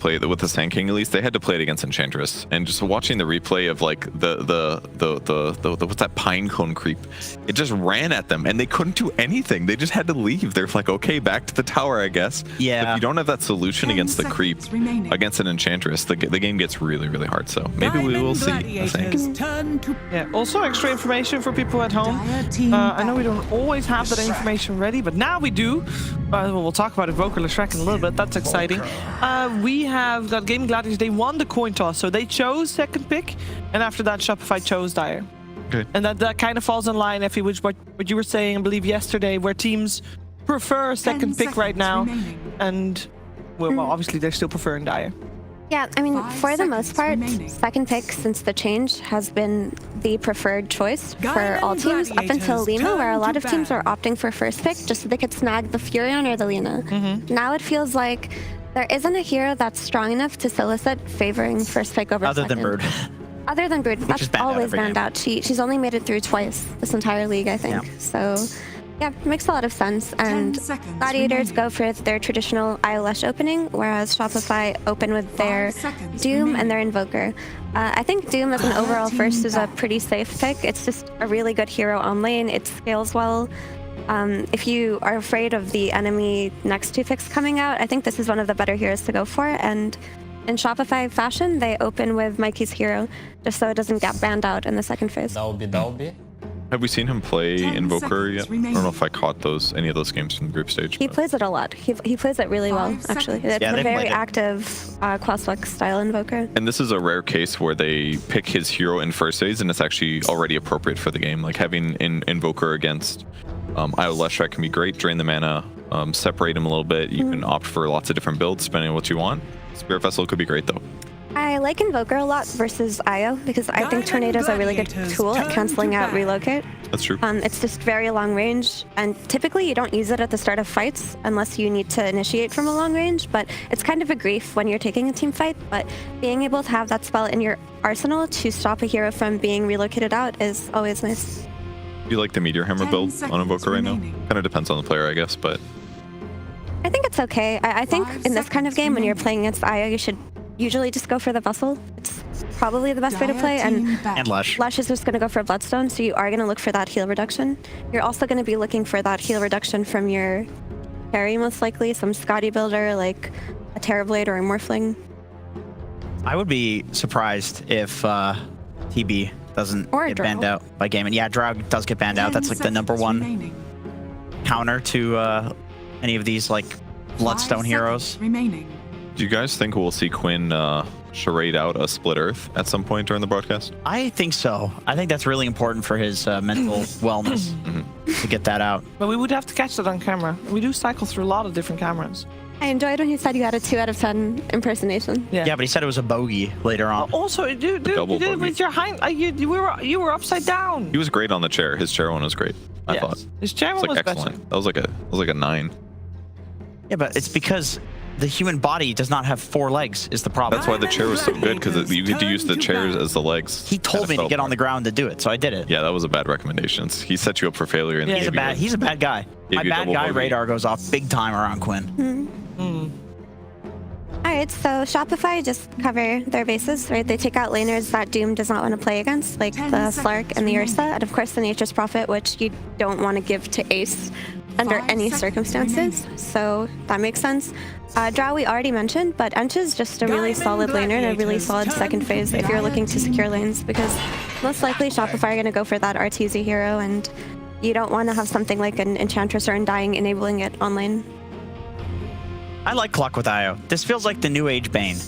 play with the Sand King, at least they had to play it against Enchantress, and just watching the replay of like the what's that pine cone creep, it just ran at them and they couldn't do anything. They just had to leave. They're like, okay, back to the tower, I guess. Yeah. But if you don't have that solution against the creep, against an Enchantress, the game gets really, really hard. So maybe we will see, I think. Yeah, also extra information for people at home. I know we don't always have that information ready, but now we do. We'll talk about Invoker Leshrac in a little bit. That's exciting. We have got Gaimin Gladiators. They won the coin toss, so they chose second pick, and after that, Shopify chose Dire. Okay. And that kind of falls in line, Effie, with what you were saying, I believe, yesterday, where teams prefer second pick right now, and well, obviously they're still preferring Dire. Yeah, I mean, for the most part, second pick since the change has been the preferred choice for all teams up until Lima, where a lot of teams are opting for first pick just so they could snag the Furion or the Lina. Now it feels like there isn't a hero that's strong enough to solicit favoring first pick over Other second. than Brood. Other than Brood, that's always banned out. She's only made it through twice this entire league, I think. Yeah. So yeah, makes a lot of sense. And Gladiators go for their traditional ILS opening, whereas Shopify open with their Doom and their Invoker. I think Doom as an overall first is a pretty safe pick. It's just a really good hero on lane. It scales well. If you are afraid of the enemy next two picks coming out, I think this is one of the better heroes to go for. And in Shopify fashion, they open with Mikey's hero, just so it doesn't get banned out in the second phase. That'll be. Have we seen him play Invoker yet? I don't know if I caught any of those games from the group stage. He plays it a lot. He plays it really well, actually. It's a very active Questlock style Invoker. And this is a rare case where they pick his hero in first phase, and it's actually already appropriate for the game. Like having Invoker against IO Leshrac can be great. Drain the mana, separate him a little bit. You can opt for lots of different builds depending on what you want. Spirit Vessel could be great though. I like Invoker a lot versus IO because I think Tornado is a really good tool at canceling out Relocate. That's true. It's just very long range, and typically you don't use it at the start of fights unless you need to initiate from a long range, but it's kind of a grief when you're taking a team fight, but being able to have that spell in your arsenal to stop a hero from being relocated out is always nice. Do you like the Meteor Hammer build on Invoker right now? Kind of depends on the player, I guess, but... I think it's okay. I think in this kind of game, when you're playing against IO, you should usually just go for the Vessel. It's probably the best way to play, and Lush. Lush is just going to go for Bloodstone, so you are going to look for that heal reduction. You're also going to be looking for that heal reduction from your carry, most likely, some Scotty builder, like a Terrorblade or a Morphling. I would be surprised if TB doesn't get banned out by Gaimin. Yeah, Drow does get banned out. That's like the #1 counter to any of these like Bloodstone heroes. Do you guys think we'll see Quinn charade out a split Earth at some point during the broadcast? I think so. I think that's really important for his mental wellness to get that out. But we would have to catch that on camera. We do cycle through a lot of different cameras. I enjoyed when he said you had a 2 out of 10 impersonation. Yeah, but he said it was a bogey later on. Also, you did it with your hind. You were upside down. He was great on the chair. His chair one was great. I thought His chair one was was excellent. better. That was like a 9. Yeah, but it's because the human body does not have 4 legs is the problem. That's why the chair was so good, because you get to use the chairs as the legs. He told me to get on the ground to do it, so I did it. Yeah, that was a bad recommendation. He set you up for failure. And he's a bad guy. My bad guy radar goes off big time around Quinn. All right, so Shopify just cover their bases, right? They take out laners that Doom does not want to play against, like the Slark and the Ursa, and of course the Nature's Prophet, which you don't want to give to Ace under any circumstances, so that makes sense. Drow we already mentioned, but Ench is just a really solid laner and a really solid second phase if you're looking to secure lanes, because most likely Shopify are going to go for that RTZ hero, and you don't want to have something like an Enchantress or Undying enabling it on lane. I like Cluck with IO. This feels like the new age Bane,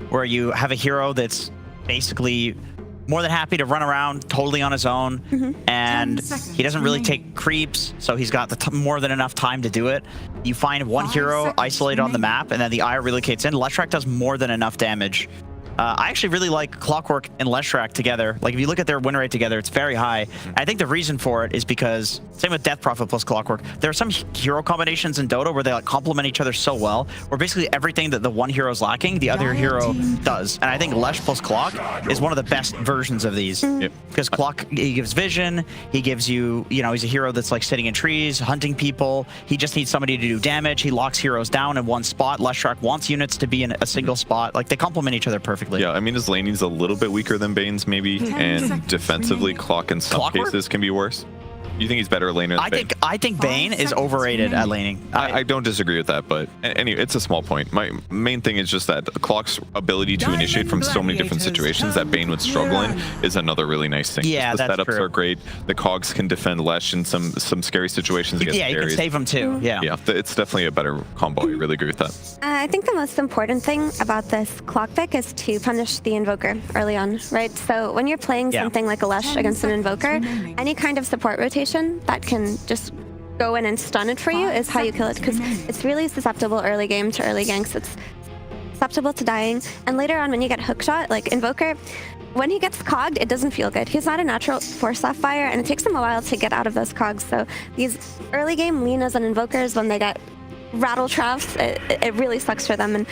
where you have a hero that's basically more than happy to run around totally on his own, and he doesn't really take creeps, so he's got more than enough time to do it. You find one hero isolated on the map, and then the IO relocates in. Leshrac does more than enough damage I actually really like Clockwork and Leshrac together. Like if you look at their win rate together, it's very high. I think the reason for it is because same with Death Prophet plus Clockwork. There are some hero combinations in Dota where they like complement each other so well, where basically everything that the one hero is lacking, the other hero does. And I think Lesh plus Clock is one of the best versions of these. Because Clock, he gives vision, he gives you, you know, he's a hero that's like sitting in trees, hunting people. He just needs somebody to do damage. He locks heroes down in one spot. Leshrac wants units to be in a single spot. Like they complement each other perfectly. Yeah, I mean, his laning's a little bit weaker than Bane's maybe, and defensively, Clock in some cases can be worse. You think he's better at laner than Bane? I think Bane is overrated at laning. I don't disagree with that, but anyway, it's a small point. My main thing is just that Clock's ability to initiate from so many different situations that Bane would struggle in is another really nice thing. Yeah, the that's setups true. are great. The cogs can defend Lesh in some scary situations against Yeah, you can areas. save him too. Yeah. Yeah, it's definitely a better combo. I really agree with that. I think the most important thing about this clock pick is to punish the invoker early on, right? So when you're playing something like a Lesh against an invoker, any kind of support rotation that can just go in and stun it for you is how you kill it, because it's really susceptible early game to early ganks. It's susceptible to dying, and later on when you get hookshot, like Invoker, when he gets cogged, it doesn't feel good. He's not a natural Force Sapphire, and it takes him a while to get out of those cogs. So these early game Linas and Invokers, when they get rattle traps, it really sucks for them. And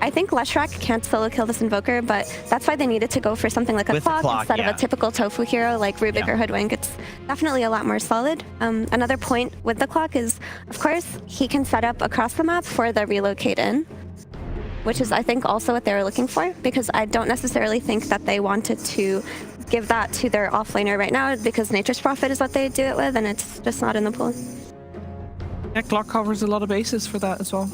I think Leshrac can't solo kill this Invoker, but that's why they needed to go for something like a clock instead of a typical tofu hero like Rubik or Hoodwink. It's definitely a lot more solid. Another point with the clock is, of course, he can set up across the map for the relocate in, which is, I think, also what they were looking for, because I don't necessarily think that they wanted to give that to their offlaner right now, because Nature's Prophet is what they do it with, and it's just not in the pool. Yeah, Clock covers a lot of bases for that as well.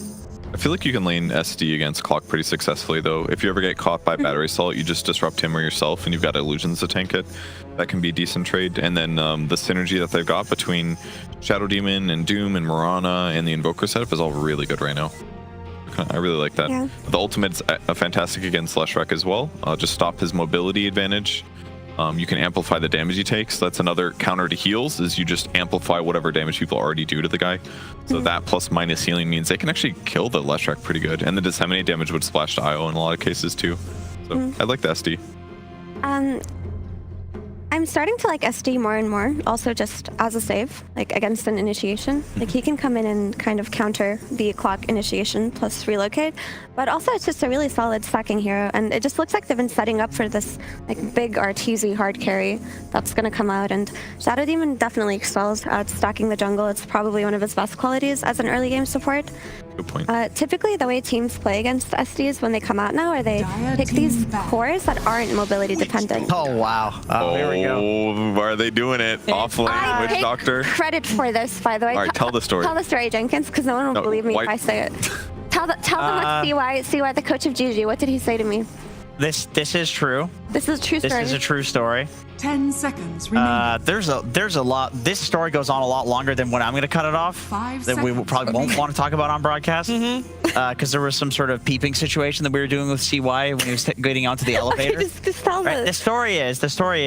I feel like you can lane SD against Clock pretty successfully, though. If you ever get caught by Battery Assault, you just disrupt him or yourself, and you've got Illusions to tank it. That can be a decent trade. And then the synergy that they've got between Shadow Demon and Doom and Mirana and the Invoker setup is all really good right now. I really like that. Yeah. The ultimate's fantastic against Leshrac as well. Just stop his mobility advantage. You can amplify the damage he takes. That's another counter to heals, is you just amplify whatever damage people already do to the guy. So that plus minus healing means they can actually kill the Leshrac pretty good. And the disseminate damage would splash to IO in a lot of cases too. So I like the SD. I'm starting to like SD more and more, also just as a save, like against an initiation. Like he can come in and kind of counter the clock initiation plus relocate, but also it's just a really solid stacking hero, and it just looks like they've been setting up for this like big RTZ hard carry that's going to come out, and Shadow Demon definitely excels at stacking the jungle. It's probably one of his best qualities as an early game support. Good point. Typically, the way teams play against SDs when they come out now are they pick these cores that aren't mobility dependent. Oh, wow. Here we go. Why are they doing it? Offlane, I Witch take Doctor. credit for this, by the way. All right, tell the story. Tell the story, Jenkins, because no one will believe me if I say it. Tell them what CY, the coach of GG, what did he say to me? This is true. This is a true story. This is a true story. 10 seconds remaining. There's a lot. This story goes on a lot longer than when I'm going to cut it off. 5 that we seconds probably won't want to talk about on broadcast. Because there was some sort of peeping situation that we were doing with CY when he was getting onto the elevator. Okay, just tell Right, the story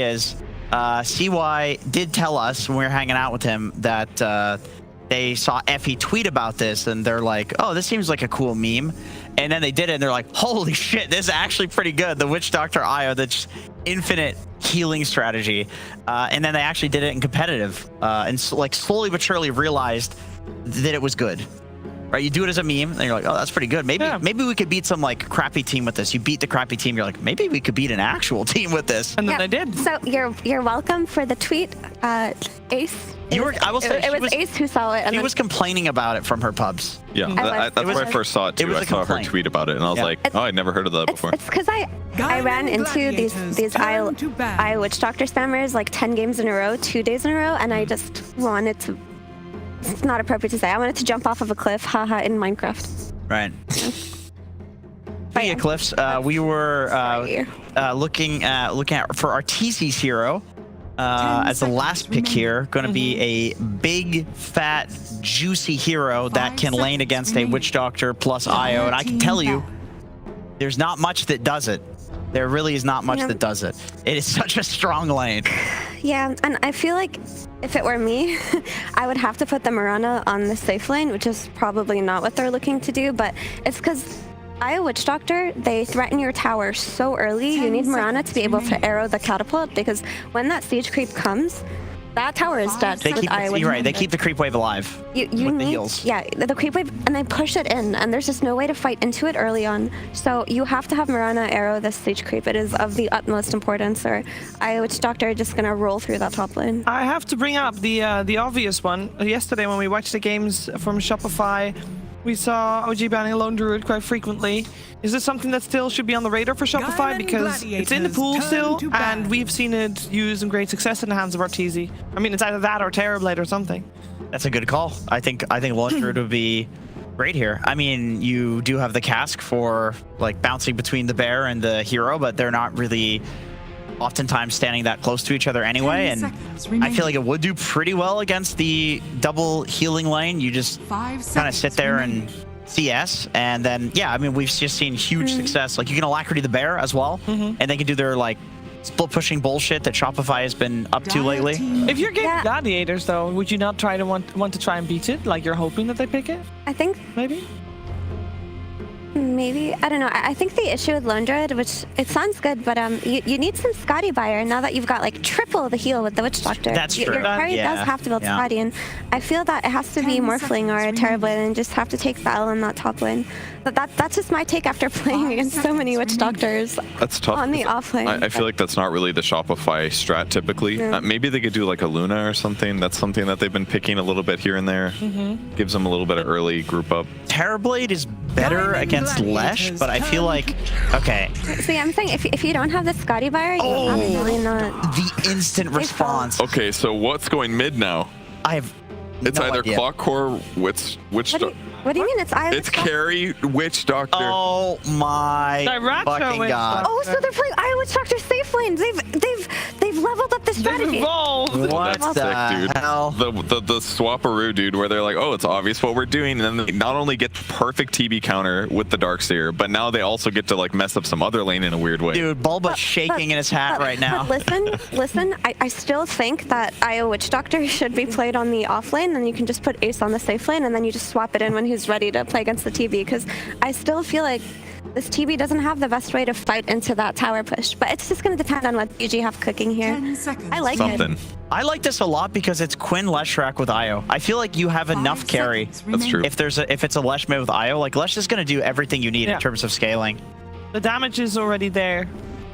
is, CY did tell us when we were hanging out with him that they saw Effie tweet about this, and they're like, oh, this seems like a cool meme. And then they did it, and they're like, holy shit, this is actually pretty good. The Witch Doctor IO, that's infinite healing strategy. And then they actually did it in competitive, and slowly but surely realized that it was good. Right, you do it as a meme, and you're like, oh, that's pretty good. Maybe we could beat some like crappy team with this. You beat the crappy team, you're like, maybe we could beat an actual team with this. And then they did. So you're welcome for the tweet, Ace. I will say, it was Ace who saw it. And she was complaining about it from her pubs. Yeah, that's where I first saw it too. was I a saw her complaint. tweet about it, and I was like, oh, I'd never heard of that before. It's because I ran into these I Witch Doctor spammers like 10 games in a row, 2 days in a row, and I just wanted to. It's not appropriate to say. I wanted to jump off of a cliff, haha, in Minecraft. Right. Speaking of cliffs, we were looking at for our TC's hero as the last pick here, going to be a big, fat, juicy hero that can lane against a Witch Doctor plus IO, and I can tell you, there's not much that does it. There really is not much that does it. It is such a strong lane. Yeah, and I feel like if it were me, I would have to put the Mirana on the safe lane, which is probably not what they're looking to do, but it's because Io Witch Doctor, they threaten your tower so early. You need Mirana to be able to arrow the catapult, because when that siege creep comes, that tower is dead. They keep, you're right. They keep the creep wave alive. You with need, the heals. Yeah, the creep wave, and they push it in, and there's just no way to fight into it early on. So you have to have Mirana arrow this siege creep. It is of the utmost importance, or Io Witch Doctor are just gonna roll through that top lane. I have to bring up the obvious one. Yesterday when we watched the games from Shopify, we saw OG banning Lone Druid quite frequently. Is this something that still should be on the radar for Shopify? Gaimin Because it's in the pool still, and we've seen it used in great success in the hands of Arteezy. I mean, it's either that or Terrorblade or something. That's a good call. I think Lone Druid would be great here. I mean, you do have the cask for like bouncing between the bear and the hero, but they're not really oftentimes standing that close to each other anyway, and I feel like it would do pretty well against the double healing lane. You just kind of sit there and CS, and then yeah, I mean, we've just seen huge success. Like, you can Alacrity the bear as well, and they can do their like split pushing bullshit that Shopify has been up to lately. If you're Gaimin Gladiators, though, would you not try to want to try and beat it? Like, you're hoping that they pick it? I think Maybe? maybe, I don't know. I think the issue with Lone Druid, which it sounds good, but you need some Scotty buyer now that you've got like triple the heal with the Witch Doctor. That's true. Your carry does have to build Scotty, and I feel that it has to be Morphling or a Terrorblade and just have to take the L on that top lane. But that's just my take after playing against so many Witch Doctors That's tough. on the offlane. I feel like that's not really the Shopify strat typically. Maybe they could do like a Luna or something. That's something that they've been picking a little bit here and there. Gives them a little bit of early group up. Terrorblade is better against Lesh, but I feel like, okay. See, I'm saying if you don't have the Scotty buyer, you're absolutely not. The instant response. Okay, so what's going mid now? I have It's no either idea. Clock Core, Witch What do you mean it's Io It's Witch Doctor? Carry, Witch Doctor. Oh my Sriracha fucking Witch god. Doctor. Oh, so they're playing Io Witch Doctor safe lanes. They've leveled up the They've strategy. evolved. What That's the sick, dude. hell? The Swaparoo, dude, where they're like, oh, it's obvious what we're doing, and then they not only get the perfect TB counter with the Darkseer, but now they also get to like mess up some other lane in a weird way. Dude, Bulba's shaking in his hat right now. But listen, I still think that Io Witch Doctor should be played on the off lane, and you can just put Ace on the safe lane, and then you just swap it in when he's ready to play against the TB, because I still feel like this TB doesn't have the best way to fight into that tower push, but it's just going to depend on what GG have cooking here. 10 seconds. I like Something. it. I like this a lot because it's Quinn Leshrac with Io. I feel like you have enough carry. That's true. If it's a Lesh mid with Io, like Lesh is going to do everything you need in terms of scaling. The damage is already there.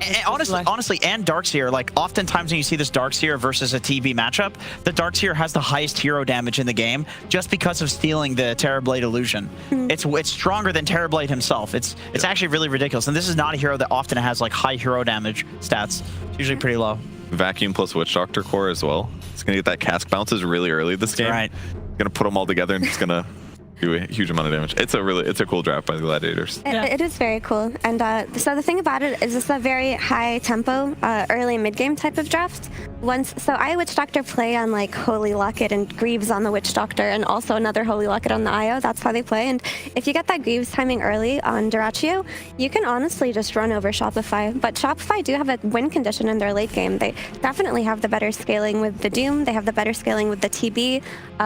And honestly, and Darkseer, like oftentimes when you see this Darkseer versus a TB matchup, the Darkseer has the highest hero damage in the game just because of stealing the Terrorblade illusion. It's stronger than Terrorblade himself. It's actually really ridiculous. And this is not a hero that often has like high hero damage stats. It's usually pretty low. Vacuum plus Witch Doctor core as well. It's gonna get that cask bounces really early this game. Right. Gonna put them all together and it's gonna do a huge amount of damage. It's a cool draft by the Gladiators. It is very cool. And so the thing about it is it's a very high tempo, early mid-game type of draft. So I Witch Doctor play on like Holy Locket and Greaves on the Witch Doctor, and also another Holy Locket on the Io. That's how they play. And if you get that Greaves timing early on Duraccio, you can honestly just run over Shopify. But Shopify do have a win condition in their late game. They definitely have the better scaling with the Doom. They have the better scaling with the TB.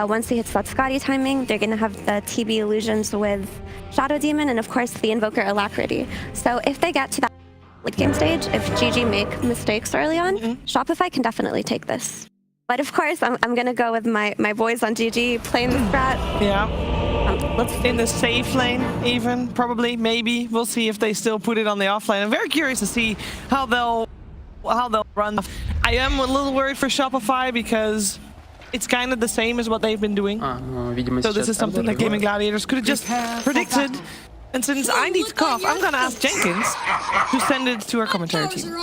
Once he hits that Scotty timing, they're going to have the TB illusions with Shadow Demon, and of course the Invoker Alacrity. So if they get to that late game stage, if GG make mistakes early on, Shopify can definitely take this. But of course, I'm going to go with my boys on GG playing the strat. Yeah. Let's In the safe lane, even, probably, maybe. We'll see if they still put it on the offlane. I'm very curious to see how they'll run. I am a little worried for Shopify because it's kind of the same as what they've been doing. So this is something that Gaimin Gladiators could have just predicted. And since I need to cough, I'm going to ask Jenkins to send it to our commentary team.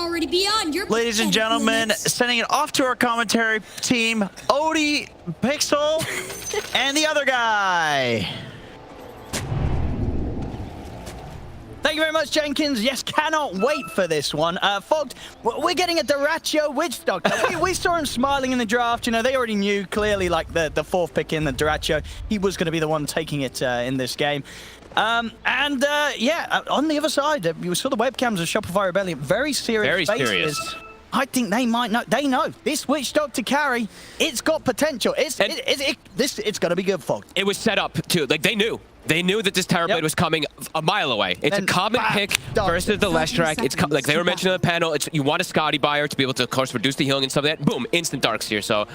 Ladies and gentlemen, sending it off to our commentary team, Odie, Pixel, and the other guy. Thank you very much, Jenkins. Yes, cannot wait for this one. Folks, we're getting a Duraccio Witch Doctor. we saw him smiling in the draft. You know, they already knew clearly, like, the fourth pick in the Duraccio, he was going to be the one taking it in this game. Yeah, on the other side, you saw the webcams of Shopify Rebellion. Very serious faces. Serious. I think they might know. They know this Witch Doctor carry. It's got potential. It's going to be good, folks. It was set up too. Like they knew They knew that this Terrorblade was coming a mile away. It's a common pick versus the Leshrac. It's like they were mentioning on the panel. You want a Scotty buyer to be able to, of course, reduce the healing and stuff like that. Boom, instant darks here. So,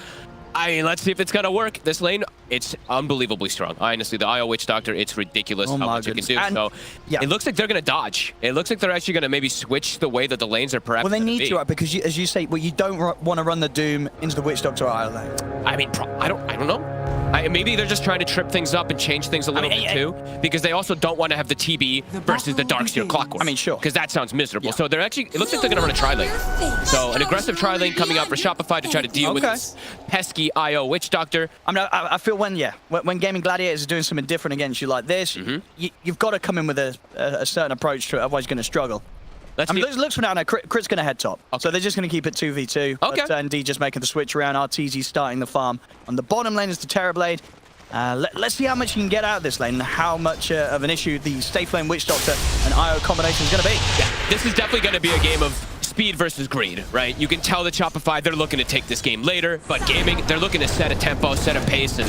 I mean, let's see if it's gonna work. This lane, it's unbelievably strong. Honestly, the IO Witch Doctor, it's ridiculous how much it can do. And, so, it looks like they're gonna dodge. It looks like they're actually gonna maybe switch the way that the lanes are perhaps. Well, they need to, right? Because as you say, well, you don't want to run the Doom into the Witch Doctor IO lane. I mean, I don't know. Maybe they're just trying to trip things up and change things a little bit too, because they also don't want to have the TB versus the Darkseer Clockwork. I mean, sure. Because that sounds miserable. So they're actually, it looks like they're going to run a tri-lane. So an aggressive tri-lane coming out for Shopify to try to deal with this pesky IO Witch Doctor. I mean, I feel when Gaimin Gladiators is doing something different against you like this, you've got to come in with a certain approach to it, otherwise you're going to struggle. I mean, looks for now, Crit's going to head top. Okay. So they're just going to keep it 2v2. Okay. But ND just making the switch around. RTZ starting the farm. On the bottom lane is the Terrorblade. Let's see how much you can get out of this lane and how much of an issue the safe lane Witch Doctor and IO combination is going to be. Yeah, this is definitely going to be a game of speed versus greed, right? You can tell that Shopify, they're looking to take this game later, but Gaming, they're looking to set a tempo, set a pace, and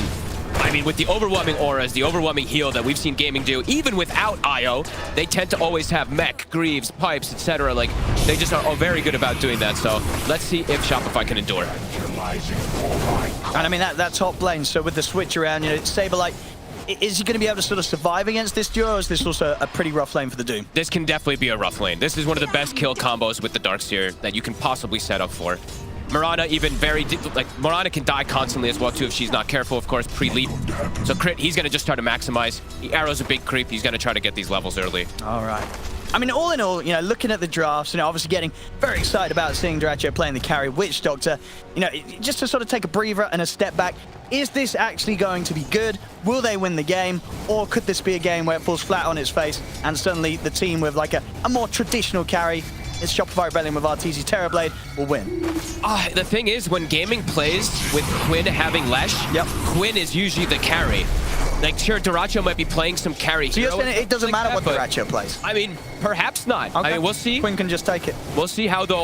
I mean, with the overwhelming auras, the overwhelming heal that we've seen Gaming do, even without IO, they tend to always have mech, greaves, pipes, etc. Like, they just are very good about doing that. So let's see if Shopify can endure. And I mean, that top lane, so with the switch around, you know, Saberlight, is he going to be able to sort of survive against this duo, or is this also a pretty rough lane for the Doom? This can definitely be a rough lane. This is one of the best kill combos with the Darkseer that you can possibly set up for. Mirana even Mirana can die constantly as well too if she's not careful, of course, pre-leap. So Crit, he's going to just try to maximize. The Arrow's a big creep. He's going to try to get these levels early. All right. I mean, all in all, you know, looking at the drafts, you know, obviously getting very excited about seeing Dyrachyo playing the carry Witch Doctor. You know, just to sort of take a breather and a step back, is this actually going to be good? Will they win the game? Or could this be a game where it falls flat on its face and suddenly the team with like a more traditional carry, it's Shopify Rebellion with RTZ Terrorblade, will win? The thing is, when Gaming plays with Quinn having Lesh, Quinn is usually the carry. Like, sure, Dyrachyo might be playing some carry. So you're saying it doesn't matter what Dyrachyo plays? I mean, perhaps not. Okay. I mean, we'll see. Quinn can just take it. We'll see how the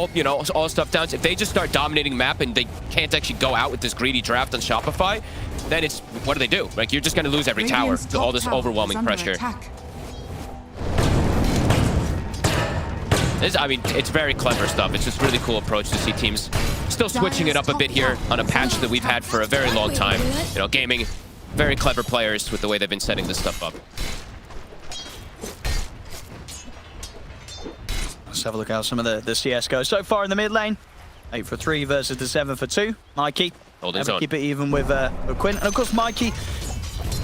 all stuff downs. If they just start dominating map and they can't actually go out with this greedy draft on Shopify, then it's, what do they do? Like, you're just going to lose every tower to all this overwhelming pressure. I mean, it's very clever stuff. It's just really cool approach to see teams still switching it up a bit here on a patch that we've had for a very long time. You know, Gaming, very clever players with the way they've been setting this stuff up. Let's have a look at some of the CSGO so far in the mid lane. 8 for 3 versus the 7 for 2. Mikey, keep it even with Quinn. And of course, Mikey,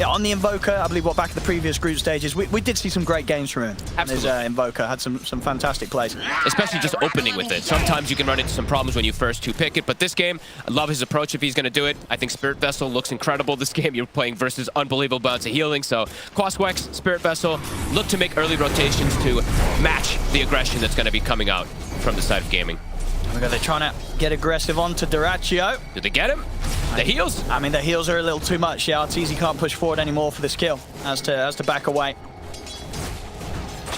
on the Invoker, I believe, back at the previous group stages, we did see some great games from him. Absolutely. His Invoker had some fantastic plays. Especially just opening with it. Sometimes you can run into some problems when you first pick it, but this game, I love his approach if he's going to do it. I think Spirit Vessel looks incredible this game. You're playing versus unbelievable amounts of healing, so Quaswex, Spirit Vessel, look to make early rotations to match the aggression that's going to be coming out from the side of Gaming. They're trying to get aggressive onto Dyrachyo. Did they get him? The heals? I mean, the heals are a little too much. Yeah, RTZ can't push forward anymore for this kill. Has to back away.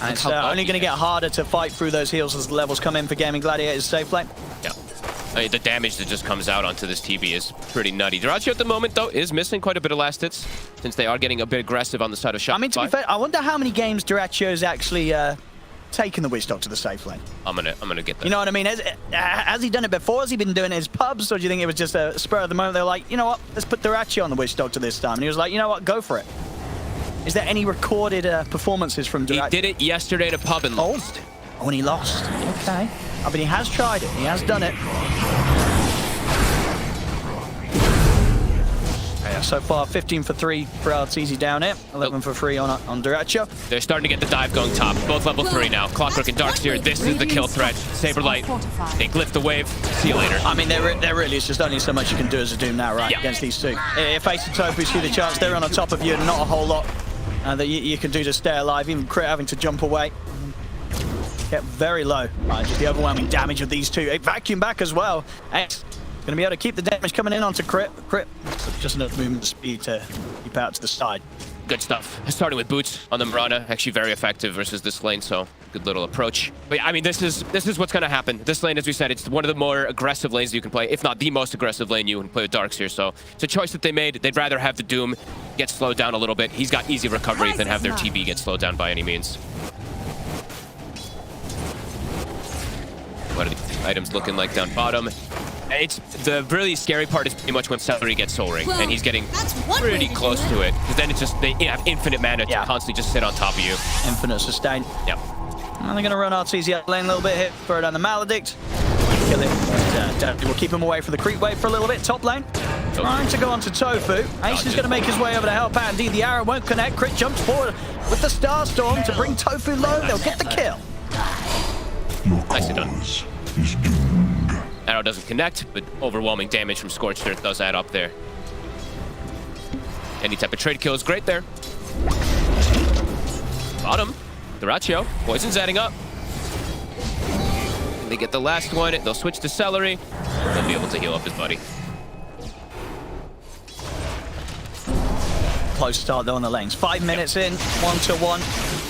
And it's only going to get harder to fight through those heals as the levels come in for Gaimin Gladiators safe lane. Yeah. I mean, the damage that just comes out onto this TB is pretty nutty. Dyrachyo at the moment, though, is missing quite a bit of last hits since they are getting a bit aggressive on the side of Shopify. I mean, to be fair, I wonder how many games Dyrachyo's actually taken the Witch Doctor to the safe lane. I'm gonna get that. You know what I mean? Has he done it before? Has he been doing it in his pubs? Or do you think it was just a spur of the moment? They're like, you know what? Let's put Dyrachyo on the Witch Doctor this time. And he was like, you know what? Go for it. Is there any recorded performances from Dyrachyo? He did it yesterday at a pub and lost. Oh, and he lost. Okay. I mean, he has tried it. He has done it. Yeah, so far, 15 for 3 for RTZ down here. 11 for 3 on Dyrachyo. They're starting to get the dive going top. Both level 3 now. Clockwork and Darkseer. This is the kill threat. Saberlight. They glyph the wave. See you later. I mean, there really is just only so much you can do as a Doom now, right? Yeah. Against these two. If Ace and Tofu see the chance, they're on top of you, and not a whole lot that you can do to stay alive. Even Crit having to jump away. Get very low. Just the overwhelming damage of these two. A vacuum back as well. Ace going to be able to keep the damage coming in onto Crit. Just enough movement speed to keep out to the side. Good stuff. Starting with boots on the Mirana, actually very effective versus this lane, so good little approach. But yeah, I mean, this is what's going to happen. This lane, as we said, it's one of the more aggressive lanes you can play, if not the most aggressive lane you can play with Darks here. So it's a choice that they made. They'd rather have the Doom get slowed down a little bit. He's got easy recovery than have their TB get slowed down by any means. What are the items looking like down bottom? It's the really scary part is pretty much when Celery gets Soul Ring, and he's getting pretty close to it. Because then it's just they have infinite mana to constantly just sit on top of you. Infinite sustain. Yep. And they're going to run RTZ lane a little bit here, throw down the Maledict. Kill him. We'll keep him away from the creep wave for a little bit. Top lane. Trying to go on to Tofu. Ace is going to make his way over to help out. Indeed, the arrow won't connect. Crit jumps forward with the Starstorm to bring Tofu low. They'll get the kill. Nicely done. Arrow doesn't connect, but overwhelming damage from Scorched Earth does add up there. Any type of trade kill is great there. Bottom, Dyrachyo. Poison's adding up. They get the last one. They'll switch to Celery. They'll be able to heal up his buddy. Close start though on the lanes. 5 minutes in, 1-1.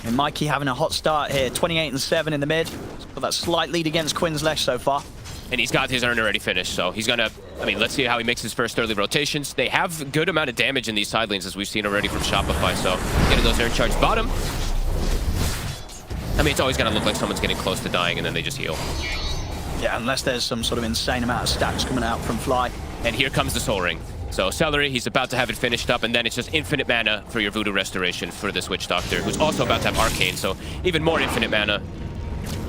And Mikey having a hot start here, 28-7 in the mid. He's got that slight lead against Quinslash so far. And he's got his urn already finished, so he's gonna, I mean, let's see how he makes his first early rotations. They have a good amount of damage in these side lanes, as we've seen already from Shopify, so getting those urn charge bottom. I mean, it's always gonna look like someone's getting close to dying and then they just heal. Yeah, unless there's some sort of insane amount of stacks coming out from Fly. And here comes the Soul Ring. So Celery, he's about to have it finished up, and then it's just infinite mana for your Voodoo Restoration for this Witch Doctor, who's also about to have Arcane, so even more infinite mana.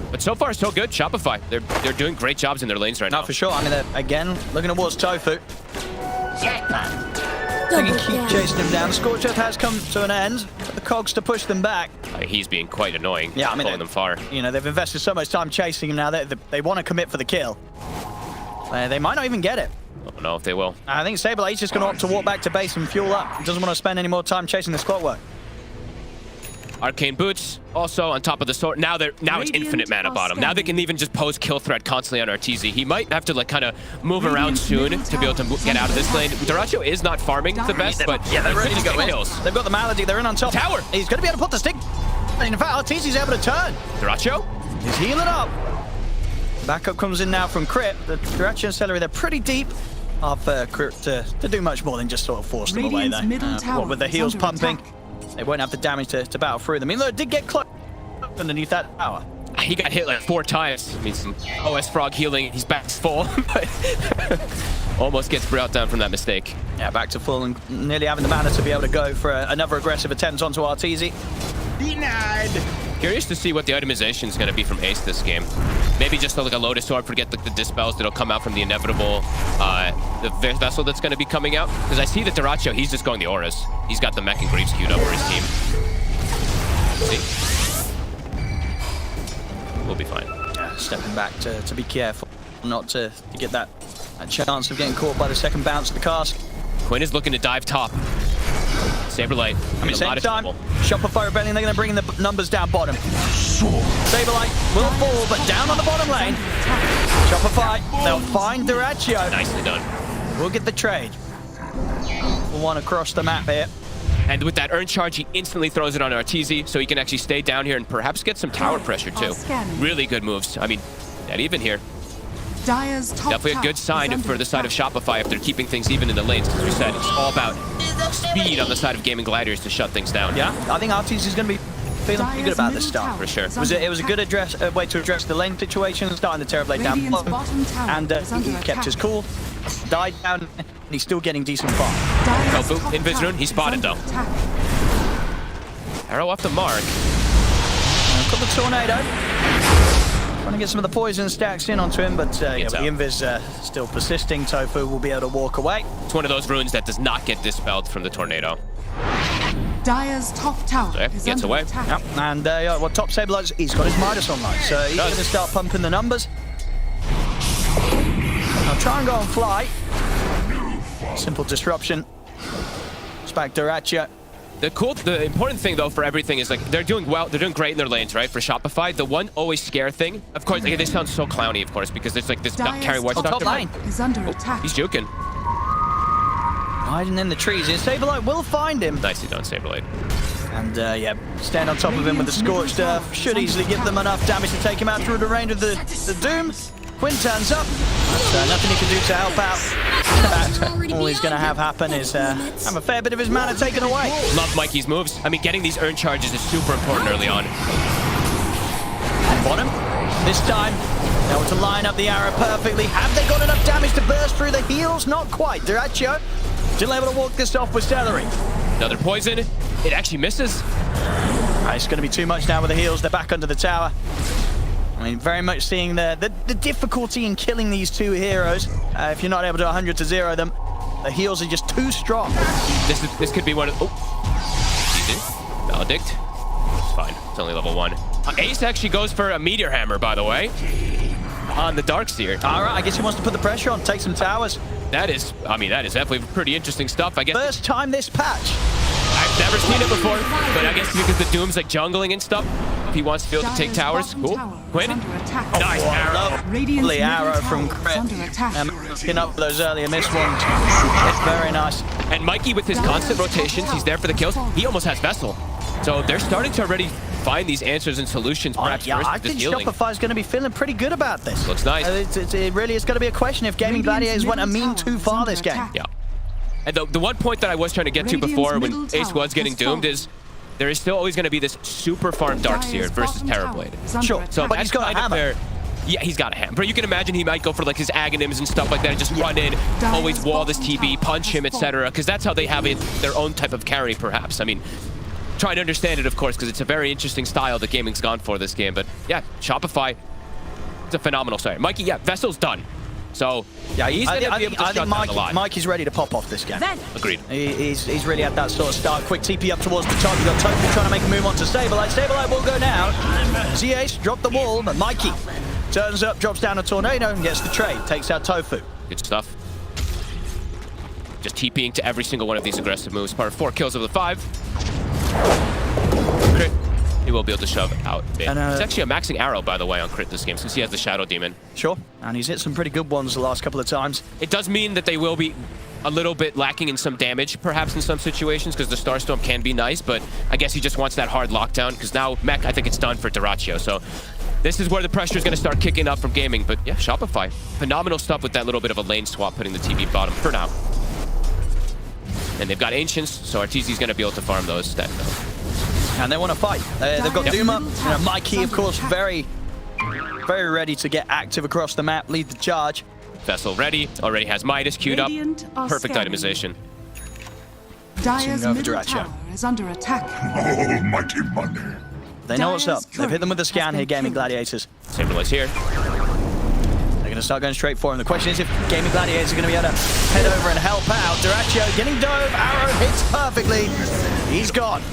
But so far, so good. Shopify, they're doing great jobs in their lanes right now. No, for sure. I mean, again, looking towards Tofu. They can keep chasing him down. Scorched Earth has come to an end, but the cogs to push them back. He's being quite annoying. Yeah, I mean, pulling them far. You know, they've invested so much time chasing him now that they want to commit for the kill. They might not even get it. I don't know if they will. I think Saberlight's just going to opt to walk back to base and fuel up. He doesn't want to spend any more time chasing this clockwork. Arcane Boots, also on top of the sword. Now it's infinite mana bottom. Now they can even just pose kill threat constantly on RTZ. He might have to like kind of move around soon to be able to get out of this lane. Dyrachyo is not farming the best, but yeah, they're ready to go in. Kills. They've got the Malady, they're in on top. Tower! He's going to be able to put the stick. In fact, RTZ's able to turn. Dyrachyo? He's healing up. Backup comes in now from Crit. The Dyrachyo and Celery, they're pretty deep. Crit to do much more than just sort of force them away there. What with the heals pumping, they won't have the damage to battle through them. I mean, look, it did get close underneath that tower. He got hit like 4 times. I mean, some OS Frog healing. He's back to full, but almost gets brought down from that mistake. Yeah, back to full and nearly having the mana to be able to go for another aggressive attempt onto Arteezy. Denied. Curious to see what the itemization is going to be from Ace this game. Maybe just like a Lotus Orb, forget the dispels that'll come out from the inevitable the vessel that's going to be coming out. Because I see that Dyrachyo, he's just going the auras. He's got the Mech and Greaves queued up for his team. See? We'll be fine. Yeah, stepping back to be careful, not to get that chance of getting caught by the second bounce of the cask. Quinn is looking to dive top. Saberlight, I mean, a same lot of time, trouble. Shopify Rebellion, they're going to bring the numbers down bottom. Saberlight will fall, but down on the bottom lane. Shopify, they'll find Dyrachyo. Nicely done. We'll get the trade. One across the map here. And with that urn charge, he instantly throws it on Arteezy, so he can actually stay down here and perhaps get some tower pressure too. Really good moves. I mean, not even here. Definitely a good sign for the side of Shopify if they're keeping things even in the lanes. As we said, it's all about speed on the side of Gaimin Gladiators to shut things down. Yeah, I think Arteezy is going to be feeling pretty good about this start. For sure. It was a good way to address the lane situation, starting the Terrorblade down bottom, and he kept his cool, died down, and he's still getting decent farm. Tofu, Invis Rune, he's spotted though. Arrow off the mark. Got the Tornado. Trying to get some of the poison stacks in onto him, but with the Invis still persisting, Tofu will be able to walk away. It's one of those runes that does not get dispelled from the Tornado. Dire's top tower gets away. Yep. And top Saberlight, he's got his Midas online, so he's going to start pumping the numbers. I'll try and go on Fly. Simple disruption. It's back to Dyrachyo. The important thing though for everything is like they're doing well, they're doing great in their lanes, right? For Shopify, the one always scare thing, of course, like, they sound so clowny, of course, because there's like this not carry Watch Doctor. Top lane is under attack. He's juking. Hiding in the trees. His Saberlight will find him. Nicely done, Saberlight. And yeah, stand on top of him with the Scorched Earth. Should easily give them enough damage to take him out through the range of the Doom. Quinn turns up. So nothing he can do to help out. All he's going to have happen is have a fair bit of his mana taken away. Love Mikey's moves. I mean, getting these earn charges is super important early on. Bottom. This time, able to line up the arrow perfectly. Have they got enough damage to burst through the heals? Not quite. Dyrachyo still able to walk this off with Celery. Another poison. It actually misses. It's going to be too much now with the heals. They're back under the tower. I mean, very much seeing the difficulty in killing these two heroes. If you're not able to 100 to 0 them, the heals are just too strong. This could be one of... Oh. Easy. Maledict. It's fine. It's only level 1. Ace actually goes for a Meteor Hammer, by the way, on the Darkseer. All right, I guess he wants to put the pressure on, take some towers. That is definitely pretty interesting stuff, I guess. First time this patch. I've never seen it before, but I guess because the Doom's like jungling and stuff, if he wants to be able to take towers. Cool. Quinn. Nice arrow. Lovely arrow from Crit. Picking up those earlier missed ones. It's very nice. And Mikey with his constant rotations, he's there for the kills. He almost has Vessel. So they're starting to already find these answers and solutions, perhaps yeah, first I with this think healing. Shopify's going to be feeling pretty good about this. Looks nice. It really is going to be a question if Gaimin Gladiators went a mean too far this game. Yeah. And the one point that I was trying to get to before when Ace was getting doomed is there is still always going to be this super farm Darkseer versus Terrorblade. Sure, so but he's got a hammer. Yeah, he's got a hammer. But you can imagine he might go for like his Aghanims and stuff like that and just run in, always wall this TB, punch him, etc. Because that's how they have it, their own type of carry, perhaps. I mean, trying to understand it, of course, because it's a very interesting style that gaming's gone for this game. But yeah, Shopify, it's a phenomenal start. Mikey, yeah, Vessel's done. So yeah, he's going to be able to shut down a lot. Mikey's ready to pop off this game. Agreed. He's really at that sort of start. Quick TP up towards the top. You've got Tofu trying to make a move onto Saberlight. Saberlight will go down. Z-Ace dropped the wall, but Mikey turns up, drops down a Tornado, and gets the trade. Takes out Tofu. Good stuff. Just TPing to every single one of these aggressive moves. Part of 4 kills of the 5. Crit. He will be able to shove out. It's actually a maxing arrow, by the way, on Crit this game, since he has the Shadow Demon. Sure, and he's hit some pretty good ones the last couple of times. It does mean that they will be a little bit lacking in some damage, perhaps in some situations, because the Starstorm can be nice, but I guess he just wants that hard lockdown, because now Mech, I think it's done for Dyrachyo, so this is where the pressure is going to start kicking up from gaming. But yeah, Shopify, phenomenal stuff with that little bit of a lane swap, putting the TV bottom for now. And they've got Ancients, so Arteezy's going to be able to farm those. And they want to fight. They've got Duma. You know, Mikey, of course, very ready to get active across the map, lead the charge. Vessel ready. Already has Midas queued up. Perfect itemization. Dire's middle tower is under attack. Almighty money. They know what's up. They've hit them with the scan here, Gaimin Gladiators. Saberlight's here. They're going to start going straight for him. The question is if Gaimin Gladiators are going to be able to head over and help out. Dyrachyo getting dove. Arrow hits perfectly. He's gone.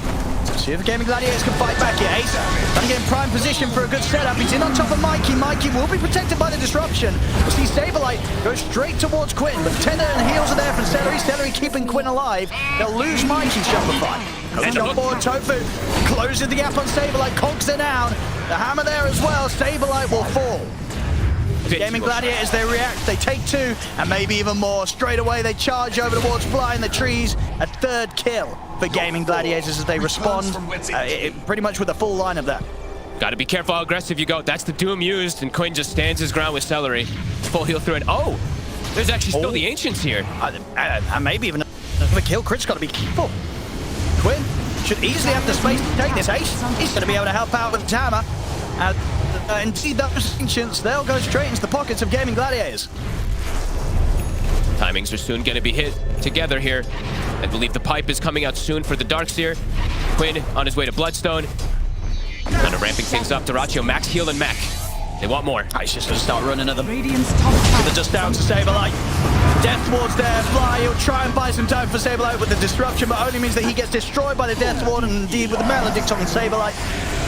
See if the Gaimin Gladiators can fight back here. Ace trying to get in prime position for a good setup. He's in on top of Mikey. Mikey will be protected by the disruption. We see Saberlight go straight towards Quinn, but Tender and heals are there from Celery. Celery keeping Quinn alive. They'll lose Mikey. Shopify. Comes on board. Tofu closes the gap on Saberlight. Cogs are down. The hammer there as well. Saberlight will fall. Gaimin Gladiators, they react, they take 2, and maybe even more. Straight away, they charge over towards Fly in the trees. A 3rd kill for Gaimin Gladiators as they respond, pretty much with a full line of that. Got to be careful how aggressive you go. That's the Doom used, and Quinn just stands his ground with Celery. Full heal through it. Oh, there's actually still the Ancients here. And maybe even another kill. Crit's got to be careful. Quinn should easily have the space to take this. Ace, he's going to be able to help out with the hammer. Indeed, those Ancients, they'll go straight into the pockets of Gaimin Gladiators. Timings are soon going to be hit together here. I believe the pipe is coming out soon for the Darkseer. Quinn on his way to Bloodstone. Kind of ramping things up. Dyrachyo, max heal and mech. They want more. He's just going to start running at them. They're just down to Saberlight. Death Ward's there. Fly, he'll try and buy some time for Saberlight with the disruption, but only means that he gets destroyed by the Death Ward, and indeed with the Maledict on Saberlight.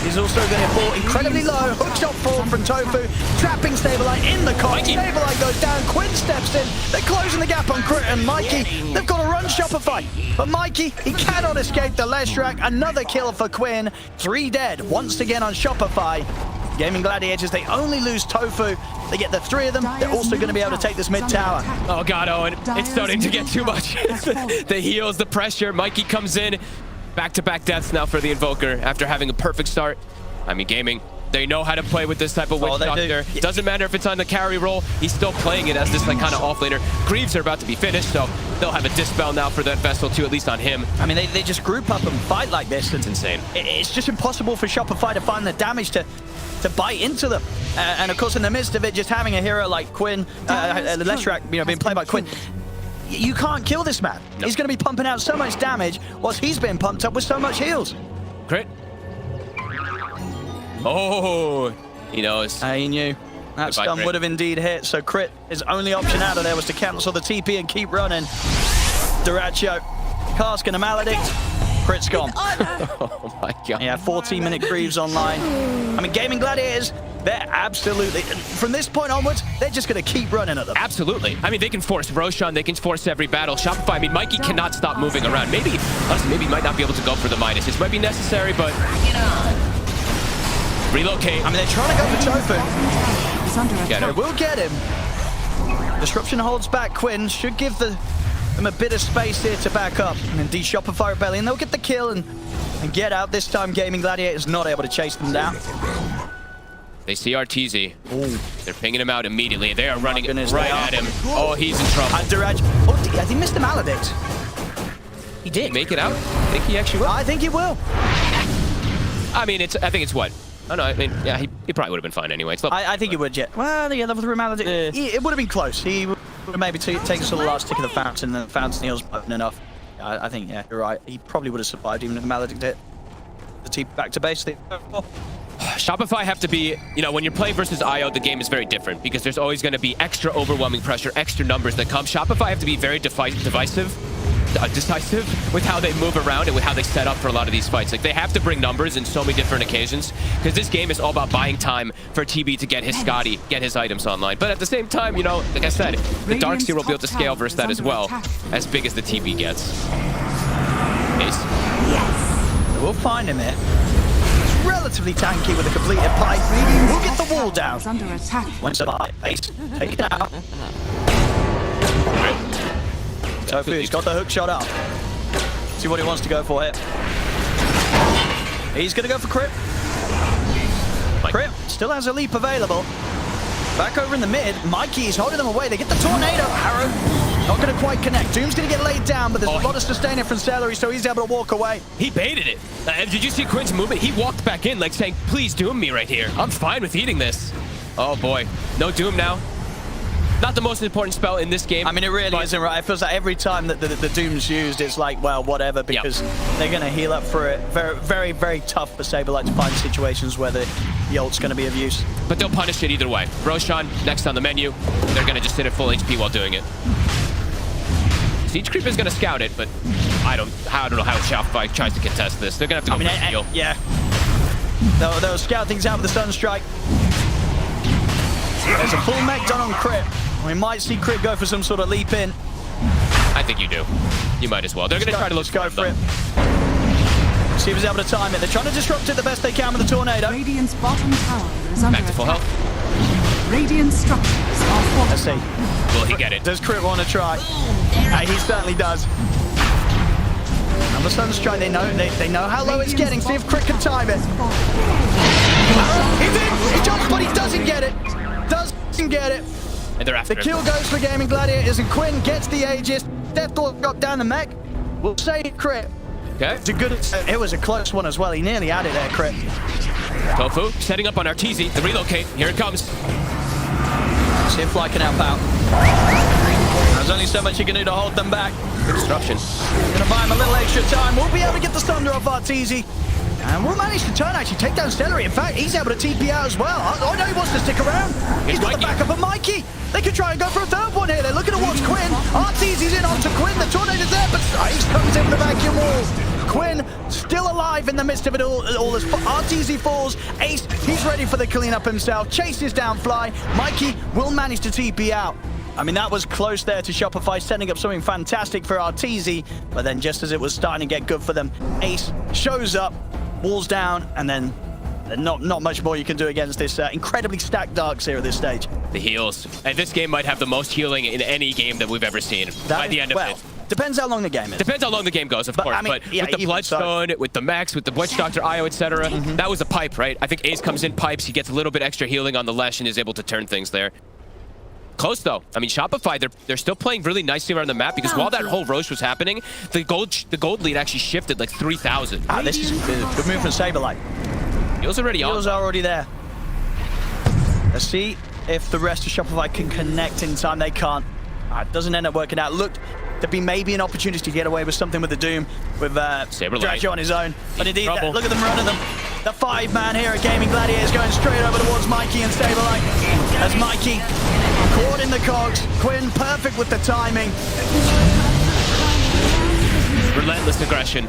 He's also going to fall incredibly low. Hookshot fall from Tofu, trapping Saberlight in the cog. Saberlight goes down, Quinn steps in. They're closing the gap on Crit and Mikey. They've got to run Shopify. But Mikey, he cannot escape the Leshrac. Another kill for Quinn. 3 dead once again on Shopify. Gaimin Gladiators, they only lose Tofu. they get the 3 of them, they're also going to be able to take this mid tower. Oh god, Owen, it's starting to get too much. The heals, the pressure. Mikey comes in. Back-to-back deaths now for the Invoker after having a perfect start. I mean, Gaming, they know how to play with this type of Witch Doctor. Doesn't matter if it's on the carry roll, he's still playing it as this like kind of off-laner. Greaves are about to be finished, so they'll have a Dispel now for that Vessel too, at least on him. I mean, they just group up and fight like this. It's insane. It's just impossible for Shopify to find the damage to bite into them. And of course, in the midst of it, just having a hero like Quinn, Leshrac, being played by Quinn, you can't kill this man. Nope. He's going to be pumping out so much damage whilst he's been pumped up with so much heals. Crit. Oh, he knows. He knew. That stun would have indeed hit, so Crit, his only option out of there was to cancel the TP and keep running. Dyrachyo, Cask and a Maledict. Crit's gone. Oh my god. Yeah, 14-minute Greaves online. I mean, Gaimin Gladiators, they're absolutely, from this point onwards, they're just going to keep running at them. Absolutely. I mean, they can force Roshan, they can force every battle. Shopify, I mean, Mikey cannot stop moving around. Maybe he might not be able to go for the Midas. This might be necessary, but relocate. I mean, they're trying to go for Tofu. Get him. They will get him. Disruption holds back Quinn, should give them a bit of space here to back up. And indeed, Shopify Rebellion, they'll get the kill and get out. This time, Gaimin Gladiators not able to chase them down. They see RTZ. Ooh. They're pinging him out immediately. They are running goodness, right at him. Oh, he's in trouble. And Duraj, oh, he missed the Maledict. He did. Make it out? I think he actually will. I think he will. I mean, I think it's what? Oh no, I mean, yeah, he probably would have been fine anyway. It's I think he would, yeah. Well, yeah, level 3 Maledict. It would have been close. He would have maybe taken us to the last tick of the fountain, and the fountain heals open enough. I think, yeah, you're right. He probably would have survived even if the Maledict hit. The team back to base. Shopify have to be, when you're playing versus IO, the game is very different because there's always going to be extra overwhelming pressure, extra numbers that come. Shopify have to be very decisive with how they move around and with how they set up for a lot of these fights. Like, they have to bring numbers in so many different occasions because this game is all about buying time for TB to get his Scotty, get his items online. But at the same time, like I said, the Darkseer will be able to scale versus that as well, as big as the TB gets. Ace. Yes. We'll find him here. Relatively tanky with a completed pipe. We'll get the wall down. Under attack. Once a base, take it out. Tofu, he's got the hook shot up. See what he wants to go for here. He's going to go for Crit. Crit still has a leap available. Back over in the mid. Mikey is holding them away. They get the tornado. Arrow not going to quite connect. Doom's going to get laid down, but there's a lot of sustainer from Celery, so he's able to walk away. He baited it. Did you see Quinn's movement? He walked back in like saying, please Doom me right here. I'm fine with eating this. Oh boy. No Doom now. Not the most important spell in this game. I mean, it really isn't, right? It feels like every time that the Doom's used, it's like, well, whatever, because they're going to heal up for it. Very, very, very tough for Saberlight to find situations where the ult's going to be of use. But they'll punish it either way. Roshan, next on the menu. They're going to just sit at full HP while doing it. Siege Creep is going to scout it, but I don't know how Shopify tries to contest this. They're going to have to go for heal. Yeah. They'll scout things out with the Sunstrike. There's a full mech done on Crit. We might see Crit go for some sort of leap in. I think you do. You might as well. They're going to try to look for it. See if he's able to time it. They're trying to disrupt it the best they can with the tornado. Radiant's bottom tower is under Back to full health. Radiant structures are fortified. Let's see. Will he get it? Does Crit want to try? He certainly does. And the Sunstrike, they know how low it's getting. See if Crit can time it. He's in! He jumps, but he doesn't get it. Doesn't get it. And they're after the kill goes for Gaimin Gladiators, and Quinn gets the Aegis. Deaththorpe got down the mech. We'll say Crit. Okay. It was a close one as well. He nearly had it there, Crit. Tofu setting up on RTZ. The relocate. Here it comes. See if Fly can help out. There's only so much you can do to hold them back. Disruption. Gonna buy him a little extra time. We'll be able to get the Thunder off RTZ. And we'll manage to actually take down Celery. In fact, he's able to TP out as well. I know he wants to stick around. He's got the backup of Mikey. They could try and go for a third one here. They're looking towards Quinn. RTZ's in onto Quinn. The tornado's there, but Ace comes in with the vacuum wall. Quinn still alive in the midst of it all as RTZ falls. Ace, he's ready for the cleanup himself. Chases down Fly. Mikey will manage to TP out. I mean, that was close there to Shopify, setting up something fantastic for RTZ. But then just as it was starting to get good for them, Ace shows up, walls down, and then not much more you can do against this incredibly stacked Darks here at this stage. The heals. And this game might have the most healing in any game that we've ever seen by the end of it. Depends how long the game is. Depends how long the game goes, of course. I mean, but yeah, with the Bloodstone, with the Max, with the Witch Doctor, IO, etc., that was a pipe, right? I think Ace comes in, pipes, he gets a little bit extra healing on the Lesh and is able to turn things there. Close though. I mean, Shopify, they're still playing really nicely around the map because while that whole Roche was happening, the gold lead actually shifted like 3,000. This is good move from Saberlight. Heals already on. Heals are already there. Let's see if the rest of Shopify can connect in time. They can't. It doesn't end up working out. Looked to be maybe an opportunity to get away with something with the Doom, with Dracho on his own. But indeed, look at them running them. The 5-man here at Gaimin Gladiators going straight over towards Mikey and Saberlight. As Mikey caught in the cogs. Quinn perfect with the timing. Relentless aggression.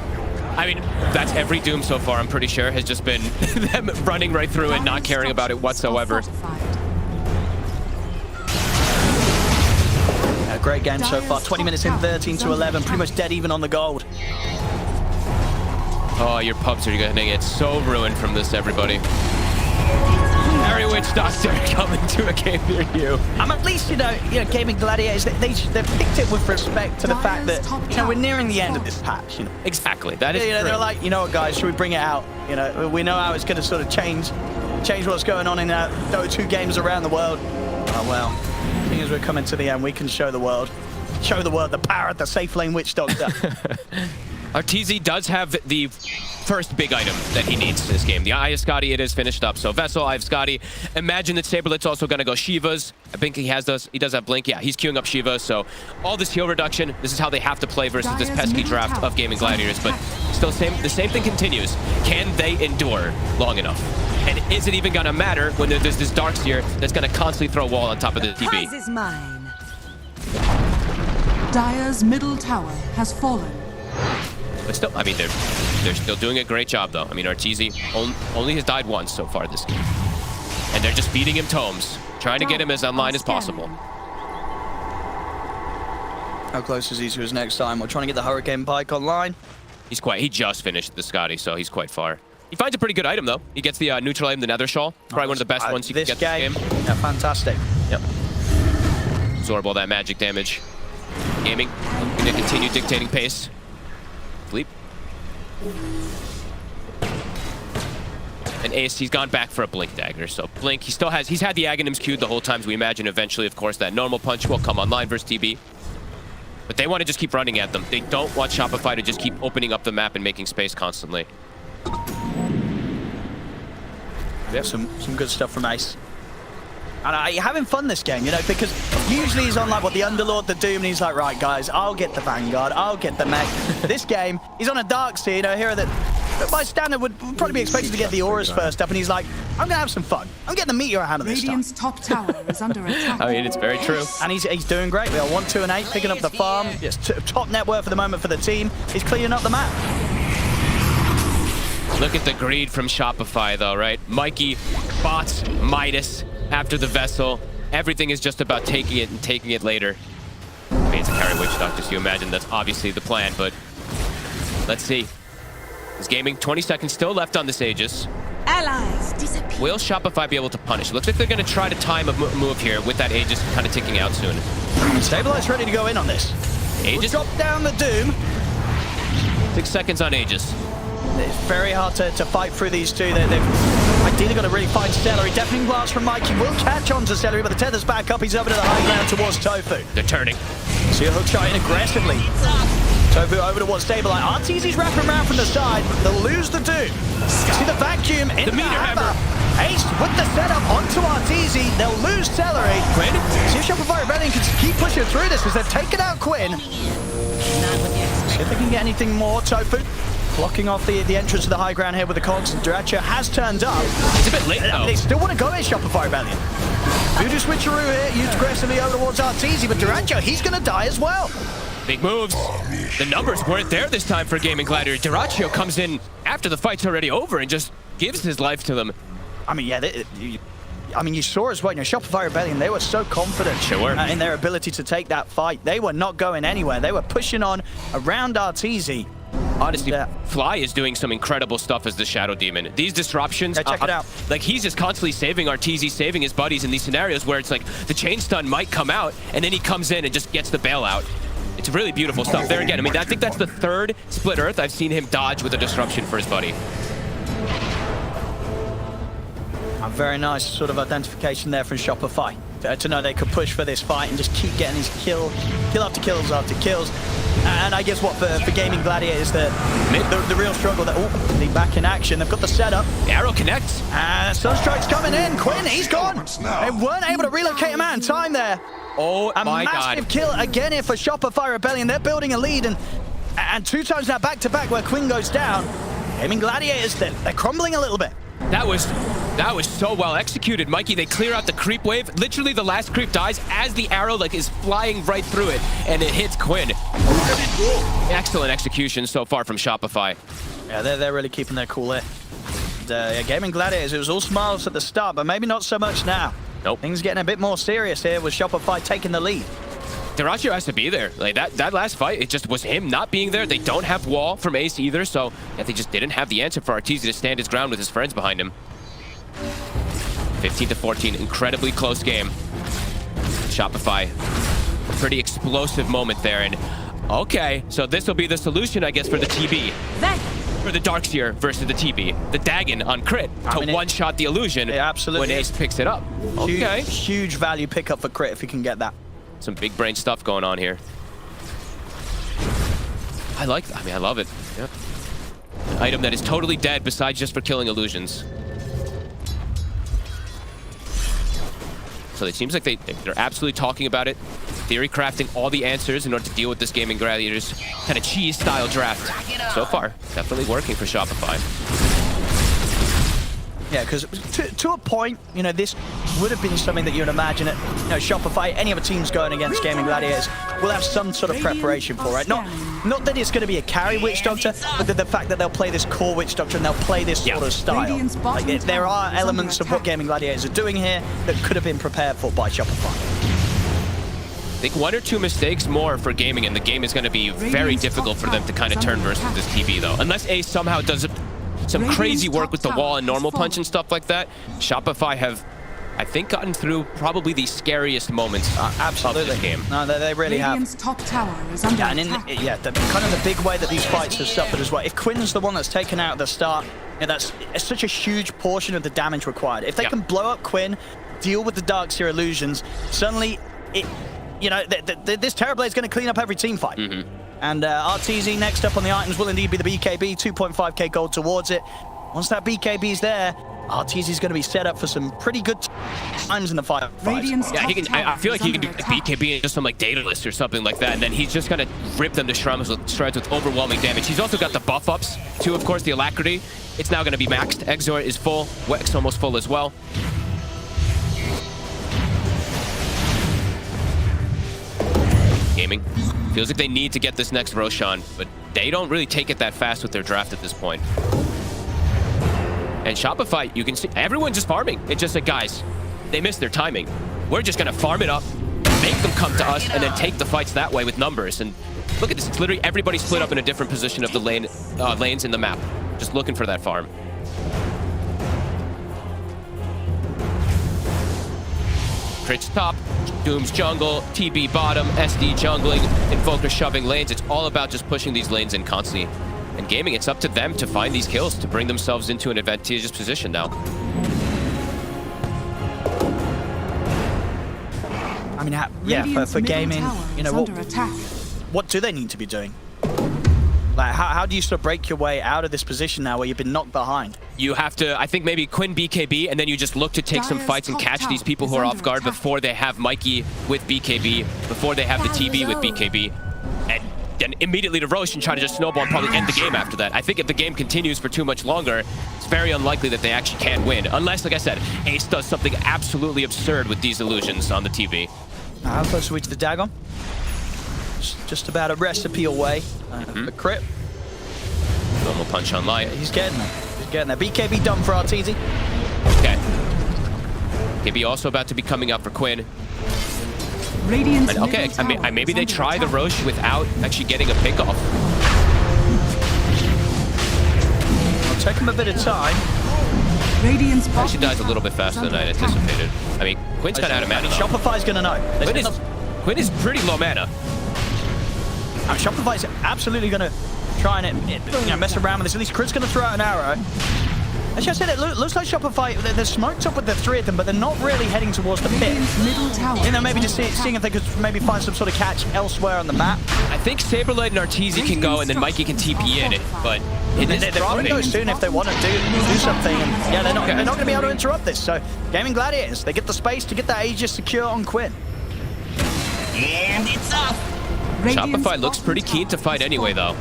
I mean, that's every Doom so far, I'm pretty sure, has just been them running right through it, not caring about it whatsoever. A great game so far. 20 minutes in, 13-11. Pretty much dead even on the gold. Oh, your pubs are going to get so ruined from this, everybody. Harry Witch Doctor coming to a game near you. At least, Gaimin Gladiators, they've picked it with respect to the fact that, we're nearing the end of this patch. Exactly, that is true. They're like, you know what, guys, should we bring it out? We know how it's going to sort of change what's going on in Dota 2 games around the world. Oh, well, as soon as we're coming to the end, we can show the world the power of the safe lane Witch Doctor. Arteezy does have the first big item that he needs in this game. The Eye of Scotty, it is finished up. So Vessel, Eye of Scotty. Imagine that Saberlight's also going to go Shivas. I think he does have Blink. Yeah, he's queuing up Shiva. So all this heal reduction, this is how they have to play versus this pesky draft of Gaimin Gladiators. But still, the same thing continues. Can they endure long enough? And is it even going to matter when there's this Darks here that's going to constantly throw a wall on top of the TB? Prize is mine. Dire's middle tower has fallen. But still, I mean, they're still doing a great job, though. I mean, Arteezy only has died once so far this game. And they're just feeding him tomes, trying to get him as online as possible. How close is he to his next time? We're trying to get the Hurricane Pike online. He just finished the Scotty, so he's quite far. He finds a pretty good item, though. He gets the neutral item, the Nether Shawl. Probably one of the best ones you can get this game. Yeah, fantastic. Yep. Absorb all that magic damage. Gaming, going to continue dictating pace. Sleep. And Ace, he's gone back for a Blink Dagger. So Blink, he's had the Aghanims queued the whole time, so we imagine eventually, of course, that normal punch will come online versus TB. But they want to just keep running at them. They don't want Shopify to just keep opening up the map and making space constantly. Yeah, some good stuff from Ace. And having fun this game, because usually he's on the Underlord, the Doom, and he's like, right, guys, I'll get the Vanguard, I'll get the Mech. This game, he's on a Darks here, a hero that by standard would probably be expected to get the Auras first up, and he's like, I'm going to have some fun. I'm getting the meteor out of this time. Radiant's top tower is under attack. I mean, it's very true. And he's doing great. We are 1, 2, and 8, picking up the farm. It's top net worth for the moment for the team. He's cleaning up the map. Look at the greed from Shopify, though, right? Mikey, bots, Midas, after the Vessel. Everything is just about taking it and taking it later. I mean, it's a carry Witch Doctor, so you imagine that's obviously the plan, but let's see. This Gaming, 20 seconds still left on this Aegis. Allies disappear. Will Shopify be able to punish? It looks like they're going to try to time a move here with that Aegis kind of ticking out soon. Stabilize ready to go in on this. Aegis? We'll drop down the Doom. 6 seconds on Aegis. It's very hard to fight through these two. They've ideally got to really find Celery. Deafening Blast from Mikey will catch on to Celery, but the tether's back up. He's over to the high ground towards Tofu. They're turning. See a hook shot in aggressively. Tofu over towards Stabilize. Arteezy's wrapping around from the side. They'll lose the Doom. See the vacuum in the meter hammer. Ace with the setup onto Arteezy. They'll lose Celery. Quinn? See if Shopify Rebellion can keep pushing through this as they've taken out Quinn. See if they can get anything more. Tofu blocking off the entrance to the high ground here with the cogs. Duracha has turned up. It's a bit late, though. They still want to go in Shopify Rebellion. Voodoo switcheroo here, used aggressively over towards Arteezy, but Duracha, he's going to die as well. Big moves. The numbers weren't there this time for Gaimin Gladiator. Duracho comes in after the fight's already over and just gives his life to them. I mean, yeah, you saw as well, Shopify Rebellion, they were so confident in their ability to take that fight. They were not going anywhere. They were pushing on around Arteezy. Honestly, Fly is doing some incredible stuff as the Shadow Demon. These disruptions, check it out. Like he's just constantly saving RTZ, saving his buddies in these scenarios where it's like the chain stun might come out and then he comes in and just gets the bailout. It's really beautiful stuff. There again, I mean, I think that's the third Split Earth I've seen him dodge with a disruption for his buddy. A very nice sort of identification there from Shopify to know they could push for this fight and just keep getting his kill after kills after kills. And I guess what for Gaimin Gladiators, the real struggle that they're back in action. They've got the setup. The arrow connects. And Sunstrike's coming in. Quinn, he's gone. They weren't able to relocate him out in time there. Oh my God. A massive kill again here for Shopify Rebellion. They're building a lead and 2 times now back to back where Quinn goes down. Gaimin Gladiators, they're crumbling a little bit. That was so well executed, Mikey. They clear out the creep wave. Literally, the last creep dies as the arrow like is flying right through it, and it hits Quinn. Excellent execution so far from Shopify. Yeah, they're really keeping their cool there. Yeah, Gaimin Gladiators, it was all smiles at the start, but maybe not so much now. Nope. Things getting a bit more serious here with Shopify taking the lead. Dyrachyo has to be there. Like that last fight, it just was him not being there. They don't have wall from Ace either, so yeah, they just didn't have the answer for Arteezy to stand his ground with his friends behind him. 15-14, incredibly close game. Shopify, a pretty explosive moment there, and okay, so this will be the solution, I guess, for the TB. For the Darkseer versus the TB. The Dagon on crit to one-shot the illusion when Ace picks it up. Okay. Huge value pickup for crit if you can get that. Some big brain stuff going on here. I love it. Yep. An item that is totally dead besides just for killing illusions. So it seems like they're absolutely talking about it. Theory crafting all the answers in order to deal with this Gaimin Gladiators kind of cheese style draft. So far, definitely working for Shopify. Yeah, because to a point, you know, this would have been something that you would imagine it. You know, Shopify, any other teams going against Gaimin Gladiators will have some sort of preparation for it. Not that it's going to be a carry Witch Doctor, but the fact that they'll play this core Witch Doctor and they'll play this sort of style. Like, there are elements of what Gaimin Gladiators are doing here that could have been prepared for by Shopify. I think 1 or 2 mistakes more for Gaming, and the game is going to be very difficult for them to kind of turn versus this TB, though. Unless Ace somehow does some crazy work with the wall and normal punch and stuff like that, Shopify have, I think, gotten through probably the scariest moments of this game. No, they really have. Top tower is under kind of the big way that these fights have suffered as well. If Quinn's the one that's taken out at the start, you know, that's such a huge portion of the damage required. If they can blow up Quinn, deal with the Darkseer illusions, suddenly this Terrorblade is going to clean up every team fight. And RTZ next up on the items will indeed be the BKB, 2.5k gold towards it. Once that BKB is there, RTZ is going to be set up for some pretty good times in the fight. Yeah, I feel like he can do like BKB and just some like data list or something like that, and then he's just going to rip them to shreds with overwhelming damage. He's also got the buff ups too, of course, the Alacrity. It's now going to be maxed. Exort is full, Wex almost full as well. Gaming feels like they need to get this next Roshan, but they don't really take it that fast with their draft at this point. And Shopify, you can see everyone just farming. It's just like, guys, they missed their timing. We're just gonna farm it up, make them come to us, and then take the fights that way with numbers. And look at this, it's literally everybody split up in a different position of the lanes in the map, just looking for that farm. Crit's top, Doom's jungle, TB bottom, SD jungling, Invoker shoving lanes. It's all about just pushing these lanes in constantly. And Gaming, it's up to them to find these kills, to bring themselves into an advantageous position now. I mean, yeah, for Gaming, you know, what do they need to be doing? Like, how do you sort of break your way out of this position now where you've been knocked behind? You have to, I think maybe Quinn BKB, and then you just look to take some fights and catch these people who are off guard before they have Mikey with BKB, before they have the TB with BKB, and then immediately to Roche and try to just snowball and probably end the game after that. I think if the game continues for too much longer, it's very unlikely that they actually can win. Unless, like I said, Ace does something absolutely absurd with these illusions on the TB. How close are we to the Dagon? Just about a recipe away. The crit. Normal punch online. Yeah, he's getting there. He's getting there. BKB done for RTZ. Okay. KB also about to be coming up for Quinn. Okay, maybe they try the Roche without actually getting a pick off. take him a bit of time. Radiant's Actually bottom dies a little tower bit faster is than I under attack. anticipated. I mean, Quinn's got out of mana though. Shopify's gonna know. Quinn is pretty low mana. Shopify's absolutely gonna try and mess around with this. At least Crit's gonna throw out an arrow. As I said, it looks like Shopify, they're smoked up with the three of them, but they're not really heading towards the pit. Radiant's middle tower. You know, maybe just seeing if they could maybe find some sort of catch elsewhere on the map. I think Saberlight and Arteezy can go, and then Mikey can TP in it, but it is They probably dropping. go soon if they want to do something. And yeah, they're not going to be able to interrupt this. So, Gaimin Gladiators, they get the space to get that Aegis secure on Quinn. And it's up. Shopify looks pretty keen to fight anyway, though.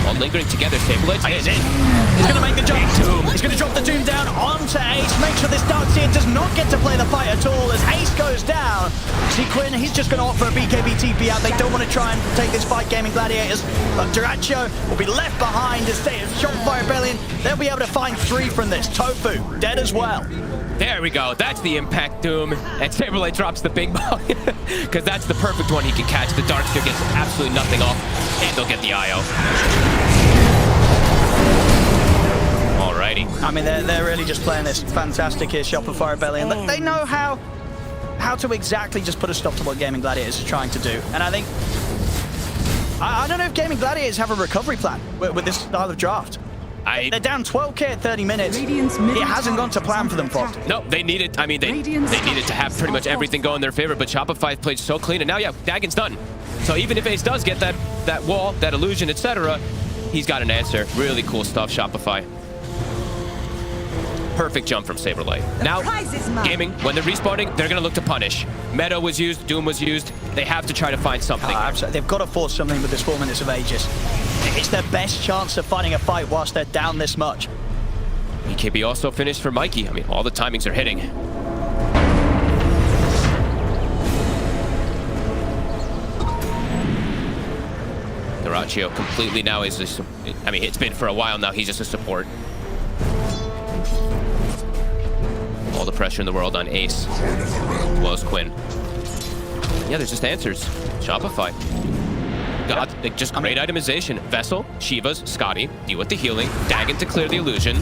All lingering together, Saberlight is in. He's going to make the jump. He's going to drop the Doom down onto Ace. Make sure this Darkseer does not get to play the fight at all as Ace goes down. See Quinn, he's just going to opt for a BKB TP out. They don't want to try and take this fight, Gaimin Gladiators. But Duracho will be left behind as Shopify Rebellion. They'll be able to find 3 from this. Tofu, dead as well. There we go. That's the impact Doom. And Saberlight drops the big ball because that's the perfect one he can catch. The Darkseer gets absolutely nothing off, and they'll get the IO. Alrighty. I mean, they're really just playing this fantastic here, Shopify Rebellion. They know how to exactly just put a stop to what Gaimin Gladiators is trying to do. And I think, I don't know if Gaimin Gladiators have a recovery plan with this style of draft. They're down 12k at 30 minutes. It hasn't gone to plan for them, Fox. No, they needed, I mean, they needed to have pretty much everything go in their favor, but Shopify played so clean, and now, yeah, Dagon's done. So even if Ace does get that wall, that illusion, etc., he's got an answer. Really cool stuff, Shopify. Perfect jump from Saberlight. Now, Gaming, when they're respawning, they're going to look to punish. Meta was used, Doom was used. They have to try to find something. Absolutely. They've got to force something with this 4 minutes of Aegis. It's their best chance of finding a fight whilst they're down this much. A.K.A also finished for Mikey. I mean, all the timings are hitting. Duracho completely now is just, I mean, it's been for a while now. He's just a support. All the pressure in the world on Ace, as well as Quinn. Yeah, there's just answers. Shopify. Got just great itemization. Vessel, Shivas, Scotty, deal with the healing. Dagon to clear the illusion.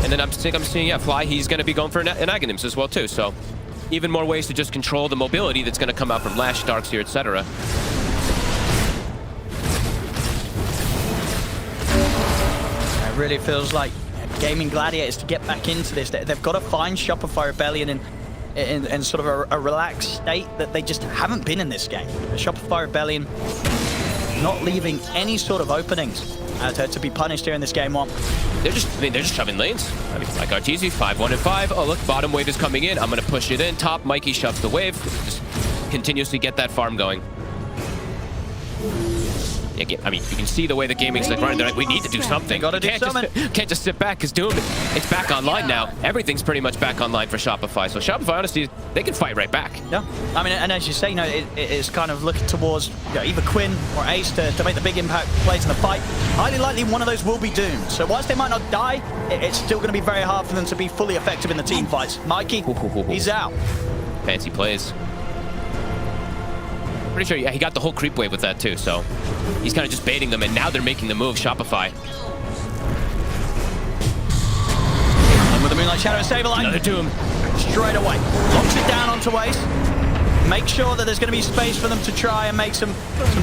And then I'm seeing, yeah, Fly, he's going to be going for an Aghanim's as well, too. So even more ways to just control the mobility that's going to come out from Lash, Darkseer, etc. It really feels like Gaimin Gladiators to get back into this. They've got to find Shopify Rebellion in sort of a relaxed state that they just haven't been in this game. Shopify Rebellion not leaving any sort of openings to be punished here in this game 1. They're just shoving lanes. I mean, like Arteezy, 5-1 and 5. Oh, look, bottom wave is coming in. I'm going to push it in. Top, Mikey shoves the wave. Just continuously get that farm going. I mean, you can see the way the Gaming's like running. They're like, we need to do something. Can't just sit back because Doom, it's back online now. Everything's pretty much back online for Shopify. So Shopify, honestly, they can fight right back. Yeah. I mean, and as you say, you know, it's kind of looking towards either Quinn or Ace to make the big impact plays in the fight. Highly likely one of those will be Doom. So whilst they might not die, it's still going to be very hard for them to be fully effective in the team fights. Mikey, he's out. Fancy plays. Pretty sure, yeah, he got the whole creep wave with that too, so he's kind of just baiting them, and now they're making the move, Shopify. And with the Moonlight Shadow and Saberlight, Another Doom. Straight away. Locks it down onto Ace. Make sure that there's going to be space for them to try and make some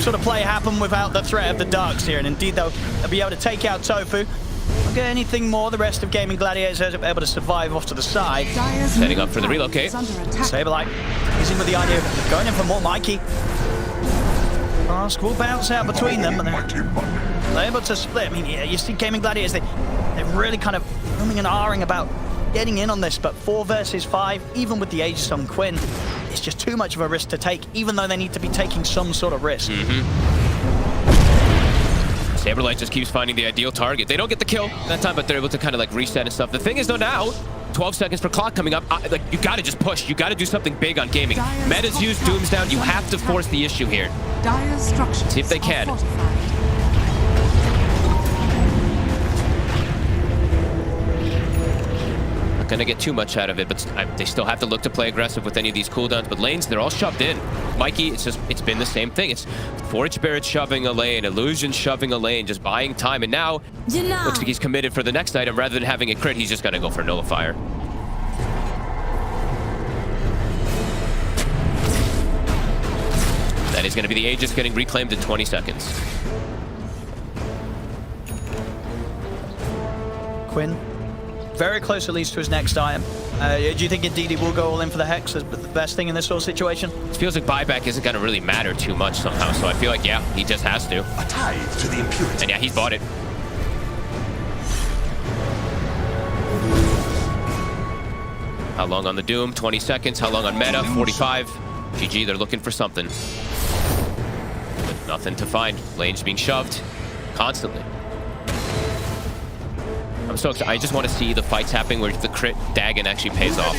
sort of play happen without the threat of the Darks here, and indeed they'll be able to take out Tofu. Not get anything more. The rest of Gaimin Gladiators are able to survive off to the side. Setting up for the relocate. Saberlight, he's in with the idea of going in for more Mikey. Mask will bounce out between them, and they're able to split. I mean, yeah, you see Gaimin Gladiators, they're really kind of umming and ahhing about getting in on this, but 4 versus 5, even with the Aegis on Quinn, it's just too much of a risk to take, even though they need to be taking some sort of risk. Saberlight just keeps finding the ideal target. They don't get the kill that time, but they're able to kind of like reset and stuff. The thing is, though, now 12 seconds for clock coming up. Like, you got to just push. You got to do something big on Gaming. Meta's used, Doom's down. You have to force the issue here. See if they can. Not going to get too much out of it, but they still have to look to play aggressive with any of these cooldowns. But lanes, they're all shoved in. Mikey, it's been the same thing. It's Forge Barrett shoving a lane, Illusion shoving a lane, just buying time. And now, looks like he's committed for the next item. Rather than having a crit, he's just going to go for a nullifier. That is going to be the Aegis getting reclaimed in 20 seconds. Quinn, very close at least to his next item. Do you think DD will go all in for the Hex as the best thing in this sort of situation? It feels like buyback isn't going to really matter too much somehow, so I feel like, yeah, he just has to. A tithe to the impurity. And yeah, he's bought it. How long on the Doom? 20 seconds. How long on Meta? 45. GG, they're looking for something. But nothing to find. Lane's being shoved constantly. I'm so excited. I just want to see the fights happening where the crit Dagon actually pays off.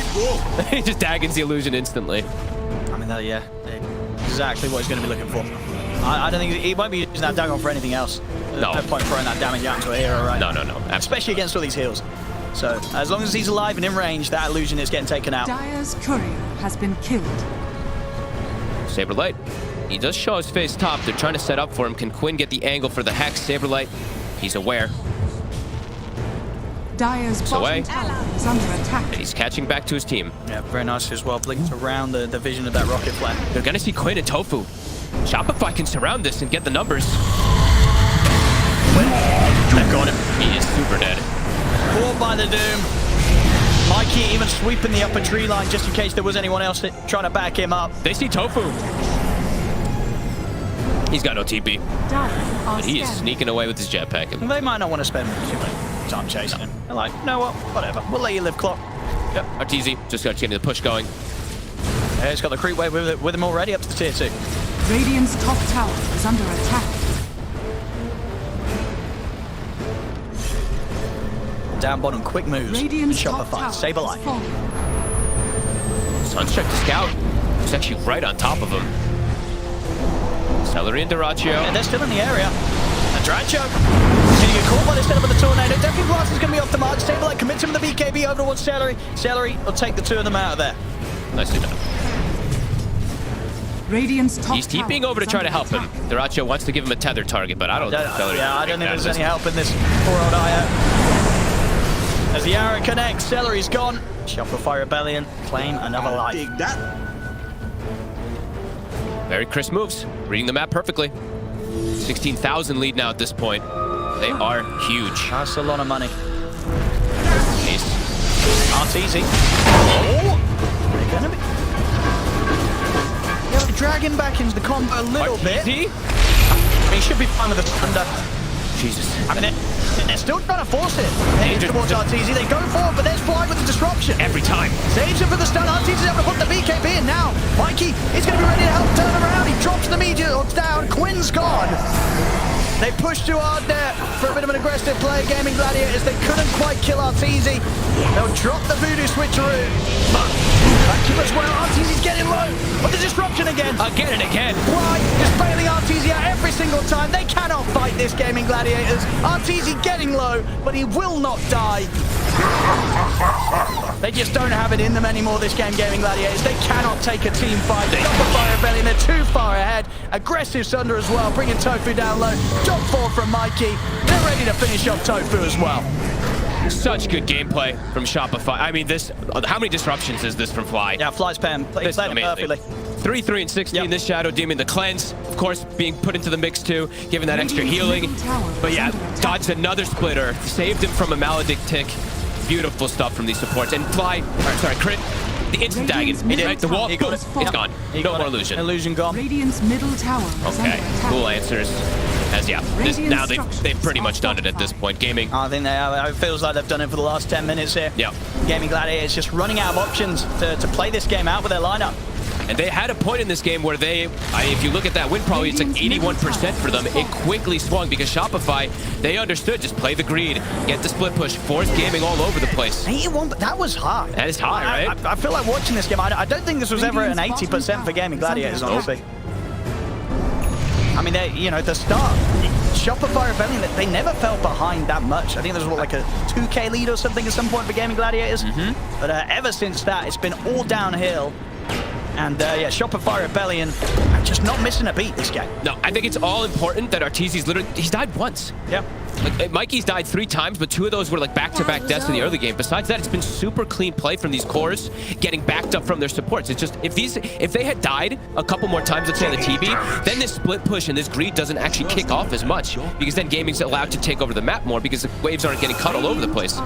He just Dagons the illusion instantly. I mean, yeah, exactly what he's going to be looking for. I don't think he won't be using that Dagon for anything else. There's no point throwing that damage out into a hero, right? No. Especially against all these heals. So, as long as he's alive and in range, that illusion is getting taken out. Dire's courier has been killed. Saberlight, he does show his face top. They're trying to set up for him. Can Quinn get the angle for the Hex? Saberlight, he's aware. Dire's bottom tower is under attack. And he's catching back to his team. Yeah, very nice as well. Blinked around the vision of that rocket flare. They're going to see Quinn and Tofu. Shopify can surround this and get the numbers. They've got him. He is super dead. Caught by the Doom. Mikey even sweeping the upper tree line just in case there was anyone else trying to back him up. They see Tofu. He's got no TP. But he is sneaking away with his jetpack. They might not want to spend too much time chasing him. They're like, you know what, whatever. We'll let you live, Clock. Yep, Arteezy just got to get the push going. Yeah, he's got the creep wave with him already up to the tier 2. Radiant's top tower is under attack. Down bottom, quick moves. Radiant's Shopify, save a life. Sunstruck the scout. He's actually right on top of him. Celery and Duraccio. Yeah, they're still in the area. And Duraccio getting a call by the setup of the Tornado. Definitely Blast is going to be off the mark. Saberlight commits him to the BKB over towards Celery. Celery will take the two of them out of there. Nicely done. Radiant's top He's TPing over to try to help him. Duraccio wants to give him a tether target, but I don't think Celery. Yeah, I don't think there's any help in this poor old Aya. As the arrow connects, Celery's gone. Shopify Rebellion claim another life. Dig that. Very crisp moves. Reading the map perfectly. 16,000 lead now at this point. They are huge. That's a lot of money. Ace. Not easy. Oh! They're gonna be... Yeah, they're dragging back into the combo a little bit. I mean, he should be fine with the Thunder. Jesus. I mean, they're still trying to force it. Heading towards Arteezy. They go forward, but there's Fly with the disruption. Every time. Saves him for the stun. Arteezy's able to put the BKB in now. Mikey is going to be ready to help turn around. He drops the meteor down. Quinn's gone. They pushed too hard there for a bit of an aggressive play. Gaimin Gladiators, they couldn't quite kill Arteezy. They'll drop the voodoo switcheroo. Back to as well. Arteezy's getting low. But the disruption again. Again and again. Why is bailing Arteezy out every single time? They cannot fight this Gaimin Gladiators. Arteezy getting low, but he will not die. They just don't have it in them anymore, this game, Gaimin Gladiators. They cannot take a team fight. Shopify Rebellion, they're too far ahead. Aggressive Sunder as well, bringing Tofu down low. Jump forward from Mikey. They're ready to finish off Tofu as well. Such good gameplay from Shopify. I mean, this. How many disruptions is this from Fly? Yeah, Fly's Pam. Played perfectly. 3-3 and 16. Yep. This Shadow Demon, the cleanse, of course, being put into the mix too, giving that extra healing. But yeah, dodged another splitter, saved him from a maledict tick. Beautiful stuff from these supports. And Fly, crit, the instant Dagon. Right, the wall, boom, it's gone. No more illusion. Illusion gone. Radiant's middle tower. Okay, cool answers. As yeah, now they've pretty much done it at this point. Gaming. I think they have. It feels like they've done it for the last 10 minutes here. Yeah. Gaimin Gladiators just running out of options to play this game out with their lineup. And they had a point in this game where if you look at that win, probably it's like 81% for them. It quickly swung because Shopify, they understood, just play the greed, get the split push, force gaming all over the place. 81, that was high. That is high, right? I feel like watching this game, I don't think this was ever an 80% for Gaimin Gladiators, honestly. I mean, the start, Shopify Rebellion, they never fell behind that much. I think there was like a 2K lead or something at some point for Gaimin Gladiators. But ever since that, it's been all downhill. And yeah, Shopify Rebellion just not missing a beat this game. No, I think it's all important that Arteezy's literally, he's died once. Yeah. Like, Mikey's died 3 times, but 2 of those were like back-to-back deaths in the early game. Besides that, it's been super clean play from these cores, getting backed up from their supports. It's just, if they had died a couple more times, let's say on the TB, then this split push and this greed doesn't actually kick off as much, because then gaming's allowed to take over the map more because the waves aren't getting cut all over the place.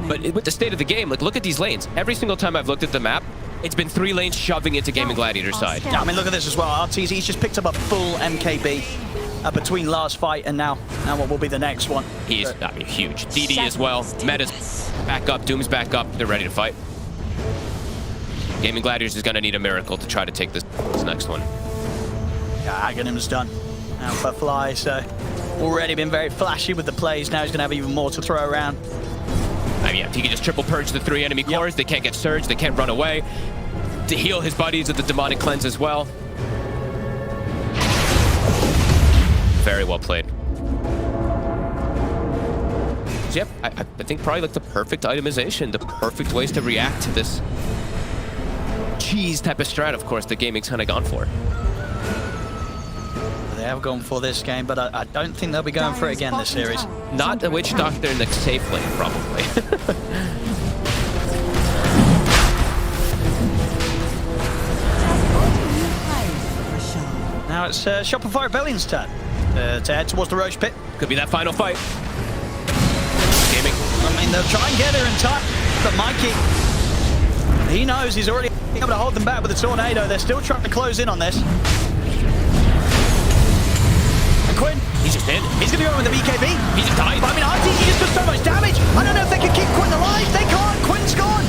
But with the state of the game, like, look at these lanes. Every single time I've looked at the map, it's been 3 lanes shoving into Gaimin Gladiator's side. Yeah, I mean, look at this as well. Arteezy's just picked up a full MKB between last fight and now what will be the next one. He is, I mean, huge. DD as well. Meta's back up. Doom's back up. They're ready to fight. Gaimin Gladiators is going to need a miracle to try to take this next one. Yeah, Aghanim's done. Alpha Fly, so already been very flashy with the plays. Now he's going to have even more to throw around. I mean, yeah, he can just triple purge the 3 enemy cores. They can't get surged. They can't run away. To heal his buddies with the demonic cleanse as well. Very well played. So, yep, I think probably like the perfect itemization, the perfect ways to react to this cheese type of strat, of course, that gaming's kind of gone for. They have gone for this game, but I don't think they'll be going for it again this series. Not the Witch Doctor in the safe lane, probably. Now it's Shopify Rebellion's turn to head towards the Roach Pit. Could be that final fight. Gaming. I mean, they'll try and get her in time, but Mikey, he knows he's already able to hold them back with the tornado. They're still trying to close in on this. And Quinn, He's just in. he's going to go in with the BKB. He just died. But I mean, Arteezy just does so much damage. I don't know if they can keep Quinn alive. They can't. Quinn's gone.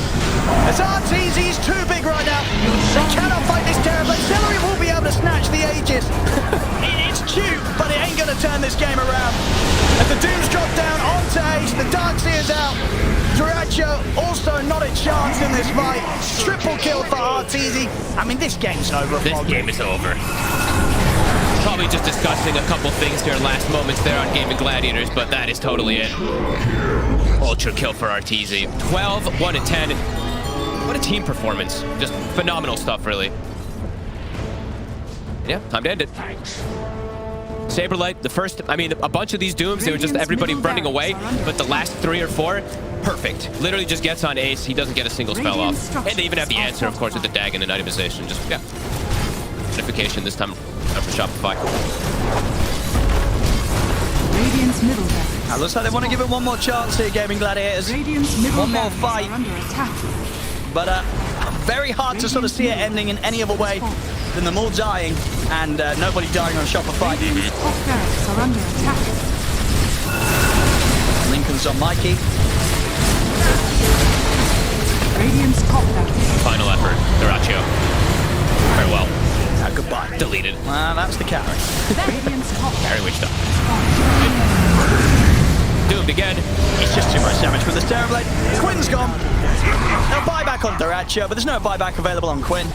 As Arteezy's too big right now. They cannot fight this terrible. Celery will be able to snatch the Aegis. It's cute, but it ain't going to turn this game around. As the Dooms drop down onto Ace, the Darkseer's out. Duracho also not a chance in this fight. Triple kill for Arteezy. I mean, this game's over. This game is over. Probably just discussing a couple things here, last moments there on Gaimin Gladiators, but that is totally it. Ultra kill for Arteezy. 12, 1 and 10. What a team performance. Just phenomenal stuff, really. And yeah, time to end it. Saberlight, the first, I mean, a bunch of these Dooms, they were just everybody running away, but the last 3 or 4, perfect. Literally just gets on Ace, he doesn't get a single spell off. And they even have the answer, of course, with the Dagon and itemization. Just, yeah. Notification this time for Shopify. Radiant's middle barracks. Looks like they want to give it one more chance here, Gaimin Gladiators. Radiant's middle One more barracks fight. are under attack. But very hard to sort of see it ending in any other way than them all dying and nobody dying on Shopify. Radiant's top barracks are under attack. Lincoln's on Mikey. Radiant's top barracks. Final effort, Duracho. Very well. Goodbye. Deleted. That's the carry. Radiant's top Very witch stuff. Doomed again. It's just too much damage with the Terrorblade. Quinn's gone. No buyback on Duracho, but there's no buyback available on Quinn.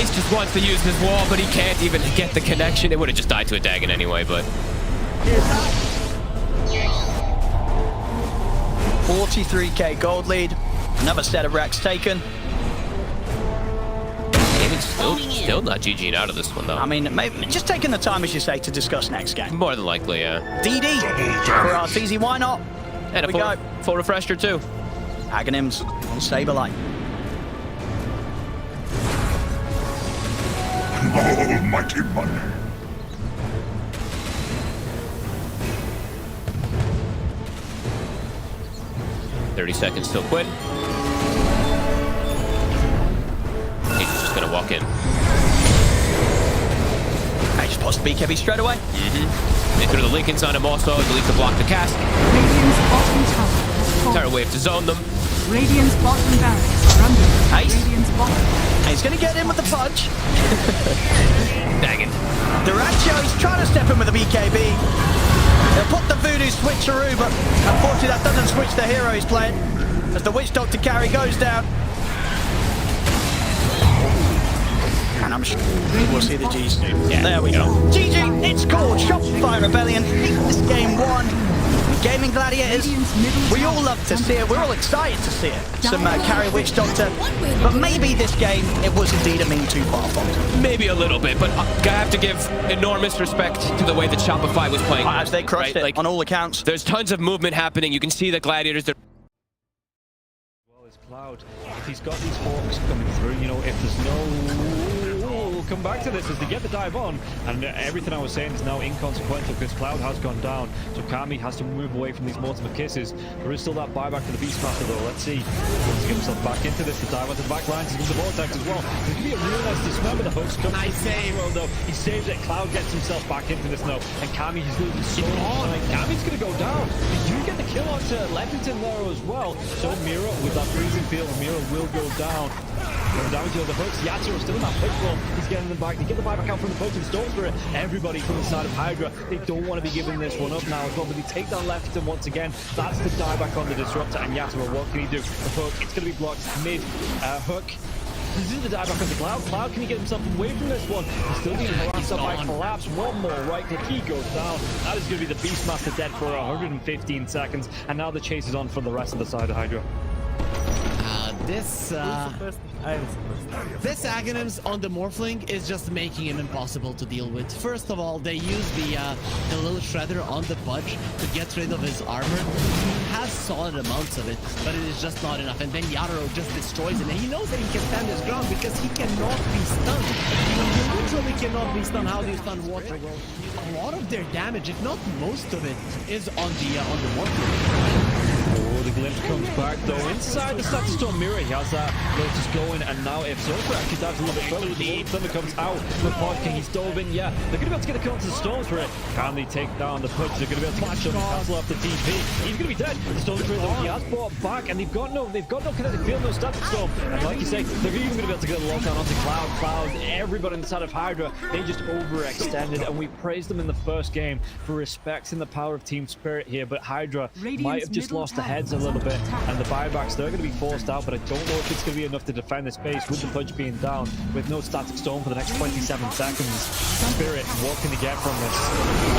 Ace just wants to use his wall, but he can't even get the connection. It would have just died to a Dagon anyway, but... 43k gold lead. Another set of racks taken. Still not GG'd out of this one, though. I mean, maybe just taking the time, as you say, to discuss next game. More than likely, yeah. DD for Arteezy, why not? And a full refresher, too. Aghanim's on Saberlight. Almighty money. $30 seconds till Quinn. He's just gonna walk in. I just post BKB straight away. They threw the Lincolns on him also, I believe, to block the cast. Radiant's bottom tower has fallen. Entire wave to zone them. Radiant's bottom barracks are under attack. Ace. Radiant's bottom. He's going to get in with the punch. Dagon. Duracho, he's trying to step in with the BKB. They'll put the voodoo switcheroo, but unfortunately that doesn't switch the hero he's playing. As the Witch Doctor carry goes down. And I'm sure we'll see the G soon. Yeah, there we go. GG, it's called Shopify Rebellion. This game won. Gaimin Gladiators, we all love to see it. We're all excited to see it. Some carry Witch Doctor. But maybe this game, it was indeed a mean too far from. Maybe a little bit, but I have to give enormous respect to the way that Shopify was playing. As they crushed it, like, on all accounts. There's tons of movement happening. You can see the Gladiators. Well, as Cloud, if he's got these hawks coming through, you know, if there's no... We'll come back to this as they get the dive on, and everything I was saying is now inconsequential because Cloud has gone down, so Kami has to move away from these multiple kisses. There is still that buyback to the Beastmaster though. Let's see. He wants to get himself back into this. The dive onto the back lines. He's got the vortex as well. There's going to be a real nice dismember. The hooks come. Nice save. Though. He saves it. Cloud gets himself back into this now, and Kami is losing so much time. Kami's going to go down. They do get the kill onto Levington there as well. So Mira with that freezing field, Mira will go down. Going down to the hooks. Yatsuro's still in that push roll. He's getting them back. They get the buyback out from the potent Storm Spirit. Everybody from the side of Hydra, they don't want to be giving this one up now as well, but they take down Lefton once again. That's the dieback on the Disruptor, and Yaturo, what can he do? The hook, it's going to be blocked mid. Hook. He's in the dieback on the Cloud. Cloud, can he get himself away from this one? He's still being harassed up by Collapse. One more right click, he goes down. That is going to be the Beastmaster dead for 115 seconds, and now the chase is on for the rest of the side of Hydra. This Aghanims on the Morphling is just making him impossible to deal with. First of all, they use the little shredder on the Pudge to get rid of his armor. He has solid amounts of it, but it is just not enough. And then Yatoro just destroys him, and he knows that he can stand his ground because he cannot be stunned. You literally cannot be stunned. How do you stun water? A lot of their damage, if not most of it, is on the Morphling. Oh, the glimpse comes back though. Inside the Static Storm Mirror, he has that Lotus going, and now if Zofra actually dives a little bit further, the Thunder comes out. The Pod King, he's dove in, yeah. They're going to be able to get a kill onto the Storm Spirit. Can they take down the Pudge? They're going to be able to catch up and cancel off the TP. He's going to be dead. The Storm Spirit though, he has brought back, and they've got no kinetic field, no Static Storm. And like you say, they're even going to be able to get a lockdown onto Cloud. Everybody inside of Hydra, they just overextended, and we praised them in the first game for respecting the power of Team Spirit here, but Hydra might have just lost the heads a little bit, and the buybacks, they're going to be forced out, but I don't know if it's going to be enough to defend this base with the Pudge being down, with no Static Storm for the next 27 seconds. Spirit, what can they get from this?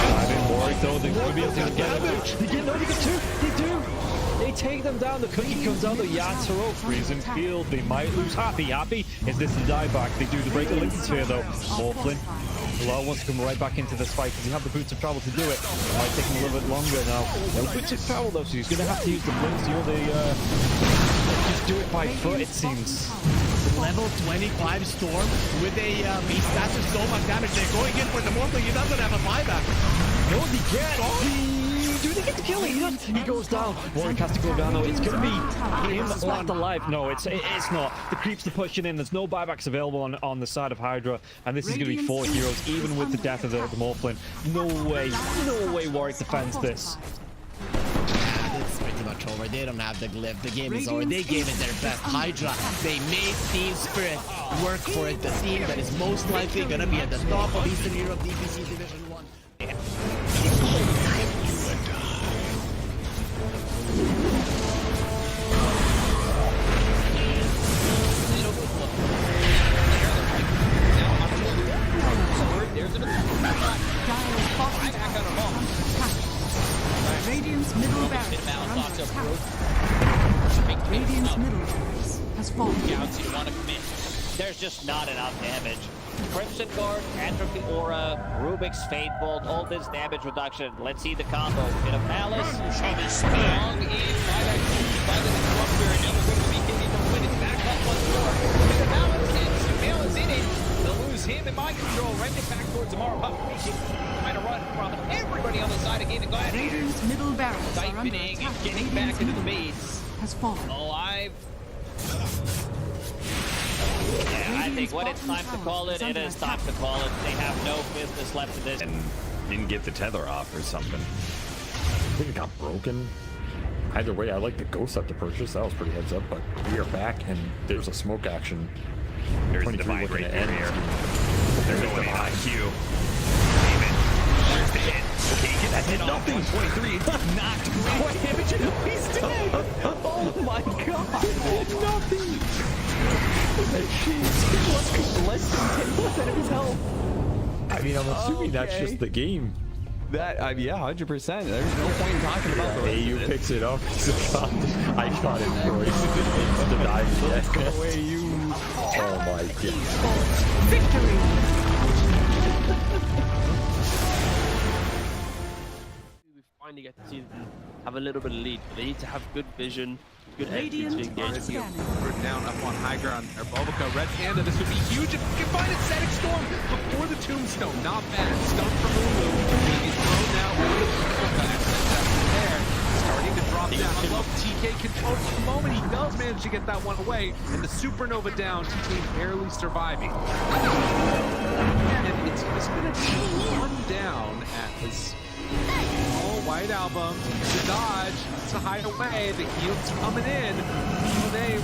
Diving Warwick though, they're going to be able to get them. They get two, they do! They take them down, the cookie comes out, the Yatoro, freezing field, they might lose Happy. Is this the dieback? They do, to break the Lincoln Sphere though. Morphlin. Bilal wants to come right back into this fight because he have the boots of travel to do it. It might take him a little bit longer now. No boots of travel though, so he's going to have to use the blinks, you know, just do it by foot, it seems. Level 25 Storm with a beast stats of so much damage. They're going in for the Morphling. He doesn't have a buyback. No, he can't. Do they get the kill? He goes down. Warwick has to go down though. It's going to be him left alive. No, it's not. The creeps are pushing in. There's no buybacks available on the side of Hydra, and this is going to be 4 heroes, even with the death of the Morphlin. No way Warwick defends this. It's pretty much over. They don't have the glyph. The game is over. They gave it their best. Hydra, they made Team Spirit work for it. The team that is most likely going to be at the top of Eastern Europe DPC Division 1. Radiant's middle barracks Radiant's middle barracks has fallen. There's just not enough damage. Crimson Guard, Atrophy Aura, Rubik's Fate Bolt, all this damage reduction. Let's see the combo. Bit of Malice, strong in by the Disruptor, and now we're going to be getting the win. It's back up once more. Bit of Malice, and Shamil is in it. They'll lose him in mind control. Right back towards tomorrow. Trying to run from everybody on the side of Gaimin Gladiators. Radiant's middle barracks Siphoning and getting back into the base. Has fallen. Alive. Yeah, I think when it's time to call it, it is time to call it. They have no business left in this. And didn't get the tether off or something. I think it got broken. Either way, I like the ghost up to purchase. That was pretty heads up, but we are back and there's a smoke action. There's 23 looking to end here. There's no IQ. There's the hit. Okay, that hit nothing. 23 knocked right damage. He's dead. Oh my god. Nothing. Less than 10% of his health. I mean, I'm assuming that's just the game. That yeah, 100%. There's no point in talking about the rest AU of it. picks it up. I shot him twice. It's the dive. Go away, you. Oh my god. Victory. We finally get to see them have a little bit of lead. They need to have good vision, good entry to engage. We're down up on high ground. Or Bulbica, Red Panda, this would be huge if we can find it. Static Storm before the Tombstone. Not bad. Stun from Lulu. He's thrown now. There. Starting to drop down. I love TK control for the moment. He does manage to get that one away. And the Supernova down. TK barely surviving. And it's just going to be one down as oh, White Album. The dodge. It's a hideaway. The heal's coming in. They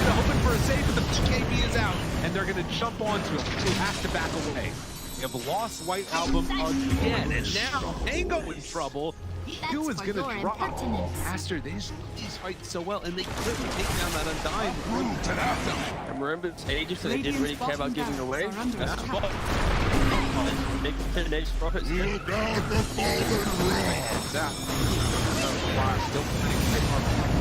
hoping for a save, but the PKB is out, and they're going to jump onto him. They have to back away. They have lost White Album again, and now Mango in trouble. Q is going to drop. Aster, these fight so well, and they couldn't take down that Undying. And remember, it's ages, so they didn't really care about giving away. That's the ball. Big finish, profits. Still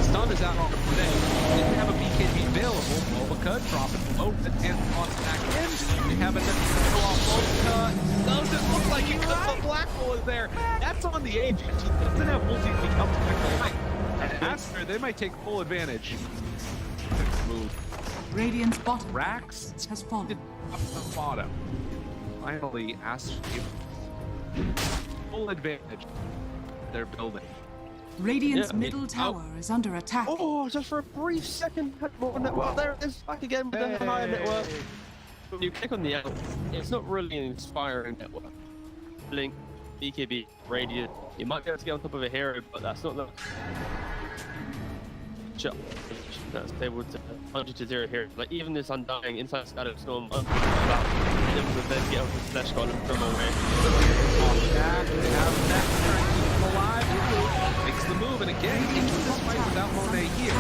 Stun is out on the play. Didn't have a BKB available. Bulbica dropping low. The 10th on back in. They have another throw off Bulbica. Doesn't look like he could. The black hole is there. That's on the agent. He doesn't have multi to become back away. And Aster, they might take full advantage. Move. Radiant's bottom Rax has fallen. Up the bottom. Finally, Aster full advantage. They're building. Radiant's middle tower is under attack. Oh, just for a brief second, had more network. There it is, back again with the higher network. When you click on the L, it's not really an inspiring network. Blink, BKB, Radiant. You might be able to get on top of a hero, but that's not the shot. That's able to 100-0 here. Like even this Undying inside Static Storm, able to then get off the slash column from away. Back, they have that alive. Makes the move, and again, into this fight without Monet here.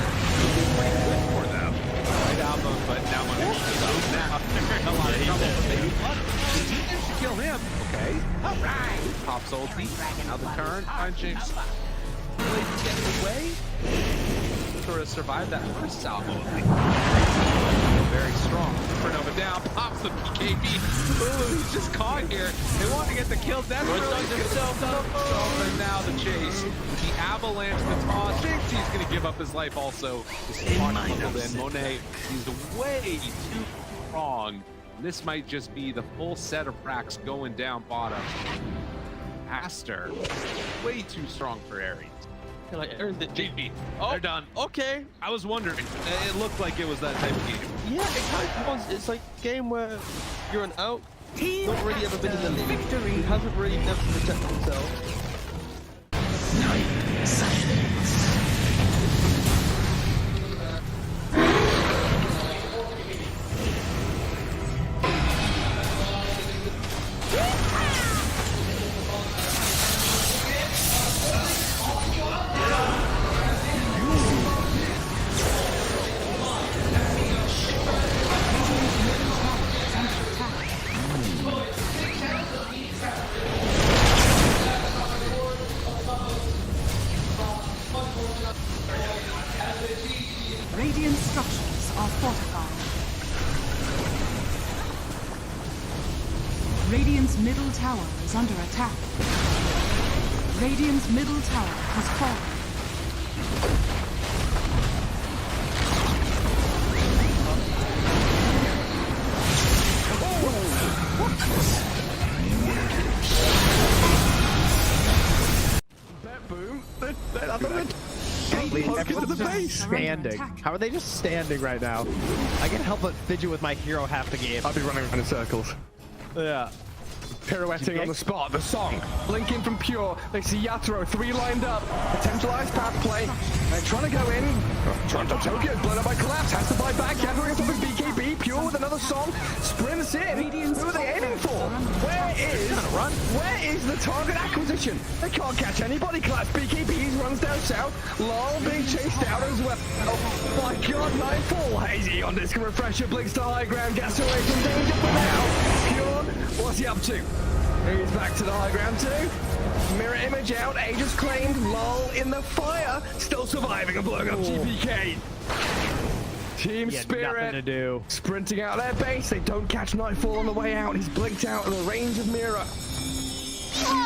Quite good for them. Right album, but now Monet is out now. They're in a lot of trouble, but they managed to kill him. Okay. All right. Pops ulti. Now the turn. Find Jinx. Getting away. Sort of survived that first salvo. Very strong. Supernova down. Pops the PKB. Ooh, he's just caught here. They want to get the kill. That's really himself. And now the chase. The avalanche, the toss. Jinx, he's going to give up his life also. This is in. Monet, he's way too strong. This might just be the full set of racks going down bottom. Aster, way too strong for Ares. Like Aaron did JP. Oh, they're done. Okay. I was wondering. It looked like it was that type of game. Yeah, it kind of was. It's like a game where you're an out, not really ever been in the league. Victory. He hasn't really never protected himself. Radiant structures are fortified. Radiant's middle tower is under attack. Radiant's middle tower has fallen. Standing. How are they just standing right now? I can't help but fidget with my hero half the game. I'll be running around in circles. Yeah. pirouetting on the spot. The song, blinking from Pure. They see Yatoro, 3 lined up. Potentialized path play. They're trying to go in. Toronto Tokyo blown up by Collapse. Has to buy back. Yatoro gets off his BKB. Pure with another song. Sprints in. Who are they aiming for? Where is the target acquisition? They can't catch anybody. Collapse BKBs runs down south. Lol being chased out as well. Oh my god, Nightfall. Hazy on disc refresher. Blinks to high ground. Gets away from danger for now. Pure, what's he up to? He's back to the high ground too. Mirror image out. Aegis claimed. Lol in the fire. Still surviving and blowing up GPK. Team Spirit sprinting out their base. They don't catch Nightfall on the way out. He's blinked out of the range of Mirror.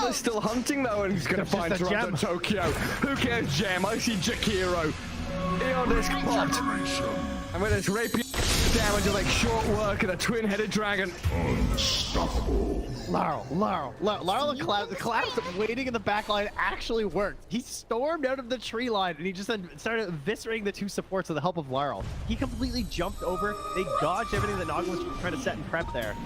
They're still hunting though, and he's going to find Toronto Tokyo. Who cares, Gem? I see Jakiro. Eon disc popped. And with this rapier damage of like short work and a twin-headed dragon. Unstoppable. Larl the collapse waiting in the back line actually worked. He stormed out of the tree line and he just then started eviscerating the 2 supports with the help of Larl. He completely jumped over. They dodged everything that Naga was trying to set and prep there.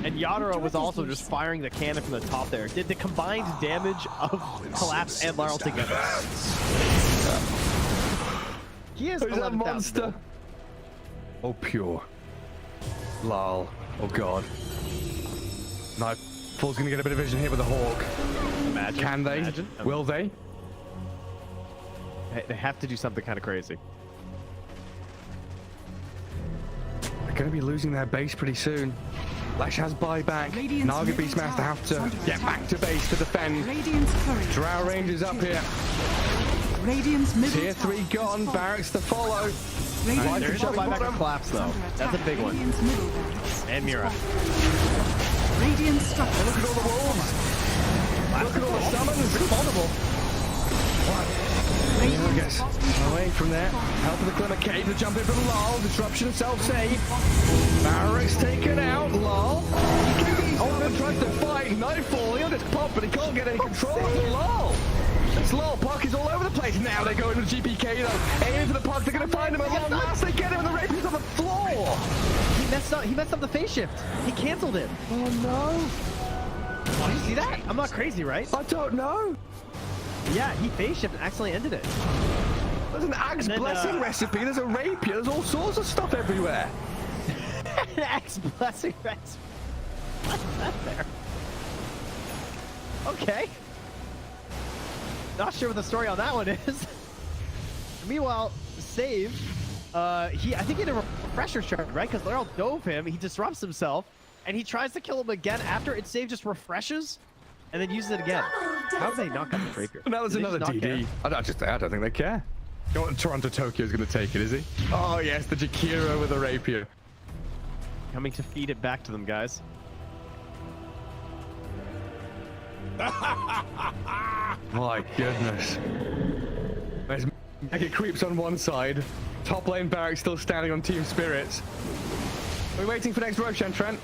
And Yatoro was also just firing the cannon from the top there. Did the combined damage of Collapse and Larl together. He is a monster. Oh, Pure. Lol. Oh, God. Nightfall's gonna get a bit of vision here with the Hawk. Imagine. Can they? Imagine. Will they? They have to do something kind of crazy. They're gonna be losing their base pretty soon. Lash has buyback. Naga Beastmaster have to get back to base to defend. Drow Rangers up here. Tier 3 gone. Barracks to follow. There's no buyback of Collapse though. That's a big one. And Mira. Radiant structure. Look at all the wolves. Look at all the summons. It's vulnerable. Gets away from there. Help of the Glimmer Cave to jump in from Lol. Disruption, self-save. Barracks taken out. Lol. Oh, tries to fight. Nightfall. He'll just pop, but he can't get any control of Lol. It's Lol. Puck is all over the place. Now they go into GPK though. Aiming for the puck. They're going to find him at long last. They get him and the rapier's on the floor. He messed up the phase shift. He canceled it. Oh no. Oh, you see that? I'm not crazy, right? I don't know. Yeah, he phase shift and accidentally ended it. There's an Axe Blessing recipe. There's a rapier. There's all sorts of stuff everywhere. An Axe Blessing recipe. What's that there? Okay. Not sure what the story on that one is. Meanwhile, Save, I think he had a refresher shard, right? Because Laurel dove him, he disrupts himself, and he tries to kill him again after it. Save just refreshes and then uses it again. How did they not got the rapier? That was another DD. I don't think they care. Toronto Tokyo is going to take it, is he? Oh yes, the Jakiro with a rapier. Coming to feed it back to them, guys. My goodness. There's Mega Creeps on one side. Top lane Barracks still standing on Team Spirits. Are we waiting for next Roshan, Trent?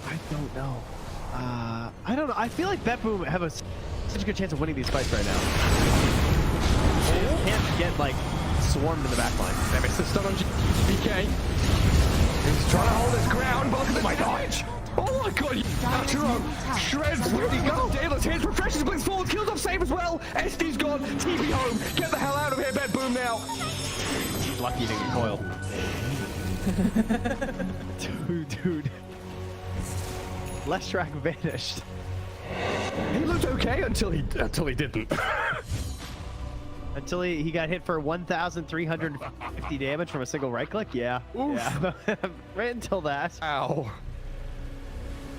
I don't know. I don't know. I feel like BetBoom have such a good chance of winning these fights right now. They just can't get like swarmed in the back line. They missed the stun on BK. He's trying to hold his ground, but look at the dodge. Oh my god, Yatoro shreds. Where'd he go? Daedalus hits, refreshes, blinks forward, kills off Save as well. SD's gone, TP home. Get the hell out of here, BetBoom now. Lucky he didn't get coiled. Dude. Leshrac vanished. He looked okay until he didn't. Until he got hit for 1,350 damage from a single right click? Yeah. Yeah. Right until that. Ow.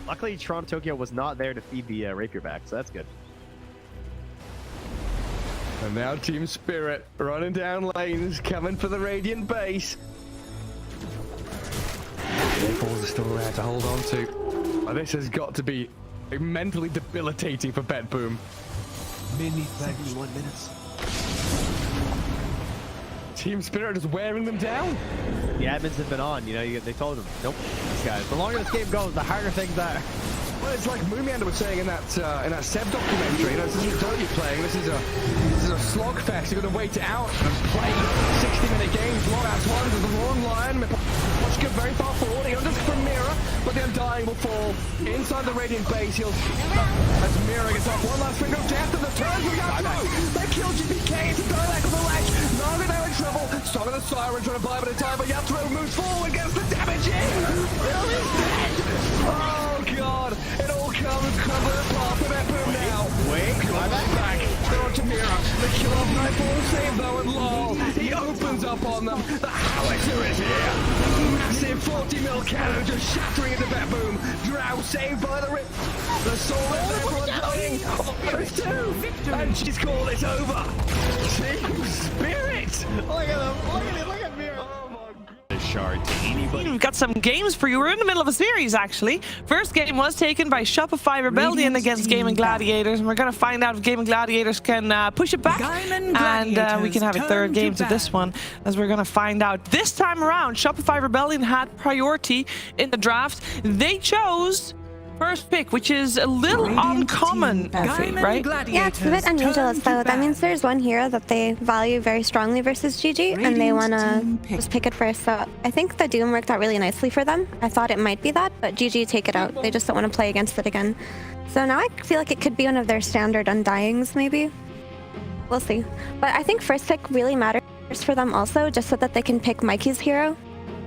Luckily, Toronto Tokyo was not there to feed the rapier back, so that's good. And now Team Spirit running down lanes, coming for the Radiant base. Balls are still there to hold on to. This has got to be mentally debilitating for BetBoom. 71 minutes. Team Spirit is wearing them down. The admins have been on, they told them, nope, these guys. The longer this game goes, the harder things are. Well, it's like Moomiander was saying in that Seb documentary. This isn't Dota you're playing. This is a slogfest. You're going to wait it out and play 60-minute games, long ass ones with the long line. Watch get very far forward. He unders from Mira, but the Undying will fall inside the Radiant base. He'll as Mira gets off one last finger of death, and the turns will get through. They kill GPK. It's a direct on the ledge. Naga now in trouble. Song of the Siren trying to buy a bit of time, but Yatro moves forward, gets the damage in. Will is dead. Oh god, it all comes crumbling apart for that boom now. Wait, back. They're on to Mira. They kill off Nightfall, save though, and lol. He opens up on them. The howitzer is here. Massive 40 mil cannon just shattering into that boom. Drow saved by the rip. The soul is there for Undying. There's two. And she's called it over. Team Spirit. Look at him. Look at him. Look at Mira. Oh my god. Shard to anybody. We've got some games for you. We're in the middle of a series, actually. First game was taken by Shopify Rebellion against Gaimin Gladiators, and we're going to find out if Gaimin Gladiators can push it back, and we can have a third game to this one, as we're going to find out. This time around, Shopify Rebellion had priority in the draft. They chose first pick, which is a little uncommon, Effie, right? Yeah, it's a bit unusual. So that means there's one hero that they value very strongly versus GG, and they want to just pick it first. So I think the Doom worked out really nicely for them. I thought it might be that, but GG take it out. They just don't want to play against it again. So now I feel like it could be one of their standard Undyings, maybe. We'll see. But I think first pick really matters for them also, just so that they can pick Mikey's hero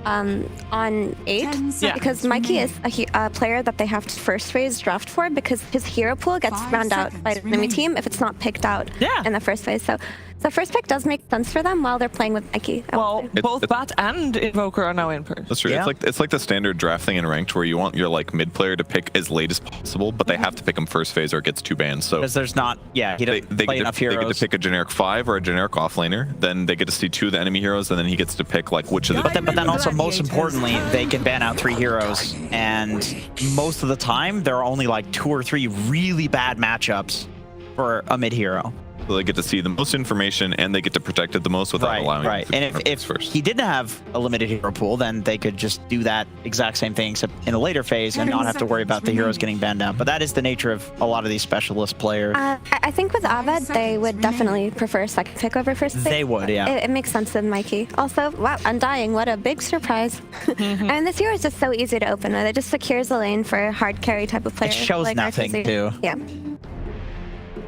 on 8, because Mikey is a player that they have to first phase draft for, because his hero pool gets round out by the enemy team if it's not picked out in the first phase. So first pick does make sense for them while they're playing with Mikey. Well, both Bat and Invoker are now in first. That's true. Yeah. It's like the standard draft thing in ranked, where you want your like mid player to pick as late as possible, but they have to pick him first phase or it gets 2 bans. So because there's not, he doesn't play enough heroes. They get to pick a generic 5 or a generic offlaner. Then they get to see 2 of the enemy heroes, and then he gets to pick like which of the. But then also, most importantly, they can ban out 3 heroes, and most of the time there are only like 2 or 3 really bad matchups for a mid hero. So they get to see the most information, and they get to protect it the most without allowing. Right. And if he didn't have a limited hero pool, then they could just do that exact same thing, except in a later phase, and not have to worry about the heroes getting banned out. But that is the nature of a lot of these specialist players. I think with Aved, they would definitely prefer second pick over first pick. They would, yeah. It makes sense with Mikey. Also, wow, Undying, what a big surprise. And this hero is just so easy to open with. It just secures the lane for a hard carry type of player. It shows like nothing, RTZ. too. Yeah.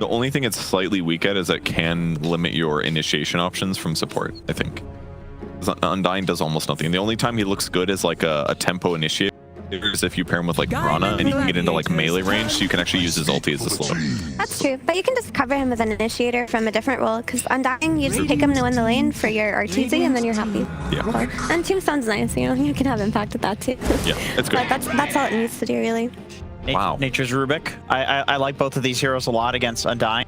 The only thing it's slightly weak at is it can limit your initiation options from support, I think. Undying does almost nothing. The only time he looks good is like a tempo initiator is if you pair him with like Rana, and you can get into like melee range, so you can actually use his ulti as a slow. That's true, but you can just cover him with an initiator from a different role, because Undying, you just pick him to win the lane for your RTZ, and then you're happy. Yeah. And Tombstone's nice, you know, you can have impact with that too. Yeah, it's good. But that's all it needs to do, really. Wow. Nature's Rubik. I like both of these heroes a lot against Undying.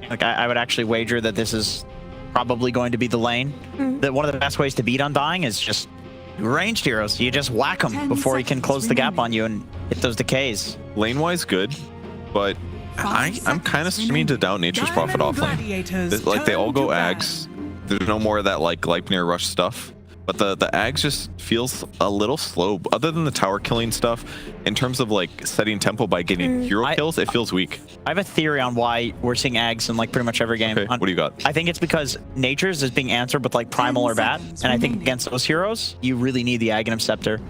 Like I would actually wager that this is probably going to be the lane. That one of the best ways to beat Undying is just ranged heroes. You just whack him before he can close the gap on you and hit those decays. Lane-wise, good, but I'm kind of starting to doubt Nature's Prophet off lane. Like they all go Ags. There's no more of that like Gleipnir rush stuff. But the Ags just feels a little slow. Other than the tower killing stuff, in terms of like setting tempo by getting hero kills, it feels weak. I have a theory on why we're seeing Ags in like pretty much every game. Okay, what do you got? I think it's because Nature's is being answered with like Primal or Bat, and I think against those heroes, you really need the Aghanim Scepter.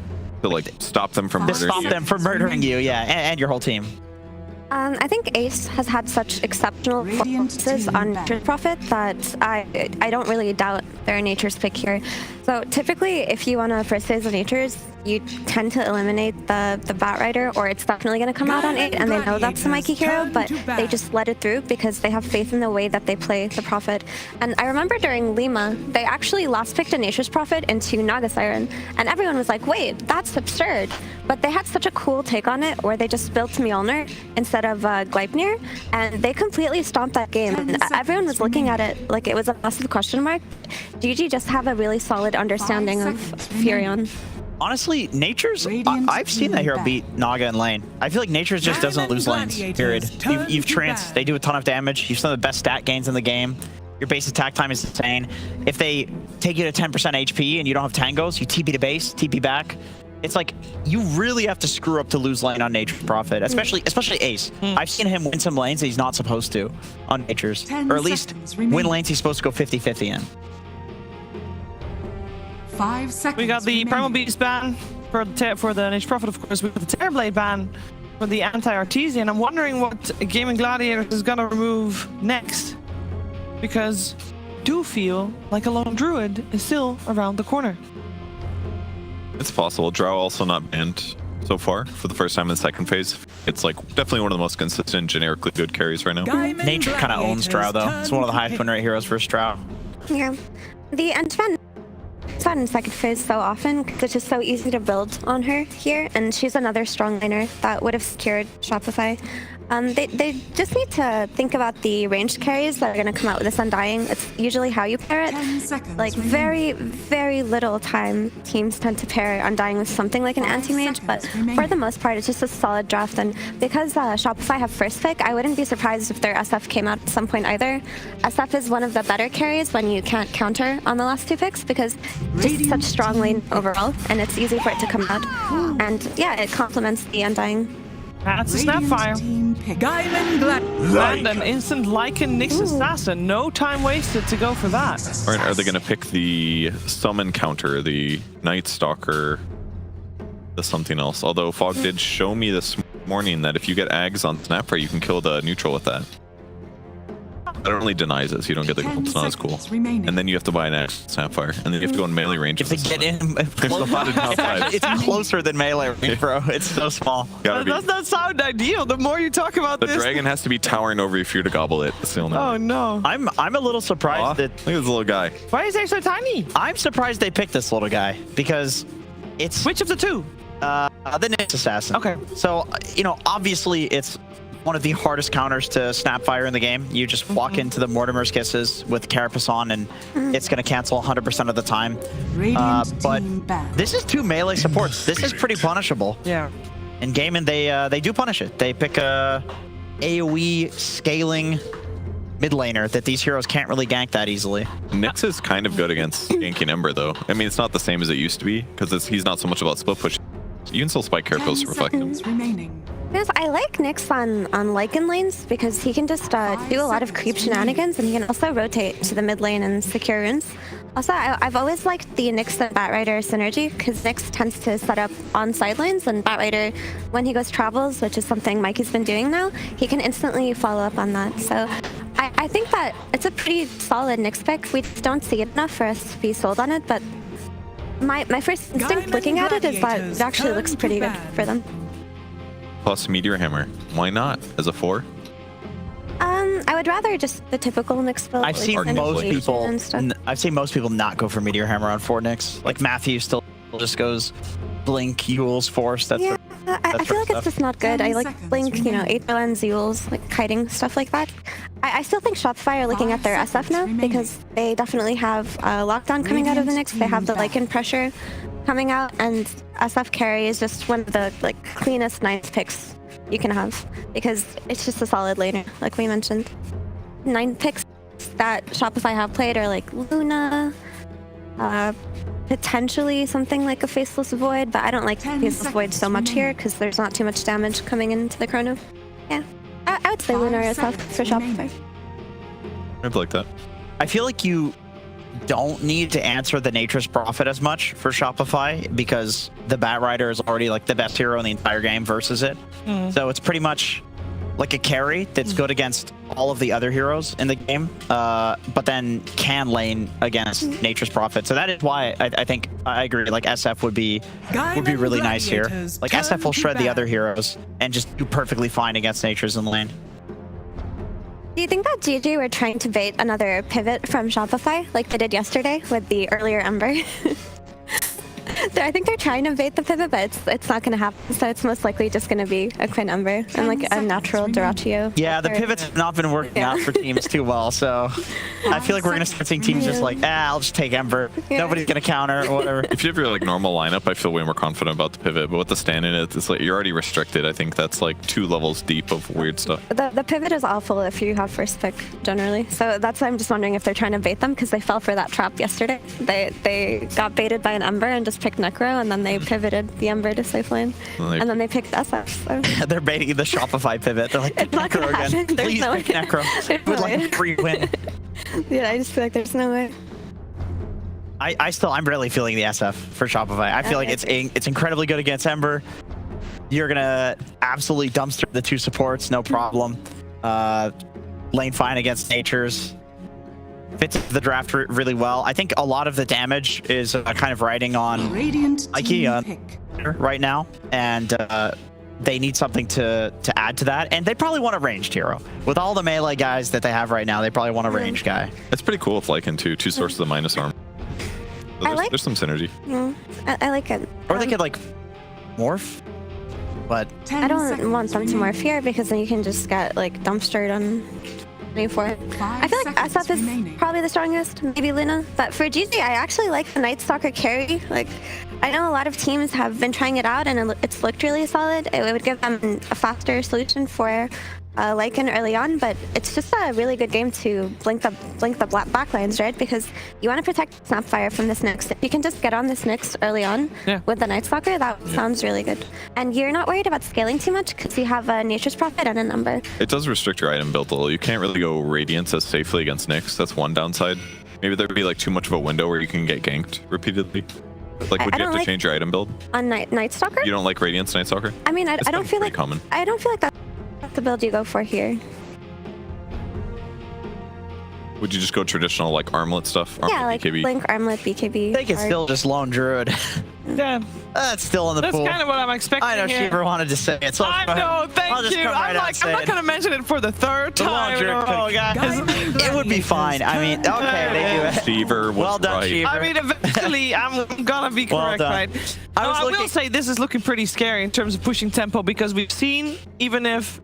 To like stop them from murdering you. Stop them from murdering you, yeah, and your whole team. I think Ace has had such exceptional performances on Nature's Prophet that I don't really doubt their Nature's pick here. So typically, if you want to first phase of Nature's, you tend to eliminate the Bat Rider, or it's definitely going to come out on 8, and they know that's the Mikey hero, but they just let it through because they have faith in the way that they play the Prophet. And I remember during Lima, they actually last picked a Nature's Prophet into Naga Siren, and everyone was like, wait, that's absurd. But they had such a cool take on it, where they just built Mjolnir instead of Gleipnir, and they completely stomped that game. And everyone was looking at it like it was a massive question mark. GG just have a really solid understanding of Furion. Honestly, Nature's, I've seen that hero beat Naga in lane. I feel like Nature's just doesn't lose lanes, period. You've tranced, they do a ton of damage. You've some of the best stat gains in the game. Your base attack time is insane. If they take you to 10% HP and you don't have tangos, you TP to base, TP back. It's like, you really have to screw up to lose lane on Nature's Prophet, especially Ace. I've seen him win some lanes that he's not supposed to on Nature's. Or at least win lanes he's supposed to go 50-50 in. 5 seconds. We got the Primal Beast ban for the Niche Prophet, of course. We got the Terrorblade ban for the anti-Artesian. I'm wondering what Gaimin Gladiators is gonna remove next, because I do feel like a Lone Druid is still around the corner. It's possible. Drow also not banned so far for the first time in the second phase. It's like definitely one of the most consistent, generically good carries right now. Nature kind of owns Drow though. It's one of the highest win rate heroes versus Drow. Yeah. The Antoine is not in second phase so often because it's just so easy to build on her here, and she's another strong laner that would have secured Shopify. They just need to think about the ranged carries that are going to come out with this Undying. It's usually how you pair it. 10 seconds Like very, very little time teams tend to pair Undying with something like an anti-mage, but for the most part it's just a solid draft. And because Shopify have first pick, I wouldn't be surprised if their SF came out at some point either. SF is one of the better carries when you can't counter on the last 2 picks because just such strong lane overall, and it's easy for it to come out. And yeah, it complements the Undying. That's a Snapfire. Gaimin Gladiators. And an instant Lycan Nyx Assassin. No time wasted to go for that. Or are they going to pick the summon counter, the Night Stalker, the something else? Although Fog did show me this morning that if you get Ags on Snapfire, you can kill the neutral with that. That only denies it, so you don't get the gold. It's not as cool. And then you have to buy an Axe Snapfire, and then you have to go in melee range. If they get in, it's closer than melee range, bro. It's so small. That does not sound ideal. The more you talk about The this, dragon has to be towering over you for you to gobble it. That's the only oh no. I'm a little surprised that. Look at this little guy. Why is he so tiny? I'm surprised they picked this little guy because it's Which of the two? the Nyx Assassin. Okay. So obviously it's one of the hardest counters to Snapfire in the game. You just walk into the Mortimer's Kisses with Carapace on, and it's going to cancel 100% of the time. But this is 2 melee supports. This is pretty punishable. Yeah. In Gaimin, they do punish it. They pick a AoE scaling mid laner that these heroes can't really gank that easily. Nyx is kind of good against ganking Ember, though. I mean, it's not the same as it used to be, because he's not so much about split push. You can still spike Carapace to reflect him. Yes, I like Nyx on Lycan lanes because he can just do a lot of creep shenanigans, and he can also rotate to the mid lane and secure runes. Also, I've always liked the Nyx and Batrider synergy because Nyx tends to set up on side lanes, and Batrider, when he goes travels, which is something Mikey's been doing now, he can instantly follow up on that. So I think that it's a pretty solid Nyx pick. We just don't see it enough for us to be sold on it, but my first instinct looking at it is that it actually looks pretty good for them. Plus Meteor Hammer. Why not? As a 4? I would rather just the typical Nyx build. I've seen most people not go for Meteor Hammer on 4 Nyx. Like Matthew still just goes Blink, Yules, Force. That's yeah, I feel like it's just not good. I like Blink, 8 lens, Yules, like kiting, stuff like that. I still think Shopify are looking at their SF now because they definitely have Lockdown coming out of the Nyx. They have the Lycan Pressure coming out, and SF carry is just one of the cleanest 9th picks you can have because it's just a solid laner, like we mentioned. 9 picks that Shopify have played are like Luna, potentially something like a Faceless Void, but I don't like Faceless Void so much here because there's not too much damage coming into the Chrono. Yeah, I would say Luna or SF for Shopify. I'd like that. I feel like you don't need to answer the Nature's Prophet as much for Shopify because the Batrider is already the best hero in the entire game versus it. So it's pretty much like a carry that's good against all of the other heroes in the game, but then can lane against Nature's Prophet. So that is why I think I agree. SF would be really nice here. SF will shred the other heroes and just do perfectly fine against Nature's in lane. Do you think that GG were trying to bait another pivot from Shopify like they did yesterday with the earlier Ember? I think they're trying to bait the pivot, but it's not going to happen. So it's most likely just going to be a Quinn Ember and a natural Durachio. Yeah, the pivots have not been working out for teams too well. So I feel like we're going to start seeing teams just I'll just take Ember. Nobody's going to counter or whatever. If you have your normal lineup, I feel way more confident about the pivot. But with the stand in it, it's you're already restricted. I think that's 2 levels deep of weird stuff. The pivot is awful if you have first pick generally. So that's why I'm just wondering if they're trying to bait them because they fell for that trap yesterday. They got baited by an Ember and just picked Necro, and then they pivoted the Ember to safe lane, and then they picked SF. So. They're baiting the Shopify pivot. They're pick Necro again. Please pick Necro. Would a free win. Yeah, I just feel like there's no way. I'm really feeling the SF for Shopify. I feel like it's incredibly good against Ember. You're gonna absolutely dumpster the 2 supports, no problem. Lane fine against Natures. Fits the draft really well. I think a lot of the damage is kind of riding on A.K.A right now, and they need something to add to that. And they probably want a ranged hero. With all the melee guys that they have right now, they probably want a ranged guy. It's pretty cool with Lycan too. 2 sources of minus arm. So there's some synergy. Yeah, I like it. Or they could like morph, but I don't want them to morph here because then you can just get like dumpstered on 24. I feel like SF is probably the strongest, maybe Luna. But for GG, I actually like the Night Stalker carry. Like, I know a lot of teams have been trying it out and it's looked really solid. It would give them a faster solution for Lycan early on, but it's just a really good game to blink the backlines, right? Because you want to protect Snapfire from this Nyx. If you can just get on this Nyx early on with the Night Stalker, that sounds really good. And you're not worried about scaling too much because you have a Nature's Prophet and a number. It does restrict your item build a little. You can't really go Radiance as safely against Nyx. That's one downside. Maybe there'd be like too much of a window where you can get ganked repeatedly. Like, would you have to change your item build? On Night Stalker? You don't like Radiance Night Stalker? I mean, I don't feel like common. I don't feel like that's the build you go for here. Would you just go traditional like armlet stuff? Yeah, like BKB? Blink, Armlet, BKB. They could still just lone Druid. Yeah. That's still in the pool. That's kind of what I'm expecting. I know here. Shiver wanted to say it. So I know, thank you. I'm not going to mention it for the 3rd time in a row, guys. It would be fine. I mean, okay, they do it. Shiver was well done, right. Shiver. I mean, eventually, I'm going to be correct, right? I will say this is looking pretty scary in terms of pushing tempo because we've seen, even if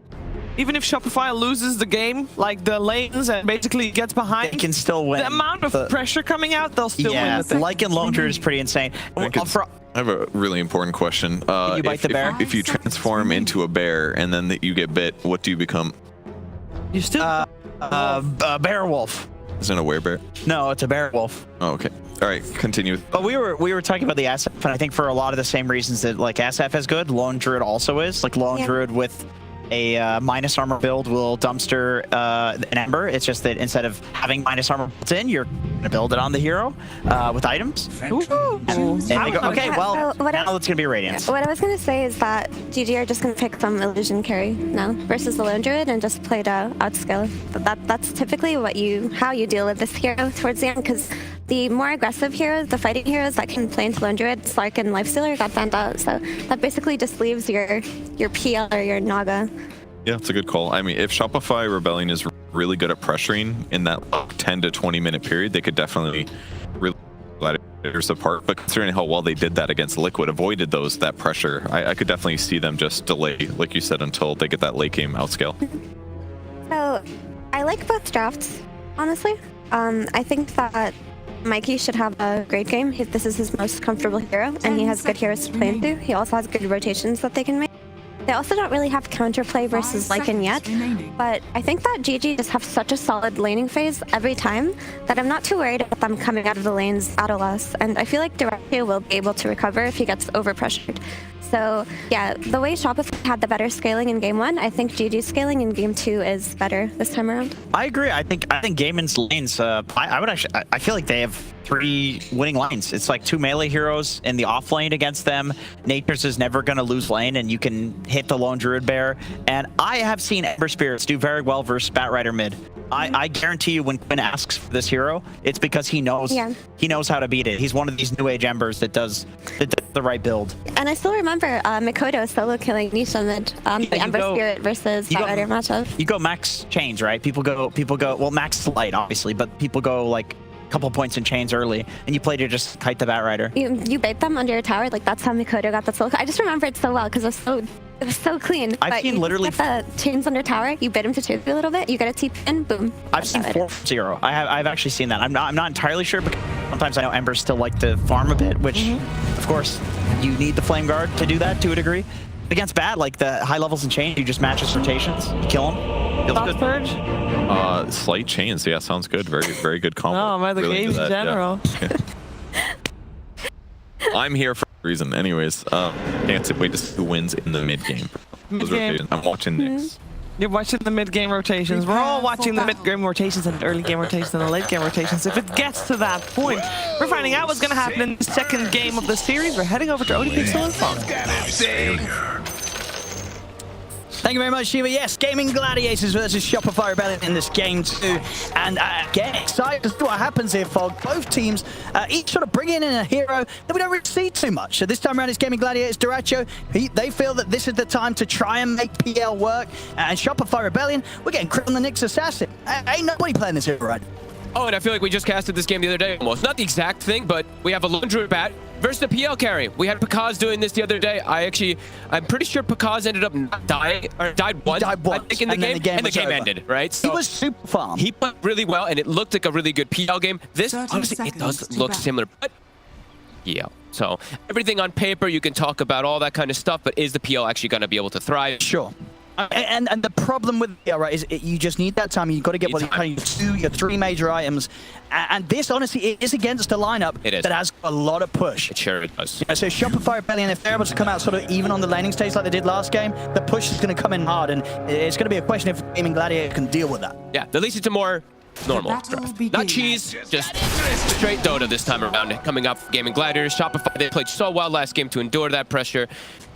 Shopify loses the game, like the lanes and basically gets behind, they can still win. The amount of pressure coming out, they'll still win with it. Lycan Lone Druid is pretty insane. I have a really important question. Can you bite the bear? If you transform into a bear and then you get bit, what do you become? You still a bear wolf. Isn't it a werebear? No, it's a bear wolf. Oh, okay. All right, continue. But we were talking about the SF, and I think for a lot of the same reasons that like SF is good, Lone Druid also is. Like Lone Druid with a minus armor build will dumpster an Ember. It's just that instead of having minus armor built in, you're gonna build it on the hero with items. And they go, okay, well, now it's gonna be Radiance. What I was gonna say is that GG are just gonna pick some illusion carry now versus the Lone Druid and just play to outscale. But that's typically how you deal with this hero towards the end, because the more aggressive heroes, the fighting heroes that can play into Lone Druid, Slark and Lifestealer, got banned out. So that basically just leaves your PL or your Naga. Yeah, it's a good call. I mean, if Shopify Rebellion is really good at pressuring in that 10 to 20 minute period, they could definitely really Gladiators apart. But considering how well they did that against Liquid, avoided that pressure, I could definitely see them just delay, like you said, until they get that late game outscale. So I like both drafts, honestly. I think that Mikey should have a great game. This is his most comfortable hero, and he has good heroes to play into. He also has good rotations that they can make. They also don't really have counterplay versus Lycan yet, but I think that GG just have such a solid laning phase every time that I'm not too worried about them coming out of the lanes at a loss, and I feel like Dyrachyo will be able to recover if he gets overpressured. So yeah, the way Shopify had the better scaling in game 1, I think GG's scaling in game 2 is better this time around. I agree. I think Gaimin's lanes. I feel like they have 3 winning lanes. It's like 2 melee heroes in the off lane against them. Nature's is never going to lose lane, and you can hit the Lone Druid Bear. And I have seen Ember Spirits do very well versus Batrider mid. I guarantee you, when Quinn asks for this hero, it's because he knows how to beat it. He's one of these new age Embers that does the right build. And I still remember Mikoto solo killing Nisha mid the Ember Spirit versus Batrider matchup. You go max chains, right? People go well, max light obviously, but people go like couple points in chains early, and you play to just kite the Batrider. You bait them under a tower, like that's how Mikoto got the solo. I just remember it so well because it was so clean. I've seen literally get the chains under tower. You bait him to 2 a little bit. You get a TP in, boom. I've seen 4-0. I've actually seen that. I'm not entirely sure, but sometimes I know Embers still like to farm a bit, which of course you need the Flame Guard to do that to a degree. Against bad, like the high levels in chain, you just match his rotations, you kill him. Feels good. Purge? Slight chains, yeah, sounds good. Very good combo. Oh, my, the really game in general. Yeah. I'm here for a reason. Anyways, can't wait to see who wins in the mid game. I'm watching Nyx. You're watching the mid-game rotations. We're all watching the mid-game rotations and early game rotations and the late game rotations. If it gets to that point, we're finding out what's going to happen in the second game of the series. We're heading over to OD Pixel and Fog. Thank you very much, Shiva. Yes, Gaimin Gladiators versus Shopify Rebellion in this game too. And get excited to see what happens here, Fog. Both teams each sort of bringing in a hero that we don't really see too much. So this time around, it's Gaimin Gladiators, Duracho. They feel that this is the time to try and make PL work. And Shopify Rebellion, we're getting crit on the Nyx Assassin. Ain't nobody playing this hero right now. Oh, and I feel like we just casted this game the other day almost. Not the exact thing, but we have a lone druid bat versus the PL carry. We had Pakaz doing this the other day. I'm pretty sure Pakaz ended up not dying, or died once, I think, in the game, and the game ended, right? So he was super farm. He played really well, and it looked like a really good PL game. This, honestly, it does look similar, but yeah. So everything on paper, you can talk about all that kind of stuff, but is the PL actually going to be able to thrive? Sure. And the problem with PL, right, is you just need that time. You've got to get your 3 major items. And this, honestly, it is against a lineup that has a lot of push. It sure does. Yeah, so Shopify Rebellion, if they're able to come out sort of even on the laning stage like they did last game, the push is going to come in hard. And it's going to be a question if Gaimin Gladiator can deal with that. Yeah, at least it's a more normal draft. Not cheese, just straight Dota this time around. Coming up, Gaimin Gladiators, Shopify, they played so well last game to endure that pressure.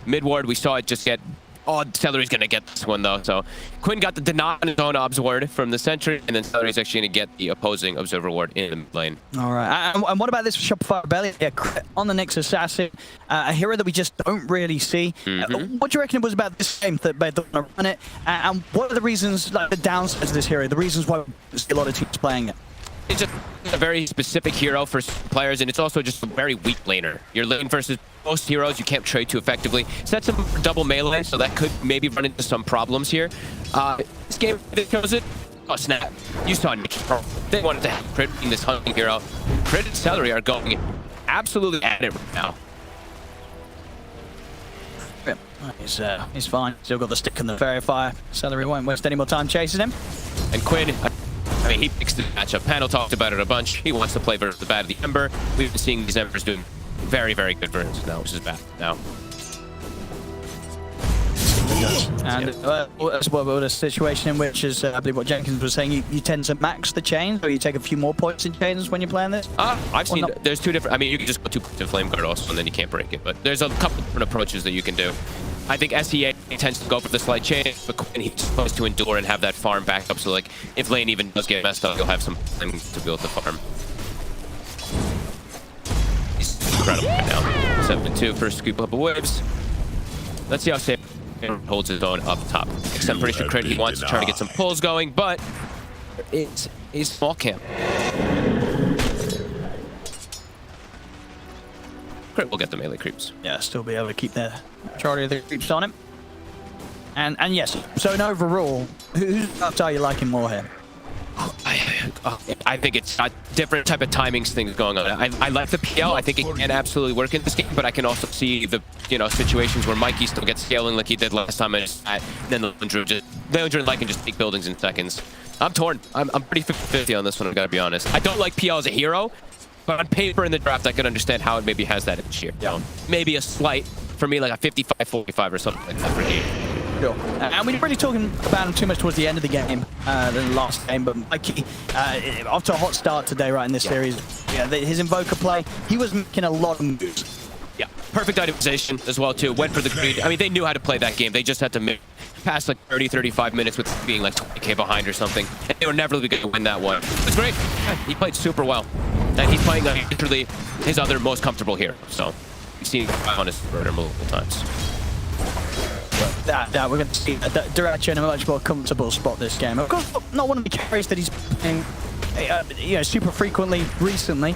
Mid-ward, we saw it just get... Oh, Celery's going to get this one, though. So Quinn got the deny on his own obs ward from the Sentry, and then Celery's actually going to get the opposing observer ward in the mid lane. All right. And what about this Shopify Rebellion? Yeah, on the Nyx Assassin, a hero that we just don't really see. What do you reckon it was about this game that made them want to run it? And what are the reasons, like the downsides of this hero, the reasons why we see a lot of teams playing it? It's just a very specific hero for players, and it's also just a very weak laner. Your lane versus most heroes you can't trade too effectively. Sets him for double melee, so that could maybe run into some problems here. This game, it shows it. Oh, snap. You saw Nick. They wanted to have Crit in this hunting hero. Crit and Celery are going absolutely at it right now. He's fine. Still got the stick and the fairy fire. Celery won't waste any more time chasing him. And Quinn, I mean, he picks the matchup. Panel talked about it a bunch. He wants to play versus the Bat of the Ember. We've been seeing these Embers doing very, very good versus now, which is bad now. And as well with a situation in which, is I believe what Jenkins was saying, you tend to max the chains, or you take a few more points in chains when you're playing this? I've seen, there's 2 different, I mean, you can just go 2 points in Flame Guard also, and then you can't break it. But there's a couple different approaches that you can do. I think SEA tends to go for the slight chain, but Quinn, he's supposed to endure and have that farm backup, so like, if lane even does get messed up, you'll have some time to be able to farm. He's incredible right now. 7-2 first scoop up of waves. Let's see how safe holds his own up top. I'm pretty sure Crit, he wants to try to get some pulls going, but it's a small camp. Crit will get the melee creeps. Yeah, still be able to keep the majority of the creeps on him. And yes, so in overall, whose draft are you liking more here? I think it's a different type of timings things going on. I like the PL. I think it can absolutely work in this game, but I can also see the situations where Mikey still gets scaling like he did last time, and then the Lundra can just take buildings in seconds. I'm torn. I'm pretty 50-50 on this one, I've got to be honest. I don't like PL as a hero, but on paper in the draft, I can understand how it maybe has that edge here. Maybe a slight, for me, like a 55-45 or something like that for me. Sure. And we weren't really talking about him too much towards the end of the game, the last game, but Mikey, after a hot start today, right, in this series, his Invoker play, he was making a lot of moves. Yeah, perfect itemization as well, too. Went for the greed. I mean, they knew how to play that game. They just had to pass like 30-35 minutes with being like 20k behind or something, and they were never really going to win that one. It was great. He played super well, and he's playing literally his other most comfortable hero, so you've seen him on his rotor multiple times. That we're going to see Duracho in a much more comfortable spot this game. Of course, not one of the carries that he's playing super frequently recently,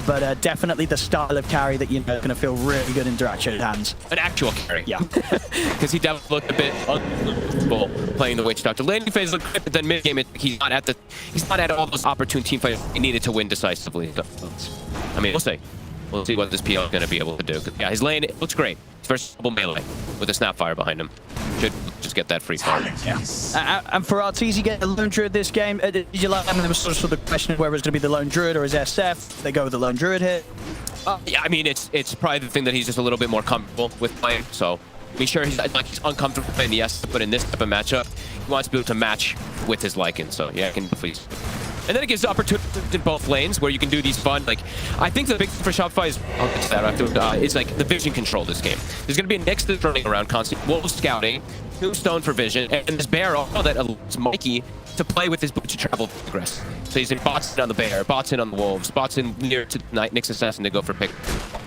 but definitely the style of carry that you're going to feel really good in Duracho's hands. An actual carry. Yeah. Because he definitely looked a bit uncomfortable playing the Witch Doctor. Landing phase looked great, but then mid-game he's not at all those opportune team fights he needed to win decisively. So, I mean, we'll see. We'll see what this PL is going to be able to do. Yeah, his lane looks great. It's versus double melee with a Snapfire behind him. Should just get that free farm. Yeah. And for Arteezy, you get the Lone Druid this game. Did you like? I mean, there was sort of the question of whether it's going to be the Lone Druid or his SF. They go with the Lone Druid here. Yeah, I mean, it's probably the thing that he's just a little bit more comfortable with playing. So, be sure he's uncomfortable playing the SF, but in this type of matchup, wants to be able to match with his Lycan. So yeah, I can definitely. And then it gives opportunities in both lanes where you can do these fun, like, I think the big thing for Shopify is, I'll get to that after, is like the vision control this game. There's going to be a Nyx that's running around constantly, Wolves scouting, Tombstone for vision, and this Bear also that allows Mikey to play with his boot to travel progress. So he's in bots in on the Bear, bots in on the Wolves, bots in near to Nyx Assassin to go for pick.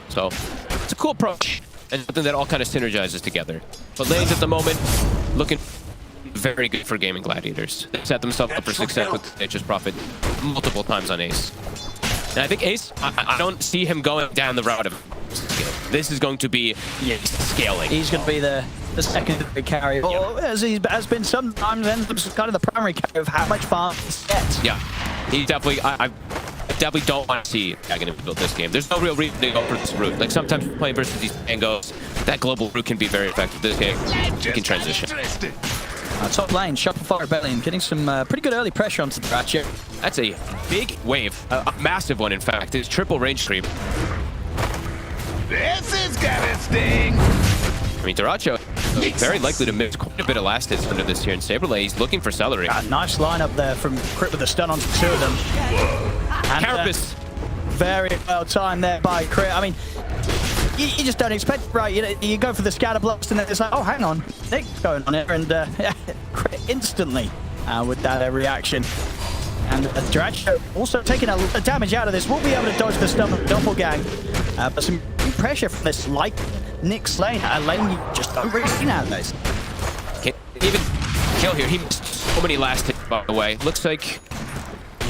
So it's a cool approach and something that all kind of synergizes together. But lanes at the moment looking very good for Gaimin Gladiators. They set themselves up for success with Nature's Prophet multiple times on Ace. And I think Ace, I don't see him going down the route of scale. This is going to be scaling. He's going to be the secondary carry, or as he has been sometimes, ends up kind of the primary carry of how much farm he gets. Yeah, he definitely, I definitely don't want to see Dragon build this game. There's no real reason to go for this route. Like sometimes playing versus these Mangos, that global route can be very effective. This game, you can transition. Top lane, Shopify Rebellion, getting some pretty good early pressure onto the Ratchet. That's a big wave, a massive one in fact. It's triple range creep. This is gonna sting! I mean, Duracho very likely to miss quite a bit of last hits under this here in Saberlay. He's looking for Celery. Nice lineup there from Crit with a stun onto two of them. And, Carapace. Very well timed there by Crit. I mean, you just don't expect, right? You go for the scatter blast and then it's like, oh, hang on, Nick's going on here, and Crit instantly with that reaction. And Duracho also taking a damage out of this. We'll be able to dodge the stun of Doppelgang. But some pressure from this like Nick's lane, a lane you just don't really see nowadays. Can't even kill here. He missed so many last hits, by the way. Looks like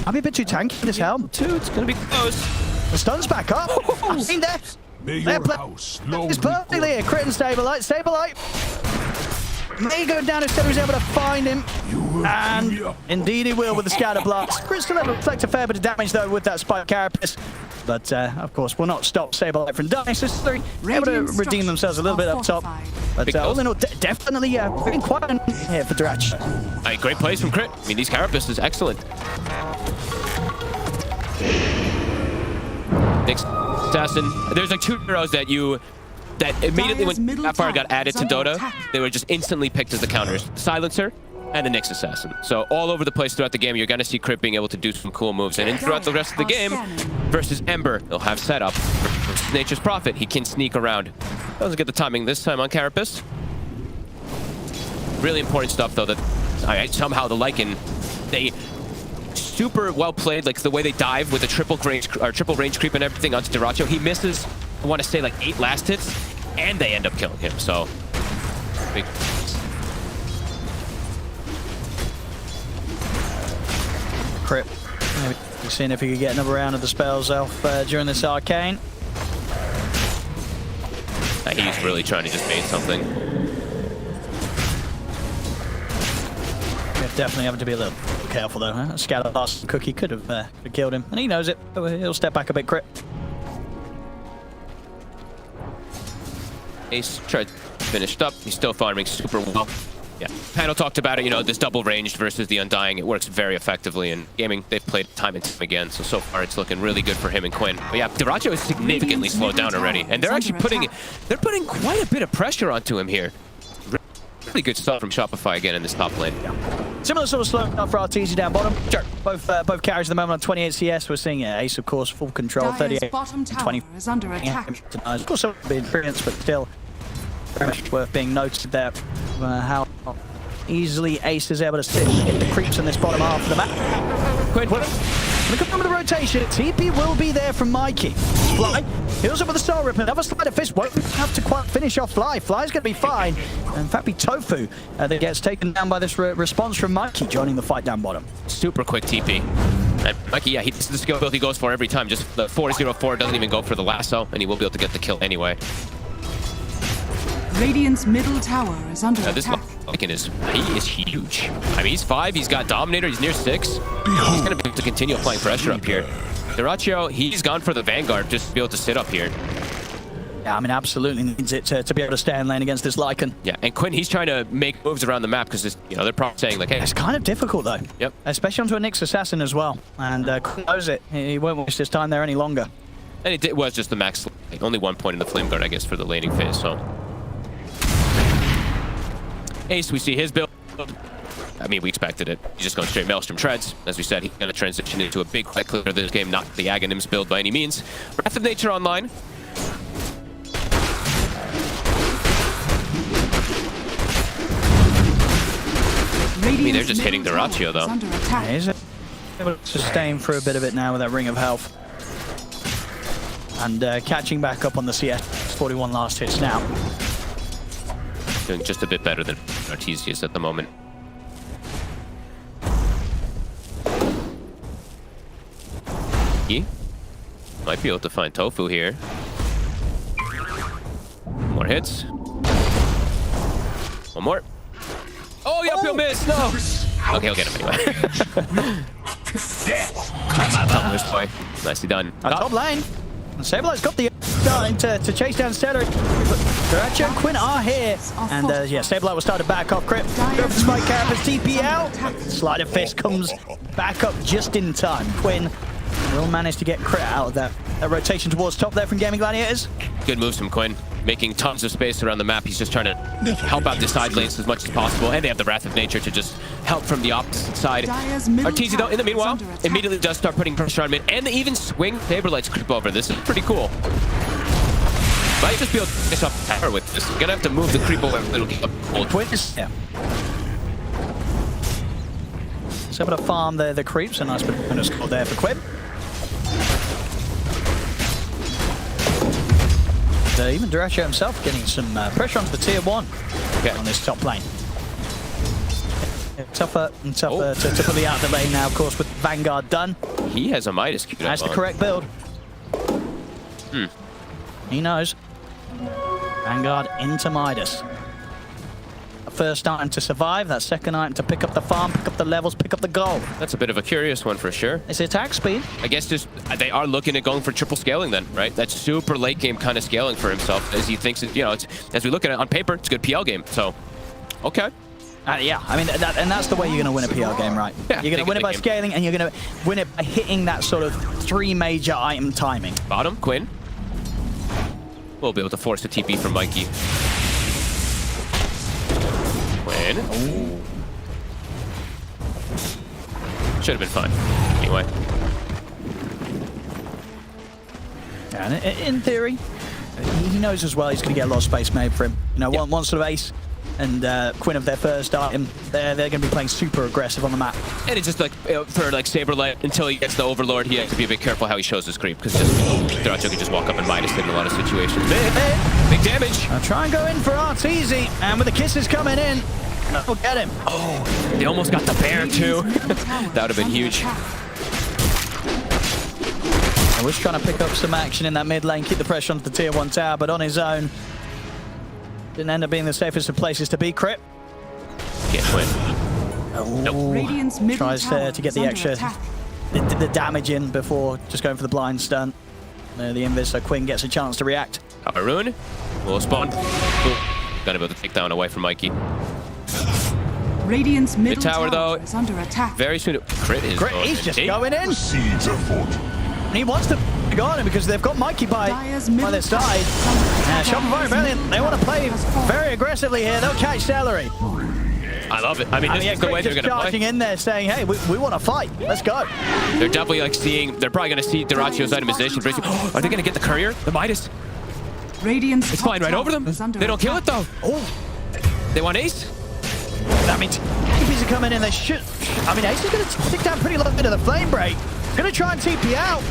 I'll be a bit too tanky in this helm. Two, it's gonna be close. The stun's back up. I mean, they're it's perfectly here. Crit and Stabilite. May go down instead. He's able to find him. And indeed he will with the scatter blast. Crit still able to reflect a fair bit of damage though with that spike carapace. But of course will not stop Saberlight from dying. So they're able to redeem themselves a little bit up top. But all in all, definitely been quite an here for Duracho. Hey, great plays from Crit. I mean, these carapace is excellent. Next Assassin. There's like two heroes that immediately when that fire got added to Dota, they were just instantly picked as the counters. Silencer and the Nyx Assassin. So all over the place throughout the game, you're going to see Crit being able to do some cool moves. And throughout the rest of the game, versus Ember, they'll have setup. Versus Nature's Prophet, he can sneak around. Doesn't get the timing this time on Carapace. Really important stuff, though, that somehow the Lycan, they super well played, like the way they dive with a triple range creep and everything onto Duracho. He misses, I want to say, like 8 last hits, and they end up killing him. So, big. Crit. Maybe seeing if he could get another round of the spells off during this arcane. He's really trying to just bait something. Definitely having to be a little careful though. Huh? Scatter blast Cookie could have killed him, and he knows it. He'll step back a bit. Crit. Ace tried finished up. He's still farming super well. Yeah, panel talked about it, you know, this double ranged versus the Undying. It works very effectively, and Gaming, they've played time and time again, so far it's looking really good for him and Quinn. But yeah, Duracho is significantly slowed down already, and they're actually putting quite a bit of pressure onto him here. Really good stuff from Shopify again in this top lane. Yeah. Similar sort of slow up for RTZ down bottom. Sure. Both carries at the moment on 28 CS. We're seeing Ace, of course, full control, 38, 20. Is under attack. Of course, some experience, but still very much worth being noted there. How easily Ace is able to sit and hit the creeps in this bottom half of the map. Quinn, look at the rotation. TP will be there from Mikey. Fly heals up with a Star Rip. Another Slider Fist won't have to quite finish off Fly. Fly's going to be fine. In fact, be Tofu that gets taken down by this response from Mikey, joining the fight down bottom. Super quick TP. And Mikey, yeah, this is the skill build he goes for every time. Just the 404 doesn't even go for the lasso, and he will be able to get the kill anyway. Radiant's middle tower is under attack. This Lycan is huge. I mean, he's 5, he's got Dominator, he's near 6. He's going to be able to continue applying pressure up here. Duracho, he's gone for the Vanguard just to be able to sit up here. Yeah, I mean, absolutely needs it to be able to stay in lane against this Lycan. Yeah, and Quinn, he's trying to make moves around the map because, you know, they're probably saying, like, hey. It's kind of difficult, though. Yep. Especially onto a Nyx Assassin as well. And Quinn knows it. He won't waste his time there any longer. And it was just the max, like, only 1 point in the Flame Guard, I guess, for the laning phase, so. Ace, we see his build. I mean, we expected it. He's just going straight Maelstrom Treads. As we said, he's going to transition into a big fight clear of this game, not the Aghanims build by any means. Wrath of Nature online. I mean, they're just hitting the Ratio, though. Yeah, he's able to sustain for a bit of it now with that Ring of Health. And catching back up on the CS 41 last hits now. Doing just a bit better than Artesius at the moment. He might be able to find Tofu here. More hits. One more. Oh, the uphill miss! No! Okay, I'll get him anyway. Top this boy. Nicely done. Top lane. Sablelight's got the starting to chase down Stellar. Duracho and Quinn are here. And yeah, Sablelight will start to back off. Crit. Go for Spike Carapace TP out. Sleight of Fist comes back up just in time. Quinn will manage to get Crit out of that rotation towards top there from Gaimin Gladiators. Good moves from Quinn. Making tons of space around the map. He's just trying to help out the side lanes as much as possible. And they have the Wrath of Nature to just help from the opposite side. Arteezy, though, in the meanwhile, immediately does start putting pressure on mid. And they even swing Saberlight's creep over. This is pretty cool. Might just be able to finish up tower with this. Gonna have to move the creep over. It'll get up cold. Twins. Yeah. So able to farm the creeps. A nice bit of bonus score there for Quinn. Even Duracho himself getting some pressure onto the tier 1 on this top lane. Tougher and tougher to put the out of the lane now, of course, with Vanguard done. He has a Midas queued up. That's the correct build. He knows. Vanguard into Midas. First item to survive, that second item to pick up the farm, pick up the levels, pick up the gold. That's a bit of a curious one for sure. It's attack speed. I guess just they are looking at going for triple scaling then, right? That's super late game kind of scaling for himself as he thinks, you know, it's, as we look at it on paper, it's a good PL game. So, okay. Yeah, I mean, that's the way you're going to win a PL game, right? Yeah, you're going to win it by scaling, and you're going to win it by hitting that sort of 3 major item timing. Bottom, Quinn. We'll be able to force a TP from Mikey. Quinn. Ooh. Should have been fun. Anyway. Yeah, and in theory, he knows as well he's going to get a lot of space made for him. You know, one sort of ace and Quinn of their first item, they're going to be playing super aggressive on the map. And it's just like, for like Saberlight, until he gets the Overlord, he has to be a bit careful how he shows his creep, because Duracho can just walk up and Midas it in a lot of situations. Big damage. I'll try and go in for Arteezy, and with the kisses coming in, we'll get him. Oh, they almost got the bear too. That would have been huge. I was trying to pick up some action in that mid lane, keep the pressure onto the tier 1 tower, but on his own, didn't end up being the safest of places to be. Crit. Can't win. Nope. Tries to get the extra, the damage in before just going for the blind stun. The invis, so Quinn gets a chance to react. Arun will spawn. Gonna be able to take down away from Mikey. Radiant's middle tower though is under attack. Very soon. Crit is he's just going in. He wants to go on him because they've got Mikey by their side. Shopify Rebellion, they want to play very aggressively here. They'll catch Celery. I love it. I mean, this is the way they're going to play. Charging in there saying, hey, we want to fight. Let's go. They're definitely like they're probably going to see Duracho's itemization. Are they going to get the courier? The Midas? Radiant's it's flying right over them. They don't kill it though. Oh, they want Ace? That means TPs are coming in. They should. I mean, Ace is going to stick down pretty low into the flame break. Going to try and TP out.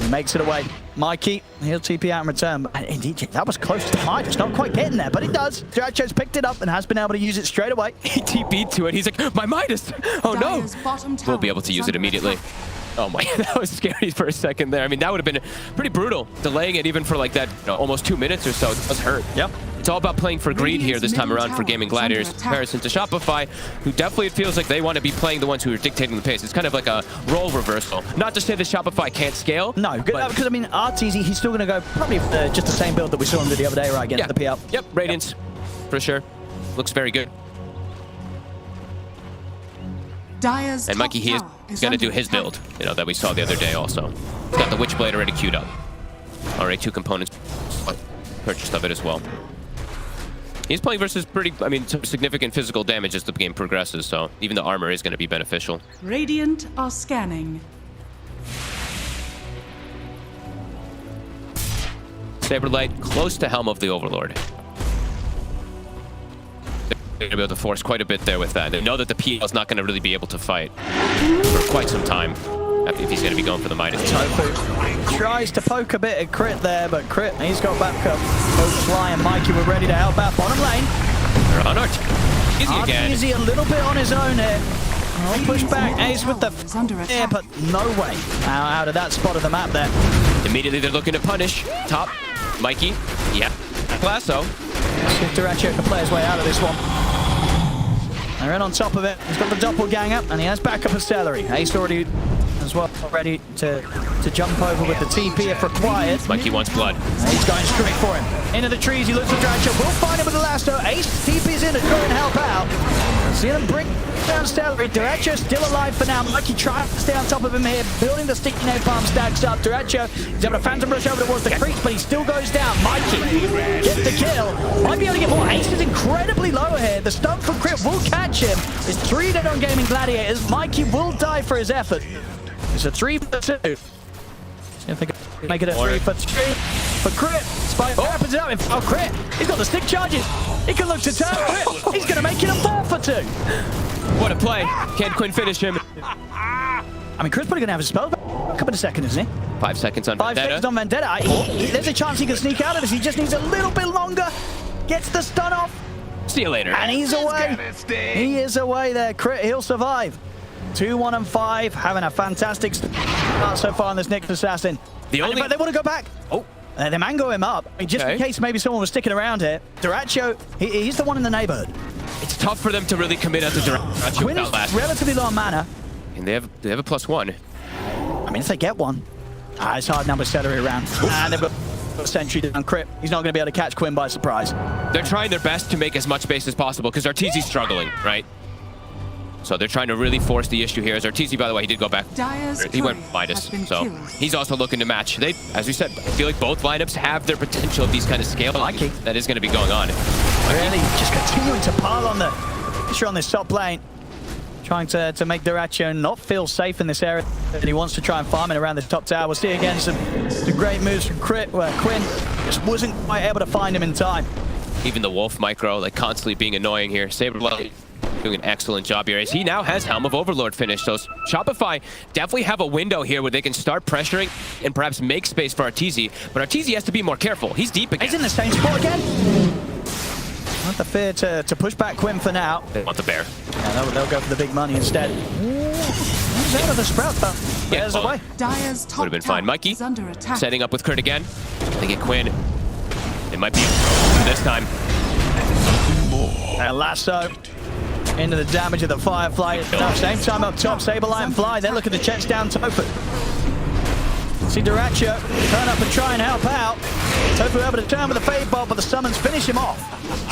He makes it away. Mikey, he'll TP out in return. Indeed, that was close to high. Just not quite getting there, but it does. Duracho's picked it up and has been able to use it straight away. He TP'd to it. He's like, my Midas. Oh no. We'll be able to use it immediately. Oh my, that was scary for a second there. I mean, that would have been pretty brutal. Delaying it even for like that, almost 2 minutes or so, it does hurt. Yep. It's all about playing for greed here this time around for Gaimin Gladiators in comparison to Shopify, who definitely feels like they want to be playing the ones who are dictating the pace. It's kind of like a role reversal. Not to say that Shopify can't scale. No, because I mean, Arteezy, he's still going to go probably just the same build that we saw him do the other day, right? Against the PL. Yep, Radiance, for sure. Looks very good. And Mikey, he is going to do his build, you know, that we saw the other day also. He's got the Witchblade already queued up. Already 2 components purchased of it as well. He's playing versus pretty, I mean, significant physical damage as the game progresses, so even the armor is going to be beneficial. Radiant are scanning. Saberlight close to Helm of the Overlord. They're going to be able to force quite a bit there with that. They know that the PL is not going to really be able to fight for quite some time if he's going to be going for the Midas. Tofu tries to poke a bit at Crit there, but Crit, he's got backup. Both Fly and Mikey were ready to help out bottom lane. They're on Arteezy again. Arteezy a little bit on his own here. I'll push back. Ace with the air, but no way out of that spot of the map there. Immediately they're looking to punish. Top, Mikey. Yeah. Lasso. See if Duracho can play his way out of this one. They're in on top of it. He's got the doppelganger, and he has backup of Celery. Ace already as well, ready to jump over with the TP if required. Mikey wants blood. He's going straight for him. Into the trees, he looks for Duracho. We'll find him with the lasso. Ace TP's in to try and help out. See him bring down Celery. Duracho still alive for now. Mikey trying to stay on top of him here, building the sticky napalm stacks up. Duracho is able to phantom rush over towards the creeps, but he still goes down. Mikey gets the kill. Might be able to get more. Ace is incredibly low here. The stun from Crit will catch him. It's 3 dead on Gaimin Gladiators. Mikey will die for his effort. It's a 3 for 2. See if they can make it a 3 for 3 for Crit. Spike happens out. Oh, Crit. He's got the stick charges. He can look to turn Crit. He's going to make it a 4 for 2. What a play. Can Quinn finish him? I mean, Crit's probably going to have a spell back up in a second, isn't he? 5 seconds on 5 Vendetta. seconds on Vendetta. There's a chance he can sneak out of this. He just needs a little bit longer. Gets the stun off. See you later. And he's away. He is away there. Crit, he'll survive. 2, 1, and 5. Having a fantastic start so far on this Nyx Assassin. But they want to go back. Oh, they mango him up. I mean, just in case maybe someone was sticking around here. Duracho, he's the one in the neighborhood. It's tough for them to really commit out to Duracho. Quinn is relatively low on mana. And they have a +1. I mean, if they get one, it's hard number Celery around. And they've got a sentry down Crit. He's not going to be able to catch Quinn by surprise. They're trying their best to make as much space as possible because Arteezy's struggling, right? So they're trying to really force the issue here. As Arteezy, by the way, he did go back. He went Midas, so he's also looking to match. They, as we said, I feel like both lineups have their potential of these kind of scale. That is going to be going on. Really, just continuing to pile on the pressure on this top lane. Trying to make Duracho not feel safe in this area. And he wants to try and farm it around the top tower. We'll see again some great moves from Crit, where Quinn just wasn't quite able to find him in time. Even the Wolf micro, like constantly being annoying here. Saberlight doing an excellent job here as he now has Helm of Overlord finished. So Shopify definitely have a window here where they can start pressuring and perhaps make space for Arteezy. But Arteezy has to be more careful. He's deep again. He's in the same spot again. Not the fear to push back Quinn for now. They want the bear. Yeah, they'll go for the big money instead. He's out of the sprout, but bear's away. Dyer's top would have been fine. Mikey under attack. setting up with Crit again. They get Quinn. It might be this time. Lasso into the damage of the Firefly. Now, same time up top, Saberlight and Fly. They're looking to chest down Tofu. See Duracho turn up and try and help out. Tofu able to turn with the Fade Bolt, but the summons finish him off.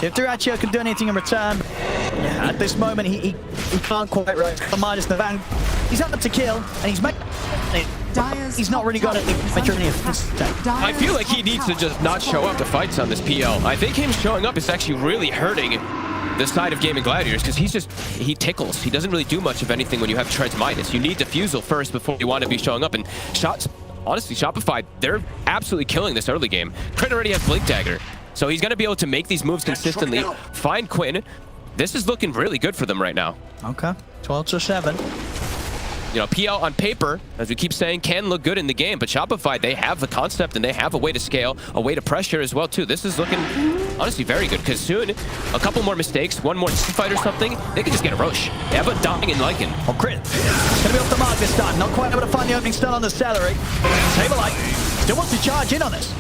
If Duracho can do anything in return, yeah, at this moment he can't quite rise. Minus the van. He's up to kill, and he's making it. He's not really got anything. I feel like he needs to just not show up to fights on this PL. I think him showing up is actually really hurting the side of Gaimin Gladiators because he tickles. He doesn't really do much of anything when you have Treads Midas. You need Diffusal first before you want to be showing up. And shots, honestly, Shopify, they're absolutely killing this early game. Crit already has Blink Dagger, so he's going to be able to make these moves consistently. Find Quinn. This is looking really good for them right now. Okay, 12-7. You know, PL on paper, as we keep saying, can look good in the game, but Shopify, they have the concept and they have a way to scale, a way to pressure as well, too. This is looking, honestly, very good, because soon, a couple more mistakes, one more fight or something, they can just get a Roche. They have a Dying and Lycan. Oh, Crit. It's going to be off the mark this time. Not quite able to find the opening stun on the Celery. Saberlight still wants to charge in on this.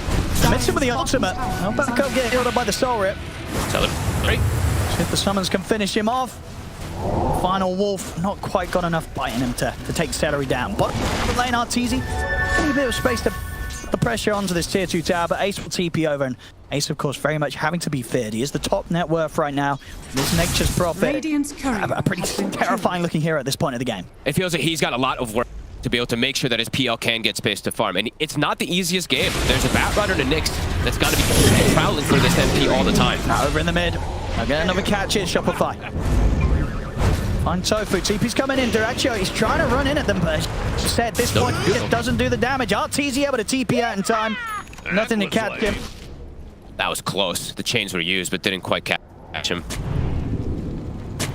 Missed him with the ultimate. No back up, get healed up by the Soul Rip. Celery. See if the summons can finish him off. Final Wolf, not quite got enough bite in him to take Celery down. But lane Arteezy, getting a bit of space to put the pressure onto this tier 2 tower, but Ace will TP over, and Ace, of course, very much having to be feared. He is the top net worth right now. This Nature's Prophet, a pretty terrifying looking hero at this point of the game. It feels like he's got a lot of work to be able to make sure that his PL can get space to farm. And it's not the easiest game. There's a Batrunner to Nyx that's got to be prowling for this MP all the time. Over in the mid. I'll get another catch here, Shopify. On Tofu, TP's coming in. Duracho, he's trying to run in at them, but at this point, it doesn't do the damage. RTZ able to TP out in time. Nothing to catch him. That was close. The chains were used, but didn't quite catch him.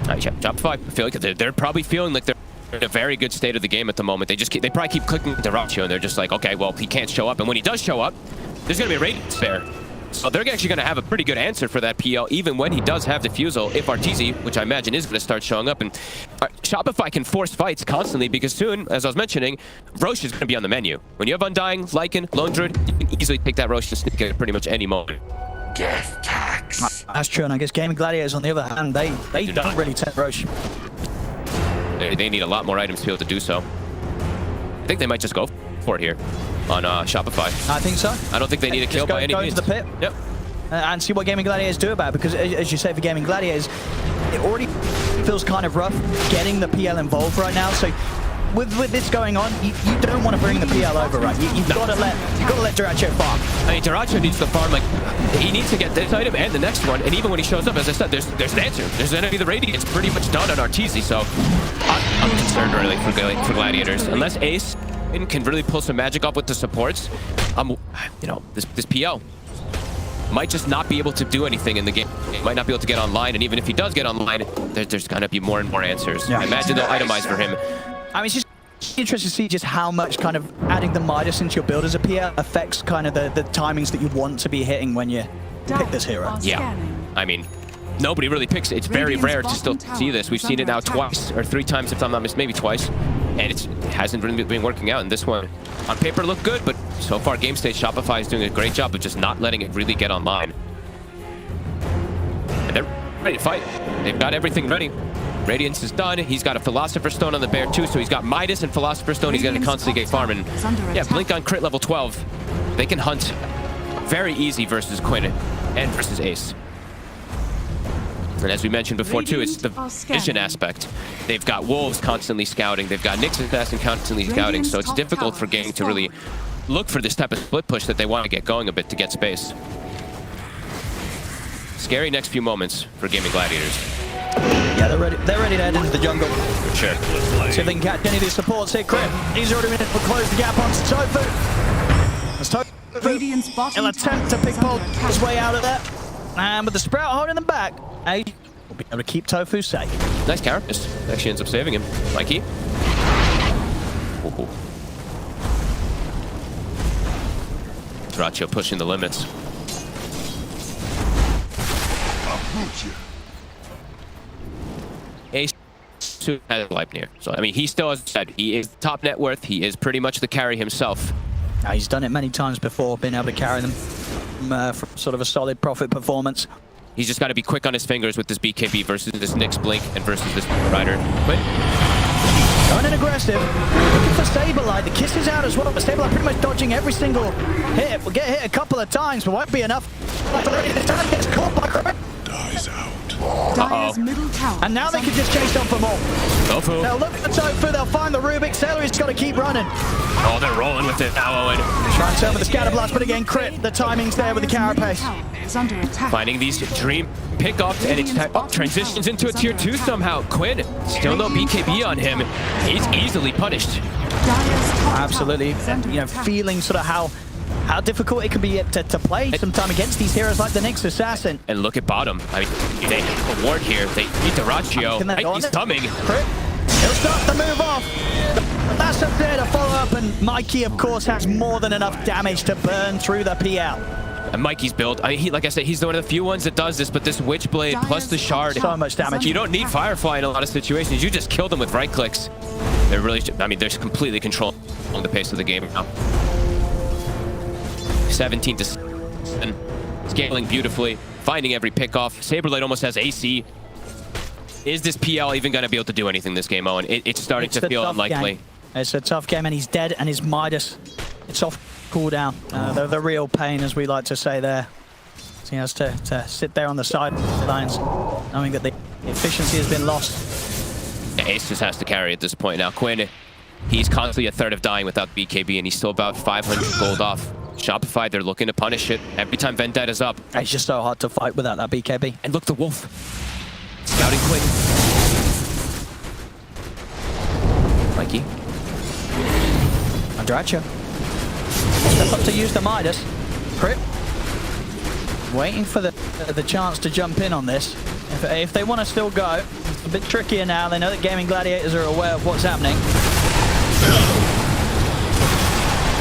All right, Shopify, I feel like they're probably feeling like they're in a very good state of the game at the moment. They probably keep clicking Duracho, and they're just like, okay, well, he can't show up. And when he does show up, there's going to be a radiance there. So they're actually going to have a pretty good answer for that PL, even when he does have Diffusal, if RTZ, which I imagine is going to start showing up. And Shopify can force fights constantly because soon, as I was mentioning, Roche is going to be on the menu. When you have Undying, Lycan, Lone Druid, you can easily take that Roche and sneak at pretty much any moment. Death tax. That's true, and I guess Gaimin Gladiators, on the other hand, they don't really take Roche. They need a lot more items to be able to do so. I think they might just go for it here on Shopify. I think so. I don't think they need a kill by any means. Go into the pit. Yep. And see what Gaimin Gladiators do about it, because as you say, for Gaimin Gladiators, it already feels kind of rough getting the PL involved right now. So with this going on, you don't want to bring the PL over, right? You've got to let Duracho farm. I mean, Duracho needs to farm, like, he needs to get this item and the next one, and even when he shows up, as I said, there's an answer. There's an enemy. The Radiant's pretty much done on RTZ, so I'm concerned really for Gladiators. Unless Ace can really pull some magic up with the supports, this PL might just not be able to do anything in the game. He might not be able to get online, and even if he does get online, there's going to be more and more answers. Yeah. I imagine they'll itemize for him. I mean, it's just interesting to see just how much kind of adding the Midas into your build as a PL affects kind of the timings that you want to be hitting when you pick this hero. Yeah, I mean, nobody really picks it. It's very rare to still see this. We've seen it now twice or 3 times, if I'm not mistaken, maybe twice. And it hasn't really been working out. And this one, on paper, looked good, but so far, game stage, Shopify is doing a great job of just not letting it really get online. And they're ready to fight. They've got everything ready. Radiance is done. He's got a Philosopher's Stone on the bear too, so he's got Midas and Philosopher's Stone. He's going to constantly get farming. Yeah, Blink on crit level 12. They can hunt very easy versus Quinn and versus Ace. And as we mentioned before too, it's the vision aspect. They've got Wolves constantly scouting. They've got Nyx Assassin constantly scouting, so it's difficult for Gang to really look for this type of split push that they want to get going a bit to get space. Scary next few moments for Gaimin Gladiators. Yeah, they're ready to head into the jungle. Sure. See if they can catch any of these supports here. Crit, he's already been able to close the gap on Tofu. As Tofu, he'll attempt to pickpocket his way out of that. And with the Sprout holding them back, A will be able to keep Tofu safe. Nice character. Actually ends up saving him. Mikey. Duracho pushing the limits. Ace has life near. So, I mean, he still, as I said, he is top net worth. He is pretty much the carry himself. He's done it many times before, been able to carry them from sort of a solid profit performance. He's just got to be quick on his fingers with this BKB versus this Nyx Blink and versus this Rider. But going in aggressive, looking for Saberlight. The kiss is out as well, but Saberlight pretty much dodging every single hit. We'll get hit a couple of times, but won't be enough. Gets caught by Crit. Dies out. And now they can just chase down for more. Tofu. They'll look at the Tofu, they'll find the Rubik. Sailor's got to keep running. Oh, they're rolling with it now, Owen. Try and turn with the Scatter Blast, but again, Crit. The timing's there with the Carapace. Finding these Dream pickoffs, and it transitions into a tier 2 somehow. Quinn, still no BKB on him. He's easily punished. Absolutely. You know, feeling sort of how difficult it can be to play sometime against these heroes like the Nyx Assassin. And look at bottom. I mean, they have a ward here. They need Duracho. He's coming. He'll start to move off. That's up there to follow up, and Mikey, of course, has more than enough damage to burn through the PL. And Mikey's build, I mean, like I said, he's one of the few ones that does this, but this Witchblade plus the Shard. So much damage. You don't need Firefly in a lot of situations. You just kill them with right clicks. They're really, I mean, they're completely controlling the pace of the game now. 17 to 7. Scaling beautifully, finding every pickoff. Saberlight almost has AC. Is this PL even going to be able to do anything this game, Owen? It's starting to feel unlikely. Game. It's a tough game, and he's dead, and his Midas, it's off cooldown. The real pain, as we like to say there. So he has to sit there on the sidelines, knowing that the efficiency has been lost. Yeah, Ace just has to carry at this point now. Quinn He's constantly a third of dying without BKB, and he's still about 500 gold off. Shopify, they're looking to punish it every time Vendetta's up. It's just so hard to fight without that BKB. And look, the Wolf. Scouting Quinn. Mikey. Andracho. Step up to use the Midas. Crit. Waiting for the chance to jump in on this. If they want to still go, it's a bit trickier now. They know that Gaimin Gladiators are aware of what's happening.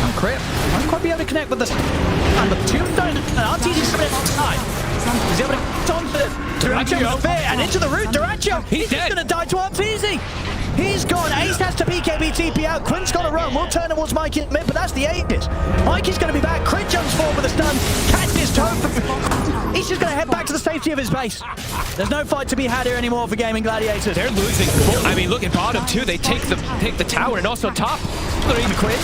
And Crit won't quite be able to connect with the... And the tombstone, RTG's coming outside. He's able to get on to Duracho with a fear and into the root. Duracho, he's going to die to RTZ. He's gone. Ace has to BKB TP out. Quinn's got to run. We'll turn towards Mikey in mid, but that's the Aegis. Mikey's going to be back. Crit jumps forward with a stun. Catches his toe. He's just going to head back to the safety of his base. There's no fight to be had here anymore for Gaimin Gladiators. They're losing. I mean, look at bottom too. They take the tower and also top. They're even Quinn.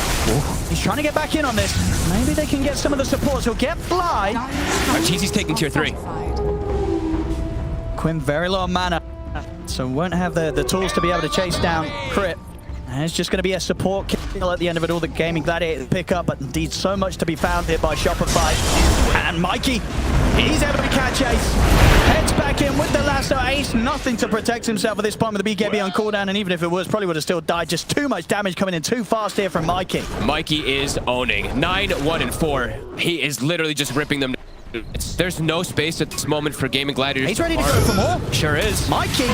He's trying to get back in on this. Maybe they can get some of the supports. He'll get Fly. Arteezy's taking tier 3. Quinn very low on mana, so won't have the tools to be able to chase down Crit. And it's just going to be a support kill at the end of it all that Gaimin Gladiators pick up, but indeed so much to be found here by Shopify. And Mikey, he's able to catch Ace. Heads back in with the lasso. Ace, nothing to protect himself at this point with the BKB on cooldown, and even if it was, probably would have still died. Just too much damage coming in too fast here from Mikey. Mikey is owning 9, 1, and 4. He is literally just ripping them. There's no space at this moment for Gaimin Gladiators. He's ready to go for more. Sure is. Mikey,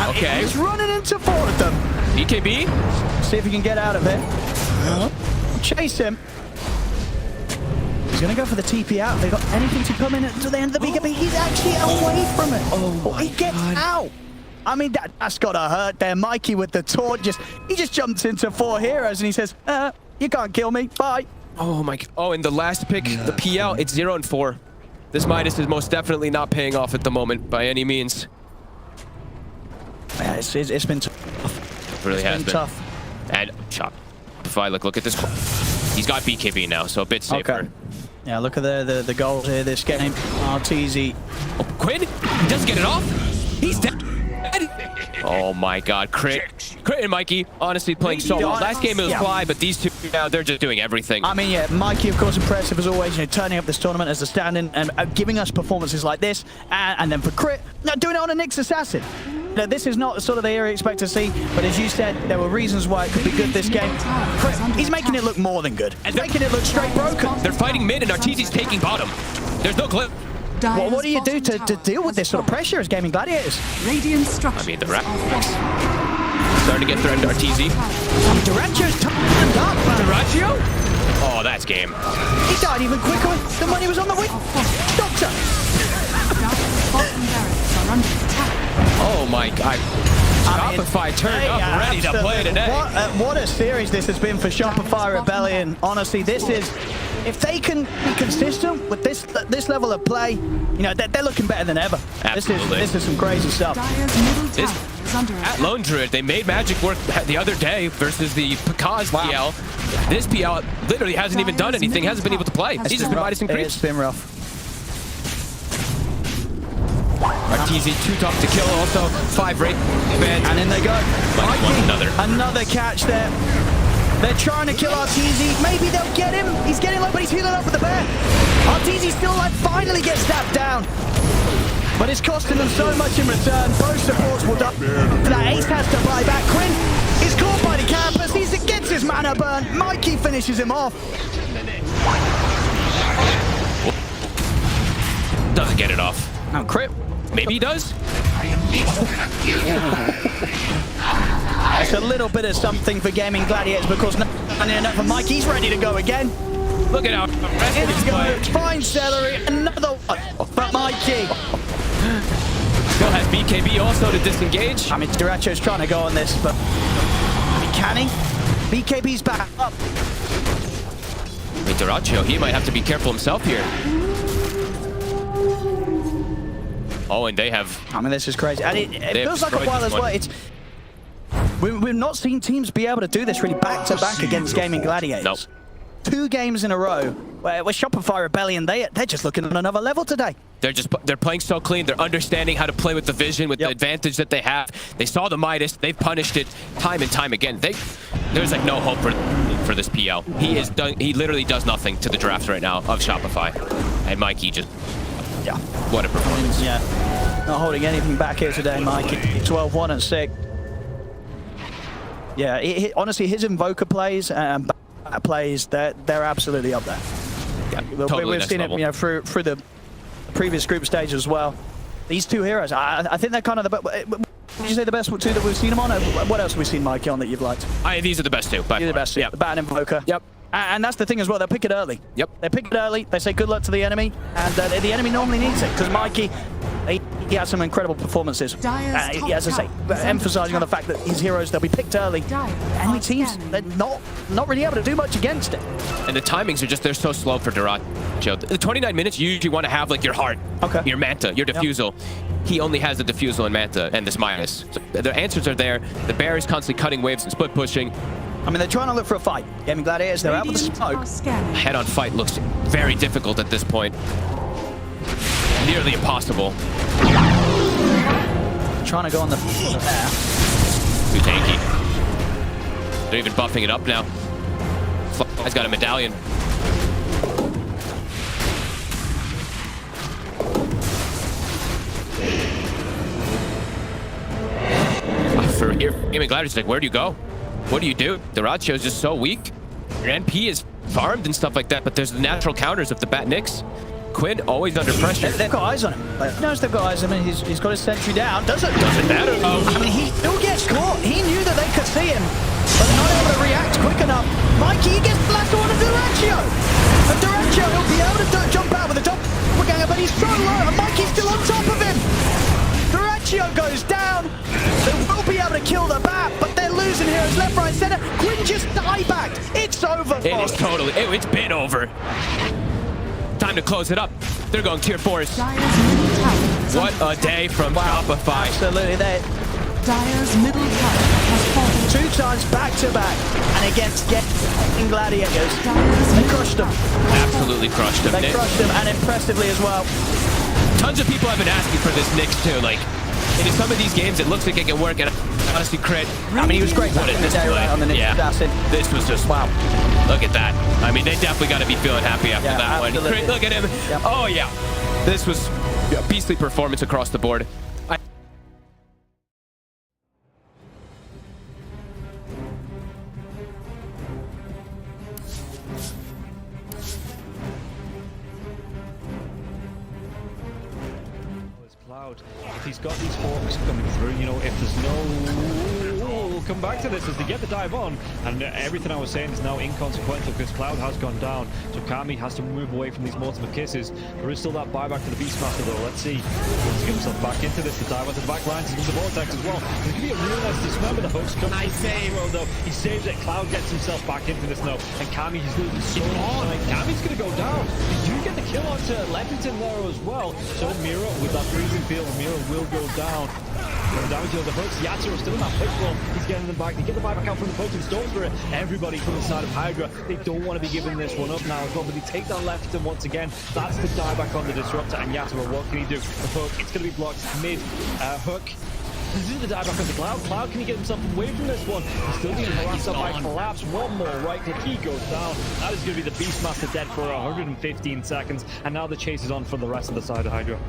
okay. He's running into 4 of them. BKB. See if he can get out of it. Chase him. He's going to go for the TP out. If they got anything to come in to the end of the BKB, he's actually away from it. Oh, he gets out. I mean, that's got to hurt there. Mikey with the taunt, he just jumps into 4 heroes and he says, you can't kill me. Bye. Oh my. Oh, and the last pick, the PL, it's 0 and 4. This Midas is most definitely not paying off at the moment by any means. Yeah, it's been tough. It really has been tough. And Shopify, look at this. He's got BKB now, so a bit safer. Okay. Yeah, look at the goals here this game. RTZ. Oh, Quinn, he doesn't get it off. He's dead. Oh my God, Crit and Mikey, honestly playing so well. Last game it was Fly, but these two now, they're just doing everything. I mean, yeah, Mikey, of course, impressive as always, turning up this tournament as a stand-in and giving us performances like this. And then for Crit, doing it on a Nyx Assassin. Now, this is not sort of the era you expect to see, but as you said, there were reasons why it could be good this game. Crit, he's making it look more than good. And making it look straight broken. They're fighting mid and Arteezy's taking bottom. There's no clip. Well, what do you do to deal with this sort of pressure as Gaimin Gladiators? Radiant structure. I mean, the starting to get threatened to Arteezy. Duracho's turned up. Duracho? Oh, that's game. He died even quicker than when he was on the wing. Doctor! Oh my God. Shopify turned up, ready to play today. What a series this has been for Shopify Rebellion. Honestly, this is... If they can be consistent with this level of play, they're looking better than ever. Absolutely. This is some crazy stuff. At Lone Druid, they made magic work the other day versus the Pekaz PL. This PL literally hasn't even done anything, hasn't been able to play. He's just been Midas and creeps. It's been rough. Arteezy, 2 top to kill, also 5 rate band. And in they go. Mikey, another catch there. They're trying to kill Arteezy. Maybe they'll get him. He's getting low, but he's healing up with the bear. Arteezy still finally gets stabbed down. But it's costing them so much in return. Both supports will die. That Ace has to buy back. Quinn is caught by the campus. He gets his mana burn. Mikey finishes him off. Doesn't get it off. Now Crit. Maybe he does. It's a little bit of something for Gaimin Gladiators because not enough for Mike. He's ready to go again. Look at how fine celery, another one. But Mikey still has BKB also to disengage. I mean, Duracho's trying to go on this, but can he? BKB's back up. I mean, Duracho, he might have to be careful himself here. Oh, and they have... I mean, this is crazy. And it feels like a while as well. We've not seen teams be able to do this really back-to-back against Gaimin Gladiators. Nope. 2 games in a row where Shopify Rebellion, they're just looking on another level today. They're playing so clean. They're understanding how to play with the vision, with the advantage that they have. They saw the Midas. They've punished it time and time again. there's like no hope for this PL. He literally does nothing to the draft right now of Shopify. And Mikey just, yeah, what a performance. Yeah, not holding anything back here today, Mikey. 12-1 at 6. Yeah, honestly, his Invoker plays and back plays, they're absolutely up there. Yeah, totally we've seen level. it, through the previous group stage as well. These two heroes, I think they're kind of the best. Did you say the best two that we've seen them on? What else have we seen Mikey on that you've liked? These are the best two. These are the best two. Yep. The Bat and Invoker. Yep. And that's the thing as well, they'll pick it early. Yep. They pick it early, they say good luck to the enemy, and the enemy normally needs it, because Mikey, he has some incredible performances. As I say, emphasizing on the fact that his heroes, they'll be picked early. Enemy teams, they're not really able to do much against it. And the timings are just, they're so slow for Duracho. The 29 minutes, you usually want to have like your heart, your Manta, your Diffusal. Yep. He only has the Diffusal and Manta and this minus. So the answers are there. The Bear is constantly cutting waves and split pushing. I mean, they're trying to look for a fight. Gaimin Gladiators, they're out with the smoke. Head-on fight looks very difficult at this point. Nearly impossible. Trying to go on the there. Too tanky. They're even buffing it up now. Fly's got a medallion. For here, Gaimin Gladiators, like, where do you go? What do you do? Duracho is just so weak. Your NP is farmed and stuff like that, but there's the natural counters of the Bat Nyx. Quinn always under pressure. They've got eyes on him. Like, knows they've got eyes on him. He's got his sentry down. Doesn't matter. I mean, he still gets caught. He knew that they could see him, but they're not able to react quick enough. Mikey, he gets blasted on Duracho. And Duracho, he'll be able to jump out with the top ganger, but he's so low, and Mikey's still on top of him. Duracho goes down. They will be able to kill the Bat, but they're losing heroes left, right, center. Quinn just die-backed. It's over. It is totally. It's been over. Time to close it up. They're going tier 4s. What a day from Shopify. Absolutely. Dire's middle tower has fallen. 2 times back-to-back, and against Gaimin Gladiators, they crushed them. Absolutely crushed them. They crushed them, and impressively as well. Tons of people have been asking for this Nyx too. Like, in some of these games, it looks like it can work, and honestly, crit. I mean, he was great What in a the day display. right on the Nyx assassin. This was just, wow. Look at that. I mean, they definitely got to be feeling happy after that one. Crit, look at him. Yep. Oh, yeah. This was a beastly performance across the board. If he's got these hawks coming through, you know, if there's no... We'll come back to this as they get the dive on, and everything I was saying is now inconsequential because Cloud has gone down, so Kami has to move away from these multiple kisses. There is still that buyback to the Beastmaster though. Let's see. He wants to get himself back into this. The dive onto the back lines into the vortex as well. There's going to be a real nice dismember. The hooks come. Nice save. Though he saves it. Cloud gets himself back into this now, and Kami is losing so much time. Kami's going to go down. They do get the kill onto Leffington there as well. So Mira with that freezing field, Mira will go down. Going down to the hooks. Yatsuro's still in that push roll. He's getting them back. They get the buyback out from the potent storm spirit. Everybody from the side of Hydra. They don't want to be giving this one up now as well, but they take down Leffington once again. That's the dieback on the Disruptor, and Yaturo, what can he do? The hook, it's going to be blocked mid hook. This is the dieback on the Cloud. Cloud, can he get himself away from this one? He's still being harassed up by Collapse. One more right click, he goes down. That is going to be the Beastmaster dead for 115 seconds, and now the chase is on for the rest of the side of Hydra.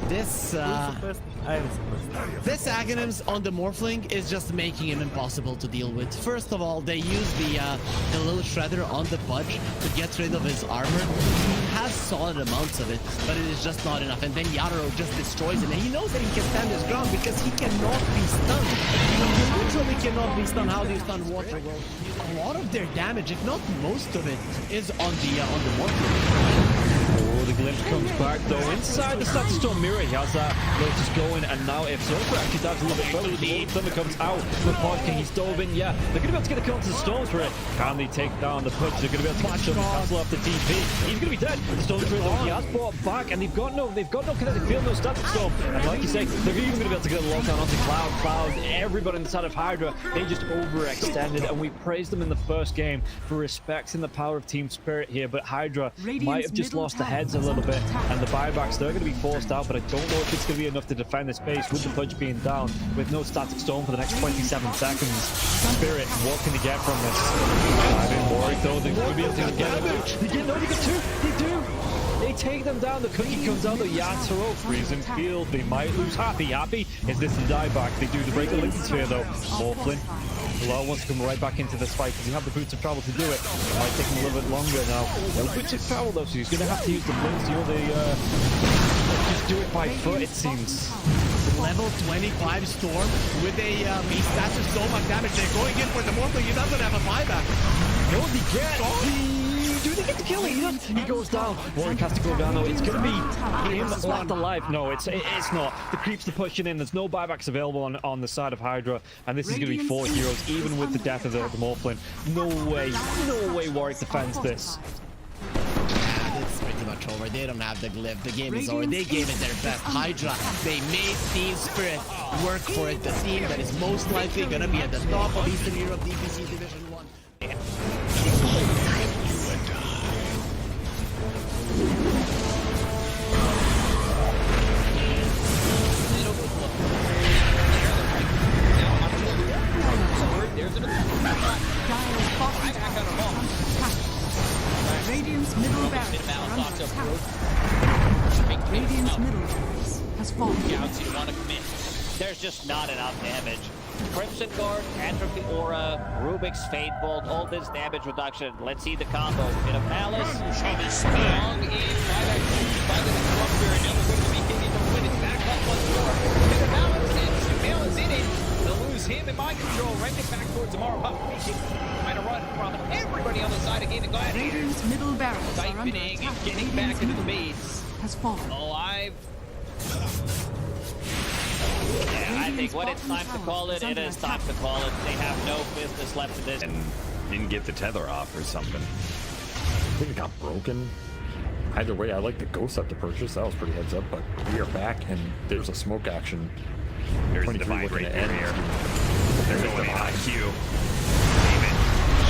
This Aghanims on the Morphling is just making him impossible to deal with. First of all, they use the little shredder on the Budge to get rid of his armor. He has solid amounts of it, but it is just not enough. And then Yatoro just destroys him, and he knows that he can stand his ground because he cannot be stunned. He literally cannot be stunned. How do you stun water? Well, a lot of their damage, if not most of it, is on the Morphling. Oh, the glimpse comes back though. Inside the Static Storm Mirror, he has that Lotus going, and now if Zofra actually dives a little bit further, the Thunder comes out with Podking. He's dove in, yeah. They're going to be able to get the kill onto the Storm Spirit. Can they take down the push? They're going to be able to catch up and cancel off the TP. He's going to be dead. The Storm Spirit though, he has brought back, and they've got no kinetic field, no Static Storm. And like you say, they're even going to be able to get a lockdown onto Cloud, everybody inside of Hydra. They just overextended, and we praised them in the first game for respecting the power of Team Spirit here, but Hydra might have just lost the heads a little little bit, and the buybacks, they're going to be forced out, but I don't know if it's going to be enough to defend this base with the punch being down, with no static storm for the next 27 seconds. Spirit, what can they get from this? I'm in worry though, they're going to be able to get them. They get, no, they get two, they do! They take them down, the cookie comes out, the Yatoro freezing field, they might lose. Happy is this the dieback? They do the break the Lincoln Sphere though. Morphlin, Lau wants to come right back into this fight because he have the boots of travel to do it. It might take him a little bit longer now. No boots of travel though, so he's going to have to use the blinks, you know, they just do it by foot it seems. Level 25 Storm with a beast. That's just so much damage. They're going in for the Morphling. He doesn't have a buyback. No, they get do they get the kill? He goes down. Warwick has to go down now. It's going to be him left alive. No, it's not. The creeps are pushing in. There's no buybacks available on the side of Hydra, and this is going to be 4 heroes, even with the death of the Morphlin. No way Warwick defends this. It's pretty much over. They don't have the glyph. The game is over. They gave it their best. Hydra, they made Team Spirit work for it. The team that is most likely going to be at the top of Eastern Europe DPC Division 1. Radiant's middle barracks are under attack. Radiant's middle barracks has fallen. You want to commit. There's just not enough damage. Crimson Guard, Atrophy Aura, Rubik's Fate Bolt, all this damage reduction. Let's see the combo. Bit of Malice. Strong in by the Disruptor, and now they're going to be getting to win it back up once more. Bit of Malice, and Sumail is in it. They'll lose him in mind control. Right it back towards tomorrow. Trying to run from everybody on the side of Gaimin Gladiators. Radiant's middle barracks are under Siphoning attack. and getting back into the base. Has fallen. Alive. Yeah, I think when it's time to call it, it is time to call it. They have no business left in this. And didn't get the tether off or something. I think it got broken. Either way, I like the ghost up to purchase. That was pretty heads up, but we are back and there's a smoke action. There's the divide right there. They're going in on Q.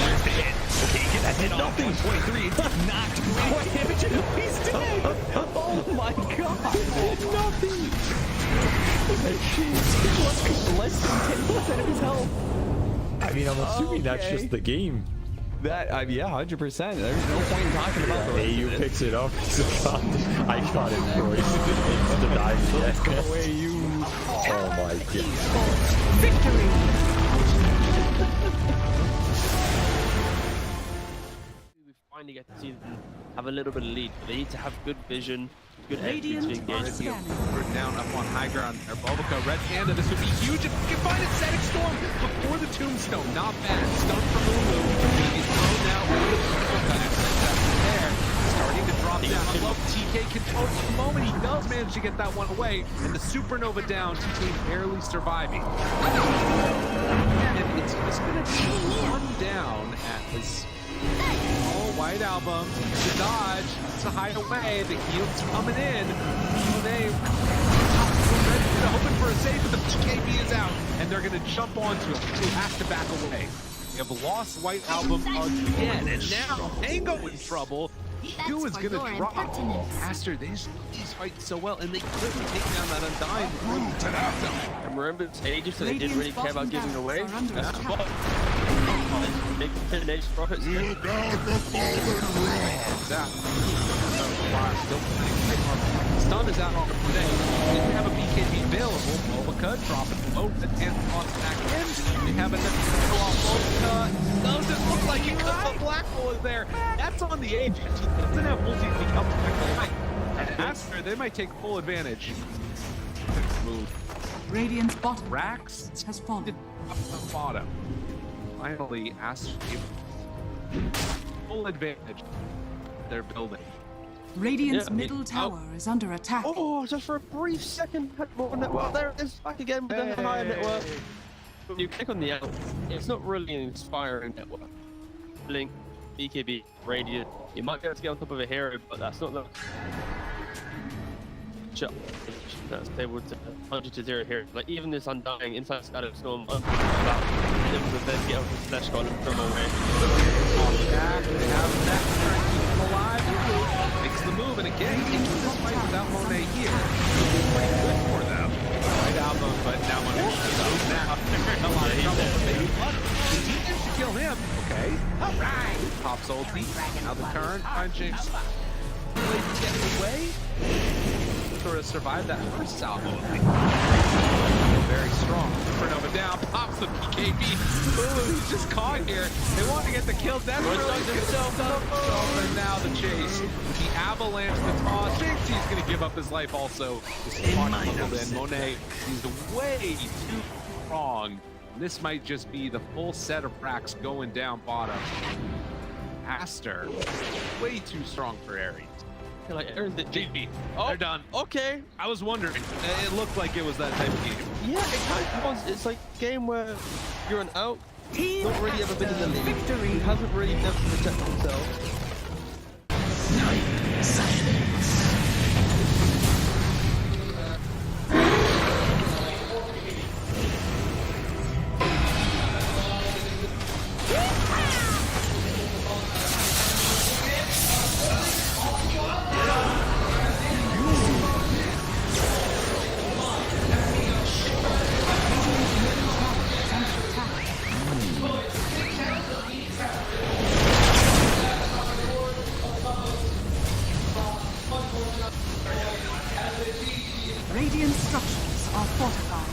There's the hit. Okay, get that hit off. 123. Knocked great damage into he's dead. Oh my god. Nothing. Less than 10% of his health. I mean, I'm assuming that's just the game. That, yeah, 100%. There's no point in talking about the AU picks it up. I got it, bro. He's denied it. Go away, you. Oh my god. Victory. We finally get to see them have a little bit of lead, but they need to have good vision, good execution to engage. We're down up on high ground. Our Bulbaca, Red Panda, this would be huge if we can find a Static Storm before the Tombstone. Not bad. Stun from Lulu. He's thrown now. There. Starting to drop down. I love TK control at the moment. He does manage to get that one away. And the Supernova down. TK barely surviving. And it's just going to be one down at his... Oh, White Album, the dodge, to hide away, the heal's coming in. Oh, they hoping for a save, but the BKB is out, and they're going to jump onto him. He has to back away. We have lost White Album again, and now Tango in trouble. Q is going to drop faster. These fight so well, and they couldn't take down that Undying before the turn. And remember, it's ages, so they didn't really care about giving away. That's the ball. Big finish for it. Stun is out today. Didn't have a BKB available. Bulbaca dropping low. The 10th on back in. They have a off Bulbaca. Doesn't look like it because the Black Hole is there. That's on the agent. He doesn't have multi to become back. And after, they might take full advantage. Move. Radiant's bottom Rax has fallen. Up the bottom. Finally, Aster full advantage. They're building. Radiant's middle tower is under attack. Oh, just for a brief second, had more network. There it is, back again with the higher network. When you click on the L, it's not really an inspiring network. Blink, BKB, Radiant. You might be able to get on top of a hero, but that's not the shot. That's able to 100-0 here. Like even this Undying inside Static Storm, able to then get up with Slash Golem from away. Back, they have that alive. Makes the move, and again, into this fight without Monet here. Pretty good for them. Right Alpha, but now Monet goes now. A lot of trouble, but maybe one. To kill him. Okay. All right. Pops ulti. Now the turn. Punching. Getting away. Sort of survived that first salvo. Very strong. Supernova down. Pops the BKB. Ooh, he's just caught here. They want to get the kill. That's really himself up. And now the chase. The avalanche, the toss. Thinks he's going to give up his life also. And Monet, he's way too strong. This might just be the full set of racks going down bottom. Aster, way too strong for Ares. Like earned the JP. Oh, they're done. Okay. I was wondering. It looked like it was that type of game. Yeah, it kind of was. It's like a game where you're an out, not really ever been in the league, he hasn't really never protected himself. Radiant structures are fortified.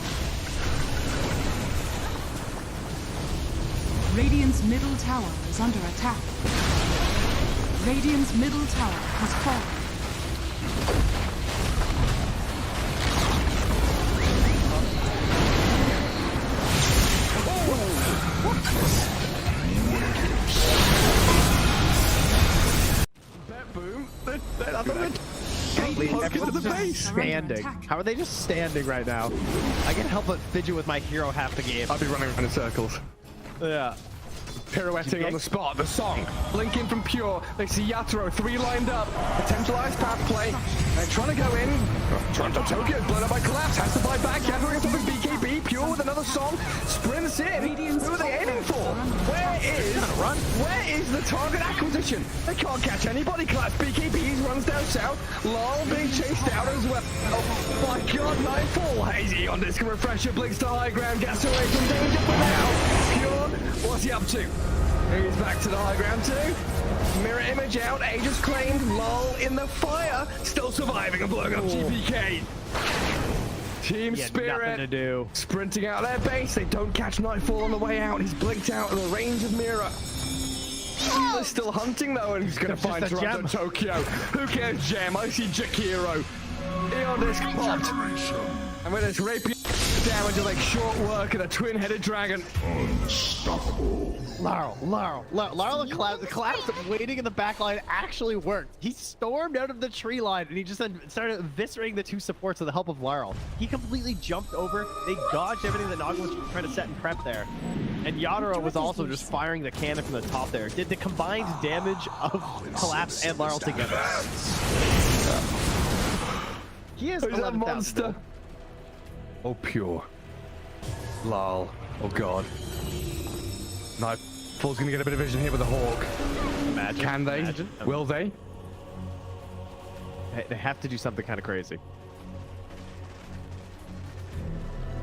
Radiant's middle tower is under attack. Radiant's middle tower has fallen. Boom. Everyone's standing. How are they just standing right now? I can't help but fidget with my hero half the game. I'll be running around in circles. Yeah. Pirouetting on the spot, the song, blinking from Pure, they see Yatoro, 3 lined up, potentialized path play, they're trying to go in, Toronto Tokyo, blown up by Collapse, has to fight back, Yatoro gets up with BKB, Pure with another song, sprints in, who are they aiming for? Where is the target acquisition? They can't catch anybody, Collapse, BKB runs down south, Lol being chased out as well, oh my god, Nightfall, Hazy on disc refresher, blinks to high ground, gets away from danger for now, Pure, what's he up to? He's back to the high ground too. Mirror image out, Aegis claimed, Lol in the fire, still surviving and blowing up GPK. Team Spirit, nothing to do. Sprinting out their base, they don't catch Nightfall on the way out, he's blinked out of the range of Mirror. They're still hunting though, and he's going to find Toronto Tokyo. Who cares, Gem? I see Jakiro. Eon disc popped. And with his rapier damage will make short work of a twin-headed dragon. Unstoppable. Laurel, the collapse waiting in the back line actually worked. He stormed out of the tree line and he just then started eviscerating the 2 supports with the help of Laurel. He completely jumped over. They dodged everything that Naga was trying to set and prep there. And Yatoro was also just firing the cannon from the top there. Did the combined damage of Collapse and Laurel together. He is a monster. Oh, Pure. Lol. Oh, God. Nightfall's going to get a bit of vision here with the Hawk. Imagine. Can they? Imagine. Will they? They have to do something kind of crazy.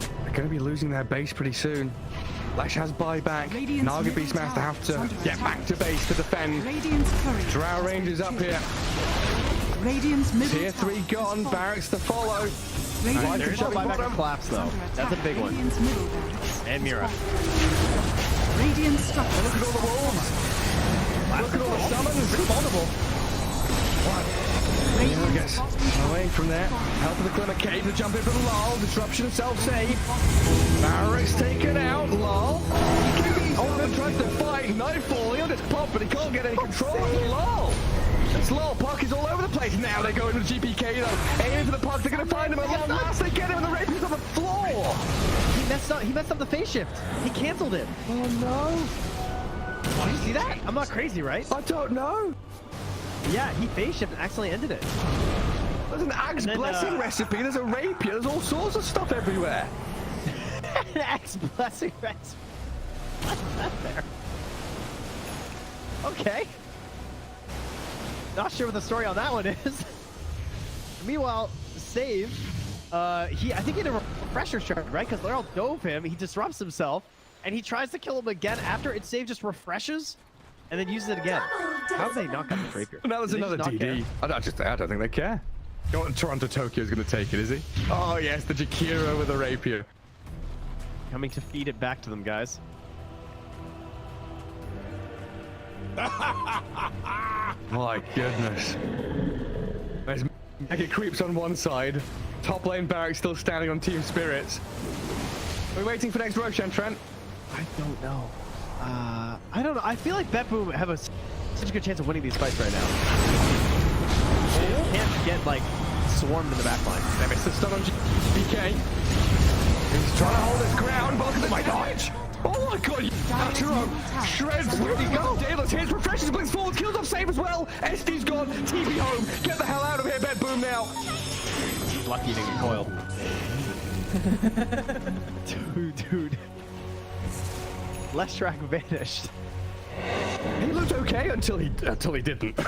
They're going to be losing their base pretty soon. Lash has buyback. Naga Beastmaster have to get back to base to defend. Drow Rangers up here. Tier 3 gone. Barracks to follow. There is no buyback of Collapse though. That's a big one. And Mira. Radiant structure. Look at all the wolves. Look at all the summons. Multiple. Mira gets away from there. Help of the Glimmer Cave to jump in from Lol. Disruption self-save. Barracks taken out. Lol. Oh, tries to fight. Nightfall. He'll just pop, but he can't get any control of Lol. It's Lol. Puck is all over the place. Now they go into the GPK though. Aiming for the puck. They're going to find him at long last. They get him and the rapier's on the floor. He messed up the phase shift. He canceled it. Oh no. Oh, you see that? I'm not crazy, right? I don't know. Yeah, he phase shift and accidentally ended it. There's an Axe Blessing recipe. There's a rapier. There's all sorts of stuff everywhere. An Axe Blessing recipe. What's that there? Okay. Not sure what the story on that one is. Meanwhile, Save, I think he had a refresher shard, right? Because Laryl dove him, he disrupts himself, and he tries to kill him again after it. Save just refreshes and then uses it again. How did they not got the rapier? That was another DD. I don't think they care. Toronto Tokyo's going to take it, is he? Oh, yes, the Jakiro with the rapier. Coming to feed it back to them, guys. My goodness. There's Mega Creeps on one side. Top lane Barrack still standing on Team Spirits. Are we waiting for next Roshan, Trent? I don't know. I don't know. I feel like BetBoom have such a good chance of winning these fights right now. They can't get, like, swarmed in the backline. They missed the stun on BK. He's trying to hold his ground, but look at my dodge! Oh my god, Yaturo shreds, where'd he go? Daedalus hits, refreshes, blinks forward, kills off Save as well. SD's gone, TP home, get the hell out of here, BetBoom now. Lucky he didn't get coiled. Dude. Leshrac vanished. He looked okay until he didn't.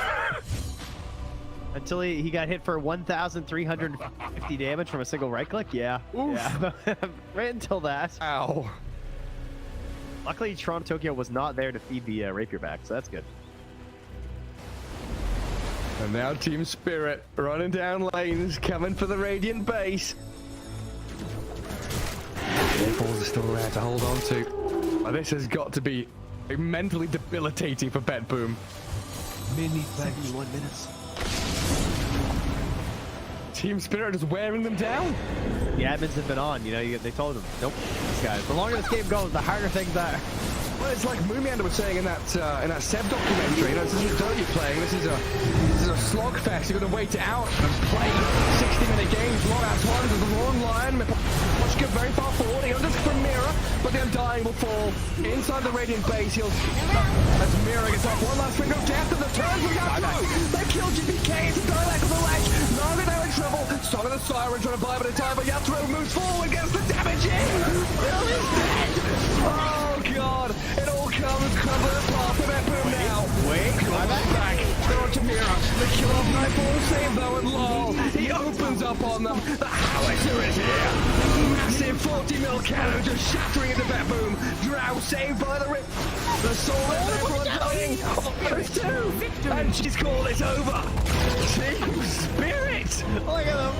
Until he got hit for 1,350 damage from a single right click? Yeah. Oof. Yeah. Right until that. Ow. Luckily, Toronto Tokyo was not there to feed the rapier back, so that's good. And now Team Spirit running down lanes, coming for the Radiant base. Balls are still there to hold on to. Oh, this has got to be mentally debilitating for BetBoom. Mini 71 minutes. Team Spirit is wearing them down. The admins have been on, they told them, nope, these guys. The longer this game goes, the harder things are. Well, it's like Moomiander was saying in that Seb documentary. This isn't Dota you're playing. This is a slogfest. You're going to wait it out and play 60-minute games. Long out one. There's a long line. Watch get very far forward. He unders from Mira, but the Undying will fall inside the Radiant base. As Mira gets off one last finger of death, and the turn from Yatro. They kill GPK. It's a direct on the ledge. Naga now in trouble. Song of the Siren trying to buy a bit of time, but Yatro moves forward, gets the damage in. Will is dead. Oh god. It all comes crumbling apart for BetBoom now. Wait, back. They're on to Mira. They kill off Nightfall, save though, and lol. He opens up on them. The howitzer is here. Massive 40 mil cannon just shattering into BetBoom. Drow saved by the rip. The soul is everyone dying. There's two. And she's called it over. Team Spirit. Look at them.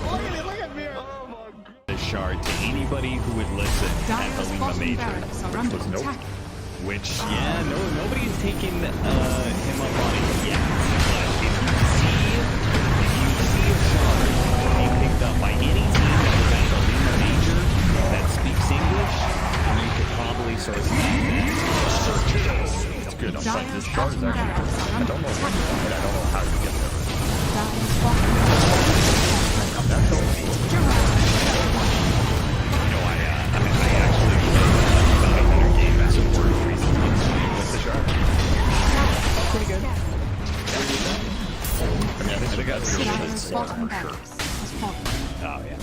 Look at Mira. Oh my god. The shard to anybody who would listen at the Lima Major. Which was nope. Which, yeah, nobody's taken him up on it yet. But if you see a shard being picked up by any team that was at the Lima Major that speaks English, then you could probably sort of It's good. But this shard is actually I don't know how to get there. Pretty good. I think that's Slark for sure. Oh, yeah.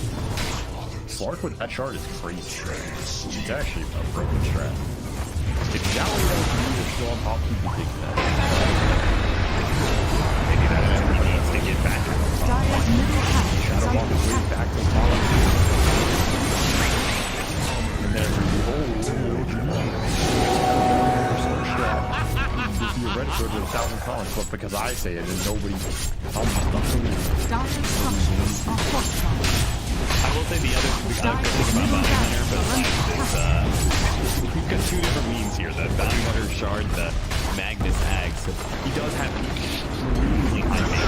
Slark with that shard is crazy. It's actually a broken strat. If Galileo is still on top, he'd be taking that. Maybe that everybody needs to get back to the top. Shadow Walk is way back to the top. And then theoretically there's 1,000 comments, but because I say it and nobody comes to I will say the other good thing about Bounty Hunter for the fight is we've got two different memes here. The Bounty Hunter shard, the Magnus Ags. He does have extremely high damage.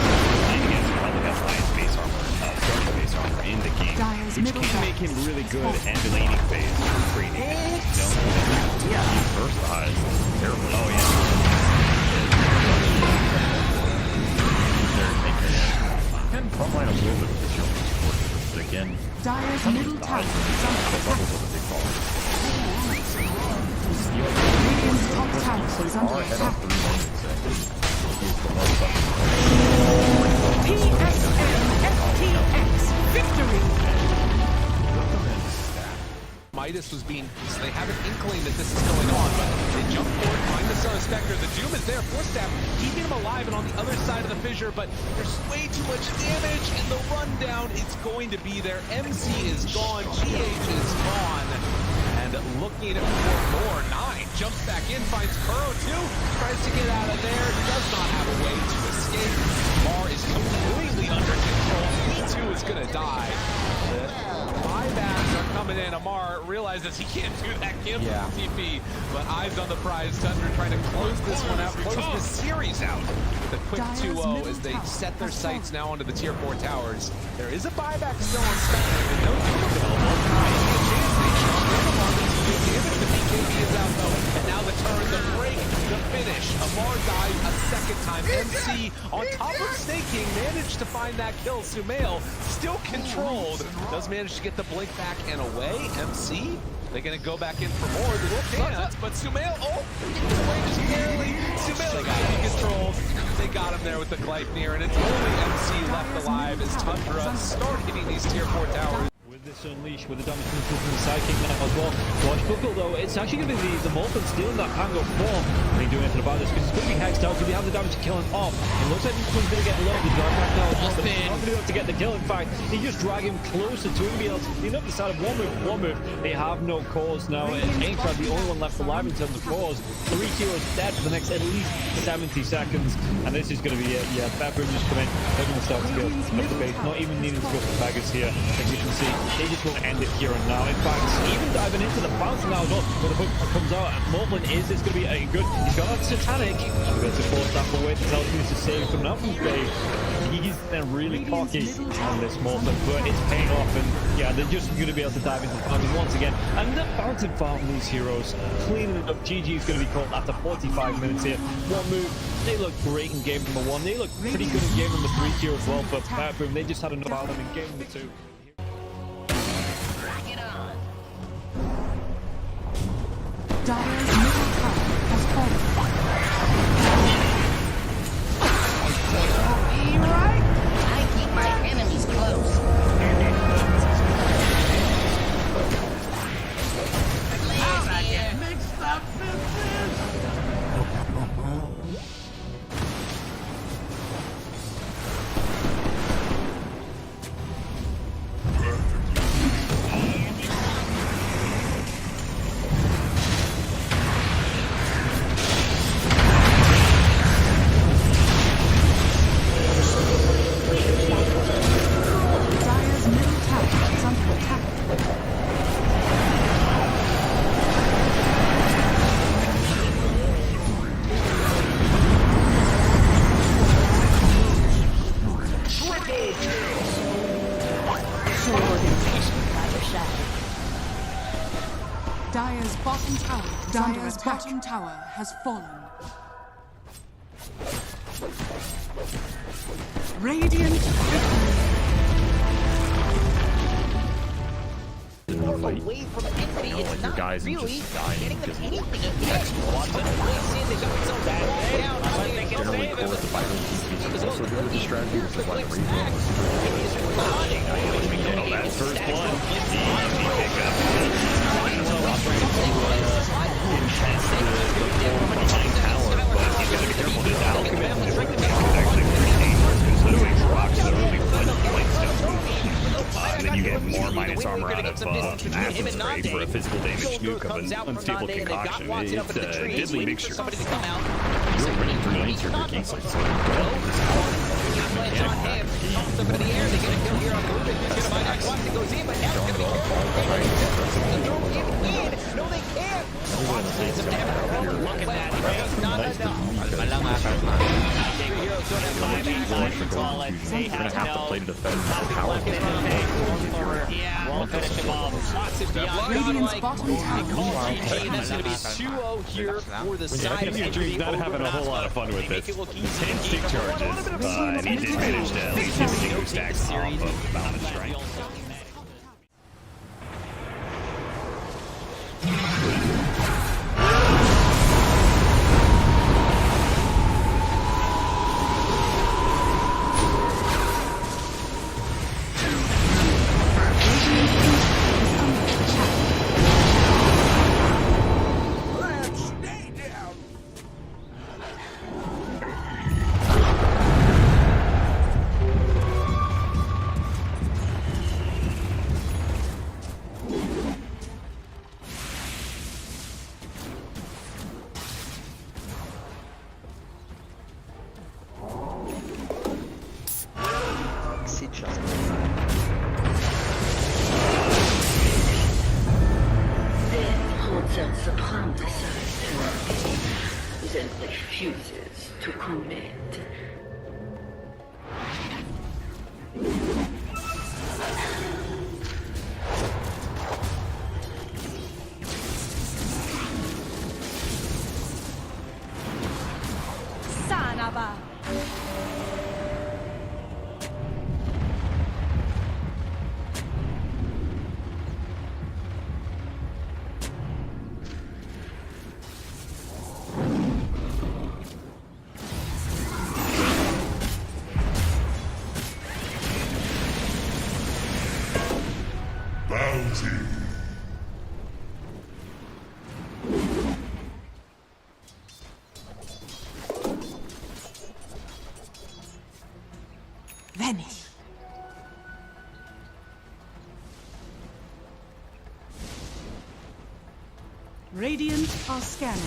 And against probably has highest base armor, starting base armor in the game, which can make him really good at the laning phase for free. yeah. He versatile. Terrible. Oh yeah. And frontline a little bit of the shield support, but again, Dire's middle tower is under attack. Radiant's top tower is under attack. TSM FTX victory. My Midas was being, so they have an inkling that this is going on, but they jump forward, find the Son of Spectre. The Doom is there, Force Staff, keeping him alive and on the other side of the fissure, but there's way too much damage, and the rundown is going to be there. MC is gone, GH is gone, and looking for more. 9 jumps back in, finds Kuro too, tries to get out of there, does not have a way to escape. Mar is completely under control. He too is gonna die. The buybacks are coming in. Amar realizes he can't do that cancel TP, but eyes on the prize. Tundra trying to close this one out, close this series out. The quick 2-0 as they set their sights now onto the tier 4 towers. There is a buyback still on Spectre, and no Doom available. Damage to BKB is out though, and now the turn, the break, the finish. Amar dies a second time. MC on top of Snake managed to find that kill. Sumail still controlled, does manage to get the blink back and away. MC, they're gonna go back in for more. They will can't, but Sumail, away just barely. Sumail got be controlled. They got him there with the Gleipnir, and it's only MC left alive as Tundra start hitting these tier 4 towers. With this Unleash, with the damage coming through from the Psychic now as well. Watch Buckle though, it's actually going to be the Molten stealing that Pango form. And he's doing anything about this because it's going to be hexed out. Could he have the damage to kill him off? It looks like this one's going to get loaded. Right back now as well, but he's not going to be able to get the kill. In fact, he just drag him closer to him. Be able to clean up the side of one move. They have no cores now. Aintrad, the only one left alive in terms of cores. 3 heroes dead for the next at least 70 seconds. And this is going to be it. Yeah, Bedroom just come in. They're going to start to go up the base. Not even needing to go for Baggers here. As you can see, they just want to end it here and now. In fact, even diving into the bounce now as well, where the hook comes out. Morblin is going to be a good. He's got a Satanic. He's going to force that away to tell him to save coming out from space. He's then really cocky on this Morblin, but it's paying off, and yeah, they're just going to be able to dive into the fountain once again. And the bouncing farm, these heroes cleaning it up. GG is going to be called after 45 minutes here. One move. They look great in game number 1. They look pretty good in game number 3 here as well, but Bedroom, they just had enough out of them in game number 2. Dire's middle tower has fallen. Right? I keep my enemies close. Mixed up Dire's bottom tower has fallen. Radiant victory. Away from enemy, it's not guys really just dying getting them because anything. generally go with the Bible. It's also good with the strategy, which is why the replay was that first blood. Behind tower, but he's got to be careful. His alchemist is actually pretty dangerous because literally rocks the early blade stone. And then you get more minus armor out of Athens Ray for a physical damage nuke of an unstable concoction. It's a deadly mixture. You're ready for an answer for King Six. No, they can't. Look at that. Not enough. You're gonna have to play to defend power. Won't finish him off. Lots of beyond godlike. That's going to be 2-0 here for the side of Dream's not having a whole lot of fun with this. 10 stick charges, and he did manage to at least hit the Jingle stacks off of the Bounded Strength. refuses to commit. Sanaba. Bounty. Vanish. Radiant are scanning.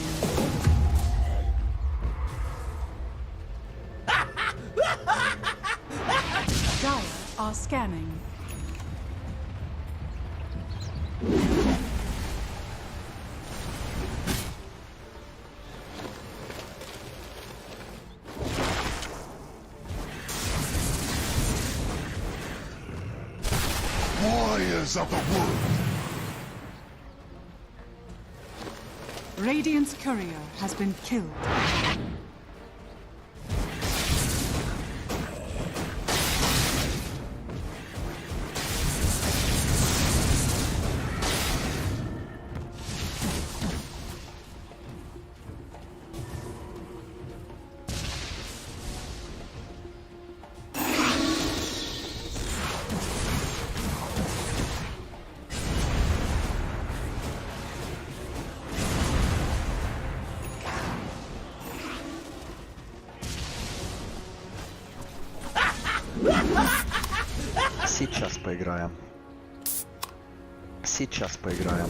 Dire are scanning. Warriors of the wood. Radiant's courier has been killed. Сейчас поиграем. Сейчас поиграем.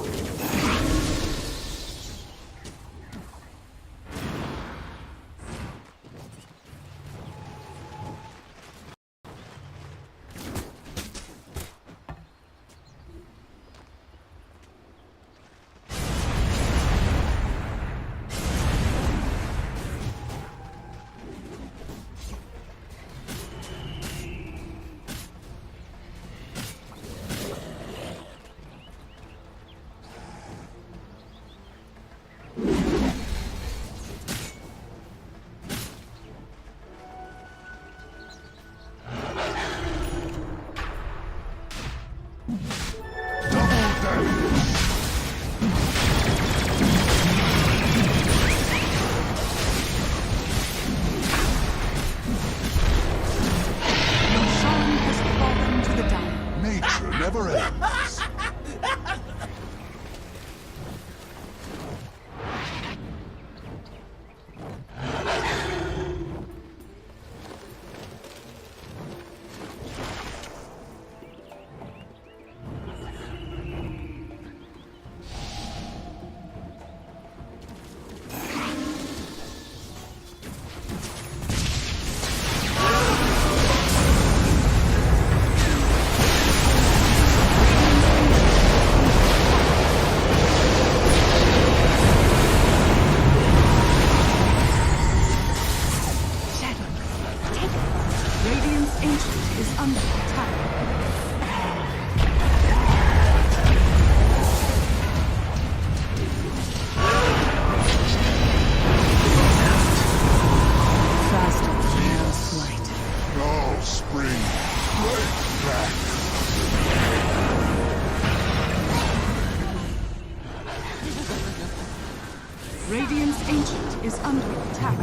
Never ends. Radiant's Ancient is under attack.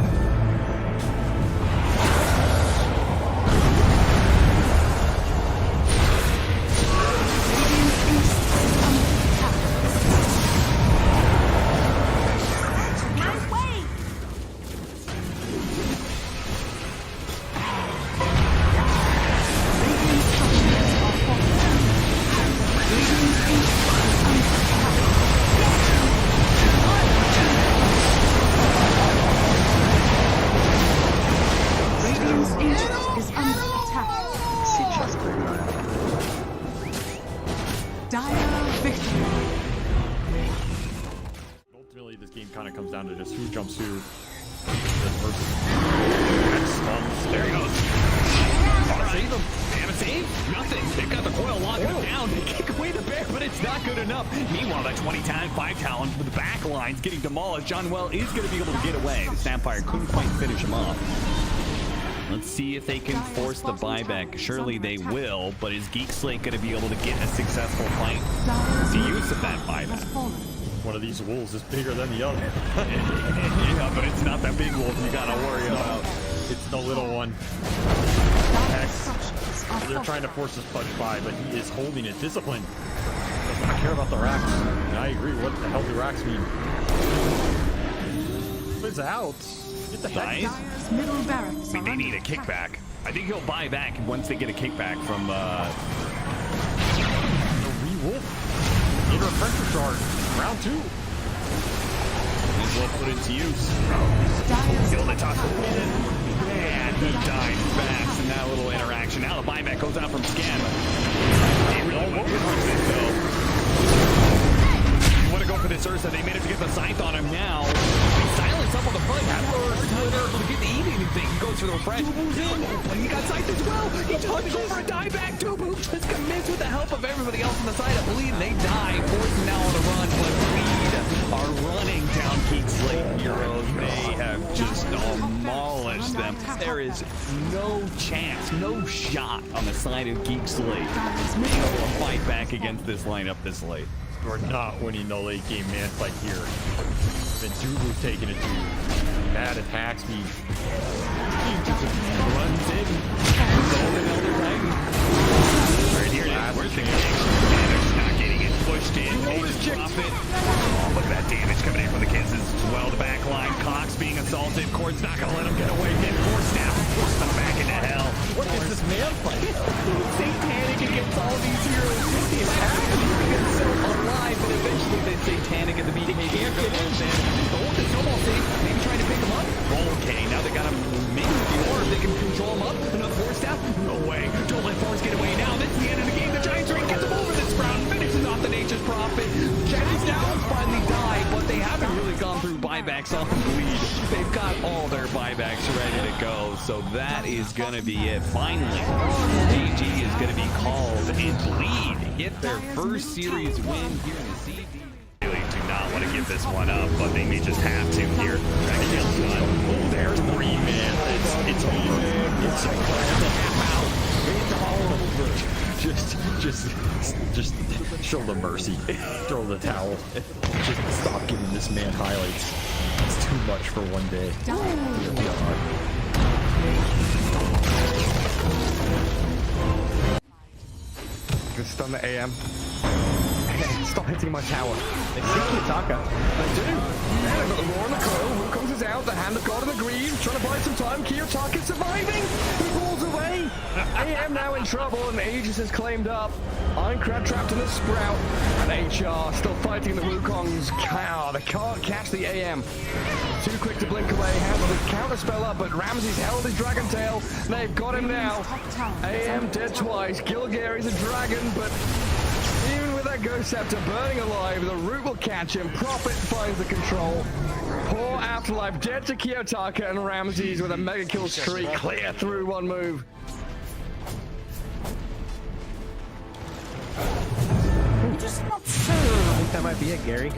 Ultimately, this game kind of comes down to just who jumps who. There he goes. Save him. Damn it, save. Nothing. They've got the coil locking him down. They kick away the bear, but it's not good enough. Meanwhile, that 5 talent with the back lines getting demolished. John Well is going to be able to get away. The Snapfire couldn't quite finish him off. Let's see if they can force the buyback. Surely they will, but is Geek Slate going to be able to get a successful fight? The use of that buyback. One of these wolves is bigger than the other. Yeah, but it's not that big wolf you got to worry about. It's the little one. Hex. They're trying to force this punch by, but he is holding it. Discipline. Does not care about the racks. And I agree. What the hell do racks mean? It's out. Get the heck. Nice. I mean, they need a kickback. I think he'll buy back once they get a kickback from the Re-Wolf. In refresher charge. Round 2. He's well put into use. Kill the top. Man, he died fast in that little interaction. Now the buyback goes out from Scam. They really want to want to go for this Ursa. They managed to get the scythe on him now. He silenced up on the front. Able to get to eat anything. He goes for the refresh. But he got scythed as well. He just went to go for a dieback. Dubu just commits with the help of everybody else on the side. I believe they die. Forced now on the run, but Reed are running down Geek Slate heroes. They have just demolished them. There is no chance, no shot on the side of Geek Slate to be able to fight back against this lineup this late. We're not winning the late game man fight here. Then Dubu's taking it to bad attack speed. He just runs in. Right here, where's the Managed not getting it pushed in. Drop it. Oh, look at that damage coming in from the kids as well. The back line, Cox being assaulted. Cord's not gonna let him get away. Get forced down. Forced them back into hell. What is this man fight? Satanic against all these heroes. He is so alive, but eventually they Satanic at the BKB. Can't get in. Hold the snowball safe. Maybe trying to pick him up. Okay, now they got him maybe with the orb. They can control him up. Enough force down. No way. Don't let Force get away now. This is the end of the game. The Giants Ring gets him over this round. Finishes off the Nature's Prophet. Jenny's down. Finally died, but they haven't really gone through buybacks on the lead. They've got all their buybacks ready to go. So that is going to be it. Finally, GG is going to be called and Bleed get their first series win here in the CD. Really do not want to give this one up, but they may just have to here. Oh, there's 3 man. It's over. It's over. It's all over. Just show them mercy. Throw the towel. Just stop giving this man highlights. It's too much for one day. Dear God. Just stun the AM. Stop hitting my tower. They see Kiyotaka. They do. Yeah, they've got the roar on the coil. Who comes is out? The hand of God and the Greed. Trying to buy some time. Kiyotaka surviving. He pulls away. AM now in trouble and Aegis is claimed up. Ironcrad trapped in the Sprout. And HR still fighting the Wukongs. Cow. They can't catch the AM. Too quick to blink away. Has the counter spell up, but Ramsey's held his Dragon Tail. They've got him now. AM dead twice. Gilgary's a dragon, but even with that Ghost Scepter burning alive, the root will catch him. Prophet finds the control. Poor Afterlife dead to Kiyotaka, and Ramses with a mega kill streak clear through one move. I'm just not sure. I think that might be it, Gary.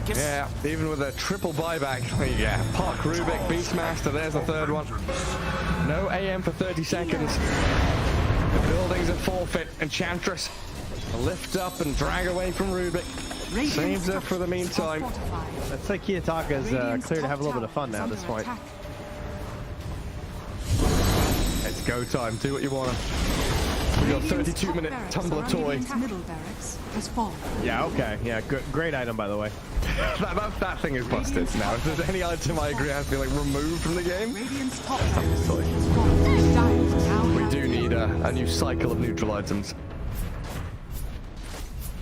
Yeah, even with a triple buyback. Yeah, Park, Rubik, Beastmaster, there's the third one. No AM for 30 seconds. The building's a forfeit. Enchantress lift up and drag away from Rubik. Saves her for the meantime. Let's say Kiyotaka's clear to have a little bit of fun now at this point. It's go time. Do what you want. We got 32-minute tumbler toy. Yeah, okay. Yeah, good, great item, by the way. that thing is busted now. If there's any item I agree has to be like removed from the game, we do need a new cycle of neutral items.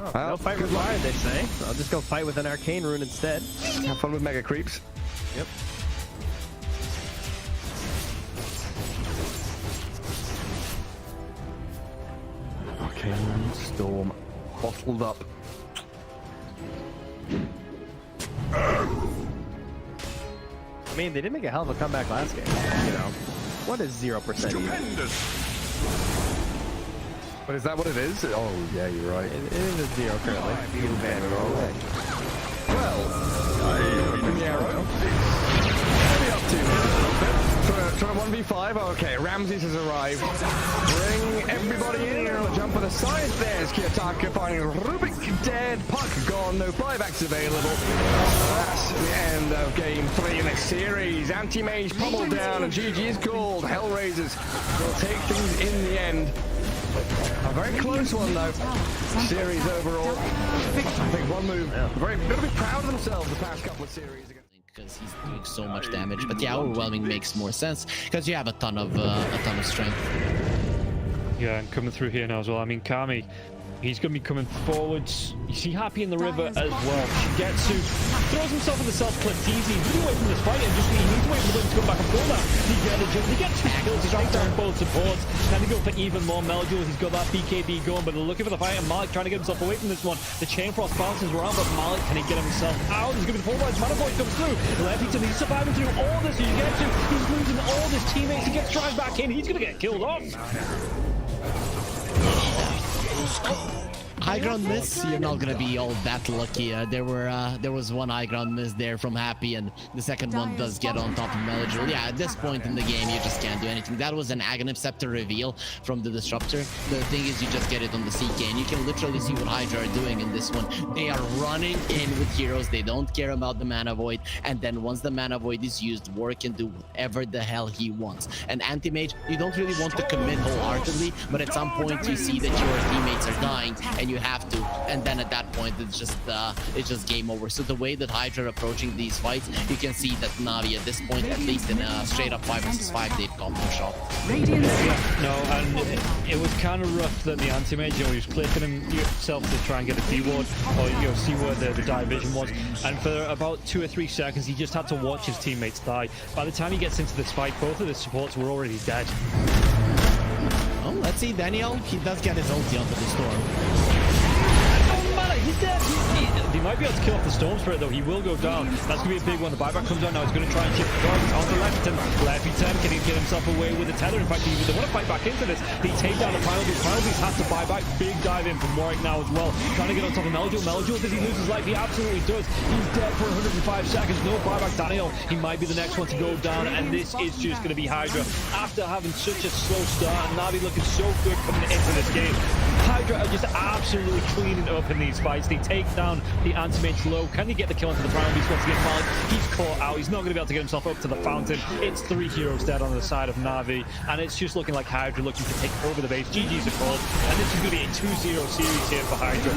Oh, no fight with fire, they say. So I'll just go fight with an arcane rune instead. Have fun with mega creeps. Yep. Arcane Storm bottled up. I mean, they did make a hell of a comeback last game. You know, what is 0% Stupendous. But is that what it is? Oh, yeah, you're right. It is a 0 currently. Well, in the arrow. Try 1v5. Okay, Ramses has arrived. Bring everybody in. Jump on the side. There's Kiyotaka finding Rubik dead. Puck gone. No buybacks available. That's the end of game 3 in this series. Anti-Mage pummeled down and GG is called. Hellraisers will take things in the end. A very close one though. Series overall. I think one move. Very going to be proud of themselves the past couple of series. Because he's doing so much damage. But yeah, overwhelming makes more sense because you have a ton of strength. Yeah, and coming through here now as well. I mean, Kami, he's going to be coming forwards. You see Happy in the river as well. Shigetsu throws himself in the self-clip easy. Really away from this fight and just he needs to wait for them to come back and pull that. He gets 2 kills. He takes down both supports. Trying to go for even more Melduel. He's got that BKB going, but they're looking for the fight. And Malik trying to get himself away from this one. The Chain Frost bounces around, but Malik, can he get himself out? He's going to be polarized. Manaboy comes through. Lefington, he's surviving through all this. Shigetsu, he's losing all his teammates. He gets dragged back in. He's going to get killed off. High ground miss, you're not gonna be all that lucky. There was one high ground miss there from Happy, and the second one does get on top of Melodul. Yeah, at this point in the game, you just can't do anything. That was an Aghanim Scepter reveal from the Disruptor. The thing is, you just get it on the CK, and you can literally see what Hydra are doing in this one. They are running in with heroes. They don't care about the Mana Void, and then once the Mana Void is used, War can do whatever the hell he wants. And Anti-Mage, you don't really want to commit wholeheartedly, but at some point you see that your teammates are dying, and you have to, and then at that point it's just game over. So the way that Hydra are approaching these fights, you can see that Na'Vi at this point, at least in a straight up 5 vs 5, they've got no shot. No, and it was kind of rough that the Anti-Mage, he was clicking himself to try and get a D-ward, or see where the dive vision was, and for about 2 or 3 seconds he just had to watch his teammates die. By the time he gets into this fight, both of the supports were already dead. Well, let's see, Daniel, he does get his ulti onto the storm. He's dead. He might be able to kill off the Storm Spirit though. He will go down. That's going to be a big one. The buyback comes down now. He's going to try and chip the targets onto Lefington. Lefington, can he get himself away with the tether? In fact, they want to fight back into this. They take down the Primal Beast. Primal Beast has to buy back. Big dive in from Warwick now as well. Trying to get on top of Melduel. Melduel, does he lose his life? He absolutely does. He's dead for 105 seconds. No buyback. Daniel, he might be the next one to go down. And this is just going to be Hydra. After having such a slow start, and Na'Vi looking so good coming into this game, Hydra are just absolutely cleaning up in these fights. They take down the Anti-Mage low. Can he get the kill into the Primal Beast once again? Malik, he's caught out. He's not going to be able to get himself up to the fountain. It's 3 heroes dead on the side of Na'Vi, and it's just looking like Hydra looking to take over the base. GG's a call, and this is going to be a 2-0 series here for Hydra.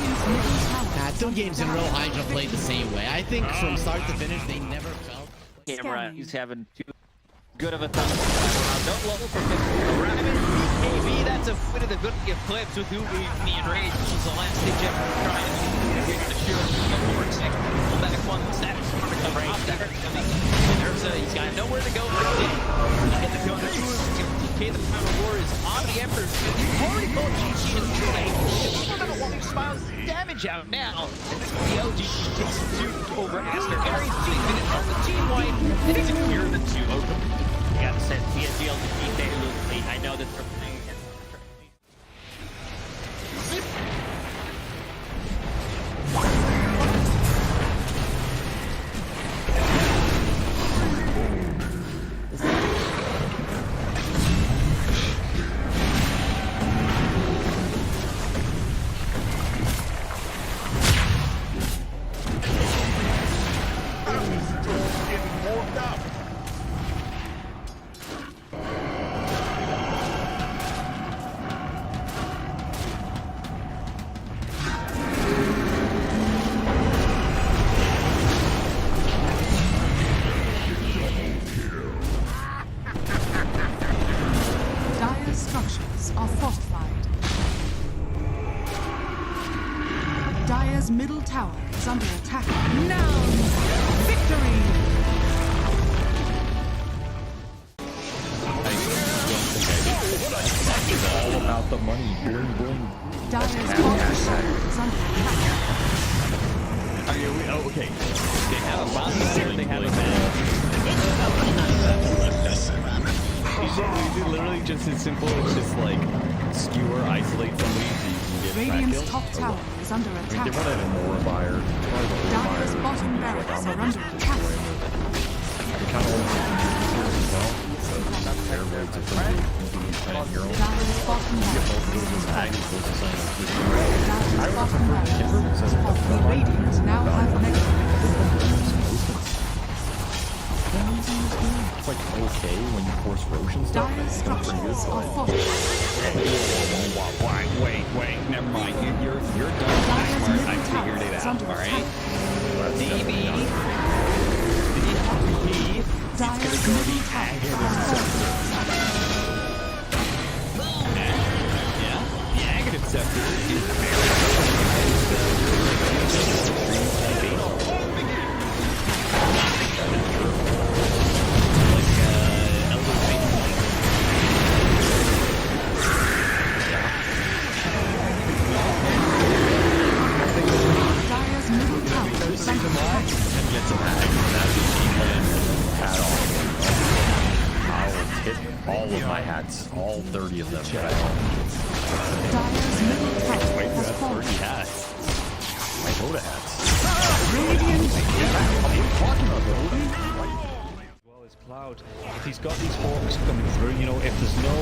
2 games in a row, Hydra played the same way. I think from start to finish, they never felt. Camera, he's having too good of a time. Don't level for BKB, that's a bit of the good clips with Ubi and Rage. This is the last stage ever trying to get the shield. Pull back one status for the cover. He's got nowhere to go. Get the go to TK, the final war is on the Emperor. He's already called GG in the trade. He's about 1 smiles damage out now. And this is the LG takes the 2 over Aster. Very 3 minutes on the team wipe. And it's a clear the 2 open. You gotta send TSL to keep their loot lead. I know that they're playing. Dire's middle tower is under attack. Now, victory! It's all about the money. Bling, bling. Dire's bottom tower is under attack. Are you? Oh, okay. They have a bottom, they have a man. It's literally just as simple as just like skewer, isolate somebody so you can get Radiant's back top kills. tower is under attack. They want to have more buyer. Dire's bottom barracks are under attack. They kind of as well. So fair rate to play Dire's bottom barracks Radiant now have mega. It's like okay when you force Roshan stuff. Dire's structures are Wait, never mind. You're done. Smart. I figured it out. All right. DB. It's gonna go the the Aghanim Scepter is all of my hats, all 30 of them. Dire's middle tower Wait, has that's 30 fallen. hats. My Dota hats. Radiant. What are you talking about, Dota? Well as Cloud, if he's got these hawks coming through, you know, if there's no...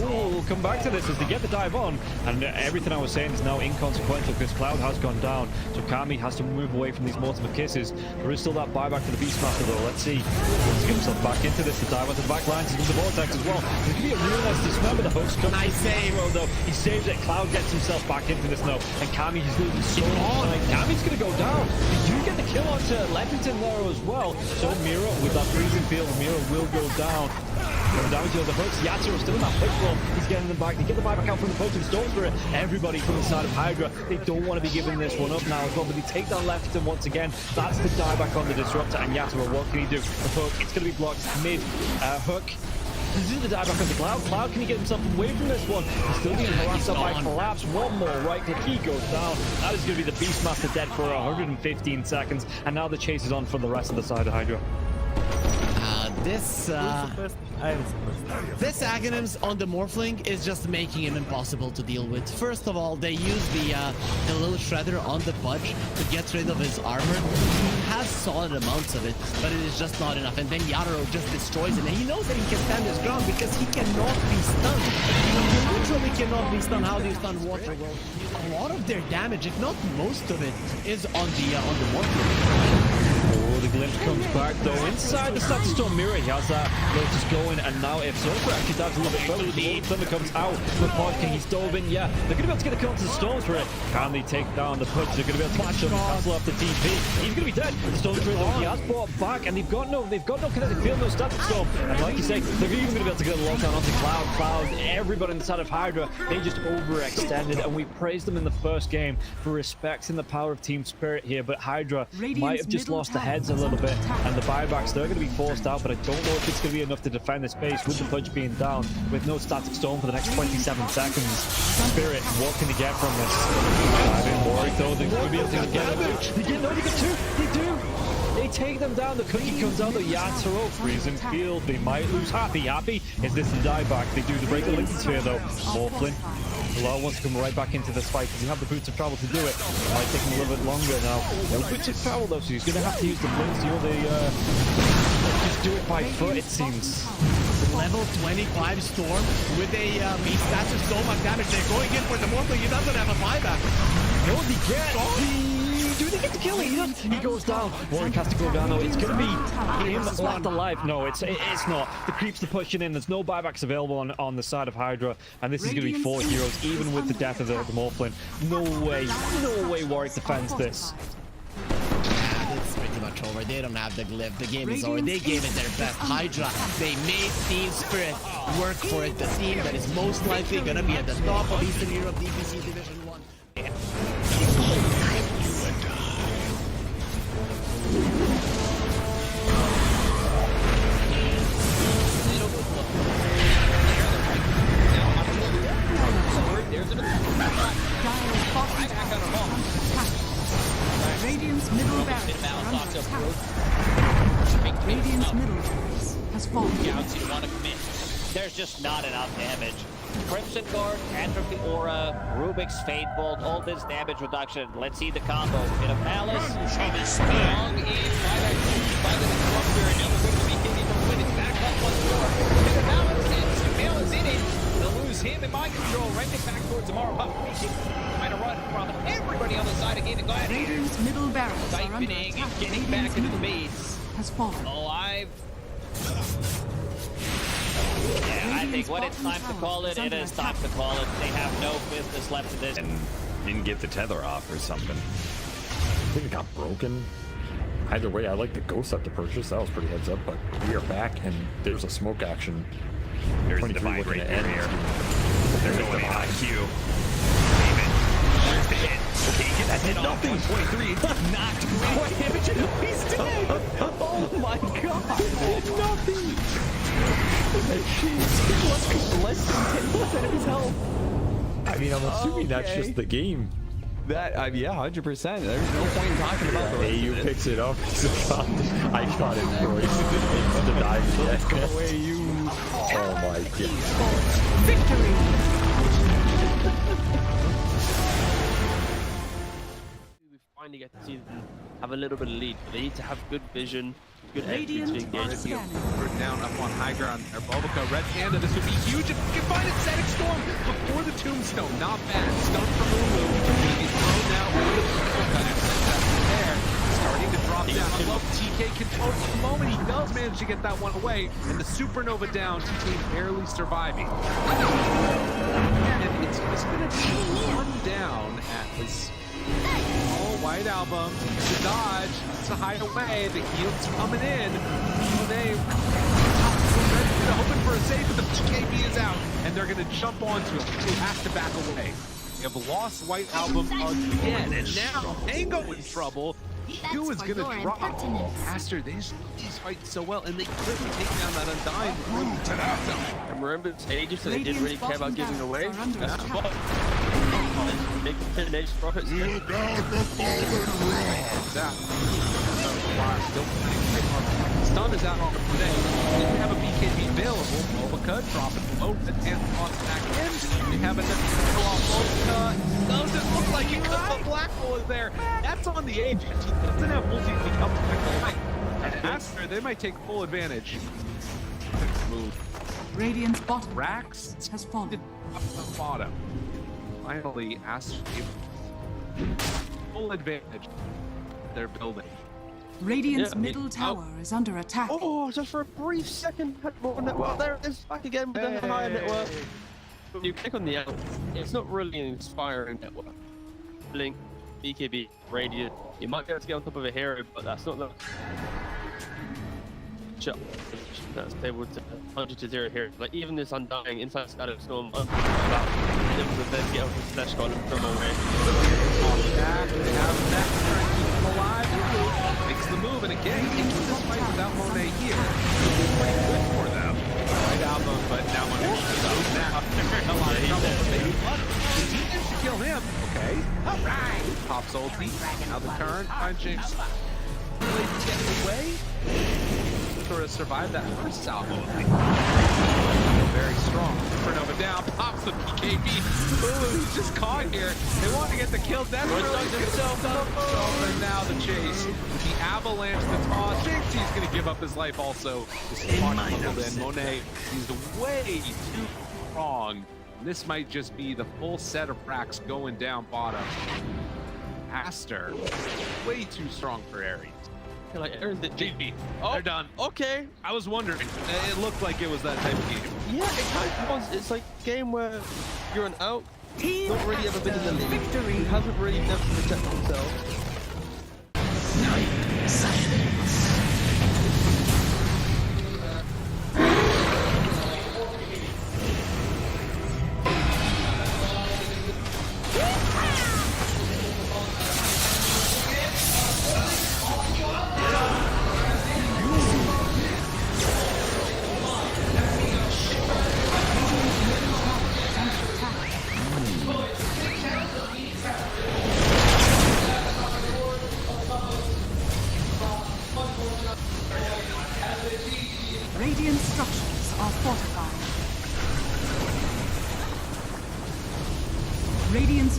We'll come back to this as they get the dive on, and everything I was saying is now inconsequential because Cloud has gone down, so Kami has to move away from these multiple kisses. There is still that buyback to the Beastmaster though. Let's see. Let's get himself back into this. The dive onto the back lines into the vortex as well. There's going to be a real nice dismember. The hooks come. Nice save. Though he saves it. Cloud gets himself back into this now, and Kami is losing so much time. Kami's going to go down. You do get the kill onto Leppington there as well. So Mira with that freezing field, Mira will go down. Going down to the hooks. Yatsuro still in that push roll. He's getting them back. They get the buyback out from the potent storm spirit. Everybody from the side of Hydra. They don't want to be giving this one up now as well, but they take down Leppington once again. That's the dieback on the disruptor, and Yatsuro, what can he do? The hook, it's going to be blocked mid hook. He's in the dieback on the Cloud. Cloud, can he get himself away from this one? He's still being harassed by Collapse. One more right click, he goes down. That is going to be the Beastmaster dead for 115 seconds, and now the chase is on for the rest of the side of Hydra. This Aghanims on the Morphling is just making him impossible to deal with. First of all, they use the little shredder on the Budge to get rid of his armor. He has solid amounts of it, but it is just not enough. And then Yatsuro just destroys it, and he knows that he can stand his ground because he cannot be stunned. He literally cannot be stunned. How do you stun water? Well, a lot of their damage, if not most of it, is on the Morphling. Oh, the glimpse comes back though. Inside the Static Storm Mirror, he has that Lotus going, and now if Zofra actually dives a little bit further, the Thunder comes out with Podking. He's dove in, yeah. They're going to be able to get a kill onto the Storm Spirit. Can they take down the push? They're going to be able to catch him, cancel off the TP. He's going to be dead. The Storm Spirit though, he has brought back, and they've got no kinetic field, no Static Storm. And like you say, they're even going to be able to get a lockdown onto Cloud. Everybody inside of Hydra, they just overextended, and we praised them in the first game for respecting the power of Team Spirit here, but Hydra might have just lost the heads a little bit, and the buybacks, they're going to be forced out, but I don't know if it's going to be enough to defend the space with the punch being down, with no Static Storm for the next 27 seconds. Spirit, what can they get from this? I've been worried though, they're going to be able to get it. They get two, they do! They take them down, the cookie comes out, the Yatsuro, freezing field, they might lose Happy. Is this the dieback? They do, they break the Lincoln Sphere though. Morphling. Lau wants to come right back into this fight because he have the boots of travel to do it. It might take him a little bit longer now. No boots of travel though, so he's going to have to use the blinks. You know, they just do it by foot, it seems. Level 25 Storm with a beast. That's just so much damage. They're going in for the Morphling. He doesn't have a buyback. No, they get. Do they get the kill? He goes down. Warwick has to go down though. It's going to be him left alive. No, it's not. The creeps are pushing in. There's no buybacks available on the side of Hydra, and this is going to be 4 heroes, even with the death of the Morphling. No way Warwick defends this. It's pretty much over. They don't have the glyph. The game is over. They gave it their best. Hydra, they made Team Spirit work for it. The team that is most likely going to be at the top of Eastern Europe DPC Division 1. Radiant's middle barracks are under attack. Radiant's middle barracks has fallen. Counts you want to commit. There's just not enough damage. Crimson Guard, Atrophy Aura, Rubik's Fate Bolt, all this damage reduction. Let's see the combo. Bit of Malice. Shall be strong in by that by the Disruptor. And now we're going to be getting from winning back up once more. Bit of Malice and Sumail is in it. They'll lose him in mind control. Right back towards tomorrow. But trying to run from everybody on the side of Gaimin Gladiators. Radiant's middle barracks are under Siphoning attack. and getting back into the base. Has fallen. Alive. Yeah, I think when it's time to call it, it is time to call it. They have no business left in this. And didn't get the tether off or something. I think it got broken. Either way, I like the ghost up to purchase. That was pretty heads up, but we are back and there's a smoke action. There's the 23 divide looking right to end. here. They're going in on Q. There's the hit. Okay, get that hit off. 123. Knocked great damage. He's dead. Oh my god. Nothing. Less than 10% of his health. I mean, I'm assuming that's just the game. That, yeah, 100%. There's no point in talking about the rest AU of it. picks it up. I got it, boys. It's the dive yet. Go away, you. Oh my god. Victory! We finally get to see them have a little bit of lead, but they need to have good vision, good execution to engage. We're down up on high ground. Our Bulbaca, Red Panda, this would be huge if we can find Ascetic Storm before the Tombstone. Not bad. Stun from Lulu. He's thrown now. There. Starting to drop down. I love TK control at the moment. He does manage to get that one away. And the Supernova down. TK barely surviving. And it's just going to be one down at his... Oh, White Album, the dodge, it's a hideaway, the heal's coming in. Oh, they hoping for a save, but the BKB is out, and they're going to jump onto him. They have to back away. They have lost White Album again, and now Tango in trouble. Q is going to drop. Aster, these fight so well, and they quickly take down that Undying. And remember, it's ages, so they didn't really care about giving away. That's the ball. Make the finish profits. Stun is out on the today. They have a BKB available. Bulbaca dropping low, the hand toss back in. They have another kill off Bulbaca. Doesn't look like it because the Black Hole is there. That's on the agent. He doesn't have multi to come back to life. And Aster, they might take full advantage. Move. Radiant's bottom Rax has fallen. Up the bottom. Finally, Aster full advantage. They're building. Radiant's middle tower is under attack. Oh, just for a brief second, had more network. There it is, back again with the higher network. When you click on the L, it's not really an inspiring network. Blink, BKB, Radiant. You might be able to get on top of a hero, but that's not the shot. That's able to 100-0 here. Like even this Undying inside Static Storm, able to then get off the Slash God and throw away. Back, they have that turn, keep him alive. Makes the move, and again, into this fight without Monet here. Pretty good for them. Right album, but now Monet is out now. They're in a lot of trouble, but they managed to kill him. Okay. Alright. Pops ulti. Now the turn, punching. Really getting away. Sort of survived that first salvo. Very strong. Supernova down, pops the BKB. Ooh, he's just caught here. They want to get the kill. That's really himself up. And now the chase. With the avalanche, the toss. Thinks he's going to give up his life also. This is buckled in. Monet, he's way too strong. This might just be the full set of racks going down bottom. Aster, way too strong for Ares. Like Aaron did JP. Oh, they're done. Okay. I was wondering. It looked like it was that type of game. Yeah, it kind of was. It's like a game where you're an out, not really ever been in the league, he hasn't really never protected himself.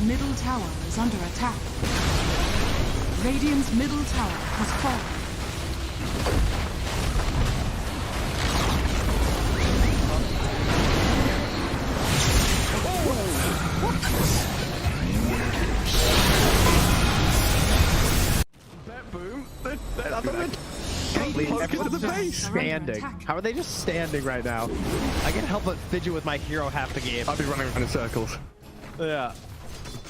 middle tower is under attack. Radiant's middle tower has fallen. Boom. Everyone's just standing. How are they just standing right now? I can't help but fidget with my hero half the game. I'll be running around in circles. Yeah.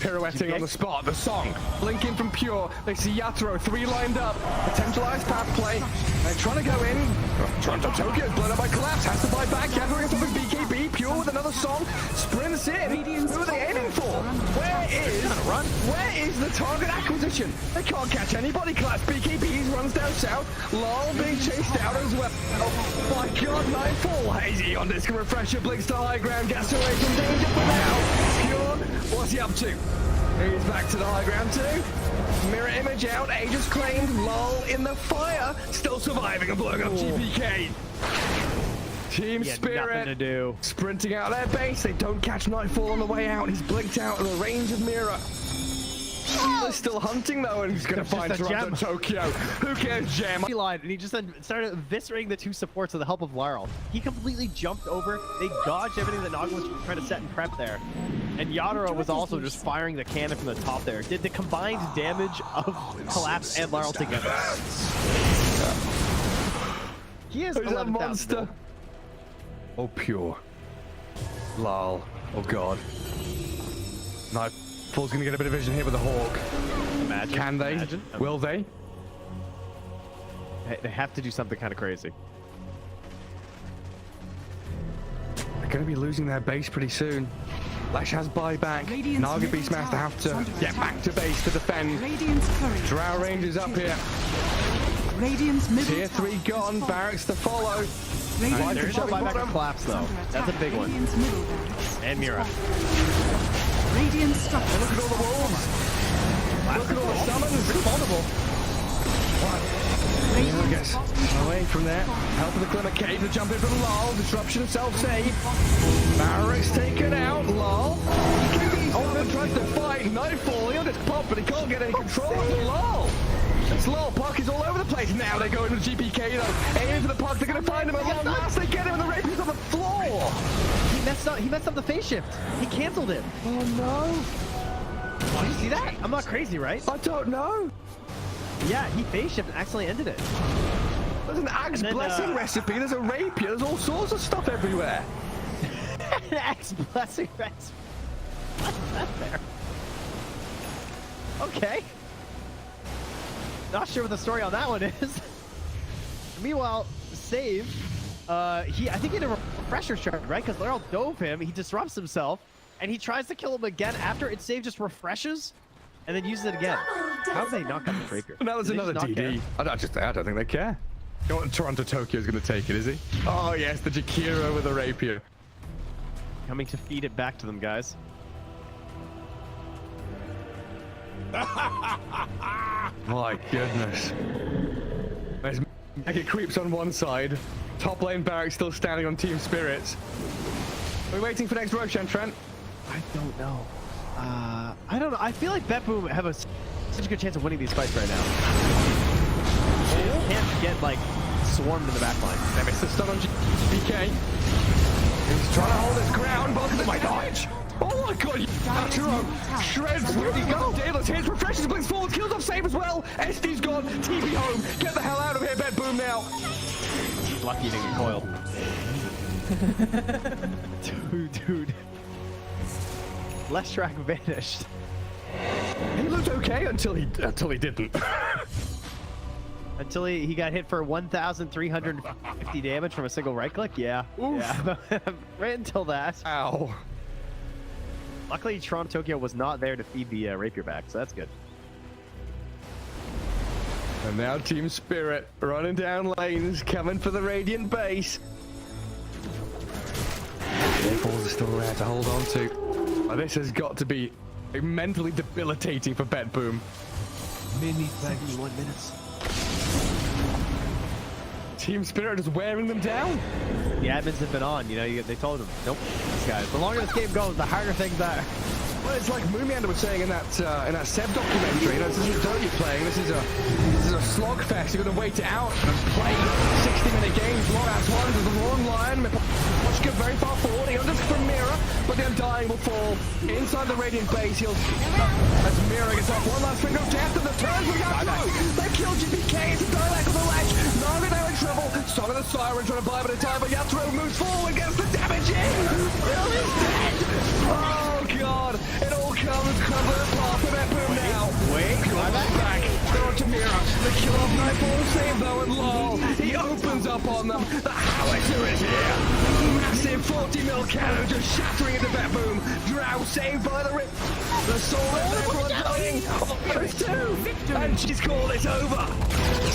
Pirouetting on the spot, the song, blinking from Pure. They see Yatoro, 3 lined up. Potentialized path play. They're trying to go in. Toronto Tokyo, blown up by Collapse, has to buy back. Yatoro gets up with BKB. Pure with another song, sprints in. Who are they aiming for? Where is the target acquisition? They can't catch anybody. Collapse, BKB runs down south. Lol being chased out as well. Oh my god, Nightfall. Hazy on this refresher, blinks to high ground, gets away from danger for now. Pure, what's he up to? He's back to the high ground too. Mirror image out, Aegis claimed, lol in the fire, still surviving and blowing up GPK. Team Spirit nothing to do. Sprinting out their base, they don't catch Nightfall on the way out, he's blinked out of the range of Mirror. They're still hunting though, and he's gonna find Toronto Tokyo. Who cares, Gem? Line, and he just then started eviscerating the 2 supports with the help of Laurel. He completely jumped over. They dodged everything that Naga was trying to set and prep there. And Yatoro was also just firing the cannon from the top there. Did the combined damage of Collapse and Laurel together. He is a monster. Oh, Pure. Lol. Oh god. Nightfall's gonna get a bit of vision here with the Hawk. Imagine. Can they? Imagine. Will they? They have to do something kind of crazy. They're gonna be losing their base pretty soon. Lash has buyback. Naga Beastmaster have to get back to base to defend. Drow Rangers up here. Tier 3 gone. Barracks to follow. There's no buyback and Collapse though. That's a big one. And Mira. Radiant structure. Look at all the wolves. Look at all the summons. It's vulnerable. Mira gets away from there. Help of the Glimmer Cave to jump in from Lol. Disruption of self-save. Barracks taken out. Lol. Owen tries to fight. Nightfall. He'll just pop, but he can't get any control of the Lol. It's Lol. Puck is all over the place. Now they go into the GPK though. Aiming for the Puck. They're going to find him at long last. They get him and the Rapier's on the floor. He messed up the phase shift. He canceled it. Oh no. Did you see that? I'm not crazy, right? I don't know. Yeah, he phase shifted and accidentally ended it. There's an Axe Blessing recipe. There's a Rapier. There's all sorts of stuff everywhere. An Axe Blessing recipe. What's that there? Okay. Not sure what the story on that one is. Meanwhile, Save, I think he had a refresher shard, right? Because Laurel dove him, he disrupts himself, and he tries to kill him again after it Save just refreshes, and then uses it again. How have they not got the Rapier? Now there's another DD. I don't think they care. Toronto Tokyo is going to take it, is he? Oh yes, the Jakiro with the Rapier. Coming to feed it back to them, guys. My goodness. There's Mega Creeps on one side. Top lane Barracks still standing on Team Spirits. Are we waiting for next Roshan, Trent? I don't know. I don't know. I feel like BetBoom have such a good chance of winning these fights right now. They can't get, like, swarmed in the back line. They missed the stun on GPK. He's trying to hold his ground, but oh my god! Oh my god! Yatoro shreds. Where'd he go? Daedalus hits, refreshes, blinks forward, kills off Save as well. SD's gone. TP home. Get the hell out of here, BetBoom now. Lucky eating a coil. Dude. Leshrac vanished. He looked okay until he didn't. Until he got hit for 1,350 damage from a single right click? Yeah. Yeah. Right until that. Ow. Luckily, Toronto Tokyo was not there to feed the Rapier back, so that's good. And now Team Spirit running down lanes, coming for the Radiant base. Balls are still there to hold on to. Well, this has got to be mentally debilitating for BetBoom. Mini 71 minutes. Team Spirit is wearing them down. The admins have been on, they told him, nope, these guys. The longer this game goes, the harder things are. Well, it's like Moomiander was saying in that Seb documentary. You know, this isn't Dota you're playing. This is a slogfest. You're going to wait it out and play 60-minute games, long-ass ones. There's a long line. Watch get very far forward. He unders from Mira, but the Undying will fall inside the Radiant base. He'll as Mira gets off one last finger of death and the turns we got through. They killed GPK. It's a direct on the ledge. Naga now in trouble. Song of the Siren trying to buy him at a time, but Yatro moves forward, gets the damage in. Bill is dead. Oh god, it all comes crumbling apart from that boom now. Wait, back. They're on to Mira. The kill off Nightfall save though, and lol. He opens up on them. The howitzer is here. Massive 40 mil cannon just shattering into that boom. Drow saved by the rip. The soul is everyone dying. Those two. And she's called it over.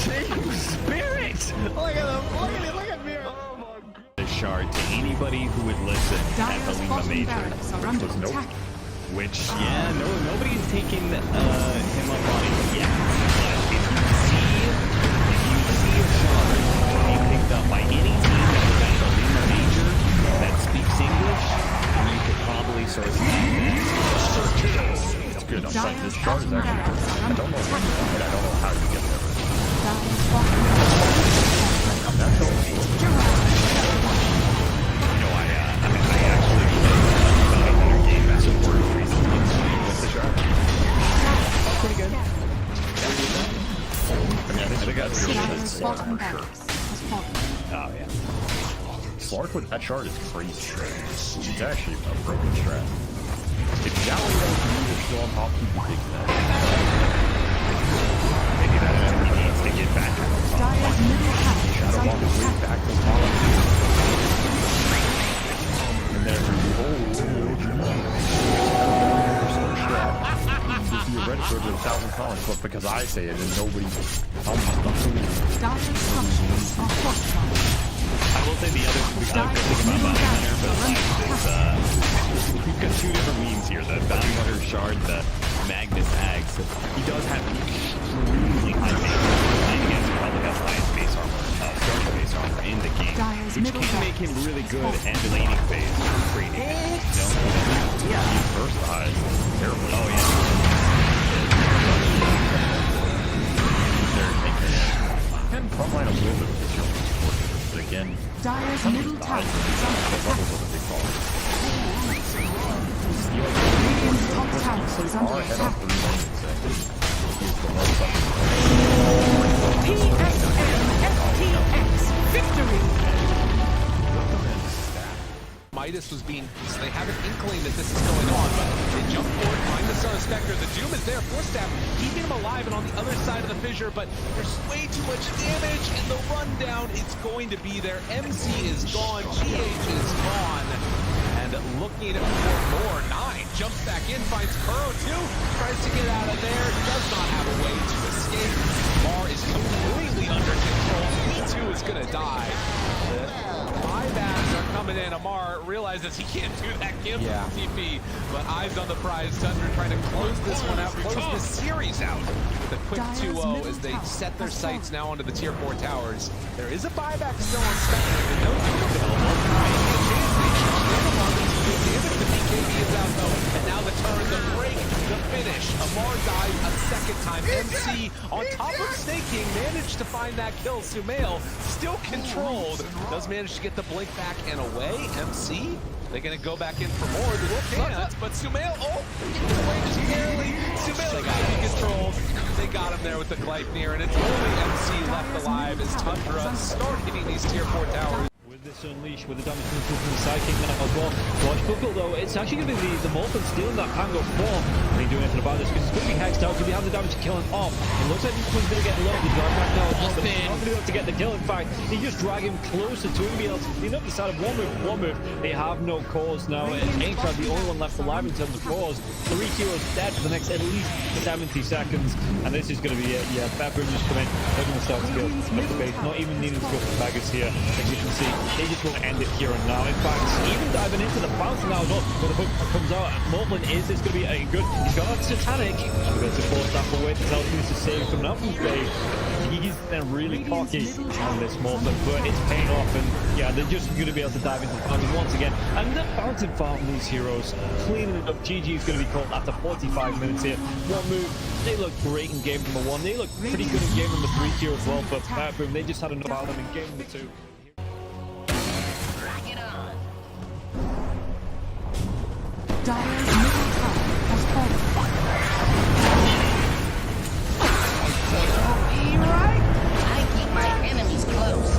Team Spirit. Look at them. Look at it. Look at Mira. Oh my god. The shard to anybody who would listen at the Lima Major. Which, yeah, nobody's taking him up on it yet. But if you see a shard being picked up by any team that was at the Lima Major that speaks English, you could probably source it. It's good. I'm like, this shard is actually good. I don't know what, but I don't know how you get there. I'm not sure. You know, I actually got a better game as a word recently with the shard. Pretty good. I think that's really good Slark for sure. Oh, yeah. Slark with that shard is crazy. It's actually a broken strat. If Jolly is still on top, he'd be taking that. Maybe that's what he needs to get back on top. Shadow Walk his way back to the top. And then theoretically over 1,000 comments, but because I say it and nobody I will say the other thing about Bounty Hunter for the is we've got two different memes here. The Bounty Hunter shard, the Magnus Ags. He does have extremely high damage. And against he probably has the highest base armor, starting base armor in the game, which can make him really good and the laning phase trading. Yeah. He's versatile. Terrible. Oh yeah. And frontline a little bit of this year, but again, Dire's middle tower is under attack. Radiant's top tower is under attack. TSM FTX victory. Midas was being, so they have an inkling that this is going on, but they jump forward, find the Son of Spectre. The Doom is there, Force Staff, keeping him alive and on the other side of the fissure, but there's way too much damage, and the rundown is going to be there. MC is gone, GH is gone, and looking for more. 9 jumps back in, finds Kuro too, tries to get out of there, does not have a way to escape. Mar is completely under control, P2 is gonna die. Buybacks are coming in. Amar realizes he can't do that kill TP, but eyes on the prize. Tundra trying to close this one out, close this series out with a quick 2-0 as they set their sights now onto the tier 4 towers. There is a buyback still on Spectre, but the BKB is out though, and now the turn, the break, the finish. Amar dies a second time. MC on top of snaking managed to find that kill. Sumail still controlled, does manage to get the blink back and away. MC, they're gonna go back in for more. They can't, but Sumail, gets away just barely. Sumail got to be controlled. They got him there with the Gleipnir, and it's only MC left alive as Tundra start hitting these tier 4 towers. With this Unleash, with the damage coming through from the Psychic now as well. Watch Buckle though, it's actually going to be the Molten stealing that Pango form. And he doing anything about this because it's going to be hexed out. Could he have the damage to kill him off? It looks like this one's going to get low. He's right back now as well, but he's not going to be able to get the kill. In fact, he just drag him closer to him. Be able to clean up the side of one move. They have no cause now. Aintrad, the only one left alive in terms of cause. 3 heroes dead for the next at least 70 seconds. And this is going to be it. Yeah, Pepper just come in. They're going to start to kill up the base. Not even needing to go for Baggers here. As you can see, they just will end it here and now. In fact, even diving into the bounce now as well, when the hook comes out, Morblin is this going to be a good, he's got out Satanic, we're going to force that away to tell him to save from that from Dave. He's then really cocky on this Morblin, but it's paying off, and yeah, they're just going to be able to dive into the fountain once again. And they're bouncing far from these heroes, cleaning it up. GG is going to be called after 45 minutes here. One move, they look great in game number 1. They look pretty good in game number 3 here as well, but boom, they just had enough out of them in game number 2. Dire's middle tower has fallen. I keep my enemies close.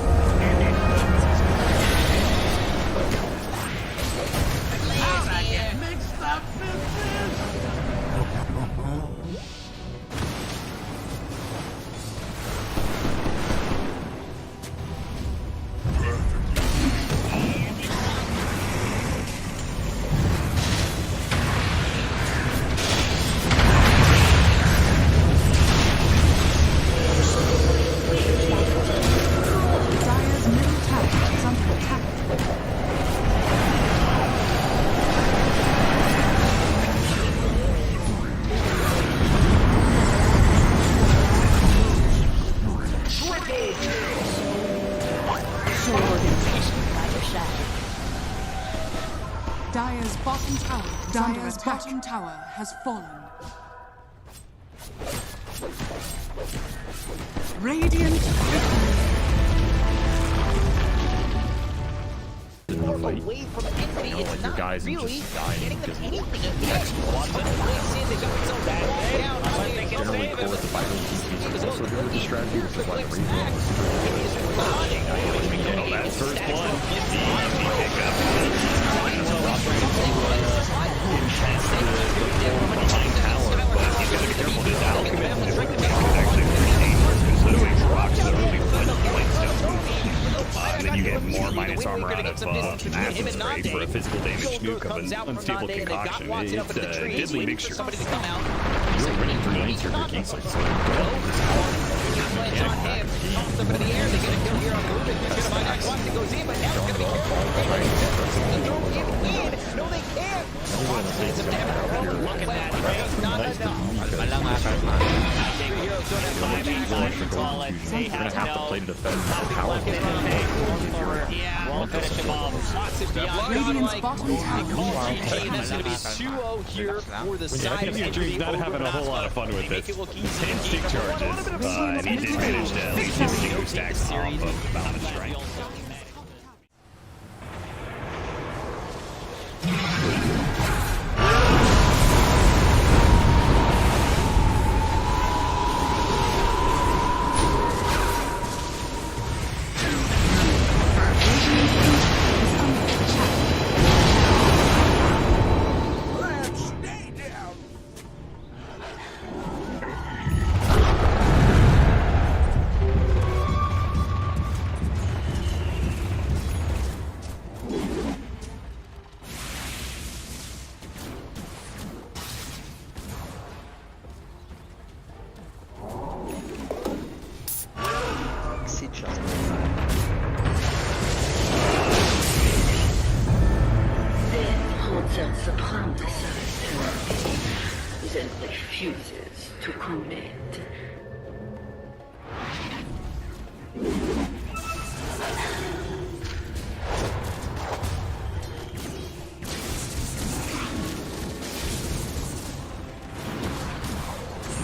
Dire's bottom tower has fallen. Radiant away from enemy. Like your guys are just dying because Generally core the Bible is also doing the strategy, which is why the Oh, that's first one. Easy pickup. Behind tower, but you gotta be careful. This alchemist is actually pretty dangerous because literally rocks literally points down. And then you get more minus armor out of acid spray for a physical damage nuke of an unstable concoction. It's a deadly mixture. You're winning for the nature of your key sites. They have to play to defend power. Won't finish him off. Knocks it beyond. Radiant's bottom tower. That's going to be 2-0 here for the side of He's not having a whole lot of fun with this. 10 stick charges, and he did manage to at least get the 2 stacks off of the Bound of Strength. refuses to commit.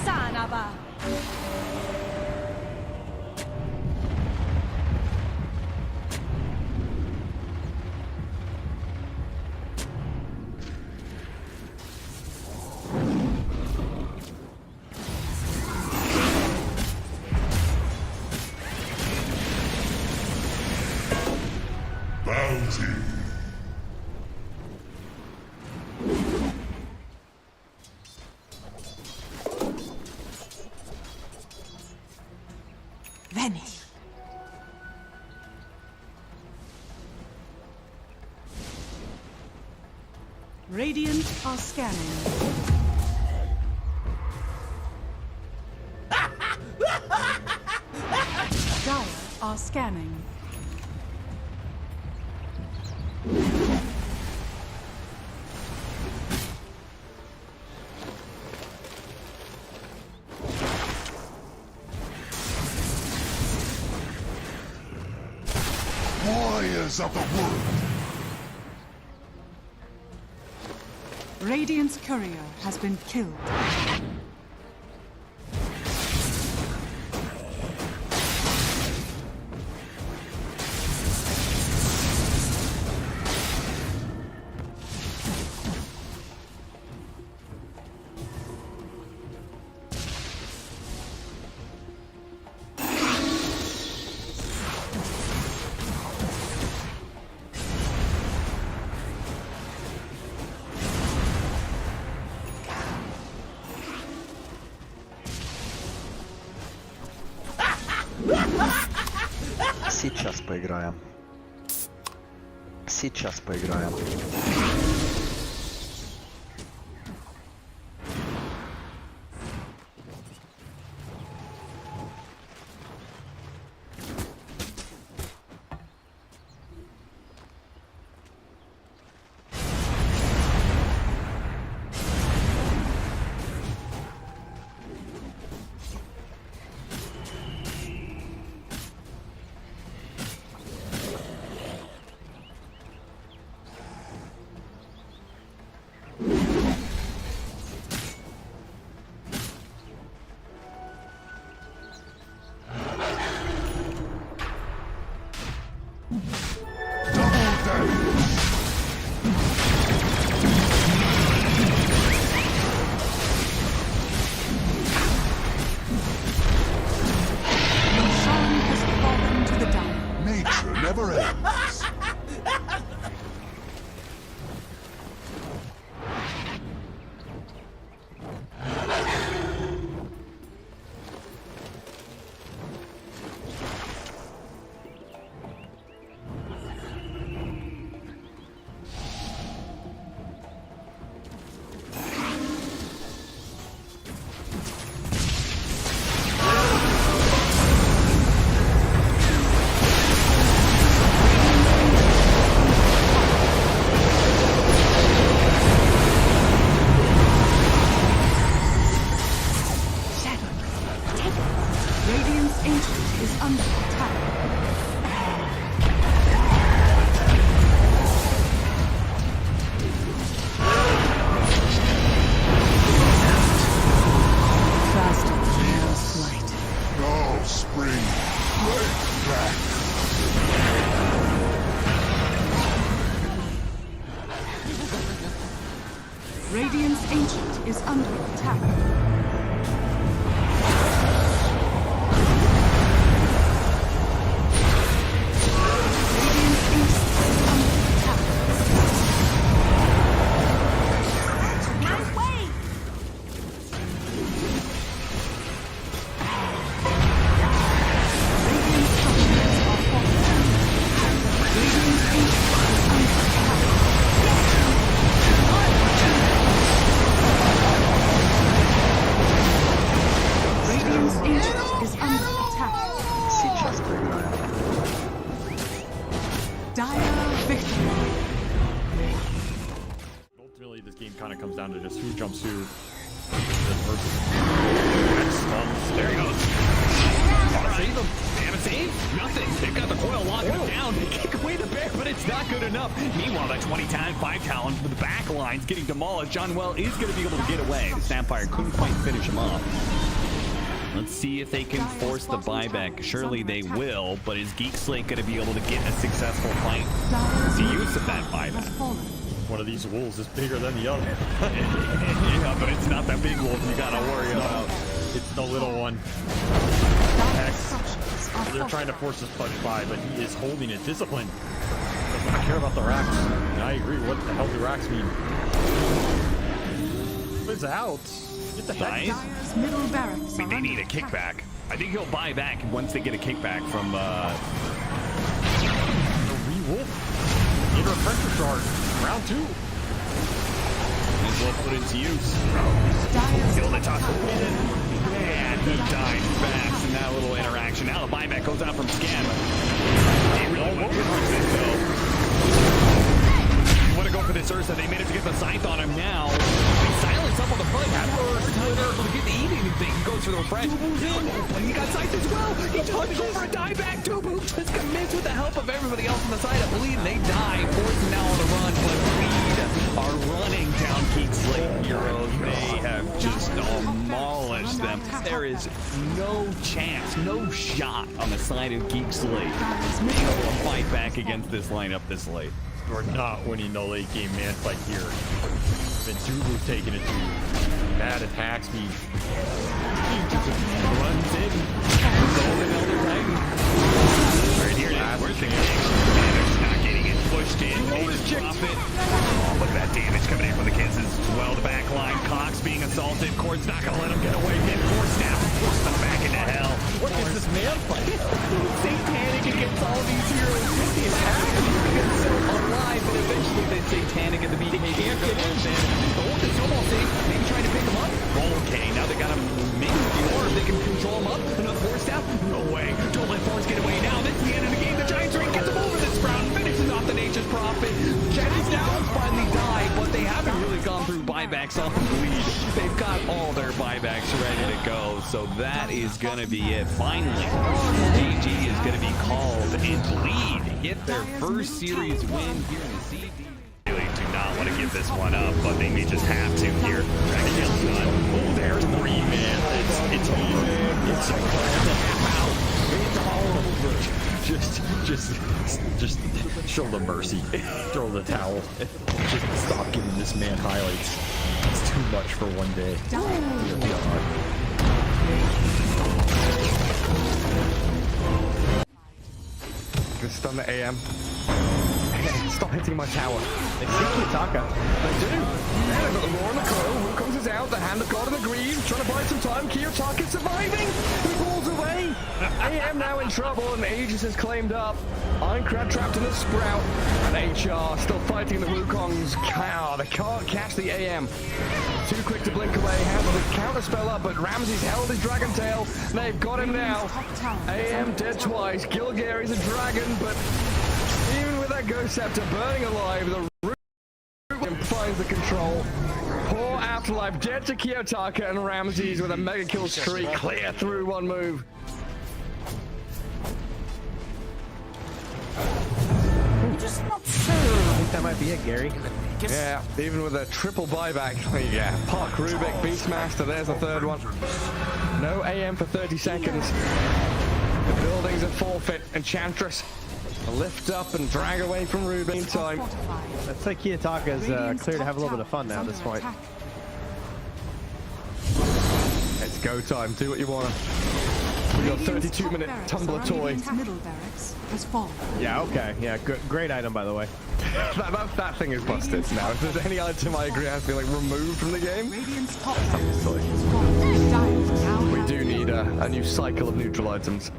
Sanaba. Bounty. Vanish. Radiant are scanning. Dire are scanning. Slayers of the wood. Radiant's courier has been killed. Сейчас поиграем. Сейчас поиграем. Never ends. Radiant's Ancient is under attack. Ultimately, this game kind of comes down to just who jumps who. There he goes. Save him. They haven't saved nothing. They've got the coil locking him down. They kick away the bear, but it's not good enough. Meanwhile, that 5 talent with the back lines getting demolished. John Well is going to be able to get away. The Sapphire couldn't quite finish him off. Let's see if they can force the buyback. Surely they will, but is Geek Slate going to be able to get a successful fight? The use of that buyback. One of these wolves is bigger than the other. Yeah, but it's not that big wolf you gotta worry about. It's the little one. Hex. They're trying to force this punch by, but he is holding it. Discipline. Doesn't care about the racks. And I agree. What the hell do racks mean? It's out. Get the heck out. I mean, they need a kickback. I think he'll buy back once they get a kickback from the re-wolf. Need a pressure charge. Round 2. He's well put into use. Kill the top. And he died fast in that little interaction. Now the buyback goes out from Scam. They really want to punch this though. You want to go for this Ursa. They managed to get the scythe on him now. He silenced up on the front like Tundra to get the eating thing. He goes for the refresh. He got sight as well. He touched over a dieback. Tubu just commits with the help of everybody else on the side of Bleed, and they die. Forcing now on the run, but Bleed are running down Geek Slate Heroes. They have just demolished them. There is no chance, no shot on the side of Geek Slate being able to fight back against this lineup this late. We're not winning the late game man fight here. Then Tubu's taking it to bad attack speed. He just runs in. Golden Elder Titan. Right here, where's the Managed not getting it pushed in. Profit. Oh, look at that damage coming in from the kids as well. The back line, Cox being assaulted. Cord's not going to let him get away. Get Cord snap. Forced them back into hell. What is this man fight? Satanic against all these heroes. He is happy because so alive, but eventually they Satanic at the beat. They can't get in. Gold is almost safe. Maybe trying to pick him up. Okay, now they got him. Maybe or if they can control him up. Enough force down. No way. Don't let Force get away now. This is the end of the game. The Giants Ring gets him over this round. Finishes off the Nature's Prophet. Jenny's down finally died, but they haven't really gone through buybacks off the Bleed. They've got all their buybacks ready to go, so that is going to be it. Finally, GG is going to be called, and Bleed get their first series win here in the CD. Really do not want to give this one up, but they may just have to here. Dragon Tail's done. Oh, there's 3 man. It's over. It's all over. Just show the mercy. Throw the towel. Just stop giving this man highlights. It's too much for one day. Just stun the AM. Stop hitting my tower. They see Kiyotaka. They do. And they've got the Roar on the coil. Wukong's is out. The Hand of God and the Greed. Trying to buy some time. Kiyotaka surviving. He pulls away. AM now in trouble, and Aegis is claimed up. Ironcrad trapped in the Sprout. And HR still fighting the Wukongs. Cow. They can't catch the AM. Too quick to blink away. Has the counter spell up, but Ramsey's held his Dragon Tail. They've got him now. AM dead twice. Gilgary's a dragon, but even with that Ghost Scepter burning alive, the Root finds the control. Poor Afterlife dead to Kiyotaka, and Ramses with a mega kill streak clear through one move. Just not sure. I think that might be it, Gary. Yeah, even with a triple buyback. Yeah, Puck, Rubik, Beastmaster, there's the third one. No AM for 30 seconds. The building's a forfeit. Enchantress lift up and drag away from Rubik in time. Let's say Kiyotaka is clear to have a little bit of fun now at this point. It's go time. Do what you want. We got 32-minute tumbler toy. Yeah, okay. Yeah, good, great item, by the way. that thing is busted now. If there's any item I agree has to be like removed from the game, we do need a new cycle of neutral items.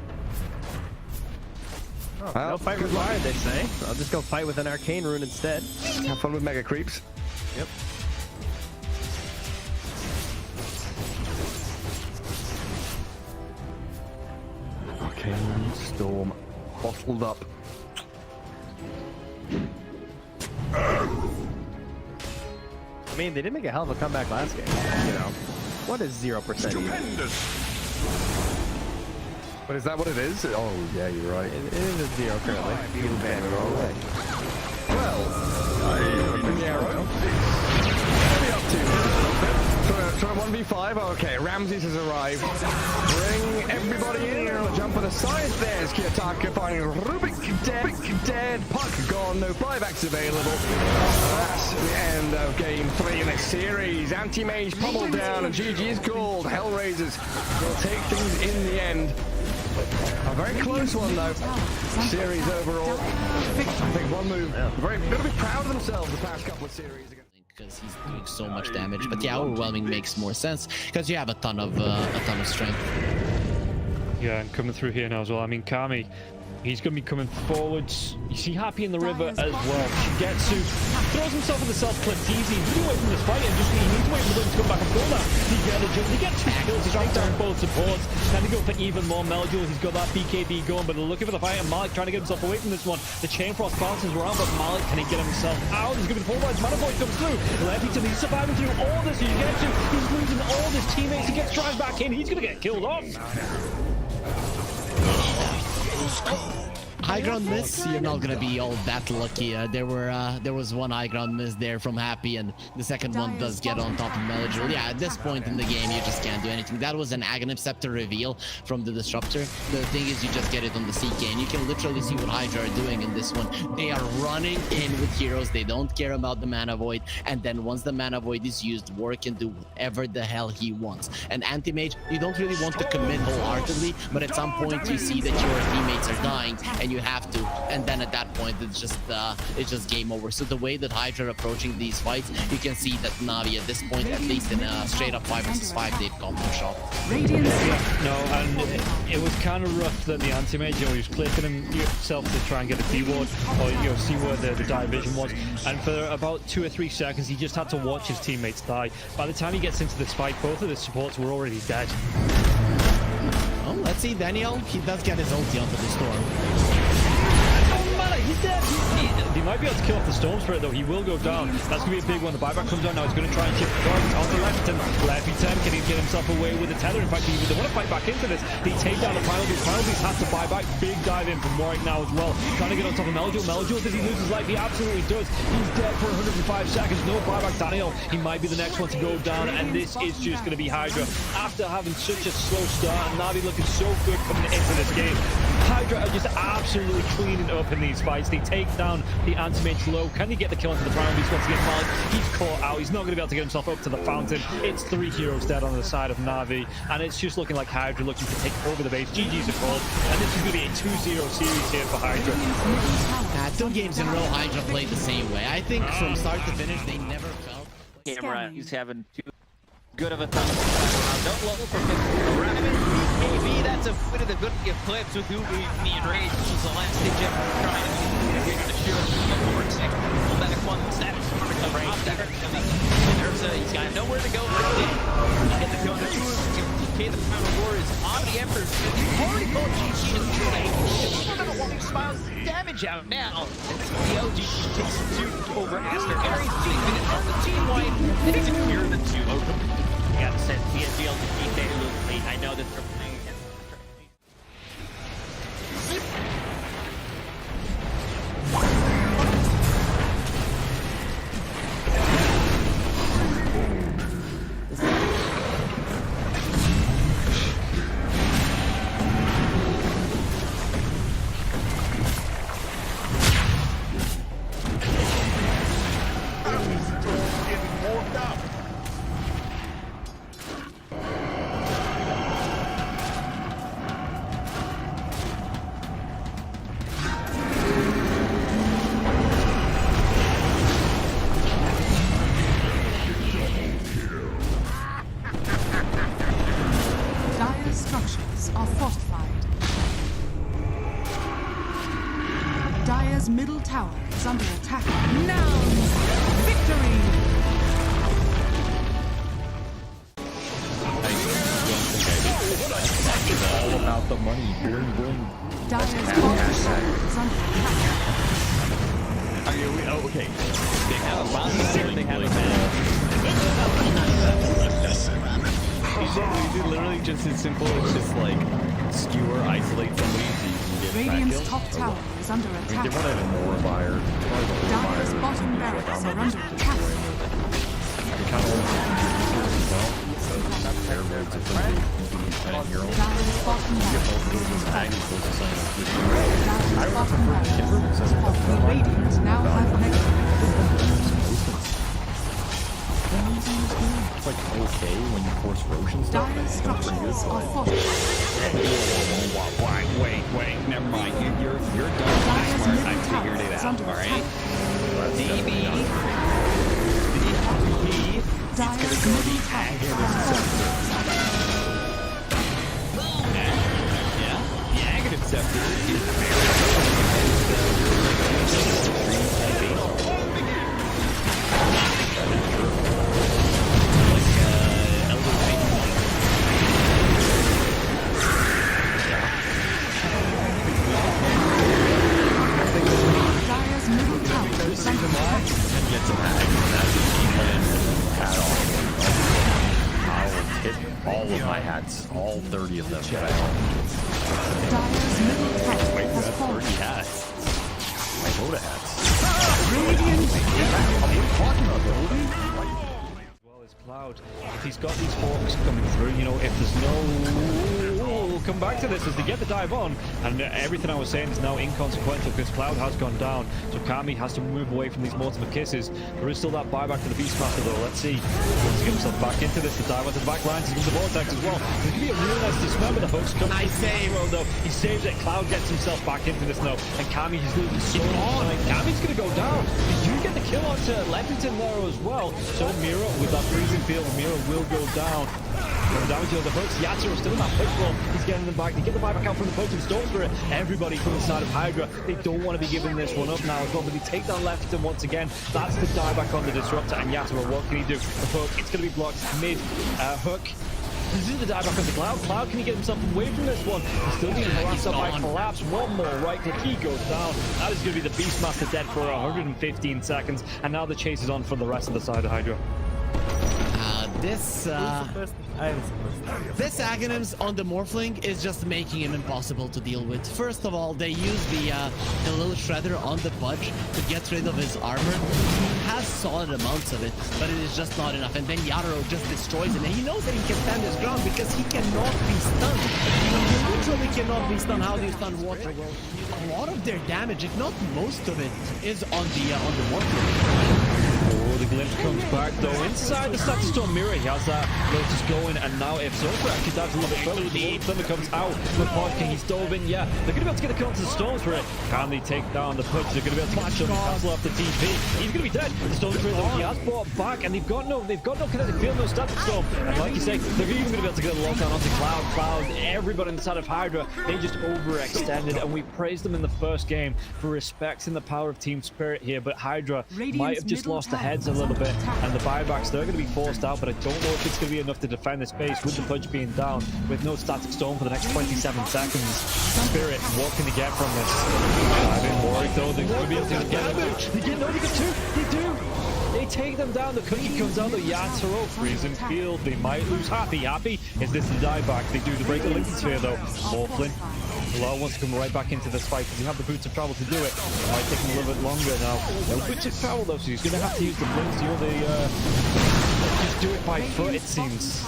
Oh, no fight required, they say. I'll just go fight with an arcane rune instead. Have fun with mega creeps. Yep. Arcane Storm bottled up. I mean, they did make a hell of a comeback last game. You know, what is 0% even? But is that what it is? Oh, yeah, you're right. It is a 0 currently. Well, what are we up to? Try 1v5. Okay, Ramses has arrived. Bring everybody in. Jump on the side. There's Kiyotaka finding Rubik dead. Puck gone. No buybacks available. That's the end of game 3 in this series. Anti-Mage pummeled down, and GG is called. Hellraisers will take things in the end. A very close one though. Series overall. I think one move. Very gonna be proud of themselves the past couple of series. Because he's doing so much damage, but yeah, overwhelming makes more sense because you have a ton of strength. Yeah, and coming through here now as well. I mean, Kami He's going to be coming forwards. You see Happy in the river as well. Shigetsu throws himself on the self-clip. Easy. He's really away from this fight and just he needs to wait for them to come back and pull that. He get a jump. He gets 2 kills. He's right down both supports. Trying to go for even more Melduel. He's got that BKB going, but they're looking for the fight. And Malik trying to get himself away from this one. The Chain Frost bounces around, but Malik, can he get himself out? He's going to be pulled by his Mana Void comes through. Lefington, he's surviving through all this. Shigetsu, he's losing all his teammates. He gets drive back in. He's going to get killed off. High ground miss, you're not gonna be all that lucky. There was one high ground miss there from Happy, and the second one does get on top of Melodril. Yeah, at this point in the game, you just can't do anything. That was an Aghanim Scepter reveal from the Disruptor. The thing is, you just get it on the CK, and you can literally see what Hydra are doing in this one. They are running in with heroes. They don't care about the Mana Void, and then once the Mana Void is used, War can do whatever the hell he wants. And Anti-Mage, you don't really want to commit wholeheartedly, but at some point you see that your teammates are dying, and you have to, and then at that point it's just game over. So the way that Hydra are approaching these fights, you can see that Na'Vi at this point, at least in a straight up 5 versus 5, they've got no shot. No, and it was kind of rough that the Anti-Mage, he was clicking himself to try and get a D-ward, or see where the dive vision was, and for about 2 or 3 seconds he just had to watch his teammates die. By the time he gets into this fight, both of the supports were already dead. Oh, let's see, Daniel, he does get his ulti onto the storm. He's dead. He might be able to kill off the Storm Spirit, though. He will go down. That's going to be a big one. The buyback comes down now. He's going to try and shift the target onto Lefington. Lefington, can he get himself away with the tether? In fact, they want to fight back into this. They take down the Final Beast. Final Beast has to buy back. Big dive in from Warwick now as well. Trying to get on top of Melduel. Melduel, does he lose his life? He absolutely does. He's dead for 105 seconds. No buyback. Daniel, he might be the next one to go down, and this is just going to be Hydra. After having such a slow start, and Na'Vi looking so good coming into this game, Hydra are just absolutely cleaning up in these fights. They take down the Anti-Mage low. Can he get the kill onto the Prime Beast once again? Malik, he's caught out. He's not going to be able to get himself up to the fountain. It's 3 heroes dead on the side of Na'Vi, and it's just looking like Hydra looking to take over the base. GG's a call, and this is going to be a 2-0 series here for Hydra. 2 games in a row, Hydra played the same way. I think from start to finish, they never felt. Camera, he's having too good of a time. Don't level for Raven. BKB, that's a bit of the good of clips with Ubi and Rage. This was the last ditch effort trying to get the shield. Pull back one status. He's got nowhere to go. Get the kill on the TK, the final war is on the Emperor. Already called GG is too late. One smiles damage out now. It's the LGG takes 2 over Aster. Aries 2 minutes on the team wipe. And he's a clear the 2 over. You gotta send PSG LGG there a little late. I know that they're playing against Dire's middle tower is under attack. Now, victory! It's all about the money. Boom. Dire's bottom tower is under attack. Okay. They have a bounce there, they have a It's literally just as simple as just like skewer, isolate somebody so you can get Radiant's back top tower is under I attack. mean, they want to have more buyer. Dire's bottom barracks are under attack. They kind of want to so not fair moves or something. Dire's bottom barracks I would prefer the Gigabyte. Radiant now have negative. It's like okay when you force Roshan stuff. Dire structures are fortified. Wait, never mind. You're done. I figured it out. All right. DB. It's gonna go the Aghanim Scepter. Yeah, the Aghanim Scepter is very Dyer's middle tower Wait, has that's fallen. 30 hats. My Dota hats. Well as Cloud, if he's got these hawks coming through, you know, if there's no... We'll come back to this as they get the dive on, and everything I was saying is now inconsequential because Cloud has gone down, so Kami has to move away from these multiple kisses. There is still that buyback to the Beastmaster though. Let's see. Wants to get himself back into this. The dive onto the back lines. He's into the vortex as well. There's going to be a real nice dismember. The hooks come. Nice save. Though. He saves it. Cloud gets himself back into this now, and Kami is losing so much time. Kami's going to go down. They do get the kill onto Leppington there as well. So Mira with that freezing field, Mira will go down. Going down to the hooks. Yatsu still in that push ball. He's getting them back. They get the buyback out from the poach and Storm Spirit. Everybody from the side of Hydra. They don't want to be giving this one up now as well, but they take down Leppington once again. That's the dieback on the Disruptor, and Yatsu, what can he do? The hook, it's going to be blocked mid. Hook. This is the dieback on the Cloud. Cloud, can he get himself away from this one? He's still being harassed up by Collapse. One more right click. He goes down. That is going to be the Beastmaster dead for 115 seconds, and now the chase is on for the rest of the side of Hydra. This Aghanims on the Morphling is just making him impossible to deal with. First of all, they use the little shredder on the Budge to get rid of his armor. He has solid amounts of it, but it is just not enough. And then Yatoro just destroys him. And he knows that he can stand his ground because he cannot be stunned. He literally cannot be stunned. How do you stun Water? A lot of their damage, if not most of it, is on the Morphling. Oh, the glimpse comes back though. Inside the Static Storm Mirror, he has that Lotus going, and now if Zofra actually dives a little bit further, the Thunder comes out with Podking. He's dove in, yeah. They're going to be able to get a counter to the Storm Spirit. Can they take down the punch? They're going to be able to catch him, cancel off the TP. He's going to be dead. The Storm Spirit though, he has brought back, and they've got no kinetic field, no Static Storm. And like you say, they're even going to be able to get a lockdown onto Cloud. Everybody on the side of Hydra, they just overextended, and we praised them in the first game for respecting the power of team spirit here, but Hydra might have just lost the heads a little bit, and the buybacks, they're going to be forced out, but I don't know if it's going to be enough to defend this base with the Pudge being down, with no Static Storm for the next 27 seconds. Spirit, what can they get from this? I've been worried though, they're going to be able to get it. They get two, they do! They take them down, the cookie comes out, the Yatoro, freezing field, they might lose Happy. Is this the dieback? They do the break the Lincoln Sphere though. Morphlin. Law wants to come right back into this fight because he have the boots of travel to do it. It might take him a little bit longer now. No boots of travel though, so he's going to have to use the blinks. You know, just do it by foot, it seems.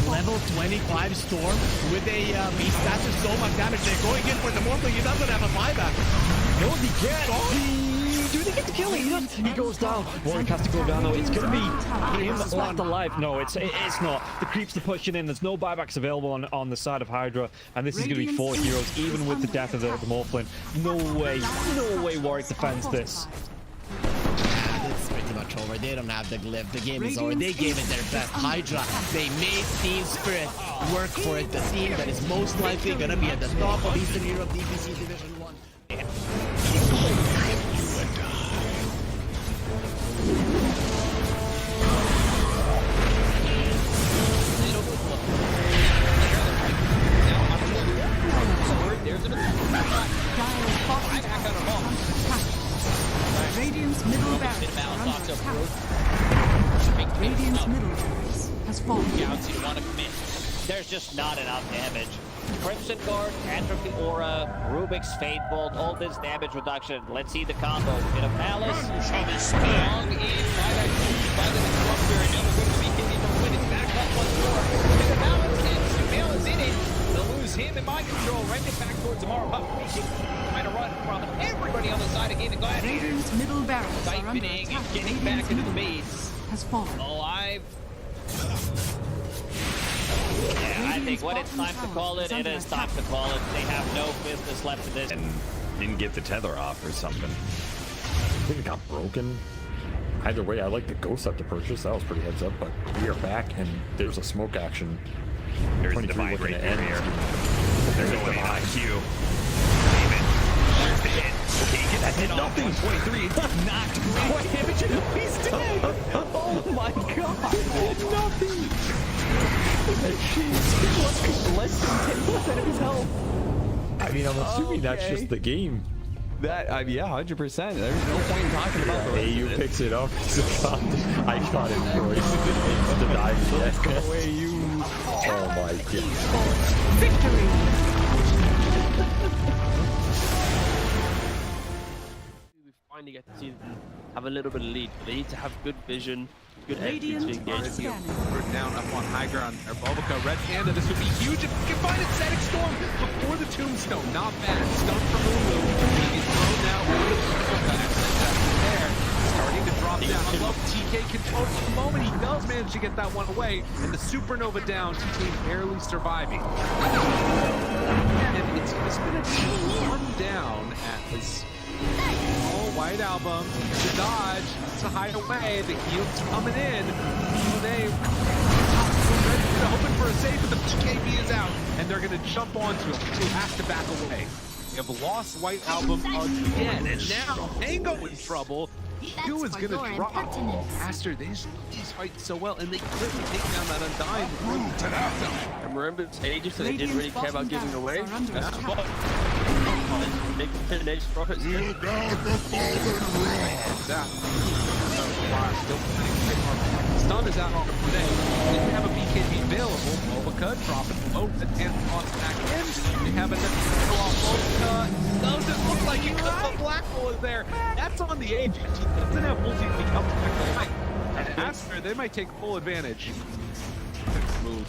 Level 25 Storm with a beast stats with so much damage. They're going in for the Morphling. He doesn't have a buyback. No, they get. Do they get the kill? He goes down. Warwick has to go down though. It's going to be him left alive. No, it's not. The creeps are pushing in. There's no buybacks available on the side of Hydra, and this is going to be 4 heroes, even with the death of the Morphling. No way Warwick defends this. It's pretty much over. They don't have the glyph. The game is over. They gave it their best. Hydra, they made Team Spirit work for it. The team that is most likely going to be at the top of Eastern Europe DPC Division 1. Radiant's middle barracks are under attack. Radiant's middle barracks has fallen. You want to commit. There's just not enough damage. Crimson Guard, Atrophy Aura, Rubik's Fate Bolt, all this damage reduction. Let's see the combo. Bit of Malice. Strong in by the Disruptor, and now we're going to be getting the win. It's back up once more. Bit of Malice, and Sumail is in it. They'll lose him in mind control. Right it back towards Tomorrow. Trying to run from everybody on the side of Gaimin Gladiators. Radiant's middle barracks are under Siphoning attack. and getting back into the base. Has fallen. Alive. Yeah, I think when it's time to call it, it is time to call it. They have no business left in this. And didn't get the tether off or something. I think it got broken. Either way, I like the ghost up to purchase. That was pretty heads up, but we are back and there's a smoke action. There's 23 Divine looking right to end. here. There's They're a going in on Divine. Q. There's the hit. Okay, get that hit off. Nothing. 23. Knocked. What damage? He's dead. Oh my god. Nothing. Less than 10% of his health. I mean, I'm assuming that's just the game. That, yeah, 100%. There's no point in talking about the rest AU of it. picks it up. I shot him twice. The dive. Go away, you. Oh my god. Victory. get to see them have a little bit of lead. They need to have good vision, good entry to Radiant engage. We're down up on high ground. Or Bulbaca, Red Panda, this would be huge if we can find it. Static Storm before the Tombstone. Not bad. Stun from Lulu. He's thrown now over the Bulbaca. There. Starting to drop down. I love TK control for the moment. He does manage to get that one away. And the Supernova down. TK barely surviving. And it's going to run down as White Album to dodge, to hide away. The heal's coming in. They hoping for a save, but the PKB is out, and they're going to jump onto him. Who has to back away. They have lost White Album again, and now Tango in trouble. Who is going to drop faster? These fight so well, and they couldn't take down that Undying. And remember, it's ages, so they didn't really care about giving away. That's the ball. Big finish, profits. Stun is out on the play. Didn't have a BKB available. Bulbaca dropping low. The 10 toss back in. They have another off Bulbaca. Doesn't look like he could. The Black Hole is there. That's on the edge. He doesn't have multi to come back. And after, they might take full advantage. Move.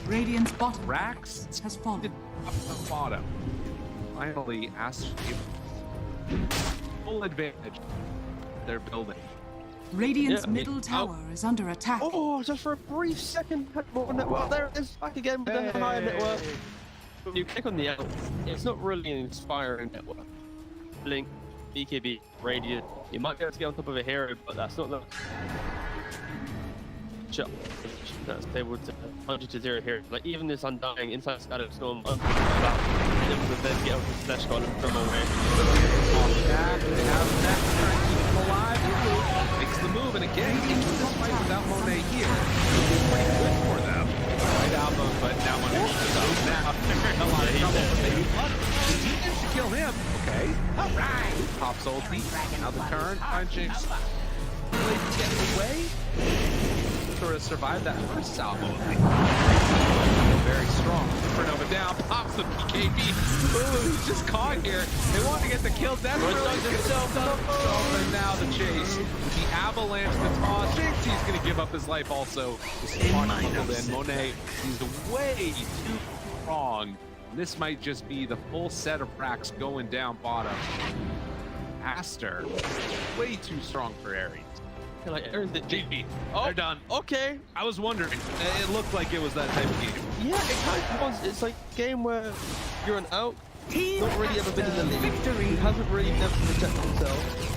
Radiant's bottom Rax has fallen. Up the bottom. Finally, asked full advantage. They're building. Radiant's middle tower is under attack. Oh, just for a brief second, had more network. There it is, back again with the higher network. When you click on the L, it's not really an inspiring network. Blink, BKB, Radiant. You might be able to get on top of a hero, but that's not the shot. That's able to 100-0 here. Like even this Undying inside Static Storm, about able to then get up the slash column from away. Back, they have that trying to keep him alive. Makes the move, and again, into this fight without Monet here. It's pretty good for them. Right album, but now Monet is up. Now they're in a lot of trouble, but they he managed to kill him. Okay. Alright. Pops ulti. Now the turn. Punching. Getting away. Sort of survived that first salvo. Very strong. Supernova down, pops the PKB. Ooh, he's just caught here. They want to get the kill. That's really himself up. And now the chase. The avalanche, the toss. Thinks he's going to give up his life also. Monet is way too strong. This might just be the full set of racks going down bottom. Aster, way too strong for Ares. Like earned the GP. Oh, they're done. Okay. I was wondering. It looked like it was that type of game. Yeah, it kind of was. It's like a game where you're an out, not really ever been in the league. Victory. He hasn't really never protected himself.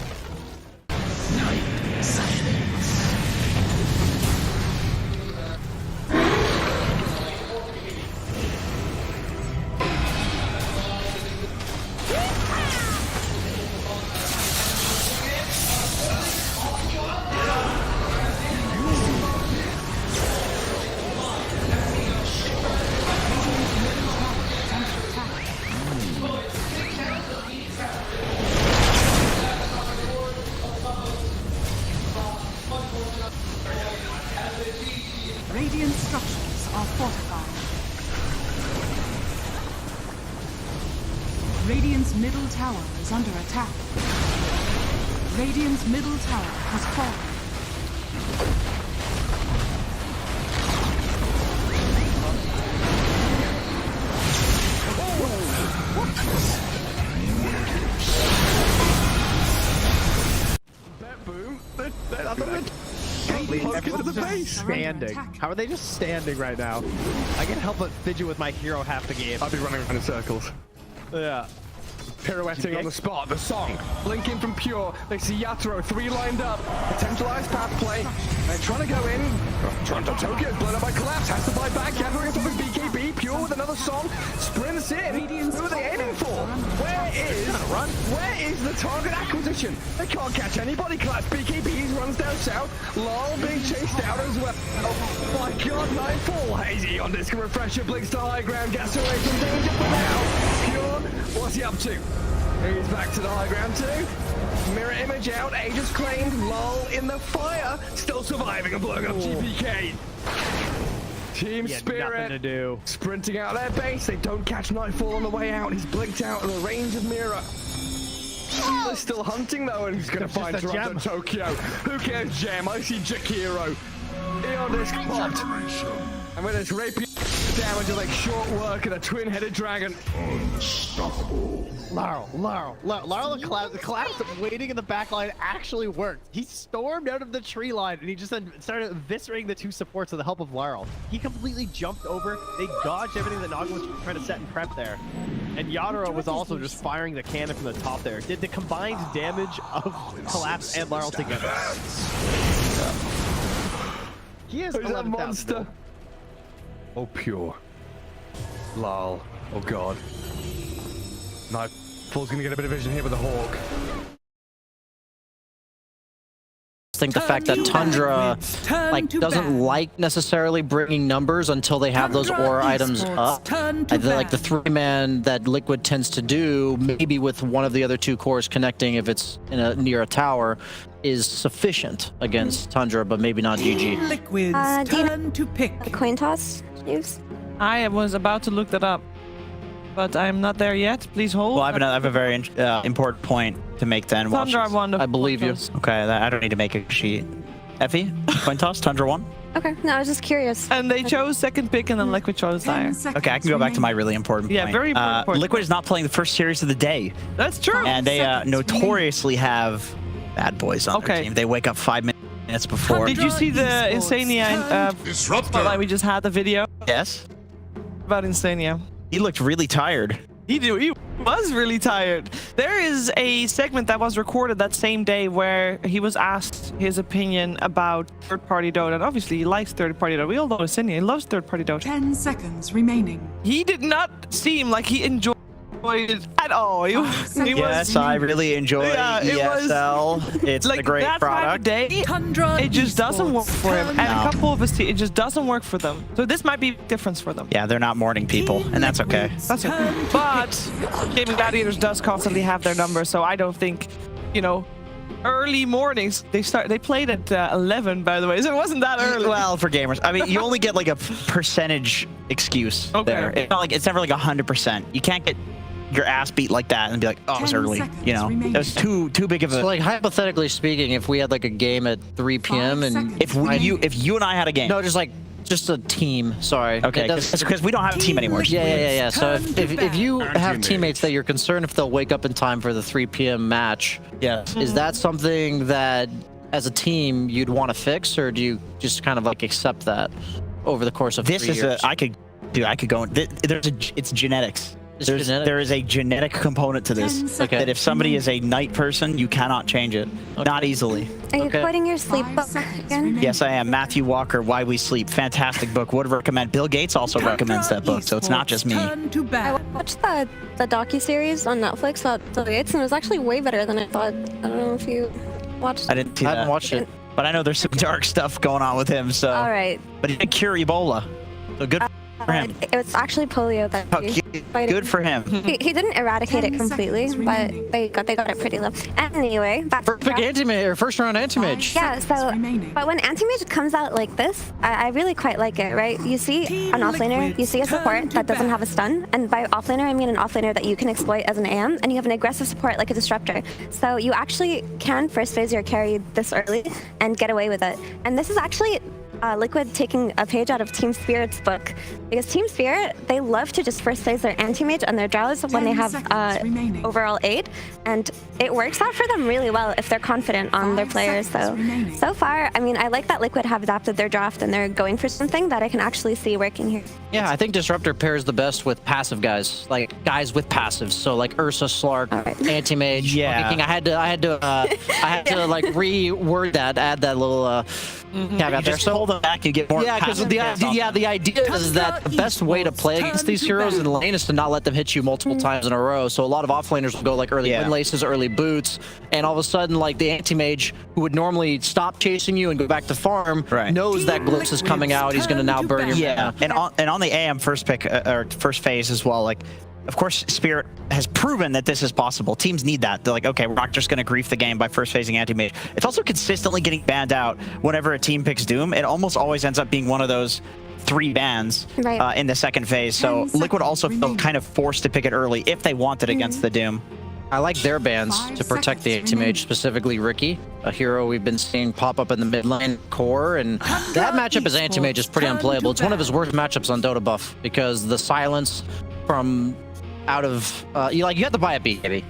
Radiant structures are fortified. Radiant's middle tower is under attack. Radiant's middle tower has fallen. Standing. How are they just standing right now? I can't help but fidget with my hero half the game. I'll be running around in circles. Yeah. Pirouetting on the spot, the song, blinking from Pure, they see Yatoro, 3 lined up, potentialized path play, they're trying to go in, trying to Tokyo, blown up by Collapse, has to buy back, Yatoro gets up with BKB, Pure with another song, sprints in, who are they aiming for? Where is the target acquisition? They can't catch anybody, Collapse, BKB runs down south, Lol being chased out as well, oh my god, Nightfall, Hazy on disc refresher, blinks to high ground, gets away from danger for now, Pure, what's he up to? He's back to the high ground too. Mirror image out, Aegis claimed, Lull in the fire, still surviving and blowing up GPK. Team Spirit nothing to do. Sprinting out their base, they don't catch Nightfall on the way out, he's blinked out of the range of Mirror. They're still hunting though, and he's gonna find Toronto Tokyo. Who cares, Gem? I see Jakiro. Eon is popped. And with his rapier damage is like short work and a twin-headed dragon. Unstoppable. Larl collapsed waiting in the back line actually worked. He stormed out of the tree line and he just then started eviscerating the two supports with the help of Larl. He completely jumped over. They dodged everything that Naga was trying to set and prep there. And Yadro was also just firing the cannon from the top there. Did the combined damage of Collapse and Larl together. He is a monster. Oh, pure. Lol. Oh, God. Nightfall's gonna get a bit of vision here with the Hawk. I think the fact that Tundra doesn't like necessarily bringing numbers until they have those aura items up. I feel like the 3-man that Liquid tends to do, maybe with one of the other 2 cores connecting if it's near a tower, is sufficient against Tundra, but maybe not GG. Liquid's turn to pick. A coin toss use? I was about to look that up, but I'm not there yet. Please hold. Well, I have a very important point to make then. Tundra won. I believe you. Okay, I don't need to make a sheet. Effie, coin toss, Tundra won. Okay, no, I was just curious. And they chose second pick, and then Liquid chose Dire. Okay, I can go back to my really important point. Yeah, very important point. Liquid is not playing the first series of the day. That's true. And they notoriously have bad boys on their team. They wake up 5 minutes before. Did you see the Insania spotlight we just had the video? Yes. About Insania. He looked really tired. He was really tired. There is a segment that was recorded that same day where he was asked his opinion about third-party Dota. And obviously, he likes third-party Dota. We all know Insania. He loves third-party Dota. 10 seconds remaining. He did not seem like he enjoyed it at all. Yes, I really enjoy ESL. It's like a great that product. Day, it just doesn't work for him. And a couple of his team, it just doesn't work for them. So this might be a difference for them. Yeah, they're not morning people, and that's okay. That's okay. But Gaimin Gladiators does constantly have their number, so I don't think, early mornings. They played at 11, by the way, so it wasn't that early. Well, for gamers, I mean, you only get like a percentage excuse there. It's never like 100%. You can't get your ass beat like that and be like, oh, it was early. It was too big of a. So, like, hypothetically speaking, if we had like a game at 3 p.m. and if you and I had a game, no, just a team. Sorry. Okay, because we don't have a team anymore. Yeah. So if you have teammates that you're concerned if they'll wake up in time for the 3 p.m. match, is that something that as a team you'd want to fix, or do you just kind of like accept that over the course of 3 years? I could go. It's genetics. There is a genetic component to this. That if somebody is a night person, you cannot change it. Not easily. Are you quoting your sleep book again? Yes, I am. Matthew Walker, Why We Sleep. Fantastic book. Would recommend. Bill Gates also recommends that book, so it's not just me. I watched the docuseries on Netflix about Bill Gates, and it was actually way better than I thought. I don't know if you watched it. I didn't see that. I haven't watched it. But I know there's some dark stuff going on with him, so. All right. But he did cure Ebola. So good for him. It was actually polio that good for him. He didn't eradicate it completely, but they got it pretty low. Anyway, back to first round anti-mage. Yeah, but when anti-mage comes out like this, I really quite like it, right? You see an offlaner, you see a support that doesn't have a stun, and by offlaner I mean an offlaner that you can exploit as an AM, and you have an aggressive support like a disruptor. So you actually can first phase your carry this early and get away with it. And this is actually Liquid taking a page out of Team Spirit's book, because Team Spirit, they love to just first phase their anti-mage and their Drows when they have overall 8, and it works out for them really well if they're confident on their players. So far, I mean, I like that Liquid have adapted their draft and they're going for something that I can actually see working here. Yeah, I think Disruptor pairs the best with passive guys, like guys with passives. So like Ursa, Slark, anti-mage. Yeah. I had to like reword that, add that little caveat there. So hold them back and get more. Yeah, because the idea is that the best way to play against these heroes in lane is to not let them hit you multiple times in a row. So a lot of offlaners will go like early windlaces, early boots, and all of a sudden, like the anti-mage who would normally stop chasing you and go back to farm knows that Glimpse is coming out. He's going to now burn your mana. And on the AM first pick or first phase as well, like. Of course, Spirit has proven that this is possible. Teams need that. They're like, okay, we're not just going to grief the game by first phasing anti-mage. It's also consistently getting banned out whenever a team picks Doom. It almost always ends up being one of those 3 bans in the second phase. So Liquid also felt kind of forced to pick it early if they wanted against the Doom. I like their bans to protect the anti-mage, specifically Ricky, a hero we've been seeing pop up in the mid lane core, and that matchup as anti-mage is pretty unplayable. It's one of his worst matchups on Dota buff because the silence from out of you have to buy a BKB.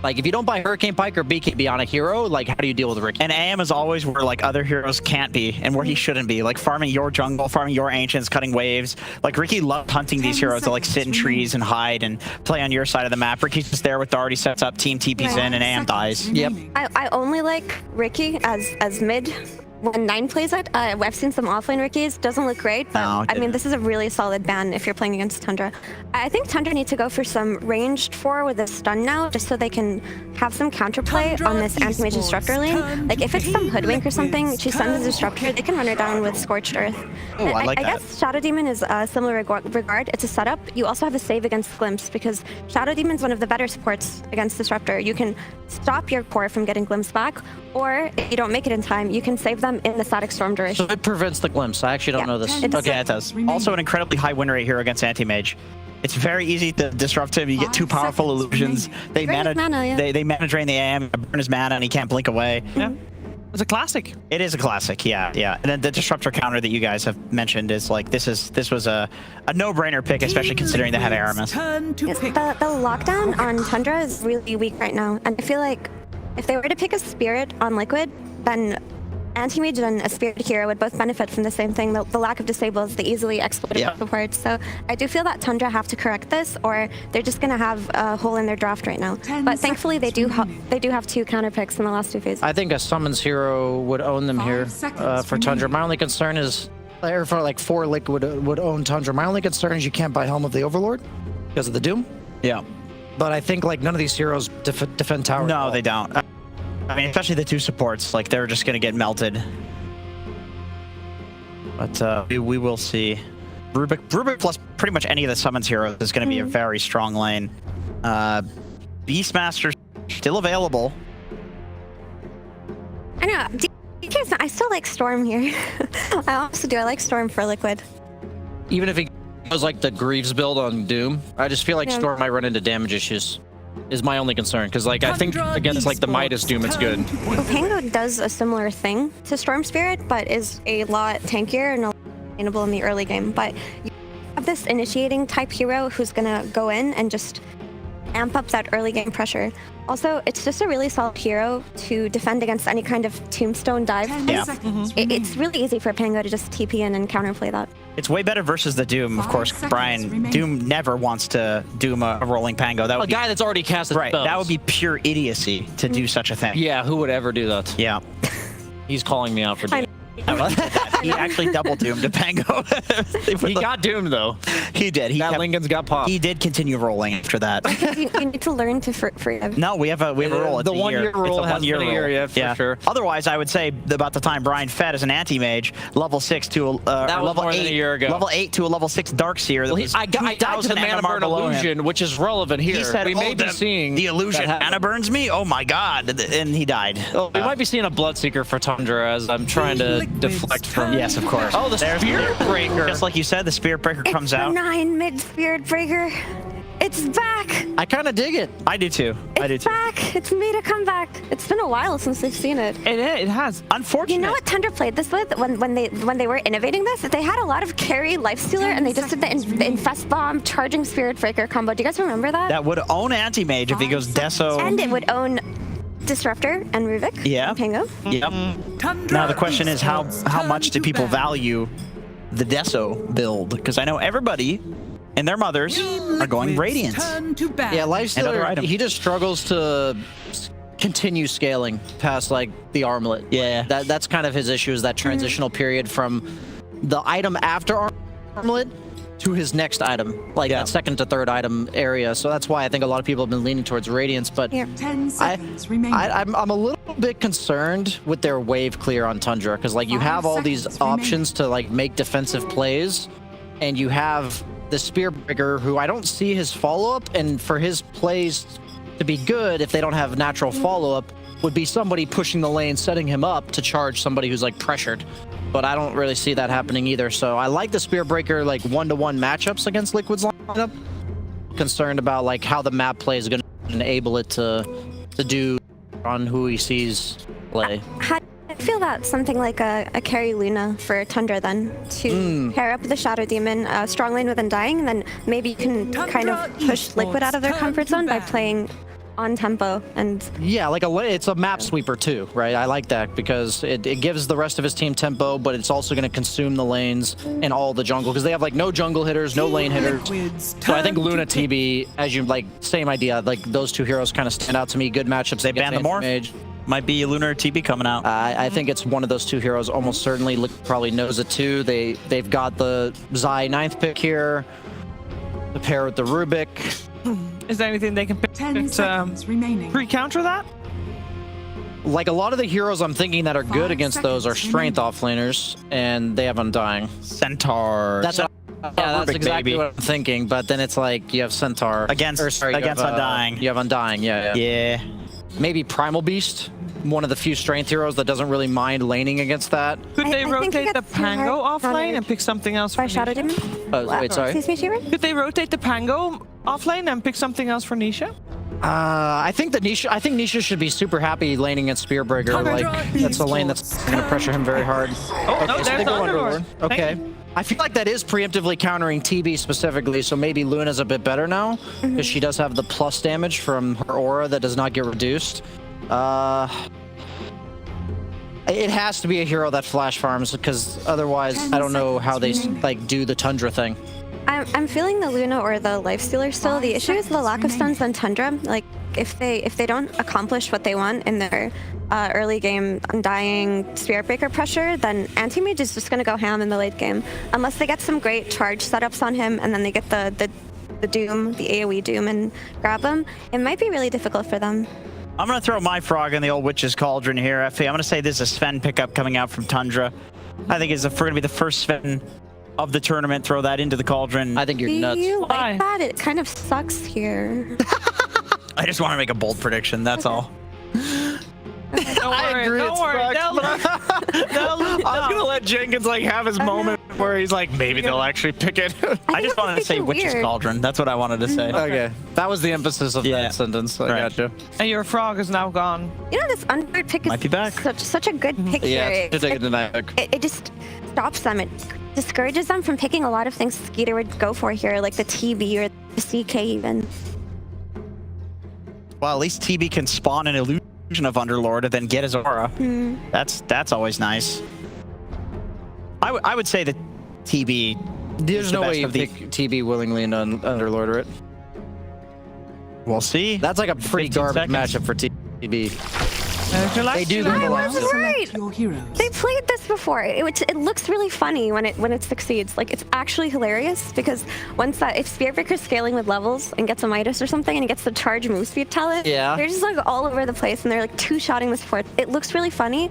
Like, if you don't buy Hurricane Pike or BKB on a hero, like, how do you deal with Ricky? And AM is always where, like, other heroes can't be and where he shouldn't be. Like, farming your jungle, farming your ancients, cutting waves. Like, Ricky loved hunting these heroes to, like, sit in trees and hide and play on your side of the map. Ricky's just there with already sets up, team TPs in, and AM dies. Yep. I only like Ricky as mid. When 9 plays it, I've seen some offlane Rickies. Doesn't look great, but No, I mean, this is a really solid ban if you're playing against Tundra. I think Tundra needs to go for some ranged 4 with a stun now, just so they can have some counterplay on this anti-mage disruptor lane. Like, if it's some hoodwink or something, she stuns the disruptor, they can run her down with Scorched Earth. Oh, I like I that. guess Shadow Demon is a similar regard. It's a setup. You also have a save against Glimpse, because Shadow Demon's one of the better supports against Disruptor. You can stop your core from getting Glimpse back, or if you don't make it in time, you can save them in the static storm duration. So it prevents the glimpse. I actually don't know this. Okay, it does. Also an incredibly high win rate here against anti-mage. It's very easy to disrupt him. You get 2 powerful illusions. They Drain his mana, yeah. they mana drain the AM, burn his mana, and he can't blink away. Yeah. It's a classic. It is a classic, yeah. And then the disruptor counter that you guys have mentioned is like this was a no-brainer pick, especially considering they have Aramis. Yes, the lockdown on Tundra is really weak right now, and I feel like if they were to pick a spirit on Liquid, then Anti-Mage and a Spirit hero would both benefit from the same thing, the lack of disables, the easily exploitable supports. So I do feel that Tundra have to correct this, or they're just going to have a hole in their draft right now. But thankfully, they do have 2 counter picks in the last 2 phases. I think a summons hero would own them here for Tundra. My only concern is, or for like 4 Liquid would own Tundra. My only concern is you can't buy Helm of the Overlord because of the Doom. Yeah. But I think like none of these heroes defend tower. No, they don't. I mean, especially the 2 supports, like they're just gonna get melted. But we will see. Rubik plus pretty much any of the summons heroes is gonna be a very strong lane. Beastmaster still available. I know. I still like Storm here. I also do. I like Storm for Liquid. Even if he goes like the Greaves build on Doom, I just feel like Storm might run into damage issues. Is my only concern, because like I think against like the Midas Doom, it's good. Pango does a similar thing to Storm Spirit, but is a lot tankier and a lot more sustainable in the early game. But you have this initiating type hero who's gonna go in and just amp up that early game pressure. Also, it's just a really solid hero to defend against any kind of tombstone dive. Yeah. It's really easy for Pango to just TP in and counterplay that. It's way better versus the Doom, of course. Brian, Doom never wants to Doom a rolling Pango. That would a guy that's already casted right. spells. That would be pure idiocy to do such a thing. Yeah, who would ever do that? Yeah. He's calling me out for doing He actually double doomed a Pango. He got doomed though. He did. Lincoln's got popped. He did continue rolling after that. you need to learn to forgive. No, we have a rule. It's the 1 year rule has been a year, yeah, for sure. Otherwise, I would say about the time Brian fed as an anti-mage, level 6 to that was level more 8 than a year ago. Level 8 to a level 6 Darkseer. Well, I died to the mana burn illusion, which is relevant here. He said, we may be seeing the illusion mana burns me. Oh my god! And he died. We might be seeing a Bloodseeker for Tundra as I'm trying to deflect from. Yes, of course. Oh, the Spirit Breaker. Just like you said, the Spirit Breaker comes out. 9 mid Spirit Breaker. It's back. I kind of dig it. I do too. It's back. It's made a comeback. It's been a while since we've seen it. It has. Unfortunately. You know what Tundra played this with when they were innovating this? They had a lot of carry Lifestealer, and they just did the Infest Bomb charging Spirit Breaker combo. Do you guys remember that? That would own anti-mage if he goes Deso. And it would own Disruptor and Ruvik. Yeah. And Pango. Yep. Now the question is how much do people value the Deso build? Because I know everybody and their mothers are going Radiant. Yeah, Lifestealer, he just struggles to continue scaling past like the armlet. Yeah. That's kind of his issue, is that transitional period from the item after armlet to his next item, like that 2nd to 3rd item area. So that's why I think a lot of people have been leaning towards Radiance. But 10 seconds remaining. I'm a little bit concerned with their wave clear on Tundra, because like you have all these options to like make defensive plays, and you have the Spearbreaker, who I don't see his follow-up, and for his plays to be good, if they don't have natural follow-up, would be somebody pushing the lane, setting him up to charge somebody who's like pressured. But I don't really see that happening either. So I like the Spearbreaker like 1-to-1 matchups against Liquid's lineup. Concerned about like how the map play is going to enable it to do on who he sees play. How do you feel about something like a carry Luna for Tundra then? To pair up with the Shadow Demon, strong lane with Undying, and then maybe you can kind of push Liquid out of their comfort zone by playing on tempo and yeah, like it's a map sweeper too, right? I like that because it gives the rest of his team tempo, but it's also going to consume the lanes and all the jungle because they have like no jungle hitters, no lane hitters. So I think Luna TB, as you like, same idea. Like those two heroes kind of stand out to me. Good matchups. They ban the morph. Mage. Might be Lunar TB coming out. I think it's one of those two heroes. Almost certainly, probably knows it too. They've got the Zai 9th pick here. The pair with the Rubik. Is there anything they can pick to pre-counter that? Like a lot of the heroes I'm thinking that are good against those are strength offlaners, and they have Undying. Centaur. That's exactly what I'm thinking. But then it's like you have Centaur against Undying. You have Undying. Yeah. Maybe Primal Beast, one of the few strength heroes that doesn't really mind laning against that. Could they rotate the Pango off lane and pick something else for Shadow Demon? Wait, sorry. Excuse me, Shiva? Could they rotate the Pango off lane and pick something else for Nisha? I think Nisha should be super happy laning against Spearbreaker. Like that's a lane that's going to pressure him very hard. Oh, no, there's the Underlord. Okay. I feel like that is preemptively countering TB specifically, so maybe Luna's a bit better now because she does have the plus damage from her aura that does not get reduced. It has to be a hero that flash farms because otherwise I don't know how they like do the Tundra thing. I'm feeling the Luna or the Lifestealer still. The issue is the lack of stuns on Tundra. Like if they don't accomplish what they want in their early game Undying Spiritbreaker pressure, then Anti-Mage is just gonna go ham in the late game. Unless they get some great charge setups on him and then they get the Doom, the AoE Doom and grab him, it might be really difficult for them. I'm gonna throw my frog in the old Witch's Cauldron here, Effie. I'm gonna say this is a Sven pickup coming out from Tundra. I think it's gonna be the first Sven of the tournament. Throw that into the cauldron. I think you're nuts. Do you like that? It kind of sucks here. I just want to make a bold prediction. That's all. I agree. Don't worry. I was gonna let Jenkins like have his moment where he's like, maybe they'll actually pick it. I just wanted to say Witch's Cauldron. That's what I wanted to say. Okay, that was the emphasis of that sentence. I got you. And your frog is now gone. You know, this Underlord pick might be back. Such a good pick yeah, here. It just stops them. It discourages them from picking a lot of things Skeeter would go for here, like the TB or the CK even. Well, at least TB can spawn an illusion of Underlord and then get his aura. That's always nice. I would say that TB. There's no way you pick TB willingly and Underlord it. We'll see. That's like a pretty garbage matchup for TB. They do the I was right. They played this before. It looks really funny when it succeeds. Like it's actually hilarious because once if Spiritbreaker's scaling with levels and gets a Midas or something and he gets the charge move speed talent, they're just like all over the place and they're like two-shotting the support. It looks really funny.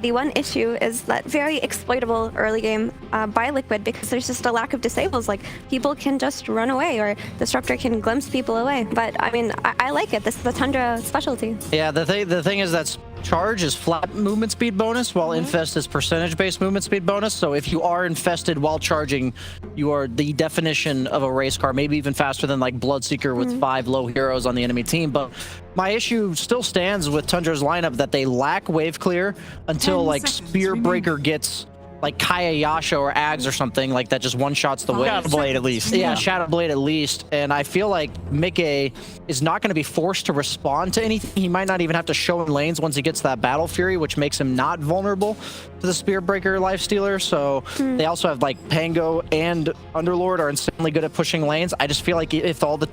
The one issue is that very exploitable early game by Liquid because there's just a lack of disables. Like people can just run away or Disruptor can glimpse people away. But I mean, I like it. This is the Tundra specialty. Yeah, the thing is that charge is flat movement speed bonus, while infest is percentage-based movement speed bonus. So if you are infested while charging, you are the definition of a race car, maybe even faster than like Bloodseeker with 5 low heroes on the enemy team. But my issue still stands with Tundra's lineup that they lack wave clear until like Spearbreaker gets like Kaya Yasha or Ags or something like that, just one-shots the wave. Shadow Blade at least. Yeah, Shadow Blade at least. And I feel like Mickey is not going to be forced to respond to anything. He might not even have to show in lanes once he gets that Battle Fury, which makes him not vulnerable to the Spearbreaker Lifestealer. So they also have like Pango and Underlord are insanely good at pushing lanes. I just feel like if all the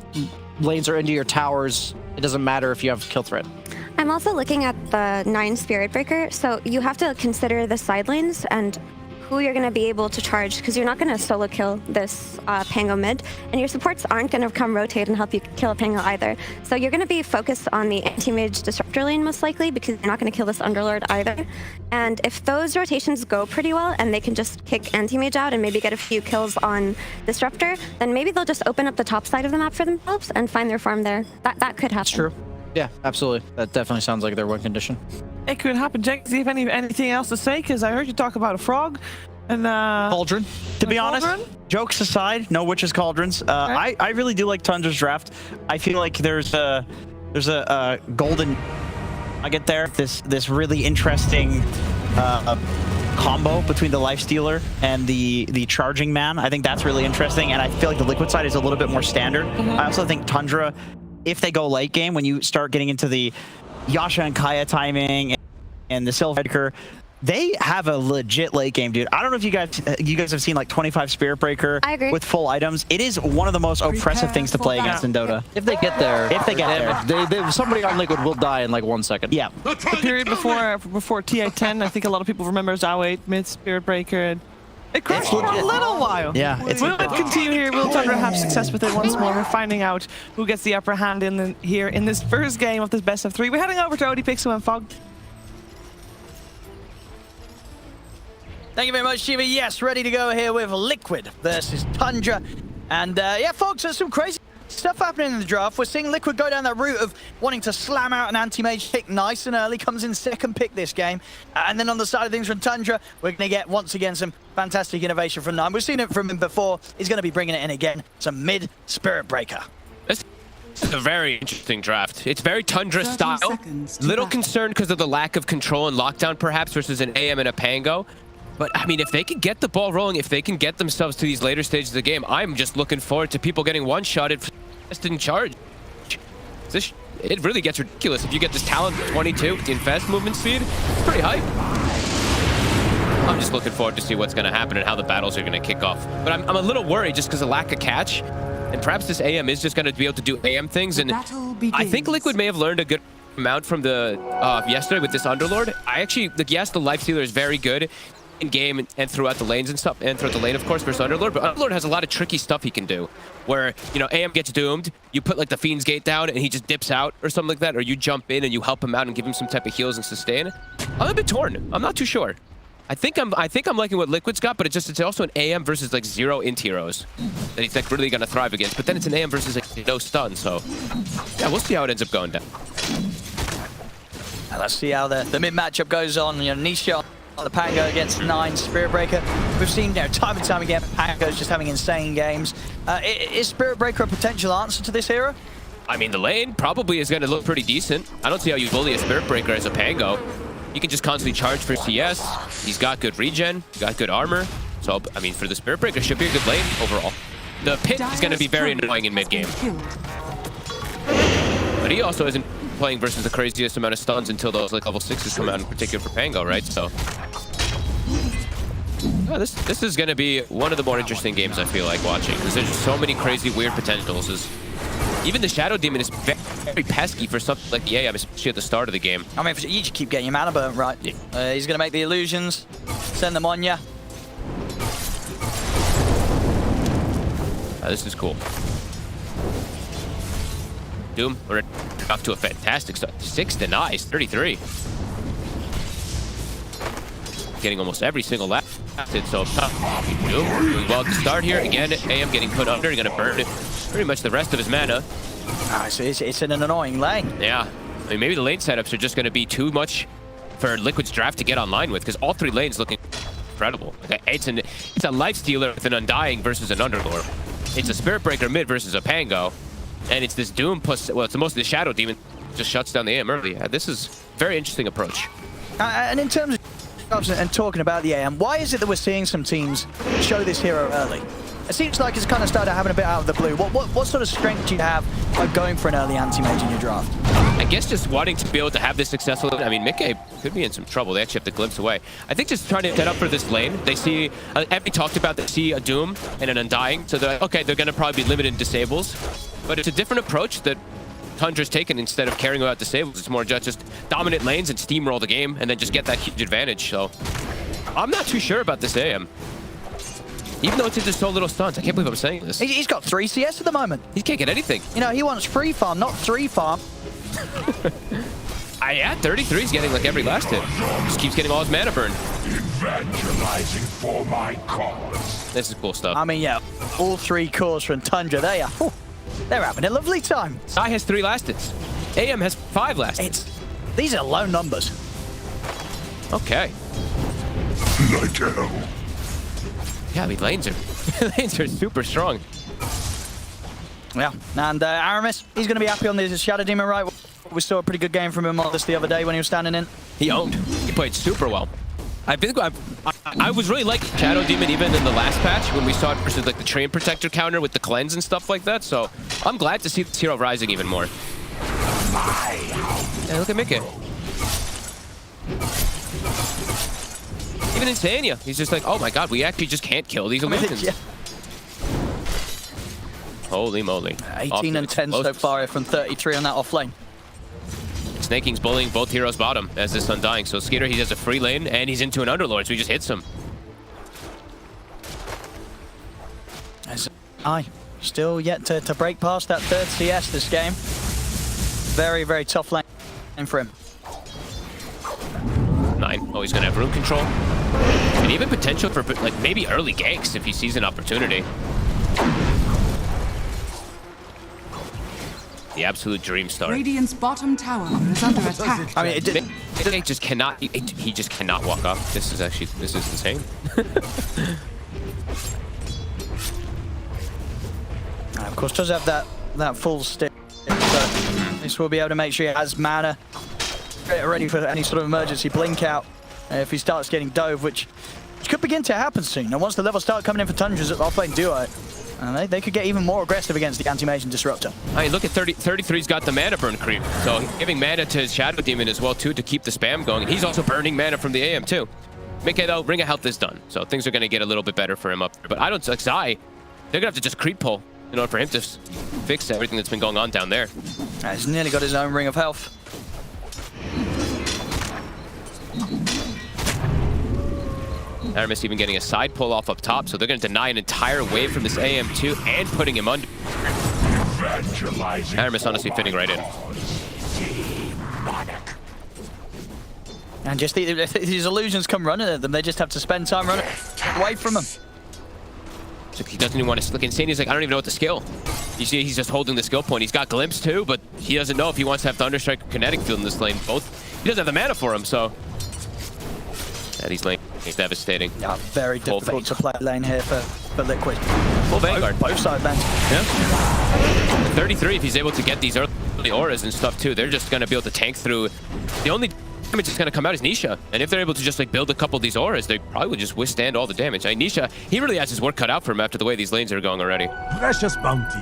lanes are into your towers, it doesn't matter if you have kill threat. I'm also looking at the 9 Spiritbreaker, so you have to consider the side lanes and who you're going to be able to charge, because you're not going to solo kill this Pango mid, and your supports aren't going to come rotate and help you kill a Pango either. So you're going to be focused on the anti-mage Disruptor lane most likely, because you're not going to kill this Underlord either. And if those rotations go pretty well, and they can just kick anti-mage out and maybe get a few kills on Disruptor, then maybe they'll just open up the top side of the map for themselves and find their farm there. That could happen. That's true. Yeah, absolutely. That definitely sounds like their win condition. It could happen. Jack, do you have anything else to say? Because I heard you talk about a frog and Cauldron. To be honest, jokes aside, no Witch's Cauldrons. I really do like Tundra's draft. I feel like there's There's a golden nugget there. This really interesting combo between the Lifestealer and the Charging Man. I think that's really interesting, and I feel like the Liquid side is a little bit more standard. I also think Tundra, if they go late game, when you start getting into the Yasha and Kaya timing and the Silver, they have a legit late game, dude. I don't know if you guys have seen like 25 Spirit Breaker with full items. It is one of the most oppressive things to play against in Dota. If they get there. If they get there. Somebody on Liquid will die in like 1 second. Yeah. The period before TI-10, I think a lot of people remember ZOW8 mid Spirit Breaker. And it crashed for a little while. Yeah. Will it continue here? Will Tundra have success with it once more? We're finding out who gets the upper hand here in this first game of this best of 3. We're heading over to OD Pixel and Fog. Thank you very much, Shiva. Yes, ready to go here with Liquid versus Tundra. And yeah, folks, there's some crazy stuff happening in the draft. We're seeing Liquid go down that route of wanting to slam out an anti-mage pick nice and early. Comes in second pick this game. And then on the side of things from Tundra, we're going to get, once again, some fantastic innovation from Nine. We've seen it from him before. He's going to be bringing it in again. Some mid Spirit Breaker. This is a very interesting draft. It's very Tundra style. Little concerned because of the lack of control and lockdown, perhaps, versus an AM and a Pango. But, I mean, if they can get the ball rolling, if they can get themselves to these later stages of the game, I'm just looking forward to people getting one-shotted just in charge. It really gets ridiculous if you get this talent 22 with the Infest movement speed. It's pretty hype. I'm just looking forward to see what's going to happen and how the battles are going to kick off. But I'm a little worried just because of lack of catch. And perhaps this AM is just going to be able to do AM things. And I think Liquid may have learned a good amount from the yesterday with this Underlord. I actually, yes, the Lifestealer is very good in game and throughout the lanes and stuff, and throughout the lane, of course, versus Underlord. But Underlord has a lot of tricky stuff he can do, where, you know, AM gets doomed, you put like the Fiend's Gate down and he just dips out or something like that, or you jump in and you help him out and give him some type of heals and sustain. I'm a bit torn. I'm not too sure. I think I'm liking what Liquid's got, but it's also an AM versus like 0 int heroes that he's like really gonna thrive against. But then it's an AM versus like no stun, so yeah, we'll see how it ends up going down. Let's see how the mid matchup goes on. You know, Nisha on the Pango against 9 Spirit Breaker. We've seen, you know, time and time again, Pango's just having insane games. Is Spirit Breaker a potential answer to this hero? I mean, the lane probably is going to look pretty decent. I don't see how you bully a Spirit Breaker as a Pango. You can just constantly charge for CS. He's got good regen, got good armor. So, I mean, for the Spirit Breaker, should be a good lane overall. The pit is going to be very annoying in mid-game. But he also isn't playing versus the craziest amount of stuns until those like level 6s come out, in particular for Pango, right? So this is going to be one of the more interesting games I feel like watching, because there's just so many crazy weird potentials. Even the Shadow Demon is very, very pesky for something like the AM, especially at the start of the game. I mean, you just keep getting your mana burn right. Yeah. He's going to make the illusions, send them on ya. This is cool. Doom, we're off to a fantastic start. 6 denies, 33. Getting almost every single lap. So Doom doing well to start here. Again, AM getting put under, gonna burn pretty much the rest of his mana. So it's in an annoying lane. Yeah, I mean, maybe the lane setups are just gonna be too much for Liquid's draft to get online with, because all 3 lanes looking incredible. It's a Lifestealer with an Undying versus an Underlord. It's a Spirit Breaker mid versus a Pango. And it's this Doom plus, well, it's mostly the Shadow Demon, just shuts down the AM early. This is a very interesting approach. And in terms of and talking about the AM, why is it that we're seeing some teams show this hero early? It seems like it's kind of started having a bit out of the blue. What sort of strength do you have by going for an early anti-mage in your draft? I guess just wanting to be able to have this successful. I mean, A.K.A. could be in some trouble. They actually have to glimpse away. I think just trying to set up for this lane. They see, everybody talked about, they see a Doom and an Undying. So they're like, okay, they're going to probably be limited in disables. But it's a different approach that Tundra's taken. Instead of caring about disables, it's more just dominant lanes and steamroll the game and then just get that huge advantage. So I'm not too sure about this AM. Even though it's into so little stuns, I can't believe I'm saying this. He's got 3 CS at the moment. He can't get anything. You know, he wants free farm, not 3 farm. Yeah, 33 is getting like every last hit. Just keeps getting all his mana burned. Evangelizing for my cause. This is cool stuff. I mean, yeah, all 3 cores from Tundra. They're having a lovely time. Sai has 3 last hits. AM has 5 last hits. These are low numbers. Okay. Like hell. Yeah, I mean, lanes are super strong. Yeah, and Aramis, he's going to be happy on the Shadow Demon, right? We saw a pretty good game from him on this the other day when he was standing in. He owned. He played super well. I think I was really liking Shadow Demon even in the last patch when we saw it versus like the Train Protector counter with the cleanse and stuff like that. So I'm glad to see this hero rising even more. Yeah, look at Mickey. Even Insania, he's just like, oh my god, we actually just can't kill these illusions. Yeah. Holy moly. 18 and 10 so far from 33 on that offlane. Snaking's bullying both heroes bottom as this Undying. So Skeeter, he has a free lane and he's into an Underlord, so he just hits him. Still yet to break past that third CS this game. Very, very tough lane for him. 9. Oh, he's gonna have room control. And even potential for like maybe early ganks if he sees an opportunity. The absolute dream start. Radiant's bottom tower is under attack. I mean, it just cannot. He just cannot walk off. This is insane. Of course, does have that full stick. So this will be able to make sure he has mana ready for any sort of emergency blink out if he starts getting dove, which could begin to happen soon. And once the levels start coming in for Tundra's offlane duo, they could get even more aggressive against the anti-mage and disruptor. I mean, look at 33's got the mana burn creep, so giving mana to his Shadow Demon as well too to keep the spam going. He's also burning mana from the AM too. Mickey though, Ring of Health is done, so things are going to get a little bit better for him up there. But I don't like Zai. They're gonna have to just creep pull in order for him to fix everything that's been going on down there. He's nearly got his own Ring of Health. Aramis even getting a side pull off up top, so they're going to deny an entire wave from this AM2 and putting him under. Aramis honestly fitting right in. And just these illusions come running at them, they just have to spend time running away from them. So he doesn't even want to look insane. He's like, I don't even know what to skill. You see, he's just holding the skill point. He's got Glimpse too, but he doesn't know if he wants to have Thunderstrike or Kinetic Field in this lane. Both. He doesn't have the mana for him, so. Yeah, these lanes are devastating. Yeah, very difficult to play lane here for Liquid. Full Vanguard. Both side lanes. Yeah. 33, if he's able to get these early auras and stuff too, they're just going to be able to tank through. The only damage that's going to come out is Nisha. And if they're able to just like build a couple of these auras, they probably would just withstand all the damage. I mean, Nisha, he really has his work cut out for him after the way these lanes are going already. Precious bounty.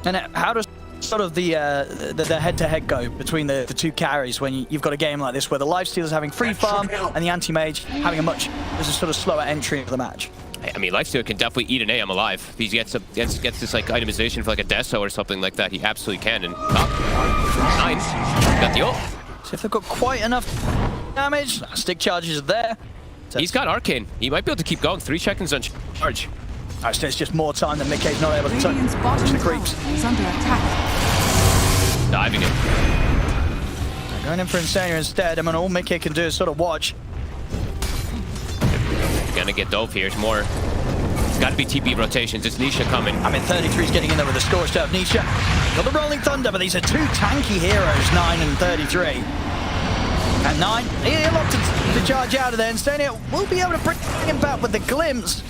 And how does sort of the head-to-head go between the two carries when you've got a game like this where the Lifestealer's having free farm and the anti-mage having there's a sort of slower entry into the match? I mean, Lifestealer can definitely eat an AM alive. If he gets this like itemization for like a Deso or something like that, he absolutely can. And 9, got the ult. So if they've got quite enough damage, stick charges are there. So he's got Arcane. He might be able to keep going. 3 seconds on charge. So it's just more time than Mickey's not able to touch the creeps. Under attack. Diving it. Going in for Insania instead. I mean, all Mickey can do is sort of watch. Gonna get Dove here. It's more. It's got to be TP rotations. It's Nisha coming. I mean, 33's getting in there with a scorched out of Nisha. Got the Rolling Thunder, but these are two tanky heroes, 9 and 33. And 9, he'll opt to charge out of there. Insania will be able to bring him back with the glimpse.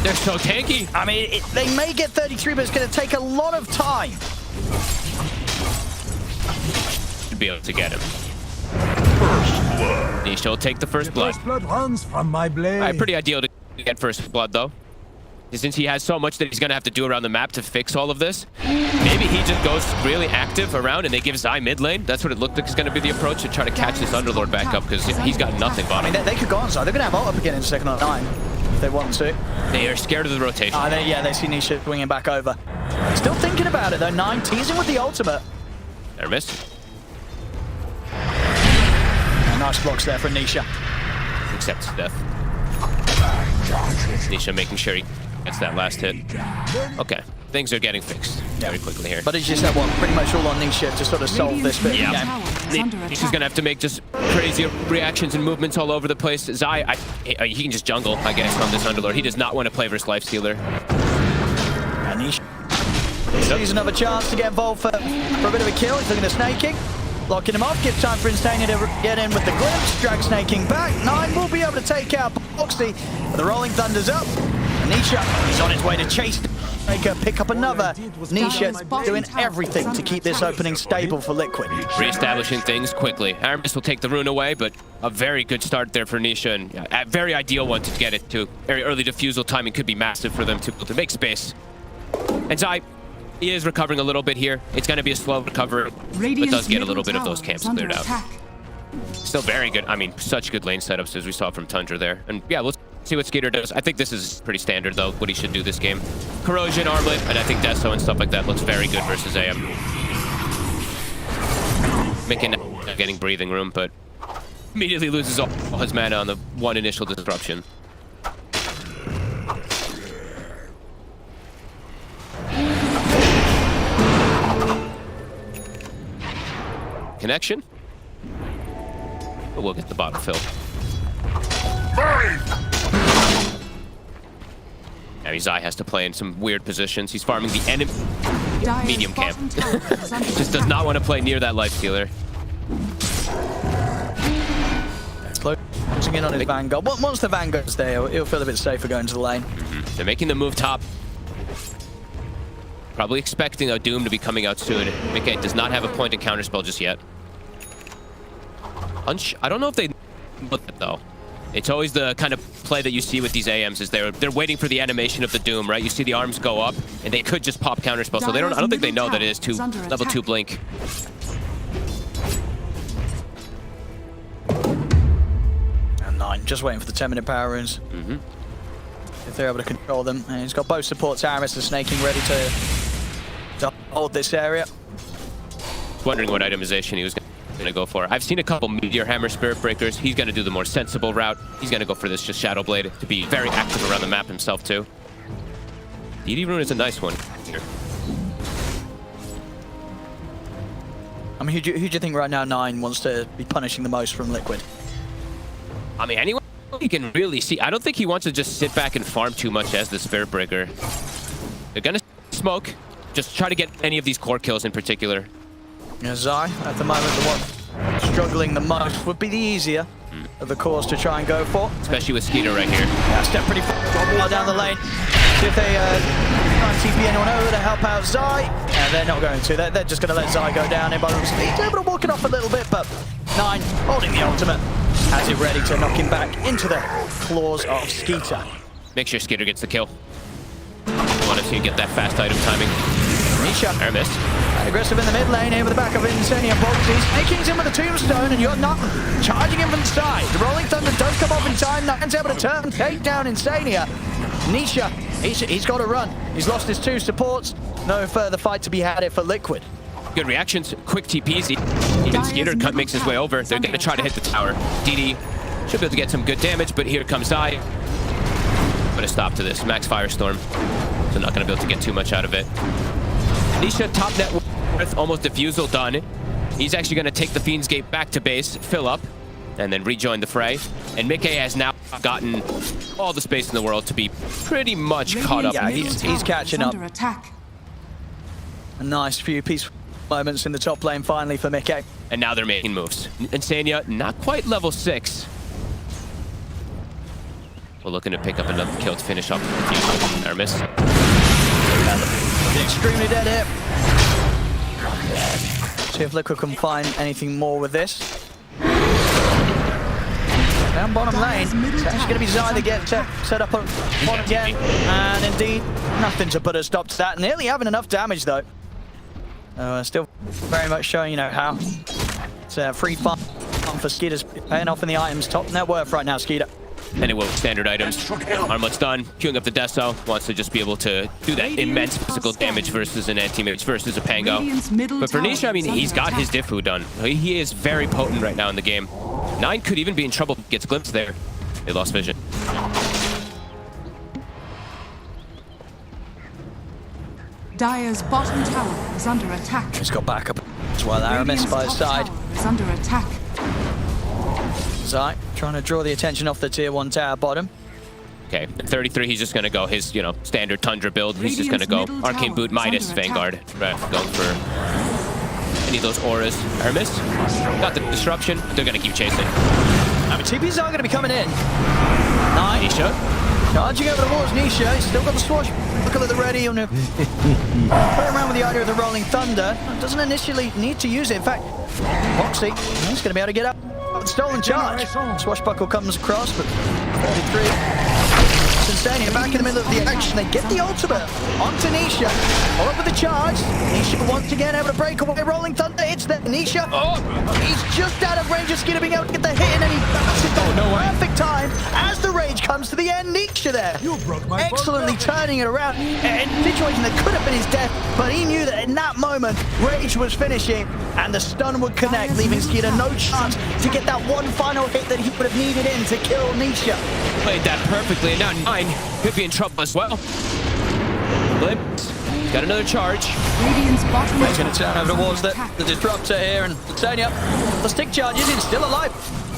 They're so tanky. I mean, they may get 33, but it's going to take a lot of time. To be able to get him. First blood. Nisha will take the first blood. First blood runs from my blade. Pretty ideal to get first blood, though. Since he has so much that he's going to have to do around the map to fix all of this, maybe he just goes really active around and they give Zai mid lane. That's what it looked like is going to be the approach to try to catch this Underlord back up because he's got nothing bottom. I mean, they could go on Zai. They're going to have ult up again in second on 9 if they want to. They are scared of the rotation. They see Nisha swinging back over. Still thinking about it, though. 9 teasing with the ultimate. They're missed. Nice blocks there for Nisha. Accepts death. Nisha making sure he gets that last hit. Okay, things are getting fixed very quickly here. But it's just that one pretty much all on Nisha to sort of solve this bit of the game. Nisha's gonna have to make just crazy reactions and movements all over the place. Zai, he can just jungle, I guess, on this Underlord. He does not want to play versus Lifestealer. And Nisha sees another chance to get involved for a bit of a kill. He's looking at snaking. Locking him off, gives time for Insania to get in with the glimpse. Drag snaking back. 9 will be able to take out Boxy. The Rolling Thunder's up. And Nisha, he's on his way to chase Breaker, pick up another. Nisha doing everything to keep this opening stable for Liquid. Re-establishing things quickly. Aramis will take the rune away, but a very good start there for Nisha, and a very ideal one to get it to. Very early defusal timing could be massive for them to make space. And Zai, he is recovering a little bit here. It's going to be a slow recovery, but does get a little bit of those camps cleared out. Still very good. I mean, such good lane setups as we saw from Tundra there. And yeah, let's see what Skeeter does. I think this is pretty standard, though, what he should do this game. Corrosion, Armlet, and I think Deso and stuff like that looks very good versus AM. Mickey not getting breathing room, but immediately loses all his mana on the one initial disruption. Connection? But we'll get the bottom filled. Now Zai has to play in some weird positions. He's farming the enemy medium camp. Just does not want to play near that life stealer. Closing in on his Vanguard. Once the Vanguard's there, he'll feel a bit safer going to the lane. They're making the move top. Probably expecting a Doom to be coming out soon. A.K.A does not have a point in counterspell just yet. I don't know if they look at though. It's always the kind of play that you see with these AMs is they're waiting for the animation of the Doom, right? You see the arms go up, and they could just pop counterspell. So I don't think they know that it is level 2 blink. And 9, just waiting for the 10-minute power runes. If they're able to control them. And he's got both supports, Aramis and Snaking, ready to hold this area. Wondering what itemization he was going to go for. I've seen a couple Meteor Hammer Spirit Breakers. He's going to do the more sensible route. He's going to go for this just Shadow Blade to be very active around the map himself too. DD Rune is a nice one here. I mean, who do you think right now 9 wants to be punishing the most from Liquid? I mean, anyone you can really see. I don't think he wants to just sit back and farm too much as the Spirit Breaker. They're going to smoke. Just try to get any of these core kills in particular. Yeah, Zai, at the moment, the one struggling the most would be the easier of the cores to try and go for. Especially with Skeeter right here. Yeah, step pretty far down the lane. See if they try and TP anyone over to help out Zai. And they're not going to. They're just going to let Zai go down here by the speed. Able to walk it off a little bit, but 9 holding the ultimate. Has it ready to knock him back into the claws of Skeeter. Make sure Skeeter gets the kill. Want to see him get that fast item timing. Nisha. Aramis. Aggressive in the mid lane, able to back up Insania Boxes. Making him with a tombstone, and you're not charging him from the side. The Rolling Thunder does come off in time. Nine's able to turn, take down Insania. Nisha, he's got to run. He's lost his 2 supports. No further fight to be had here for Liquid. Good reactions, quick TPs. Even Skeeter makes his way over. They're going to try to hit the tower. DD should be able to get some good damage, but here comes Zai. Put a stop to this. Max Firestorm. So not going to be able to get too much out of it. Nisha, top net worth, almost defusal done. He's actually going to take the Fiend's Gate back to base, fill up, and then rejoin the fray. And Mickey has now gotten all the space in the world to be pretty much caught up. Yeah, he's catching up. A nice few peaceful moments in the top lane finally for Mickey. And now they're making moves. Insania, not quite level 6. We're looking to pick up another kill to finish off the defusal. Aramis. Extremely dead here. See if Liquid can find anything more with this. Down bottom lane, it's actually going to be Zai that gets set up on one again. And indeed, nothing to put a stop to that. Nearly having enough damage though. Still very much showing, how it's a free farm for Skeeter's paying off in the items. Top net worth right now, Skeeter. And it will standard items. Armlet's done. Queuing up the Deso. Wants to just be able to do that immense physical damage versus an anti-mage versus a Pango. But for Nisha, I mean, he's got his Diffu done. He is very potent right now in the game. 9 could even be in trouble. Gets glimpsed there. They lost vision. Dire's bottom tower is under attack. He's got backup as well. Aramis by his side. Is under attack. Zai trying to draw the attention off the tier 1 tower bottom. Okay, 33, he's just going to go his, standard Tundra build. He's just going to go Arcane Boot Midas Vanguard. Right, going for any of those auras. Aramis got the disruption. They're going to keep chasing. I mean, TPs are going to be coming in. Nine. Nisha. Charging over towards Nisha. He's still got the swash. Look at the ready. On the play around with the idea of the Rolling Thunder. Doesn't initially need to use it. In fact, Foxy, he's going to be able to get up. Stolen charge. Swashbuckle comes across, but 43. Instania back in the middle of the action. They get the ultimate onto Nisha. All up with the charge. Nisha once again able to break away. Rolling Thunder. It's there. Nisha. Oh, he's just out of range of Skinner being able to get the hit in, and he bounces back. No perfect time as the rage comes to the end. Nisha there. You broke my Excellently turning it around in a situation that could have been his death, but he knew that in that moment, Rage was finishing and the stun would connect, leaving Skinner no chance to get that one final hit that he would have needed in to kill Nisha. Played that perfectly, and now 9 could be in trouble as well. Blips, got another charge. Radiant's bottom He's going to turn over towards the disruptor here, and Instania, the stick charge is in, still alive.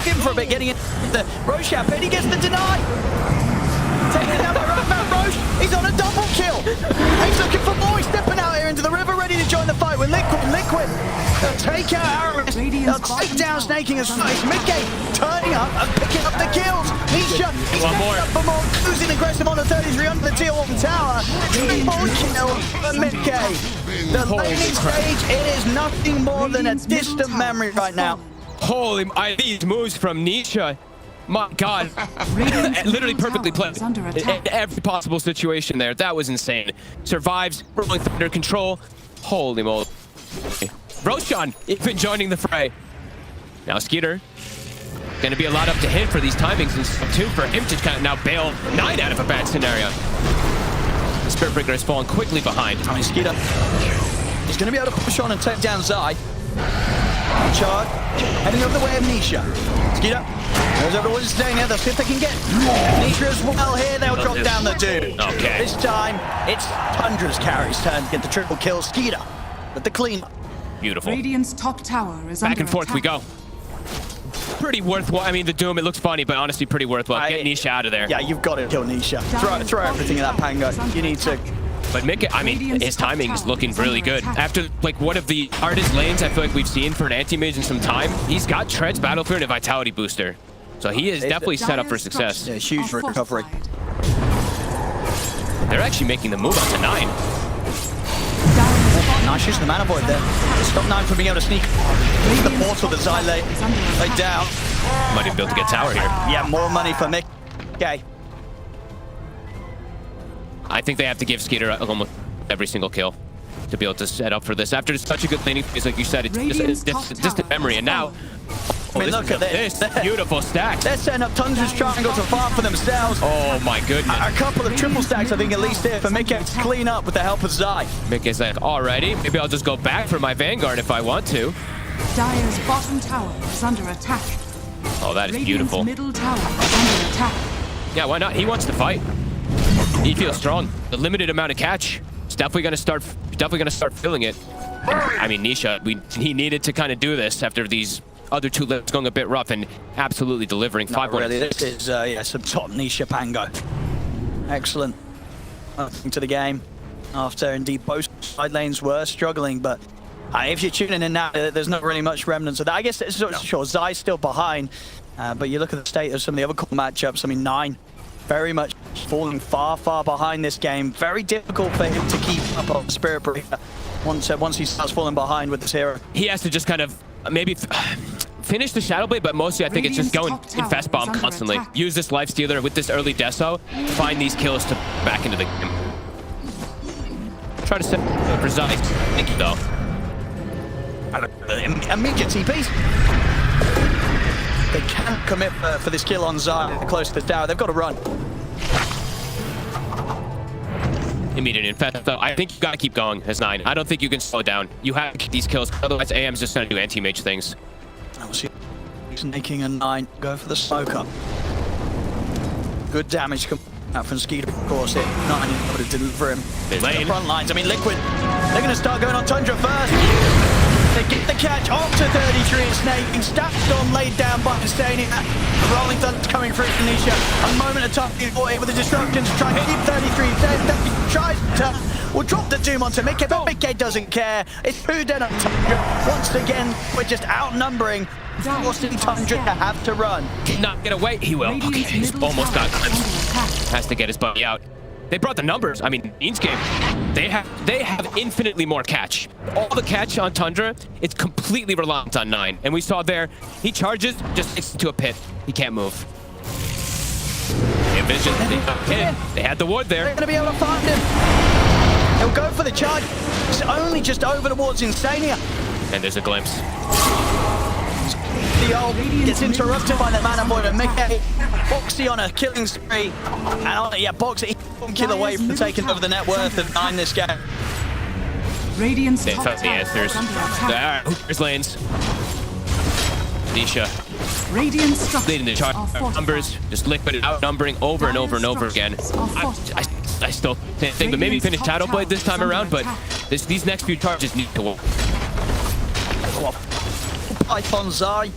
Give him for a bit, getting it. The Roshan pit, he gets the deny. Taking it down by Roadman Roche. He's on a double kill. He's looking for more. He's stepping out here into the river, ready to join the fight with Liquid. They'll take out Aramis. They'll take down Snaking as well. Mid-game turning up and picking up the kills. Nisha, he's one more. up for more. Losing aggressive on the 33 under the Tier 1 tower. Triple kill for Mid-game. The laning stage, it is nothing more than a distant memory right now. Holy, these moves from Nisha. My God, literally perfectly played in every possible situation there. That was insane. Survives, Rolling Thunder control. Holy moly. Roshan even joining the fray. Now Skeeter. Going to be a lot up to him for these timings, and too for him to kind of now bail 9 out of a bad scenario. The Spirit Breaker has fallen quickly behind. I mean, Skeeter, he's going to be able to push on and take down Zai. Charge, heading over the way of Nisha. Skeeter goes over towards Instania. They'll see if they can get Nisha as well here. They'll drop down the dude. Okay. This time, it's Tundra's carry's turn to get the triple kill. Skeeter with the clean. Beautiful. Radiant's top tower is Back under and forth attack. we go. Pretty worthwhile. I mean, the Doom, it looks funny, but honestly pretty worthwhile. Get Nisha out of there. Yeah, you've got to kill Nisha. Throw everything in that Pango. You need to. But Mick, I mean, his timing is looking really good. After, like, one of the hardest lanes I feel like we've seen for an anti-mage in some time, he's got Tread's Battle Fear and a Vitality Booster. So he is definitely set up for success. Yeah, huge recovery. They're actually making the move onto 9. Nice use of the Mana Void there. Stop 9 from being able to sneak. Leave the portal that Zai laid down. Might even be able to get tower here. Yeah, more money for Mick. Okay. I think they have to give Skeeter almost every single kill to be able to set up for this. After such a good laning phase, like you said, it's just a distant memory. And now, I mean, look at this. Beautiful stack. They're setting up Tundra's triangle to farm for themselves. Oh my goodness. A couple of triple stacks, I think, at least here for Mickey to clean up with the help of Zai. Mickey's like, alrighty, maybe I'll just go back for my Vanguard if I want to. Dire's bottom tower is under attack. Oh, that is beautiful. Radiant's middle tower is under attack. Yeah, why not? He wants to fight. He feels strong. The limited amount of catch. It's definitely gonna start feeling it. I mean, Nisha, he needed to kind of do this after these other 2 lists going a bit rough, and absolutely delivering. 5 really, this is some top Nisha Pango. Excellent. Nothing to the game. After indeed both side lanes were struggling, but if you're tuning in now, there's not really much remnants of that. I guess it's sure Zai's still behind, but you look at the state of some of the other core matchups. I mean, 9 very much falling far behind this game. Very difficult for him to keep up on Spirit Breaker once he starts falling behind with this hero. He has to just kind of maybe finish the Shadow Blade, but mostly I think it's just going in fast bomb constantly. Use this life stealer with this early deso, find these kills to back into the game. Try to set for Zai. Thank you, though. Immediate TPs. They can't commit for this kill on Zai close to the tower. They've got to run. Immediate infest, though. I think you gotta keep going as 9. I don't think you can slow down. You have to get these kills, otherwise AM's just gonna do anti-mage things. I will see. He's making a 9. Go for the smoke up. Good damage come out from Skeeter, of course. 9 is able to deliver him. Lane. The front lines. I mean, Liquid. They're gonna start going on Tundra first. They get the catch. On to 33 and snaking. Stack Storm laid down by Staining. Rolling Thunder's coming through from Nisha. A moment of time with the disruptions. Try and keep 33 safe. Tries to... We'll drop the Doom onto Mickey, but Mickey doesn't care. It's Puden on Tundra. Once again, we're just outnumbering, forcing Tundra to have to run. Not get away. He will. Okay, he's almost got glimpse. Has to get his buddy out. They brought the numbers. I mean, Beans game, they have infinitely more catch. All the catch on Tundra, it's completely reliant on 9. And we saw there, he charges, just gets into a pit. He can't move. Vision. They had the ward there. They're going to be able to find him. He'll go for the charge. It's only just over towards Insania. And there's a glimpse. The old gets interrupted by the mana void of Mickey. Boxy on a killing spree. And yeah, Boxy one kill away from taking over the net worth of 9 this game. Radiant's they found the answers. There's lanes. Nisha. Leading the charge numbers, just liquid outnumbering over and over and over again. I still think, but maybe finish Shadowblade this time around, but these next few charges need to work. Python Zai.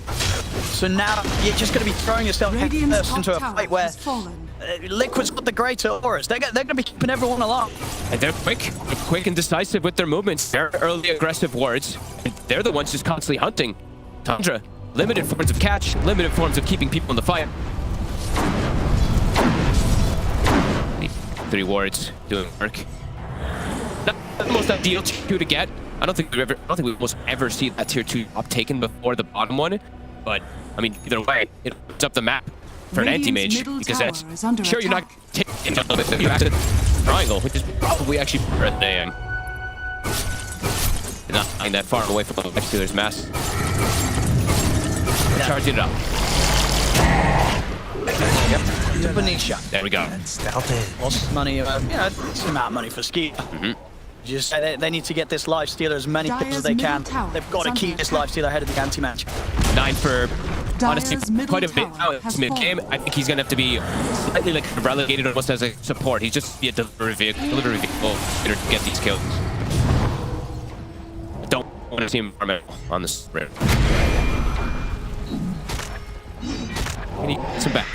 So now you're just going to be throwing yourself into a fight where Liquid's got the greater auras. They're going to be keeping everyone alive. And they're quick and decisive with their movements. They're early aggressive wards. And they're the ones just constantly hunting. Tundra, limited forms of catch, limited forms of keeping people in the fight. 3 wards doing work. Not the most ideal tier 2 to get. I don't think we almost ever see that tier 2 top taken before the bottom one. But I mean, either way, it opens up the map for an anti-mage because that's sure you're not taking you have to triangle, which is probably actually better than AM. You're not lying that far away from the next Steelers mass. Charging it up. Yep. To Benicia. There we go. Lost money, it's an amount of money for Ski. Just they need to get this life stealer as many kills as they can. They've got to keep this life stealer ahead of the anti-match. 9 for honestly quite a bit now. It's mid-game. I think he's gonna have to be slightly like relegated almost as a support. He's just be a delivery vehicle to get these kills. I don't want to see him on the sprint. We need some back.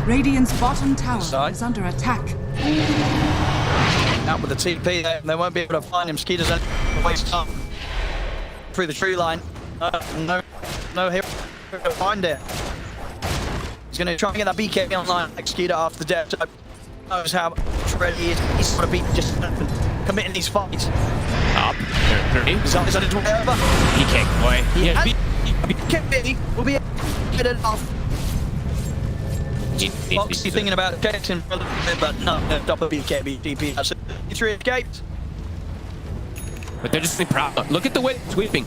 Radiant's bottom tower is under attack. Out with the TP, they won't be able to find him. Skeeter's going to waste time through the tree line. No hero to find it. He's going to try and get that BKB online like Skeeter after the death. So knows how ready he is. He's got to be just committing these fights. Up. He's on his way over. He can't go away. BKB will be enough. Foxy thinking about Jackson for a little bit, but no, top of BKB, DP. That's 3 escapes. But they're just really proud. Look at the way they're sweeping.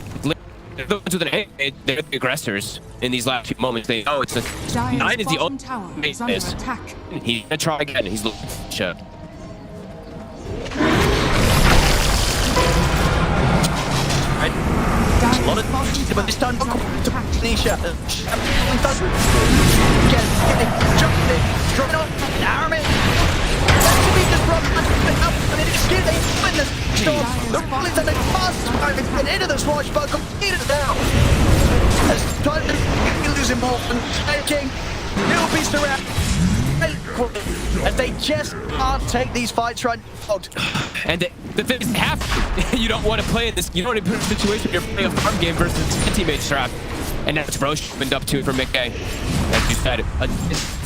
They're the ones with an A. They're the aggressors in these last few moments. They know it's like 9 is the only this. He's gonna try again. He's looking for shot. A lot of but this time to Nisha. Dropping on Armin. The bullets and the fast and into the swashbuckle. Needed it now. As trying to lose him off and taking little beast around. And they just can't take these fights right. And the thing is, you don't want to play in this. You don't want to put in a situation where you're playing a farm game versus a teammate trap. And now it's Roche opened up to it for Mickey. As you said,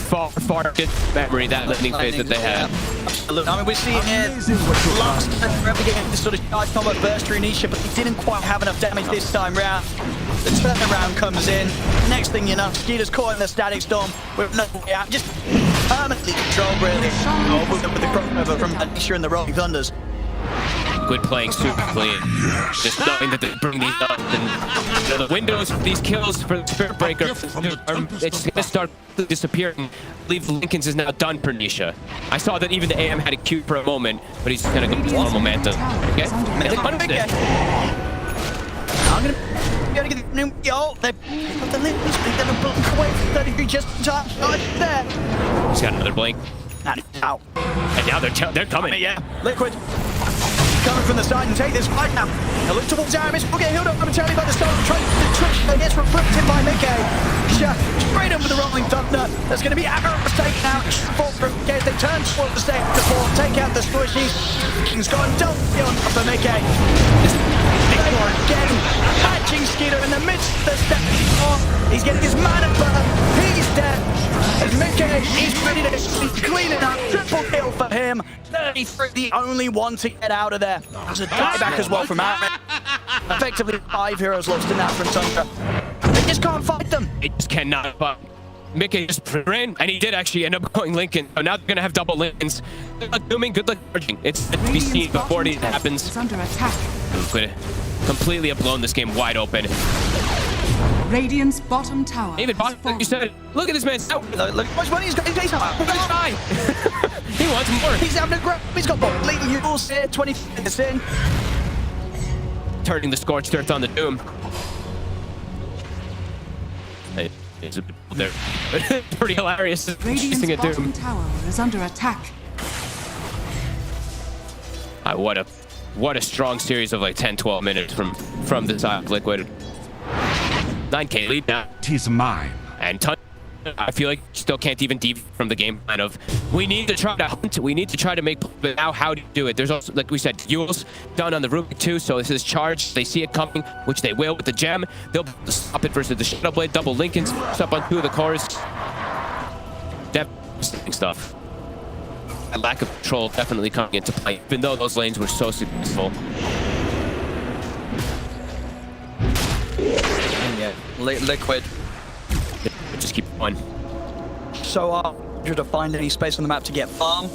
far good memory, that landing phase that they had. Absolutely. I mean, we're seeing here last time we're ever getting this sort of charge combo burst through Nisha, but he didn't quite have enough damage this time round. The turnaround comes in. Next thing you know, Skeeter's caught in the static storm with no way out. Just permanently controlled, really. With the crossover from Nisha and the Rolling Thunders. Good playing, super clean. Just knowing that they bring these up. And the windows for these kills for the Spirit Breaker, it's just gonna start disappearing. I believe Lincoln's is now done for Nisha. I saw that even the AM had a Q for a moment, but he's gonna go for momentum. Okay? I'm gonna get the new ult. They've got the Lincoln's, they're gonna block away from 33 just in time. Right there. He's got another blink. Out. And now they're coming. Yeah, Liquid. coming from the side and take this fight now. Now look towards Aramis. We'll get healed up momentarily by the stone. Trying to trick. Gets reflected by A.K.A. Straight in with the rolling thunder. There's going to be Aramis taken out. They turn towards the stage to fall. Take out the squishies. He's gone double kill for A.K.A. Again, catching Skeeter in the midst of the step. He's getting his mana burn. He's dead. As A.K.A. is ready to clean it up. Triple kill for him. 33, the only one to get out of there. There's a dieback as well from Aramis. Effectively 5 heroes lost in that from Tundra. They just can't fight them. They just cannot fight. Mickey just ran, and he did actually end up going Lincoln. So now they're going to have double Lincolns. Good luck dooming, good luck charging. It's to be seen before it happens. Could completely have blown this game wide open. Radiant's bottom tower. David, like you said, look at this man's out. Look how much money he's got. He's high. He wants more. He's having a grab. He's got both lethal use here, 20 minutes in. Turning the scorched earth on the Doom. Hey, it's a bit there. Pretty hilarious. Radiant's bottom tower is under attack. What a strong series of like 10-12 minutes from the side of Liquid. 9K lead now. 'Tis mine. And I feel like still can't even deviate from the game plan of we need to try to hunt, we need to try to make, but now how do you do it? There's also, like we said, Yule's done on the Rubik too, so this is charged. They see it coming, which they will with the gem. They'll stop it versus the Shadow Blade, double Lincolns, up on 2 of the cores. Devastating stuff. That lack of control definitely coming into play, even though those lanes were so successful. And yeah, Liquid. Just keep going. So hard to find any space on the map to get farm.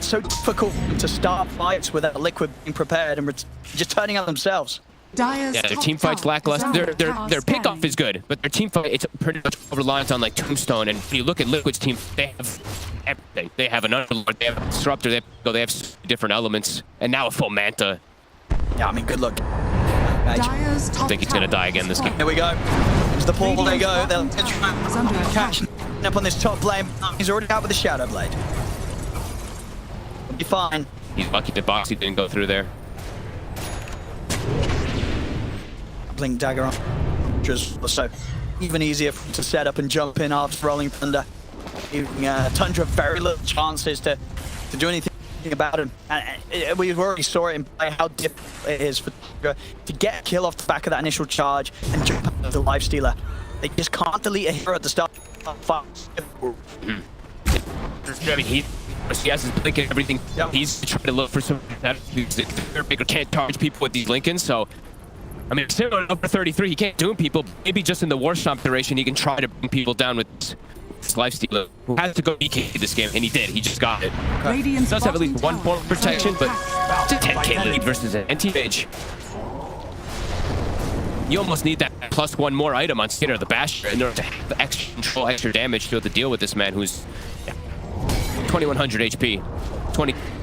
So difficult to start fights without Liquid being prepared and just turning out themselves. Yeah, their team fight's lackluster. Their pickoff is good, but their team fight, it's pretty much reliant on like Tombstone. And when you look at Liquid's team, they have everything. They have an Underlord, they have a Disruptor, they have different elements, and now a full Manta. Yeah, I mean, good luck. I think he's gonna die again this game. Here we go. Into the portal they go. They'll catch up on this top lane. He's already out with the Shadow Blade. He'll be fine. He's lucky the Boxy didn't go through there. Blink dagger on. Just so even easier to set up and jump in after rolling thunder. Tundra very little chances to do anything about him. And we've already saw it by how difficult it is for Tundra to get a kill off the back of that initial charge and jump out of the life stealer. They just can't delete a hero at the start. I mean, he has his blink and everything. Yep. He's trying to look for some that Baker can't charge people with these Lincolns, so I mean, still on number 33, he can't doom people. Maybe just in the Warshop duration, he can try to bring people down with this lifestealer. Who has to go BK this game, and he did. He just got it. He does have at least 1 form of protection, but it's a 10k lead versus an anti-mage. You almost need that +1 more item on Skinner, the Basher, in order to have extra control, extra damage to be able to deal with this man who's 2100 HP.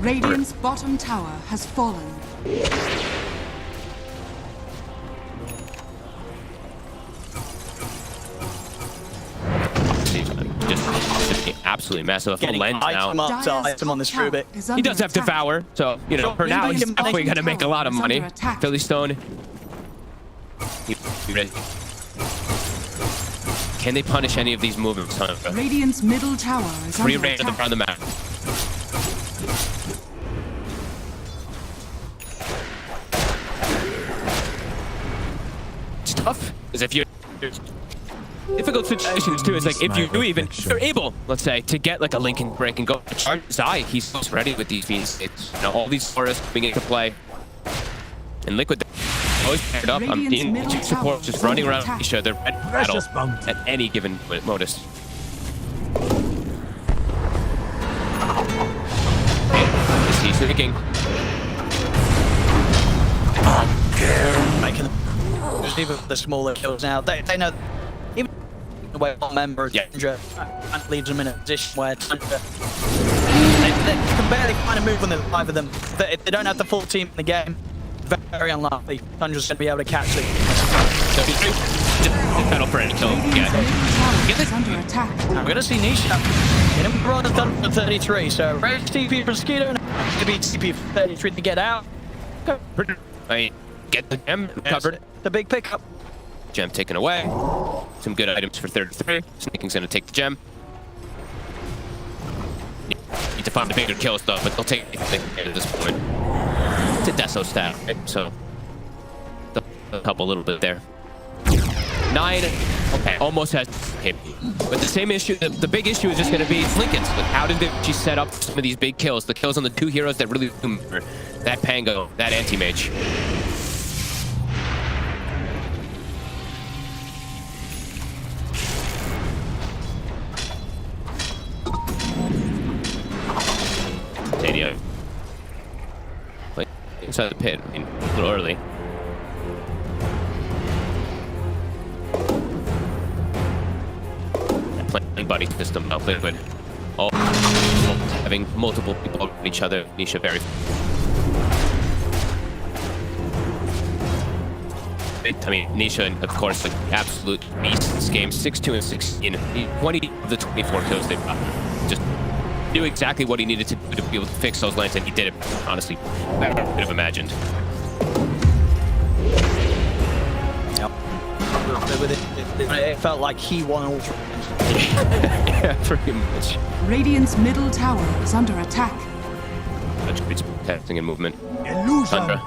Radiant's bottom tower has fallen. Just absolutely massive. Full lens now. Item on this Rubik. He does have Devour, so you know for now he's definitely gonna make a lot of money. Philly Stone. Can they punish any of these movements? Radiant's middle tower is free range around the map. It's tough, because if you're difficult situations too, is like if you're able, let's say, to get like a Lincoln break and go charge Zai, he's ready with these feats. It's, you know, all these forests coming into play. And Liquid always paired up. I'm seeing two supports just running around each other at battle at any given modus. He's thinking. Making even the smaller kills now. They know even the way one member of Tundra leaves them in a position where Tundra they can barely find a move when there's 5 of them. If they don't have the full team in the game, very unlikely Tundra's going to be able to catch them. Battle for any kill. We're going to see Nisha in a run of Thunder 33. So Rage TP for Skeeter and to be TP for 33 to get out. I mean, get the gem covered. The big pickup. Gem taken away. Some good items for 33. Snaking's gonna take the gem. Need to find the bigger kills though, but they'll take anything at this point. It's a Deso stat, right? So they'll help a little bit there. 9. Okay, almost has. Okay, but the same issue. The big issue is just gonna be Lincoln's. Like, how did she set up some of these big kills? The kills on the 2 heroes that really do matter. That Pango, that anti-mage. Stadia. Like inside the pit. I mean, a little early. Playing buddy system now, Liquid. All having multiple people on each other. Nisha very. I mean, Nisha, of course, like absolute beast in this game. 6-2 and 16. 20 of the 24 kills they've got. Just knew exactly what he needed to do to be able to fix those lanes, and he did it, honestly, better than I could have imagined. Yep. It felt like he won all three. Yeah, pretty much. Radiant's middle tower is under attack. Such great testing and movement. Illusion. Tundra.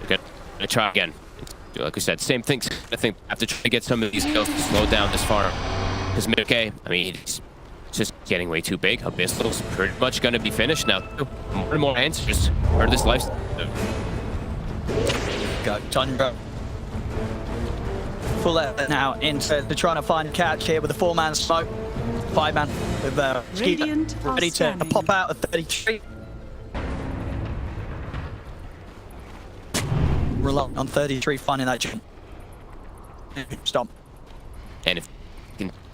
Okay, gonna try again. Like we said, same things. I think I have to try to get some of these kills to slow down this far. Because A.K.A, I mean, he's just getting way too big. Abyssal's pretty much gonna be finished now. More and more answers for this lifestyle. Go, Tundra. Full effort now into trying to find catch here with a 4-man smoke. 5-man with Radiant ready to pop out at 33. Relying on 33 finding that gem. Stop. And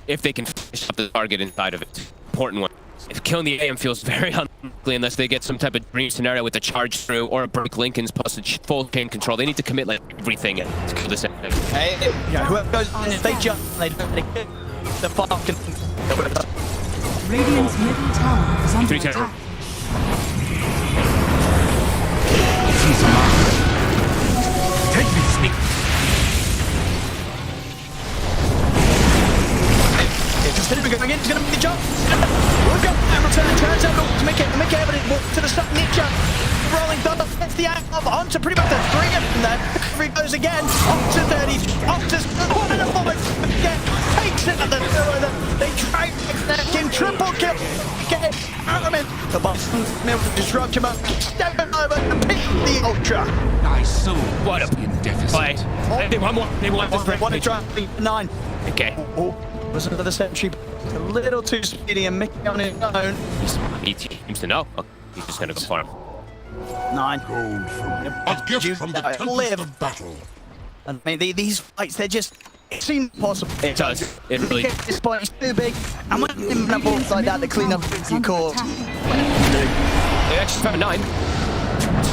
if they can finish up the target inside of it, important one. If killing the AM feels very unlikely unless they get some type of dream scenario with a charge through or a break Lincoln's plus a full chain control. They need to commit like everything to kill this enemy. Hey, yeah, whoever goes in, if they jump, they get the fucking. Radiant's middle tower is under 3 tower. attack. Take me, sneak. Considering going in, he's going to make the jump. We'll go and return. Turns out to make it evident to the stop. Ninja rolling double. Gets the angle onto pretty much the 3 of them then. Here he goes again. Up to 30. Up to and a moment. Again. Takes it at the they try in triple kill. Get it. The Boston Mill disrupt him up. Step over and pick the Ultra. Nice soul. What a play. They want more. They want more. Want to try 9. Okay. Was another sentry a little too speedy and Mickey on his own. He seems to know. Oh, he's just gonna go for him. 9. Gold from a gift from the tempest of battle. And I mean, these fights, they just seem possible. It does. It really. This point is too big. And when in a ball like that, the clean up your core. They actually found 9.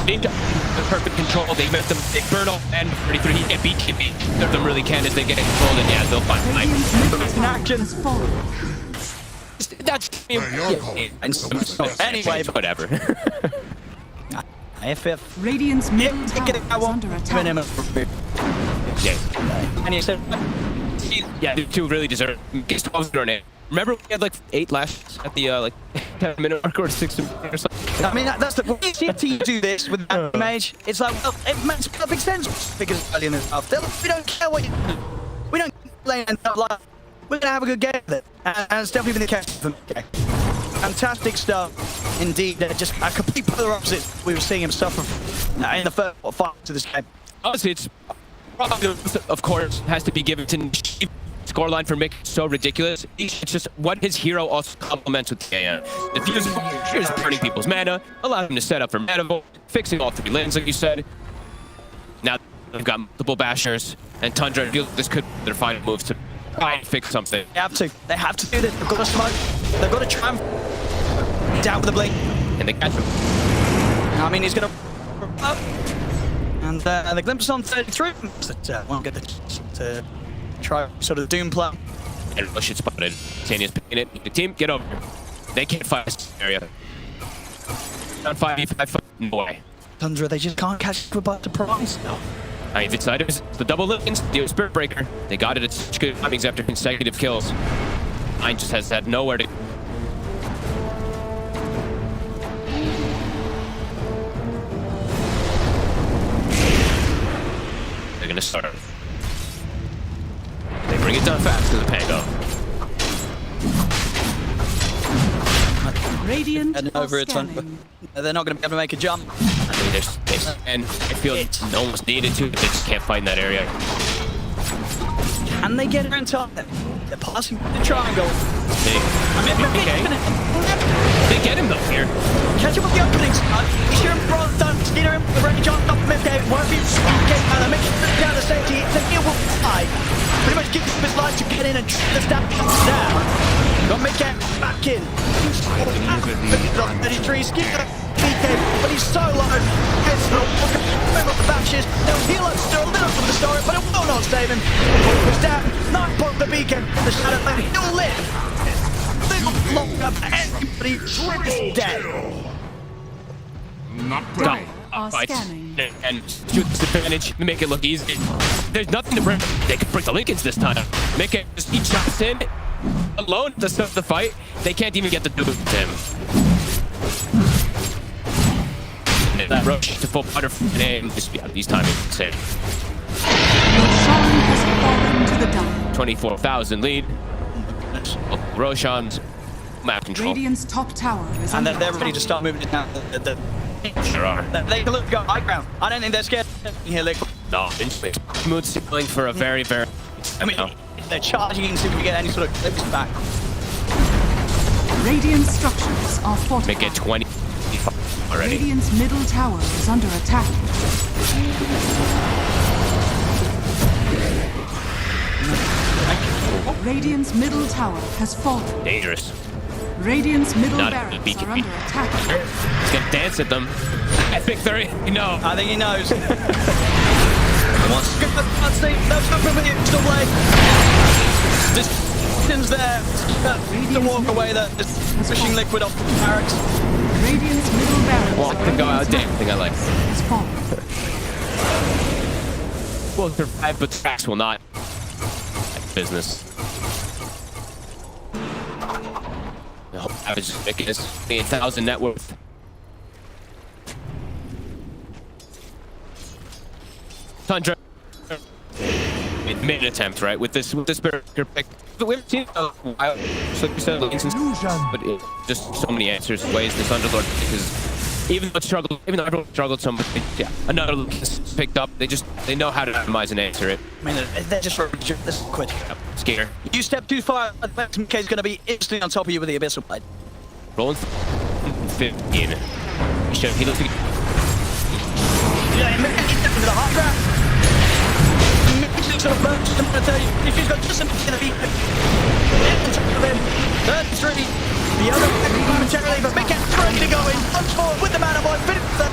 Ninja, the perfect control. They met them. They burn off and 33. He can't beat Kimmy. None of them really can as they get controlled. And yeah, they'll find 9. In action. That's anyway, whatever. AFF. Radiant's middle tower is under attack. Yeah. And he said, yeah, the 2 really deserve. Gets 12 in our name. Remember we had like 8 lashes at the like 10-minute mark or 6 minutes or something? I mean, that's the you do this with that mage. It's like, well, it makes perfect sense because early in the half, we don't care what you do. We don't play and like, we're gonna have a good game with it. And it's definitely been the case for me. Fantastic stuff. Indeed, they're just a complete polar opposite. We were seeing him suffer in the first 5 to this game. Honestly, it's probably, of course, has to be given to Nishi. Scoreline for Mick is so ridiculous. It's just what his hero also complements with the AM. The fuse is burning people's mana, allowing him to set up for mana vault, fixing all 3 lanes, like you said. Now they've got multiple bashers, and Tundra feels this could be their final move to try and fix something. They have to. They have to do this. They've got to smoke. They've got to try and down with the blink. And they catch him. I mean, he's going to up. And the glimpse on 33. But won't get to try sort of Doom plan. And Rush it spotted. Tanya's picking it. The team, get over here. They can't fight this area. On 5v5, no way. Tundra, they just can't catch Liquid by surprise. No. I mean, it's the double Lickens, the Spirit Breaker. They got it at such good timings after consecutive kills. Mine just has had nowhere to... They're gonna start. They bring it down fast to the Pango. Radiant And over it, Tundra. They're not going to be able to make a jump. I mean, and I feel no one's needed to, but they just can't fight in that area. Can they get her in time? They're passing the triangle. They get him though here. Catch up with the openings. Sure, bro, done. Skinner him. The range on top of him. Won't be getting make it down the safety. The heel will fly. Pretty much gives him his life to get in and the stab down. Got Mickey back in. 33. Skinner. But he's so low. It's the bashes. They'll heal us still a little from the story, but it will not save him. He's down. 9 point the beacon. The shadow lane. He'll live. Little long up. Everybody is dead. Not ready. Scanning. And shoot this advantage, make it look easy. There's nothing to break. They could break the Lincolns this time. Make it just each shots in alone to start the fight. They can't even get the dude to him. And that rush to full powder and just these timings insane. Roshan has fallen to the down. 24,000 lead. Roshan's map control. Radiant's top tower is And under they're ready to start moving it down. Sure are. They can look go high ground. I don't think they're scared here, Liquid. No, smooth ceiling for a very, very... I mean, if they're charging in, see if we get any sort of clips back. Radiant structures are fortified. Make it 20 already. Radiant's middle tower is under attack. Radiant's middle tower has fallen. Dangerous. Radiant's middle Not barracks beat are under attack. He's gonna dance at them. I think they're... No. I think he knows. Wants to get the see. That's not from it. Still play. Distance there. To walk away there. Just pushing Liquid off the barracks. Radiant's middle barracks. Walk the go out. Damn thing I like. Will survive, but tracks will not. Business. I hope I was just making this 1,000 net worth. Tundra made an attempt, right? With this Spirit pick. But we haven't seen a while. So you said, but just so many answers, ways this Underlord because even though everyone struggled so much, yeah, another is picked up. They know how to optimize and answer it. I mean, they're just this quick. Yep, skater. You step too far, MK's going to be instantly on top of you with the Abyssal Blade. Rolling 15. He looks like... Yeah, he's stepping to the hot ground. Sort of burst, I'm going to tell you, if he's got just enough to be on top of him. 33. The other momentarily, but Mickey's ready to go in. Punch forward with the mana boy. Finish them.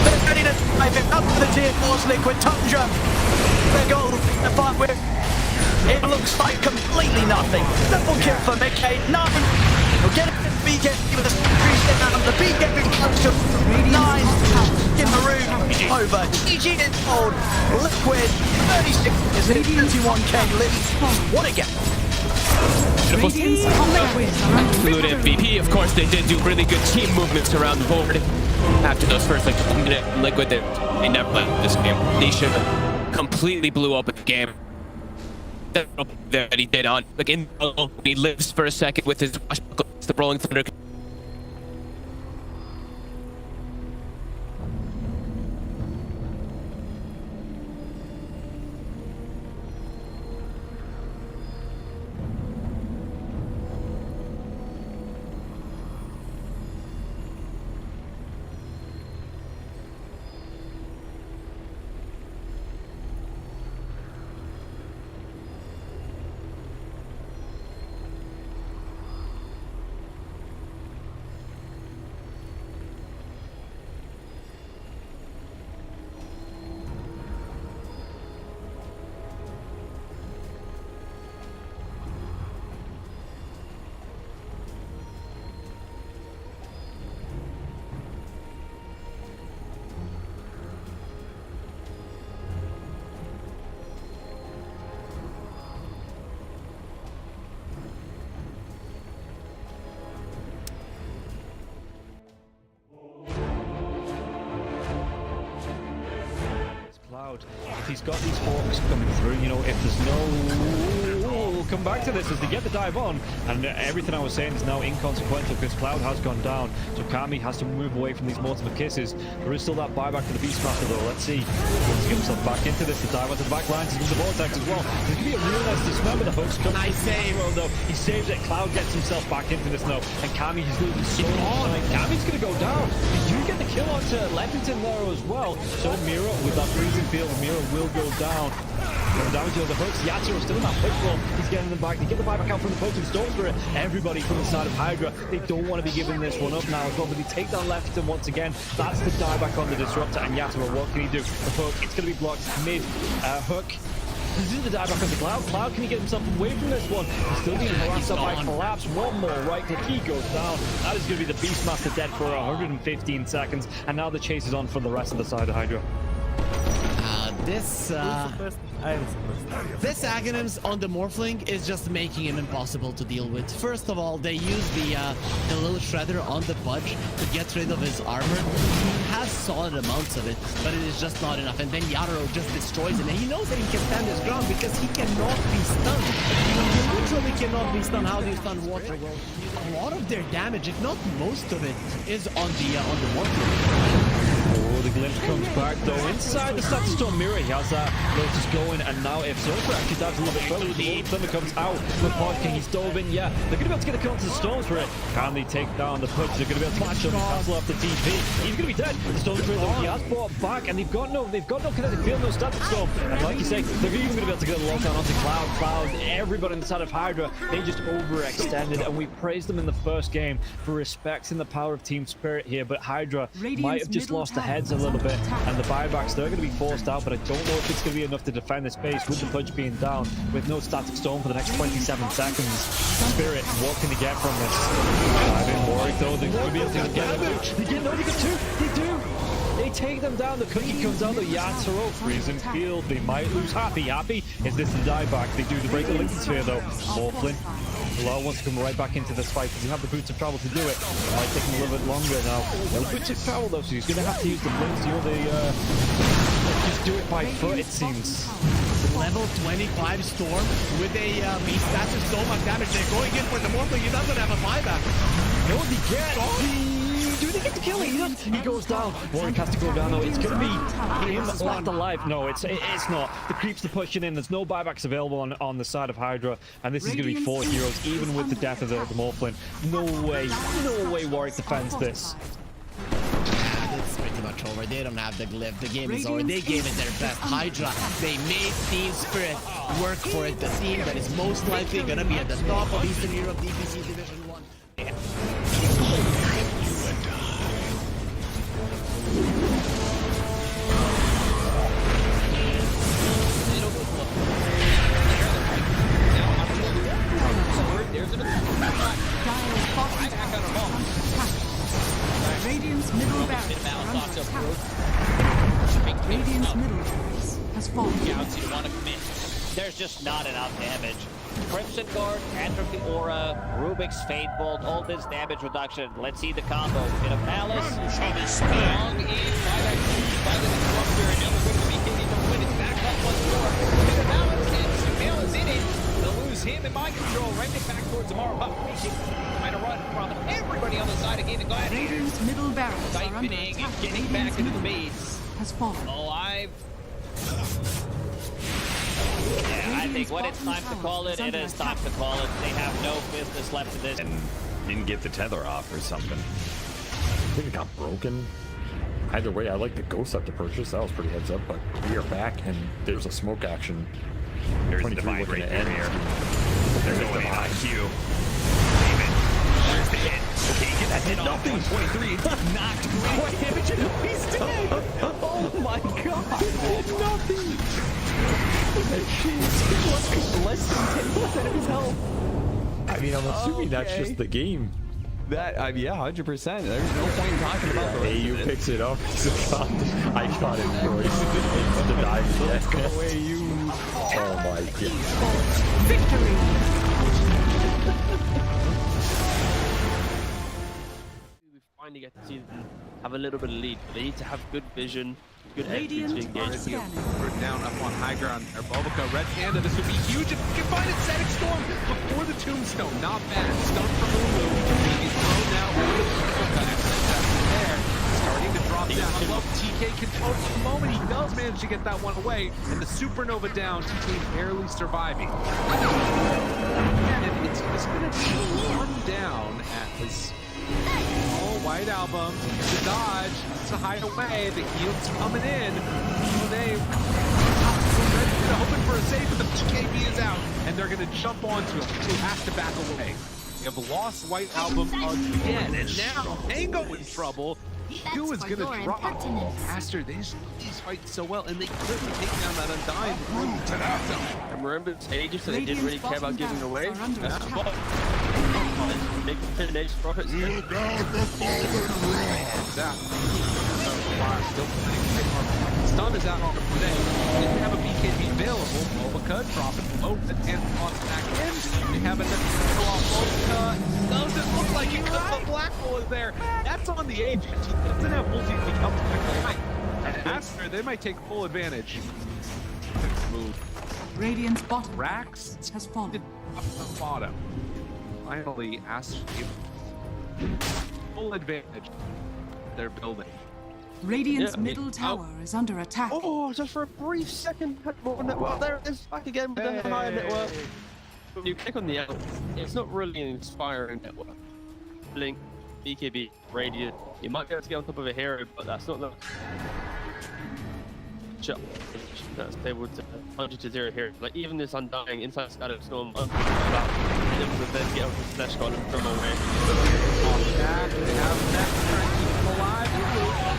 They're ready to drive him up to the tier 4's Liquid. Tundra. Their goal to fight with. It looks like completely nothing. Double kill for Mickey. No. We'll get it. BK with a 3-step out of the BK comes to 9 in maroon over. GG is old. Liquid 36 is it 31k lead. What a game. Absolute MVP. Of course, they did do really good team movements around the board. After those first like 2 minutes, Liquid, they never left this game. They should have completely blew up the game. That he did on like he lives for a second with his the Rolling Thunder. Cloud. If he's got these hawks coming through, you know, if there's no... we'll come back to this as they get the dive on, and everything I was saying is now inconsequential because Cloud has gone down, so Kami has to move away from these Mortimer Kisses. There is still that buyback for the Beastmaster though. Let's see. Let's get himself back into this. The dive onto the back lines is the Vortex as well. There's going to be a real nice dismember. The hooks come. Nice save though. He saves it. Cloud gets himself back into this now, and Kami, he's losing so much. Kami's going to go down. They do get the kill onto Leppington there as well. So Mira with that freezing field, Mira will go down. Going down to the hooks. Yatsuo still in that push roll. He's getting them back. They get the buyback out from the post and Storm Spirit. Everybody from the side of Hydra. They don't want to be giving this one up now as well, but they take down Leppington once again. That's the dieback on the Disruptor, and Yatsuo, what can he do? The hook, it's going to be blocked mid. Hook. This is the dieback on the Cloud. Cloud, can he get himself away from this one? He's still being harassed up by Collapse. One more right click. He goes down. That is going to be the Beastmaster dead for 115 seconds. And now the chase is on for the rest of the side of Hydra. This Aghanims on the Morphling is just making him impossible to deal with. First of all, they use the little shredder on the Budge to get rid of his armor. He has solid amounts of it, but it is just not enough. And then Yatoro just destroys him. And he knows that he can stand his ground because he cannot be stunned. He literally cannot be stunned. How do you stun water? A lot of their damage, if not most of it, is on the Morphling. Oh, the glimpse comes back though. Inside the Statustorm Mirror, he has that Lotus going, and now if Zofra actually dives a little bit further, the Thunder comes out. The Pod King, he's dove in, yeah. They're going to be able to get the counter to Storms for it. Can they take down the Push? They're going to be able to catch up the Castle after TP. He's going to be dead. The Storm Spirit though, he has brought back, and they've got no kinetic field, no Static Storm. And like you say, they're even going to be able to get a lockdown onto Cloud. Everybody inside of Hydra, they just overextended, and we praised them in the first game for respecting the power of Team Spirit here, but Hydra might have just lost the heads a little bit, and the buybacks, they're going to be forced out, but I don't know if it's going to be enough to defend this base with the Pudge being down, with no Static Storm for the next 27 seconds. Spirit, what can they get from this? I've been worried though, they're going to be able to get it. They get two, they do! They take them down, the cookie comes out, the Yatsuo, freezing field, they might lose Happy. Is this the dieback? They do the break the Lincoln Sphere though. Morphling. Law wants to come right back into this fight because he have the boots of travel to do it. It might take him a little bit longer now. No boots of travel though, so he's going to have to use the blinks, you know, just do it by foot, it seems. Level 25 Storm with a Beast. That's just so much damage. They're going in for the Morphling. He doesn't have a buyback. No, they get do they get the kill? He goes down. Warwick has to go down though. It's going to be him left alive. No, it's not. The creeps are pushing in. There's no buybacks available on the side of Hydra, and this is going to be 4 heroes, even with the death of the Morphling. No way Warwick defends this. It's pretty much over. They don't have the glyph. The game is over. They gave it their best. Hydra, they made Team Spirit work for it. The team that is most likely going to be at the top of Eastern Europe DPC Division 1. Radiant's middle barracks are under attack. Radiant's middle barracks has fallen. Galaxy to want to commit. There's just not enough damage. Crimson Guard, Atrophy Aura, Rubik's Fate Bolt, all this damage reduction. Let's see the combo. Bit of Malice. Strong in by the Disruptor, and now we're going to be hitting the win. It's back up once more. Bit of Malice, and Sumail is in it. They'll lose him in mind control. Right back towards Amara. But trying to run from everybody on the side of Gaimin Gladiators. Radiant's middle barracks are under Siphoning attack. and getting back into the base. Has fallen. Alive. Yeah, I think when it's time to call it, it is time to call it. They have no business left in this. And didn't get the tether off or something. I think it got broken. Either way, I like the Ghost up to purchase. That was pretty heads up, but we are back, and there's a smoke action. There's 23 Divine looking right to end. here. They're going in on Q. There's the hit. Okay, get that hit off. 123. Knocked away. Damage and he's dead. Oh my god. Nothing. Less than 10% of his health. I mean, I'm assuming that's just the game. That, yeah, 100%. There's no point in talking about the rest AU of it. picks it up. I got it, Royce. It's the dive yet. Go away, you. Oh my god. Victory! We finally get to see them have a little bit of lead. They need to have good vision Good entry to engage. We're down up on high ground. Bulbica, red panda. This would be huge if we can find it. Setting storm before the tombstone. Not bad. Stone from Lulu. He's thrown now over the Bulbica. There. Starting to drop down. Love TK controls for the moment. He does manage to get that one away. And the supernova down. TK barely surviving. And it's going to be one down as all White Album to dodge, to hide away. The heal's coming in. They hoping for a save, but the BKB is out, and they're going to jump onto him. He has to back away. They have lost White Album again, and now Tango in trouble. Who is going to drop faster? These fight so well, and they couldn't take down that Undying. And remember, it's ages, so they didn't really care about giving away. Big finish for it. Stun is out on the play. Didn't have a BKB available. Bulbica dropping low and on back in. They have a Bulbica. Doesn't look like it because the black hole is there. That's on the edge. He doesn't have full team to come back. And after, they might take full advantage. Move. Radiant's bottom Rax has fallen. Up the bottom. Finally, asked full advantage. They're building. Radiant's middle tower is under attack. Oh, just for a brief second, had more network. There it is, back again with the higher network. When you click on the out, it's not really an inspiring network. Blink, BKB, Radiant. You might be able to get on top of a hero, but that's not the that's able to 100-0 here. Like even this Undying inside Scatter Storm, about able to then get over the Slash Golem from away. They have that trying to keep him alive.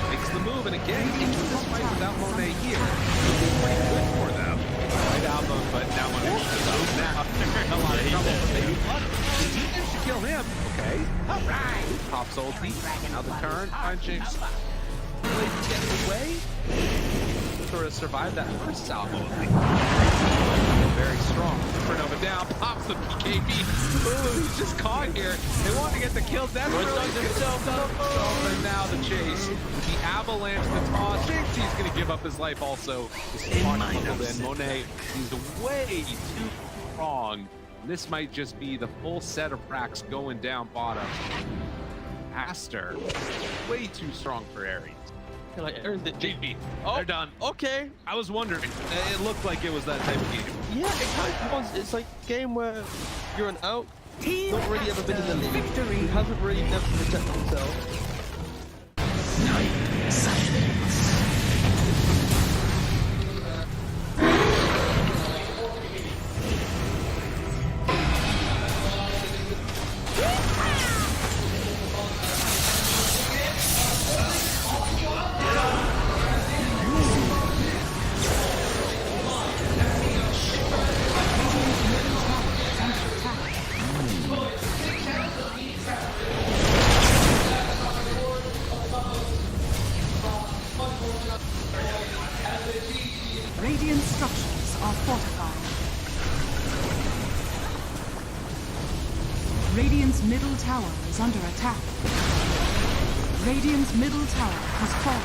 Makes the move, and again, into this fight without Monet here. It's pretty good for them. Right album, but now Monet is out. Now they're in a lot of trouble, but they the team should kill him. Okay. Alright. Pops ulti. Now the turn. Punching. Getting away. Sort of survived that first salvo. Very strong. Supernova down, pops the BKB. Ooh, he's just caught here. They want to get the kill. That's really good. And now the chase. The avalanche, the toss. Thinks he's going to give up his life also. Then Monet is way too strong. This might just be the full set of racks going down bottom. Aster, way too strong for Ares. Like Aaron's the GG. Oh, they're done. Okay. I was wondering. It looked like it was that type of game. Yeah, it kind of was. It's like a game where you're an out, not really ever been in the league. Victory. You haven't really never protected themselves. Radiant structures are fortified. Radiant's middle tower is under attack. Radiant's middle tower has fallen.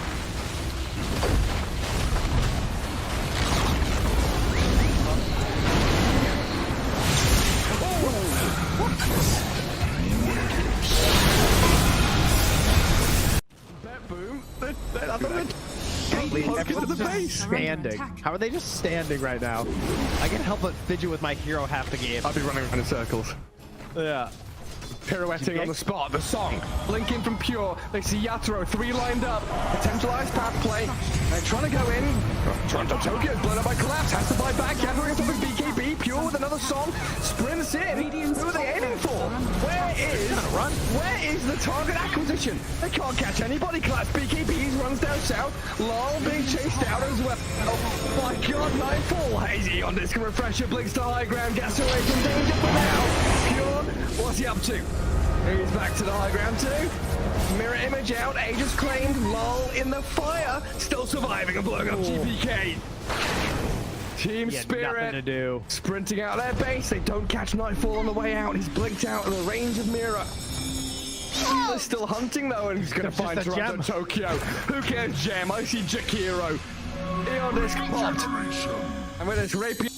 Boom. Standing. How are they just standing right now? I can't help but fidget with my hero half the game. I'll be running around in circles. Yeah. Pirouetting on the spot, the song, blinking from Pure. They see Yatoro, 3 lined up. Potentialized path play. They're trying to go in. Toronto Tokyo, blown up by Collapse, has to buy back. Gathering up with BKB, Pure with another song. Sprints in. Who are they aiming for? Where is the target acquisition? They can't catch anybody. Collapse, BKB runs down south. Lol being chased out as well. Oh my god, Nightfall. Hazy on disc refresher, blinks to high ground, gets away from danger for now. Pure, what's he up to? He's back to the high ground too. Mirror image out, Aegis claimed, lol in the fire, still surviving and blowing up GPK. Team Spirit nothing to do. Sprinting out their base, they don't catch Nightfall on the way out, he's blinked out of the range of Mirror. They're still hunting though, and he's gonna find Toronto Tokyo. Who cares, Gem? I see Jakiro. Eon disc popped. And with this rapier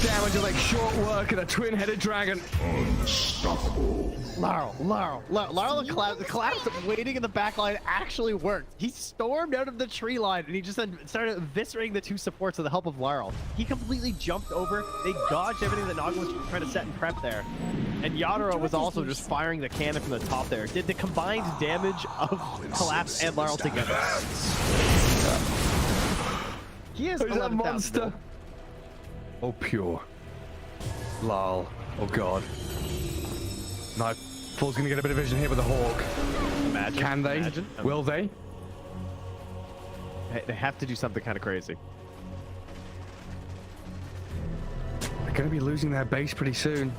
damage of like short work and a twin-headed dragon. Unstoppable. Laurel, the collapse waiting in the back line actually worked. He stormed out of the tree line and he just then started eviscerating the two supports with the help of Laurel. He completely jumped over. They dodged everything that Naga was trying to set and prep there. And Yadoro was also just firing the cannon from the top there. Did the combined damage of Collapse and Laurel together. He is a monster. Oh, pure. Lol. Oh, God. Nightfall's gonna get a bit of vision here with the Hawk. Imagine. Can they? Imagine. Will they? They have to do something kind of crazy. They're gonna be losing their base pretty soon.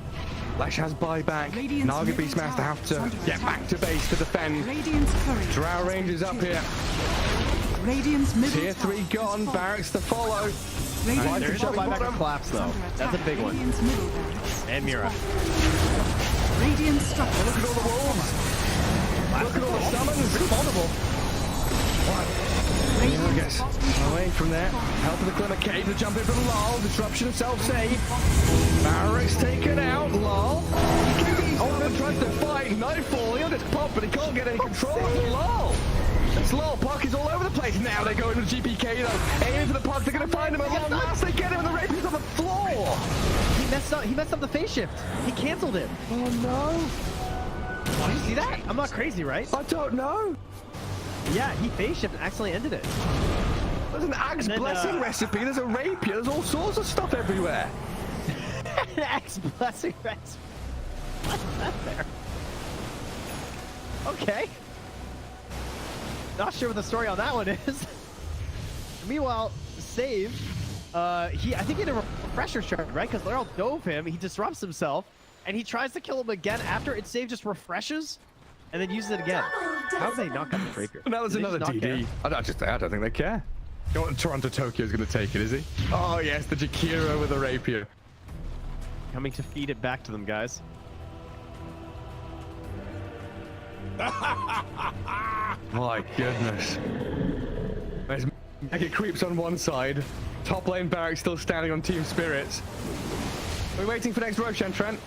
Lash has buyback. Naga Beastmaster have to get back to base to defend. Drow Rangers up here. Tier 3 gone. Barracks to follow. There's no buyback to Collapse though. That's a big one. And Mira. Radiant structure. Look at all the wolves. Look at all the summons. Pretty vulnerable. I guess away from there. Help of the Glimmer Cave to jump in from Lol. Disruption of self-save. Barracks taken out. Lol. Oh, tries to fight. Nightfall. He'll just pop, but he can't get any control of Lol. It's Lol. Puck is all over the place. Now they go into GPK though. Aiming for the puck. They're going to find him at long last. They get him and the rapier's on the floor. He messed up the phase shift. He canceled it. Oh no. Did you see that? I'm not crazy, right? I don't know. Yeah, he phase shift and accidentally ended it. There's an Axe Blessing recipe. There's a rapier. There's all sorts of stuff everywhere. An Axe Blessing recipe. What's that there? Okay. Not sure what the story on that one is. Meanwhile, Save, I think he had a refresher charge, right? Because Laurel dove him, he disrupts himself, and he tries to kill him again after it Save just refreshes, and then uses it again. How have they not got the rapier? Now there's another DD. I don't think they care. Toronto Tokyo's going to take it, is he? Oh yes, the Jakiro with the rapier. Coming to feed it back to them, guys. My goodness. There's Mega Creeps on one side. Top lane Barracks still standing on Team Spirits. We're waiting for next Roshan, Trent.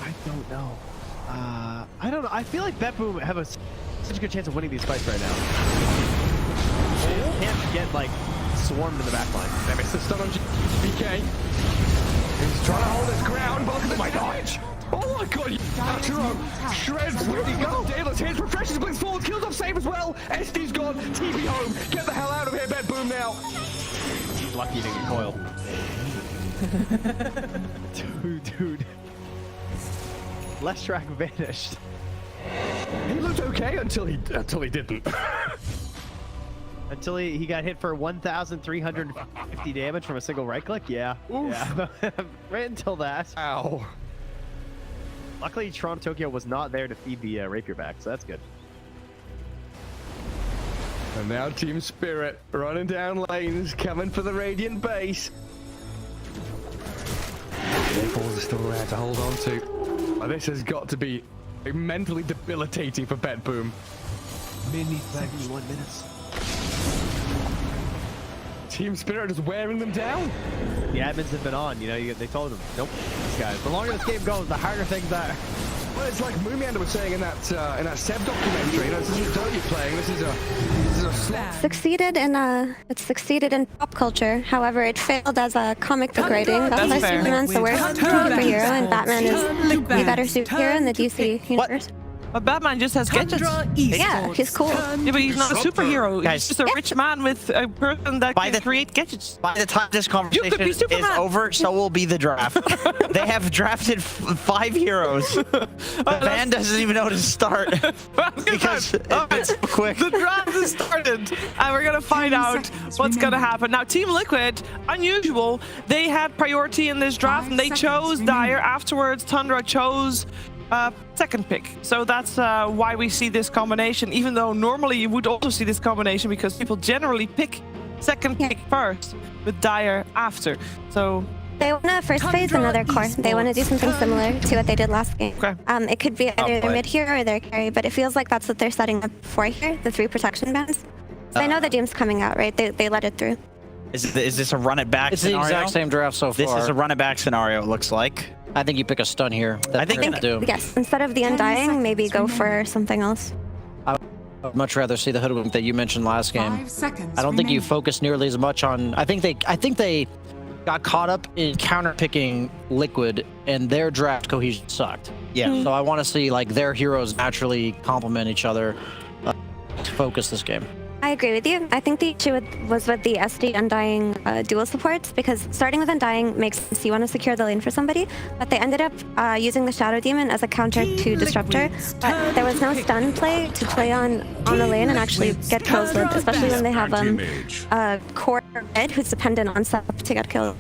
I don't know. I don't know. I feel like BetBoom have such a good chance of winning these fights right now. They can't get like swarmed in the back line. They missed the stun on BK. He's trying to hold his ground, but look at the damage. Oh my god, Yaturo shreds. Where'd he go? Daedalus hits, refreshes, blinks forward, kills off Save as well. SD's gone, TP home. Get the hell out of here, BetBoom now. He's lucky he didn't coil. Dude. Leshrac vanished. He looked okay until he didn't. Until he got hit for 1,350 damage from a single right click? Yeah. Oof. Yeah. Right until that. Ow. Luckily, Toronto Tokyo was not there to feed the rapier back, so that's good. And now Team Spirit running down lanes, coming for the Radiant base. Balls are still there to hold on to. But this has got to be mentally debilitating for BetBoom. Mini 71 minutes. Team Spirit is wearing them down. The admins have been on, they told them, nope, these guys. The longer this game goes, the harder things are. Well, it's like Moomiander was saying in that Seb documentary. This isn't Dota you're playing. This is a slot. It's succeeded in pop culture. However, it failed as a comic book writing. That's why Superman's the worst superhero, and Batman is the better superhero in the DC universe. But Batman just has gadgets. Yeah, he's cool. Yeah, but he's not a superhero. He's just a rich man with a person that can create gadgets. By the time this conversation is over, so will be the draft. They have drafted 5 heroes. Van doesn't even know to start because it's so quick. The draft has started, and we're gonna find out what's gonna happen. Now, Team Liquid, unusual. They had priority in this draft, and they chose Dire. Afterwards, Tundra chose second pick. So that's why we see this combination, even though normally you would also see this combination because people generally pick second pick first with Dire after. So They want to first phase another core. They want to do something similar to what they did last game. It could be either their mid hero or their carry, but it feels like that's what they're setting up for here, the 3 protection bands. They know the Doom's coming out, right? They let it through. Is this a run it back scenario? It's the exact same draft so far. This is a run it back scenario, it looks like. I think you pick a stun here. I think do. Yes, instead of the Undying, maybe go for something else. I would much rather see the Hoodwink that you mentioned last game. I don't think you focus nearly as much on. I think they got caught up in counter picking Liquid, and their draft cohesion sucked. Yeah. So I want to see like their heroes naturally complement each other to focus this game. I agree with you. I think the issue was with the SD Undying dual supports, because starting with Undying makes sense. You want to secure the lane for somebody, but they ended up using the Shadow Demon as a counter to Disruptor. But there was no stun play to play on the lane and actually get kills with, especially when they have a core mid who's dependent on Sep to get killed.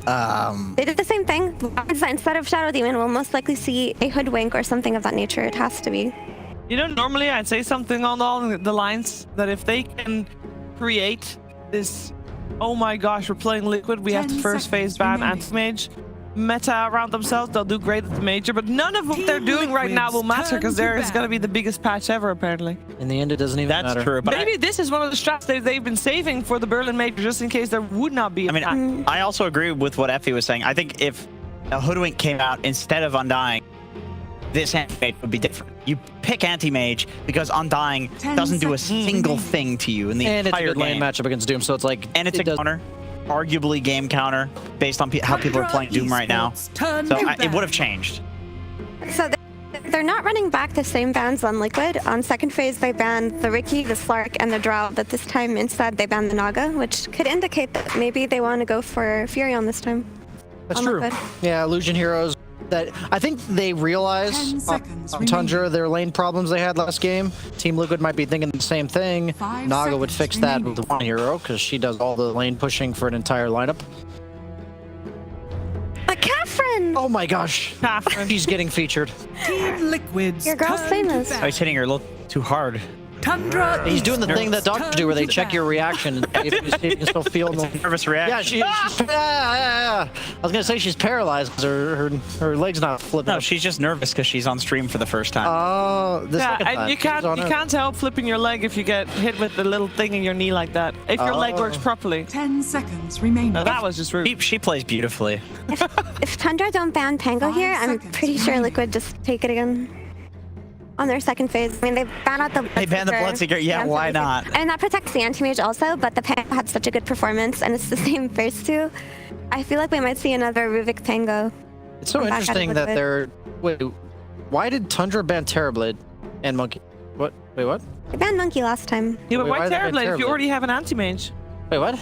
They did the same thing. Instead of Shadow Demon, we'll most likely see a Hoodwink or something of that nature. It has to be. You know, normally I'd say something along the lines that if they can create this, oh my gosh, we're playing Liquid, we have to first phase ban anti-mage meta around themselves, they'll do great at the major, but none of what they're doing right now will matter because there is going to be the biggest patch ever, apparently. In the end, it doesn't even matter. That's true, but maybe this is one of the strats they've been saving for the Berlin major just in case there would not be a patch. I also agree with what Effie was saying. I think if a Hoodwink came out instead of Undying, this anti-mage would be different. You pick anti-mage because Undying doesn't do a single thing to you in the entire game. And it's a good lane matchup against Doom, so it's like... And it's a counter. Arguably game counter, based on how people are playing Doom right now. So it would have changed. So they're not running back the same bans on Liquid. On second phase, they banned the Riki, the Slark, and the Drow, but this time instead they banned the Naga, which could indicate that maybe they want to go for Furion this time. That's true. Liquid. Yeah, Illusion Heroes. That I think they realize on Tundra their lane problems they had last game. Team Liquid might be thinking the same thing. Naga would fix that with one hero because she does all the lane pushing for an entire lineup. But Catherine! Oh my gosh. Catherine. She's getting featured. Team Liquid's Your girl's famous. Oh, he's hitting her a little too hard. Tundra. He's doing the thing that doctors do where they check your reaction and if you can still feel the nervous reaction. Yeah, she's I was gonna say she's paralyzed because her leg's not flipping. No, she's just nervous because she's on stream for the first time. Oh, and you can't help flipping your leg if you get hit with the little thing in your knee like that. If your leg works properly. 10 seconds remaining. No, that was just rude. She plays beautifully. If Tundra don't ban Pango here, I'm pretty sure Liquid just take it again. On their second phase. I mean, they ban out the Bloodseeker. They ban the Bloodseeker, yeah, why not? And that protects the anti-mage also, but the Pango had such a good performance, and it's the same phase too. I feel like we might see another Ruvik Pango. It's so interesting that they're... Wait, why did Tundra ban Terrorblade and Monkey? What? Wait, what? They banned Monkey last time. Yeah, but why did they ban Terrorblade if you Terrorblade? already have an anti-mage? Wait, what?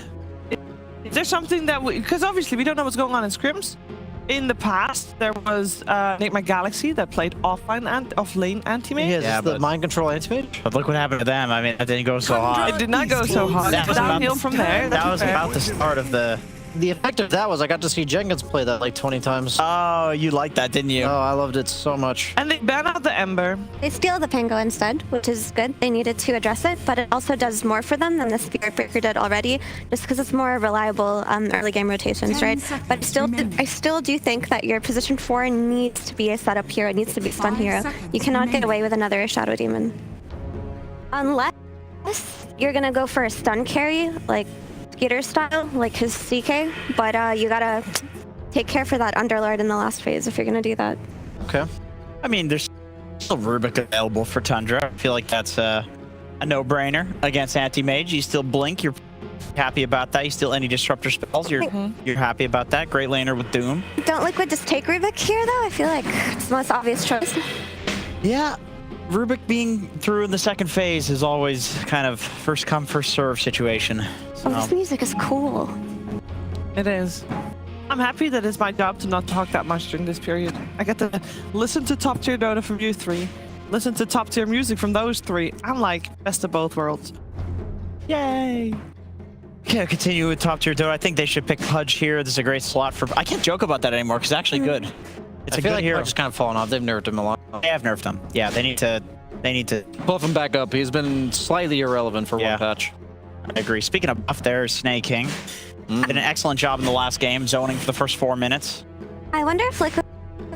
Is there something that we... Because obviously we don't know what's going on in scrims. In the past, there was Enigma Galaxy that played offline and off-lane anti-mage. Yeah, the mind control anti-mage? But look what happened to them. I mean, it didn't go so hard. It did not go so hard. That was Downhill from there. That was about the start of the... The effect of that was I got to see Jenkins play that like 20 times. Oh, you liked that, didn't you? Oh, I loved it so much. And they ban out the Ember. They steal the Pango instead, which is good. They needed to address it, but it also does more for them than the Spirit Breaker did already, just because it's more reliable early game rotations, right? But I still do think that your position 4 needs to be a setup hero. It needs to be stun hero. You cannot get away with another Shadow Demon. Unless you're going to go for a stun carry, like Skeeter style, like his CK, but you gotta take care for that Underlord in the last phase if you're gonna do that. Okay. I mean, there's still Rubik available for Tundra. I feel like that's a no-brainer against anti-mage. You still blink, you're happy about that. You still any disruptor spells, you're happy about that. Great laner with Doom. Don't Liquid just take Rubik here though? I feel like it's the most obvious choice. Yeah. Rubik being through in the second phase is always kind of first come, first serve situation. So. Oh, this music is cool. It is. I'm happy that it's my job to not talk that much during this period. I get to listen to top tier Dota from you three, listen to top tier music from those three. I'm like, best of both worlds. Yay! Okay, continue with top tier Dota. I think they should pick Pudge here. This is a great slot for... I can't joke about that anymore because it's actually good. It's I a feel good like hero. Pudge is kind of fallen off. They've nerfed him a lot. They have nerfed him. Yeah, they need to buff him back up. He's been slightly irrelevant for one patch. I agree. Speaking of buff, there's Snake King. Did an excellent job in the last game, zoning for the first 4 minutes. I wonder if Liquid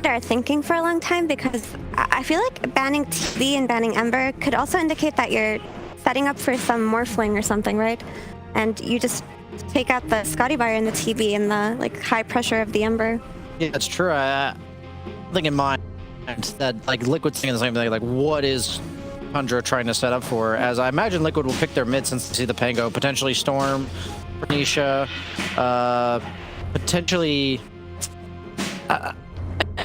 are thinking for a long time, because I feel like banning TV and banning Ember could also indicate that you're setting up for some morphling or something, right? And you just take out the Scotty Bar and the TV and the like high pressure of the Ember. Yeah, that's true. I think in mind that like Liquid's thinking the same thing. Like, what is Tundra trying to set up for? As I imagine Liquid will pick their mid since they see the Pango, potentially Storm, Nisha, potentially. I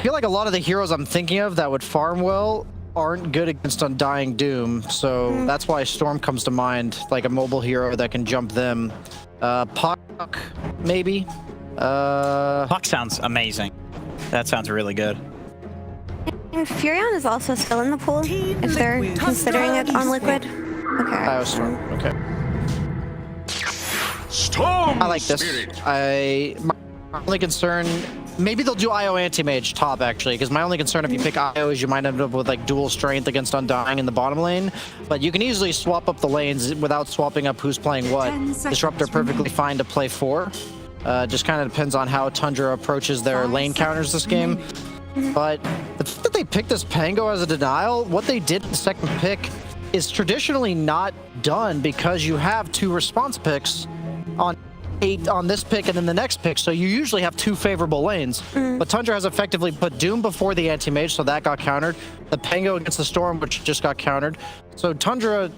feel like a lot of the heroes I'm thinking of that would farm well aren't good against Undying Doom, so that's why Storm comes to mind, like a mobile hero that can jump them. Puck, maybe. Puck sounds amazing. That sounds really good. And Furion is also still in the pool if they're considering it on Liquid. Okay. Storm. Okay. Storm. I like this. My only concern, maybe they'll do IO anti-mage top actually, because my only concern if you pick IO is you might end up with like dual strength against Undying in the bottom lane, but you can easily swap up the lanes without swapping up who's playing what. Disruptor perfectly fine to play 4. Just kind of depends on how Tundra approaches their lane counters this game. But the fact that they picked this Pango as a denial, what they did in the second pick is traditionally not done, because you have 2 response picks on 8 on this pick and then the next pick, so you usually have 2 favorable lanes. But Tundra has effectively put Doom before the anti-mage, so that got countered. The Pango against the Storm, which just got countered. So Tundra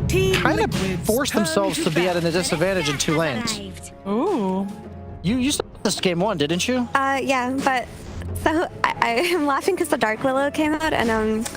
kind of forced themselves to be at a disadvantage in 2 lanes. Ooh. You saw this game 1, didn't you? Yeah, but so I am laughing because the Dark Willow came out, and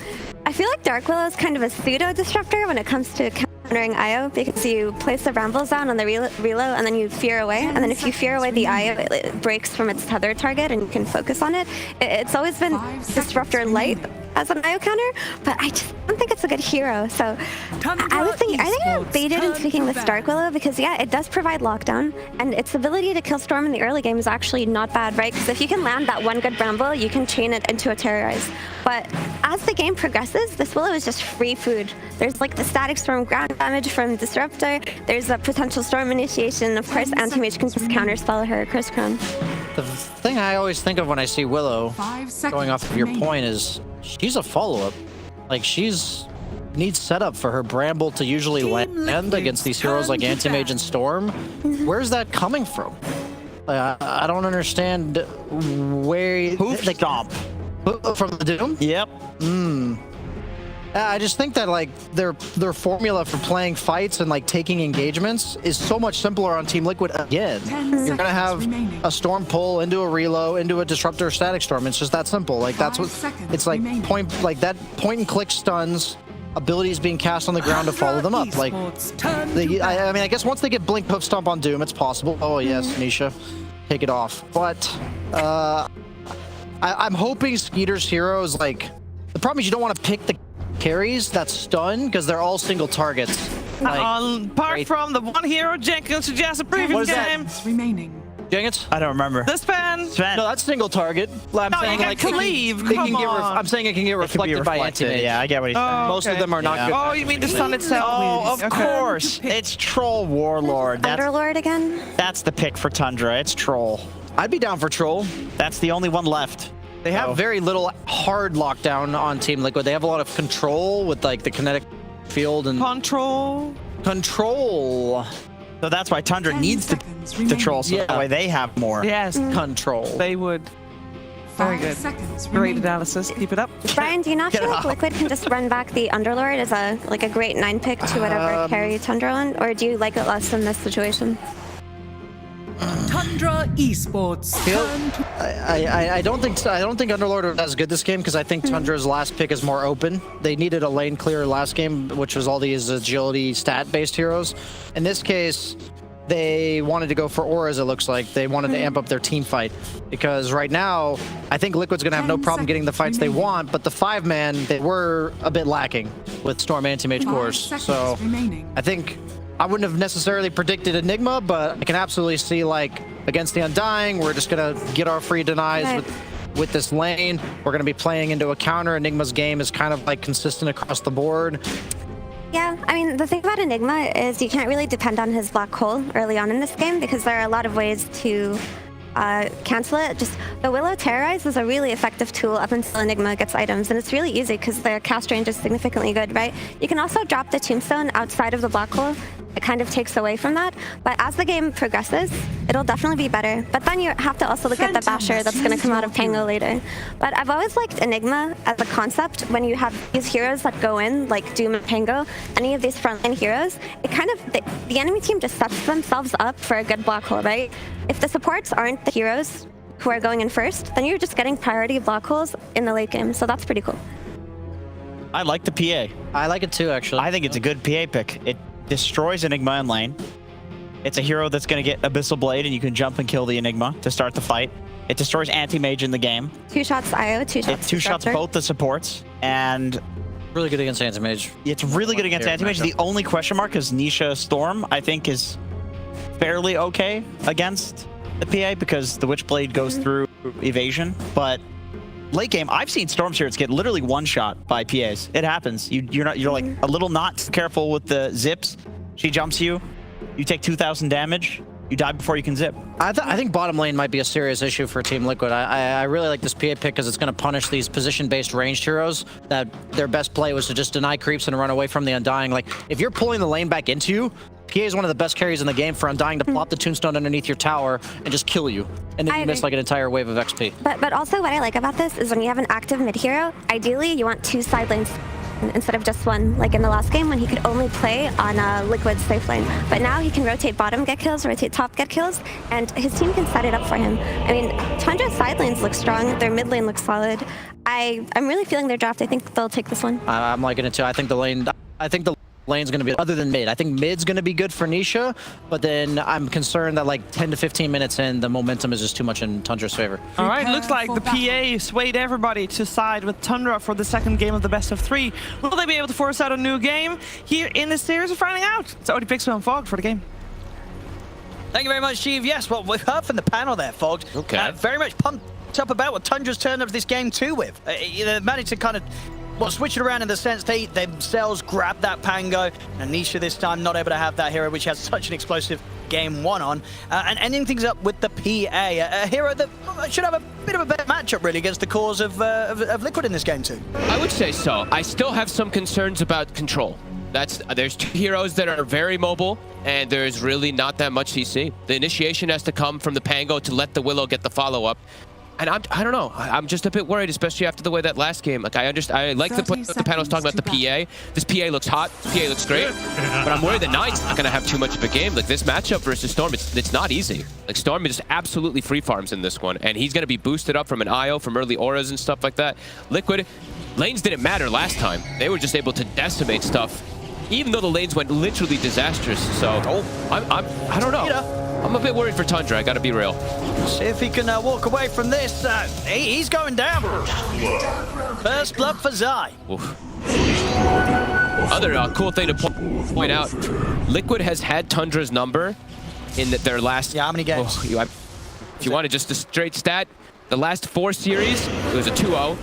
I feel like Dark Willow is kind of a pseudo disruptor when it comes to countering IO, because you place the Brambles down on the reload and then you fear away, and then if you fear away the IO, it breaks from its tether target and you can focus on it. It's always been disruptor light as an IO counter, but I just don't think it's a good hero. So I think I'm baited into picking this Dark Willow, because yeah, it does provide lockdown, and its ability to kill Storm in the early game is actually not bad, right? Because if you can land that one good Bramble, you can chain it into a Terrorize. But as the game progresses, this Willow is just free food. There's like the static Storm ground damage from Disruptor, there's a potential Storm initiation, of course anti-mage can just counterspell her Curse Crown. The thing I always think of when I see Willow, going off of your point, is she's a follow-up. Like, she's needs setup for her Bramble to usually land against these heroes like Anti-Mage and Storm. Where's that coming from? I don't understand where... Hoof stomp. From the Doom? Yep. I just think that like their formula for playing fights and like taking engagements is so much simpler on Team Liquid again. You're gonna have a Storm pull into a reload, into a Disruptor Static Storm. It's just that simple. Like that's what it's like. Point and click stuns, abilities being cast on the ground to follow them up. Like I mean, I guess once they get Blink Puff Stomp on Doom, it's possible. Oh yes, Nisha, take it off. But I'm hoping Skeeter's heroes, like, the problem is you don't want to pick the carries that stun because they're all single targets. Like, apart from the one hero Jenkins suggests a previous game. Remaining. Jenkins? I don't remember. The Sven. No, that's single target. I'm saying like cleave. I'm saying it can get reflected by anti-mage. Yeah, I get what he's saying. Most of them are not good. Oh, you mean the stun itself? Oh, of course. It's Troll Warlord. Underlord again? That's the pick for Tundra. It's Troll. I'd be down for Troll. That's the only one left. They have very little hard lockdown on Team Liquid. They have a lot of control with like the kinetic field and control. So that's why Tundra needs the troll, so that way they have more. Yes, control. They would. Very good. Great analysis. Keep it up. Brian, do you not feel like Liquid can just run back the Underlord as a 9 pick to whatever carry Tundra on, or do you like it less in this situation? Tundra Esports. I don't think Underlord was as good this game because I think Tundra's last pick is more open. They needed a lane clear last game, which was all these agility stat-based heroes. In this case, they wanted to go for auras, it looks like. They wanted to amp up their team fight because right now, I think Liquid's going to have no problem getting the fights they want, but the 5-man, they were a bit lacking with Storm Anti-Mage cores. So I think I wouldn't have necessarily predicted Enigma, but I can absolutely see, like, against the Undying, we're just going to get our free denies with this lane. We're going to be playing into a counter. Enigma's game is kind of, like, consistent across the board. Yeah, I mean, the thing about Enigma is you can't really depend on his black hole early on in this game because there are a lot of ways to cancel it. Just the Willow Terrorize is a really effective tool up until Enigma gets items, and it's really easy because their cast range is significantly good, right? You can also drop the Tombstone outside of the black hole. It kind of takes away from that, but as the game progresses, it'll definitely be better. But then you have to also look at the Basher that's going to come out of Pango later. But I've always liked Enigma as a concept. When you have these heroes that go in, like Doom and Pango, any of these frontline heroes, it kind of, the enemy team just sets themselves up for a good black hole, right? If the supports aren't the heroes who are going in first, then you're just getting priority black holes in the late game, so that's pretty cool. I like the PA. I like it too, actually. I think it's a good PA pick. It destroys Enigma in lane. It's a hero that's going to get Abyssal Blade, and you can jump and kill the Enigma to start the fight. It destroys Anti-Mage in the game. 2 shots IO, 2 shots It 2-shots both the supports, and really good against Anti-Mage. It's really good against Anti-Mage. The only question mark is Nisha Storm, I think, is fairly okay against the PA because the Witchblade goes through evasion, but late game, I've seen Storm Spirits get literally one-shot by PAs. It happens. You're like a little not careful with the zips. She jumps you. You take 2,000 damage. You die before you can zip. I think bottom lane might be a serious issue for Team Liquid. I really like this PA pick because it's going to punish these position-based ranged heroes that their best play was to just deny creeps and run away from the Undying. Like, if you're pulling the lane back into you, PA is one of the best carries in the game for Undying to plop the Tombstone underneath your tower and just kill you. And then you miss like an entire wave of XP. But also what I like about this is when you have an active mid hero, ideally you want 2 side lanes instead of just 1, like in the last game when he could only play on Liquid's safe lane. But now he can rotate bottom, get kills, rotate top, get kills, and his team can set it up for him. I mean, Tundra's side lanes look strong, their mid lane looks solid. I'm really feeling their draft. I think they'll take this one. I'm liking it too. I think the lane's going to be, other than mid, I think mid's going to be good for Nisha, but then I'm concerned that like 10 to 15 minutes in, the momentum is just too much in Tundra's favor. All right, looks like the PA swayed everybody to side with Tundra for the second game of the best of 3. Will they be able to force out a new game here in this series? We're finding out. It's Odie Pixel and Fogged for the game. Thank you very much, Steve. Yes, well, we've heard from the panel there, Fogged. Okay. Very much pumped up about what Tundra's turned up this game too with. They managed to kind of switch it around in the sense they themselves grabbed that Pango, and Nisha this time not able to have that hero, which has such an explosive game 1 on, and ending things up with the PA, a hero that should have a bit of a better matchup really against the cause of Liquid in this game too. I would say so. I still have some concerns about control. There's 2 heroes that are very mobile, and there's really not that much CC. The initiation has to come from the Pango to let the Willow get the follow-up. And I don't know. I'm just a bit worried, especially after the way that last game. Like I like the panel's talking about the PA. This PA looks hot. This PA looks great. But I'm worried that Nine's not going to have too much of a game. Like this matchup versus Storm, it's not easy. Like Storm just absolutely free farms in this one, and he's going to be boosted up from an IO, from early auras and stuff like that. Liquid lanes didn't matter last time. They were just able to decimate stuff, even though the lanes went literally disastrous. So I don't know. I'm a bit worried for Tundra, I gotta be real. See if he can walk away from this. He's going down. First blood for Zai. Other cool thing to point out, Liquid has had Tundra's number in their last... Yeah, how many games? If you wanted just a straight stat, the last 4 series, it was a 2-0.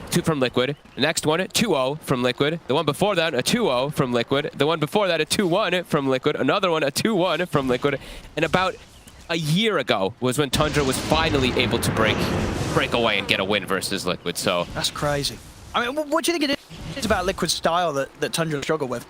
2 from Liquid. The next one, 2-0 from Liquid. The one before that, a 2-0 from Liquid. The one before that, a 2-1 from Liquid. Another one, a 2-1 from Liquid. And about a year ago was when Tundra was finally able to break away and get a win versus Liquid. So that's crazy. I mean, what do you think it is about Liquid's style that Tundra struggle with?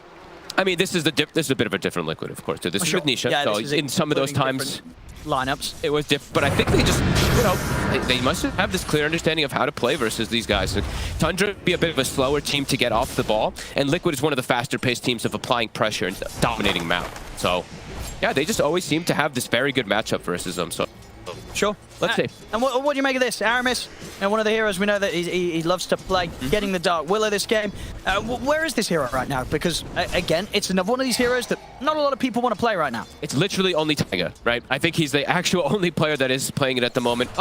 I mean, this is a bit of a different Liquid, of course. So this is with Nisha. Yeah, so in some of those times, lineups, it was different. But I think they just, they must have this clear understanding of how to play versus these guys. Like, Tundra would be a bit of a slower team to get off the ball, and Liquid is one of the faster-paced teams of applying pressure and dominating map. So, yeah, they just always seem to have this very good matchup versus them. So, sure. Let's see. And what do you make of this? Aramis, one of the heroes we know that he loves to play, getting the Dark Willow this game. Where is this hero right now? Because, again, it's another one of these heroes that not a lot of people want to play right now. It's literally only Taiga, right? I think he's the actual only player that is playing it at the moment.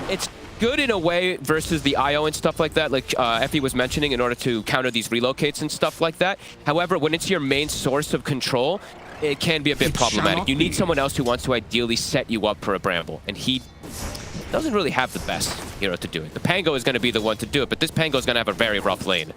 It's good in a way versus the IO and stuff like that, like Effie was mentioning, in order to counter these relocates and stuff like that. However, when it's your main source of control, it can be a bit problematic. You need someone else who wants to ideally set you up for a Bramble, and he doesn't really have the best hero to do it. The Pango is going to be the one to do it, but this Pango is going to have a very rough lane.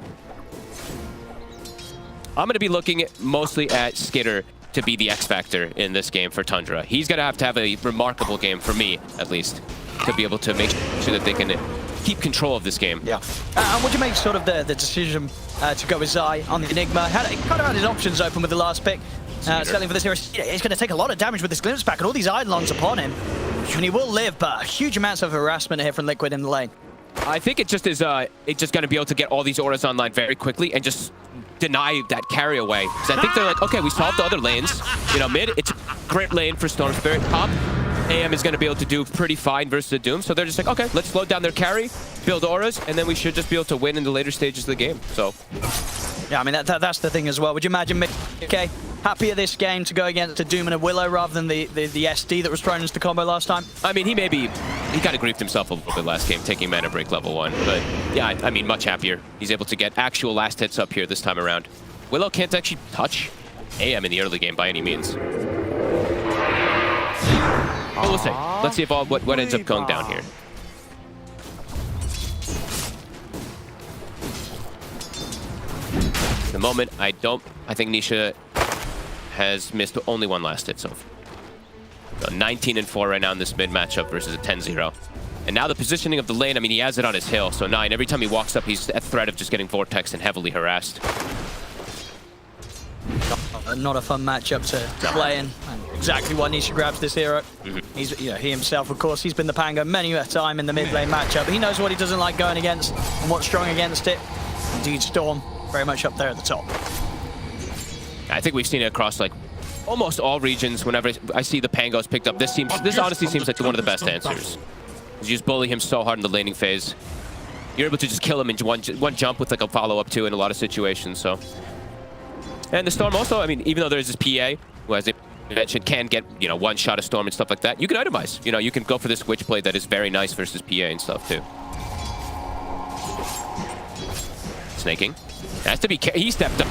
I'm going to be looking mostly at Skitter to be the X factor in this game for Tundra. He's going to have a remarkable game, for me at least, to be able to make sure that they can keep control of this game. Yeah. And would you make sort of the decision to go with Zai on the Enigma? He kind of had his options open with the last pick. Certainly for this hero, he's going to take a lot of damage with this Glimpse Pack and all these Eidolons upon him. And he will live, but huge amounts of harassment here from Liquid in the lane. I think it just is it's just going to be able to get all these auras online very quickly and just deny that carry away. So I think they're like, okay, we solved the other lanes. You know, mid, it's a great lane for Storm Spirit. Top, AM is going to be able to do pretty fine versus the Doom. So they're just like, okay, let's slow down their carry, build auras, and then we should just be able to win in the later stages of the game. So, yeah, I mean, that's the thing as well. Would you imagine okay, happier this game to go against a Doom and a Willow rather than the SD that was thrown into the combo last time? I mean, he kind of griefed himself a little bit last game, taking Mana Break level 1. But yeah, I mean, much happier. He's able to get actual last hits up here this time around. Willow can't actually touch AM in the early game by any means. But we'll see. Let's see if what ends up going down here. At the moment, I think Nisha has missed only one last hit so far. So 19-4 right now in this mid matchup versus a 10-0. And now the positioning of the lane, I mean, he has it on his hill. So 9, every time he walks up, he's at threat of just getting vortexed and heavily harassed. Not a fun matchup to play in. Exactly why Nisha grabs this hero. He himself, of course, he's been the Pango many a time in the mid lane matchup. He knows what he doesn't like going against and what's strong against it. Indeed, Storm very much up there at the top. I think we've seen it across like almost all regions. Whenever I see the Pangos picked up, this honestly seems like one of the best answers. You just bully him so hard in the laning phase. You're able to just kill him in one jump with like a follow-up too in a lot of situations. So, and the Storm also, I mean, even though there's this PA who, as I mentioned, can get, you know, one shot of Storm and stuff like that, you can itemize. You know, you can go for this Witch play that is very nice versus PA and stuff too. Snaking. Has to be. He stepped up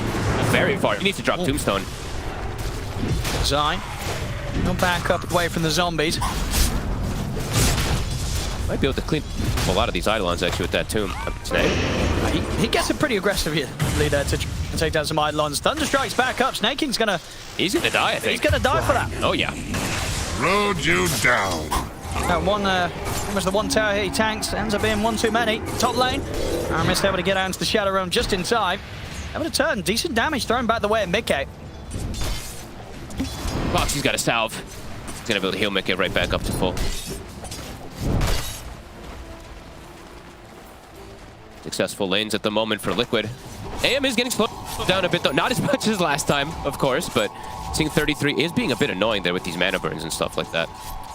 very far. He needs to drop Tombstone. Zai. He'll back up away from the zombies. Might be able to clean a lot of these Eidolons actually with that tomb. Snake. He gets it pretty aggressively there to take down some Eidolons. Thunder strikes back up. Snaking's gonna. He's gonna die, I think. He's gonna die for that. Oh yeah. Rode you down. That one, pretty much the one tower he tanks ends up being one too many. Top lane. Aramis able to get out into the Shadow Realm just in time. Able to turn. Decent damage thrown back the way at Mickey. Boxy's got a salve. He's gonna be able to heal Mickey right back up to full. Successful lanes at the moment for Liquid. AM is getting slowed down a bit though. Not as much as last time, of course, but seeing 33 is being a bit annoying there with these mana burns and stuff like that.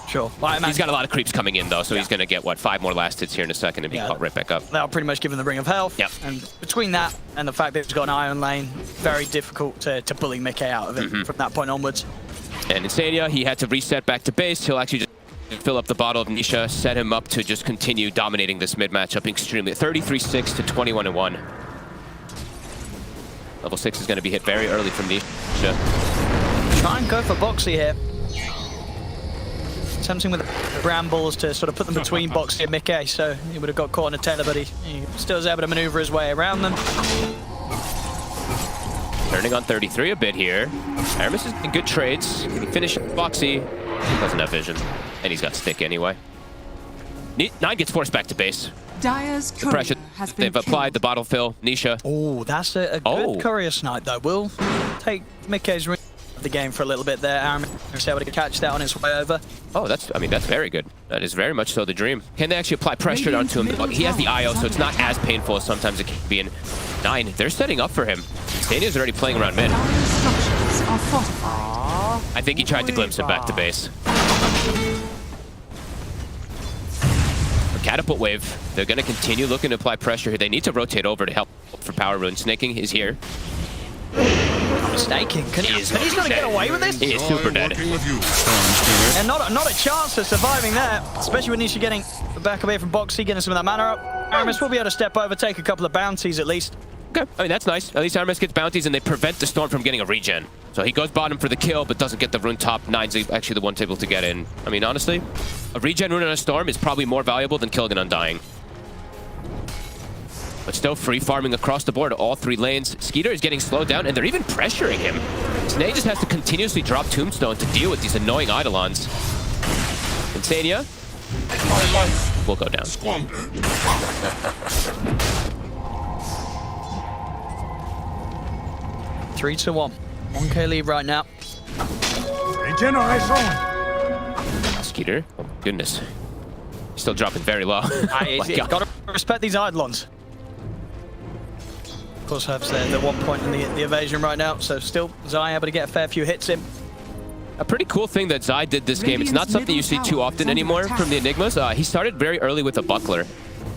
Sure. Well, he's got a lot of creeps coming in though, so he's gonna get, what, 5 more last hits here in a second and be caught right back up. That'll pretty much give him the Ring of Health. Yep. And between that and the fact that he's got an Iron Lane, very difficult to bully Mickey out of it from that point onwards. And Insania, he had to reset back to base. He'll actually just fill up the bottle of Nisha, set him up to just continue dominating this mid matchup extremely. 33-6 to 21-1. Level 6 is going to be hit very early from Nisha. Try and go for Boxy here. Attempting with the brambles to sort of put them between Boxy and Mickey, so he would have got caught in a tether, but he still was able to maneuver his way around them. Turning on 33 a bit here. Aramis is in good trades. Can he finish Boxy? Doesn't have vision. And he's got stick anyway. 9 gets forced back to base. Dire's pressure they've applied, the bottle fill. Nisha. Oh, that's a good courier snipe though. We'll take Mickey's ring of the game for a little bit there. Aramis was able to catch that on his way over. Oh, that's very good. That is very much so the dream. Can they actually apply pressure onto him? He has the IO, so it's not as painful as sometimes it can be in 9. They're setting up for him. Stania's already playing around mid. I think he tried to glimpse him back to base. Catapult wave. They're going to continue looking to apply pressure here. They need to rotate over to help for power rune. Snaking is here. Snaking. He's going to get away with this? He is super dead. And not a chance of surviving there, especially with Nisha getting back away from Boxy, getting some of that mana up. Aramis will be able to step over, take a couple of bounties at least. Okay, I mean, that's nice. At least Aramis gets bounties and they prevent the Storm from getting a regen. So he goes bottom for the kill, but doesn't get the rune top. 9's actually the one able to get in. I mean, honestly, a regen rune on a Storm is probably more valuable than killing an Undying. but still free farming across the board, all 3 lanes. Skeeter is getting slowed down, and they're even pressuring him. Snake just has to continuously drop Tombstone to deal with these annoying Eidolons. Insania will go down. 3-1. 1K lead right now. Skeeter, oh goodness. Still dropping very low. He's got to respect these Eidolons. Of course, I have said at 1 point in the evasion right now, so still Zai able to get a fair few hits in. A pretty cool thing that Zai did this game, it's not something you see too often anymore from the Enigmas. He started very early with a buckler.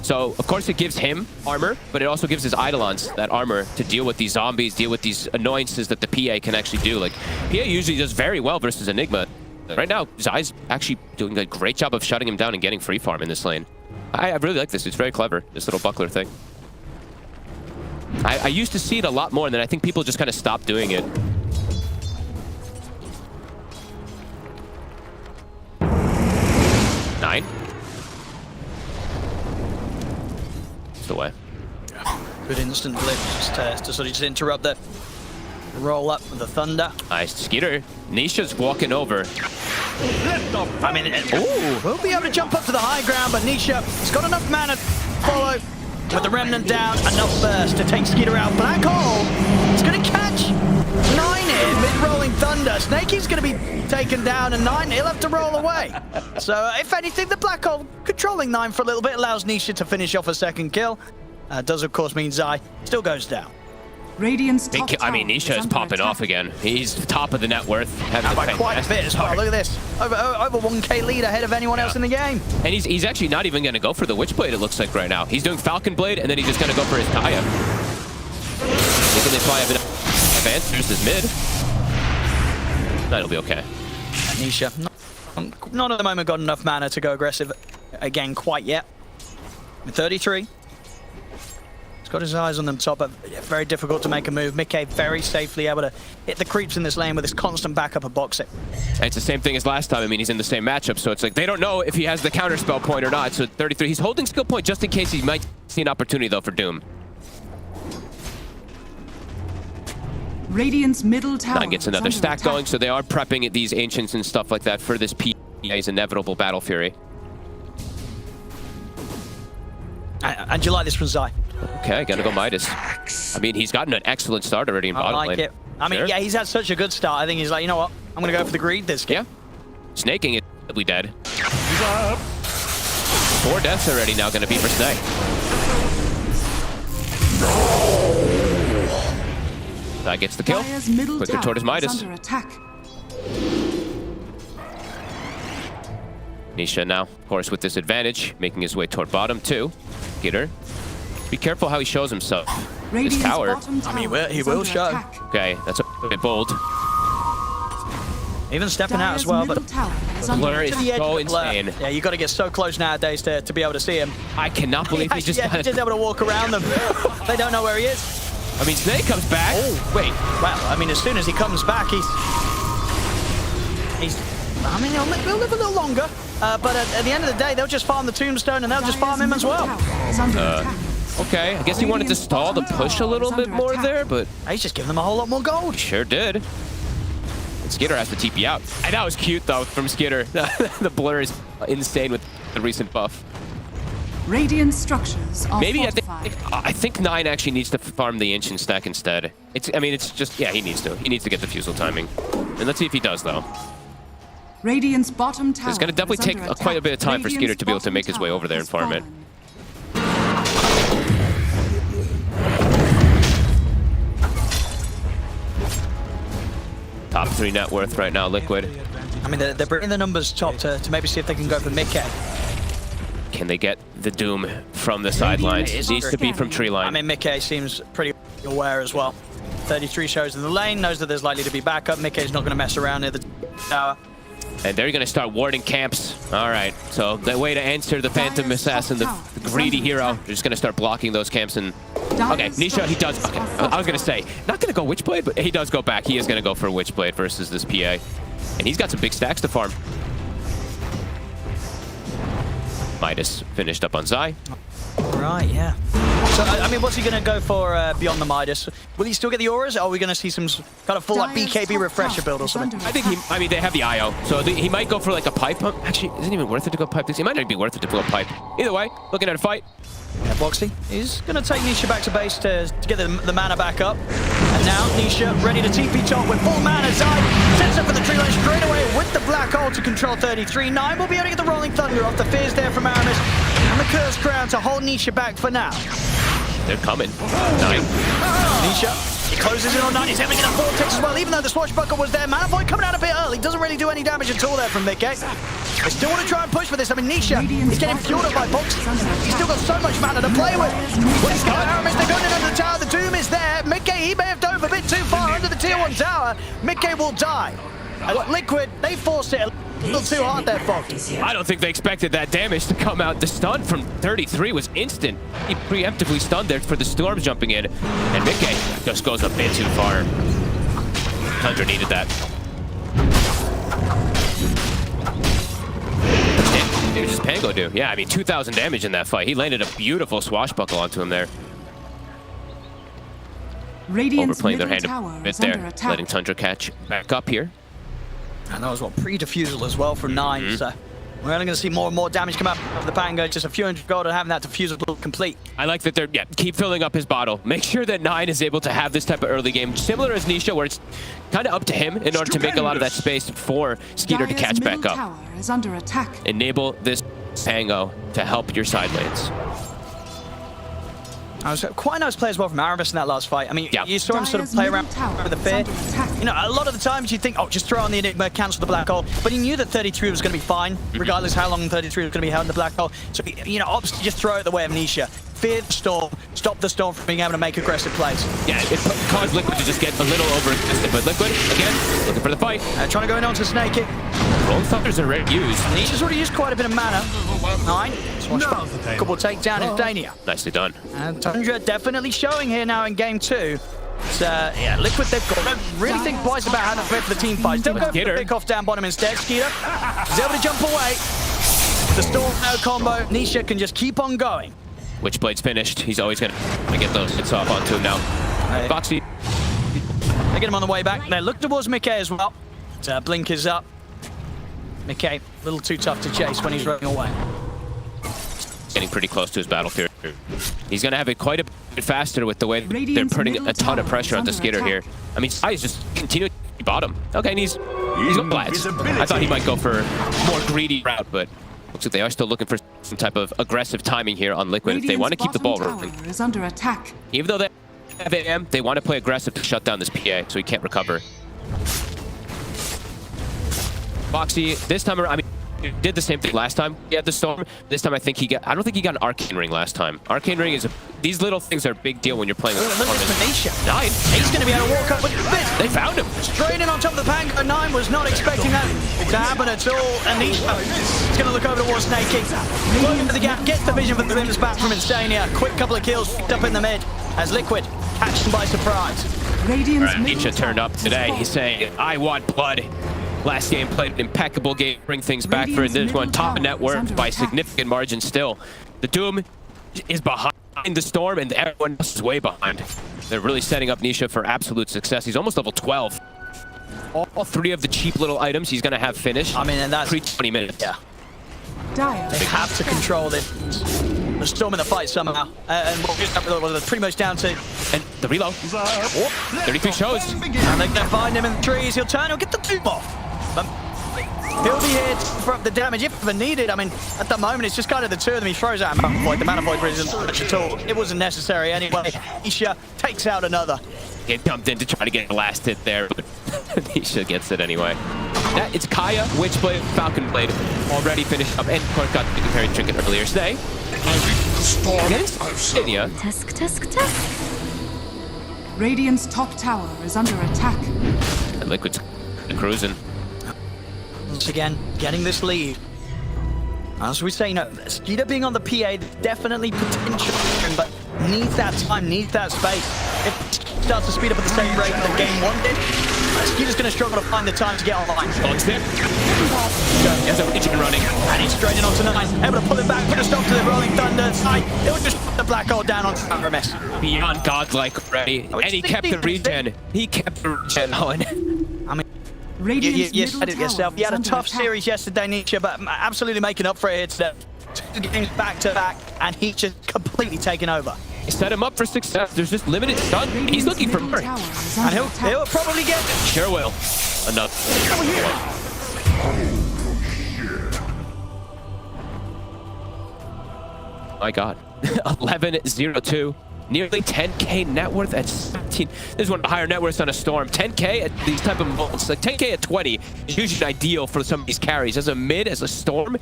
So, of course, it gives him armor, but it also gives his Eidolons that armor to deal with these zombies, deal with these annoyances that the PA can actually do. Like, PA usually does very well versus Enigma. Right now, Zai's actually doing a great job of shutting him down and getting free farm in this lane. I really like this. It's very clever, this little buckler thing. I used to see it a lot more, and then I think people just kind of stopped doing it. Nine. It's the way. Good instant blip just to sort of just interrupt the roll up with the Thunder. Nice. Skeeter. Nisha's walking over. I mean, we'll be able to jump up to the high ground, but Nisha has got enough mana to follow with the Remnant down, enough burst to take Skeeter out. Black Hole is going to catch 9 here, mid-rolling Thunder. Snakey's going to be taken down, and 9, he'll have to roll away. So, if anything, the Black Hole controlling 9 for a little bit allows Nisha to finish off a second kill. Does, of course, mean Zai still goes down. Radiant's I mean, Nisha is popping off again. He's top of the net worth. By quite a bit as well. Look at this. Over 1K lead ahead of anyone else in the game. And he's actually not even going to go for the Witchblade, it looks like right now. He's doing Falcon Blade, and then he's just going to go for his Kaya. Thinking they probably have enough advance versus mid. That'll be okay. Nisha, not at the moment got enough mana to go aggressive again quite yet. With 33. He's got his eyes on them top, but very difficult to make a move. Mickey very safely able to hit the creeps in this lane with his constant backup of boxing. And it's the same thing as last time. I mean, he's in the same matchup, so it's like they don't know if he has the counter spell point or not. So 33, he's holding skill point just in case he might see an opportunity though for Doom. Radiant's middle tower. Nine gets another stack going, so they are prepping these Ancients and stuff like that for this PA's inevitable Battle Fury. And you like this from Zai? Okay, gotta go Midas. I mean, he's gotten an excellent start already in bottom lane. I like it. I mean, yeah, he's had such a good start. I think he's like, you know what? I'm gonna go for the greed this game. Yeah. Snaking it, we dead. 4 deaths already now gonna be for Snake. That gets the kill. Quicker toward his Midas. Nisha now, of course, with this advantage, making his way toward bottom too. Get her. Be careful how he shows himself. This tower. I mean, he will show. Okay, that's a bit bold. Even stepping out as well, but the blur is so insane. Yeah, you got to get so close nowadays to be able to see him. I cannot believe he just he's just able to walk around them. They don't know where he is. I mean, Snake comes back. Oh, wait. Well, I mean, as soon as he comes back, he's. I mean, he'll live a little longer, but at the end of the day, they'll just farm the Tombstone and they'll just farm him as well. Okay, I guess he wanted to stall the push a little bit more there, but he's just giving them a whole lot more gold. Sure did. And Skitter has to TP out. And that was cute though from Skitter. The blur is insane with the recent buff. Radiant structures are maybe fortified. I think 9 actually needs to farm the Ancient stack instead. I mean, it's just, yeah, he needs to. He needs to get the Fusel timing. And let's see if he does though. Radiant's bottom tower. It's going to definitely take quite a bit of time for Skeeter to be able to make his way over there and farm it. Top 3 net worth right now, Liquid. I mean, they're bringing the numbers top to maybe see if they can go for Mickey. Can they get the Doom from the sidelines? It needs to be from tree line. I mean, Mickey seems pretty aware as well. 33 shows in the lane, knows that there's likely to be backup. Mickey's not going to mess around near the tower. And they're going to start warding camps. All right, so the way to answer the Phantom Assassin, the greedy hero, they're just going to start blocking those camps. And okay, Nisha, he does. Okay, I was going to say, not going to go Witchblade, but he does go back. He is going to go for Witchblade versus this PA. And he's got some big stacks to farm. Midas finished up on Zai. Right, yeah. So, I mean, what's he going to go for beyond the Midas? Will he still get the auras, or are we going to see some kind of full like BKB refresher build or something? I think I mean, they have the IO, so he might go for like a pipe. Actually, isn't it even worth it to go pipe this? It might not be worth it to go pipe. Either way, looking at a fight. Yeah, Boxy is going to take Nisha back to base to get the mana back up. And now Nisha ready to TP top with full mana. Zai sets up for the tree line straight away with the black hole to control 33. 9 will be able to get the rolling thunder off. The fears there from Aramis. And the Curse Crown to hold Nisha back for now. They're coming. 9. Nisha. He closes in on 9. He's having a vortex as well, even though the swashbuckle was there. Mana Void coming out a bit early. Doesn't really do any damage at all there from Mickey. They still want to try and push for this. I mean, Nisha is getting fueled up by Box. He's still got so much mana to play with. What is going on? Aramis, they're going in under the tower. The Doom is there. Mickey, he may have dove a bit too far under the tier 1 tower. Mickey will die. Liquid, they forced it a little too hard there, Fox. I don't think they expected that damage to come out. The stun from 33 was instant. He preemptively stunned there for the storms jumping in. And Mickey just goes a bit too far. Tundra needed that. What did Pango do? Yeah, I mean, 2,000 damage in that fight. He landed a beautiful swashbuckle onto him there. Overplaying their hand a bit there, letting Tundra catch back up here. And that was what, pre-defusal as well from 9, so we're only going to see more and more damage come out of the Pango. Just a few hundred gold and having that defusal complete. I like that they're, keep filling up his bottle. Make sure that 9 is able to have this type of early game, similar as Nisha, where it's kind of up to him in order to make a lot of that space for Skeeter to catch back up. Tower is under attack. Enable this Pango to help your side lanes. Quite a nice play as well from Aramis in that last fight. I mean, you saw him sort of play around with the fear. You know, a lot of the times you think, oh, just throw on the Enigma, cancel the black hole. But he knew that 33 was going to be fine, regardless how long 33 was going to be held in the black hole. So, you know, obviously just throw it the way of Nisha. Fear the storm, stop the storm from being able to make aggressive plays. Yeah, it caused Liquid to just get a little over-aggressive. But Liquid, again, looking for the fight. Trying to go in onto Snake it. Rolling Thunders are already used. Nisha's already used quite a bit of mana. 9. Couple takedown in Dania. Nicely done. And Tundra definitely showing here now in game 2. So, yeah, Liquid, they've got to really think twice about how to play for the team fight. Still go for the pick off down bottom instead. Skeeter is able to jump away. The Storm no combo. Nisha can just keep on going. Witchblade's finished. He's always going to get those hits off onto him now. Boxy. They get him on the way back. They look towards Mickey as well. Blink is up. Mickey, a little too tough to chase when he's running away. Getting pretty close to his battlefield. He's going to have it quite a bit faster with the way they're putting a ton of pressure on the Skitter here. I mean, Sai is just continuing to bottom. Okay, and he's got Blades. I thought he might go for a more greedy route, but looks like they are still looking for some type of aggressive timing here on Liquid if they want to keep the ball rolling. Is under attack. Even though they have AM, they want to play aggressive to shut down this PA so he can't recover. Boxy, this time around, I mean, he did the same thing last time. He had the Storm. This time I think I don't think he got an Arcane Ring last time. Arcane Ring is these little things are a big deal when you're playing with Nisha. 9. He's going to be able to walk up with this. They found him. Straight in on top of the Pango. 9 was not expecting that to happen at all. And Nisha is going to look over towards Snake King. Look into the gap, gets the vision for the Limbs back from Instania. Quick couple of kills picked up in the mid as Liquid catch them by surprise. Nisha turned up today. He's saying, I want blood. Last game played an impeccable game, bring things back for this one. Top net worth by significant margin still. The Doom is behind the Storm and everyone else is way behind. They're really setting up Nisha for absolute success. He's almost level 12. All 3 of the cheap little items he's going to have finished. I mean, and that's pre-20 minutes. Yeah. They have to control the Storm in the fight somehow. And we're pretty much down to... And the reload. 33 shows. And they're going to find him in the trees. He'll turn, he'll get the Doom off. But he'll be here for the damage if ever needed. I mean, at the moment, it's just kind of the 2 of them. He throws out Mana Void. The Mana Void isn't much at all. It wasn't necessary anyway. Nisha takes out another. Get dumped in to try to get the last hit there, but Nisha gets it anyway. It's Kaya, Witchblade, Falcon Blade, already finished up, and of course got the Parry Trinket earlier today. Against India. Radiant's top tower is under attack. And Liquid's cruising. Once again, getting this lead. As we say, you know, Skeeter being on the PA, definitely potential, but needs that time, needs that space. If it starts to speed up at the same rate that game 1 did, Skeeter's going to struggle to find the time to get online. There's a pigeon running. And he's straight in onto 9. Able to pull it back, put a stop to the Rolling Thunder side. It will just put the black hole down on Miss. Beyond godlike already. And he kept the regen. He kept the regen on. I mean, you said it yourself. He had a tough series yesterday, Nisha, but absolutely making up for it here today. 2 games back to back, and he's just completely taken over. Set him up for success. There's just limited stun. He's looking for more. And he'll probably get it. Sure will. Enough. My God. 11-0-2. Nearly 10K net worth at 17. This is one of the higher net worths on a Storm. 10K at these type of moments. Like 10K at 20 is usually ideal for some of these carries. As a mid, as a Storm,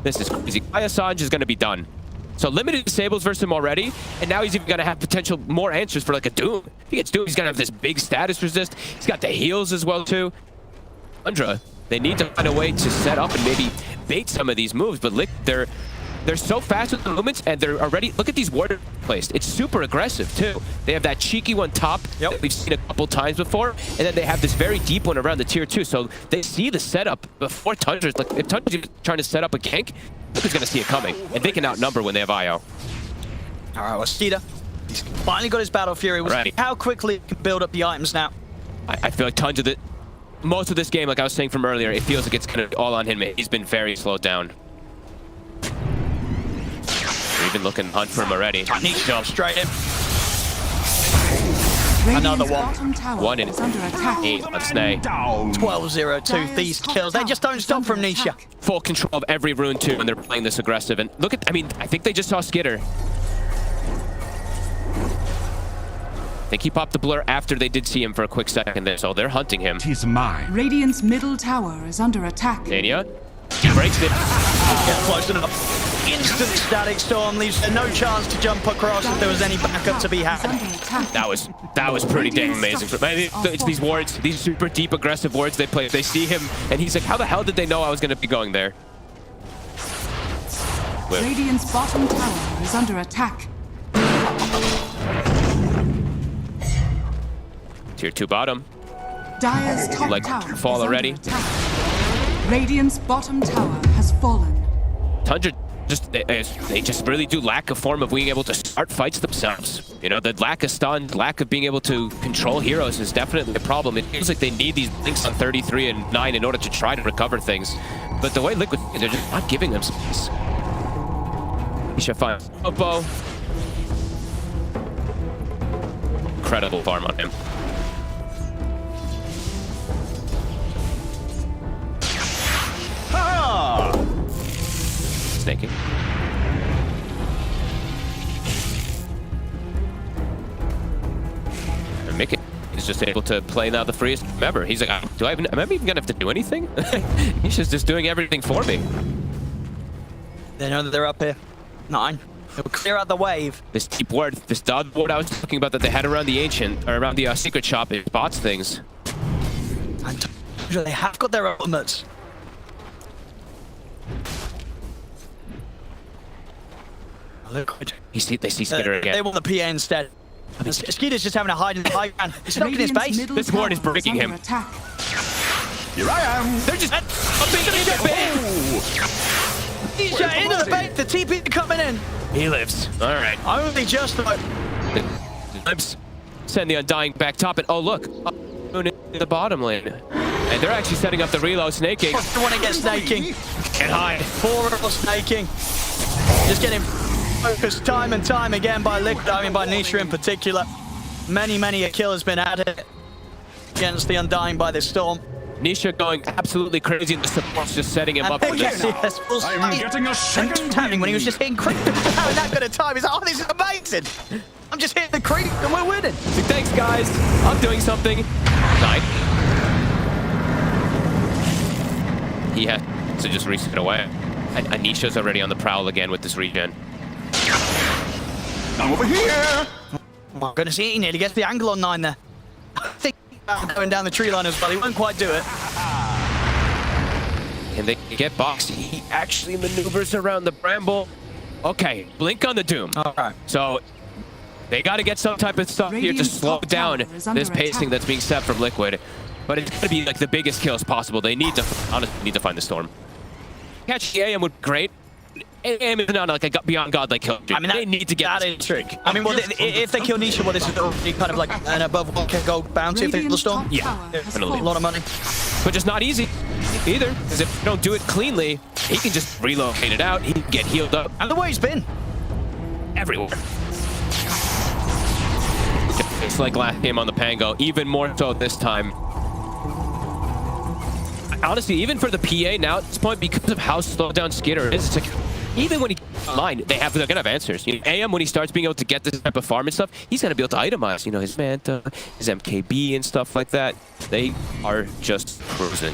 this is crazy. Assange is going to be done. So limited disables versus him already, and now he's even going to have potential more answers for like a Doom. If he gets Doom, he's going to have this big status resist. He's got the heals as well too. Tundra, they need to find a way to set up and maybe bait some of these moves, but they're so fast with the movements, and they're already, look at these warders placed. It's super aggressive too. They have that cheeky one top that we've seen a couple times before, and then they have this very deep one around the tier 2. So they see the setup before Tundra's, like if Tundra's trying to set up a gank, Luka's gonna see it coming, and they can outnumber when they have IO. All right, well, Skeeter, he's finally got his Battle Fury. We'll see how quickly he can build up the items now. I feel like tons of the, most of this game, like I was saying from earlier, it feels like it's kind of all on him. He's been very slowed down. We've been looking hunt for him already. Jump straight in. Another one. 1 in 8 on Snay. 12-0-2. These kills, they just don't stop from Nisha. Full control of every rune too when they're playing this aggressive. And look at, I mean, I think they just saw Skitter. I think he popped the blur after they did see him for a quick second there, so they're hunting him. He's mine. Radiant's middle tower is under attack. Dania, he breaks it. Get close enough. Instant static storm leaves no chance to jump across if there was any backup to be had. That was pretty damn amazing. It's these wards, these super deep aggressive wards they play. They see him and he's like, how the hell did they know I was going to be going there? Radiant's bottom tower is under attack. Tier 2 bottom. Dire's top like tower fall is already. under attack. Radiant's bottom tower has fallen. Tundra they just really do lack a form of being able to start fights themselves. You know, the lack of stun, lack of being able to control heroes is definitely a problem. It feels like they need these blinks on 33 and 9 in order to try to recover things. But the way Liquid, they're just not giving them space. He should find Popo. Incredible farm on him. Snaking. And Mickey is just able to play now the freest ever. He's like, am I even gonna have to do anything? He's just doing everything for me. They know that they're up here. 9. They'll clear out the wave. This deep ward, this dog ward I was talking about that they had around the ancient, or around the secret shop, it bots things. And they have got their ultimates. Liquid. They see Skitter again. They want the PA instead. Skitter's just having a hide in the high ground. He's knocking his base. This ward is breaking him. Here I am. They're just Nisha into the bait. The TP coming in. He lives. All right. Only just about. Lives. Send the Undying back top, and oh look, in the bottom lane, and they're actually setting up the reload snaking. I want to get snaking. Can't hide. 4 snaking. Just getting focused time and time again by Liquid, I mean by Nisha in particular. Many a kill has been added against the Undying by this Storm. Nisha going absolutely crazy, and the support's just setting him up for this. Yes, I'm getting a second timing when he was just hitting creep. Having that good a time, he's like, oh, this is amazing. I'm just hitting the creep and we're winning. Thanks, guys. I'm doing something. 9. He has to just reset away. And Anisha's already on the prowl again with this regen. I'm over here. My goodness, he nearly gets the angle on 9 there. I think going down the tree line as well. He won't quite do it. Can they get boxed? He actually maneuvers around the bramble. Okay, blink on the Doom. All right. So they got to get some type of stuff here to slow down this pacing that's being set from Liquid. But it's going to be like the biggest kills possible. They need to honestly need to find the Storm. Catch the AM would be great. AM is not like a beyond godlike kill. I mean, they need to get that is trick. I mean, if they kill Nisha, this is already kind of like an above 1k gold bounty if they kill the storm. Yeah, definitely. A lot of money. But just not easy either, because if you don't do it cleanly, he can just relocate it out. He can get healed up. And the way he's been. Everywhere. It's like last game on the Pango, even more so this time. Honestly, even for the PA now at this point, because of how slowed down Skitter is, it's like, even when he gets online, they're gonna have answers. You know, AM, when he starts being able to get this type of farm and stuff, he's gonna be able to itemize, you know, his Manta, his MKB and stuff like that. They are just cruising.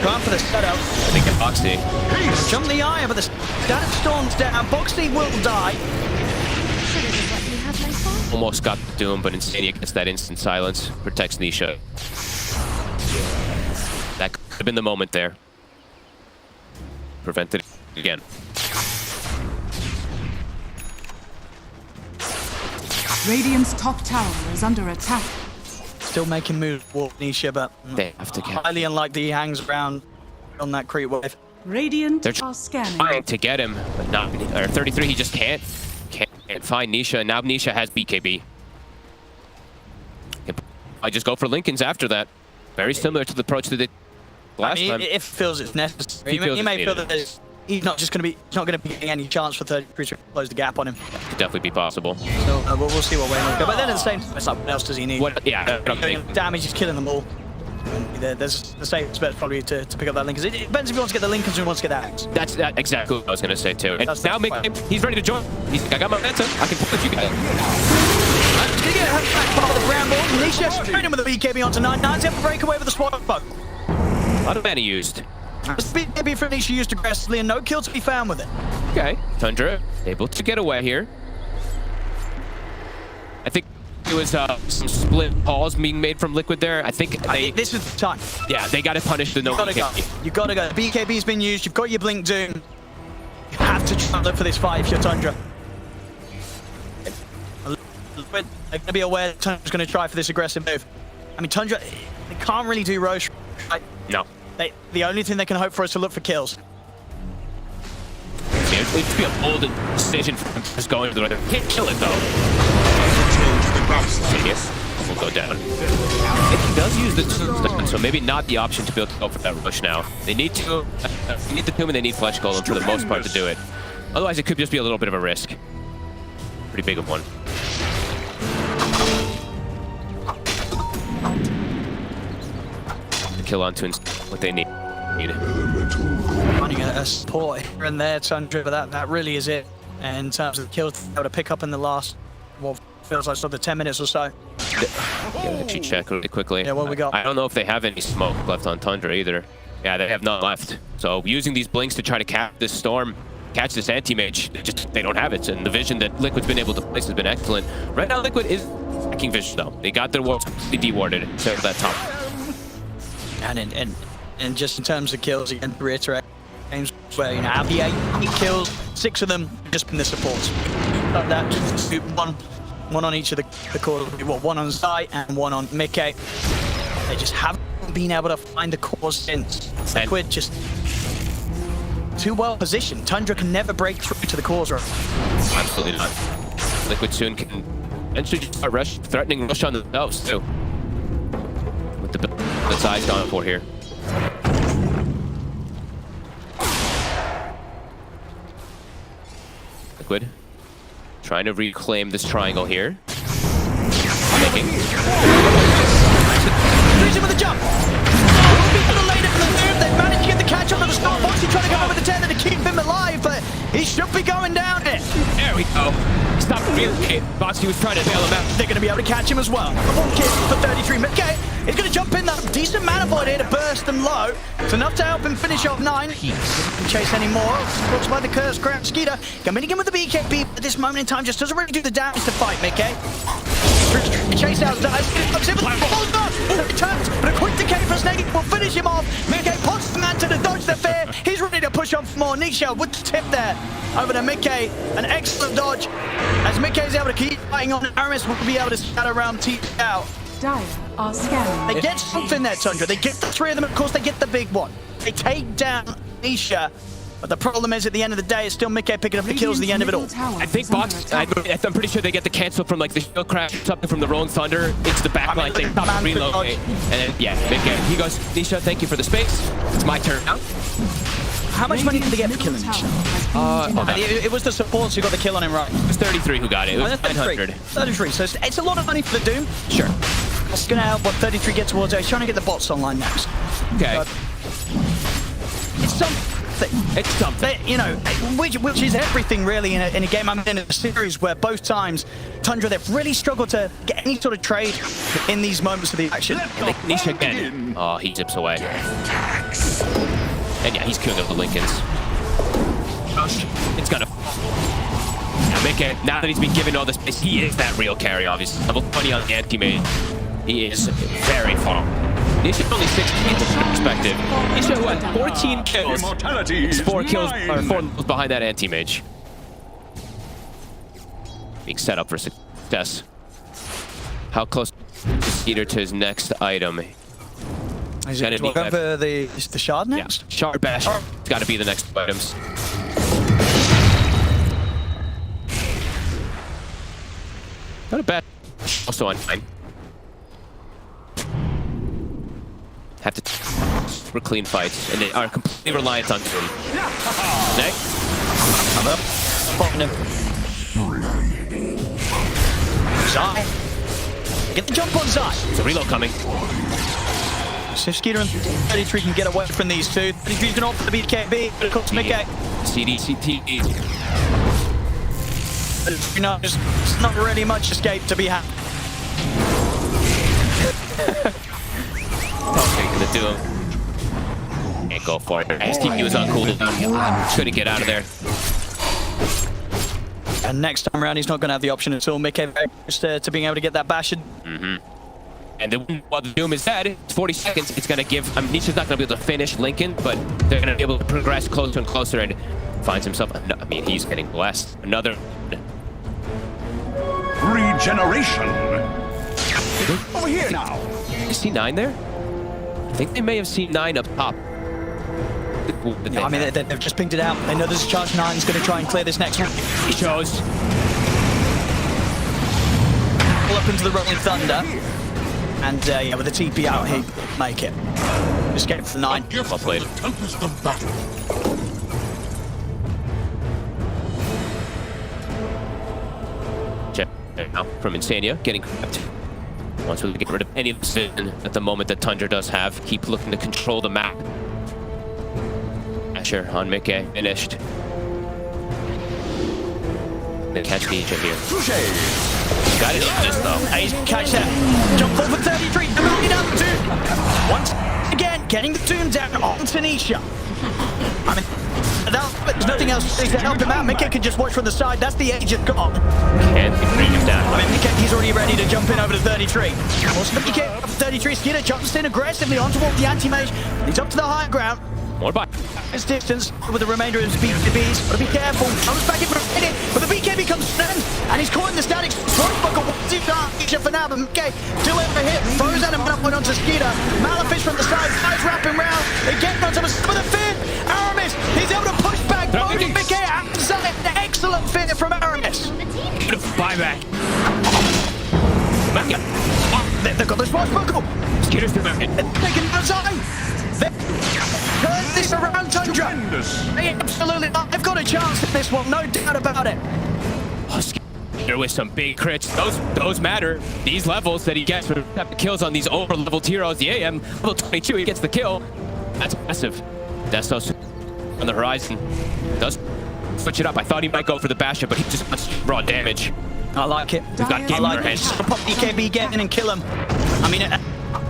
Going for the setup. I think Boxy. Jump the eye, but the static storm's down. Boxy will die. Almost got the Doom, but Insania gets that instant silence. Protects Nisha. That could have been the moment there. Prevented it again. Radiant's top tower is under attack. Still making moves for Nisha, but they have to get highly unlikely he hangs around on that creep wave. Radiant They're are scanning. trying to get him, but not. Or 33, he just can't find Nisha. Now Nisha has BKB. I just go for Lincoln's after that. Very similar to the approach that they last time. If it feels it's necessary, he may feel that he's not going to be getting any chance for 33 to close the gap on him. Could definitely be possible. So we'll see what way he'll go. But then at the same time, it's like, what else does he need? Damage is killing them all. There's the safest bet probably to pick up that Lincoln. It depends if he wants to get the Lincolns or he wants to get that axe. That's exactly what I was going to say too. And now he's ready to join. He's like, I got my Manta. I can push you guys. He's going to get back part of the ground ball. Nisha straight in with the BKB onto 9. He's able to break away with the sword bow. A lot of mana used. This BKB for Nisha used aggressively and no kill to be found with it. Okay, Tundra able to get away here. I think it was some split calls being made from Liquid there. I think this is the time. Yeah, they got to punish the no BKB. You gotta go. BKB's been used. You've got your Blink Doom. You have to try and look for this fight if you're Tundra. They're gonna be aware that Tundra's gonna try for this aggressive move. I mean, Tundra, they can't really do Roche. Right? No. The only thing they can hope for is to look for kills. Yeah, it'd be a bold decision for him just going to the right. Can't kill it though. Yes, we'll go down. He does use the stun, so maybe not the option to be able to go for that rush now. They need to. They need the Tomb and they need Flesh Golem for the most part to do it. Otherwise, it could just be a little bit of a risk. Pretty big of one. The kill on Twins, what they need. Running a support here and there, Tundra, but that really is it. And in terms of the kills they were to pick up in the last, what feels like sort of 10 minutes or so. Yeah, actually check really quickly. Yeah, what we got? I don't know if they have any smoke left on Tundra either. Yeah, they have none left. So using these blinks to try to catch this storm, catch this anti-mage, they don't have it. And the vision that Liquid's been able to place has been excellent. Right now, Liquid is lacking vision though. They got their wards completely dewarded instead of that top. And just in terms of kills, again, to reiterate, games where, you know, out of the 8 kills, 6 of them just been the supports. Like that, just one on each of the cores. Well, one on Zai and one on Mickey. They just haven't been able to find the cores since. Liquid just too well positioned. Tundra can never break through to the cores room. Absolutely not. Liquid soon can eventually just start threatening rush on themselves too. With the Zai's gone for here. Liquid trying to reclaim this triangle here. Making. Freeze him with a jump. Will be to the later for the Doom. They've managed to get the catch on to the storm. Boxy trying to go over the tether to keep him alive, but he should be going down here. There we go. Stop really. Boxy was trying to bail him out. They're going to be able to catch him as well. One kill for 33. Okay, he's going to jump in that decent mana void here to burst them low. It's enough to help him finish off 9. He doesn't chase anymore. Looks by the cursed ground Skeeter. Coming again with the BKB at this moment in time just doesn't really do the damage to fight, Mickey. Chase out Zai. Hold on! Returns, but a quick decay for Snake will finish him off. Mickey pots the man to dodge the fear. He's ready to push on for more. Nisha with the tip there. Over to Mickey. An excellent dodge. As Mickey's able to keep fighting on, Aramis will be able to scatter around T out. Dire are scanning. They get something there, Tundra. They get the three of them. Of course, they get the big one. They take down Nisha. But the problem is, at the end of the day, it's still Mickey picking up the kills at the end of it all. I think box. I'm pretty sure they get the cancel from like the shield crash, something from the rolling thunder into the backline. They reload, and then yeah, Mickey. He goes, Nisha, thank you for the space. It's my turn now. How much money did they get for killing Nisha? It was the supports who got the kill on him, right? It was 33 who got it. It was 900. 33. So it's a lot of money for the Doom. Sure. It's going to help what 33 get towards. He's trying to get the bots online next. Okay. But it's something. It's something. You know, which is everything really in a game. I'm in a series where both times Tundra, they've really struggled to get any sort of trade in these moments of the action. Nisha again. Oh, he zips away. And yeah, he's killing the Lincolns. It's gonna. Mickey, now that he's been given all this space, he is that real carry, obviously. Level 20 on the anti-mage. He is very far. Nisha only 16 perspective. Nisha who had 14 kills. It's 4 kills or 4 behind that anti-mage. Being set up for success. How close is Skeeter to his next item? Is it going for the shard next? Yeah, shard bash. It's got to be the next items. Not a bad. Also on time. Have to for clean fights, and they are completely reliant on Doom. Next. I'm up. Popping him. Zai. Get the jump on Zai. It's a reload coming. So if Skeeter and 33 can get away from these two, 33's going to opt for the BKB, but it comes to Mickey. CD, CT. You know, there's not really much escape to be had. Okay, gonna do him. Can't go for it. His TP was on cooldown. Couldn't get out of there. And next time around, he's not going to have the option at all. Mickey very close to being able to get that bashed. And then while the Doom is dead, it's 40 seconds. It's gonna give. Nisha's not gonna be able to finish Lincoln, but they're gonna be able to progress closer and closer, and finds himself. I mean, he's getting blessed. Another. Regeneration. Over here now. Is C9 there? I think they may have seen 9 up top. I mean, they've just pinged it out. They know there's a charge 9 is going to try and clear this next one. He shows. Pull up into the Rolling Thunder. And yeah, with the TP out, he make it. Escape for 9. Well played. Check now from Insania, getting grabbed. Once we get rid of any of the sin at the moment that Tundra does have, keep looking to control the map. Asher on Mickey, finished. They catch Nisha here. Got it just though. He's catch that. Jump forward 33. Mounting down the Doom. Once again, getting the Doom down on Tanisha. I mean, there's nothing else to help him out. Mickey can just watch from the side. That's the agent gone. Can't bring him down. I mean, Mickey, he's already ready to jump in over to 33. Also, Mickey up to 33. Skeeter jumps in aggressively on toward the anti-mage. He's up to the high ground. More by his distance with the remainder of his BKBs. Gotta be careful. Comes back in for a minute, but the BKB comes in, and he's caught in the statics. Swashbuckle wants it down for now, but Mickey still able to hit. Throws out a man point onto Skeeter. Malefish from the side, guys wrapping round. They get onto the some of the fear. Aramis, he's able to push back. Loading Mickey outside. Excellent fear from Aramis. Buyback. They've got the Swashbuckle. Skeeter's the back. Taking outside. Turn this around, Tundra. Absolutely not. They've got a chance in this one, no doubt about it. Oh, Skeeter with some big crits. Those matter. These levels that he gets for the kills on these over-leveled heroes. The AM, level 22, he gets the kill. That's massive. That's also on the horizon. Does switch it up. I thought he might go for the Bastion, but he just wants raw damage. I like it. We've got game in our hands. Pop BKB, get in and kill him. I mean,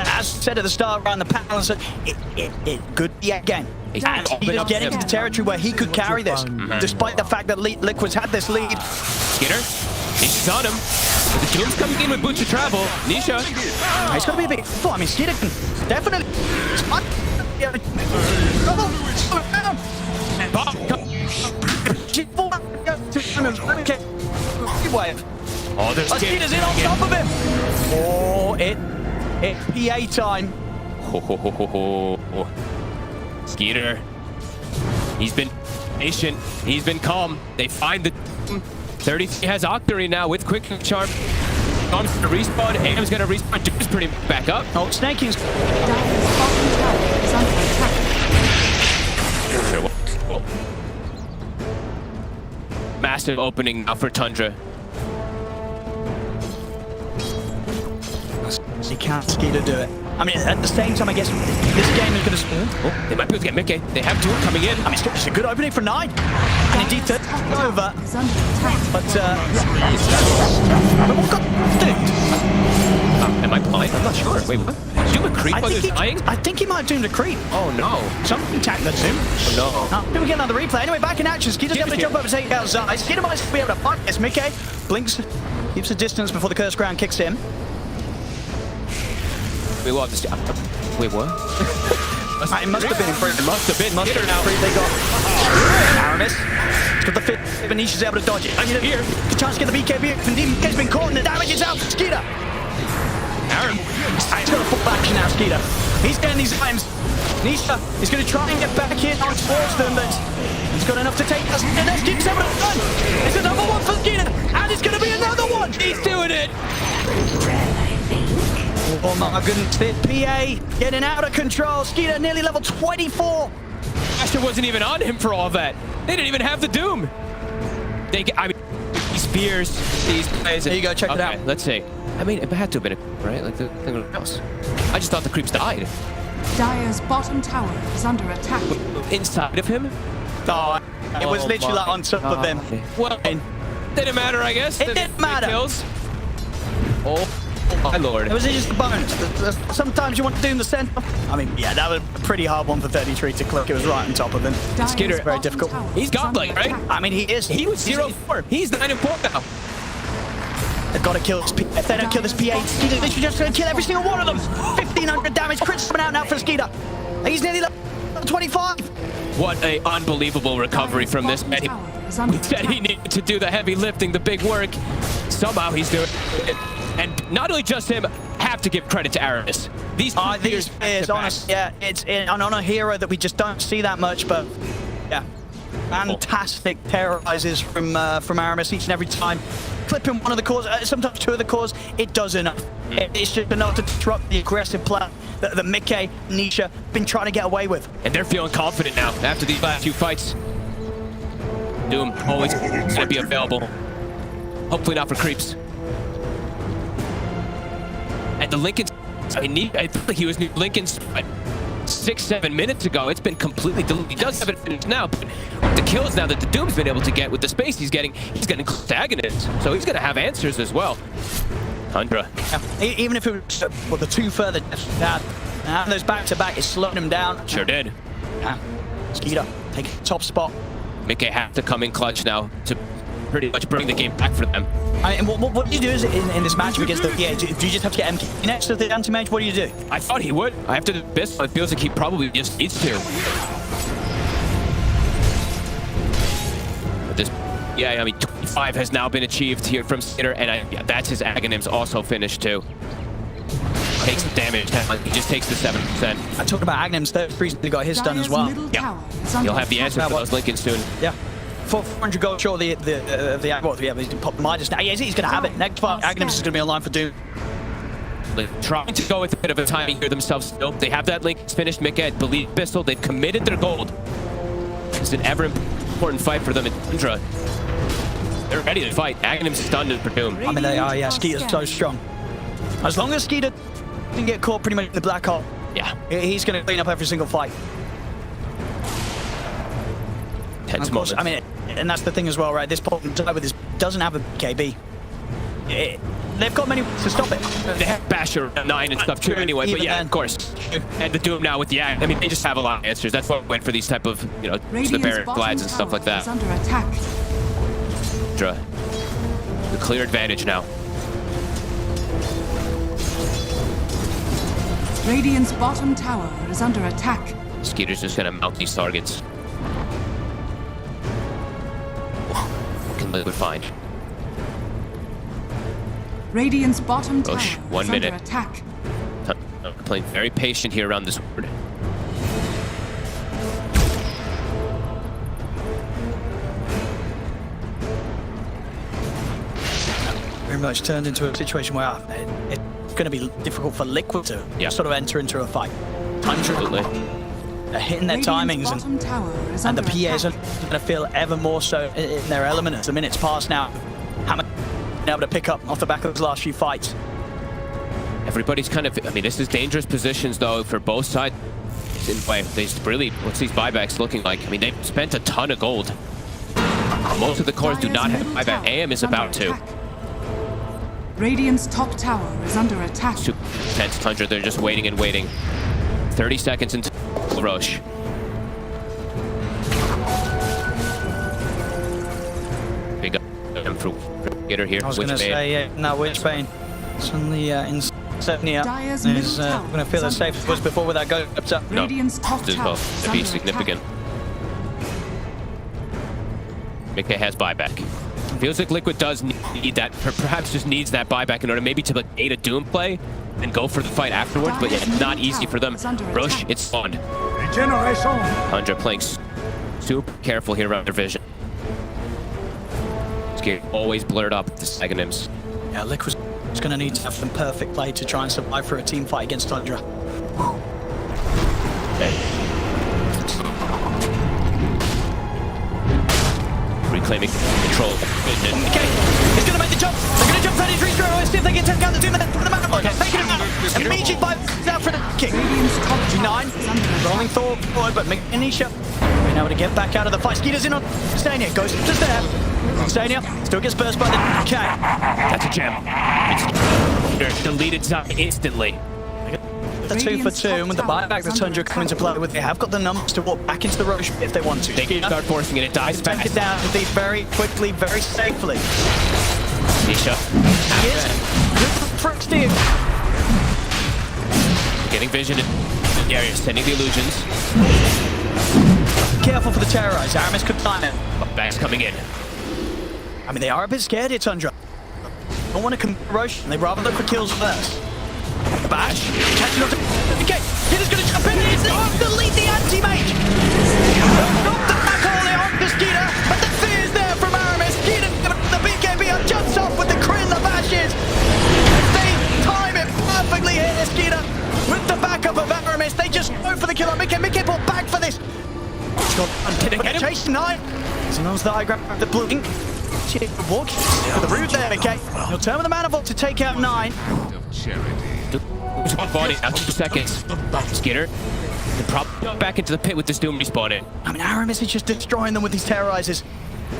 as said at the start around the panel, it could be a game. And he is getting into territory where he could carry this, despite the fact that Liquid's had this lead. Skeeter, Nisha's on him. The Doom's coming in with boots of travel. Nisha. He's got to be a bit full. I mean, Skeeter can definitely. Oh, there's Skeeter's in on top of him. Oh, it It's PA time. Skeeter. He's been patient. He's been calm. They find the 33 has Octary now with quick charm. Comes to respawn. AM's gonna respawn. Doom's pretty back up. Oh, Snake is. Massive opening now for Tundra. You can't Skeeter do it. I mean, at the same time, I guess this game is going to... Oh, they might be able to get Mickey. They have Doom coming in. I mean, it's a good opening for 9. And indeed, third over. But, what got am I blind? I'm not sure. Wait, what? Doom a creep while he's dying? I think he might have doomed a creep. Oh, no. Something tagged that Doom. Oh, no. Do we get another replay? Anyway, back in action. Skeeter's able to jump over and take out Zai. Skeeter might be able to fight this. Mickey blinks, keeps a distance before the curse ground kicks in. Wait, what? Wait, what? It must have been in front. It must have been. Must have been. They got Aramis. He's got the fit. Benisha's able to dodge it. And here, the chance to get the BKB. And DMK's been caught and the damage is out for Skeeter. Aaron. He's got a full action now, Skeeter. He's getting these times. Nisha is going to try and get back in on towards them, but he's got enough to take us. And then Skeeter's able to run. It's another one for Skeeter. And it's going to be another one. He's doing it. Oh my goodness, the PA getting out of control. Skeeter nearly level 24. Asher wasn't even on him for all that. They didn't even have the Doom. I mean, these fears, these plays. There you go, check it out. Let's see. I mean, it had to have been a creep, right? Like the thing else. I just thought the creeps died. Dire's bottom tower is under attack. Inside of him? Oh, it was literally like on top of them. Well, didn't matter, I guess. It didn't matter. Kills. Oh. My lord. It was just the bones. Sometimes you want to do in the center. I mean, yeah, that was a pretty hard one for 33 to click. It was right on top of him. Skeeter, very difficult. He's godlike, right? I mean, he is. He was 0-4. He's 9-4 now. They've got to kill this PA. If they don't kill this PA, Skeeter, they should just kill every single one of them. 1,500 damage. Crit's coming out now for Skeeter. He's nearly level 25. What a unbelievable recovery from this man. He said he needed to do the heavy lifting, the big work. Somehow he's doing it. And not only just him, have to give credit to Aramis. These players, honestly, yeah, it's on a hero that we just don't see that much, but yeah, fantastic terrorizes from Aramis each and every time. Clipping one of the cores, sometimes two of the cores, it does enough. It's just enough to disrupt the aggressive plan that Mickey, Nisha been trying to get away with. And they're feeling confident now after these last few fights. Doom always going to be available. Hopefully not for creeps. And the Lincoln, I think he was new Lincoln's 6-7 minutes ago. It's been completely deleted. He does have it finished now, but with the kills now that the Doom's been able to get with the space he's getting antagonists. So he's going to have answers as well. Tundra. Yeah, even if it was the two further down, those back-to-back, it slowed him down. Sure did. Yeah. Skeeter, take top spot. Mickey have to come in clutch now to pretty much bring the game back for them. And what do you do in this match against the PA? Do you just have to get MK next to the anti-mage? What do you do? I thought he would. After the Abyss, it feels like he probably just needs to. But this, yeah, I mean, 25 has now been achieved here from Skeeter, and that's his Aghanims also finished too. Takes the damage, he just takes the 7%. I talked about Aghanims, third reason he got his done as well. Yeah, you'll have the answer for those Lincolns soon. Yeah. 400 gold short he's popped Midas now. Yeah, he's going to have it. Next fight, Aghanims is going to be online for Doom. They're trying to go with a bit of a timing here themselves still. They have that Lincoln's finished. Mickey, I believe, Bissell. They've committed their gold. It's an ever important fight for them in Tundra. They're ready to fight. Aghanims is stunned for Doom. I mean, they are, yeah. Skeeter's so strong. As long as Skeeter can get caught pretty much in the black hole, yeah, he's going to clean up every single fight. Tense moments. I mean, and that's the thing as well, right? This problem with this doesn't have a KB. They've got many ways to stop it. They have Basher 9 and stuff too anyway, but yeah, of course. And the Doom now with the Ag. I mean, they just have a lot of answers. That's what went for these type of, the Baron Glads and stuff like that. Under attack. The clear advantage now. Radiant's bottom tower is under attack. Skeeter's just gonna mount these targets. What can Liquid find? Radiant's bottom tower Push. 1 is minute. under attack. Playing very patient here around this ward. Very much turned into a situation where it's going to be difficult for Liquid to sort of enter into a fight. Absolutely. They're hitting their timings, and the PAs are going to feel ever more so in their element as the minutes pass now. Haven't been able to pick up off the back of those last few fights. Everybody's kind of, I mean, this is dangerous positions though for both sides. In a way, they really, what's these buybacks looking like? I mean, they've spent a ton of gold. Most of the cores do not have buyback. AM is about to. Radiant's top tower is under attack. Super intense Tundra, they're just waiting and waiting. 30 seconds until Roche. Big up through get her here. I was going to say, yeah, no, which Bane? It's on the Insomnia. Is going to feel as safe as it was before with that go up top. No, to be significant. A.K.A has buyback. Feels like Liquid does need that, perhaps just needs that buyback in order maybe to like bait a Doom play and go for the fight afterwards, but yeah, not easy for them. Roche, it's spawned. Tundra playing super careful here around their vision. It's getting always blurred up with the Sagonims. Yeah, Liquid's going to need to have some perfect play to try and survive for a team fight against Tundra. Okay. Reclaiming control. Okay, he's going to make the jump. They're going to jump 33 straight away. See if they can take out the Doom. The map. Okay, taking him out. Immediate by out for the kick. 9 rolling forward, but Anisha being able to get back out of the fight. Skeeter's in on Stania. Goes to there. Stania still gets burst by the K. That's a gem. It's deleted instantly. The 2 for 2, and with the buyback the Tundra come into play with, they have got the numbers to walk back into the Roche if they want to. They can start forcing it. It dies fast. Take it down to very quickly, very safely. Nisha. Yes. Good steer. Getting vision. Yeah, you're sending the illusions. Careful for the terrorize. Aramis could time it. Back's coming in. I mean, they are a bit scared here, Tundra. Don't want to come to Roche, and they rather look for kills first. The bash, catching up to okay, Skeeter's gonna jump in, he's off to lead the anti-mage! Not the back hole on the Skeeter, but the fear is there from Aramis. Skeeter, the BKB jumps off with the crit and the bashes. They time it perfectly here, Skeeter. With the backup of Aramis, they just go for the kill on Mickey. Mickey pulled back for this. He's got chase 9. As long as the high grab the blinking. Walk for the root there, Mickey. He'll turn with the manifold to take out 9. One body, now 2 seconds. Skeeter, probably back into the pit with this Doom respawning. I mean, Aramis is just destroying them with these terrorizers.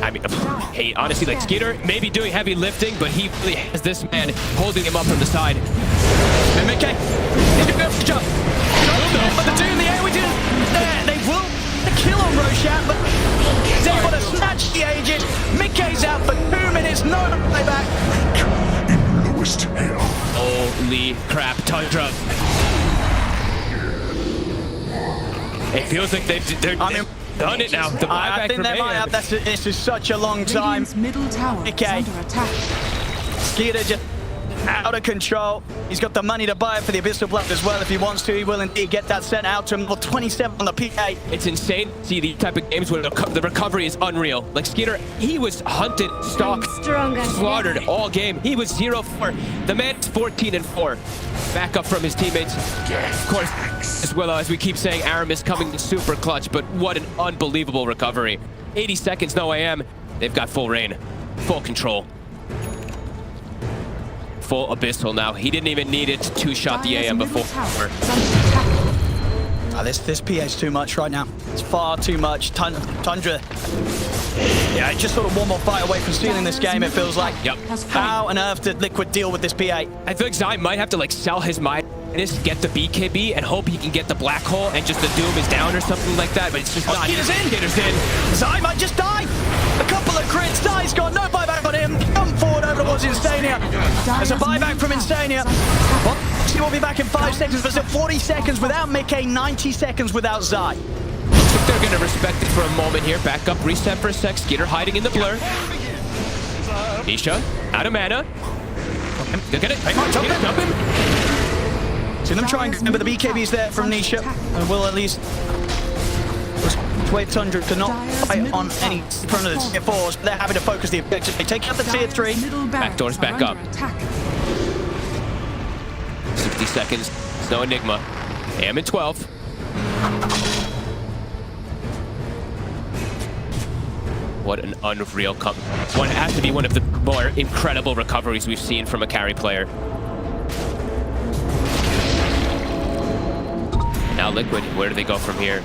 I mean, hey, honestly, like Skeeter may be doing heavy lifting, but he really has this man holding him up from the side. And Mickey, he's gonna go for the jump. But the Doom, the AoE Doom, there, they will kill on Roshan, but he's able to snatch the Aegis. Mickey's out for 2 minutes, no playback. Holy crap, Tundra. It feels like they've done it now. The I think they might have. This is such a long time. Middle tower is under attack. Skeeter just out of control. He's got the money to buy it for the Abyssal Blood as well if he wants to. He will indeed get that sent out to him. Level 27 on the PA. It's insane to see these type of games where the recovery is unreal. Like Skeeter, he was hunted, stalked, slaughtered all game. He was 0-4. The man's 14-4. Back up from his teammates. Of course, as well as we keep saying, Aramis coming super clutch, but what an unbelievable recovery. 80 seconds, no AM. They've got full reign, full control. Full Abyssal now. He didn't even need it to two-shot the AM before. This PA is too much right now. It's far too much. Tundra. Yeah, just sort of one more fight away from stealing this game, it feels like. Yep. How on earth did Liquid deal with this PA? I feel like Zai might have to like sell his mind, get the BKB, and hope he can get the black hole and just the Doom is down or something like that, but it's just not. Skeeter's in. Zai might just die. A couple of crits. Zai's got no buyback on him. Come forward over towards Instania. There's a buyback from Instania. She will be back in 5 seconds, but still 40 seconds without Mickey, 90 seconds without Zai. Looks like they're going to respect it for a moment here. Back up, reset for a sec. Skeeter hiding in the blur. Nisha, out of mana. They're going to jump him. See them try and go, but the BKB's there from Nisha, and will at least wait Tundra to not fight on any front of the tier 4s. They're happy to focus the objective. They take out the tier 3. Backdoor's back up. 60 seconds. It's no enigma. AM in 12. What an unreal It has to be one of the more incredible recoveries we've seen from a carry player. Now Liquid, where do they go from here?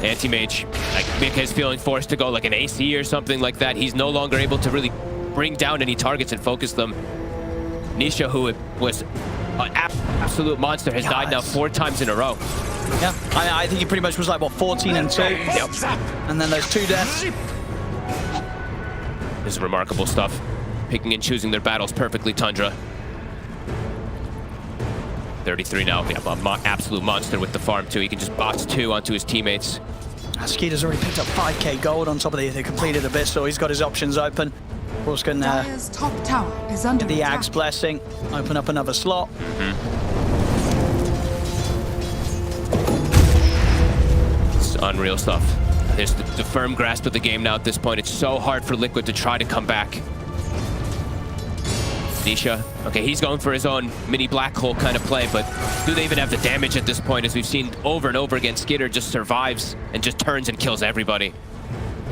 Anti-Mage, like Mika is feeling forced to go like an AC or something like that. He's no longer able to really bring down any targets and focus them. Nisha, who was an absolute monster, has died now 4 times in a row. Yeah, I think he pretty much was like, what, 14 and 2? Yep. And then those 2 deaths. This is remarkable stuff. Picking and choosing their battles perfectly, Tundra. 33 now. Yeah, absolute monster with the farm too. He can just box 2 onto his teammates. Skeeter's already picked up 5k gold on top of the completed Abyss, so he's got his options open. Of course, can top tower is under the Ag's blessing, open up another slot. It's unreal stuff. There's the firm grasp of the game now at this point. It's so hard for Liquid to try to come back. Nisha, okay, he's going for his own mini black hole kind of play, but do they even have the damage at this point? As we've seen over and over again, Skeeter just survives and just turns and kills everybody.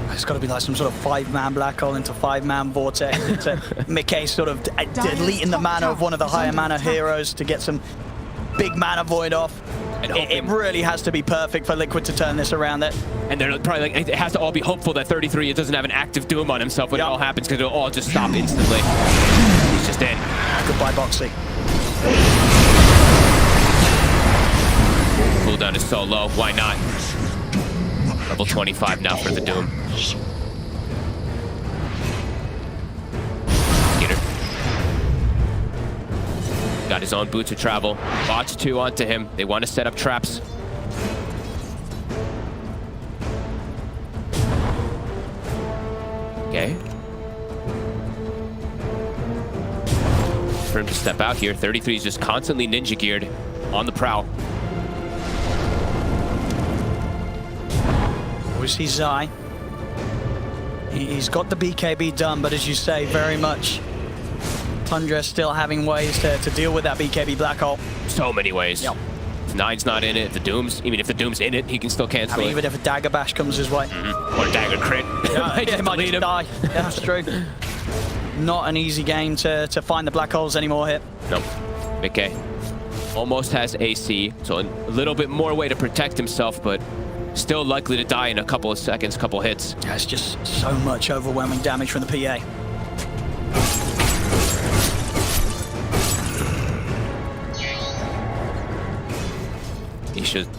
It's got to be like some sort of 5-man black hole into 5-man vortex. Into Mickey sort of deleting the mana of one of the higher mana heroes to get some big mana void off. And it really has to be perfect for Liquid to turn this around. And they're probably like, it has to all be hopeful that 33 it doesn't have an active Doom on himself when it all happens, because it'll all just stop instantly. He's just in. Goodbye, Boxy. Cooldown is so low. Why not? Level 25 now for the Doom. Skeeter. Got his own boots of travel. Bots 2 onto him. They want to set up traps. Okay. For him to step out here, 33 is just constantly ninja geared on the prowl. We see Zai. He's got the BKB done, but as you say, very much Tundra still having ways to deal with that BKB black hole. So many ways. Yep. If Nine's not in it, if the Doom's in it, he can still cancel it. Even if a Dagger Bash comes his way. Or a Dagger Crit. He might just die. Yeah, that's true. Not an easy game to find the black holes anymore here. Nope. A.K.A. almost has AC, so a little bit more way to protect himself, but still likely to die in a couple of seconds, couple hits. Yeah, it's just so much overwhelming damage from the PA.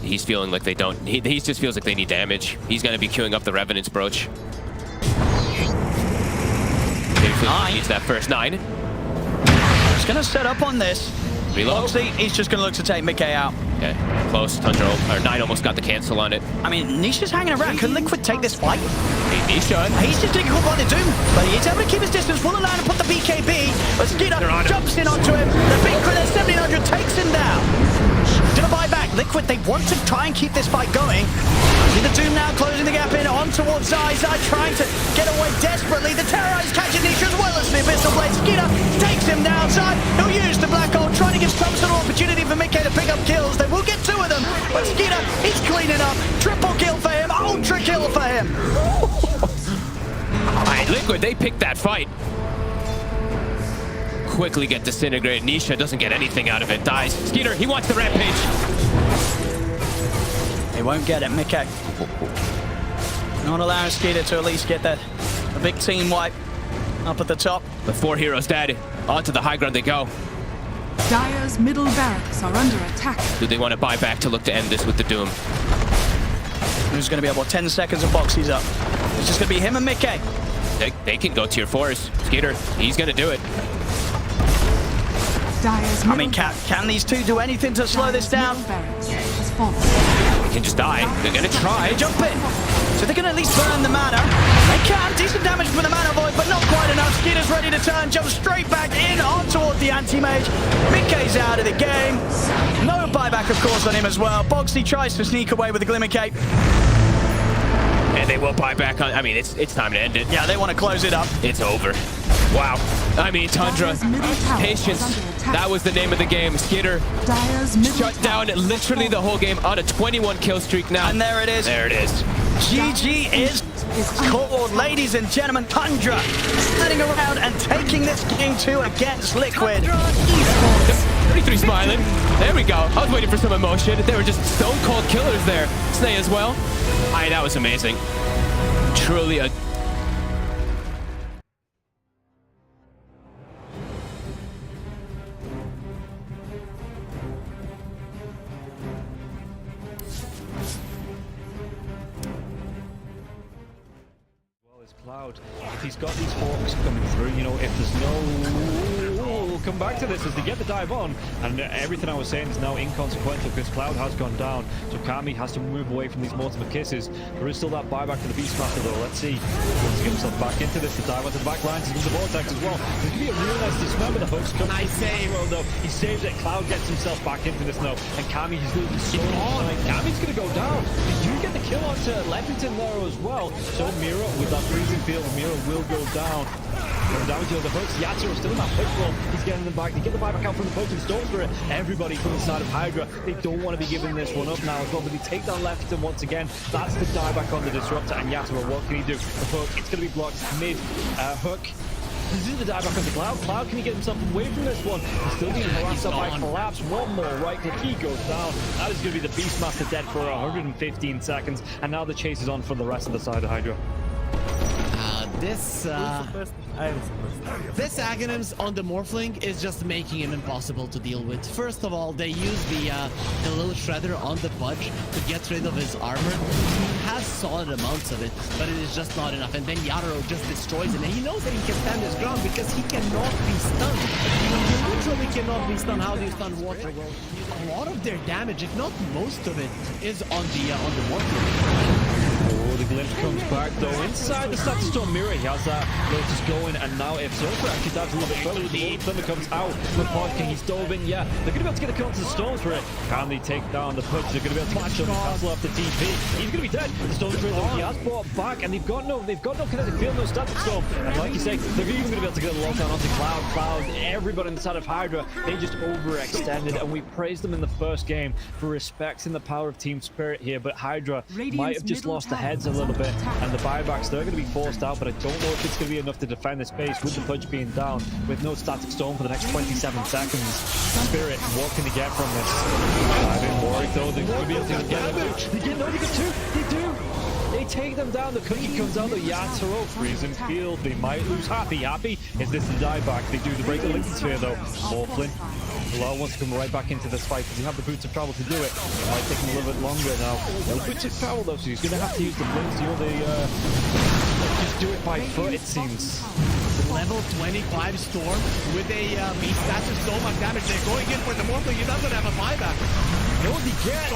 He's feeling like they don't. He just feels like they need damage. He's going to be queuing up the Revenant's Brooch. He needs that first 9. He's going to set up on this. Reload. He's just going to look to take Mickey out. Okay, close. Tundra, or 9 almost got the cancel on it. I mean, Nisha's hanging around. Can Liquid take this fight? Nisha. He's just taking up on the Doom, but he's able to keep his distance. Will allow him to put the BKB. But Skeeter jumps in onto him. The big crit at 1700 takes him down. Gonna buy back. Liquid, they want to try and keep this fight going. See the Doom now closing the gap in on towards Zai. Zai trying to get away desperately. The Terrorize catches Nisha as well as the Abyssal Blade. Skeeter takes him down. Zai, he'll use the black hole, trying to give some sort of opportunity for Mickey to pick up kills. They will get 2 of them, but Skeeter, he's cleaning up. Triple kill for him, ultra kill for him. Alright, Liquid, they picked that fight. Quickly get disintegrated. Nisha doesn't get anything out of it. Dies. Skeeter, he wants the rampage. He won't get it, Mickey. Not allowing Skeeter to at least get a big team wipe up at the top. The 4 heroes dead. Onto the high ground they go. Dire's middle barracks are under attack. Do they want to buy back to look to end this with the Doom? There's going to be about 10 seconds of Boxy's up. It's just going to be him and Mickey. They can go tier 4s. Skeeter, he's going to do it. I mean, can these 2 do anything to slow this down? They can just die. They're going to try. They jump in. So they're going to at least burn the mana. Decent damage from the Mana Void, but not quite enough. Skinner's ready to turn, jumps straight back in on toward the anti-mage. Mickey's out of the game. No buyback, of course, on him as well. Boxy tries to sneak away with the Glimmer Cape. And they will buy back on. I mean, it's time to end it. Yeah, they want to close it up. It's over. Wow. I mean, Tundra, patience. That was the name of the game. Skitter shut down literally the whole game on a 21 kill streak now. And there it is. There it is. GG is called, ladies and gentlemen. Tundra turning around and taking this game 2 against Liquid. 33 smiling. There we go. I was waiting for some emotion. They were just stone cold killers there. Snay as well. That was amazing. Truly a... Cloud, if he's got these hawks coming through, you know, if there's no... We'll come back to this as they get the dive on, and everything I was saying is now inconsequential because Cloud has gone down, so Kami has to move away from these multiple kisses. There is still that buyback to the Beastmaster though. Let's see. He wants to get himself back into this, the dive onto the back lines, he's in the vortex as well. There's going to be a real nice dismember. The hooks come. Nice save. Well, though. He saves it. Cloud gets himself back into this now, and Kami, he's losing so much time. Kami's going to go down. They do get the kill onto Leffington there as well. So Mira with that freezing field, Mira will go down. Going down to the hooks. Yatsura still in that push roll. He's getting them back. They get the buyback out from the potion stone for it. Everybody from the side of Hydra, they don't want to be giving this one up now as well, but they take down Leffington once again. That's the dieback on the Disruptor, and Yatsura, what can he do? The hook, it's going to be blocked mid hook. This is the dieback on the Cloud. Cloud, can he get himself away from this one? He's still being harassed up by Collapse. One more right click, he goes down. That is going to be the Beastmaster dead for 115 seconds, and now the chase is on for the rest of the side of Hydra. This Aghanims on the Morphling is just making him impossible to deal with. First of all, they use the little shredder on the Budge to get rid of his armor. He has solid amounts of it, but it is just not enough. And then Yatoro just destroys it, and he knows that he can stand his ground because he cannot be stunned. He literally cannot be stunned. How do you stun water? Well, a lot of their damage, if not most of it, is on the Morphling. Oh, the glimpse comes back though. Inside the Static Storm Mirror, he has that Lotus going, and now if Zofra actually dives a little bit further, the Thunder comes out from Podking. He's dove in, yeah. They're going to be able to get the counter to the Storms for it. Can they take down the push? They're going to be able to catch him and cancel off the TP. He's going to be dead. The Storm Trader, he has brought back, and they've got no kinetic field, no Static Storm. And like you say, they're even going to be able to get a lockdown onto Cloud. Everybody inside of Hydra, they just overextended, and we praised them in the first game for respecting the power of team spirit here, but Hydra might have just lost the heads a little bit, and the buybacks, they're going to be forced out, but I don't know if it's going to be enough to defend the space with the Pudge being down, with no Static Storm for the next 27 seconds. Spirit, what can they get from this? Diving Warwick though, they're going to be able to get it. They get two, they do! They take them down, the cookie comes out, the Yatoro, freezing field, they might lose Happy. Is this the dieback? They do, the break the Lincoln Sphere though. Morphling. Law wants to come right back into this fight because he have the boots of travel to do it. It might take him a little bit longer now. No boots of travel though, so he's going to have to use the blinks, you know, just do it by foot, it seems. Level 25 Storm with a beast. That's just so much damage. They're going in for the Morphling. He doesn't have a buyback. No, they get.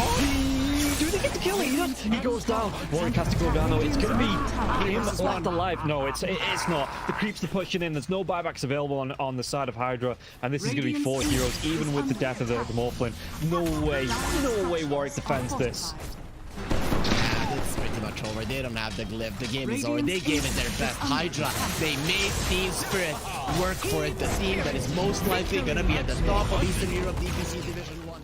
Do they get the kill? He goes down. Warwick has to go down though. It's going to be him left alive. No, it's not. The creeps are pushing in. There's no buybacks available on the side of Hydra, and this is going to be 4 heroes, even with the death of the Morphling. No way Warwick defends this. It's pretty much over. They don't have the glyph. The game is over. They gave it their best. Hydra, they made Team Spirit work for it. The team that is most likely going to be at the top of Eastern Europe DPC Division 1.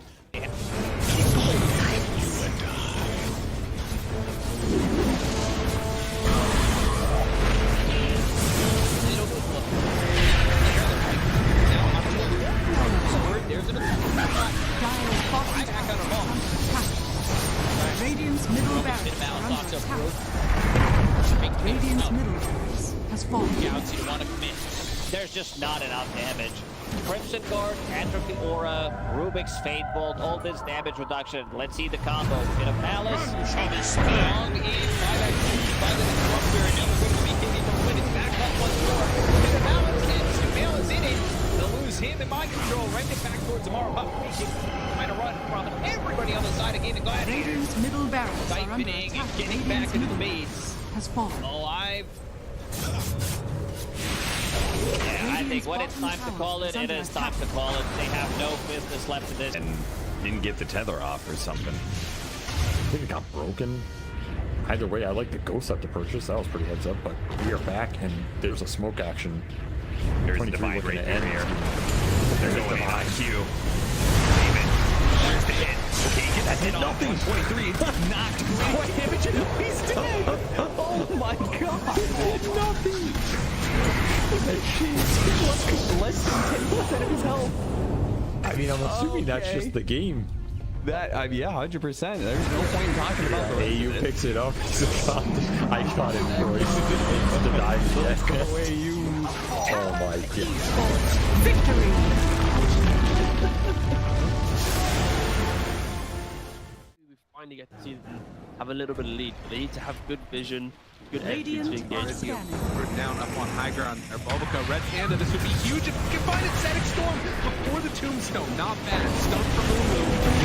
Radiant's middle barracks Radiant's middle barracks has fallen. Galaxy want to commit. There's just not enough damage. Crimson Guard, Atrophy Aura, Rubik's Fate Bolt, all this damage reduction. Let's see the combo. In a Palace, strong in by the Disruptor, and now they're going to be hitting the win. It's back up once more. In a Palace, and Sumail is in it. They'll lose him in mind control. Right it back towards tomorrow. Trying to run from everybody on the side of Gaimin Gladiators. Radiant's middle barracks Siphoning and getting back into the base. Has fallen. Oh, I 5. Yeah, I think when it's time to call it, it is time to call it. They have no business left in this. And didn't get the tether off or something. I think it got broken. Either way, I like the ghost up to purchase. That was pretty heads up, but we are back and there's a smoke action. There's the 23 divide looking right to end. here. They're going in on Q. There's the hit. Okay, get that hit off. 123. Knocked great damage and he's dead. Oh my god. Nothing. Less than 10% of his health. I mean, I'm assuming that's just the game. That, yeah, 100%. There's no point in talking about the rest AU of it. picks it up. I got it, boys. It's the dive. Let's go away, you. Oh my god. Victory! We finally get to see them have a little bit of lead. They need to have good vision, good Radiant execution to engage. We're down up on high ground. Or Bulbaca, Red Panda, this would be huge if we can find it. Static Storm before the Tombstone. Not bad. Stun for Lulu.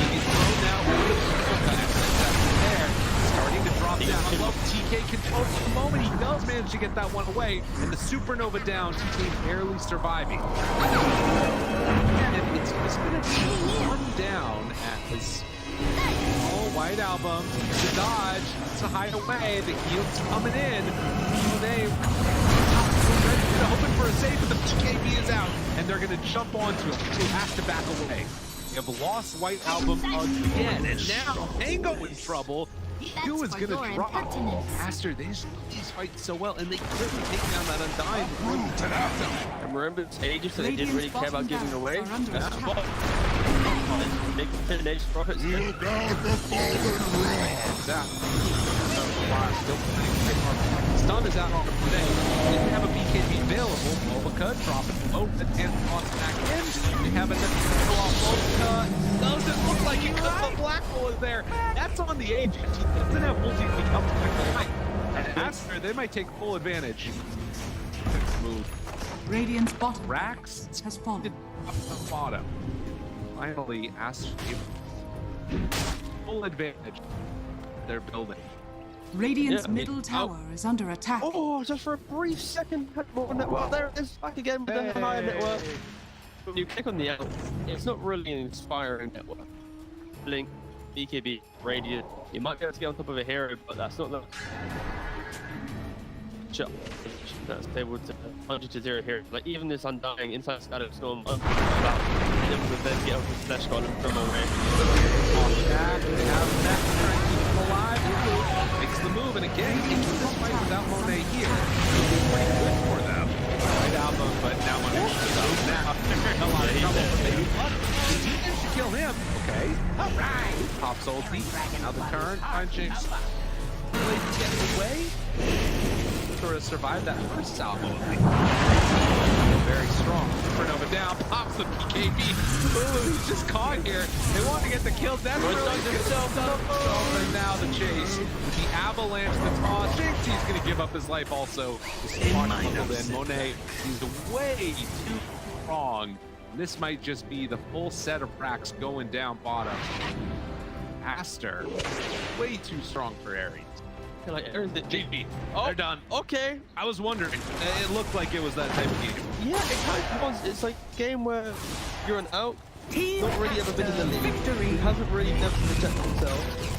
He's thrown now over the there. Starting to drop down. I love TK control for the moment. He does manage to get that one away. And the Supernova down. TK barely surviving. And it's going to take one down as White Album, the dodge, to hide away, the heal's coming in. They hoping for a save, but the PKB is out, and they're going to jump onto him. He has to back away. We have lost White Album again, and now Tango in trouble. Q is going to drop. Aster, these fight so well, and they couldn't take down that Undying before the Toronto. And remember, it's ages so they didn't really care about giving away. That's the ball. Big finish for it. Stun is out on the play. Didn't have a BKB available. Bulbaca dropping low, and toss back in. They have another kill off Bulbaca. Doesn't look like it because the black hole is there. That's on the agent. He doesn't have multi to come back. And Aster, they might take full advantage. Move. Radiant's bottom Rax has fallen. Up the bottom. Finally, Aster full advantage. They're building. Radiant's middle tower is under attack. Oh, just for a brief second, had more network. There it is, back again with the higher network. When you click on the L, it's not really an inspiring network. Blink, BKB, Radiant. You might be able to get on top of a hero, but that's not the shot. That's able to 100-0 here. Like even this Undying inside Static Storm, able to then get up with Slash God and from away. They have that trying to keep him alive. Makes the move, and again, into this fight without Monet here. It's pretty good for them. Right album, but now Monet shows up. Now they're in a lot of trouble, but they managed to kill him. Okay. All right. Pops ulti. Now the turn. Punching. Really getting away. Sort of survived that first salvo. Very strong. Supernova down, pops the PKB. Ooh, he's just caught here. They want to get the kill. That's really himself up. And now the chase. With the avalanche, the toss. Thinks he's going to give up his life also. Monet, he's way too strong. This might just be the full set of racks going down bottom. Aster, way too strong for Ares. Like Ares did JP. Oh, they're done. Okay. I was wondering. It looked like it was that type of game. Yeah, it kind of was. It's like a game where you're an out, not really ever been in the league. Victory. He hasn't really never protected himself.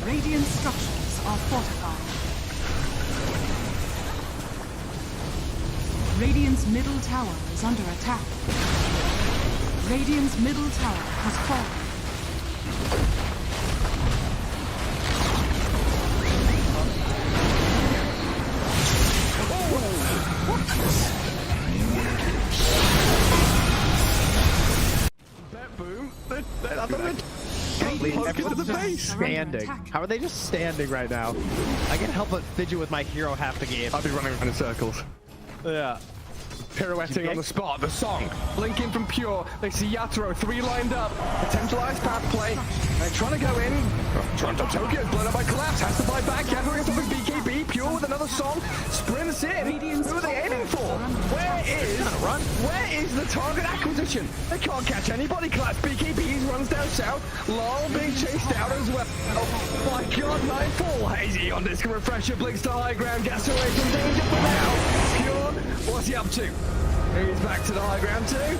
Radiant structures are fortified. Radiant's middle tower is under attack. Radiant's middle tower has fallen. Boom. Everything's base. Standing. How are they just standing right now? I can't help but fidget with my hero half the game. I'll be running around in circles. Yeah. Pirouetting on the spot, the song, blinking from Pure. They see Yatoro, 3 lined up. Potentialized path play. They're trying to go in. Toronto Tokyo's blown up by Collapse. Has to buy back. Yatoro gets up with BKB. Pure with another song. Sprints in. Who are they aiming for? Where is the target acquisition? They can't catch anybody. Collapse BKB runs down south. Lol being chased out as well. Oh my god, Nightfall. Hazy on disc refresher. Blinks to high ground. Gets away from danger for now. Pure, what's he up to? He's back to the high ground too.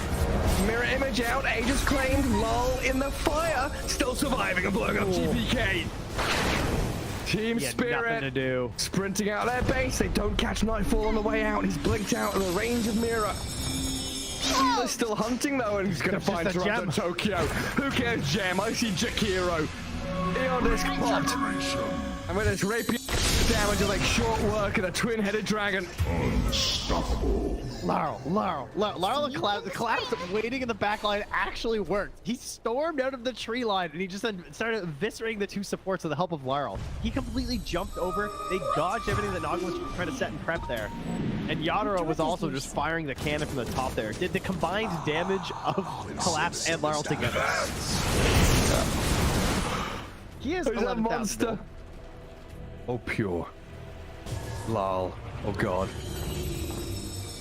Mirror image out. Aegis claimed. Lull in the fire. Still surviving and blowing up GPK. Team Spirit nothing to do. Sprinting out their base. They don't catch Nightfall on the way out. He's blinked out of the range of Mirror. They're still hunting though, and he's going to find Toronto Tokyo. Who cares, Gem? I see Jakiro. Eon disc popped. And with his rapier damage is like short work and a twin-headed dragon. Unstoppable. Laurel, the collapse waiting in the back line actually worked. He stormed out of the tree line and he just then started eviscerating the 2 supports with the help of Laurel. He completely jumped over. They dodged everything that Naga was trying to set and prep there. And Yatoro was also just firing the cannon from the top there. Did the combined damage of Collapse and Laurel together. He is a monster. Oh, Pure. Lol. Oh, God.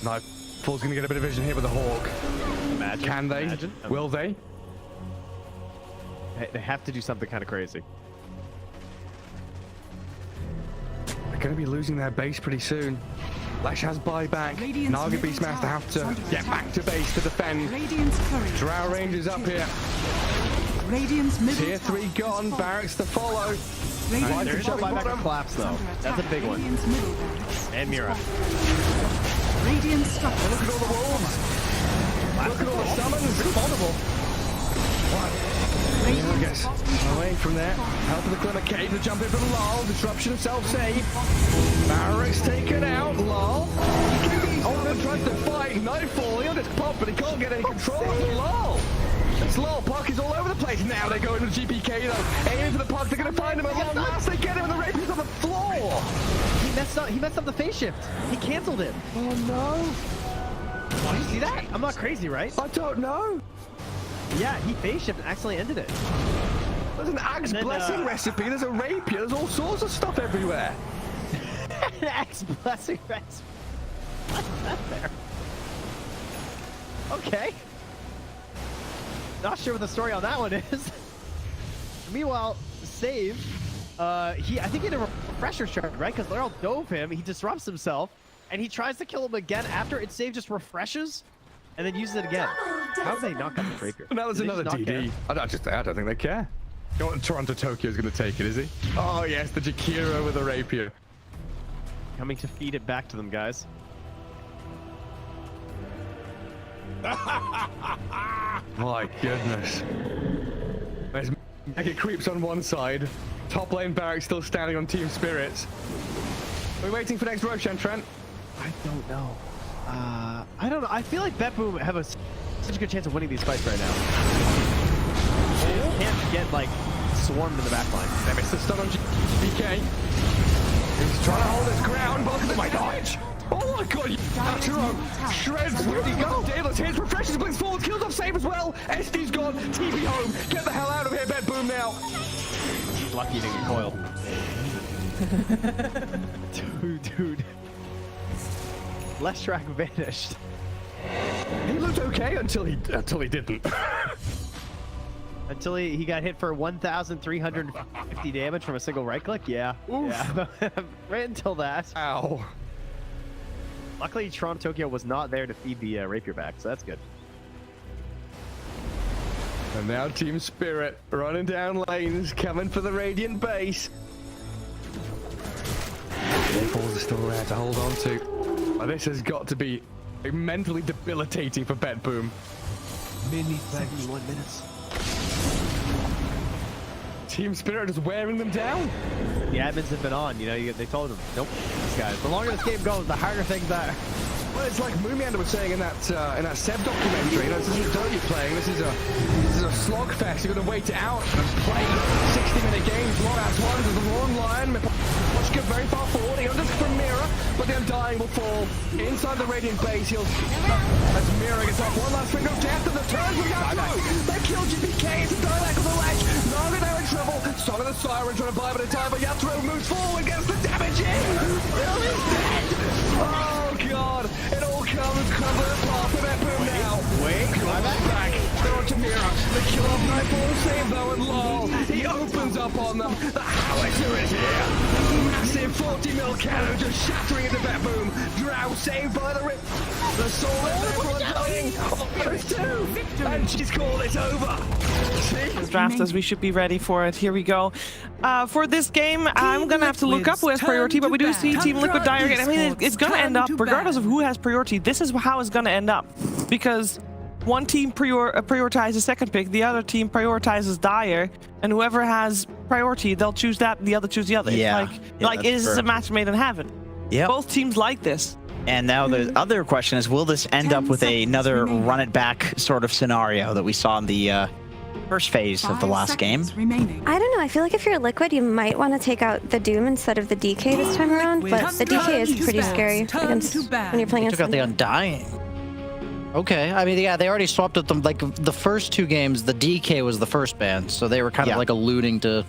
Nightfall's going to get a bit of vision here with the Hawk. Imagine. Can they? Imagine. Will they? They have to do something kind of crazy. They're going to be losing their base pretty soon. Lash has buyback. Naga Beastmaster have to get back to base to defend. Drow Rangers up here. Tier 3 gone. Barracks to follow. There is no buyback of Collapse though. That's a big one. And Mira. Look at all the wolves. Look at all the summons. Pretty vulnerable. Mira gets away from there. Help of the Glimmer Cave to jump in for the Lull. Disruption of self-save. Barracks taken out. Lull. Oh, tries to fight. Nightfall. He'll just pop, but he can't get any control of the Lull. It's Lull. Puck is all over the place. Now they're going with GPK though. Aiming for the puck. They're going to find him at long last. They get him and the Rapier's on the floor. He messed up the phase shift. He canceled it. Oh no. Did you see that? I'm not crazy, right? I don't know. Yeah, he phase shift and accidentally ended it. There's an Axe Blessing recipe. There's a Rapier. There's all sorts of stuff everywhere. An Axe Blessing recipe. What's that there? Okay. Not sure what the story on that one is. Meanwhile, Save, I think he had a refresher shard, right? Because Laurel dove him, he disrupts himself, and he tries to kill him again after it Save just refreshes, and then uses it again. How have they not got the breaker? Now there's another DD. I don't think they care. You know what, Toronto Tokyo's going to take it, is he? Oh yes, the Jakiro with a Rapier. Coming to feed it back to them, guys. My goodness. There's Mega Creeps on one side. Top lane Barracks still standing on Team Spirits. Are we waiting for next Roshan, Trent? I don't know. I don't know. I feel like BetBoom have such a good chance of winning these fights right now. They can't get, like, swarmed in the back line. They missed the stun on BK. He's trying to hold his ground, but look at my dodge! Oh my god, Yatoro shreds. Where'd he go? Daedalus hits, refreshes, blinks forward, kills off Save as well. SD's gone, TP home. Get the hell out of here, BetBoom now. Lucky he didn't get coiled. Dude. Leshrac vanished. He looked okay until he didn't. Until he got hit for 1,350 damage from a single right click? Yeah. Oof. Yeah. Right until that. Ow. Luckily, Toronto Tokyo was not there to feed the Rapier back, so that's good. And now Team Spirit running down lanes, coming for the Radiant base. Balls are still there to hold on to. But this has got to be mentally debilitating for BetBoom. 71 minutes. Team Spirit is wearing them down. The admins have been on, you know, they told them, nope, these guys. The longer this game goes, the harder things are. Well, it's like Moomiander was saying in that Seb documentary. This isn't Dota you're playing. This is a slogfest. You're going to wait it out and play 60-minute games. Long as one. There's a long line. Watch go very far forward. He unders from Mira, but the Undying will fall inside the Radiant base. He'll as Mira gets off one last ring of death and the turn from Yatro. They kill GPK. It's a dialect on the ledge. Naga now in trouble. Song of the Siren trying to buy a bit of time, but Yatro moves forward, gets the damage in. Bill is dead. Oh god. It all comes crumbling apart for that boom now. Wait, back. They're on to Mira. They kill off Nightfall, save though, and lol. He opens up on them. The howitzer is here. Massive 40 mil cannon just shattering into that boom. Drow saved by the rip. The soul is everyone dying. Almost two. And she's called it over. As draft as we should be ready for it. Here we go. For this game, I'm gonna have to look up who has priority, but we do see Team Liquid Dire again. I mean, it's gonna end up, regardless of who has priority, this is how it's gonna end up. Because one team prioritizes second pick, the other team prioritizes Dire, and whoever has priority, they'll choose that, the other choose the other. Yeah. Like it is a match made in heaven. Yep. Both teams like this. And now the other question is, will this end up with another run it back sort of scenario that we saw in the first phase of the last game? I don't know. I feel like if you're Liquid, you might want to take out the Doom instead of the DK this time around, but the DK is pretty scary against when you're playing They took out the Undying. Okay, I mean, yeah, they already swapped at them. Like the first two games, the DK was the first ban, so they were kind of like alluding to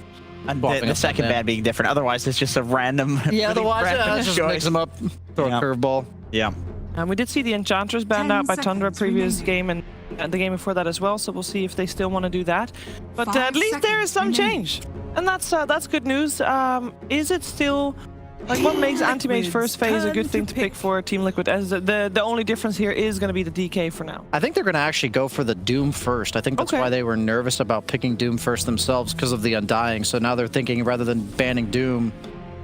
the second ban being different. Otherwise, it's just a random. Yeah, otherwise, just choice. mix them up, throw a curveball. Yeah. And we did see the Enchantress banned out by Tundra previous game and the game before that as well, so we'll see if they still want to do that. But at least there is some change, and that's good news. Is it still like what makes Anti-Mage first phase a good thing to pick for Team Liquid? As the only difference here is going to be the DK for now. I think they're going to actually go for the Doom first. I think that's why they were nervous about picking Doom first themselves, because of the Undying. So now they're thinking rather than banning Doom,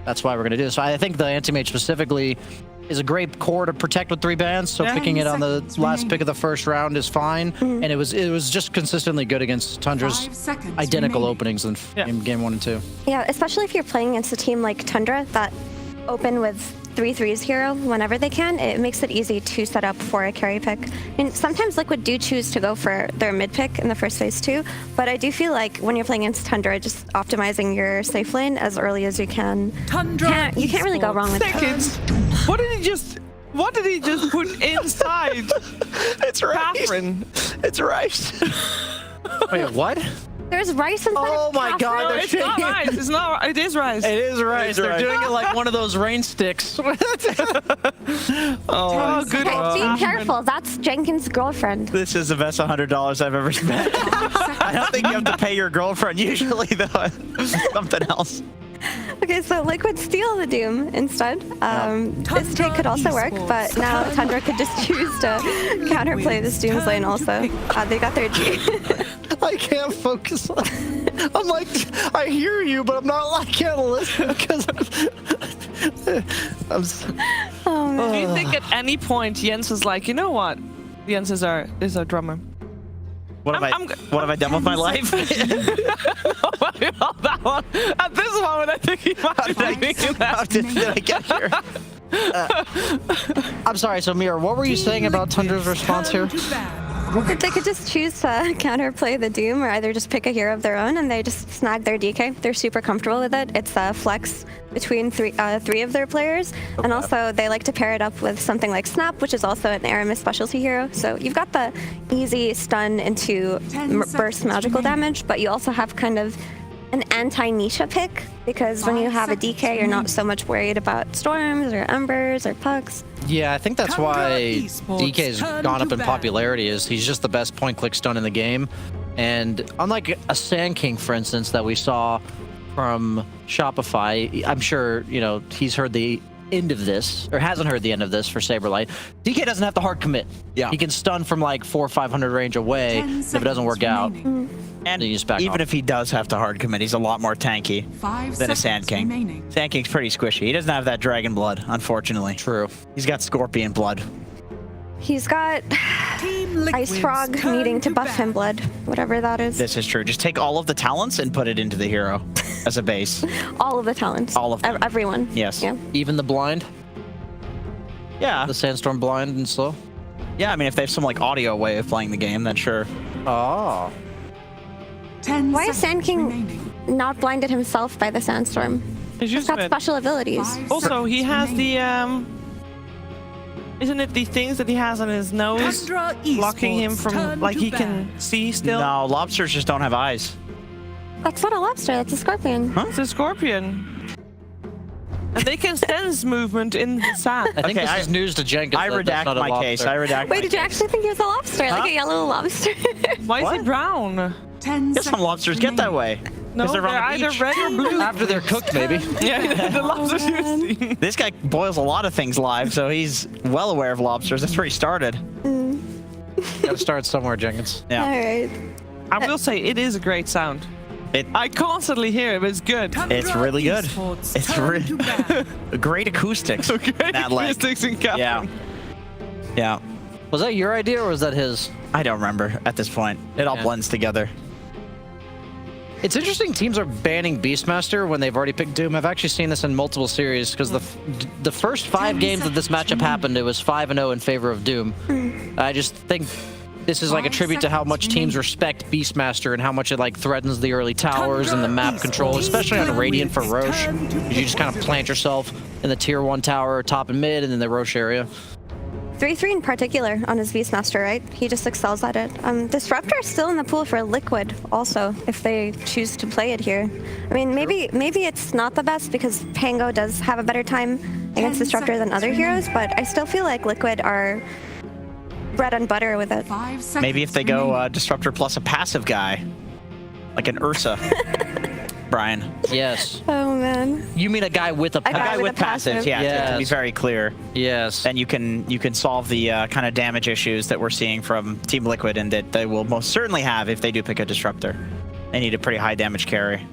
that's why we're going to do this. So I think the Anti-Mage specifically is a great core to protect with 3 bans, so picking it on the last pick of the first round is fine. And it was just consistently good against Tundra's identical openings in game 1 and 2. Yeah, especially if you're playing against a team like Tundra that open with 3/3s hero whenever they can, it makes it easy to set up for a carry pick. I mean, sometimes Liquid do choose to go for their mid pick in the first phase too, but I do feel like when you're playing against Tundra, just optimizing your safe lane as early as you can. You can't really go wrong with Seconds. What did he just put inside? It's rice. Catherine. It's rice. Wait, what? There's rice inside. Oh my god, No, they're it's not rice. It's not. It is rice. It is rice. They're rice. doing it like one of those rain sticks. Oh, good. Be careful. That's Jenkins' girlfriend. This is the best $100 I've ever spent. I don't think you have to pay your girlfriend usually, though. Something else. Okay, so Liquid steal the Doom instead. This take could also work, but now Tundra could just choose to counterplay this Doom's lane also. They got their G. I can't focus. I'm like, I hear you, but I can't listen because Oh man. Do you think at any point Jens is like, you know what? Jens is our drummer. What have I done with my life? That one. At this moment, I think he might be thinking that. How did I get here? I'm sorry, so Mira, what were you saying about Tundra's response here? They could just choose to counterplay the Doom or either just pick a hero of their own and they just snag their DK. They're super comfortable with it. It's a flex between three of their players. And also they like to pair it up with something like Snap, which is also an Aramis specialty hero. So you've got the easy stun into burst magical damage, but you also have kind of an anti-Nisha pick, because when you have a DK, you're not so much worried about storms or embers or pucks. Yeah, I think that's why DK's gone up in popularity, is he's just the best point-click stun in the game. And unlike a Sand King, for instance, that we saw from Shopify, I'm sure, you know, he's heard the end of this, or hasn't heard the end of this for Saberlight. DK doesn't have to hard commit. Yeah. He can stun from like 400 or 500 range away, and if it doesn't work out, and you just back even off. if he does have to hard commit, he's a lot more tanky than a Sand King. Sand King's pretty squishy. He doesn't have that dragon blood, unfortunately. True. He's got scorpion blood. He's got Ice Frog needing to buff him blood, whatever that is. This is true. Just take all of the talents and put it into the hero as a base. All of the talents. All of them. Everyone. Yes. Yeah. Even the blind? Yeah. The Sandstorm blind and slow. Yeah, I mean, if they have some like audio way of playing the game, then sure. Oh. Why is Sand King not blinded himself by the Sandstorm? He's got special abilities. Also, he has the isn't it the things that he has on his nose blocking him from like he can see still? No, lobsters just don't have eyes. That's not a lobster. That's a scorpion. It's a scorpion. And they can sense movement in the sand. I think this is news to Jenkins. I redact my case. I redact. Wait, did you actually think he was a lobster? Like a yellow lobster? Why is he brown? Yes, some lobsters get that way. No, they're either red or blue. After they're cooked, maybe. Yeah, the lobsters you see. This guy boils a lot of things live, so he's well aware of lobsters. That's where he started. Gotta start somewhere, Jenkins. Yeah. All right. I will say it is a great sound. I constantly hear it, but it's good. It's really good. It's really great acoustics. Great that leg. acoustics in Captain. Yeah. Yeah. Was that your idea or was that his? I don't remember at this point. It all blends together. It's interesting teams are banning Beastmaster when they've already picked Doom. I've actually seen this in multiple series because the first 5 games that this matchup happened, it was 5-0 in favor of Doom. I just think this is like a tribute to how much teams respect Beastmaster and how much it like threatens the early towers and the map control, especially on Radiant for Roche. You just kind of plant yourself in the tier 1 tower, top and mid, and then the Roche area. 3-3 in particular on his Beastmaster, right? He just excels at it. Disruptor is still in the pool for Liquid also, if they choose to play it here. I mean, maybe it's not the best because Pango does have a better time against Disruptor than other heroes, but I still feel like Liquid are bread and butter with it. Maybe if they go Disruptor plus a passive guy, like an Ursa. Brian. Yes. Oh man. You mean a guy with a guy with passive? Yeah, to be very clear. Yes. Then you can solve the kind of damage issues that we're seeing from Team Liquid, and that they will most certainly have if they do pick a Disruptor. They need a pretty high damage carry.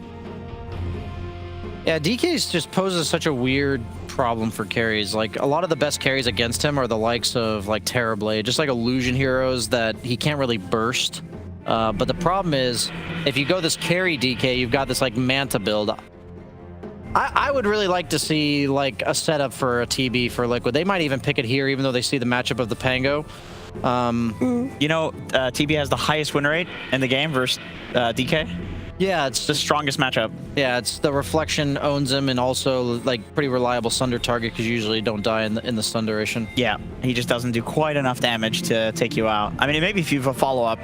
Yeah, DK just poses such a weird problem for carries. Like a lot of the best carries against him are the likes of like Terrorblade, just like illusion heroes that he can't really burst. But the problem is, if you go this carry DK, you've got this like Manta build. I would really like to see like a setup for a TB for Liquid. They might even pick it here, even though they see the matchup of the Pango. You know, TB has the highest win rate in the game versus DK. Yeah, it's the strongest matchup. Yeah, it's the Reflection owns him, and also like pretty reliable Sunder target because you usually don't die in the stun duration. Yeah, he just doesn't do quite enough damage to take you out. I mean, maybe if you have a follow-up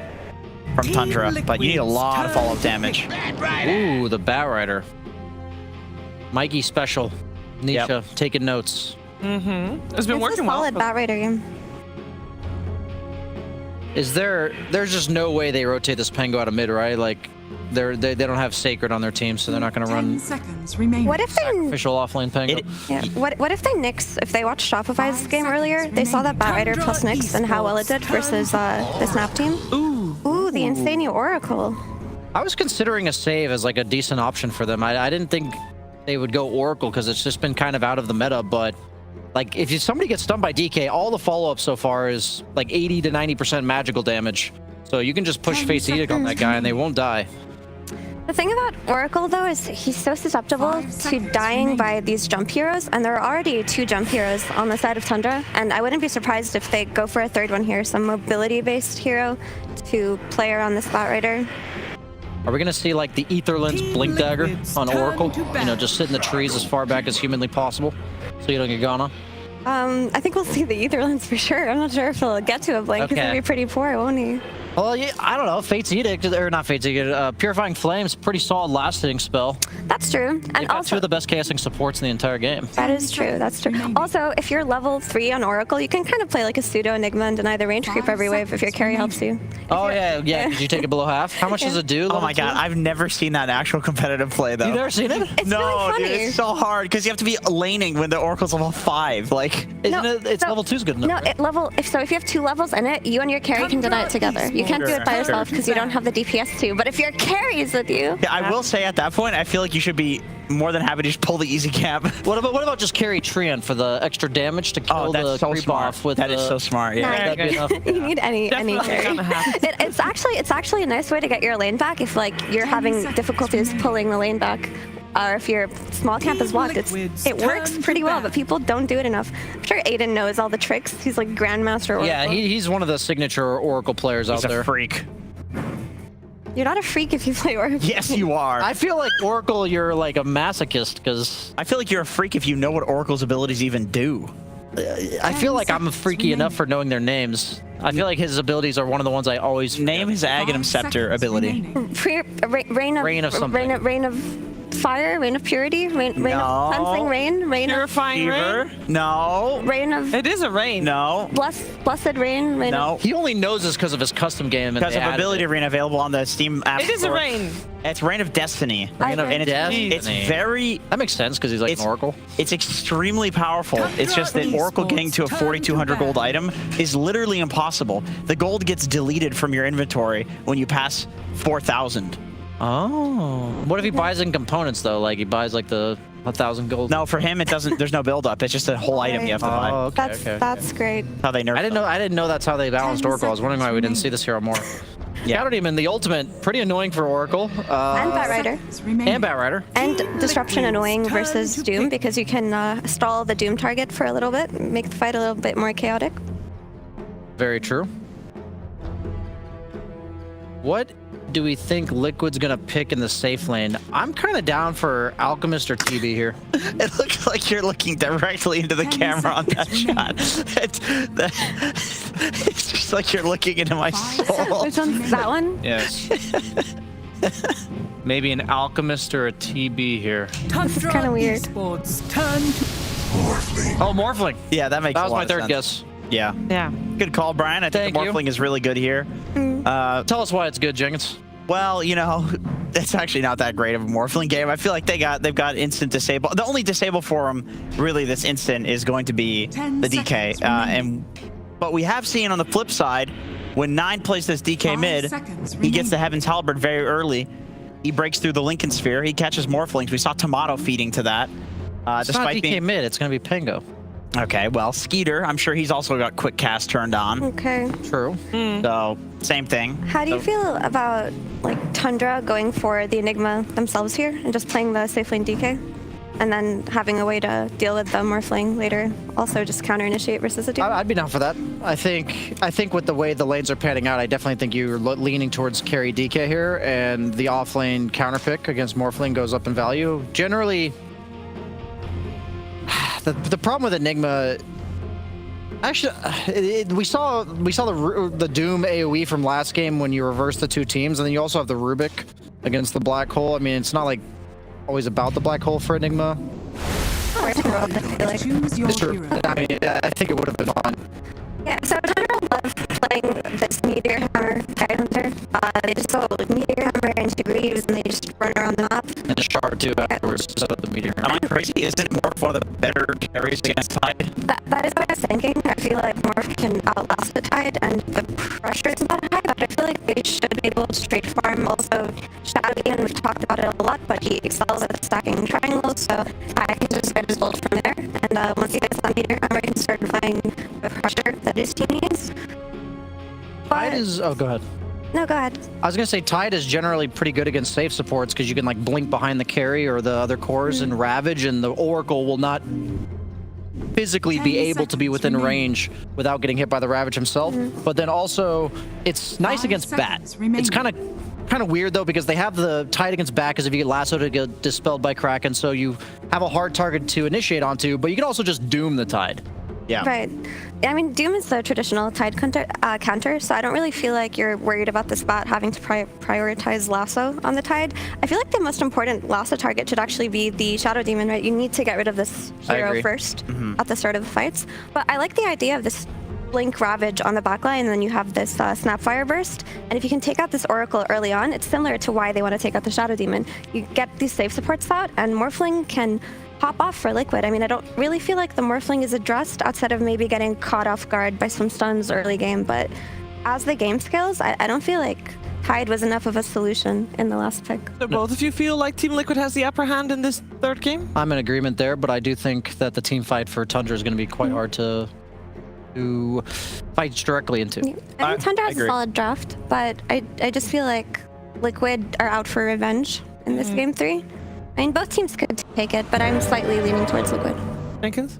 from Tundra, but you need a lot of follow-up damage. Ooh, the Batrider. Mikey special. Nisha, taking notes. It's been working well. Solid Batrider game. There's just no way they rotate this Pango out of mid, right? Like, they don't have Sacred on their team, so they're not going to run What if they official offlane Pango. What if they Nyx? If they watched Shopify's game earlier, they saw that Batrider plus Nyx and how well it did versus the Snap team. Ooh, the Insania Oracle. I was considering a save as like a decent option for them. I didn't think they would go Oracle because it's just been kind of out of the meta, but like if somebody gets stunned by DK, all the follow-up so far is like 80 to 90% magical damage. So you can just push Fate's Edict on that guy and they won't die. The thing about Oracle, though, is he's so susceptible to dying by these jump heroes, and there are already 2 jump heroes on the side of Tundra, and I wouldn't be surprised if they go for a 3rd one here, some mobility-based hero to play around this Batrider. Are we going to see like the Etherlens Blink Dagger on Oracle? You know, just sit in the trees as far back as humanly possible so you don't get gone on? I think we'll see the Etherlens for sure. I'm not sure if he'll get to a Blink. He's going to be pretty poor, won't he? Well, yeah, I don't know. Fate's Edict, or not Fate's Edict, Purifying Flames, pretty solid last-hitting spell. That's true. And also 2 of the best KSing supports in the entire game. That is true. That's true. Also, if you're level 3 on Oracle, you can kind of play like a pseudo Enigma and deny the range creep every wave if your carry helps you. Oh yeah. Did you take it below half? How much does it do? Oh my god, I've never seen that actual competitive play though. You've never seen it? It's really funny. Dude, it's so hard because you have to be laning when the Oracle's level 5. Like, it's level 2's good enough. No, if you have 2 levels in it, you and your carry can deny it together. You can't do it by yourself because you don't have the DPS too. But if your carry is with you, yeah, I will say at that point, I feel like you should be more than happy to just pull the easy cap. What about just carry Treant for the extra damage to kill the creep off with? That is so smart. Yeah, you need any carry. It's actually a nice way to get your lane back if like you're having difficulties pulling the lane back. or if your small camp is walked, it works pretty well, but people don't do it enough. I'm sure Aiden knows all the tricks. He's like Grandmaster Oracle. Yeah, he's one of the signature Oracle players out there. He's a freak. You're not a freak if you play Oracle. Yes, you are. I feel like Oracle, you're like a masochist, because... I feel like you're a freak if you know what Oracle's abilities even do. I feel like I'm freaky enough for knowing their names. I feel like his abilities are one of the ones I always... Name his Aghanim Scepter ability. Rain of fire, rain of purity, rain of cleansing rain, rain purifying of rain. No. Rain of. It is a rain. No. Blessed rain. Rain No. Of, he only knows this because of his custom game. Because of Ability Arena available on the Steam app. It is a rain. It's Rain of Destiny. Rain of Destiny. It's very... That makes sense because he's like an Oracle. It's extremely powerful. It's just that Oracle getting to a 4,200 gold item is literally impossible. The gold gets deleted from your inventory when you pass 4,000. Oh. What if he buys in components though? Like he buys like the 1,000 gold? No, for him it doesn't. There's no build up. It's just a whole item you have to buy. Okay, that's great. How they nerf. I didn't know that's how they balanced Oracle. I was wondering why we didn't see this hero more. Yeah. Shadow Demon, the ultimate, pretty annoying for Oracle. And Batrider. And Batrider. And Disruption annoying versus Doom because you can stall the Doom target for a little bit, make the fight a little bit more chaotic. Very true. What do we think Liquid's gonna pick in the safe lane? I'm kind of down for Alchemist or TB here. It looks like you're looking directly into the camera on that shot. It's just like you're looking into my soul. Which one's that one? Yes. Maybe an Alchemist or a TB here. This is kind of weird. Oh, Morphling. Yeah, that makes That was a lot my of third sense. guess. Yeah. Yeah. Good call, Brian. I think the Morphling is really good here. Tell us why it's good, Jenkins. Well, you know, it's actually not that great of a Morphling game. I feel like they've got instant disable. The only disable for them, really, this instant is going to be the DK. But we have seen on the flip side, when 9 plays this DK mid, he gets the Heaven's Halberd very early. He breaks through the Lincoln Sphere. He catches Morphlings. We saw Tomato feeding to that. It's not DK mid. It's going to be Pango. Okay, well, Skeeter, I'm sure he's also got quick cast turned on. Okay. True. So, same thing. How do you feel about like Tundra going for the Enigma themselves here and just playing the safe lane DK? And then having a way to deal with the Morphling later, also just counter-initiate versus a Doom? I'd be down for that. I think with the way the lanes are panning out, I definitely think you're leaning towards carry DK here, and the off-lane counter pick against Morphling goes up in value. Generally, the problem with Enigma, actually, we saw the Doom AoE from last game when you reverse the two teams, and then you also have the Rubik against the Black Hole. I mean, it's not like always about the Black Hole for Enigma. It's true. I mean, I think it would have been fun. Yeah, so Tundra love playing this Meteor Hammer Tide Hunter. They just go Meteor Hammer into Greaves and they just run around the map. And the Shard too afterwards to set up the Meteor. Am I crazy? Isn't Morph one of the better carries against Tide? That is what I was thinking. I feel like Morph can outlast the Tide and the pressure is about high, but I feel like they should be able to straight farm. Also, Shadow Demon, we've talked about it a lot, but he excels at stacking triangles, so I can just get his ult from there. And once he gets that Meteor Hammer, he can start applying the pressure that his team needs. Tide is... Oh, go ahead. No, go ahead. I was going to say Tide is generally pretty good against safe supports because you can like blink behind the carry or the other cores and Ravage, and the Oracle will not physically be able to be within range without getting hit by the Ravage himself. But then also, it's nice against Bat. It's kind of weird though because they have the Tide against Bat because if you get lassoed to get dispelled by Kraken, so you have a hard target to initiate onto, but you can also just doom the Tide. Yeah. Right. I mean, Doom is the traditional Tide counter, so I don't really feel like you're worried about this bot having to prioritize Lasso on the Tide. I feel like the most important Lasso target should actually be the Shadow Demon, right? You need to get rid of this hero first at the start of the fights. But I like the idea of this Blink Ravage on the backline, and then you have this Snapfire Burst. And if you can take out this Oracle early on, it's similar to why they want to take out the Shadow Demon. You get these safe supports out, and Morphling can pop off for Liquid. I mean, I don't really feel like the Morphling is addressed outside of maybe getting caught off guard by some stuns early game, but as the game scales, I don't feel like Tide was enough of a solution in the last pick. So both of you feel like Team Liquid has the upper hand in this third game? I'm in agreement there, but I do think that the team fight for Tundra is going to be quite hard to fight directly into. I mean, Tundra has a solid draft, but I just feel like Liquid are out for revenge in this game 3. I mean, both teams could take it, but I'm slightly leaning towards Liquid. Jenkins?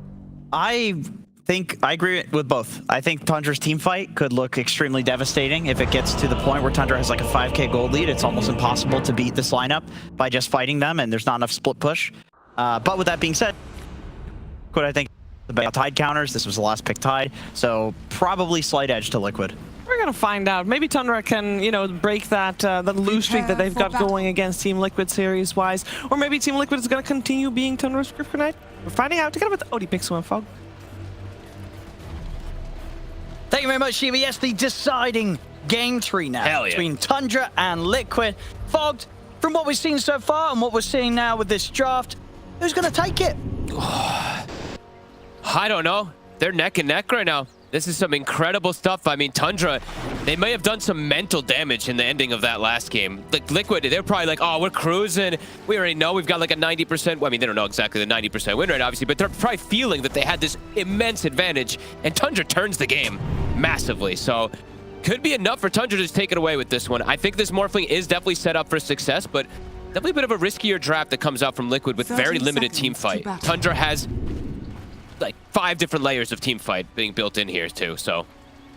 I think I agree with both. I think Tundra's team fight could look extremely devastating if it gets to the point where Tundra has like a 5k gold lead. It's almost impossible to beat this lineup by just fighting them, and there's not enough split push. But with that being said, Liquid, I think the Tide counters. This was the last pick Tide, so probably slight edge to Liquid. We're gonna find out. Maybe Tundra can, you know, break that the lose streak that they've got going against Team Liquid series-wise, or maybe Team Liquid is gonna continue being Tundra's kryptonite. We're finding out together with OD Pixel and Fog. Thank you very much, Shiva. Yes, the deciding game 3 now between Tundra and Liquid. Fogged, from what we've seen so far and what we're seeing now with this draft, who's gonna take it? I don't know. They're neck and neck right now. This is some incredible stuff. I mean, Tundra, they may have done some mental damage in the ending of that last game. Like Liquid, they're probably like, oh, we're cruising. We already know we've got like a 90%. Well, I mean, they don't know exactly the 90% win rate, obviously, but they're probably feeling that they had this immense advantage, and Tundra turns the game massively. So could be enough for Tundra to just take it away with this one. I think this Morphling is definitely set up for success, but definitely a bit of a riskier draft that comes out from Liquid with very limited team fight. Tundra has like 5 different layers of team fight being built in here too, so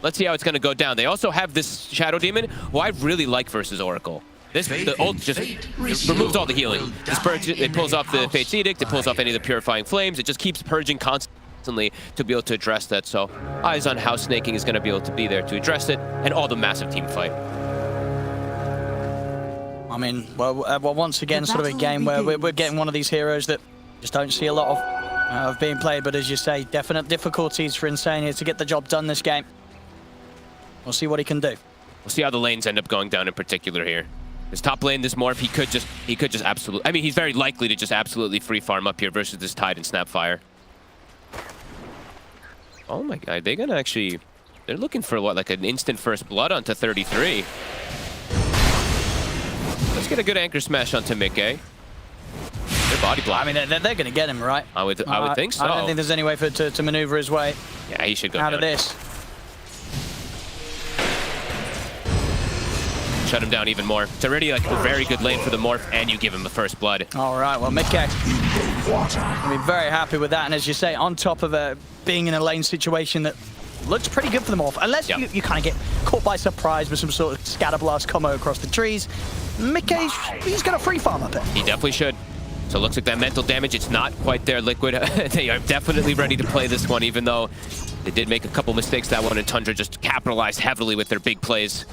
let's see how it's going to go down. They also have this Shadow Demon, who I really like versus Oracle. The ult just removes all the healing. It pulls off the Fate's Edict, it pulls off any of the Purifying Flames, it just keeps purging constantly to be able to address that, so eyes on how Snaking is going to be able to be there to address it, and all the massive team fight. I mean, well, once again, sort of a game where we're getting one of these heroes that just don't see a lot of being played, but as you say, definite difficulties for Insania to get the job done this game. We'll see what he can do. We'll see how the lanes end up going down in particular here. His top lane, this Morph, he could just absolutely, I mean, he's very likely to just absolutely free farm up here versus this Tide and Snapfire. Oh my god, they're gonna actually, they're looking for what, like an instant first blood onto 33. Let's get a good anchor smash onto A.K.A. They're body block. I mean, they're going to get him, right? I would think so. I don't think there's any way for to maneuver his way. Yeah, he should go out down. of this. Shut him down even more. It's already like a very good lane for the Morph, and you give him the first blood. All right, well, A.K.A. will be very happy with that, and as you say, on top of being in a lane situation that looks pretty good for the Morph, unless you kind of get caught by surprise with some sort of scatterblast combo across the trees. A.K.A. he's going to free farm up it. He definitely should. So it looks like that mental damage, it's not quite there, Liquid. They are definitely ready to play this one, even though they did make a couple mistakes that one, and Tundra just capitalized heavily with their big plays.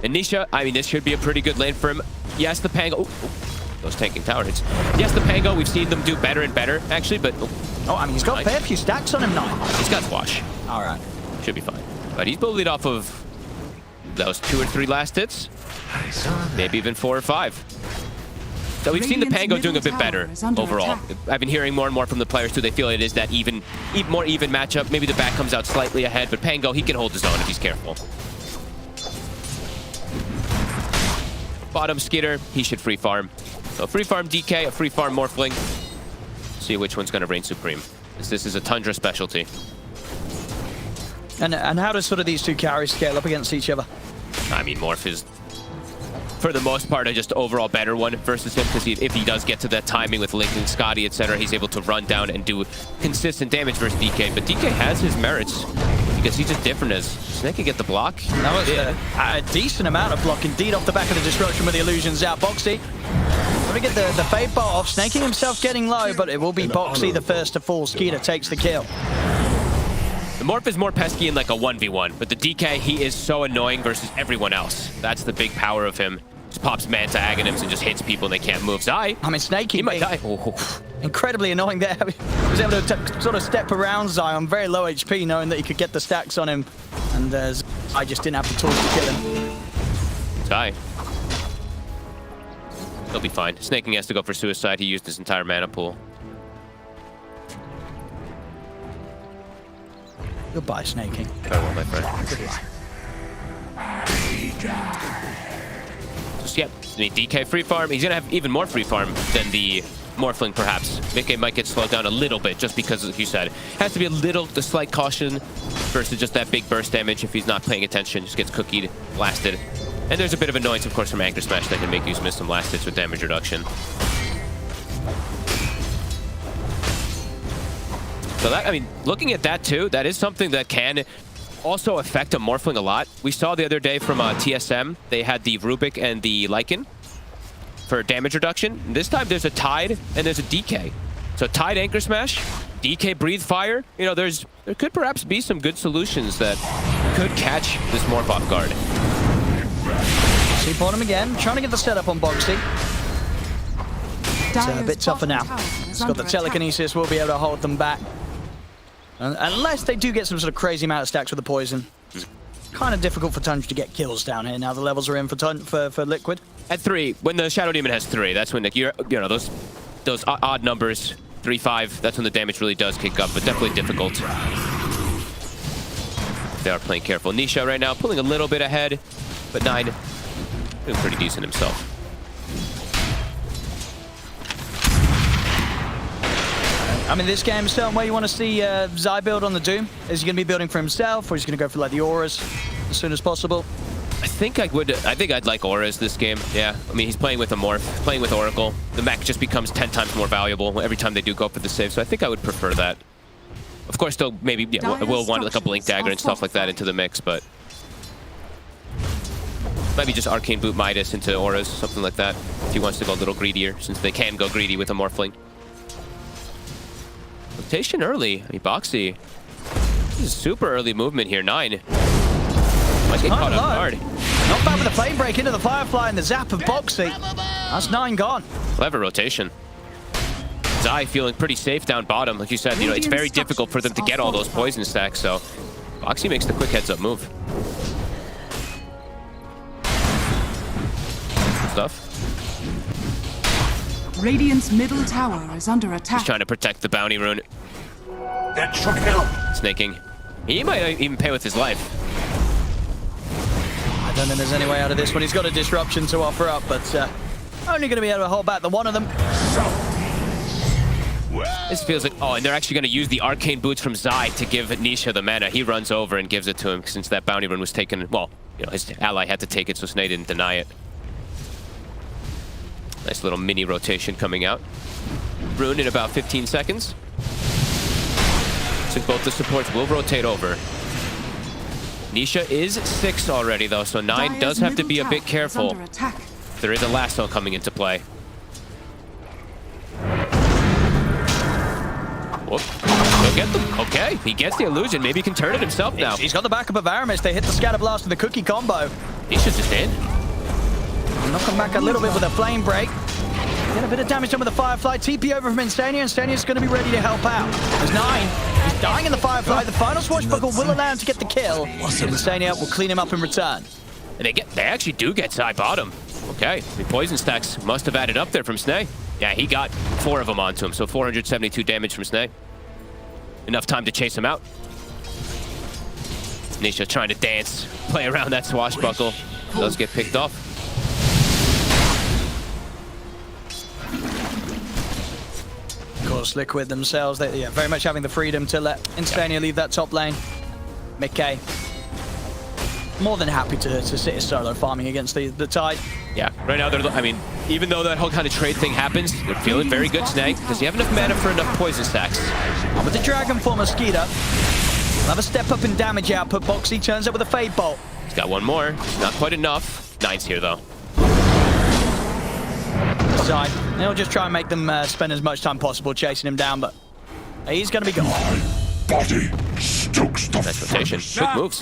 And Nisha, I mean, this should be a pretty good lane for him. Yes, the Pango. Those tanking tower hits. Yes, the Pango, we've seen them do better and better, actually, but... Oh, I mean, he's got a fair few stacks on him now. He's got squash. All right. Should be fine. But he's bullied off of those 2 or 3 last hits. Maybe even 4 or 5. So we've seen the Pango doing a bit better overall. I've been hearing more and more from the players too. They feel it is that more even matchup. Maybe the back comes out slightly ahead, but Pango, he can hold his own if he's careful. Bottom Skitter, he should free farm. So free farm DK, a free farm Morphling. See which one's going to reign supreme. This is a Tundra specialty. And how does sort of these two carries scale up against each other? I mean, Morph is, for the most part, a just overall better one versus him, because if he does get to that timing with Link and Scotty, etc., he's able to run down and do consistent damage versus DK. But DK has his merits, because he's just different as Snake can get the block. That was a decent amount of block indeed off the back of the Destruction with the illusions out. Boxy, let me get the fade bar off. Snaking himself getting low, but it will be Boxy the first to fall. Skeeter takes the kill. The Morph is more pesky in like a 1v1, but the DK, he is so annoying versus everyone else. That's the big power of him. Just pops Manta Aghanim's and just hits people and they can't move. Zai, I mean, Snake, he might die. Incredibly annoying there. He was able to sort of step around Zai on very low HP, knowing that he could get the stacks on him. And I just didn't have the tools to kill him. Zai. He'll be fine. Snaking has to go for suicide. He used his entire mana pool. Goodbye, Snaking. Farewell, my friend. Just, yeah, I mean, DK free farm. He's going to have even more free farm than the Morphling, perhaps. A.K.A. might get slowed down a little bit, just because, as you said, has to be a slight caution versus just that big burst damage. If he's not paying attention, just gets cookied, blasted. And there's a bit of annoyance, of course, from Anchor Smash that can make you miss some last hits with damage reduction. So that, I mean, looking at that too, that is something that can also affect a Morphling a lot. We saw the other day from TSM, they had the Rubik and the Lycan for damage reduction. And this time there's a Tide and there's a DK. So Tide Anchor Smash, DK Breathe Fire. You know, there could perhaps be some good solutions that could catch this Morph off guard. See bottom again, trying to get the setup on Boxy. It's a bit tougher now. It's got the telekinesis, will be able to hold them back. Unless they do get some sort of crazy amount of stacks with the poison. It's kind of difficult for Tundra to get kills down here. Now the levels are in for Liquid. At 3, when the Shadow Demon has 3, that's when you know those odd numbers, 3, 5. That's when the damage really does kick up, but definitely difficult. They are playing careful. Nisha right now pulling a little bit ahead, but 9 doing pretty decent himself. I mean, this game is certain where you want to see Zai build on the Doom. Is he going to be building for himself, or is he going to go for like the auras as soon as possible? I think I'd like auras this game. Yeah, I mean, he's playing with a Morph, playing with Oracle. The mech just becomes 10 times more valuable every time they do go for the save, so I think I would prefer that. Of course, still maybe we'll want like a Blink Dagger and stuff like that into the mix, but maybe just Arcane Boot Midas into auras, something like that, if he wants to go a little greedier, since they can go greedy with a Morphling. Rotation early. I mean, Boxy. This is super early movement here. 9. Might get caught off guard. Not bad with the flame break into the Firefly and the zap of Boxy. That's 9 gone. Clever rotation. Zai feeling pretty safe down bottom. Like you said, you know, it's very difficult for them to get all those poison stacks, so Boxy makes the quick heads-up move. Good stuff. Radiant's middle tower is under attack. He's trying to protect the bounty rune. That should help. Snaking. He might even pay with his life. I don't think there's any way out of this one. He's got a disruption to offer up, but only going to be able to hold back the one of them. This feels like, oh, and they're actually going to use the Arcane Boots from Zai to give Nisha the mana. He runs over and gives it to him since that bounty rune was taken. Well, you know, his ally had to take it, so Snay didn't deny it. Nice little mini rotation coming out. Rune in about 15 seconds. So both the supports will rotate over. Nisha is 6 already, though, so 9 does have to be a bit careful. There is a lasso coming into play. Whoop. He'll get them. Okay, he gets the illusion. Maybe he can turn it himself now. He's got the backup of Aramis. They hit the Scatter Blast with the Cookie combo. Nisha's just in. Knock him back a little bit with a Flame Break. Get a bit of damage done with the Firefly. TP over from Insania. Insania's going to be ready to help out. There's 9. He's dying in the Firefly. The final Swashbuckle will allow him to get the kill. Insania will clean him up in return. And they actually do get side bottom. Okay, the poison stacks must have added up there from Snay. Yeah, he got 4 of them onto him, so 472 damage from Snay. Enough time to chase him out. Nisha trying to dance, play around that Swashbuckle. Does get picked off. Of course, Liquid themselves, they're very much having the freedom to let Insania leave that top lane. A.K.A. more than happy to sit his solo farming against the Tide. Yeah, right now, I mean, even though that whole kind of trade thing happens, they're feeling very good, Snake. Does he have enough mana for enough poison stacks? With the Dragon Form Mosquito, he'll have a step up in damage output. Boxy turns up with a Fade Bolt. He's got one more. Not quite enough. 9's here, though. Side. They'll just try and make them spend as much time possible chasing him down, but he's going to be gone. Body stokes the nice rotation. Quick moves.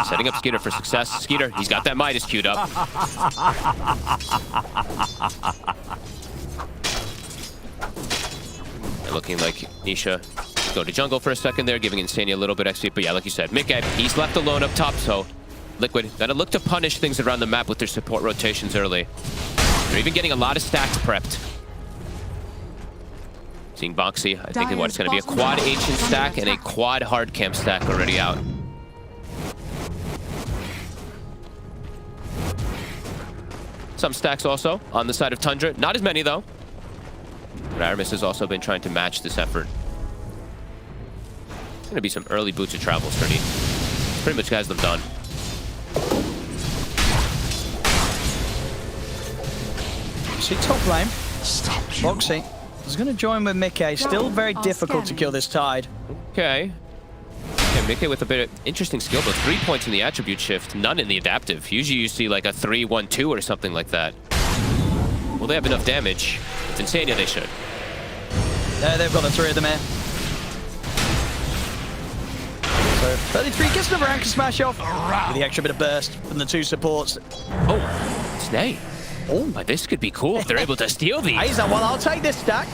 Setting up Skeeter for success. Skeeter, he's got that Midas queued up. And looking like Nisha go to jungle for a second there, giving Insania a little bit XP. But yeah, like you said, Mick, he's left alone up top, so Liquid gotta look to punish things around the map with their support rotations early. They're even getting a lot of stacks prepped. Seeing Boxy, I think it's going to be a quad Ancient stack and a quad Hard Camp stack already out. Some stacks also on the side of Tundra. Not as many, though. But Aramis has also been trying to match this effort. There's going to be some early boots of travels for me. Pretty much has them done. See top lane. Boxy. He's going to join with Mickey. Still very difficult to kill this Tide. Okay. Yeah, Mickey with a bit of interesting skill, but 3 points in the attribute shift, none in the adaptive. Usually you see like a 3-1-2 or something like that. Will they have enough damage? With Insania they should. They've got the 3 of them here. So 33 gets another anchor smash off with the extra bit of burst from the 2 supports. Oh, Snake. Oh, this could be cool if they're able to steal these. He's like, well, I'll take this stack.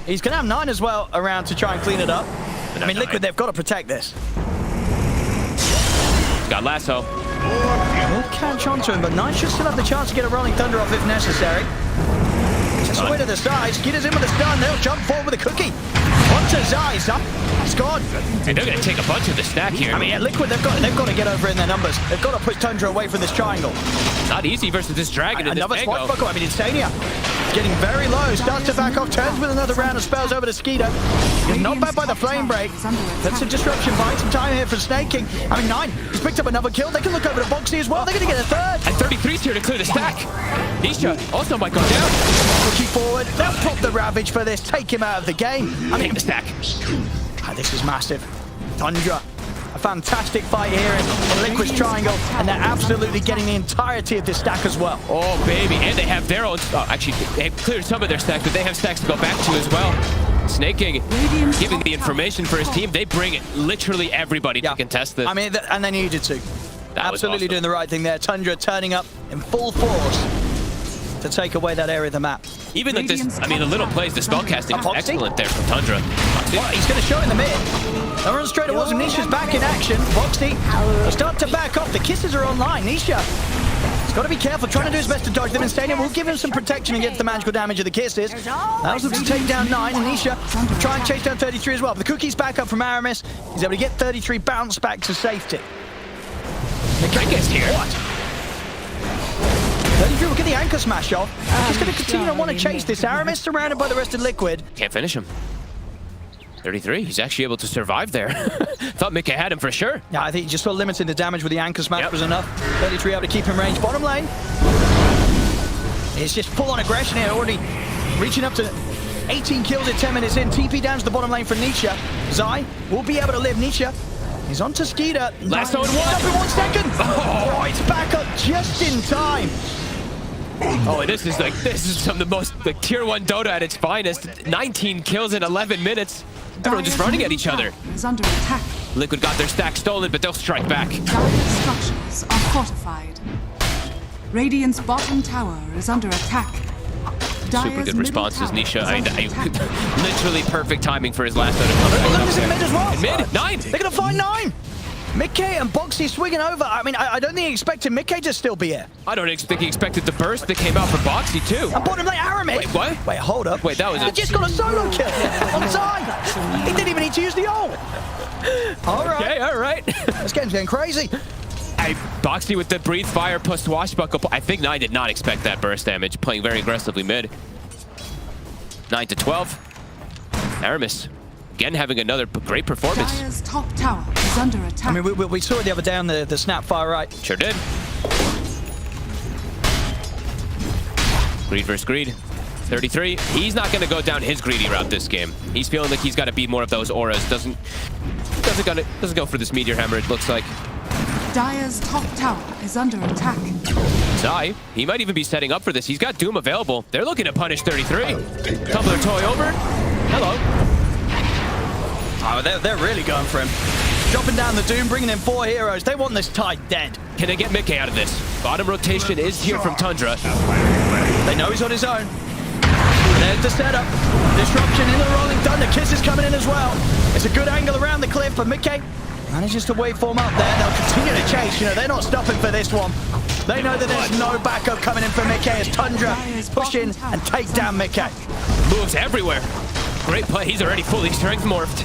He's going to have 9 as well around to try and clean it up. I mean, Liquid, they've got to protect this. Got Lasso. We'll catch on to him, but 9 should still have the chance to get a Rolling Thunder off if necessary. Just away to the side. Skitters in with a stun. They'll jump forward with a cookie. Onto Zai. He's gone. And they're going to take a bunch of the stack here. I mean, yeah, Liquid, they've got to get over in their numbers. They've got to push Tundra away from this triangle. Not easy versus this dragon. Another swashbuckle. I mean, Insania getting very low. Starts to back off. Turns with another round of spells over to Skeeter. He's not bad by the flame break. That's a disruption. Buying some time here for Snaking. I mean, 9. He's picked up another kill. They can look over to Boxy as well. They're going to get a 3rd. And 33's here to clear the stack. Nisha also might go down. Looking forward. They'll pop the Ravage for this. Take him out of the game. I mean, the stack. This is massive. Tundra. A fantastic fight here in Liquid's triangle, and they're absolutely getting the entirety of this stack as well. Oh, baby. And they have their own... Oh, actually, they've cleared some of their stacks, but they have stacks to go back to as well. Snaking, giving the information for his team. They bring literally everybody to contest this. I mean, and they needed to. That was absolutely awesome. Doing the right thing there. Tundra turning up in full force to take away that area of the map. Even like this, I mean, the little plays, the spellcasting is excellent there from Tundra. Well, he's going to show in the mid. They'll run straight towards him. Nisha's back in action. Foxy start to back off. The kisses are online. Nisha, he's got to be careful, trying to do his best to dodge them. Insania will give him some protection against the magical damage of the kisses. Allows him to take down 9, and Nisha will try and chase down 33 as well. But the cookie's back up from Aramis. He's able to get 33 bounce back to safety. Giga's here. What? 33 will get the anchor smash off. He's going to continue to want to chase this. Aramis surrounded by the rest of Liquid. Can't finish him. 33, he's actually able to survive there. Thought Mickey had him for sure. Yeah, I think he just saw limiting the damage with the anchor smash was enough. 33 able to keep him range. Bottom lane. It's just full-on aggression here, already reaching up to 18 kills at 10 minutes in. TP down to the bottom lane for Nisha. Zai will be able to live. Nisha, he's on to Skeeter. Lasso in 1. Up in 1 second. Oh, it's back up just in time. Oh, and this is some of the most tier 1 Dota at its finest. 19 kills in 11 minutes. Everyone just running at each other. Is under attack. Liquid got their stack stolen, but they'll strike back. Dire structures are fortified. Radiant's bottom tower is under attack. Super good responses, Nisha. Literally perfect timing for his last out of Liquid's in mid as well. In mid, 9. They're going to find 9. Mickey and Boxy swinging over. I mean, I don't think he expected Mickey to still be here. I don't think he expected the burst that came out for Boxy, too. And bottom lane, Aramis. Wait, what? Wait, hold up. Wait, that was He just got a solo kill on Zai. He didn't even need to use the ult. All right. Okay, all right. This game's getting crazy. Boxy with the breathe fire plus swashbuckle. I think 9 did not expect that burst damage, playing very aggressively mid. 9 to 12. Aramis, again, having another great performance. Dire's top tower is under attack. I mean, we saw it the other day on the snap far right. Sure did. Greed versus greed. 33. He's not going to go down his greedy route this game. He's feeling like he's got to be more of those auras. Doesn't go for this meteor hammer, it looks like. Dire's top tower is under attack. Zai, he might even be setting up for this. He's got Doom available. They're looking to punish 33. Tumbler toy over. Hello. Oh, they're really going for him. Dropping down the Doom, bringing in 4 heroes. They want this Tide dead. Can they get Mickey out of this? Bottom rotation is here from Tundra. They know he's on his own. There's the setup. Disruption into the Rolling Thunder. Kiss is coming in as well. It's a good angle around the cliff, but Mickey manages to waveform up there. They'll continue to chase. You know, they're not stopping for this one. They know that there's no backup coming in for Mickey as Tundra push in and take down Mickey. Moves everywhere. Great play. He's already fully strength morphed.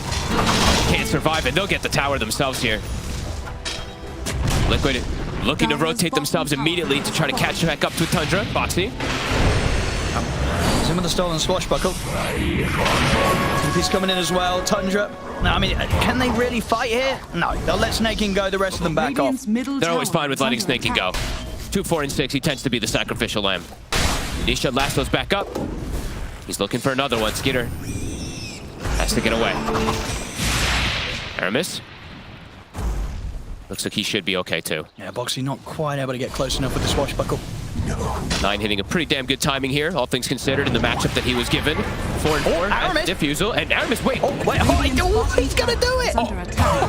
Can't survive it. They'll get the tower themselves here. Liquid looking to rotate themselves immediately to try to catch back up to Tundra. Boxy. He's in with the stolen swashbuckle. He's coming in as well. Tundra. Now, I mean, can they really fight here? No, they'll let Snaking go. The rest of them back off. They're always fine with letting Snaking go. 2, 4, and 6. He tends to be the sacrificial lamb. Nisha lassos back up. He's looking for another one. Skitter has to get away. Aramis. Looks like he should be okay too. Yeah, Boxy not quite able to get close enough with the swashbuckle. 9 hitting a pretty damn good timing here, all things considered, in the matchup that he was given. 4 and 4. Aramis. Diffusal. And Aramis, wait. He's gonna do it!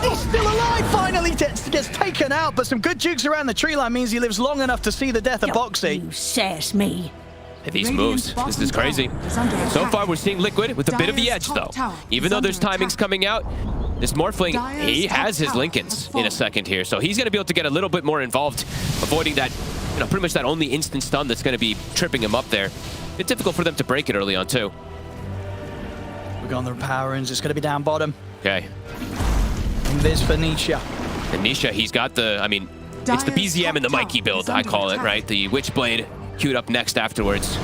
He's still alive, finally gets taken out, but some good jukes around the tree line means he lives long enough to see the death of Boxy. You sass me. These moves, this is crazy. So far, we're seeing Liquid with a bit of the edge, though. Even though there's timings coming out, this Morphling, he has his Lincolns in a second here, so he's going to be able to get a little bit more involved, avoiding that, you know, pretty much that only instant stun that's going to be tripping him up there. It's difficult for them to break it early on, too. We're going the power ends. It's going to be down bottom. Okay. And there's for Nisha. And Nisha, he's got the, I mean, it's the BZM and the Mikey build, I call it, right? The Witchblade queued up next afterwards.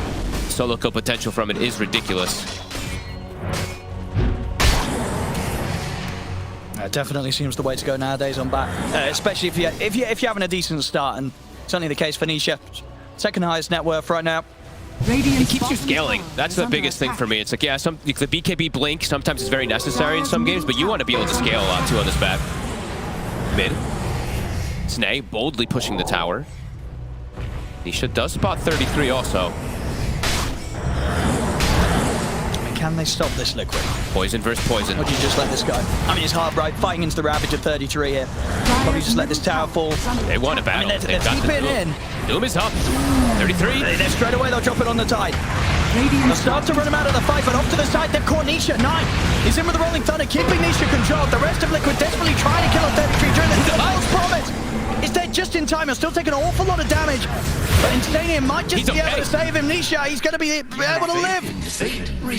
Solo kill potential from it is ridiculous. Definitely seems the way to go nowadays on back, especially if you're having a decent start, and certainly the case for Nisha. Second highest net worth right now. It keeps you scaling. That's the biggest thing for me. It's like, yeah, the BKB blink sometimes is very necessary in some games, but you want to be able to scale a lot too on this map. Mid. Snay boldly pushing the tower. Nisha does spot 33 also. Can they stop this Liquid? Poison versus poison. Or do you just let this go? I mean, it's hard, right? Fighting into the Ravage at 33 here. Probably just let this tower fall. They want a battle. I mean, they're keeping in. Doom is up. 33. They're straight away, they'll drop it on the tide. They'll start to run him out of the fight, but off to the side, they've caught Nisha. 9. He's in with the Rolling Thunder, keeping Nisha controlled. The rest of Liquid desperately trying to kill off 33 during the false promise. Is dead just in time. He'll still take an awful lot of damage. But Instanium might just be able to save him. Nisha, he's going to be able to live.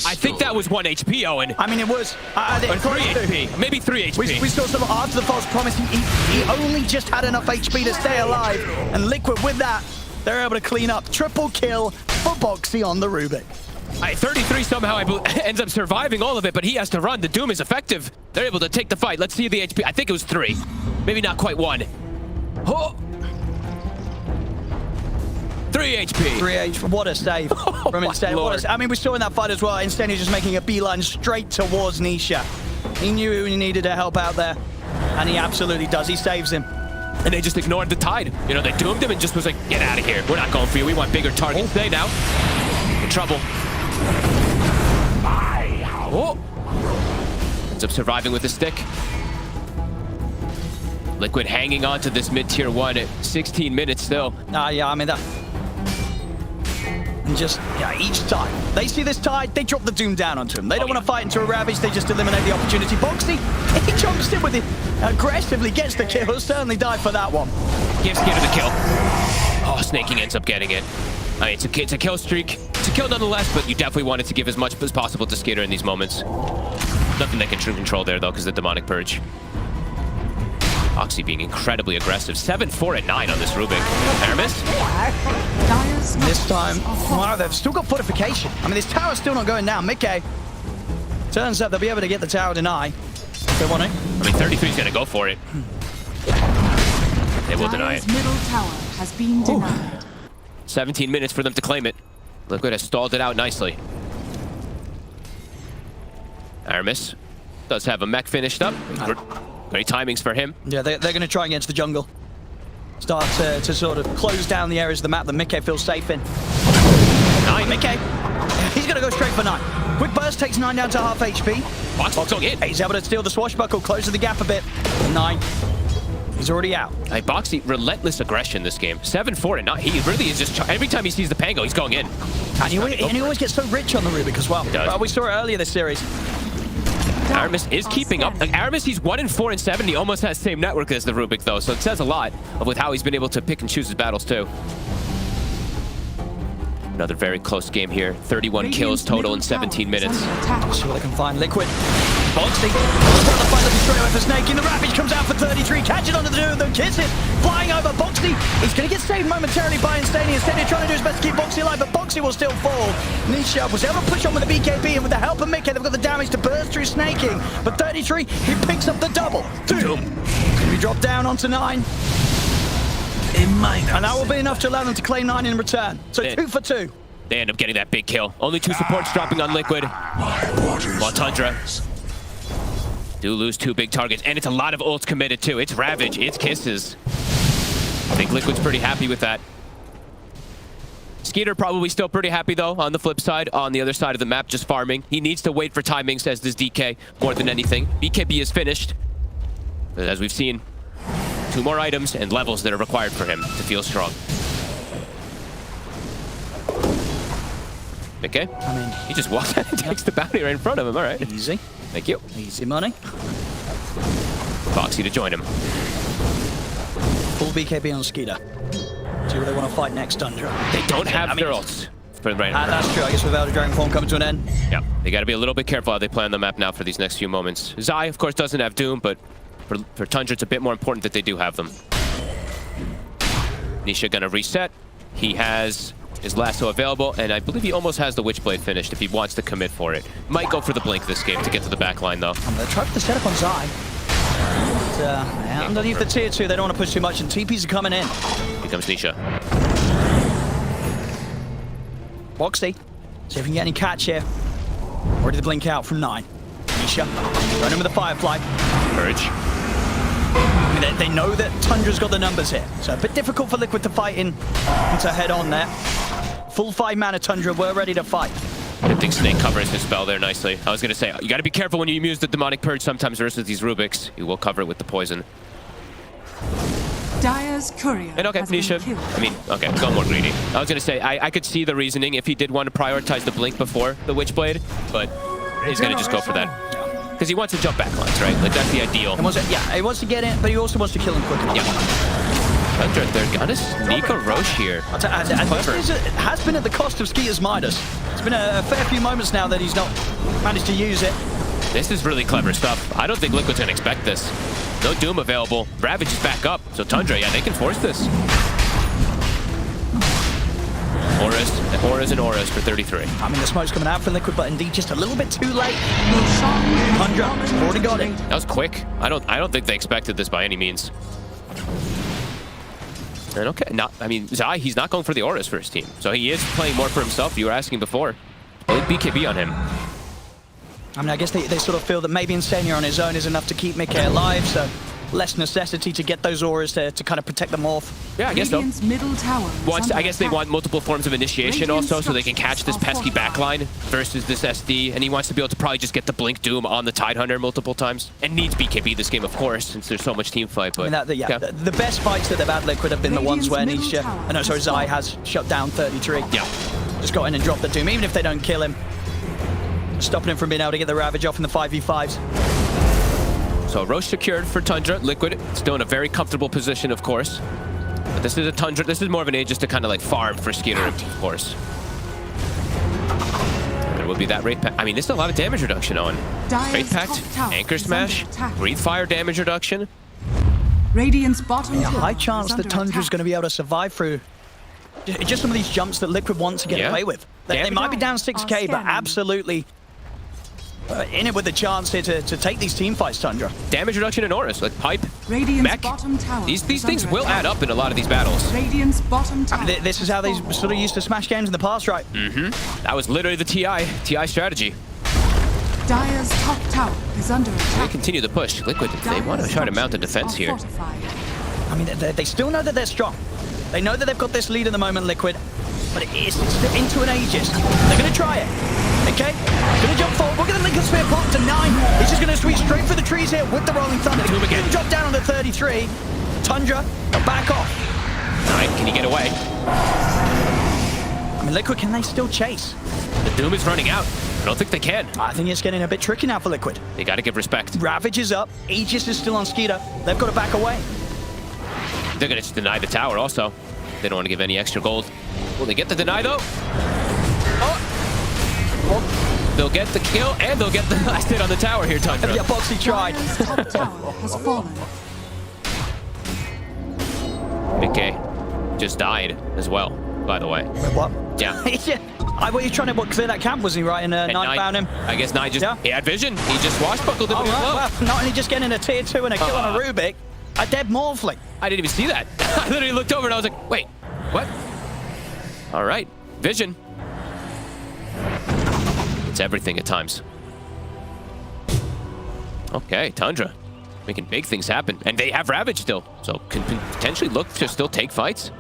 I think that was 1 HP, Owen. I mean, it was. Or 3 HP. Maybe 3 HP. We saw some after the false promise. He only just had enough HP to stay alive. And Liquid, with that, they're able to clean up. Triple kill for Boxy on the Rubik. 33 somehow ends up surviving all of it, but he has to run. The Doom is effective. They're able to take the fight. Let's see the HP. I think it was 3. Maybe not quite 1. Oh. 3 HP. 3 HP. What a save from Instanium. I mean, we saw in that fight as well. Instanium just making a beeline straight towards Nisha. He knew he needed to help out there, and he absolutely does. He saves him. And they just ignored the tide. You know, they doomed him and just was like, get out of here. We're not going for you. We want bigger targets. They now in trouble. Oh. Ends up surviving with a stick. Liquid hanging on to this mid-tier 1 at 16 minutes still. Yeah, I mean, that... And just, yeah, each time they see this tide, they drop the Doom down onto him. They don't want to fight into a Ravage, they just eliminate the opportunity. Boxy, he jumps in with it, aggressively gets the kill. He'll certainly die for that one. Gives Skitter the kill. Oh, Snaking ends up getting it. I mean, it's a kill streak. It's a kill nonetheless, but you definitely wanted to give as much as possible to Skitter in these moments. Nothing they can true control there, though, because of the Demonic Purge. Oxy being incredibly aggressive. 7-4 at 9 on this Rubik. Aramis? This time, wow, they've still got fortification. I mean, this tower's still not going down. Mickey, turns out they'll be able to get the tower deny if they want it. I mean, 33's going to go for it. They will deny it. Middle tower has been denied. 17 minutes for them to claim it. Liquid has stalled it out nicely. Aramis does have a mech finished up. Great timings for him. Yeah, they're going to try against the jungle. Start to sort of close down the areas of the map that Mickey feels safe in. 9. Mickey, he's going to go straight for 9. Quick burst takes 9 down to half HP. Boxy in. He's able to steal the swashbuckle, closes the gap a bit. 9. He's already out. Hey, Boxy, relentless aggression this game. 7-4 and 9. He really is just... Every time he sees the Pango, he's going in. And he always gets so rich on the Rubik as well. We saw it earlier this series. Aramis is keeping up. Like, Aramis, he's 1-4 and 7. He almost has the same network as the Rubik, though, so it says a lot with how he's been able to pick and choose his battles, too. Another very close game here. 31 kills total in 17 minutes. See what they can find. Liquid. Boxy. The fight looking straight away for Snake. The Ravage comes out for 33. Catches onto the kisses. Flying over Boxy. He's going to get saved momentarily by Instanium. Instanium trying to do his best to keep Boxy alive, but Boxy will still fall. Nisha was able to push on with the BKB, and with the help of Mickey, they've got the damage to burst through Snaking. But 33, he picks up the double. Doom. We drop down onto 9. And that will be enough to allow them to claim 9 in return. So 2 for 2. They end up getting that big kill. Only 2 supports dropping on Liquid. While Tundra do lose 2 big targets. And it's a lot of ults committed too. It's Ravage, it's Kisses. I think Liquid's pretty happy with that. Skeeter probably still pretty happy though, on the flip side, on the other side of the map, just farming. He needs to wait for timings as this DK more than anything. BKB is finished. But as we've seen, 2 more items and levels that are required for him to feel strong. Okay. I mean, he just walks out and takes the bounty right in front of him. All right. Easy. Thank you. Easy money. Foxy to join him. Full BKB on Skeeter. See where they want to fight next, Tundra. They don't have their ults. That's true. I guess without a Dragon Form coming to an end. Yeah, they got to be a little bit careful how they play on the map now for these next few moments. Zai, of course, doesn't have Doom, but for Tundra, it's a bit more important that they do have them. Nisha gonna reset. He has his lasso available, and I believe he almost has the Witchblade finished if he wants to commit for it. Might go for the blink this game to get to the back line, though. I'm gonna try the setup on Zai. Underneath the tier 2, they don't want to push too much, and TPs are coming in. Here comes Nisha. Boxy. See if we can get any catch here. Or did the blink out from 9? Nisha. Running with the Firefly. Courage. I mean, they know that Tundra's got the numbers here. So a bit difficult for Liquid to fight in and to head on there. Full 5 mana Tundra, we're ready to fight. I think Snake covers his spell there nicely. I was going to say, you got to be careful when you use the Demonic Purge sometimes versus these Rubiks. You will cover it with the poison. Dire's courier. And okay, Nisha. I mean, okay, go more greedy. I was going to say, I could see the reasoning if he did want to prioritize the blink before the Witchblade, but he's going to just go for that. Because he wants to jump backlines, right? Like, that's the ideal. He wants to get in, but he also wants to kill him quickly. Yeah. They're gonna sneak a Roche here. It has been at the cost of Skeeter's Midas. It's been a fair few moments now that he's not managed to use it. This is really clever stuff. I don't think Liquid's gonna expect this. No Doom available. Ravage is back up. So Tundra, yeah, they can force this. Auras and Auras for 33. I mean, the smoke's coming out for Liquid, but indeed just a little bit too late. Tundra already got it. That was quick. I don't think they expected this by any means. And okay, Zai, he's not going for the Auras for his team. So he is playing more for himself. You were asking before. Played BKB on him. I mean, I guess they sort of feel that maybe Insania on his own is enough to keep Mickey alive, so less necessity to get those auras to kind of protect them off. Yeah, I guess so. Middle tower I guess they want multiple forms of initiation also, so they can catch this pesky backline versus this SD, and he wants to be able to probably just get the Blink Doom on the Tidehunter multiple times. And needs BKB this game, of course, since there's so much team fight, but... I mean, the best fights that they've had Liquid have been the ones where Zai has shut down 33. Yeah. Just got in and dropped the Doom, even if they don't kill him. Stopping him from being able to get the Ravage off in the 5v5s. So Roche secured for Tundra. Liquid still in a very comfortable position, of course. But this is a Tundra. This is more of an Aegis to kind of like farm for Skeeter, of course. There will be that Wraith Pact. I mean, this is a lot of damage reduction on. Wraith Pact, Anchor Smash, Breathe Fire damage reduction. Radiant's bottom. A high chance that Tundra's going to be able to survive through just some of these jumps that Liquid wants to get away with. They might be down 6k, but absolutely in it with the chance here to take these team fights, Tundra. Damage reduction in Auras, like Pipe, Mech. Bottom tower these things will add up in a lot of these battles. Radiant's bottom tower. This is how they sort of used to smash games in the past, right? Mm-hmm. That was literally the TI strategy. Dire's top tower is under attack. They continue the push. Liquid, they want to try to mount a defense here. I mean, they still know that they're strong. They know that they've got this lead at the moment, Liquid, but it is into an Aegis. They're going to try it. Okay, gonna jump forward. Look at the Lincoln Sphere pop to 9. He's just gonna sweep straight for the trees here with the Rolling Thunder. He's gonna drop down on the 33. Tundra, back off. 9, can he get away? I mean, Liquid, can they still chase? The Doom is running out. I don't think they can. I think it's getting a bit tricky now for Liquid. They gotta give respect. Ravage is up. Aegis is still on Skeeter. They've got to back away. They're gonna just deny the tower also. They don't want to give any extra gold. Will they get the deny though? Oh! They'll get the kill, and they'll get the last hit on the tower here, Tundra. Yeah, Boxy tried. has fallen. A.K.A. just died as well, by the way. Wait, what? Yeah. I was trying to clear that camp, was he right? And 9 found him. I guess 9 just, he had vision. He just swashbuckled him. Oh, right. Well, not only just getting a tier 2 and a kill on a Rubik, a dead Morphling. I didn't even see that. I literally looked over and I was like, wait, what? All right, vision. It's everything at times. Okay, Tundra making big things happen. And they have Ravage still, so can potentially look to still take fights.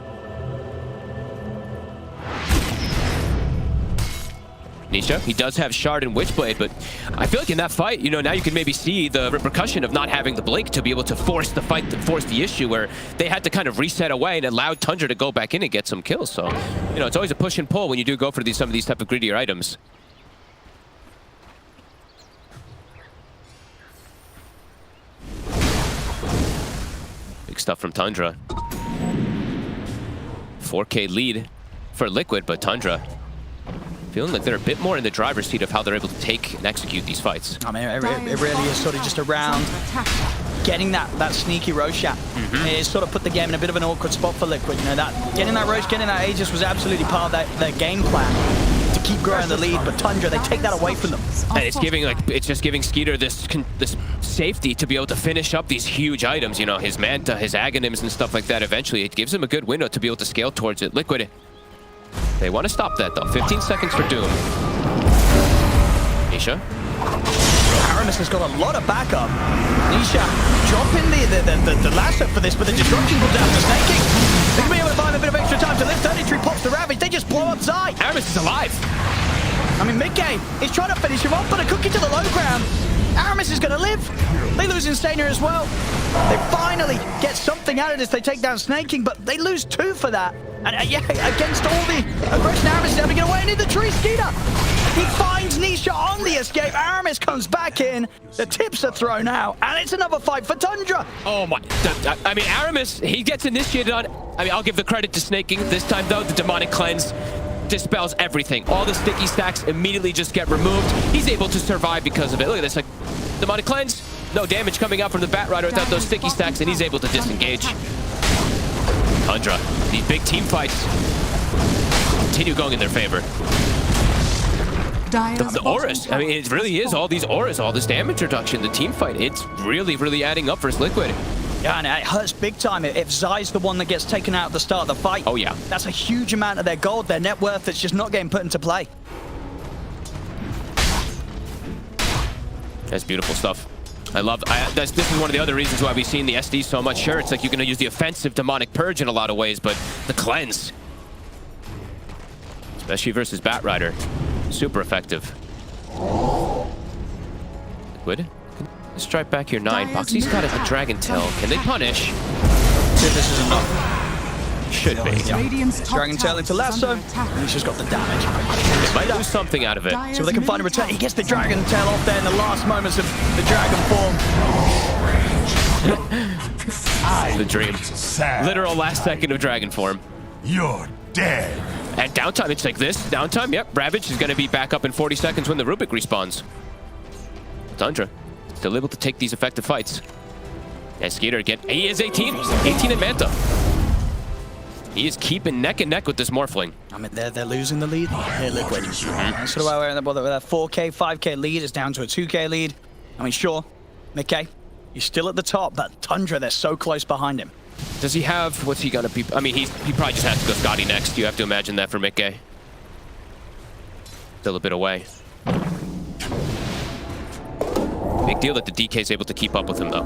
Nisha, he does have Shard and Witchblade, but I feel like in that fight, you know, now you can maybe see the repercussion of not having the Blink to be able to force the fight, force the issue where they had to kind of reset away and allowed Tundra to go back in and get some kills. So, you know, it's always a push and pull when you do go for some of these type of greedier items. Big stuff from Tundra. 4K lead for Liquid, but Tundra feeling like they're a bit more in the driver's seat of how they're able to take and execute these fights. I mean, it really is sort of just around getting that sneaky Roshan. It sort of put the game in a bit of an awkward spot for Liquid. You know, getting that Rosh, getting that Aegis was absolutely part of their game plan to keep growing the lead. But Tundra, they take that away from them. And it's just giving Skeeter this safety to be able to finish up these huge items. You know, his Manta, his Aghanims and stuff like that. Eventually, it gives him a good window to be able to scale towards it. Liquid, they want to stop that though. 15 seconds for Doom. Nisha. Aramis has got a lot of backup. Nisha dropping the lasso for this, but the disruption comes out to Snaking. They're going to be able to find a bit of extra time to live. 33 pops the Ravage. They just blow up Zai. Aramis is alive. I mean, Mid-game is trying to finish him off, but a cookie to the low ground. Aramis is going to live. They lose Instania as well. They finally get something out of this. They take down Snaking, but they lose 2 for that. And yeah, against all the aggression, Aramis is able to get away into the tree. Skeeter, he finds Nisha on the escape. Aramis comes back in. The tips are thrown out, and it's another fight for Tundra. Oh my! I mean, Aramis, he gets initiated on. I mean, I'll give the credit to Snaking. This time though, the demonic cleanse dispels everything. All the sticky stacks immediately just get removed. He's able to survive because of it. Look at this, like demonic cleanse, no damage coming out from the Batrider without those sticky stacks, and he's able to disengage. Tundra, these big team fights continue going in their favor. The auras, I mean, it really is all these auras, all this damage reduction, the team fight, it's really adding up for Liquid. Yeah, and it hurts big time if Zai's the one that gets taken out at the start of the fight. Oh yeah. That's a huge amount of their gold, their net worth that's just not getting put into play. That's beautiful stuff. I love, this is one of the other reasons why we've seen the SD so much. Sure, it's like you're going to use the offensive demonic purge in a lot of ways, but the cleanse, especially versus Batrider, super effective. Liquid, strike back here 9. Boxy's got a dragon tail. Can they punish? See if this is enough. Should be. Yeah. Dragon tail into lasso, and he's just got the damage. They might lose something out of it. So they can find a return. He gets the dragon tail off there in the last moments of the dragon form. The dream. Literal last second of dragon form. You're dead. And downtime, it's like this. Downtime, yep. Ravage is going to be back up in 40 seconds when the Rubik respawns. Tundra still able to take these effective fights. And Skeeter again. He is 18. 18 in Manta. He is keeping neck and neck with this Morphling. I mean, they're losing the lead here, Liquid. That's sort of why we're in the bother with that 4K, 5K lead is down to a 2K lead. I mean, sure, Mickey, he's still at the top, but Tundra, they're so close behind him. Does he have, what's he gonna be? I mean, he probably just has to go Scotty next. You have to imagine that for Mickey. Still a bit away. Big deal that the DK is able to keep up with him, though.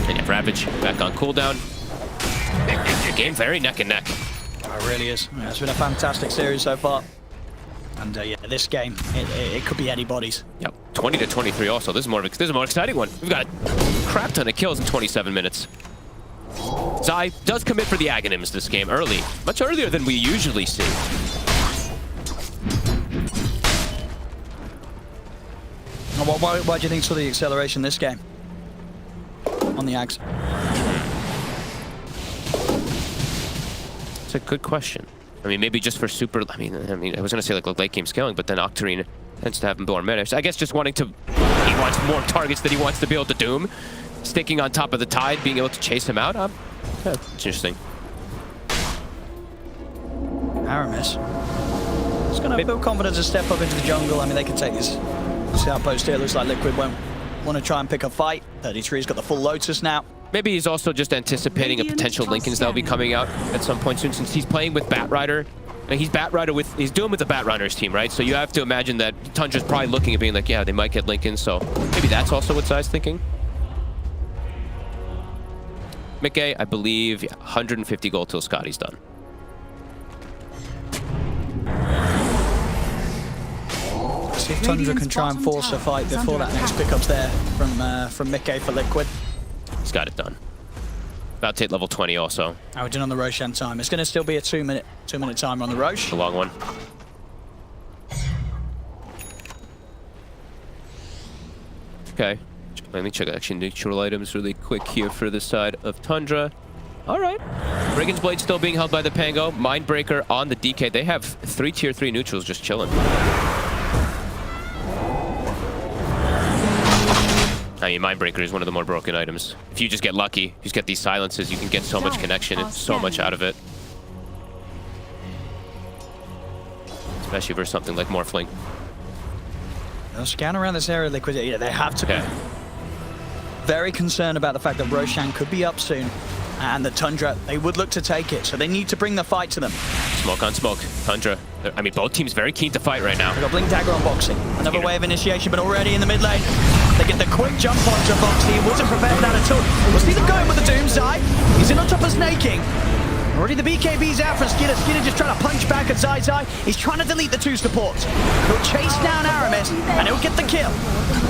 And yeah, Ravage back on cooldown. Game very neck and neck. It really is. Yeah, it's been a fantastic series so far. And yeah, this game, it could be anybody's. Yep, 20-23 also. This is a more exciting one. We've got a crap ton of kills in 27 minutes. Zai does commit for the Aghanims this game early. Much earlier than we usually see. Why do you think saw the acceleration this game? On the Ags? It's a good question. I mean, maybe just for super. I mean, I was gonna say like late game scaling, but then Octarine tends to have more meta. So I guess just wanting to. He wants more targets that he wants to be able to doom. Sticking on top of the tide, being able to chase him out. It's interesting. Aramis. He's gonna build confidence to step up into the jungle. I mean, they can take this outpost here. Looks like Liquid won't want to try and pick a fight. 33's got the full Lotus now. Maybe he's also just anticipating a potential Linken's that'll be coming out at some point soon, since he's playing with Batrider. And he's Doom with the Batrunner's team, right? So you have to imagine that Tundra's probably looking at being like, yeah, they might get Lincoln, so maybe that's also what Zai's thinking. Mickey, I believe, 150 gold till Scotty's done. See if Tundra can try and force a fight before that next pickup's there from Mickey for Liquid. He's got it done. About to hit level 20 also. Now we're doing on the Roshan time. It's going to still be a two minute timer on the Rosh. A long one. Okay. Let me check actually neutral items really quick here for the side of Tundra. All right. Brigand's Blade still being held by the Pango. Mindbreaker on the DK. They have 3 tier 3 neutrals just chilling. I mean, Mindbreaker is one of the more broken items. If you just get lucky, you just get these silences, you can get so much connection and so much out of it. Especially versus something like Morphling. They'll scan around this area, Liquid. Yeah, they have to be very concerned about the fact that Roshan could be up soon. And the Tundra, they would look to take it, so they need to bring the fight to them. Smoke on smoke. Tundra. I mean, both teams very keen to fight right now. They've got Blink Dagger on Boxy. Another way of initiation, but already in the mid lane. They get the quick jump onto Boxy. He wasn't prepared for that at all. We'll see them going with the Doom Zai. He's in on top of Snaking. Already the BKB's out from Skinner. Skinner just trying to punch back at Zai. He's trying to delete the 2 supports. He'll chase down Aramis, and he'll get the kill.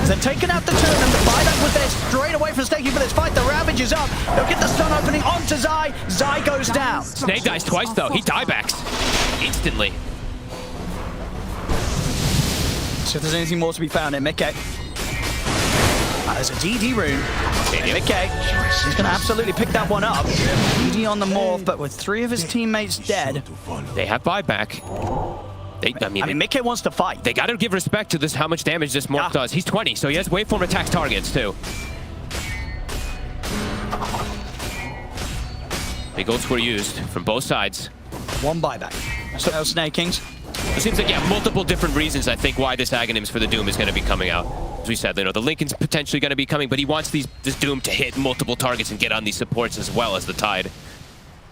They're taking out the turn, and the buyback was there straight away from Snaking for this fight. The Ravage is up. They'll get the stun opening onto Zai. Zai goes down. Snake dies twice, though. He diebacks instantly. So if there's anything more to be found in Mickey. There's a DD rune. Mickey, he's going to absolutely pick that one up. DD on the morph, but with 3 of his teammates dead. They have buyback. I mean, Mickey wants to fight. They got to give respect to this, how much damage this morph does. He's 20, so he has waveform attacks targets, too. Big ults were used from both sides. 1 buyback. So Snakings. It seems like, multiple different reasons, I think, why this Aghanims for the Doom is going to be coming out. As we said, the Lincoln's potentially going to be coming, but he wants this Doom to hit multiple targets and get on these supports as well as the Tide.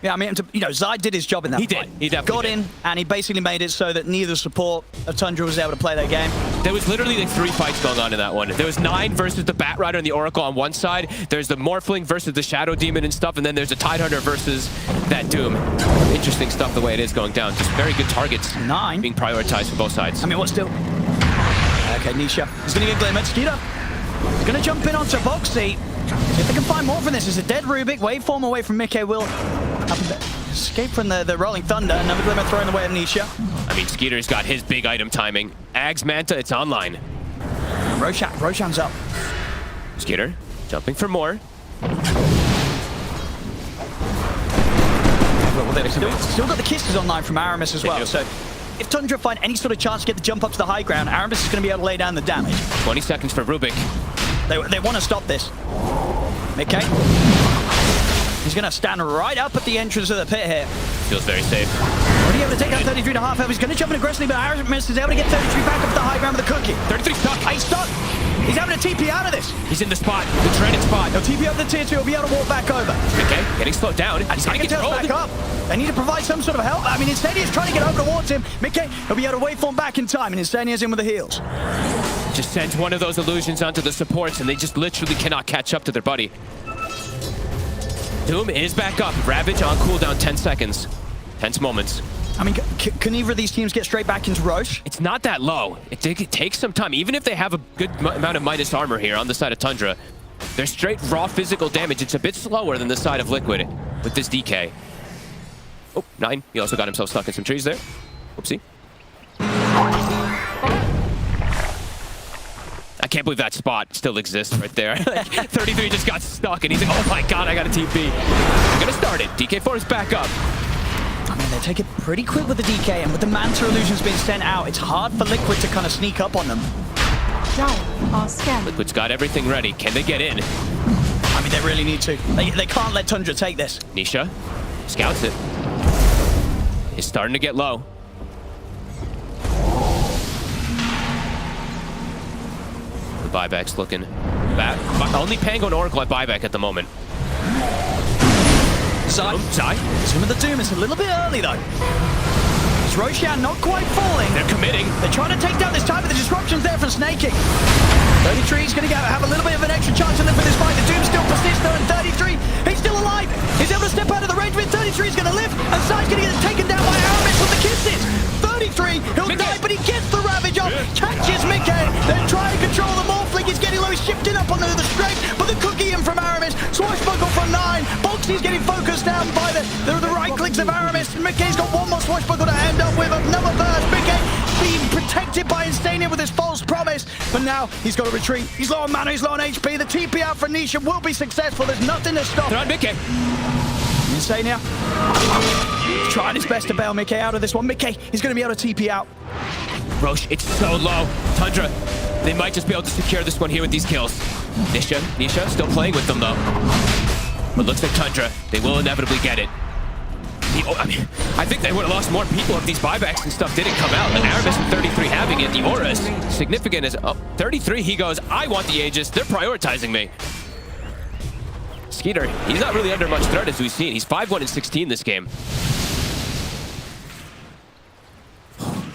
Yeah, I mean, Zai did his job in that fight. He definitely got in, and he basically made it so that neither support of Tundra was able to play their game. There was literally like 3 fights going on in that one. There was 9 versus the Batrider and the Oracle on one side. There's the Morphling versus the Shadow Demon and stuff, and then there's the Tidehunter versus that Doom. Interesting stuff the way it is going down. Just very good targets 9 being prioritized from both sides. I mean, what's still? Okay, Nisha. He's going to get Glimmered. Skeeter. He's going to jump in onto Boxy. See if they can find more from this. It's a dead Rubik. Waveform away from Mickey will escape from the Rolling Thunder. Another Glimmer thrown away at Nisha. I mean, Skeeter's got his big item timing. Ags Manta, it's online. Roshan's up. Skeeter jumping for more. Well, they've still got the kisses online from Aramis as well. So if Tundra find any sort of chance to get the jump up to the high ground, Aramis is going to be able to lay down the damage. 20 seconds for Rubik. They want to stop this. Mickey. He's going to stand right up at the entrance of the pit here. Feels very safe. Already able to take out 33.5 health. He's going to jump in aggressively, but Aramis is able to get 33 back up to the high ground with the cookie. 33 stuck. He's stuck. He's having to TP out of this. He's in the spot, the dreaded spot. He'll TP up the tier 2. He'll be able to walk back over. Okay, getting slowed down. He's going to get back up. They need to provide some sort of help. I mean, Instania's trying to get over towards him. Mickey, he'll be able to waveform back in time, and Instania's in with the heals. Just sends one of those illusions onto the supports, and they just literally cannot catch up to their buddy. Doom is back up. Ravage on cooldown, 10 seconds. Tense moments. I mean, can either of these teams get straight back into Roche? It's not that low. It takes some time. Even if they have a good amount of minus armor here on the side of Tundra, they're straight raw physical damage. It's a bit slower than the side of Liquid with this DK. Oh, 9. He also got himself stuck in some trees there. Oopsie. I can't believe that spot still exists right there. 33 just got stuck, and he's like, oh my god, I got a TP. They're going to start it. DK4 is back up. I mean, they take it pretty quick with the DK, and with the Manta illusions being sent out, it's hard for Liquid to kind of sneak up on them. Liquid's got everything ready. Can they get in? I mean, they really need to. They can't let Tundra take this. Nisha scouts it. It's starting to get low. The buyback's looking bad. Only Pango and Oracle at buyback at the moment. Zai. Some of the Doom is a little bit early, though. Is Roshan not quite falling? They're committing. They're trying to take down this time, but the disruption's there from Snaking. 33 is going to have a little bit of an extra chance to live for this fight. The Doom still persists though, and 33, he's still alive. He's able to step out of the range, but 33 is going to live, and Sai's going to get taken down by Aramis with the kisses. 33, he'll die, but he gets the Ravage off, catches Mickey, then try and control the Morphling. He's getting low, he's shifting up onto the strength, but the cookie in from Aramis, Swashbuckle from 9, Boxy's getting focused down by the right clicks of Aramis. Mickey's got one more Swashbuckle to end up with, another burst. Mickey being protected by Instania with his false promise, but now he's got to retreat. He's low on mana, he's low on HP. The TP out for Nisha will be successful. There's nothing to stop. They're on Mickey. Instania trying his best to bail Mickey out of this one. Mickey, he's going to be able to TP out. Roche, it's so low. Tundra, they might just be able to secure this one here with these kills. Nisha still playing with them though. But looks like Tundra, they will inevitably get it. I think they would have lost more people if these buybacks and stuff didn't come out. And Aramis and 33 having it. The aura is significant as 33. He goes, I want the Aegis. They're prioritizing me. Skeeter, he's not really under much threat as we've seen. He's 5-1 and 16 this game.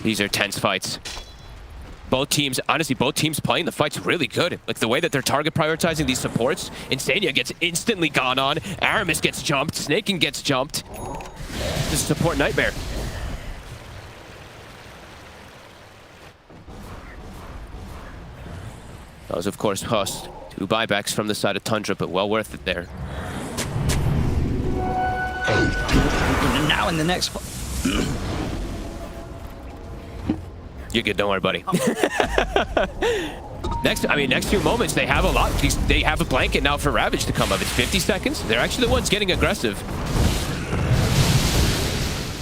These are tense fights. Both teams, honestly, both teams playing the fights really good. Like the way that they're target prioritizing these supports. Insania gets instantly gone on. Aramis gets jumped. Snaking gets jumped. This is support nightmare. That was, of course, Hust. 2 buybacks from the side of Tundra, but well worth it there. Now in the next... You're good, don't worry, buddy. Next few moments, they have a lot. They have a blanket now for Ravage to come up. It's 50 seconds. They're actually the ones getting aggressive.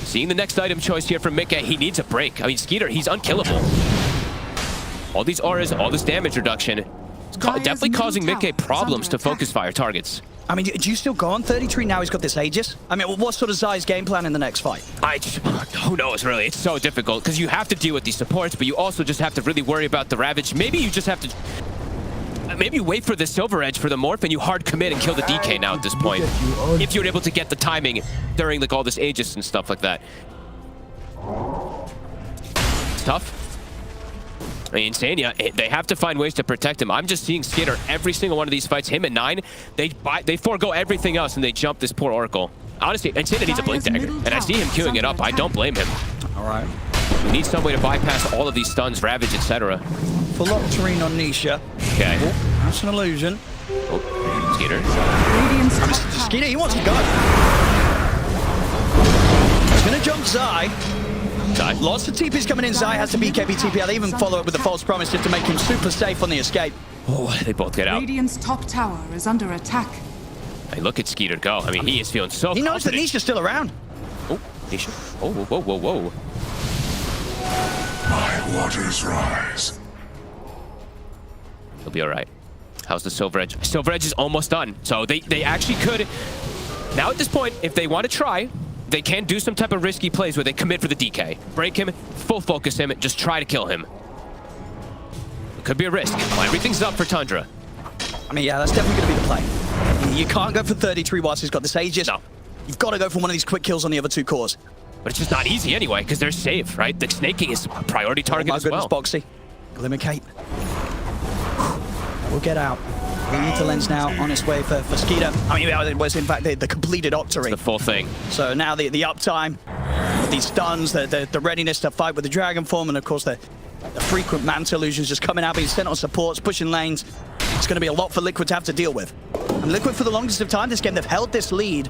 Seeing the next item choice here from Mickey, he needs a break. I mean, Skeeter, he's unkillable. All these auras, all this damage reduction, it's definitely causing Mickey problems to focus fire targets. I mean, do you still go on 33 now he's got this Aegis? I mean, what's sort of Zai's game plan in the next fight? Who knows, really? It's so difficult because you have to deal with these supports, but you also just have to really worry about the Ravage. Maybe you just have to... Maybe you wait for the Silver Edge for the Morph and you hard commit and kill the DK now at this point. If you're able to get the timing during like all this Aegis and stuff like that. It's tough. I mean, Insania, they have to find ways to protect him. I'm just seeing Skitter every single one of these fights. Him and 9, they forego everything else and they jump this poor Oracle. Honestly, Insania needs a Blink Dagger, and I see him queuing it up. I don't blame him. All right. We need some way to bypass all of these stuns, Ravage, etc. Full Octarine on Nisha. Okay. Oh, that's an illusion. Oh, Skeeter. Skeeter, he wants to go. He's going to jump Zai. Lots of TPs coming in. Zai has to BKB TP. They even follow it with the false promise just to make him super safe on the escape. Oh, they both get out. Radiant's top tower is under attack. Hey, look at Skeeter go. I mean, he is feeling so He knows that Nisha's still around. Oh, Nisha. Oh, whoa, whoa, whoa. My waters rise. He'll be all right. How's the Silver Edge? Silver Edge is almost done. So they actually could... Now at this point, if they want to try, they can do some type of risky plays where they commit for the DK. Break him, full focus him, just try to kill him. It could be a risk. Well, everything's up for Tundra. I mean, yeah, that's definitely going to be the play. You can't go for 33 whilst he's got this Aegis. No. You've got to go for one of these quick kills on the other 2 cores. But it's just not easy anyway, because they're safe, right? The snaking is a priority target as well. Oh my goodness, Boxy. Glimmer Cape. We'll get out. We need the lens now on its way for Skeeter. I mean, it was in fact the completed Octarine. The full thing. So now the uptime, these stuns, the readiness to fight with the Dragon Form, and of course the frequent Manta illusions just coming out, being sent on supports, pushing lanes. It's going to be a lot for Liquid to have to deal with. And Liquid, for the longest of time this game, they've held this lead.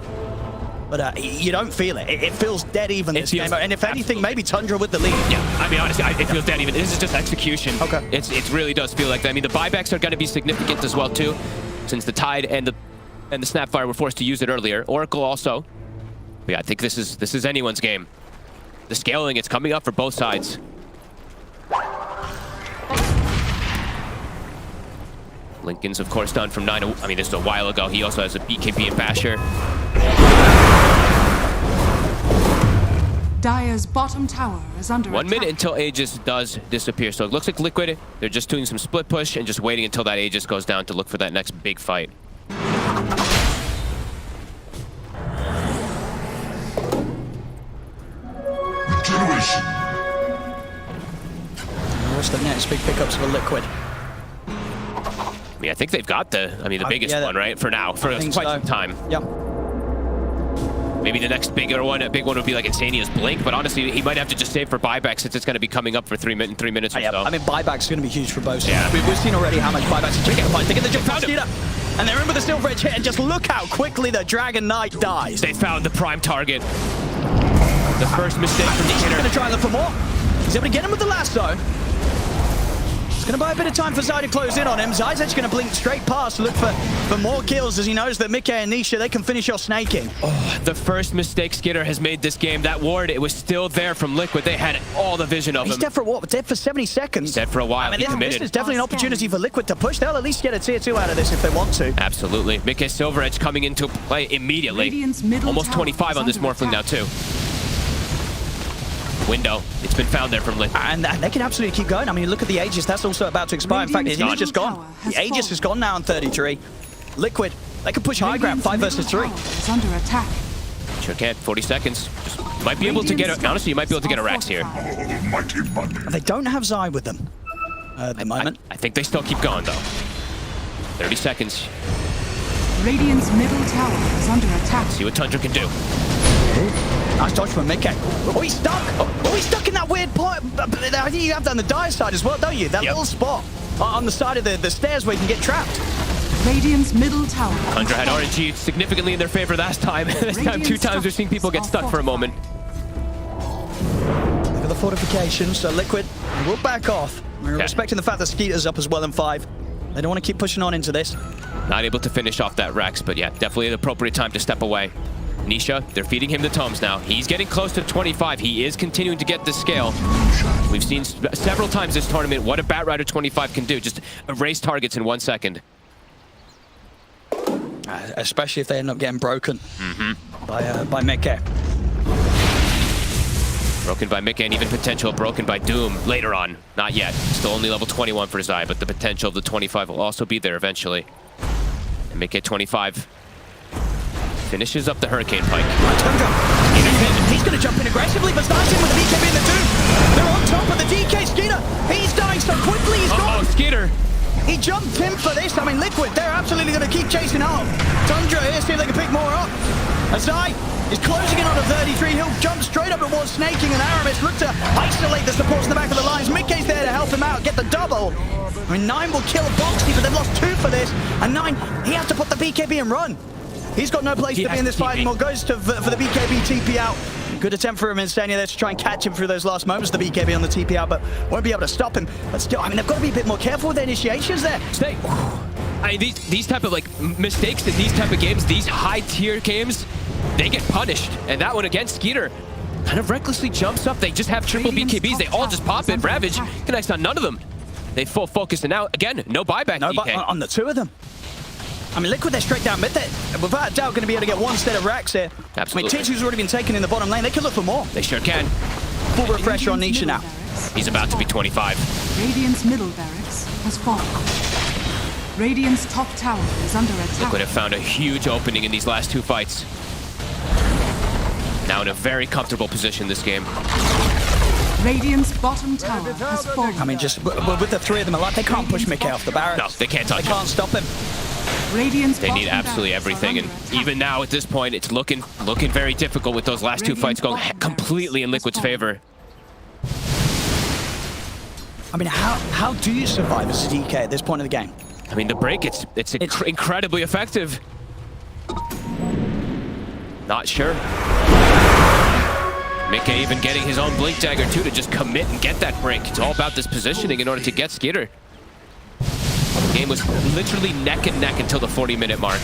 But you don't feel it. It feels dead even this game. And if anything, maybe Tundra with the lead. Yeah, I mean, honestly, it feels dead even. This is just execution. Okay. It really does feel like that. I mean, the buybacks are going to be significant as well, too, since the Tide and the Snapfire were forced to use it earlier. Oracle also. But yeah, I think this is anyone's game. The scaling, it's coming up for both sides. Lincoln's, of course, done from 9. I mean, this is a while ago. He also has a BKB and Basher. Dire's bottom tower is under 1 attack. minute until Aegis does disappear. So it looks like Liquid, they're just doing some split push and just waiting until that Aegis goes down to look for that next big fight. What's the next big pickups for Liquid? I mean, I think they've got the biggest yeah, one, right? For now, for quite some time. Yep. Maybe the next big one would be like Insania's Blink, but honestly, he might have to just save for buyback since it's going to be coming up for 3 minutes or so. I mean, buyback's going to be huge for both. Yeah. We've seen already how much buyback's a Gigabyte. They get the jump past Skeeter, and they're in with the Silver Edge hit, and just look how quickly the Dragon Knight dies. They found the prime target. The first mistake from He's Skinner. going to try and look for more. He's able to get him with the lasso. It's going to buy a bit of time for Zai to close in on him. Zai's actually going to blink straight past to look for more kills as he knows that A.K.A. and Nisha, they can finish your snaking. Oh, the first mistake Skinner has made this game. That ward, it was still there from Liquid. They had all the vision of him. He's dead for what? Dead for 70 seconds. He's dead for a while. I mean, He committed. this is definitely an opportunity for Liquid to push. They'll at least get a tier 2 out of this if they want to. Absolutely. A.K.A. Silver Edge coming into play immediately. Almost 25 on this Morphling now, too. Window. It's been found there from Liquid. And they can absolutely keep going. I mean, look at the Aegis. That's also about to expire. In fact, it's just gone. The Aegis is gone now on 33. Liquid, they can push high ground 5 versus 3. Is under attack. Sure can. 40 seconds. Just might be able to get a, honestly, you might be able to get a Rax here. They don't have Zai with them at the moment. I think they still keep going, though. 30 seconds. Radiant's middle tower is under attack. See what Tundra can do. Nice dodge from A.K.A. Oh, he's stuck. Oh, he's stuck in that weird point. I think you have that on the dire side as well, don't you? That little spot on the side of the stairs where you can get trapped. Radiant's middle tower. Tundra had RNG significantly in their favor last time. This time, 2 times we're seeing people get stuck for a moment. Look at the fortifications. So Liquid will back off. We're respecting the fact that Skeeter's up as well in 5. They don't want to keep pushing on into this. Not able to finish off that Rex, but yeah, definitely an appropriate time to step away. Nisha, they're feeding him the tomes now. He's getting close to 25. He is continuing to get the scale. We've seen several times this tournament what a Batrider 25 can do. Just erase targets in 1 second. Especially if they end up getting broken by A.K.A. Broken by A.K.A. and even potential broken by Doom later on. Not yet. Still only level 21 for Zai, but the potential of the 25 will also be there eventually. And A.K.A. 25 finishes up the Hurricane Pike. He's going to jump in aggressively, but starts in with the BKB and the Doom. They're on top of the DK. Skeeter, he's dying so quickly, he's gone. Skeeter. He jumped in for this. I mean, Liquid, they're absolutely going to keep chasing up. Tundra here, see if they can pick more up. Azai is closing in on a 33. He'll jump straight up towards Snaking, and Aramis look to isolate the supports in the back of the lines. A.K.A.'s there to help him out, get the double. I mean, 9 will kill Boxy, but they've lost 2 for this. And 9, he has to put the BKB and run. He's got no place to be in this fight anymore. Goes to for the BKB TP out. Good attempt for him, Insania there to try and catch him through those last moments. The BKB on the TP out, but won't be able to stop him. But still, I mean, they've got to be a bit more careful with their initiations there. I mean, these type of like mistakes in these type of games, these high tier games, they get punished. And that one against Skeeter kind of recklessly jumps up. They just have triple BKBs. They all just pop it. Ravage connects on none of them. They full focus, and now again, no buyback. No buyback on the 2 of them. I mean, Liquid, they're straight down mid. They're without a doubt going to be able to get 1 instead of Rax here. Absolutely. I mean, T2's already been taken in the bottom lane. They can look for more. They sure can. Full refresher on Nisha now. He's about to be 25. Radiant's middle barracks has fallen. Radiant's top tower is under attack. Liquid have found a huge opening in these last 2 fights. Now in a very comfortable position this game. Radiant's bottom tower has fallen. I mean, just with the 3 of them alive, they can't push Mickey off the barracks. No, they can't touch him. They can't stop him. They need absolutely everything, and even now at this point, it's looking very difficult with those last 2 fights going completely in Liquid's favor. I mean, how do you survive as a DK at this point of the game? I mean, the break, it's incredibly effective. Not sure. A.K.A. even getting his own Blink Dagger too to just commit and get that break. It's all about this positioning in order to get Skeeter. The game was literally neck and neck until the 40-minute mark.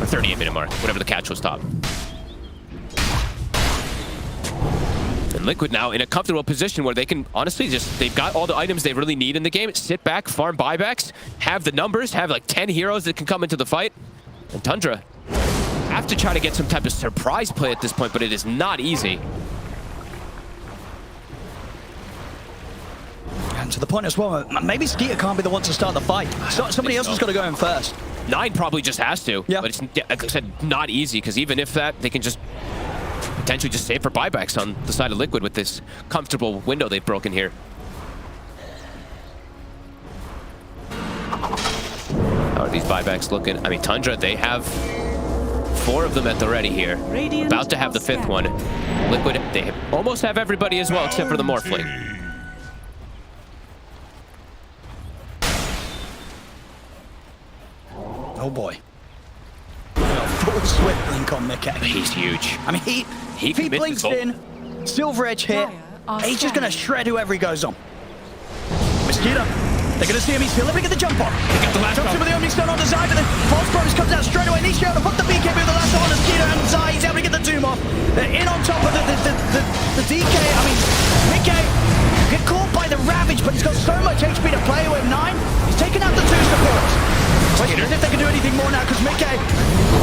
Or 38-minute mark, whatever the catch was top. And Liquid now in a comfortable position where they can honestly they've got all the items they really need in the game. Sit back, farm buybacks, have the numbers, have like 10 heroes that can come into the fight. And Tundra have to try to get some type of surprise play at this point, but it is not easy. And to the point as well, maybe Skeeter can't be the one to start the fight. Somebody else has got to go in first. 9 probably just has to, but it's, like I said, not easy, because even if that, they can just potentially just save for buybacks on the side of Liquid with this comfortable window they've broken here. How are these buybacks looking? I mean, Tundra, they have 4 of them at the ready here. About to have the 5th one. Liquid, they almost have everybody as well, except for the Morphling. Oh boy. Full swift blink on Mick. He's huge. I mean, he blinks in, Silver Edge hit, he's just gonna shred whoever he goes on. Mosquito. They're going to see him, he's still looking at the jump on. He got the last jumps in with the opening stone on the side, but then False Promise comes out straight away. Nisha able to put the BKB with the last on Mosquito and Zai. He's able to get the Doom off. They're in on top of the DK. I mean, Mickey get caught by the Ravage, but he's got so much HP to play with. 9. He's taken out the 2 supports. Question is if they can do anything more now, because Mickey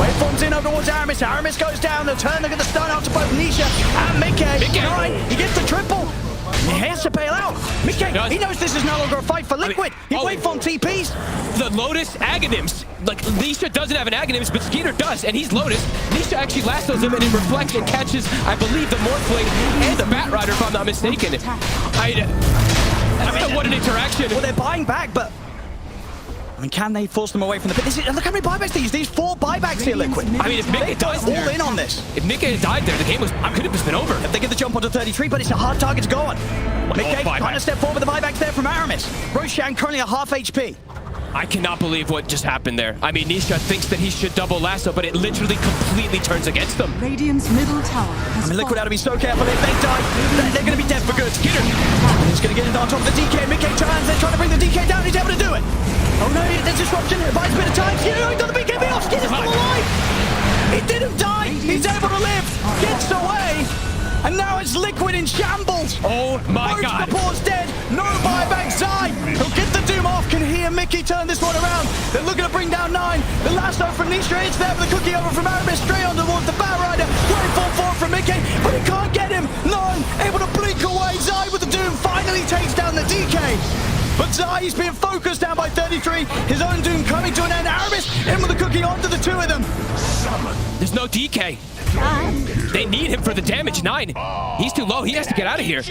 waveforms in over towards Aramis. Aramis goes down. The turn, look at the stun out to both Nisha and Mickey. 9. He gets the triple. He has to bail out. Mickey, he knows this is no longer a fight for Liquid. He waveform TPs. The Lotus Aghanims. Like, Nisha doesn't have an Aghanims, but Skeeter does, and he's Lotus. Nisha actually lassos him, and it reflects and catches, I believe, the Morphling and the Batrider, if I'm not mistaken. I don't know what an interaction. Well, they're buying back, but I mean, can they force them away from the pit? Look how many buybacks they use. These 4 buybacks here, Liquid. I mean, if Mickey dies all in on this. If Mickey had died there, the game could have just been over. If they get the jump onto 33, but it's a hard target to go on. Mickey trying to step forward with the buybacks there from Aramis. Roshan currently at half HP. I cannot believe what just happened there. I mean, Nisha thinks that he should double lasso, but it literally completely turns against them. Radiant's middle tower has Liquid had to be so careful. If they die, they're going to be dead for good. Skinner. He's going to get in on top of the DK. Mickey turns. They're trying to bring the DK down. He's able to do it. Oh no, there's disruption. It buys a bit of time. Skinner, he got the BKB off. Skinner's still alive. He didn't die. He's able to live. Gets away. And now it's Liquid in shambles. Oh my God. Both support's dead. No buyback. Zai. He'll get the Doom off. Can hear Mickey turn this one around. They're looking to bring down 9. The lasso from Nisha. It's there for the cookie over from Aramis. Straight on towards the Batrider. Great fall from Mickey. But he can't get him. 9. Able to blink away. Zai with the Doom. Finally takes down the DK. But Zai is being focused down by 33. His own Doom coming to an end. Aramis in with the cookie onto the 2 of them. There's no DK. They need him for the damage. 9. He's too low. He has to get out of here.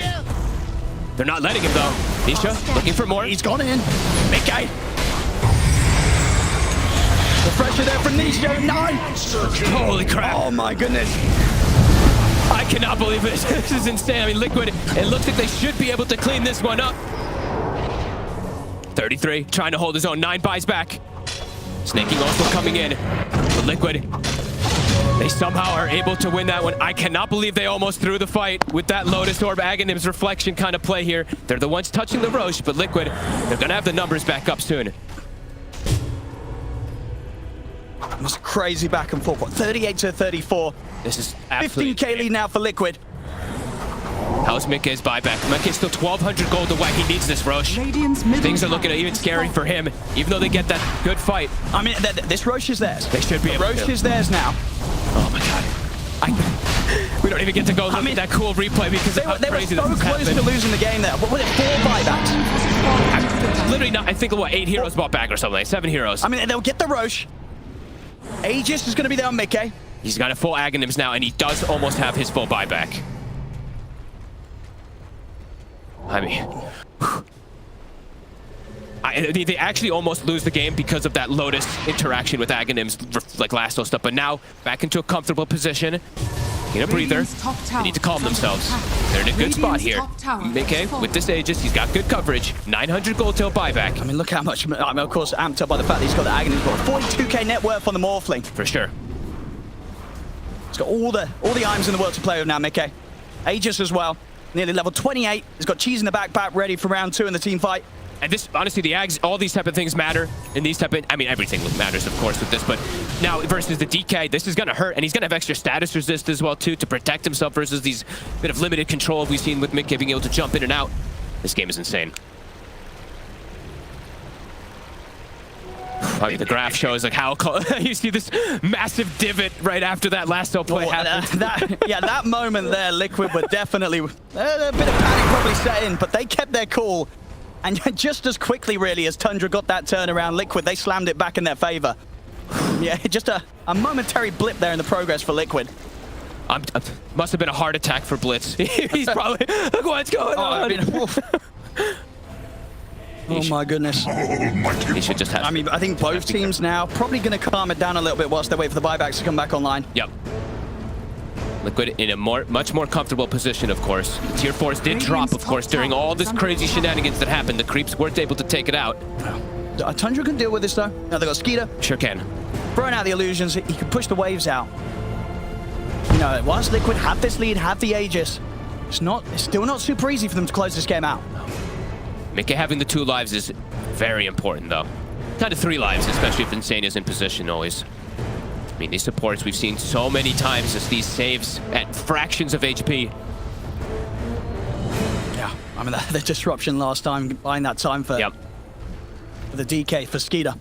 They're not letting him though. Nisha looking for more. He's gone in. Mickey. The pressure there from Nisha. 9. Holy crap. Oh my goodness. I cannot believe this. This is insane. I mean, Liquid, it looks like they should be able to clean this one up. 33 trying to hold his own. 9 buys back. Snaking also coming in. But Liquid, they somehow are able to win that one. I cannot believe they almost threw the fight with that Lotus Orb Aghanim's reflection kind of play here. They're the ones touching the Roche, but Liquid, they're going to have the numbers back up soon. It was crazy back and forth. What, 38 to 34. This is absolutely 15k lead now for Liquid. How's Mickey's buyback? Mickey's still 1,200 gold away. He needs this Roche. Things are looking even scary for him, even though they get that good fight. I mean, this Roche is theirs. They should be able to. Roche is theirs now. Oh my God. We don't even get to go look at that cool replay because they were so close to losing the game there. What was it, 4 buybacks? Literally not, I think, what, 8 heroes bought back or something, like 7 heroes. I mean, they'll get the Roche. Aegis is going to be there on Mickey. He's got a full Aghanims now, and he does almost have his full buyback. I mean, they actually almost lose the game because of that Lotus interaction with Aghanims, like lasso stuff. But now, back into a comfortable position. Get a breather. They need to calm themselves. They're in a good spot here. Mickey, with this Aegis, he's got good coverage. 900 gold till buyback. I mean, look how much, I mean, of course, amped up by the fact that he's got the Aghanims board. 42k net worth on the Morphling. For sure. He's got all the items in the world to play with now, Mickey. Aegis as well. Nearly level 28. He's got cheese in the backpack ready for round 2 in the team fight. And this, honestly, the Ags, all these type of things matter. And these type of, I mean, everything matters, of course, with this. But now versus the DK, this is going to hurt. And he's going to have extra status resist as well, too, to protect himself versus these bit of limited control we've seen with Mickey being able to jump in and out. This game is insane. I mean, the graph shows like how you see this massive divot right after that lasso play happened. That moment there, Liquid were definitely a bit of panic probably set in, but they kept their cool. And just as quickly, really, as Tundra got that turnaround, Liquid, they slammed it back in their favor. Yeah, just a momentary blip there in the progress for Liquid. Must have been a heart attack for Blitz. He's probably, look what's going on. Oh my goodness. He should just have. I mean, I think both teams now probably going to calm it down a little bit whilst they wait for the buybacks to come back online. Yep. Liquid in a much more comfortable position, of course. Tier 4s did drop, of course, during all this crazy shenanigans that happened. The creeps weren't able to take it out. Tundra can deal with this, though. Now they got Skeeter. Sure can. Throwing out the illusions, he can push the waves out. You know, whilst Liquid have this lead, have the Aegis, it's still not super easy for them to close this game out. Mickey having the 2 lives is very important, though. Kind of 3 lives, especially if Insane is in position always. I mean, these supports we've seen so many times as these saves at fractions of HP. Yeah, I mean, the disruption last time, buying that time for, for the DK, for Skeeter.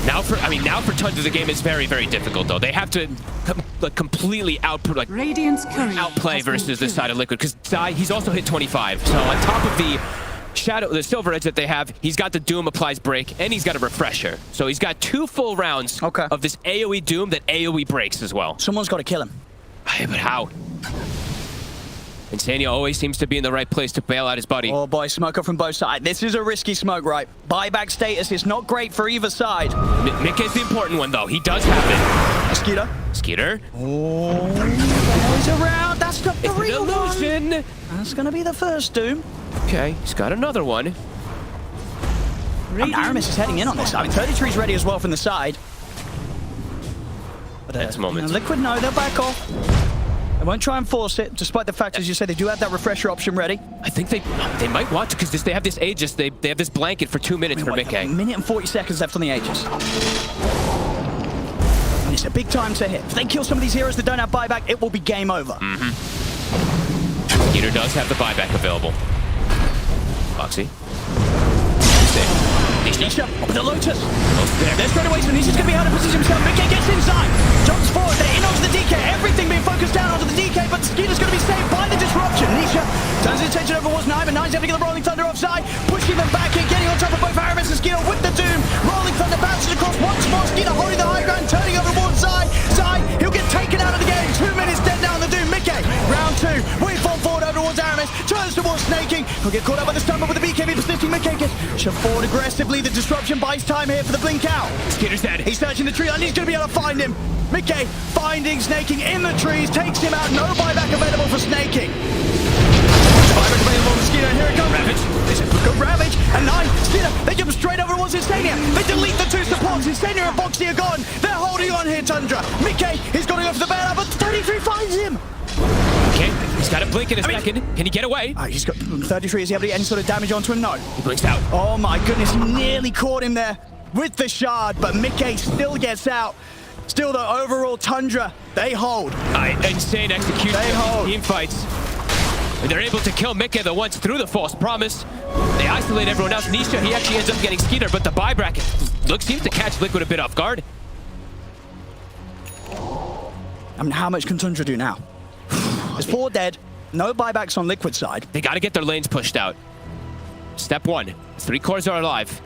Now for Tundra, the game is very, very difficult, though. They have to completely outplay versus the side of Liquid, because Zai, he's also hit 25. So on top of the Silver Edge that they have, he's got the Doom applies break, and he's got a refresher. So he's got 2 full rounds of this AoE Doom that AoE breaks as well. Someone's got to kill him. But how? Insania always seems to be in the right place to bail out his buddy. Oh boy, smoke up from both sides. This is a risky smoke, right? Buyback status is not great for either side. Mickey's the important one, though. He does have it. Skeeter. Skeeter. Oh, he's around. That's the real illusion. One. That's going to be the first Doom. Okay, he's got another one. Aramis is heading in on this. I mean, 33's ready as well from the side. But next moment. Liquid, no, they'll back off. They won't try and force it, despite the fact, as you say, they do have that refresher option ready. I think they might want to, because they have this Aegis. They have this blanket for 2 minutes for Mickey. A minute and 40 seconds left on the Aegis. And it's a big time to hit. If they kill some of these heroes that don't have buyback, it will be game over. Skeeter does have the buyback available. Foxy. Nisha, up with the Lotus. They're straight away, so Nisha's going to be out of position himself. Mickey gets inside. Jumps forward. They're in onto the DK. Everything being focused down onto the DK, but Skeeter's going to be saved by the disruption. Nisha turns his attention over towards Nine, but Nine's having to get the Rolling Thunder offside, pushing them back in, getting on top of both Aramis and Skeeter with the Doom. Rolling Thunder bounces across once more. Skeeter holding the high ground, turning over towards Zai. Zai, he'll get taken out of the game. 2 minutes dead now on the Doom. Mickey, round 2. We fall forward over towards Aramis. Turns towards Snaking. He'll get caught up by the stun, but with the BKB persisting, Mickey gets shoved forward aggressively. The disruption buys time here for the blink out. Skeeter's dead. He's searching the tree line. He's going to be able to find him. Mickey finding Snaking in the trees, takes him out. No buyback available for Snaking. Buyback available for Skeeter, and here it comes. Ravage. This is good Ravage, and Nine, Skeeter, they jump straight over towards Instania. They delete the 2 supports. Instania and Foxy are gone. They're holding on here, Tundra. Mickey, he's got to go for the bailout, but 33 finds him. Okay, he's got a blink in a second. Can he get away? He's got 33. Is he able to get any sort of damage onto him? No. He blinks out. Oh my goodness, nearly caught him there with the shard, but Mickey still gets out. Still, the overall Tundra, they hold. Insane execution. They hold. Team fights. And they're able to kill Mickey the once through the false promise. They isolate everyone else. Nisha, he actually ends up getting Skeeter, but the buyback seems to catch Liquid a bit off guard. I mean, how much can Tundra do now? There's 4 dead. No buybacks on Liquid side. They got to get their lanes pushed out. Step 1. 3 cores are alive.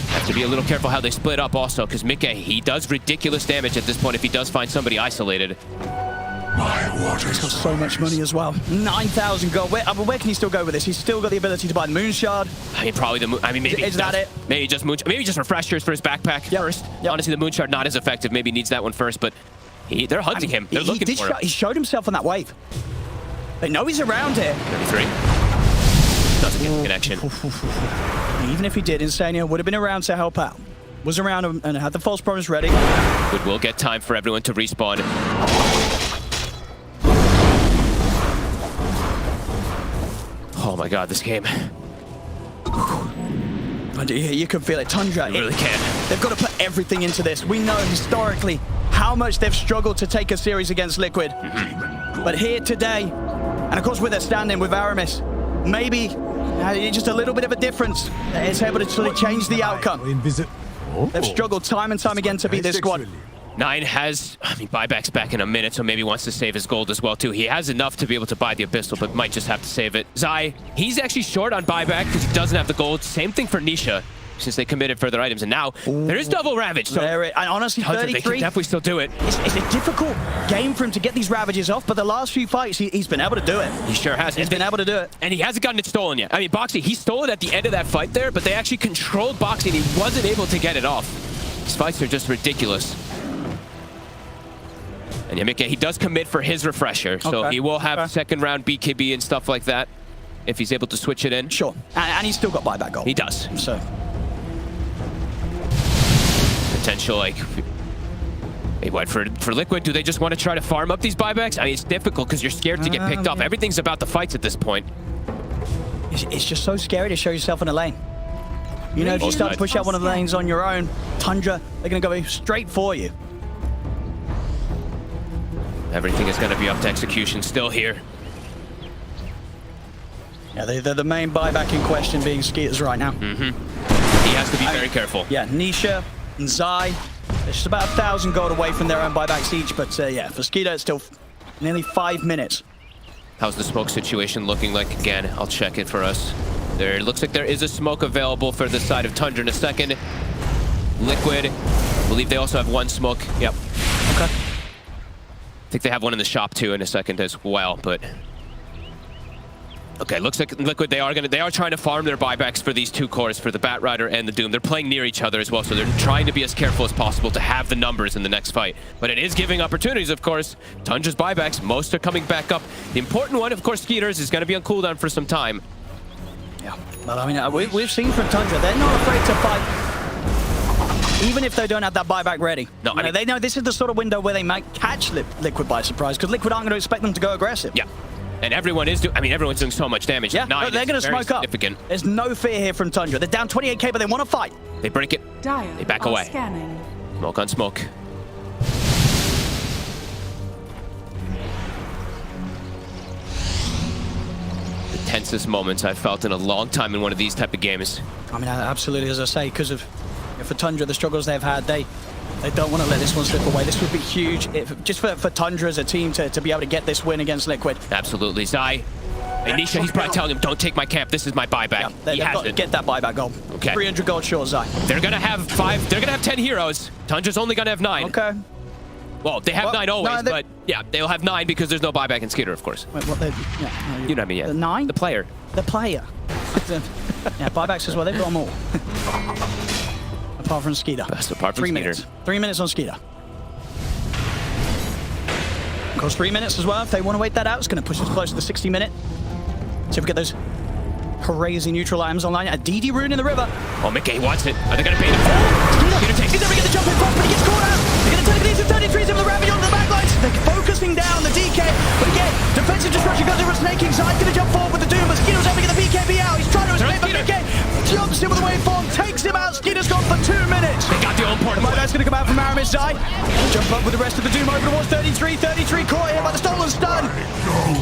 Have to be a little careful how they split up also, because Mickey, he does ridiculous damage at this point if he does find somebody isolated. He's got so much money as well. 9,000 gold. Where can he still go with this? He's still got the ability to buy the Moon Shard. I mean, probably the Moon. I mean, maybe is that it? Maybe just refreshers for his backpack first. Honestly, the Moon Shard not as effective. Maybe needs that one first, but they're hunting him. They're looking for him. He showed himself on that wave. They know he's around here. 33. Doesn't get the connection. Even if he did, Insania would have been around to help out. Was around and had the false promise ready. But we'll get time for everyone to respawn. Oh my god, this game. And you can feel it. Tundra. You really can. They've got to put everything into this. We know historically how much they've struggled to take a series against Liquid. But here today, and of course with their stand-in with Aramis, maybe just a little bit of a difference. It's able to sort of change the outcome. They've struggled time and time again to beat this squad. Nine has, buyback's back in a minute, so maybe wants to save his gold as well, too. He has enough to be able to buy the Abyssal, but might just have to save it. Zai, he's actually short on buyback because he doesn't have the gold. Same thing for Nisha. since they committed further items. And now there is double Ravage. So honestly, Tundra, 33. they can definitely still do it. It's a difficult game for him to get these Ravages off, but the last few fights, he's been able to do it. He sure has. He's been able to do it. And he hasn't gotten it stolen yet. I mean, Boxy, he stole it at the end of that fight there, but they actually controlled Boxy and he wasn't able to get it off. These fights are just ridiculous. And yeah, Mickey, he does commit for his refresher, so he will have second round BKB and stuff like that if he's able to switch it in. Sure. And he's still got buyback gold. He does. So potential, like, hey, what, for Liquid, do they just want to try to farm up these buybacks? I mean, it's difficult because you're scared to get picked off. Everything's about the fights at this point. It's just so scary to show yourself in a lane. You know, if you start to push out one of the lanes on your own, Tundra, they're going to go straight for you. Everything is going to be up to execution still here. Yeah, they're the main buyback in question being Skeeters right now. He has to be very careful. Yeah, Nisha and Zai, they're just about 1,000 gold away from their own buybacks each, but yeah, for Skeeter, it's still nearly 5 minutes. How's the smoke situation looking like again? I'll check it for us. There looks like there is a smoke available for the side of Tundra in a second. Liquid, I believe they also have one smoke. Yep. Okay. I think they have one in the shop too in a second as well, but okay, looks like Liquid, they are trying to farm their buybacks for these two cores, for the Batrider and the Doom. They're playing near each other as well, so they're trying to be as careful as possible to have the numbers in the next fight. But it is giving opportunities, of course. Tundra's buybacks, most are coming back up. The important one, of course, Skeeters, is going to be on cooldown for some time. Yeah, but I mean, we've seen from Tundra, they're not afraid to fight. Even if they don't have that buyback ready. No, I mean, they know this is the sort of window where they might catch Liquid by surprise, because Liquid aren't going to expect them to go aggressive. Yeah, and everyone's doing so much damage. Yeah, no, they're going to smoke up. There's no fear here from Tundra. They're down 28k, but they want to fight. They break it. They back away. Scanning. Smoke on smoke. The tensest moments I've felt in a long time in one of these type of games. I mean, absolutely, as I say, because of for Tundra, the struggles they've had, they don't want to let this one slip away. This would be huge just for Tundra as a team to be able to get this win against Liquid. Absolutely. Zai, Anisha, he's probably telling him, don't take my camp, this is my buyback. Yeah, they've got to get that buyback gold. Okay. 300 gold short, Zai. They're going to have 10 heroes. Tundra's only going to have 9. Okay. Well, they have 9 always, but yeah, they'll have 9 because there's no buyback in Skeeter, of course. Wait, what? Yeah, you know what I mean, yeah. The 9? The player. The player. Yeah, buybacks as well, they've got them all. Apart from Skeeter. Apart from 3 minutes. 3 minutes on Skeeter. Of course, 3 minutes as well. If they want to wait that out, it's going to push us close to the 60-minute. See if we get those crazy neutral items online. A DD rune in the river. Oh, Mickey wants it. Are they going to bait him forward? Skeeter takes it. He's never get the jump in front, but he gets caught out. They're going to take these 33s of the Ravage onto the backlines. They're focusing down the DK. But again, defensive destruction goes over snaking. Zai's going to jump forward with the Doom, but Skeeter's able to get the BKB out. He's trying to escape, but Mickey jumps in with the waveform, takes him out. Skeeter's gone for 2 minutes. They got the own port. That's going to come out from Aramis. Zai jump up with the rest of the Doom over towards 33. 33 caught here by the stolen stun.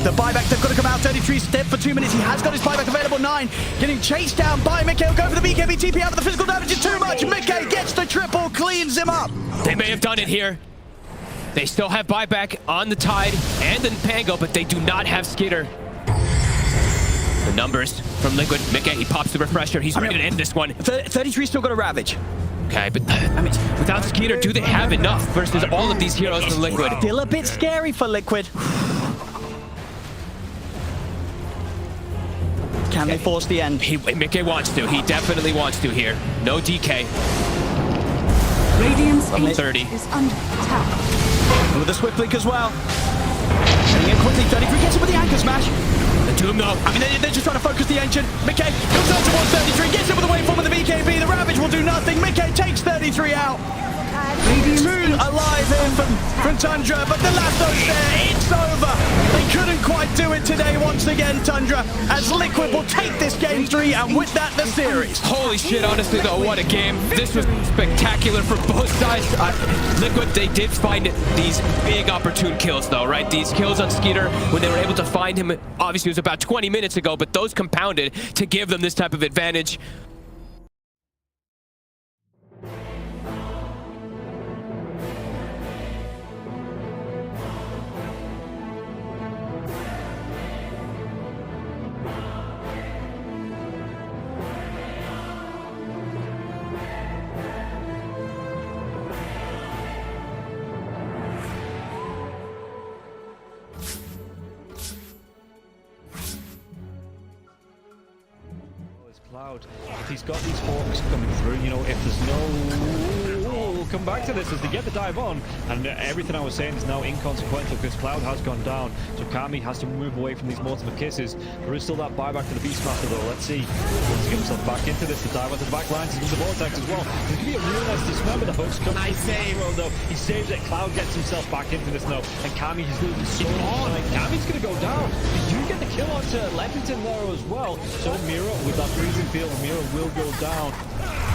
The buyback, they've got to come out. 33 step for 2 minutes. He has got his buyback available. 9 getting chased down by Mickey. He'll go for the BKB TP out, but the physical damage is too much. Mickey gets the triple, cleans him up. They may have done it here. They still have buyback on the Tide and in Pango, but they do not have Skeeter. The numbers from Liquid. Mickey, he pops the refresher. He's ready to end this one. 33 still got a Ravage. Okay, but I mean, without Skeeter, do they have enough versus all of these heroes in Liquid? Still a bit scary for Liquid. Can they force the end? Mickey wants to. He definitely wants to here. No DK. Radiant's level 30 is under attack. With the swift blink as well. Getting in quickly, 33 gets him with the anchor smash. The Doom though. I mean, they're just trying to focus the ancient. Mickey goes down towards 33, gets him with the waveform with the BKB. The Ravage will do nothing. Mickey takes 33 out. Moon alive here from Tundra, but the last dose there, it's over. They couldn't quite do it today once again, Tundra, as Liquid will take this game 3 and with that the series. Holy shit, honestly though, what a game. This was spectacular for both sides. Liquid, they did find these big opportune kills though, right? These kills on Skeeter, when they were able to find him, obviously it was about 20 minutes ago, but those compounded to give them this type of advantage. Cloud. If he's got these hawks coming through, you know, if there's no... we'll come back to this as they get the dive on, and everything I was saying is now inconsequential because Cloud has gone down, so Kami has to move away from these multiple kisses. There is still that buyback to the Beastmaster though. Let's see. Wants to get himself back into this. The dive onto the back lines with the vortex as well. There's going to be a real nice dismember. The hooks come. Nice save though. He saves it. Cloud gets himself back into this now, and Kami is losing so much. Kami's going to go down. They do get the kill onto Leppington there as well. So Mira with that freezing field, Mira will go down.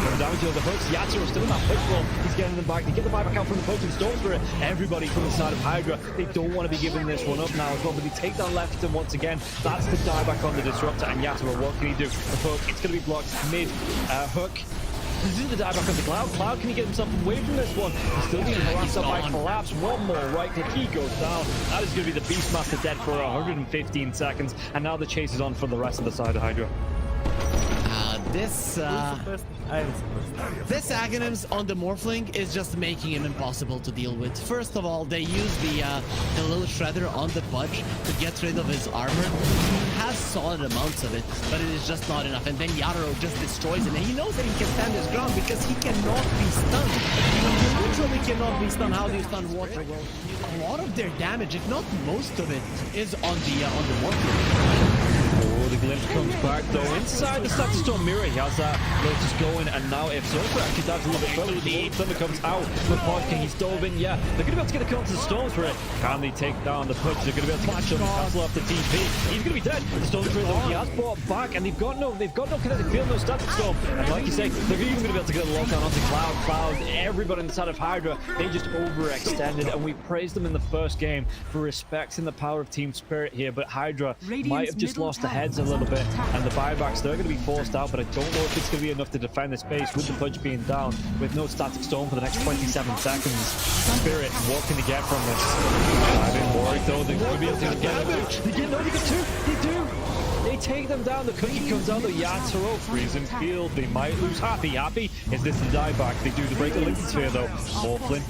Going down to the hooks. Yatsuro still in that push roll. He's getting them back. They get the buyback out from the poke and Storm Spirit. Everybody from the side of Hydra. They don't want to be giving this one up now as well, but they take down Leppington once again. That's the dieback on the Disruptor, and Yatsuro, what can he do? The poke, it's going to be blocked mid hook. This is the dieback on the Cloud. Cloud, can he get himself away from this one? He's still being harassed by Collapse. One more right click, he goes down. That is going to be the Beastmaster dead for 115 seconds, and now the chase is on for the rest of the side of Hydra. This Aghanims on the Morphling is just making him impossible to deal with. First of all, they use the little shredder on the Budge to get rid of his armor. He has solid amounts of it, but it is just not enough. And then Yatsuro just destroys it, and he knows that he can stand his ground because he cannot be stunned. He literally cannot be stunned. How do you stun water? Well, a lot of their damage, if not most of it, is on the Morphling. Oh, the glimpse comes back though. Inside the Static Storm Mirror, he has that Lotus going, and now if Zofra actually dives a little bit further, the Thunder comes out from Podking. He's dove in, yeah. They're going to be able to get a kill onto the Storm Spirit. Can they take down the push? They're going to be able to catch him and cancel off the TP. He's going to be dead. The Storm Spirit though, he has brought back, and they've got no kinetic field, no Static Storm. And like you say, they're even going to be able to get a lockdown onto Cloud. Everybody inside of Hydra, they just overextended, and we praised them in the first game for respecting the power of Team Spirit here, but Hydra might have just lost the heads a little bit, and the buybacks, they're going to be forced out, but I don't know if it's going to be enough to defend this base with the Pudge being down, with no Static Storm for the next 27 seconds. Spirit, what can they get from this? I've been worried though, they're going to be able to get it. They get two, they do! They take them down, the cookie comes out, the Yatsuro, freezing field, they might lose Happy. Is this the dieback? They do, they break the Lincoln Sphere though. Morphling.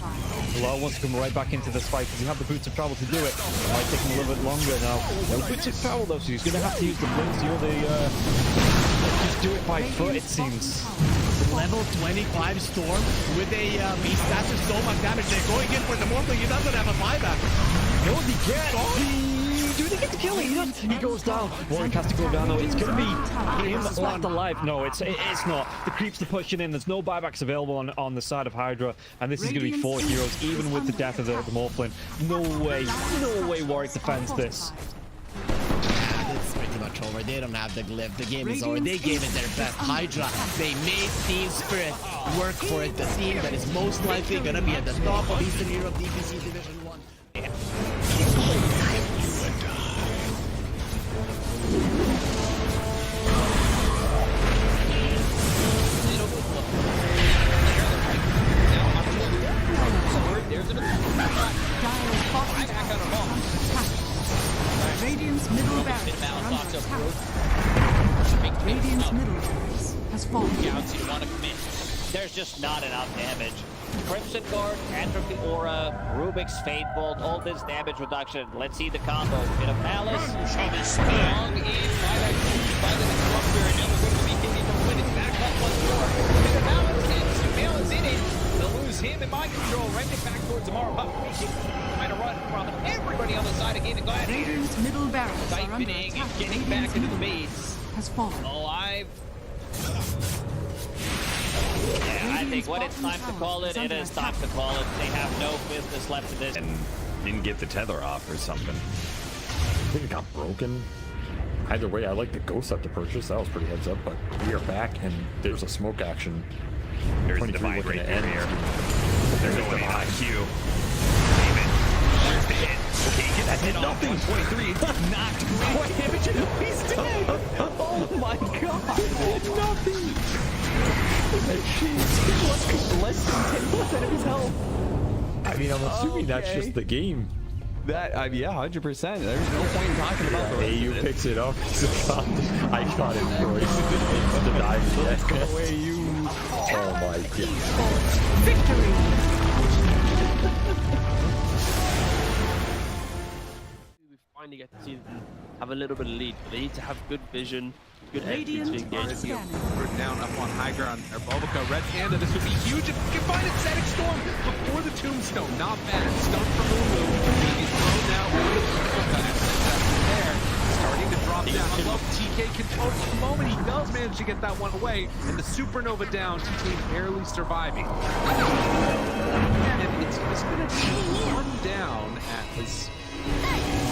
Law wants to come right back into this fight because he have the boots of travel to do it. It might take him a little bit longer now. No boots of travel though, so he's going to have to use the blinks. You know, they just do it by foot, it seems. Level 25 Storm with a beast. That's just so much damage. They're going in for the Morphling. He doesn't have a buyback. No, he gets. Do they get the kill? He goes down. Warwick has to go down though. It's going to be him left alive. No, it's not. The creeps are pushing in. There's no buybacks available on the side of Hydra, and this is going to be 4 heroes, even with the death of the Morphling. No way Warwick defends this. It's pretty much over. They don't have the glyph. The game is over. They gave it their best. Hydra, they made Team Spirit work for it. The team that is most likely going to be at the top of Eastern Europe DPC Division 1. Radiant's middle barracks are under attack. Radiant's middle barracks has fallen. You want to commit. There's just not enough damage. Crimson Guard, Atrophy Aura, Rubik's Fate Bolt, all this damage reduction. Let's see the combo. Bit of Malice. Strong in by the Disruptor, and now we're going to be hitting the win. It's back up once more. Bit of Malice, and Sumail is in it. They'll lose him in mind control. Right back towards tomorrow. Trying to run from everybody on the side of Gaimin Gladiators. Radiant's middle barracks are under Siphoning attack. and getting back into the base. Has fallen. Alive. Yeah, I think when it's time to call it, it is time to call it. They have no business left in this. And didn't get the tether off or something. I think it got broken. Either way, I like the Ghost up to purchase. That was pretty heads up, but we are back, and there's a smoke action. There's a divide right there. They're going in on Q. Where's the hit? Okay, get that hit off. 123. Knocked. What damage? He's dead. Oh my god. Nothing. Less than 10% of his health. I mean, I'm assuming that's just the game. That, yeah, 100%. There's no point in talking about the rest AU of it. picks it up. I got it, bro. It's the dive. Let's go away, you. Oh my god. Victory! We finally get to see them have a little bit of lead, but they need to have good vision Good Radiant exit to engage. We're down up on high ground. Bulbica, Red Panda, this would be huge if we can find Ascetic Storm before the Tombstone. Not bad. Stun from Lulu. He's thrown now over the Bulbica. There. Starting to drop down. I love TK control for the moment. He does manage to get that one away. And the Supernova down. TK barely surviving. And it's going to be one down as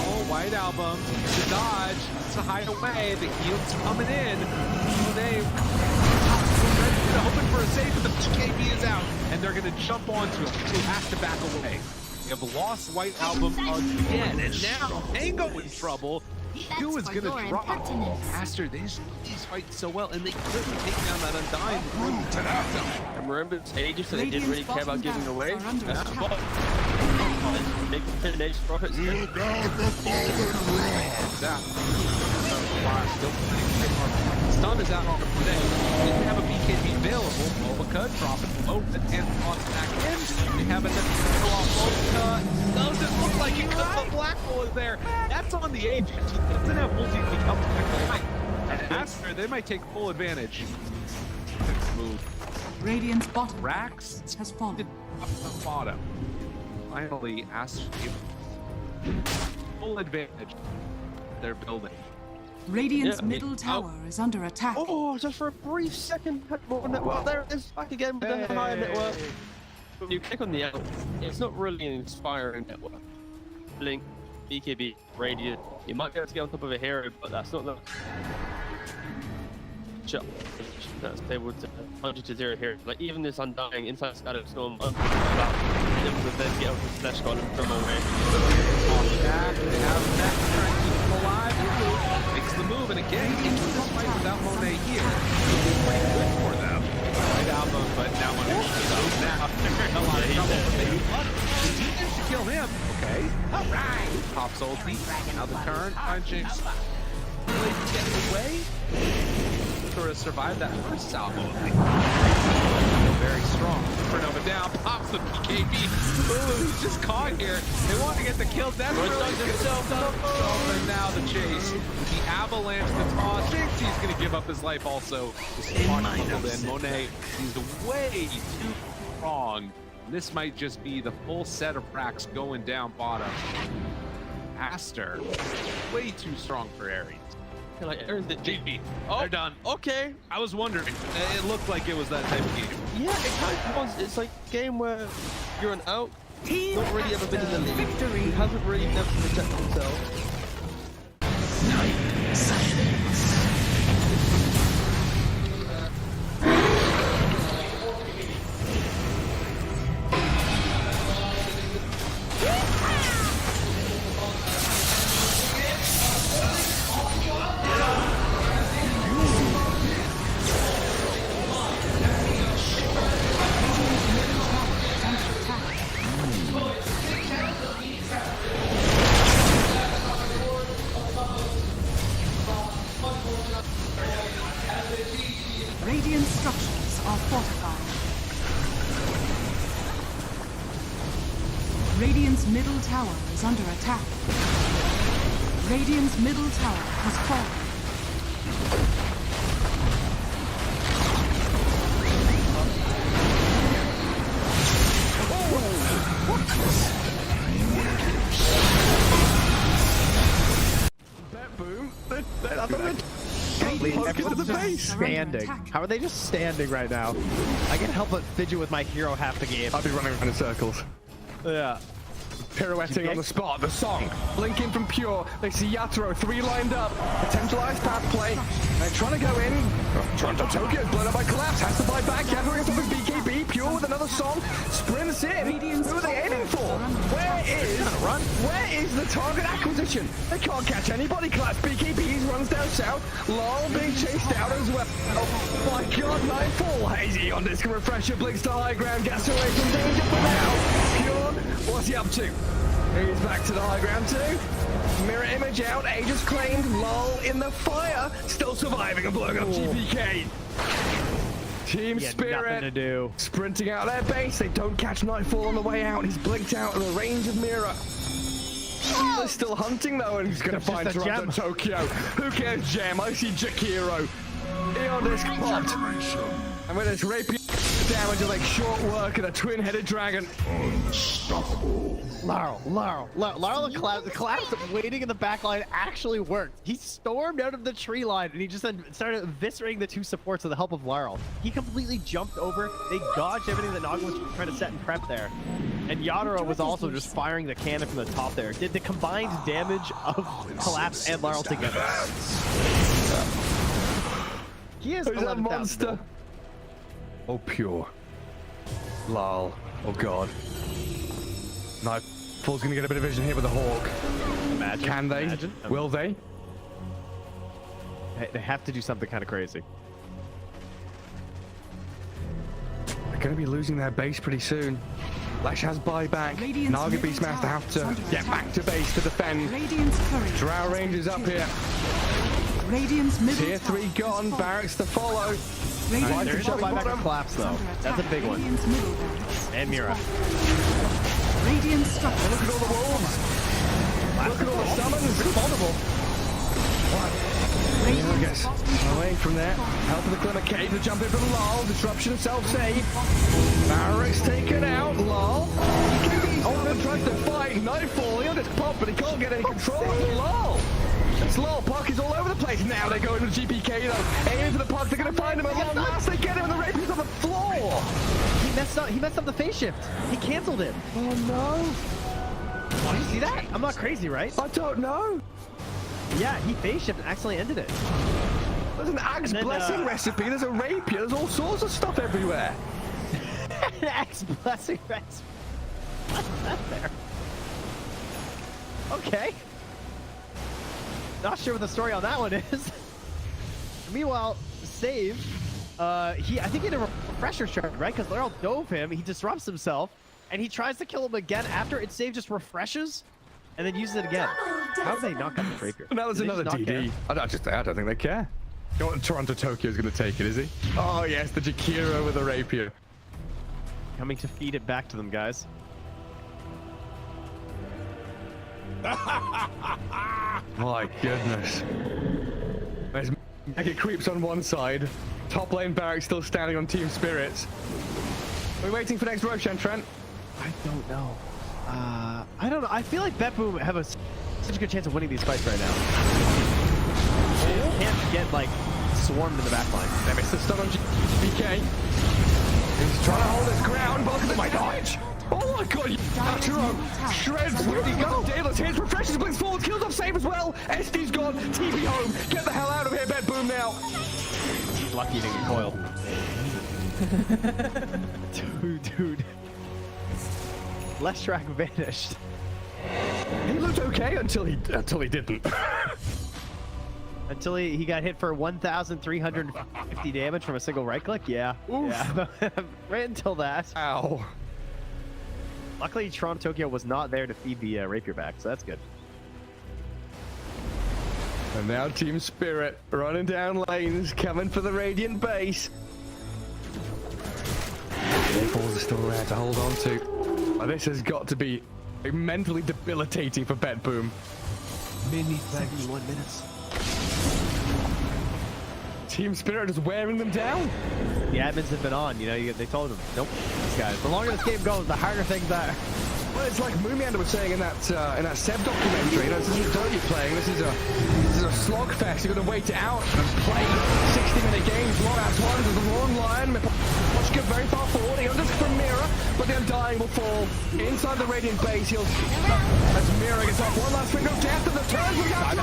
all White Album to dodge, to hide away. The heal's coming in. They hoping for a save, but the BKB is out, and they're going to jump onto him. He has to back away. They have lost White Album again, and now Tango in trouble. Who is going to drop? Aster, these fight so well, and they couldn't take down that Undying before the Toronto. And remember, it's ages, so they didn't really care about giving away. That's the ball. Big finish for it. Stun is out on the play. Didn't have a BKB available. Bulbica dropping low, but and on back in. They have another off Bulbica. Doesn't look like it because the black hole is there. That's on the agent. He doesn't have multi to come back to fight. And Aster, they might take full advantage. Move. Radiant's bottom Rax has fallen. Up the bottom. Finally, Aster full advantage. They're building. Radiant's middle tower is under attack. Oh, just for a brief second, had more network. There it is, back again with the higher network. When you click on the L, it's not really an inspiring network. Blink, BKB, Radiant. You might be able to get on top of a hero, but that's not the shot. That's able to 100-0 here. Like even this Undying inside Static Storm, able to then get up with Slash God and from away. On that, they have that trying to keep him alive. Makes the move, and again, into this fight without Monet here. It's pretty good for them. Right album, but now Monet is out now. They're in a lot of trouble, but they the team managed to kill him. Okay. Alright. Pops ulti. Now the turn. Punching. Really getting away. Sort of survived that first salvo. Very strong. Supernova down, pops the BKB. Ooh, he's just caught here. They want to get the kill. That's really himself up. And now the chase. With the avalanche, the toss. Thinks he's going to give up his life also. Monet, he's way too strong. This might just be the full set of racks going down bottom. Aster, way too strong for Ares. Like Aaron's the GP. Oh, they're done. Okay. I was wondering. It looked like it was that type of game. Yeah, it kind of was. It's like a game where you're an out, not really ever been in the league, he hasn't really never protected himself. Radiant structures are fortified. Radiant's middle tower is under attack. Radiant's middle tower has fallen. Boom. Everyone's just standing. How are they just standing right now? I can't help but fidget with my hero half the game. I'll be running around in circles. Yeah. Pirouetting on the spot, the song, blinking from Pure. They see Yatoro, 3 lined up. Potentialized path play. They're trying to go in. Toronto Tokyo, blown up by Collapse, has to buy back. Yatoro gets up with BKB, Pure with another song. Sprints in. Who are they aiming for? Where is the target acquisition? They can't catch anybody. Collapse, BKB runs down south. Lol being chased out as well. Oh my god, Nightfall. Hazy on disc refresher, blinks to high ground, gets away from danger for now. Pure, what's he up to? He's back to the high ground too. Mirror image out, Aegis claimed, lol in the fire, still surviving and blowing up GPK. Team Spirit, nothing to do. Sprinting out their base, they don't catch Nightfall on the way out, he's blinked out of the range of Mirror. They're still hunting though, and he's gonna find Toronto Tokyo. Who cares, Gem? I see Jakiro. Eon disc popped. And with his rapier damage of like short work and a twin-headed dragon. Unstoppable. Larl the collapse waiting in the back line actually worked. He stormed out of the tree line and he just then started eviscerating the two supports with the help of Larl. He completely jumped over. They dodged everything that Naga was trying to set and prep there. And Yadro was also just firing the cannon from the top there. Did the combined damage of Collapse and Larl together. He is a monster. Oh, pure. Lol. Oh, God. Nightfall's gonna get a bit of vision here with the Hawk. Imagine. Can they? Imagine. Will they? They have to do something kind of crazy. They're gonna be losing their base pretty soon. Lash has buyback. Naga Beastmaster have to get back to base to defend. Drow Rangers up here. Tier 3 gone. Barracks to follow. There is no buyback and collapse though. That's a big one. And Mira. Radiant structure. Look at all the wolves. Look at all the summons. It's multiple. Mira gets away from there. Help of the Glimmer Cave to jump in from Lol. Disruption and self-save. Barracks taken out. Lol. Oh, tries to fight. Nightfall. He'll just pop, but he can't get any control of Lol. It's Lol. Puck is all over the place. Now they go into the GPK though. Aiming for the puck. They're going to find him at long last. They get him and the rapier's on the floor. He messed up the phase shift. He canceled it. Oh no. Oh, you see that? I'm not crazy, right? I don't know. Yeah, he phase shift and accidentally ended it. There's an Axe Blessing recipe. There's a rapier. There's all sorts of stuff everywhere. An Axe Blessing recipe. What's that there? Okay. Not sure what the story on that one is. Meanwhile, Save, I think he had a refresher charge, right? Because Laurel dove him, he disrupts himself, and he tries to kill him again after it Save just refreshes, and then uses it again. How have they not got the Rapier? Now there's another DD. I don't think they care. You know what, Toronto Tokyo's going to take it, is he? Oh yes, the Jakiro with the Rapier. Coming to feed it back to them, guys. My goodness. There's Mega Creeps on one side. Top lane Barracks still standing on Team Spirits. We're waiting for next Roshan, Trent. I don't know. I don't know. I feel like BetBoom have such a good chance of winning these fights right now. They can't get, like, swarmed in the back line. They missed the stun on BK. He's trying to hold his ground, but look at my dodge. Oh my god, Yaturo shreds. Where'd he go? Daedalus hits, refreshes, blinks forward, kills off Save as well. SD's gone, TP home. Get the hell out of here, BetBoom now. Lucky he didn't get coiled. Dude. Leshrac vanished. He looked okay until he didn't. Until he got hit for 1,350 damage from a single right click? Yeah. Oof. Yeah. Right until that. Ow. Luckily, Toronto Tokyo was not there to feed the Rapier back, so that's good. And now Team Spirit running down lanes, coming for the Radiant base. Balls are still there to hold on to. But this has got to be mentally debilitating for BetBoom. Mini 71 minutes. Team Spirit is wearing them down. The admins have been on, you know, they told them, nope, these guys. The longer this game goes, the harder things are. Well, it's like Moomiander was saying in that Seb documentary. You know, this isn't Dota you're playing. This is a slogfest. You're going to wait it out and play 60-minute games. Long out one. There's a long line. Watch get very far forward. He unders from Mira, but the Undying will fall inside the Radiant base. As Mira gets off one last finger of death, and the turns will go.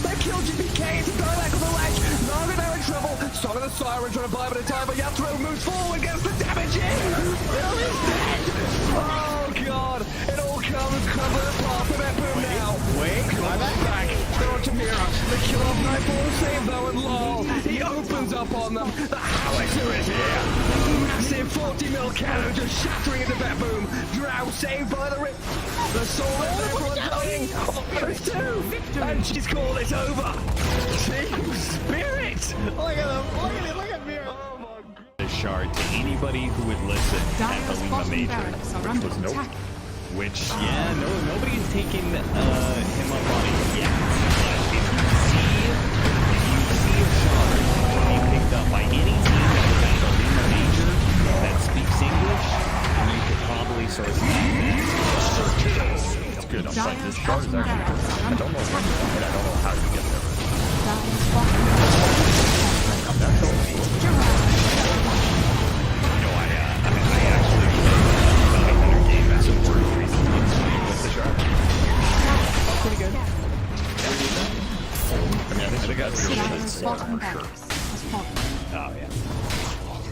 They kill GPK. It's a dialect on the ledge. Naga now in trouble. Song of the Siren trying to buy a bit of time, but Yatro moves forward, gets the damage in. Will is dead. Oh god. It all comes crumbling apart for BetBoom now. Wait, back. Throw it to Mira. They kill off Nightfall, save though, and Lol. He opens up on them. The howitzer is here. Massive 40 mil cannon just shattering into BetBoom. Drow saved by the rip. The soul is everyone dying. There's two. And she's called it over. Team Spirit. Look at him. Look at Mira. Oh my god. The shard to anybody who would listen at the Lima Major, which was nope. which, yeah, nobody's taken him up on it yet. But if you see a shard being picked up by any team that was at the Arena Major that speaks English, then you could probably sort of It's good. I'm like, this shard is actually good. I don't know when, and I don't know how you get there. Pretty good. Oh, yeah.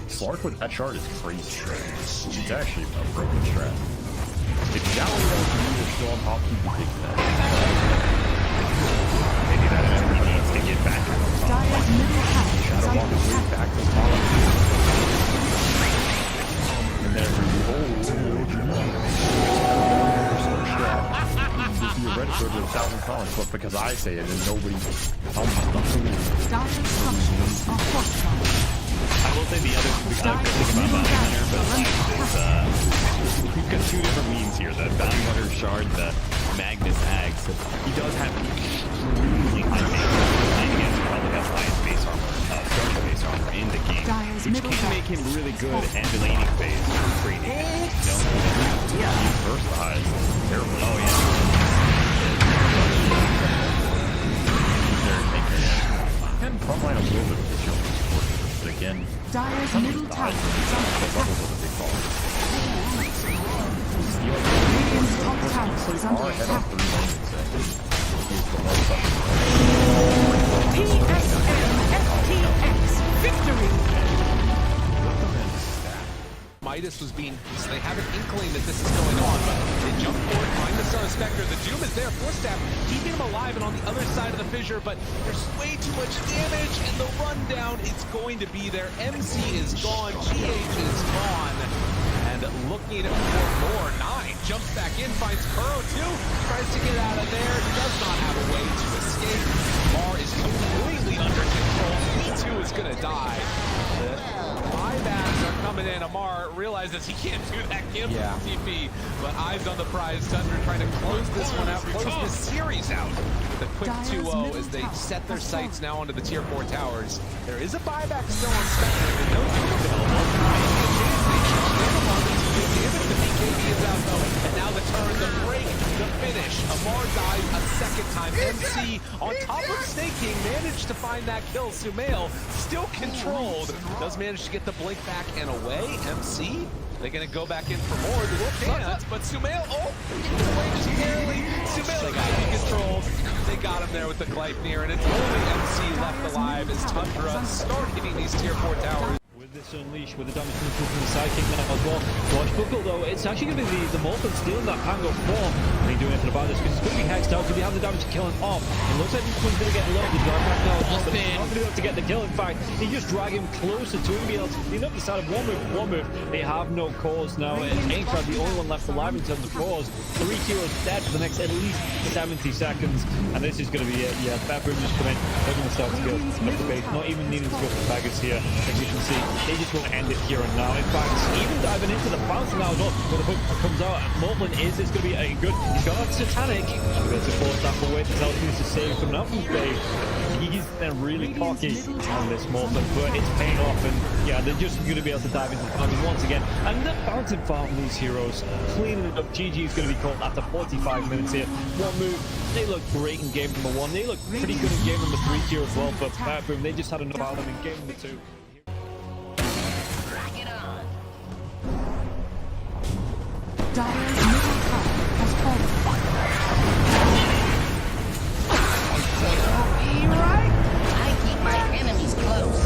Slark with that shard is crazy. It's actually a broken strat. If Galileo is still on top, he'd be taking that. Maybe that's everybody needs to get back on top. Shadow Walk is way back to the top. And then you read it over 1,000 comments, but because I say it and nobody tells me. I will say the other thing about is we've got two different memes here. The Bounty Hunter Shard, the Magnus Ags. He does have extremely high base. And again, he probably has highest base armor, special base armor in the game, which can make him really good at the laning phase for trading. Yeah, he's versatile. Terrible. Oh, yeah. And frontline a little bit of the shield support, but again, Dire's middle tower is under attack. Radiant's top tower is under attack. TSM FTX victory! Midas was being, so they have an inkling that this is going on, but they jump forward, find the Star Spectre. The Doom is there, Force Staff, keeping him alive and on the other side of the fissure, but there's way too much damage, and the rundown is going to be there. MC is gone, GH is gone, and looking for more. 9 jumps back in, finds Kuro too, tries to get out of there, does not have a way to escape. Mar is completely under control, he too is gonna die. Buybacks are coming in. Amar realizes he can't do that kill from TP, but eyes on the prize. Tundra trying to close this one out, close this series out with a quick 2-0 as they set their sights now onto the tier 4 towers. There is a buyback still on Spectre, and no Doom available. The BKB is out though, and now the turn, the break, the finish. Amar dies a second time. MC on top of Snake King managed to find that kill. Sumail still controlled, does manage to get the blink back and away. MC, they're gonna go back in for more. The Wolf can't, but Sumail, away just barely. Sumail got be controlled. They got him there with the Gleipnir, and it's only MC left alive as Tundra start hitting these tier 4 towers. With this Unleash, with the damage coming through from the sidekick now as well. Watch Buckle though, it's actually going to be the Morphin stealing that Pango form. And he's doing anything about this because it's going to be hexed out. Could he have the damage to kill him off? It looks like this one's going to get low. The drive back now as well, but he's not going to be able to get the kill. In fact, he just drag him closer to him, be able to clean up the side of one move. They have no cores now. Aincrad, the only one left alive in terms of cores. 3 heroes dead for the next at least 70 seconds. And this is going to be it. Yeah, Bedroom just come in. They're going to start to go up the base. Not even needing to go for Baggers here. As you can see, they just want to end it here and now. In fact, even diving into the bounce now as well, where the hook comes out. Morblin is going to be a good. He's got a Satanic. He's going to force that away to tell him to save coming out from space. He's then really cocky on this Morblin, but it's paying off, and yeah, they're just going to be able to dive into the farming once again. And the bouncing farm these heroes, cleaning it up. GG is going to be called after 45 minutes here. One move. They look great in game number 1. They look pretty good in game number 3 here as well, but Bedroom, they just had enough out of them in game number 2. Dire's middle tower has fallen. You right? I keep my enemies close.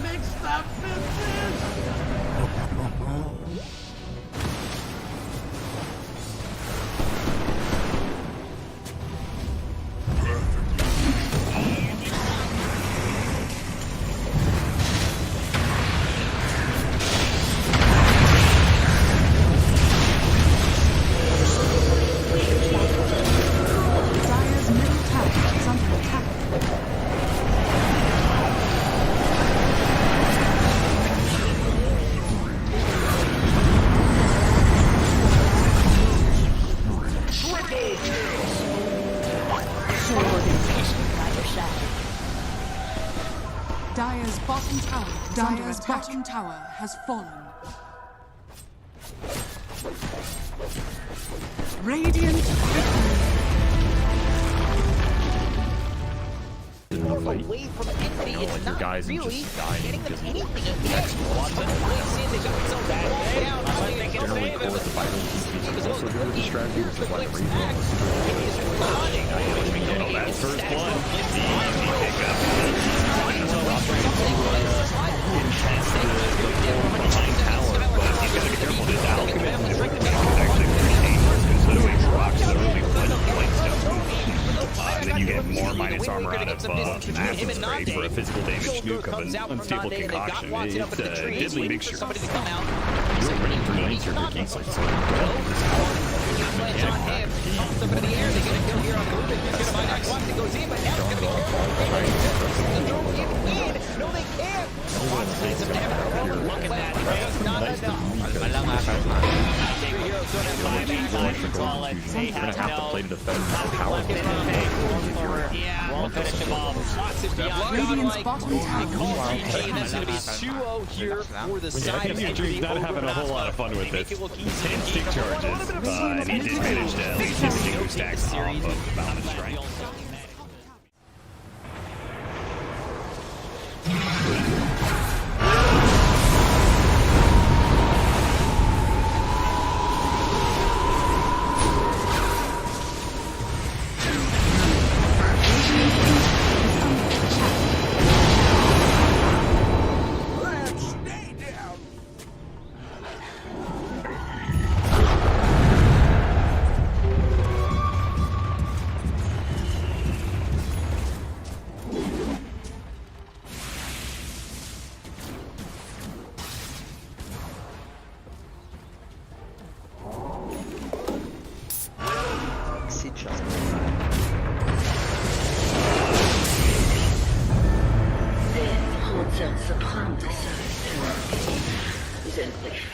Mixed up Dire's bottom tower has fallen. Radiant Away from NVIDIA, it's not guys are really just dying getting them because anything again. Watson, they got themselves down. I think they can save it. It's also doing the strategy, which is why the replay That's first blood. Easy pickup. Behind tower, but he's got to be careful. This alchemist is actually pretty dangerous considering rocks that are really flooding the plates down. And then you get more minus armor out of Massive Spray for a physical damage nuke of an unstable concoction. It's a deadly mixture. You're ready for the nature of your geeks like You're gonna have to play to defend power. Won't finish him off. Lots of Radiant's bottom That's going to be 2-0 here for the side of Dream's not having a whole lot of fun with this. 10 stick charges, and he did manage to at least hit the Jingo stacks off of Mountain Strength.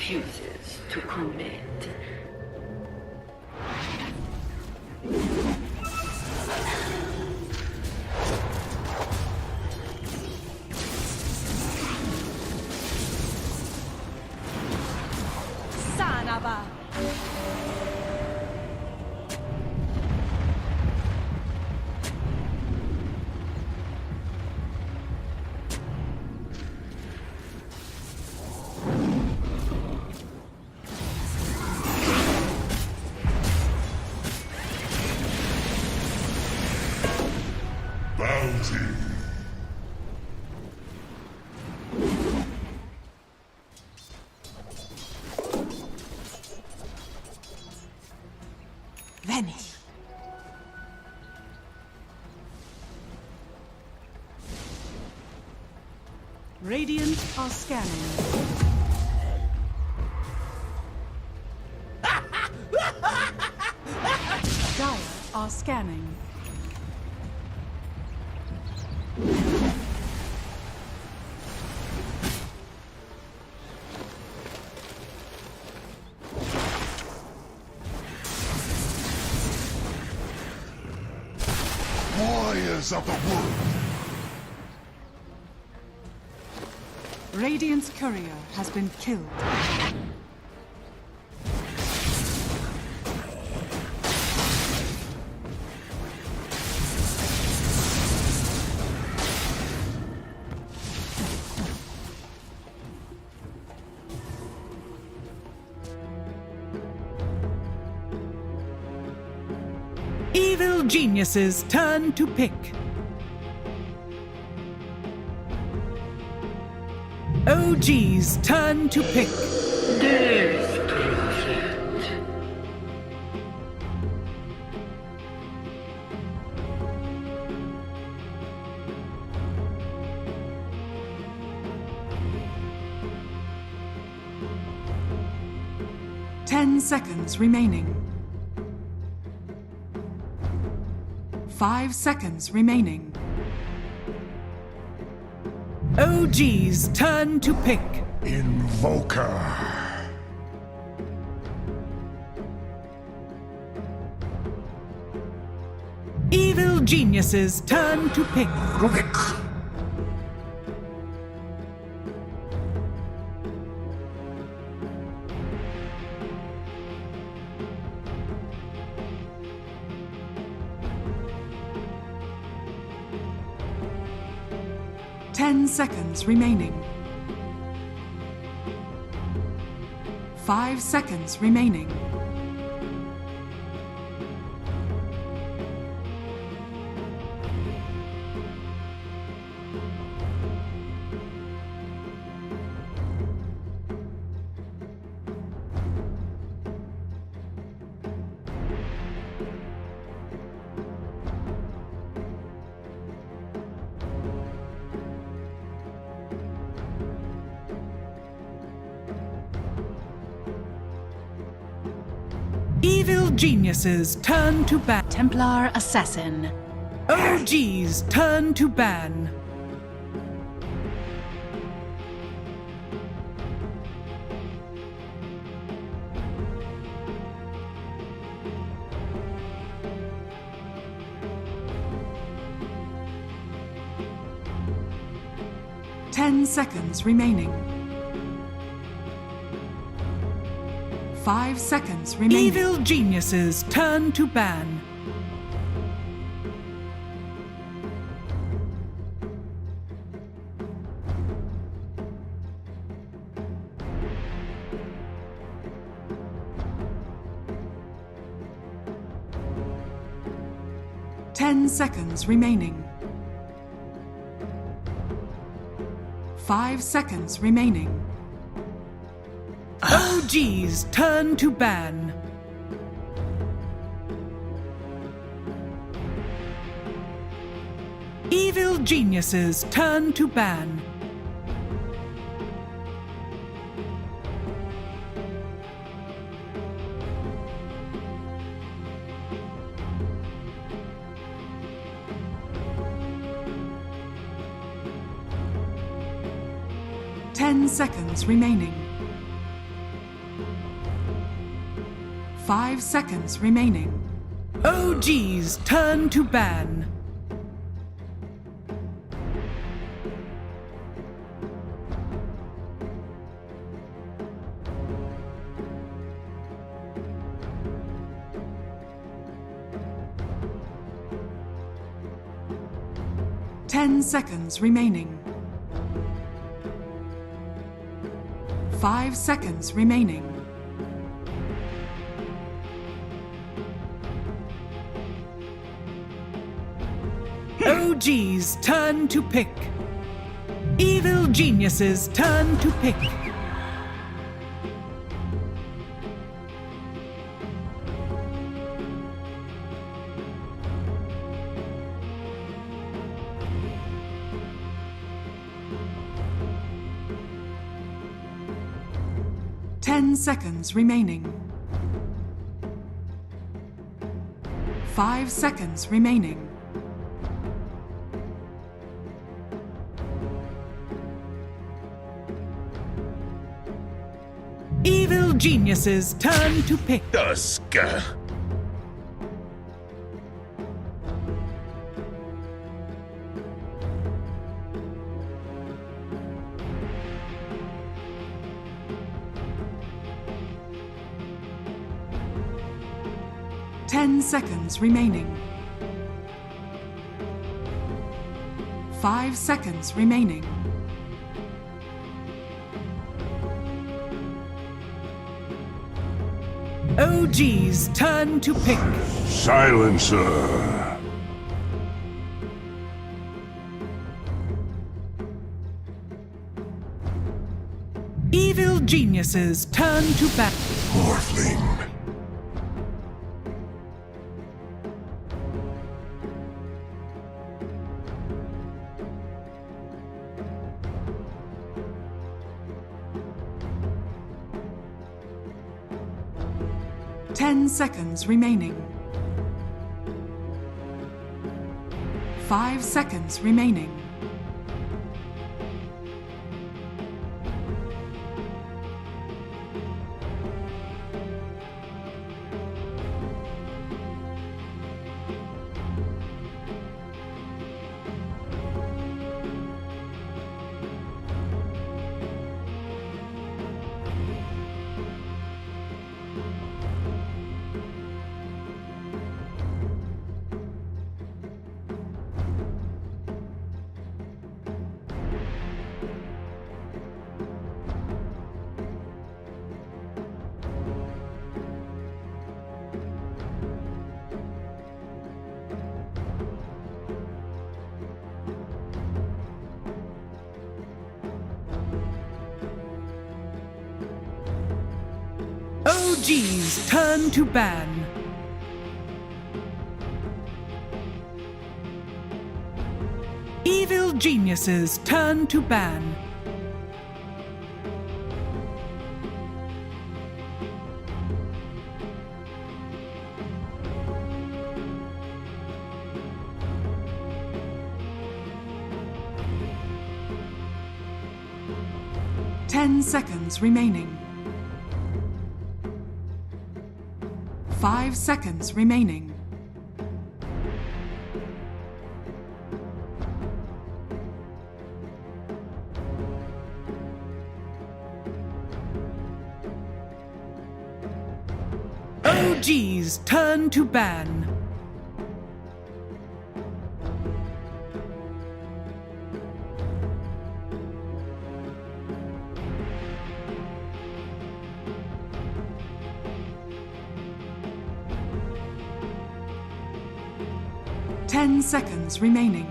refuses to commit. Sanaba. Bounty. Vanish. Radiant are scanning. Dire are scanning. Warriors of the wood. Radiant's courier has been killed. Evil geniuses turn to pick. OG's turn to pick. Ten seconds remaining. 5 seconds remaining. OG's turn to pick. Invoker. geniuses, turn to pick. Rubik. 10 seconds remaining. 5 seconds remaining. Evil geniuses, turn to ban. Templar Assassin. OGs, turn to ban. Ten seconds remaining. 5 seconds remaining. Evil geniuses, turn to ban. Ten seconds remaining. 5 seconds remaining. OGs, turn to ban. Evil geniuses, turn to ban. Ten seconds remaining. 5 seconds remaining. OGs, turn to ban. Ten seconds remaining. 5 seconds remaining. OGs, turn to pick. Evil geniuses, turn to pick. Ten seconds remaining. 5 seconds remaining. Evil geniuses, turn to pick. Dusk. Ten seconds remaining. 5 seconds remaining. OGs, turn to pick. Silencer. Evil geniuses, turn to ban. Morphling. Ten seconds remaining. 5 seconds remaining. OG's turn to ban. Evil Geniuses turn to ban. Ten seconds remaining. 5 seconds remaining. OG's turn to ban. Ten seconds remaining.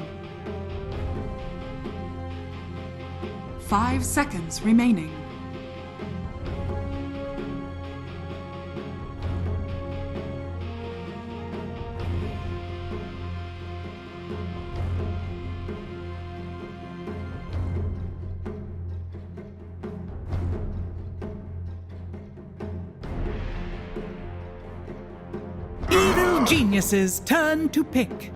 5 seconds remaining. Evil Geniuses turn to pick.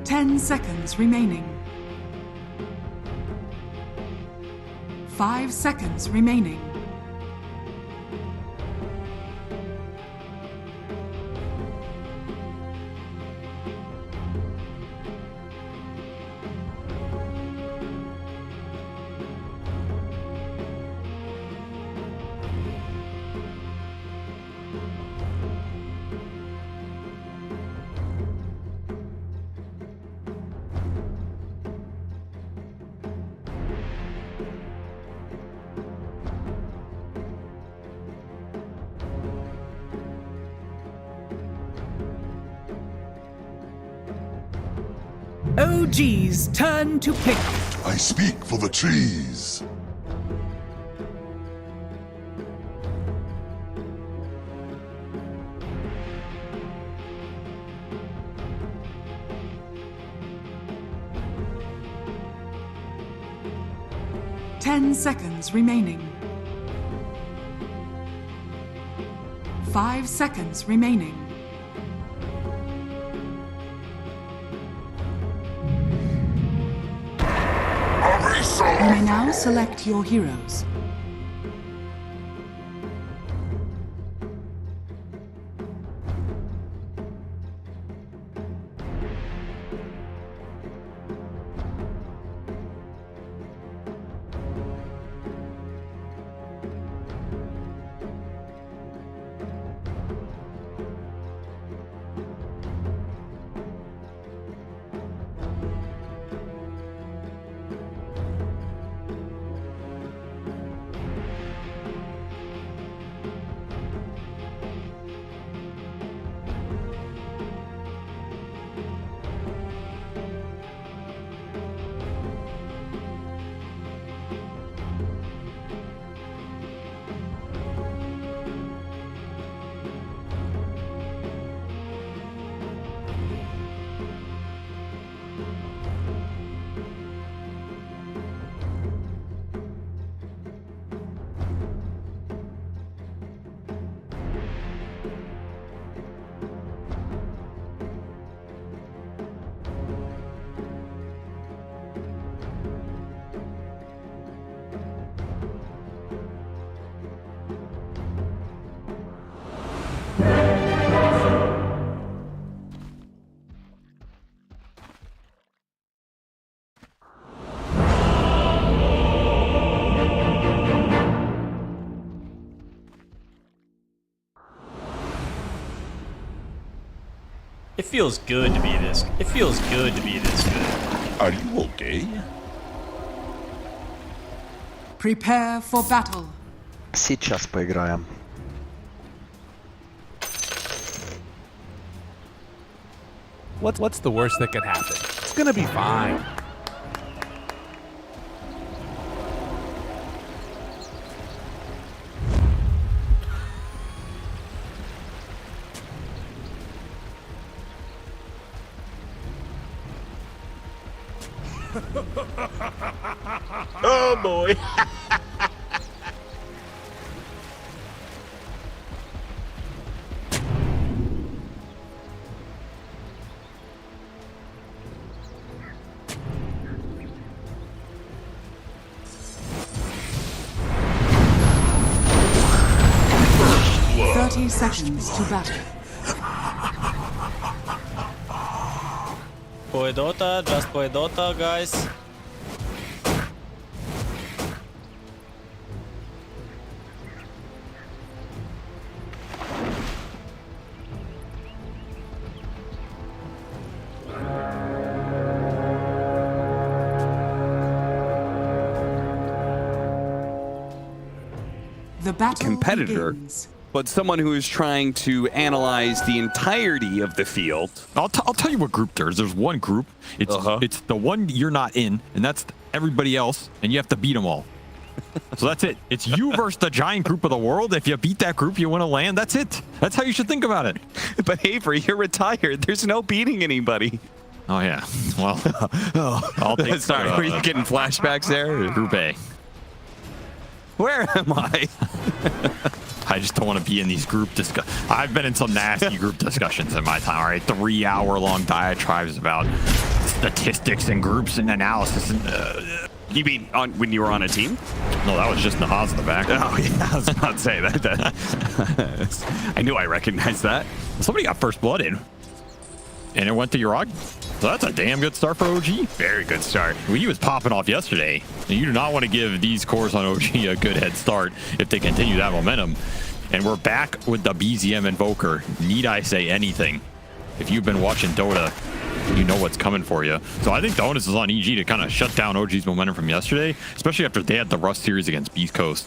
Ten seconds remaining. 5 seconds remaining. OG's turn to pick. I speak for the trees. Ten seconds remaining. 5 seconds remaining. You may now select your heroes. It feels good to be this. It feels good to be this good. Are you okay? Prepare for battle. Сейчас поиграем. What's the worst that could happen? It's gonna be fine. Oh boy. Blood. 30 seconds to battle. Play Dota, just play Dota, guys. The battle competitor, begins. But someone who is trying to analyze the entirety of the field. I'll tell you what group there's. There's one group. It's the one you're not in, and that's everybody else, and you have to beat them all. So that's it. It's you versus the giant group of the world. If you beat that group, you win a land. That's it. That's how you should think about it. But Avery, you're retired. There's no beating anybody. Oh yeah. Well, I'll take. Sorry, were you getting flashbacks there? Group A. Where am I? I just don't want to be in these group discussions. I've been in some nasty group discussions in my time. All right, 3-hour-long diatribes about statistics and groups and analysis. And you mean when you were on a team? No, that was just Nahaz in the back. Oh yeah, I was about to say that. I knew I recognized that. Somebody got first blooded, and it went to Urag. So that's a damn good start for OG. Very good start. Well, he was popping off yesterday. And you do not want to give these cores on OG a good head start if they continue that momentum. And we're back with the BZM Invoker. Need I say anything? If you've been watching Dota, you know what's coming for you. So I think the onus is on EG to kind of shut down OG's momentum from yesterday, especially after they had the Rust series against Beastcoast,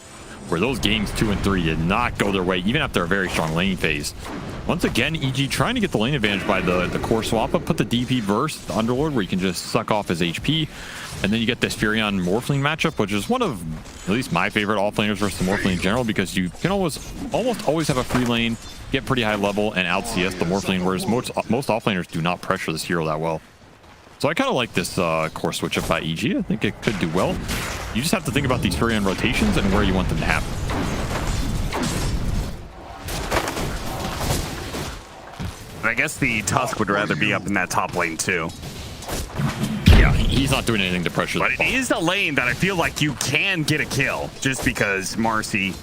where those games 2 and 3 did not go their way, even after a very strong lane phase. Once again, EG trying to get the lane advantage by the core swap up, put the DP verse, the Underlord, where you can just suck off his HP. And then you get this Furion Morphling matchup, which is one of at least my favorite offlaners versus the Morphling in general, because you can almost always have a free lane, get pretty high level, and out CS the Morphling, whereas most offlaners do not pressure this hero that well. So I kind of like this core switch up by EG. I think it could do well. You just have to think about these Furion rotations and where you want them to happen. I guess the Tusk would rather be up in that top lane too. Yeah, he's not doing anything to pressure. But it is a lane that I feel like you can get a kill, just because Marcy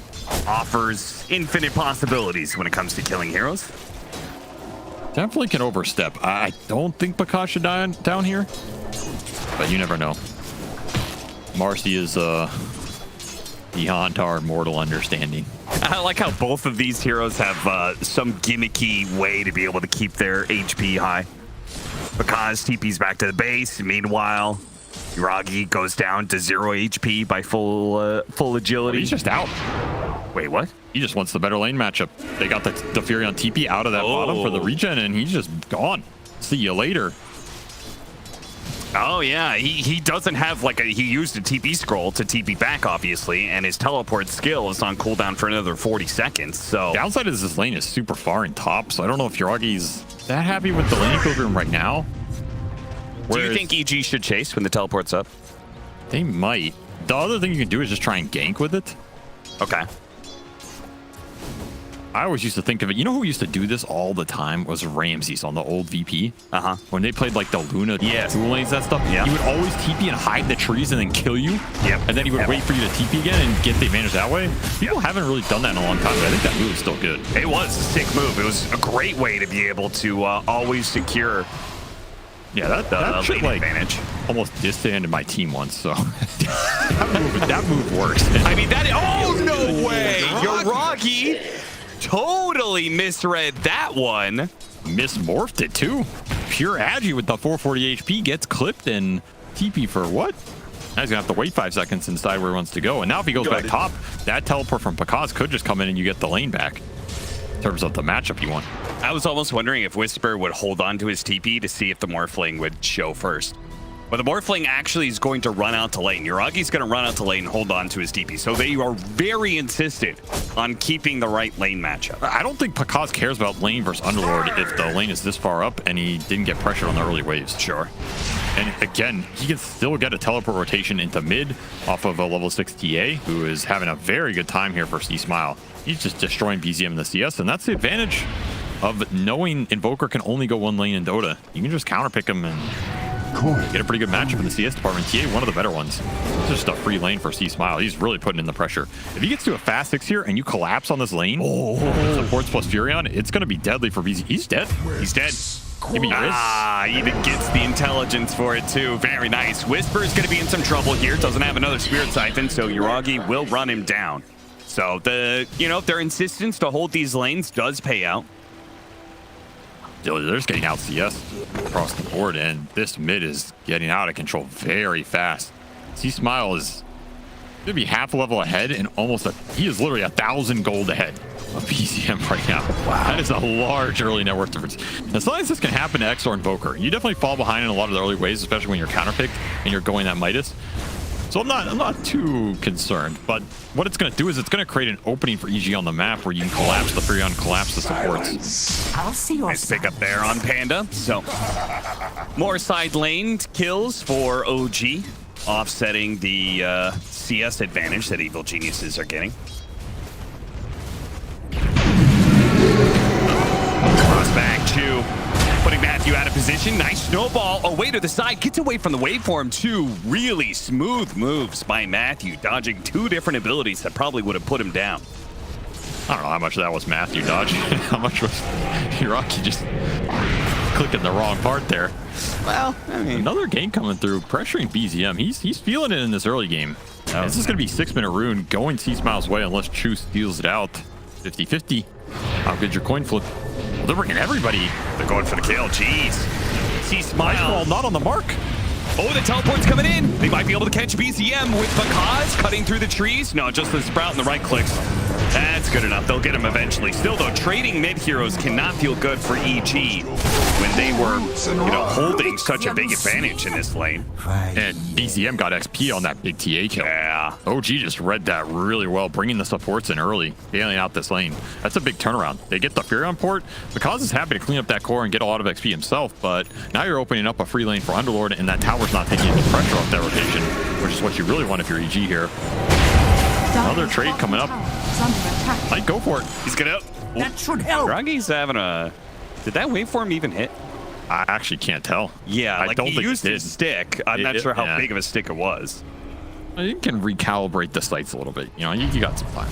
offers infinite possibilities when it comes to killing heroes. Definitely can overstep. I don't think Baka should die down here, but you never know. Marcy is beyond our mortal understanding. I like how both of these heroes have some gimmicky way to be able to keep their HP high. Because TP's back to the base. Meanwhile, Uragi goes down to 0 HP by full agility. Well, he's just out. Wait, what? He just wants the better lane matchup. They got the Furion TP out of that bottom for the regen, and he's just gone. See you later. Oh yeah, he doesn't have like he used a TP scroll to TP back, obviously, and his teleport skill is on cooldown for another 40 seconds. So downside is this lane is super far in top, so I don't know if Uragi's that happy with the lane equilibrium right now. Do you think EG should chase when the teleport's up? They might. The other thing you can do is just try and gank with it. Okay. I always used to think of it. You know who used to do this all the time was Ramses on the old VP. When they played like the Luna dual lanes, that stuff. He would always TP and hide in the trees and then kill you. And then he would wait for you to TP again and get the advantage that way. People haven't really done that in a long time, but I think that move is still good. It was a sick move. It was a great way to be able to always secure. Yeah, that should like advantage. Almost disbanded my team once, so that move works. I mean that. Oh no way! Uragi totally misread that one. Mismorphed it too. Pure Agi with the 440 HP gets clipped and TP for what? Now he's gonna have to wait 5 seconds and decide where he wants to go. And now if he goes back top, that teleport from Pakaz could just come in and you get the lane back. In terms of the matchup you want. I was almost wondering if Whisper would hold on to his TP to see if the Morphling would show first. But the Morphling actually is going to run out to lane. Yuragi's going to run out to lane and hold on to his TP. So they are very insistent on keeping the right lane matchup. I don't think Pakaz cares about lane versus Underlord if the lane is this far up and he didn't get pressured on the early waves. Sure. And again, he can still get a teleport rotation into mid off of a level 6 TA, who is having a very good time here for C-Smile. He's just destroying BZM in the CS, and that's the advantage of knowing Invoker can only go one lane in Dota. You can just counterpick him and get a pretty good matchup in the CS department. TA, one of the better ones. It's just a free lane for C-Smile. He's really putting in the pressure. If he gets to a fast 6 here and you collapse on this lane, supports plus Furion, it's going to be deadly for BZ. He's dead. He's dead. Give me yours. Even gets the intelligence for it too. Very nice. Whisper is going to be in some trouble here. Doesn't have another Spirit Siphon, so Yuragi will run him down. So their insistence to hold these lanes does pay out. They're just getting out CS across the board, and this mid is getting out of control very fast. C-Smile is going to be half a level ahead and he is literally 1,000 gold ahead of BZM right now. Wow. That is a large early net worth difference. As long as this can happen to X or Invoker, you definitely fall behind in a lot of the early ways, especially when you're counterpicked and you're going that Midas. So I'm not too concerned, but what it's going to do is it's going to create an opening for EG on the map where you can collapse the Furion, collapse the supports. I'll see your nice pick up there on Panda. So more side lane kills for OG, offsetting the CS advantage that Evil Geniuses are getting. Cross back to putting Matthew out of position. Nice snowball away to the side. Gets away from the waveform too. Really smooth moves by Matthew, dodging 2 different abilities that probably would have put him down. I don't know how much of that was Matthew dodging. How much was Hiraki just clicking the wrong part there? Well, I mean, another game coming through, pressuring BZM. He's feeling it in this early game. This is going to be 6-minute rune going C-Smile's way unless Chu steals it out. 50-50. How good's your coin flip? Well, they're bringing everybody. They're going for the kill. Jeez. C-Smile. Nice ball, not on the mark. Oh, the teleport's coming in. They might be able to catch BZM with Pakaz cutting through the trees. No, just the Sprout and the right clicks. That's good enough. They'll get him eventually. Still, though, trading mid heroes cannot feel good for EG when they were, holding such a big advantage in this lane. And BZM got XP on that big TA kill. Yeah. OG just read that really well, bringing the supports in early, bailing out this lane. That's a big turnaround. They get the Furion port. Pakaz is happy to clean up that core and get a lot of XP himself, but now you're opening up a free lane for Underlord, and that tower's not taking any pressure off that rotation, which is what you really want if you're EG here. Another trade coming up. Might go for it. He's gonna. That should help. Dragi's having a. Did that waveform even hit? I actually can't tell. Yeah, I don't he think used it his stick. I'm not sure how big of a stick it was. You can recalibrate the sights a little bit. You got some time.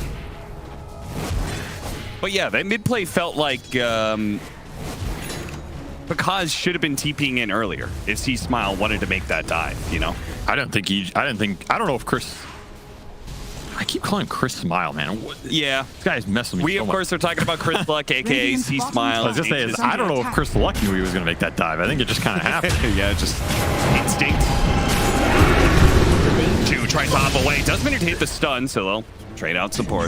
But yeah, that mid play felt like Pakaz should have been TPing in earlier if C-Smile wanted to make that dive. I don't know if Chris. I keep calling him Chris Smile, man. Yeah. This guy's messing with me We, so of much. course, are talking about Chris Luck, A.K.A. C-Smile. I was just saying, I don't know if Chris Luck knew he was going to make that dive. I think it just kind of happened. Yeah, just instinct. Chu tries to hop away. Does manage to hit the stun, so they'll trade out support.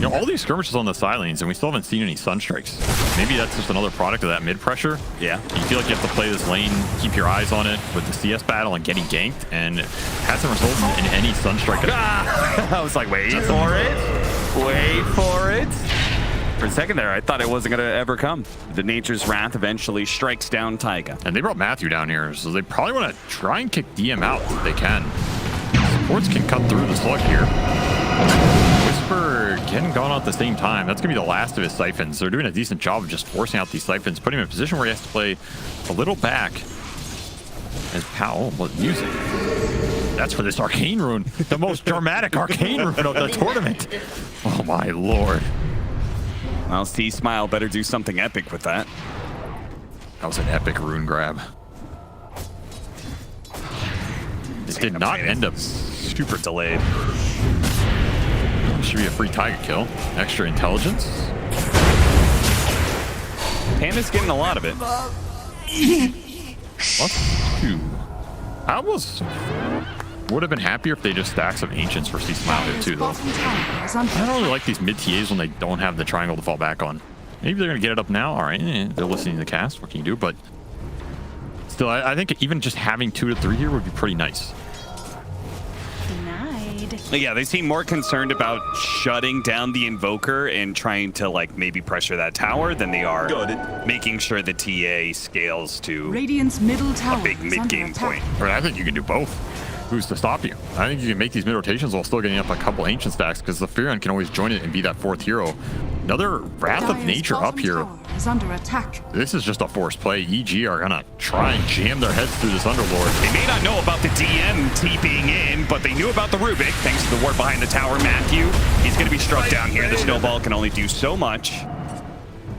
All these skirmishes on the side lanes, and we still haven't seen any Sunstrikes. Maybe that's just another product of that mid pressure. Yeah. You feel like you have to play this lane, keep your eyes on it with the CS battle and getting ganked, and it hasn't resulted in any Sunstrike. I was like, wait for it. Wait for it. For a second there, I thought it wasn't going to ever come. The Nature's Wrath eventually strikes down Taiga. And they brought Matthew down here, so they probably want to try and kick DM out if they can. Supports can cut through the slug here. Whisper getting gone out at the same time. That's going to be the last of his siphons. They're doing a decent job of just forcing out these siphons, putting him in a position where he has to play a little back. As Powell, what music? That's for this arcane rune. The most dramatic arcane rune of the tournament. Oh my lord. Well, C-Smile better do something epic with that. That was an epic rune grab. It did not end up super delayed. Should be a free Taiga kill. Extra intelligence. Panda's getting a lot of it. +2. I would have been happier if they just stacked some Ancients for C-Smile here too, though. I don't really like these mid TAs when they don't have the triangle to fall back on. Maybe they're going to get it up now. All right, they're listening to the cast. What can you do? But still, I think even just having 2 to 3 here would be pretty nice. Yeah, they seem more concerned about shutting down the Invoker and trying to like maybe pressure that tower than they are making sure the TA scales to Radiant's middle tower a big mid-game point. Or I think you can do both. Who's to stop you? I think you can make these mid rotations while still getting up a couple ancient stacks because the Furion can always join it and be that 4th hero. Another Wrath of Nature up here. Is under attack. This is just a forced play. EG are gonna try and jam their heads through this Underlord. They may not know about the DM TPing in, but they knew about the Rubik thanks to the ward behind the tower. Matthew, he's gonna be struck down here. The snowball can only do so much.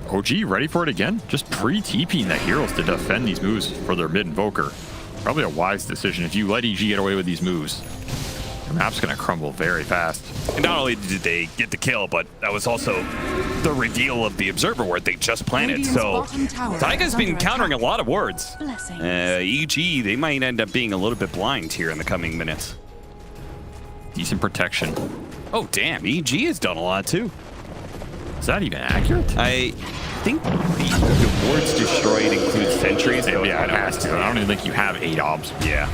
OG ready for it again? Just pre-TPing the heroes to defend these moves for their mid Invoker. Probably a wise decision. If you let EG get away with these moves, the map's gonna crumble very fast. And not only did they get the kill, but that was also the reveal of the Observer ward they just planted. So Taiga's been countering a lot of wards. EG, they might end up being a little bit blind here in the coming minutes. Decent protection. Oh, damn. EG has done a lot, too. Is that even accurate? I think the wards destroyed includes sentries. Yeah, it has to. I don't even think you have 8 obs. Yeah.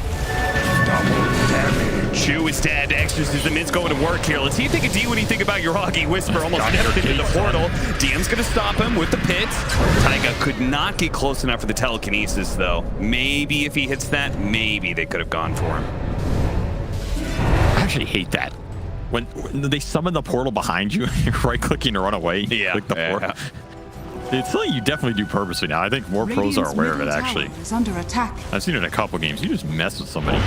Chu is dead. Exorcism is going to work here. Let's see if they can do anything about Yuragi. Whisper almost stepped into the portal. DM's going to stop him with the pits. Taiga could not get close enough for the telekinesis, though. Maybe if he hits that, maybe they could have gone for him. I actually hate that. When they summon the portal behind you, you're right-clicking to run away. Yeah. Click the portal. It's something you definitely do purposely now. I think more pros are aware of it, actually. Is under attack. I've seen it in a couple games. You just mess with somebody.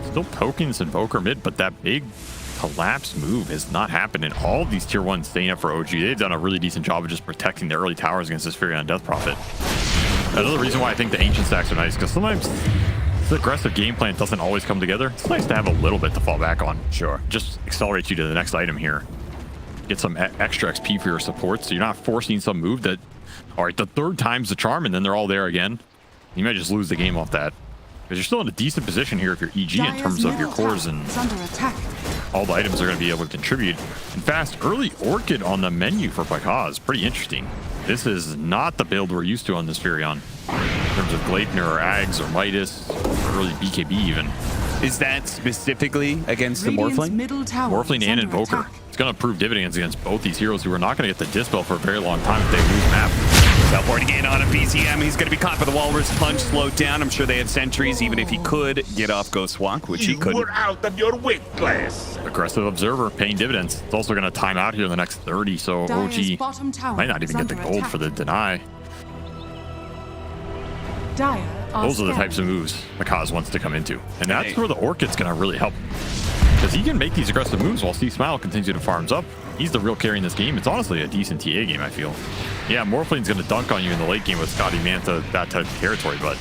Still poking this Invoker mid, but that big collapse move has not happened. And all of these tier 1s staying up for OG, they've done a really decent job of just protecting the early towers against this Furion Death Prophet. Another reason why I think the ancient stacks are nice, because sometimes the aggressive game plan doesn't always come together. It's nice to have a little bit to fall back on. Sure. Just accelerates you to the next item here. Get some extra XP for your support, so you're not forcing some move that, all right, the 3rd time's the charm, and then they're all there again. You might just lose the game off that. Because you're still in a decent position here if you're EG in terms of your cores and all the items are going to be able to contribute. And fast, early Orchid on the menu for Pakaz. Pretty interesting. This is not the build we're used to on this Furion. In terms of Gleipnir or Ags or Midas, or early BKB even. Is that specifically against the Morphling? Morphling and Invoker. It's going to prove dividends against both these heroes who are not going to get the Dispel for a very long time if they lose map. Teleporting in on a BZM. He's going to be caught by the Walrus Punch, slowed down. I'm sure they have sentries, even if he could get off Ghost Walk, which he couldn't. You were out of your weight class. Aggressive Observer paying dividends. It's also going to time out here in the next 30, so OG might not even get the gold for the deny. Those are the types of moves Pakaz wants to come into. And that's where the Orchid's going to really help. Because he can make these aggressive moves while C-Smile continues to farms up. He's the real carry in this game. It's honestly a decent TA game, I feel. Yeah, Morphling's going to dunk on you in the late game with Scotty Manta, that type of territory, but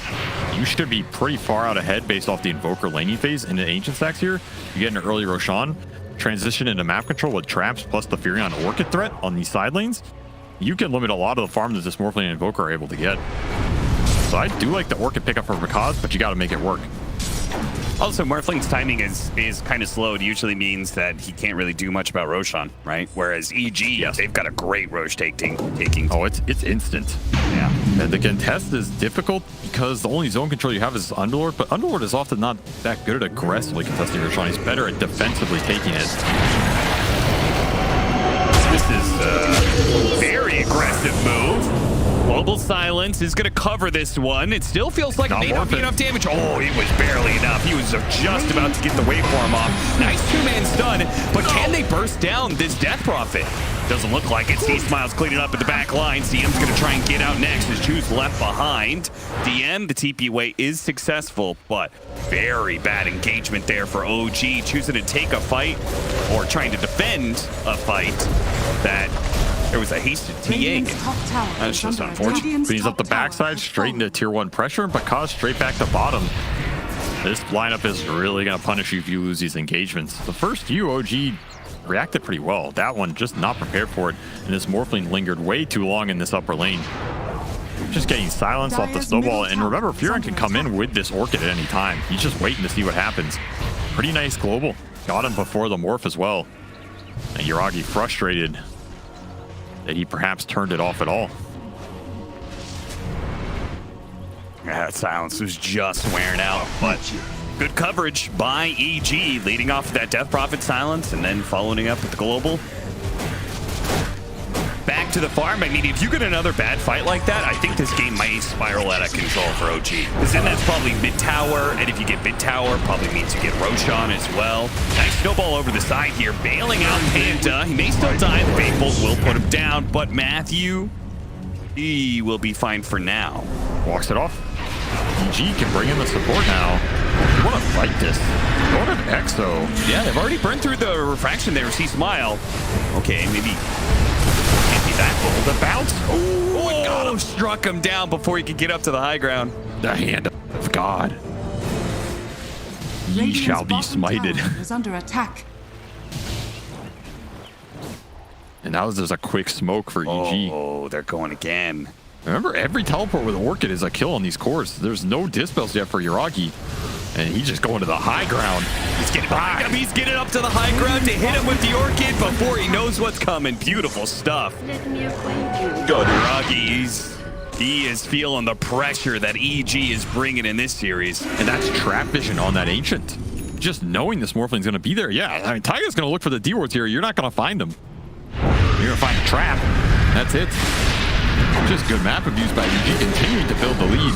you should be pretty far out ahead based off the Invoker laning phase in the Ancient stacks here. You get an early Roshan, transition into map control with traps plus the Furion Orchid threat on these side lanes. You can limit a lot of the farm that this Morphling and Invoker are able to get. So I do like the Orchid pickup for Pakaz, but you got to make it work. Also, Morphling's timing is kind of slow. It usually means that he can't really do much about Roshan, right? Whereas EG, they've got a great Rosh taking. Oh, it's instant. Yeah. And the contest is difficult because the only zone control you have is Underlord, but Underlord is often not that good at aggressively contesting Roshan. He's better at defensively taking it. This is a very aggressive move. Global Silence is going to cover this one. It still feels like it may not be enough damage. Oh, it was barely enough. He was just about to get the waveform off. Nice two-man stun, but can they burst down this Death Prophet? Doesn't look like it. C-Smile's cleaning up at the back line. DM's going to try and get out next as Chu's left behind. DM, the TP way is successful, but very bad engagement there for OG. Choosing to take a fight or trying to defend a fight that there was a hasted TA. That's just unfortunate. Cleans up the backside, straight into tier 1 pressure, but Pakaz straight back to bottom. This lineup is really going to punish you if you lose these engagements. The first few, OG reacted pretty well. That one, just not prepared for it. And this Morphling lingered way too long in this upper lane. Just getting silenced off the snowball. And remember, Furion can come in with this Orchid at any time. He's just waiting to see what happens. Pretty nice global. Got him before the Morph as well. And Yuragi frustrated that he perhaps turned it off at all. Yeah, that silence was just wearing out, but good coverage by EG, leading off that Death Prophet silence and then following up with the global. Back to the farm. I mean, if you get another bad fight like that, I think this game might spiral out of control for OG. Because then that's probably mid-tower, and if you get mid-tower, probably means you get Roshan as well. Nice snowball over the side here, bailing out Panda. He may still die. The Fate Bolt will put him down, but Matthew, he will be fine for now. Walks it off. EG can bring in the support now. You want to fight this. Going to Exo. Yeah, they've already burned through the refraction there. See Smile. Okay, maybe can't be that bold. The bounce. Oh, it got him. Struck him down before he could get up to the high ground. The hand of God. He shall be smited. Is under attack. And now there's a quick smoke for EG. Oh, they're going again. Remember, every teleport with an Orchid is a kill on these cores. There's no dispels yet for Yuragi. And he's just going to the high ground. He's getting behind him. He's getting up to the high ground to hit him with the Orchid before he knows what's coming. Beautiful stuff. Go Yuragi. He is feeling the pressure that EG is bringing in this series. And that's trap vision on that Ancient. Just knowing this Morphling's going to be there. Yeah, I mean, Taiga's going to look for the D-wards here. You're not going to find him. You're going to find a trap. That's it. Just good map abuse by EG, continuing to build the lead.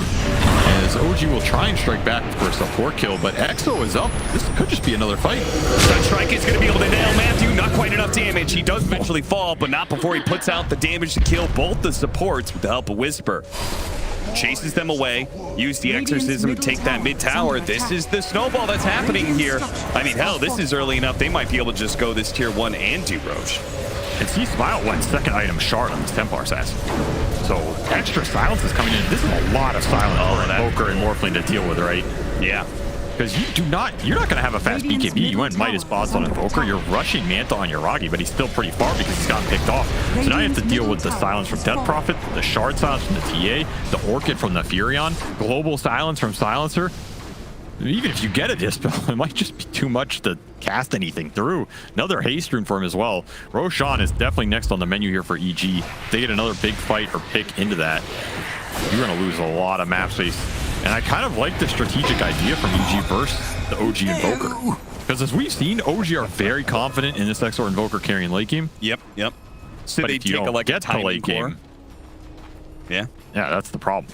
As OG will try and strike back for a support kill, but Exo is up. This could just be another fight. Sunstrike is going to be able to nail Matthew. Not quite enough damage. He does eventually fall, but not before he puts out the damage to kill both the supports with the help of Whisper. Chases them away. Use the Exorcism to take that mid-tower. This is the snowball that's happening here. I mean, hell, this is early enough. They might be able to just go this tier 1 and do Roche. And see Smile went second item shard on this Templar assassin. So extra silence is coming in. This is a lot of silence for an Invoker and Morphling to deal with, right? Yeah. Because you're not going to have a fast BKB. You went Midas bots on Invoker. You're rushing Manta on Yuragi, but he's still pretty far because he's gotten picked off. So now you have to deal with the silence from Death Prophet, the shard silence from the TA, the Orchid from the Furion, global silence from Silencer. Even if you get a Dispel, it might just be too much to cast anything through. Another haste rune for him as well. Roshan is definitely next on the menu here for EG. If they get another big fight or pick into that, you're going to lose a lot of map space. And I kind of like the strategic idea from EG versus the OG Invoker. Because as we've seen, OG are very confident in this XOR Invoker carrying late game. Yep. So but they if you take don't like get to late game, yeah, that's the problem.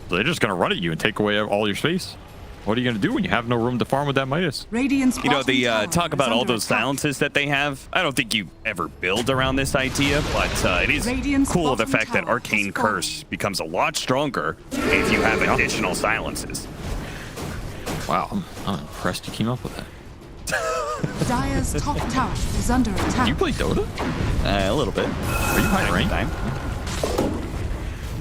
So they're just going to run at you and take away all your space. What are you going to do when you have no room to farm with that Midas? Radiant's the talk about all those silences that they have. I don't think you ever build around this idea, but it is cool the fact that Arcane Curse becomes a lot stronger if you have additional silences. Wow, I'm impressed you came up with that. Dire's top tower is under attack. Do you play Dota? A little bit. Are you high rank?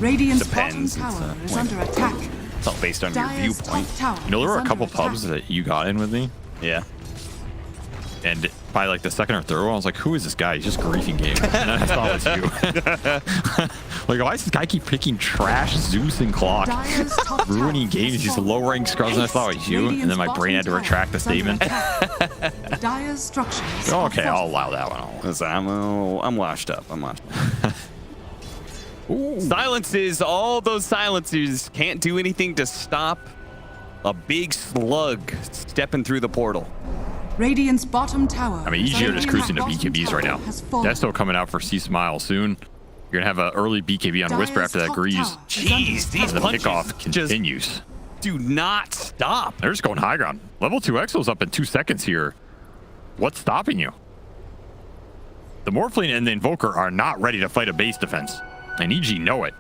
Radiant's bottom tower is under attack. It's all based on your viewpoint. You know, there were a couple pubs that you got in with me. Yeah. And by like the second or third one, I was like, who is this guy? He's just griefing games. And then I thought it was you. Like, why does this guy keep picking trash Zeus and Clock? Ruining games, these low rank scrubs, and I thought it was you. And then my brain had to retract the statement. Dire's structures. Okay, I'll allow that one. I'm washed up. Silences, all those silencers can't do anything to stop a big slug stepping through the portal. Radiant's bottom tower. I mean, EG are just cruising to BKBs right now. That's still coming out for C Smile soon. You're going to have an early BKB on Whisper after that Grease. Jeez, these the punches pickoff continues. Do not stop. They're just going high ground. Level 2 Exo's up in 2 seconds here. What's stopping you? The Morphling and the Invoker are not ready to fight a base defense. And EG know it.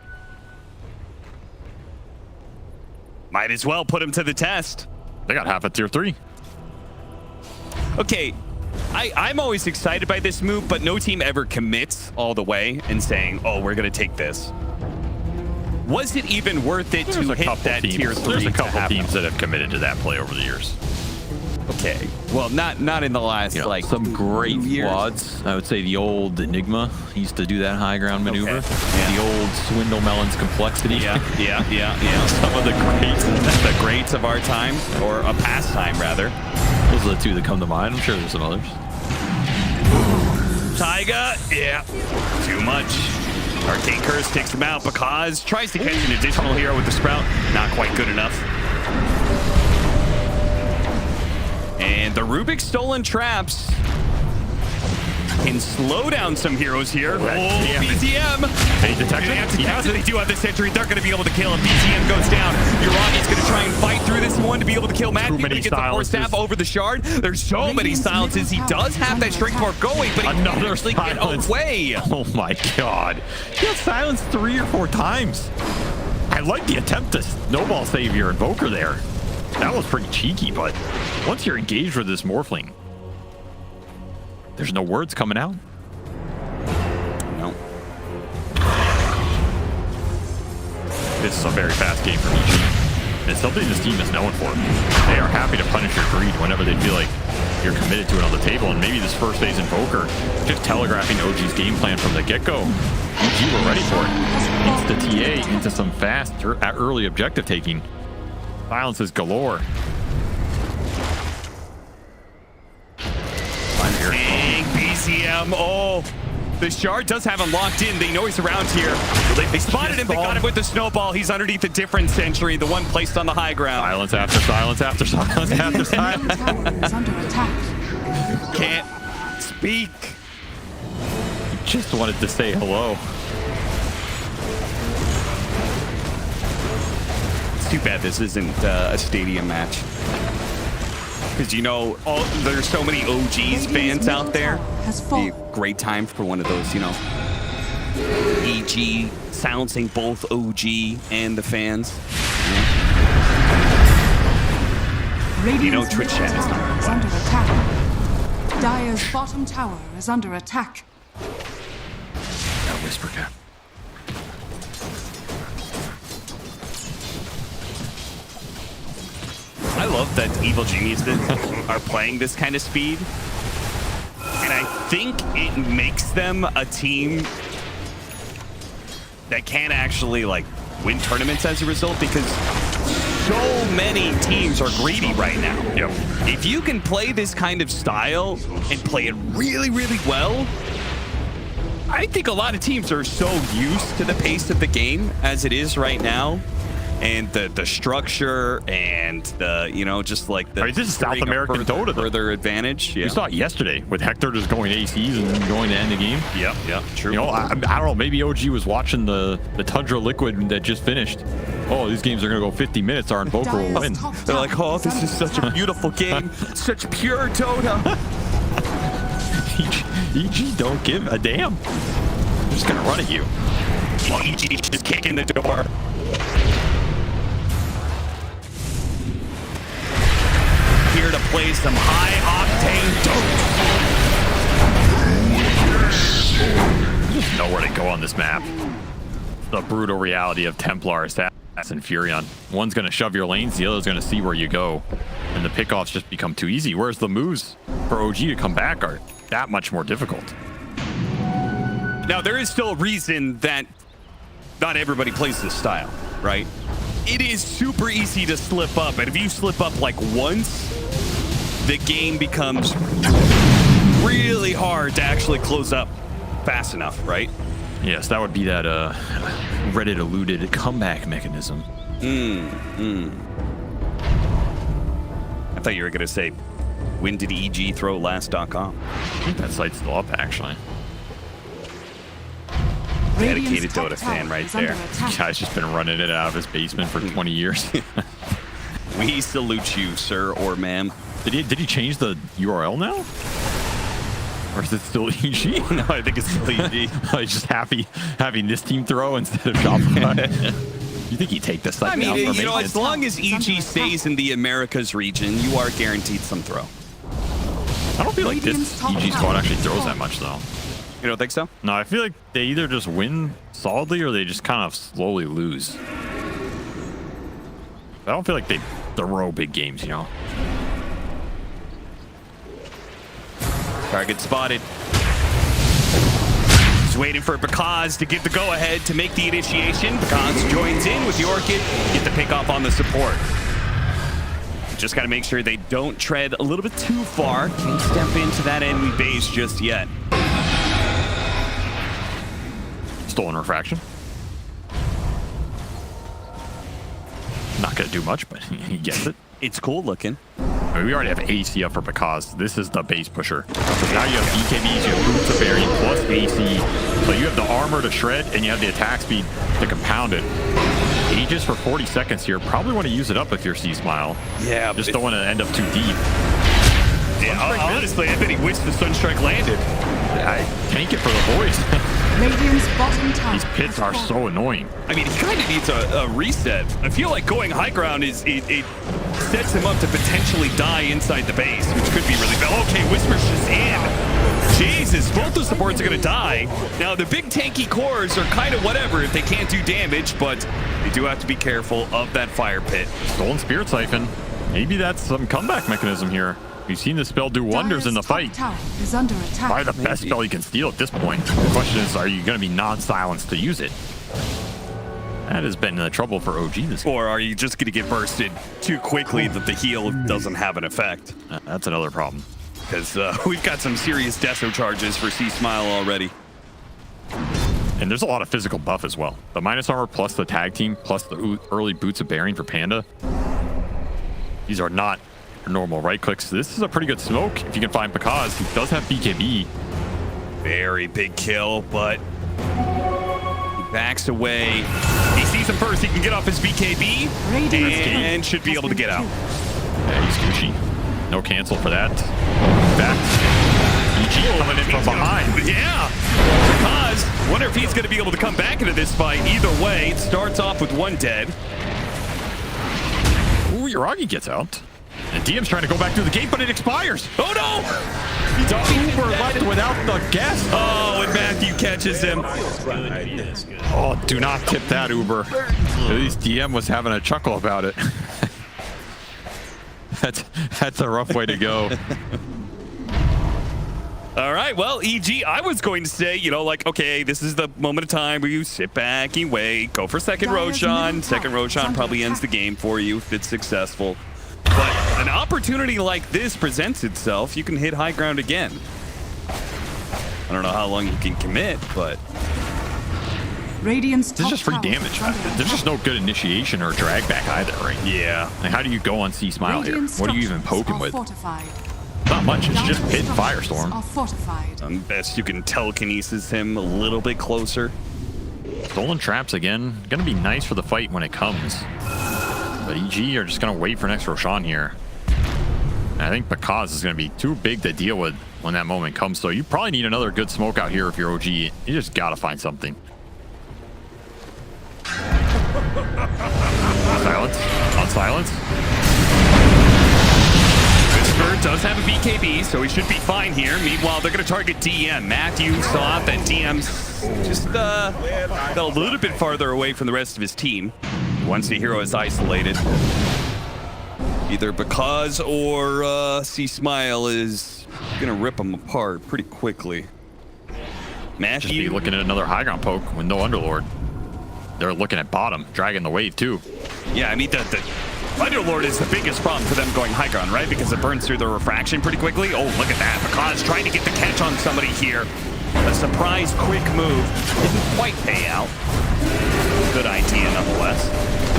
Might as well put him to the test. They got half a tier 3. Okay, I'm always excited by this move, but no team ever commits all the way and saying, oh, we're going to take this. Was it even worth it to hit that tier 3? There's a couple teams that have committed to that play over the years. Okay, well, not in the last, like, some great quads. I would say the old Enigma used to do that high ground maneuver. Okay. Yeah. The old Swindle Melon's Complexity. Yeah. Some of the greats of our time, or a past time, rather. Those are the two that come to mind. I'm sure there's some others. Taiga. Yeah, too much. Arcane Curse takes him out because tries to catch an additional hero with the Sprout. Not quite good enough. And the Rubik's Stolen Traps can slow down some heroes here. BZM. They detect it. He has it. They do have the sentry. They're going to be able to kill him. BZM goes down. Uragi's going to try and fight through this one to be able to kill Matthew. But he gets the Force Staff over the shard. There's so many silences. He does have that Strength Dwarf going, but he Another can't actually get away. Oh my god. He got silenced 3 or 4 times. I like the attempt to snowball save your Invoker there. That was pretty cheeky, but once you're engaged with this Morphling, there's no words coming out. No. This is a very fast game for EG. It's something this team is known for. They are happy to punish your greed whenever they feel like you're committed to it on the table. And maybe this first phase Invoker, just telegraphing OG's game plan from the get-go. EG were ready for it. It's the TA into some fast early objective taking. Silences galore. Big BCM. Oh, the shard does have him locked in. They know he's around here. They spotted him. They got him with the snowball. He's underneath a different sentry, the one placed on the high ground. Silence after silence after silence after silence. Can't speak. Just wanted to say hello. It's too bad this isn't a stadium match. Because, you know, there's so many OGs fans out there. Be a great time for one of those, you know, EG silencing both OG and the fans. You know, Twitch chat is not under attack. Dire's bottom tower is under attack. That whisper cap. I love that Evil Geniuses are playing this kind of speed. And I think it makes them a team that can actually, like, win tournaments as a result, because so many teams are greedy right now. Yep. If you can play this kind of style and play it really, really well, I think a lot of teams are so used to the pace of the game as it is right now. And the structure and the, you know, just like the... This is South American Dota. Further advantage. Yeah. We saw it yesterday with Hector just going ACs and then going to end the game. Yep, true. You know, I don't know, maybe OG was watching the Tundra Liquid that just finished. Oh, these games are going to go 50 minutes, our Invoker will win. They're like, oh, this is such a beautiful game. Such pure Dota. EG don't give a damn. They're just going to run at you. EG just kicking the door. Here to play some high-octane Dota. Just know where to go on this map. The brutal reality of Templar, Assassin, and Furion. One's going to shove your lanes, the other's going to see where you go. And the pickoffs just become too easy. Whereas the moves for OG to come back are that much more difficult. Now, there is still a reason that not everybody plays this style, right? It is super easy to slip up, and if you slip up like once, the game becomes really hard to actually close up fast enough, right? Yes, that would be that Reddit alluded comeback mechanism. I thought you were gonna say, when did EG throw last.com? I think that site's still up, actually. Dedicated Dota fan right there. This guy's just been running it out of his basement for 20 years. We salute you, sir or ma'am. Did he change the URL now? Or is it still EG? No, I think it's still EG. He's just happy having this team throw instead of Shopify. You think he'd take this site down? You know, as long as EG stays in the Americas region, you are guaranteed some throw. I don't feel like this EG squad actually throws that much, though. You don't think so? No, I feel like they either just win solidly or they just kind of slowly lose. I don't feel like they throw big games, you know? Target spotted. He's waiting for Bakaz to give the go-ahead to make the initiation. Bakaz joins in with the Orchid, get the pick off on the support. Just got to make sure they don't tread a little bit too far. Can't step into that enemy base just yet. Stolen refraction. Not gonna do much, but he gets it. It's cool looking. I mean, we already have AC up for because this is the base pusher. So now you have BKBs, you have Boots of Barry plus AC. So you have the armor to shred and you have the attack speed to compound it. Aegis for 40 seconds here. Probably want to use it up if you're C-Smile. Yeah. Just don't want to end up too deep. Yeah, honestly, I bet he wished the Sunstrike landed. I tank it for the boys. Radiant's bottom tower. These pits are so annoying. I mean, he kind of needs a reset. I feel like going high ground it sets him up to potentially die inside the base, which could be really bad. Okay, Whisper's just in. Jesus, both the supports are going to die. Now, the big tanky cores are kind of whatever if they can't do damage, but they do have to be careful of that fire pit. Stolen Spirit Siphon. Maybe that's some comeback mechanism here. We've seen this spell do wonders in the fight. Is under attack. Probably the best spell you can steal at this point. The question is, are you going to be non-silenced to use it? That has been the trouble for OG this game. Or are you just going to get bursted too quickly that the heal doesn't have an effect? That's another problem. Because we've got some serious deso charges for C-Smile already. And there's a lot of physical buff as well. The minus armor plus the tag team plus the early Boots of Bearing for Panda. These are not normal right clicks. This is a pretty good smoke if you can find Because. He does have BKB. Very big kill, but he backs away. He sees him first. He can get off his BKB and should be able to get out. Yeah, he's Gucci. No cancel for that. Back. EG coming in from behind. Yeah. Because wonder if he's going to be able to come back into this fight. Either way, it starts off with one dead. Ooh, Yuragi gets out. And DM's trying to go back through the gate, but it expires. Oh, no! The Uber left without the guest. Oh, and Matthew catches him. Oh, do not tip that Uber. At least DM was having a chuckle about it. That's a rough way to go. All right, well, EG, I was going to say, you know, like, okay, this is the moment of time where you sit back, you wait, go for second Roshan. Second Roshan probably ends the game for you if it's successful. But an opportunity like this presents itself. You can hit high ground again. I don't know how long you can commit, but Radiant's this is just free damage. There's just no good initiation or drag back either, right? Yeah. Like, how do you go on C-Smile here? What are you even poking with? Fortified. Not much. It's just Pit and Firestorm. Best you can telekinesis him a little bit closer. Stolen traps again. Gonna be nice for the fight when it comes. But EG are just gonna wait for next Roshan here. And I think Because is gonna be too big to deal with when that moment comes. So you probably need another good smoke out here if you're OG. You just gotta find something. Silence. On silence. Whisper does have a BKB, so he should be fine here. Meanwhile, they're going to target DM. Matthew saw that DM's just got a little bit farther away from the rest of his team. Once the hero is isolated, either Because or C-Smile is going to rip him apart pretty quickly. Matthew just be looking at another high ground poke with no Underlord. They're looking at bottom, dragging the wave too. Yeah, I mean, the Underlord is the biggest problem for them going high ground, right? Because it burns through the refraction pretty quickly. Oh, look at that. Because trying to get the catch on somebody here. A surprise quick move. Didn't quite pay out. Good idea, nonetheless.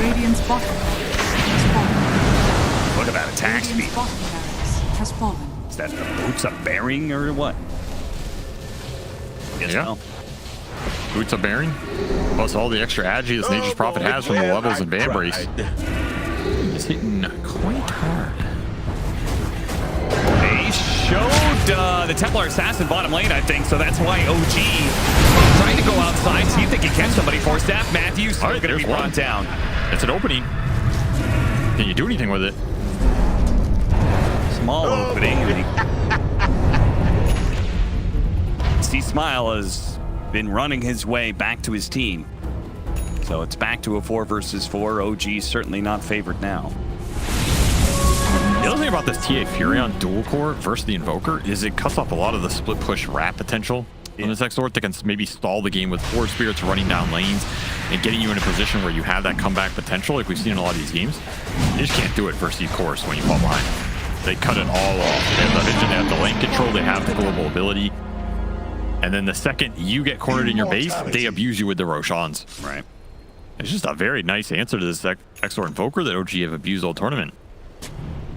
Radiant's bottom has fallen. Look at that attack speed. Bottom barracks has fallen. Is that the Boots of Bearing or what? Yes, yeah. No. Boots of Bearing, plus all the extra agi this Nature's Prophet has from the levels in Van Brace. It's hitting quite hard. They showed the Templar Assassin bottom lane, I think, so that's why OG trying to go outside, see if they can catch somebody. For staff, Matthews still going to be brought down. It's an opening. Can you do anything with it? Small opening. C-Smile has been running his way back to his team. So it's back to a 4 versus 4. OG certainly not favored now. The other thing about this TA Furion dual core versus the Invoker is it cuts off a lot of the split push wrap potential in this Exort that can maybe stall the game with 4 spirits running down lanes and getting you in a position where you have that comeback potential like we've seen in a lot of these games. You just can't do it versus the course when you fall behind. They cut it all off. They have the vision, they have the lane control, they have the global ability. And then the second you get cornered in your base, they abuse you with the Roshans. Right. It's just a very nice answer to this Exor Invoker that OG have abused all tournament.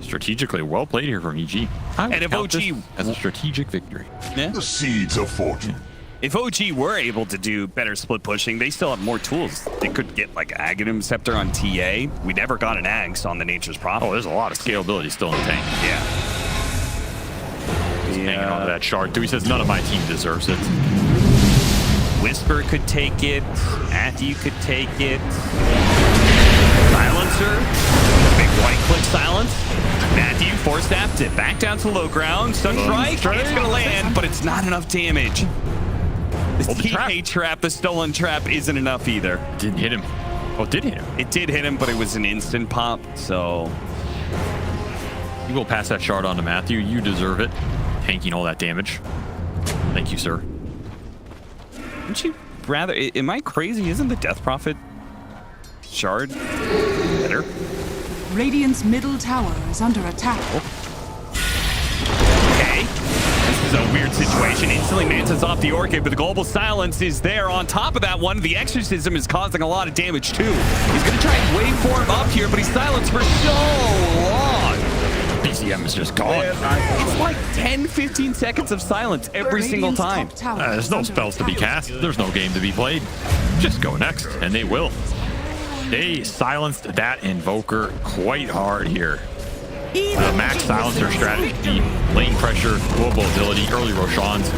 Strategically well played here from EG. And if OG as a strategic victory. Yeah. The seeds of fortune. If OG were able to do better split pushing, they still have more tools. They could get like Aghanim Scepter on TA. We never got an Ags on the Nature's Prophet. Oh, there's a lot of scalability still in the tank. Yeah. He's hanging on to that shard too. He says none of my team deserves it. Whisper could take it. Matthew could take it. Silencer. Big white click silence. Matthew forced it back down to low ground. Sunstrike. It's going to land, but it's not enough damage. The TK trap, the stolen trap, isn't enough either. It didn't hit him. Oh, it did hit him. It did hit him, but it was an instant pop, so... You will pass that shard on to Matthew. You deserve it. Tanking all that damage. Thank you, sir. Wouldn't you rather... Am I crazy? Isn't the Death Prophet shard better? Radiant's middle tower is under attack. Okay. This is a weird situation. Instantly Manta's off the Orchid, but the Global Silence is there. On top of that one, the Exorcism is causing a lot of damage too. He's going to try and wait for him up here, but he's silenced for so long. BCM is just gone. It's like 10-15 seconds of silence every single time. There's no spells to be cast. There's no game to be played. Just go next, and they will. They silenced that Invoker quite hard here. The max silencer strategy, lane pressure, global ability, early Roshans.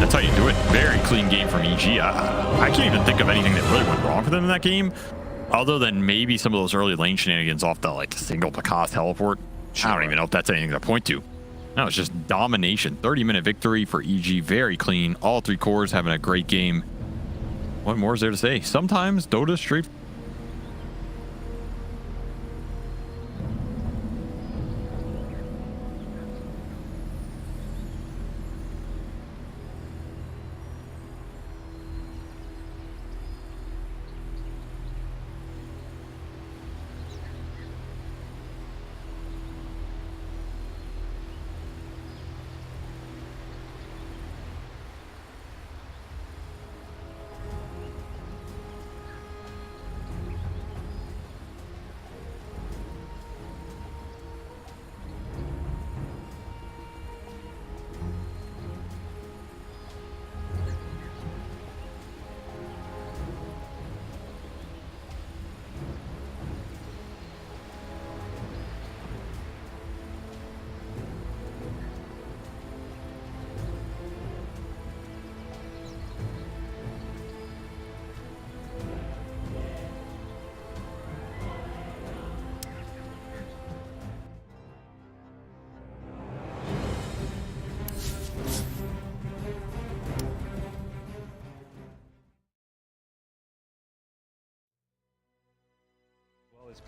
That's how you do it. Very clean game from EG. I can't even think of anything that really went wrong for them in that game, other than maybe some of those early lane shenanigans off the like single Picas teleport. I don't even know if that's anything to point to. No, it's just domination. 30-minute victory for EG. Very clean. All three cores having a great game. What more is there to say? Sometimes Dota straight.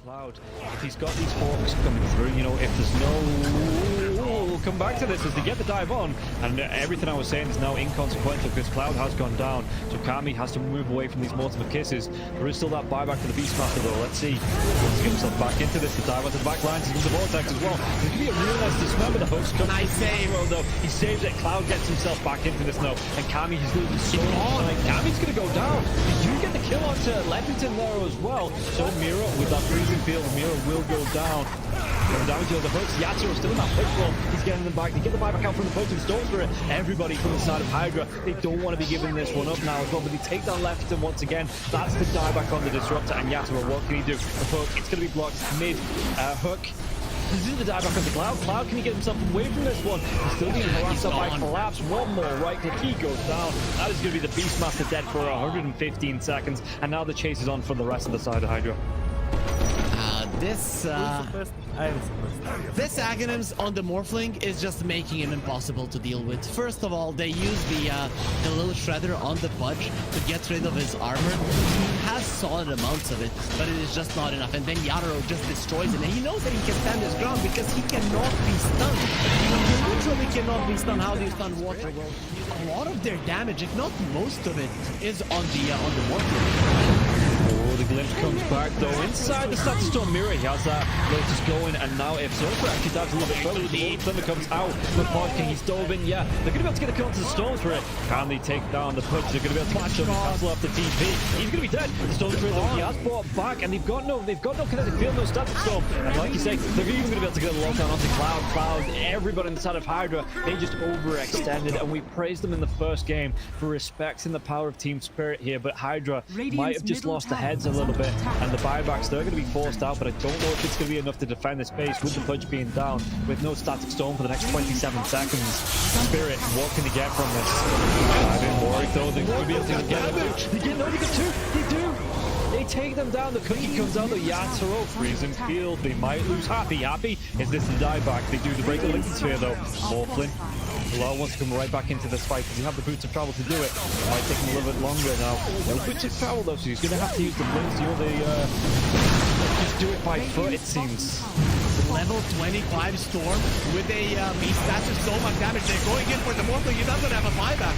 Cloud, if he's got these hawks coming through, you know, if there's no... We'll come back to this as they get the dive on, and everything I was saying is now inconsequential because Cloud has gone down, so Kami has to move away from these Mortimer Kisses. There is still that buyback for the Beastmaster though. Let's see. Let's get himself back into this. The dive onto the back lines, he's into the Vortex as well. It could be a real nice dismember. The hooks come. Nice save. Though. He saves it. Cloud gets himself back into this now, and Kami, he's losing so much. Kami's going to go down. They do get the kill onto Leppington there as well. So Mira with that freezing field, Mira will go down. Going down to the hooks. Yatsu still in that push roll. He's getting them back. They get the buyback out from the post and Storm Spirit. Everybody from the side of Hydra. They don't want to be giving this one up now as well, but they take down Leppington once again. That's the dieback on the Disruptor, and Yatsu, what can he do? The hook, it's going to be blocked mid. Hook. This is the dieback of the Cloud. Cloud, can he get himself away from this one? He's still being harassed up by Collapse. One more right click, he goes down. That is going to be the Beastmaster dead for 115 seconds, and now the chase is on for the rest of the side of Hydra. This Aghanim's on the Morphling is just making him impossible to deal with. First of all, they use the little shredder on the Budge to get rid of his armor. He has solid amounts of it, but it is just not enough. And then Yatoro just destroys him. And he knows that he can stand his ground because he cannot be stunned. He literally cannot be stunned. How do you stun water? Well, a lot of their damage, if not most of it, is on the Morphling. The glimpse comes back. back though. Inside the Static Storm mirror, he has that Lotus going, and now if Zofra actually dives a little bit further, the Thunder comes out. The Pod King, he's dove in, yeah. They're going to be able to get the counter to the Storms for it. Can they take down the Punch? They're going to be able to match him. Cancel off the TP. He's going to be dead. The Storm Trader, he has brought back, and they've got no kinetic field, no Static Storm. And like you say, they're even going to be able to get a lockdown onto Cloud. Everybody on the side of Hydra, they just overextended, and we praised them in the first game for respecting the power of team spirit here, but Hydra might have just lost the heads a little bit, and the buybacks, they're going to be forced out, but I don't know if it's going to be enough to defend this base with the Pudge being down, with no Static Storm for the next 27 seconds. Spirit, what can they get from this? I've been worried though, they're going to be able to get it. They got two, they do! They take them down, the cookie comes out, the Yatoro, freezing field, they might lose Happy. Is this the dieback? They do the break the Lincoln Sphere though. Morphlin, Bilal wants to come right back into this fight. Does he have the boots of travel to do it? It might take him a little bit longer now. No boots of travel though, so he's going to have to use the blinks, just do it by foot it seems. Level 25 Storm with a beast stats of so much damage. They're going in for the Morphling. He doesn't have a buyback.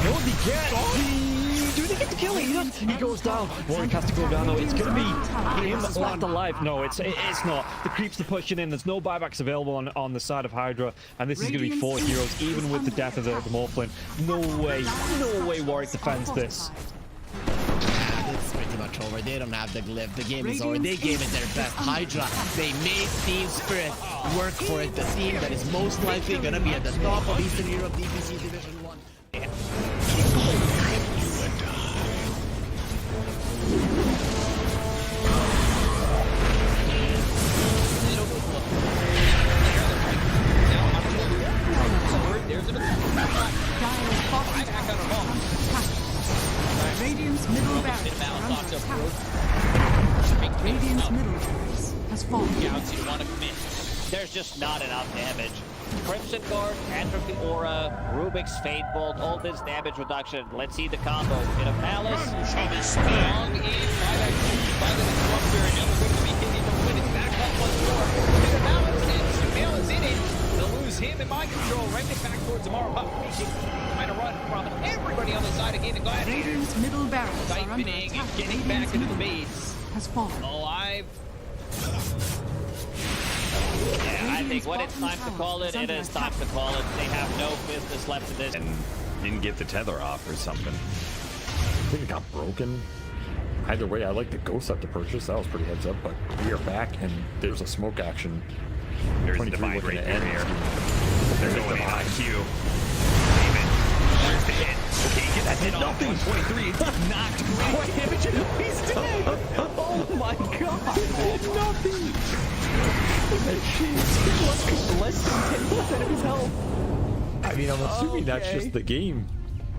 No, they get do they get the kill? He goes down. Warwick has to go down though. It's going to be him left alive. No, it's not. The creeps are pushing in. There's no buybacks available on the side of Hydra, and this is going to be 4 heroes, even with the death of the Morphlin. No way Warwick defends this. It's pretty much over. They don't have the glyph. The game is over. They gave it their best. Hydra, they made Team Spirit work for it. The team that is most likely going to be at the top of Eastern Europe DPC Division 1. Radiant's middle barracks are under attack. Radiant's middle barracks has fallen. Gouts, you want to commit. There's just not enough damage. Crimson Guard, Atrophy Aura, Rubik's Fate Bolt, all this damage reduction. Let's see the combo. Bit of Malice. Strong in by that Disruptor, and now we're going to be hitting the win. It's back up once more. Bit of Malice, and Sumail is in it. They'll lose him in mind control. Right back towards Amara. Trying to run from everybody on the side of Gaimin Gladiators. Radiant's middle barracks are under Siphoning attack. and getting back into the base. Has fallen. Alive. Yeah, I think when it's time to call it, it is time to call it. They have no business left in this. And didn't get the tether off or something. I think it got broken. Either way, I like the ghost up to purchase. That was pretty heads up, but we are back and there's a smoke action. There's 23 Divine looking right to end. here. They're going in on Q. There's the hit. Okay, that did nothing. 23. Knocked great damage. He's dead. Oh my god. Nothing. Less than 10% of his health. I mean, I'm assuming that's just the game.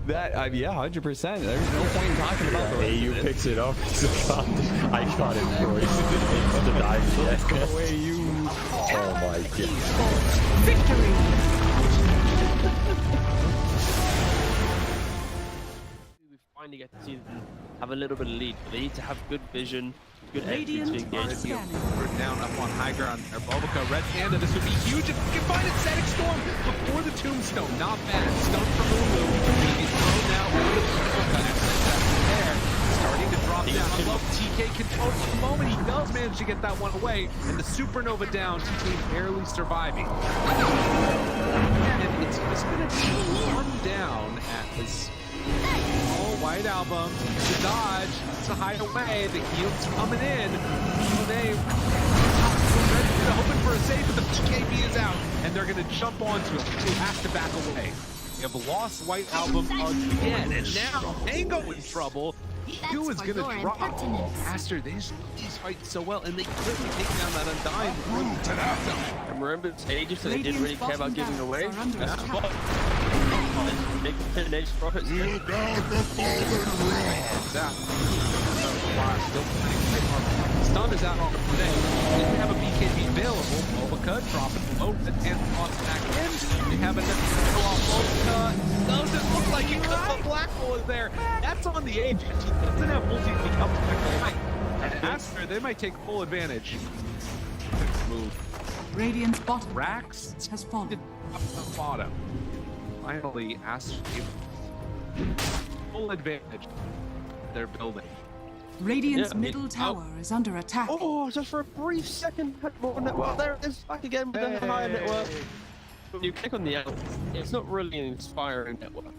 That, yeah, 100%. There's no point in talking about the rest AU of it. picks it up. I shot him before he to die yet. Go away, you. Oh my god. Victory! We finally get to see them have a little bit of lead, but they need to have good vision, good entry to engage. We're down up on Hydra on their Bulbaca. Red Panda, this would be huge if we can find a Static Storm before the Tombstone. Not bad. Stone from Lulu. Gonna be thrown now over the there. Starting to drop down. I love TK control for the moment. He does manage to get that one away. And the Supernova down. TK barely surviving. And it's just gonna be one down at this White Album to dodge, to hide away. The heal's coming in. They hoping for a save, but the BKB is out, and they're going to jump onto him. They have to back away. They have lost White Album again, and now Mango in trouble. Q is going to drop faster. These fight so well, and they quickly take down that Undying room to that. And remember, it's ages, so they didn't really care about giving away. Big finish for it. Stun is out on the play. Didn't have a BKB available. Bulbaca dropping low, the 10 toss back in. They have another throw off Bulbaca. Doesn't look like it because the Black Hole is there. That's on the edge. He doesn't have multi to come back. And after, they might take full advantage. Move. Radiant's bottom Rax has fallen. Up the bottom. Finally, Astro full advantage. They're building. Radiant's middle tower is under attack. Oh, just for a brief second, had more network. There it is, back again with the higher network. When you click on the out, it's not really an inspiring network.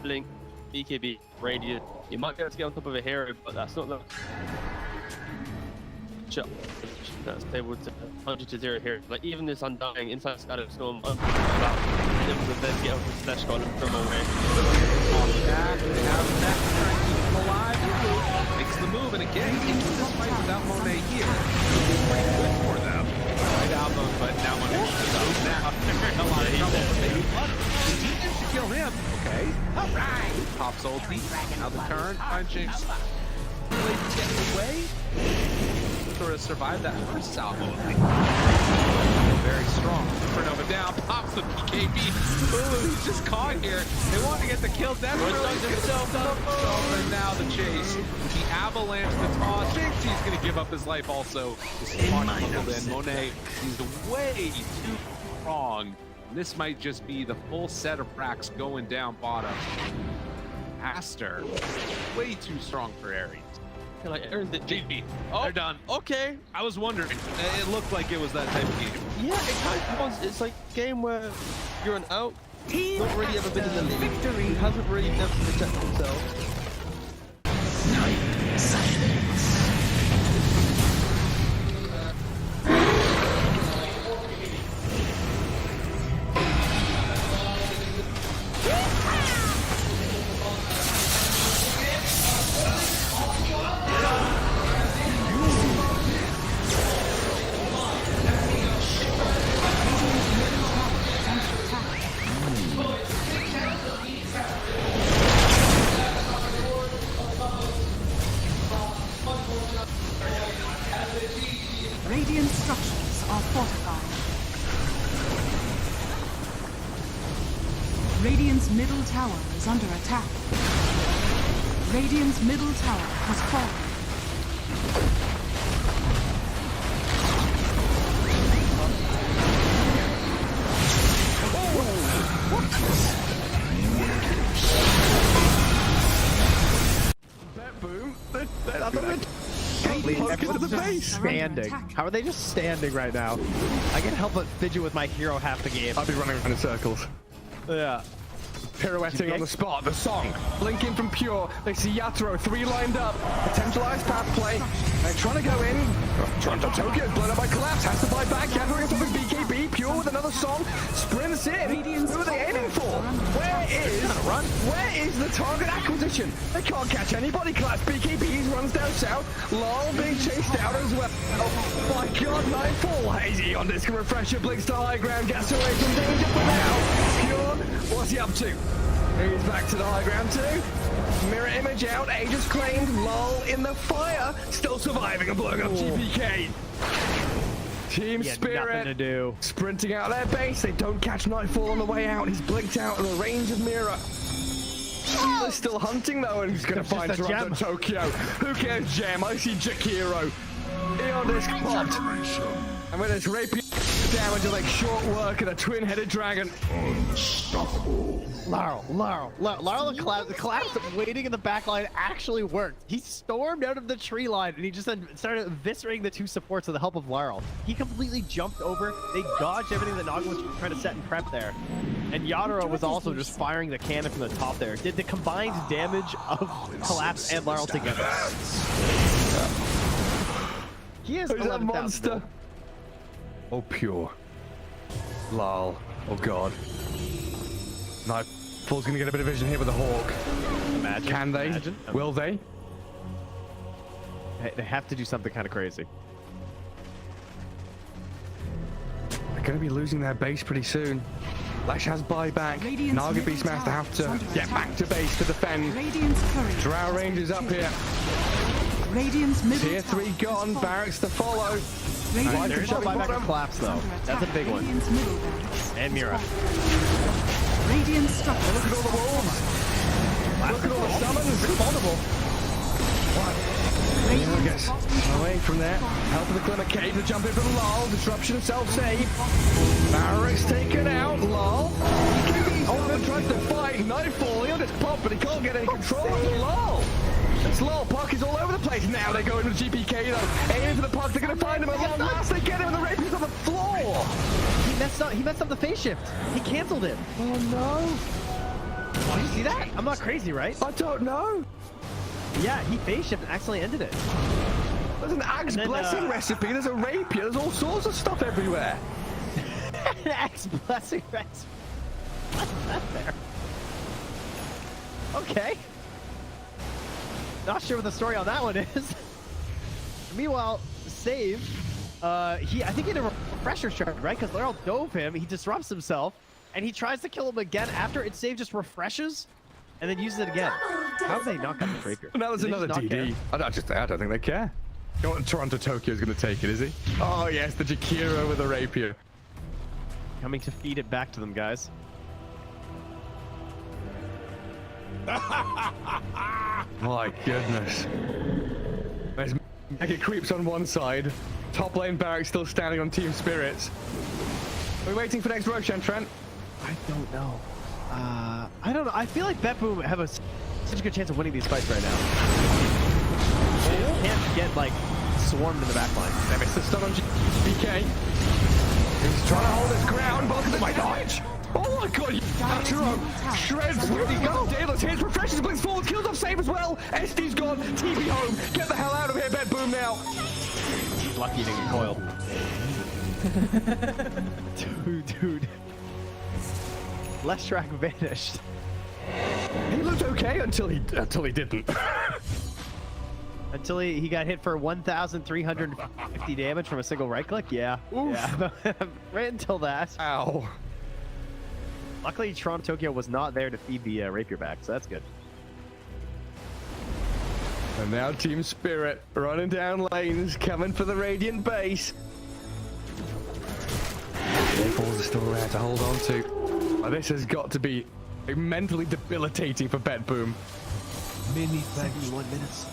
Blink, BKB, Radiant. You might be able to get on top of a hero, but that's not the shot. That's able to 100-0 here. Like even this Undying inside Scatter Storm, about able to then get over the slash column from away. Back, they have that trying to keep him alive. Makes the move, and again, into this fight without Monet here. It's pretty good for them. Right Alpha, but now Monet is out. Now they're in a lot of trouble. Maybe one. He needs to kill him. Okay. Alright. Pops ulti. Now the turn. Punching. Really getting away. Sort of survived that first salvo. Very strong. Supernova down, pops the PKB. Ooh, he's just caught here. They want to get the kill. That's really himself up. And now the chase. The avalanche, the toss. Thinks he's going to give up his life also. Just in. Monet is way too strong. This might just be the full set of racks going down bottom. Aster, way too strong for Ares. I earned the GP. Oh, they're done. Okay. I was wondering. It looked like it was that type of game. Yeah, it kind of was. It's like a game where you're an out, not really ever been in the league. Victory. He hasn't really never protected himself. Radiant structures are fortified. Radiant's middle tower is under attack. Radiant's middle tower has fallen. Boom. Standing. How are they just standing right now? I can't help but fidget with my hero half the game. I'll be running around in circles. Yeah. Pirouetting on the spot, the song, blinking from Pure, they see Yatoro, 3 lined up, potentialized path play, they're trying to go in, Toronto Tokyo is blown up by Collapse, has to buy back, Yatoro gets off his BKB, Pure with another song, sprints in, who are they aiming for? Where is the target acquisition? They can't catch anybody, Collapse, BKB runs down south, Lol being chased out as well, oh my god, Nightfall, Hazy on disc refresher, blinks to high ground, gets away from danger for now, Pure, what's he up to? He's back to the high ground too. Mirror image out, Aegis claimed, Lull in the fire, still surviving and blowing up GPK. Team Spirit nothing to do. Sprinting out their base, they don't catch Nightfall on the way out, he's blinked out in the range of Mirror. They're still hunting though, and he's gonna find Toronto Tokyo. Who cares, Gem? I see Jakiro. Eon disc popped. And with this rapier damage will make short work of a twin-headed dragon. Unstoppable. Laurel the collapse waiting in the back line actually worked. He stormed out of the tree line and he just then started eviscerating the 2 supports with the help of Laurel. He completely jumped over. They dodged everything that Naga was trying to set and prep there. And Yatoro was also just firing the cannon from the top there. Did the combined damage of Collapse and Laurel together. He is a monster. Oh, Pure. Lol. Oh, God. Nightfall's gonna get a bit of vision here with the Hawk. Imagine. Can they? Imagine. Will they? They have to do something kind of crazy. They're gonna be losing their base pretty soon. Lash has buyback. Naga Beastmaster have to get back to base to defend. Drow Rangers up here. Tier 3 gone, barracks to follow. There's no buyback of Collapse though. That's a big one. And Mira. Radiant structure. Look at all the wolves. Look at all the summons. It's vulnerable. Mira gets away from there. Help of the Glimmer Cave to jump in from Lol. Disruption, self-save. Barracks taken out. Lol. Oliver tries to fight. Nightfall. He'll just pop, but he can't get any control of Lol. This little puck is all over the place. Now they're going with GPK though. Aiming for the puck, they're going to find him at long last. They get him and the rapier's on the floor. He messed up the phase shift. He canceled it. Oh no. Oh, you see that? I'm not crazy, right? I don't know. Yeah, he phase shifted and accidentally ended it. There's an Axe Blessing recipe, there's a rapier, there's all sorts of stuff everywhere. An Axe Blessing recipe. What's that there? Okay. Not sure what the story on that one is. Meanwhile, Save, I think he had a refresher charge, right? Because Laryl dove him, he disrupts himself, and he tries to kill him again after it. Save just refreshes and then uses it again. How did they not got the rapier? Now there's another DD. I don't think they care. Toronto Tokyo's going to take it, is he? Oh yes, the Jakiro with the rapier. Coming to feed it back to them, guys. My goodness. There's Mega Creeps on one side. Top lane Barrack still standing on Team Spirits. Are we waiting for next Roshan, Trent? I don't know. I don't know. I feel like BetBoom have such a good chance of winning these fights right now. They can't get, like, swarmed in the back line. They missed the stun on BK. He's trying to hold his ground, but look at the dodge. Oh my god, Yaturo shreds. Where'd he go? Daedalus hits, refreshes, blinks forward, kills off Save as well. SD's gone, TP home. Get the hell out of here, BetBoom now. Lucky he didn't get coiled. Dude. Left track vanished. He looked okay until he didn't. Until he got hit for 1,350 damage from a single right click? Yeah. Yeah. Right until that. Ow. Luckily, Toronto Tokyo was not there to feed the rapier back, so that's good. And now Team Spirit running down lanes, coming for the Radiant base. Balls are still there to hold on to. Oh, this has got to be mentally debilitating for BetBoom. Mini 71 minutes.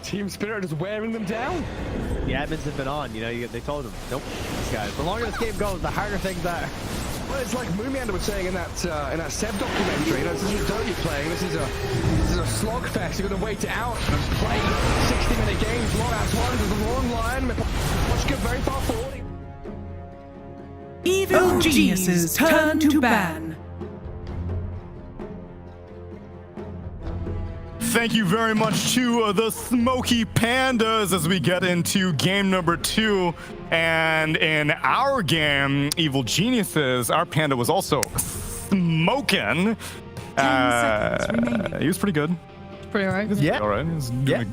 Team Spirit is wearing them down. The admins have been on, they told them, nope, these guys. The longer this game goes, the harder things are. Well, it's like Moomiander was saying in that Seb documentary. This isn't Dota you're playing. This is a slogfest. You're gonna wait it out and play 60-minute games, long ass ones with a long line. Watch get very far forward. Evil geniuses turn to ban. Thank you very much to the Smoky Pandas as we get into game number 2. And in our game, Evil Geniuses, our panda was also smoking. 10 seconds remaining. He was pretty good. Pretty alright. Yeah. All right.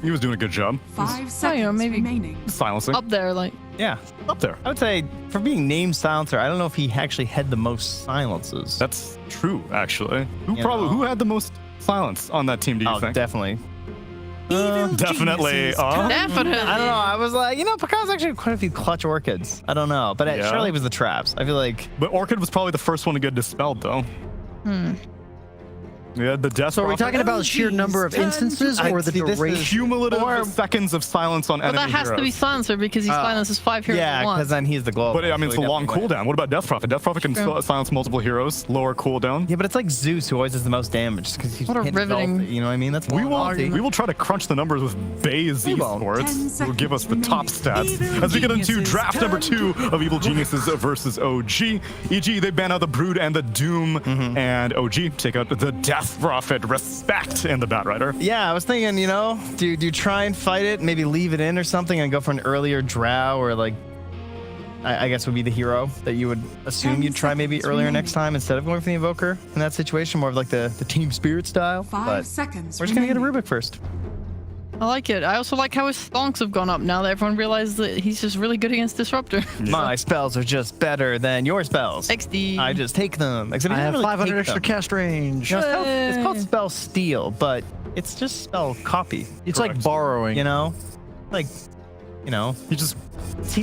He was doing a good job. 5 seconds maybe remaining. Silencing. Up there, like. Yeah. Up there. I would say, for being named silencer, I don't know if he actually had the most silences. That's true, actually. Who had the most silence on that team, do you think? Definitely. Definitely. Definitely. I don't know. I was like, Paka's actually quite a few clutch orchids. I don't know. But surely it was the traps. I feel like. But Orchid was probably the first one to get dispelled, though. Yeah, the death. So are we talking about sheer number of instances or the duration? Cumulative seconds of silence on enemy But that has to be silencer because he silences 5 heroes at once. because then he's the global. But I mean, it's a long cooldown. What about Death Prophet? Death Prophet can silence multiple heroes, lower cooldown. Yeah, but it's like Zeus who always does the most damage because he's What a riveting. You know what I mean? That's We will try to crunch the numbers with Baze Esports, who will give us the top stats as we get into draft number 2 of Evil Geniuses versus OG. EG, they ban out the Brood and the Doom, and OG take out the Death Prophet. Respect in the Batrider. Yeah, I was thinking, do you try and fight it, maybe leave it in or something and go for an earlier drow or like, I guess would be the hero that you would assume you'd try maybe earlier next time instead of going for the Invoker in that situation, more of like the Team Spirit style. 5 seconds. We're just going to get a Rubik first. I like it. I also like how his stonks have gone up now that everyone realizes that he's just really good against Disruptor. My spells are just better than your spells. XD. I just take them. I have 500 extra cast range. It's called spell steal, but it's just spell copy. It's like borrowing. He's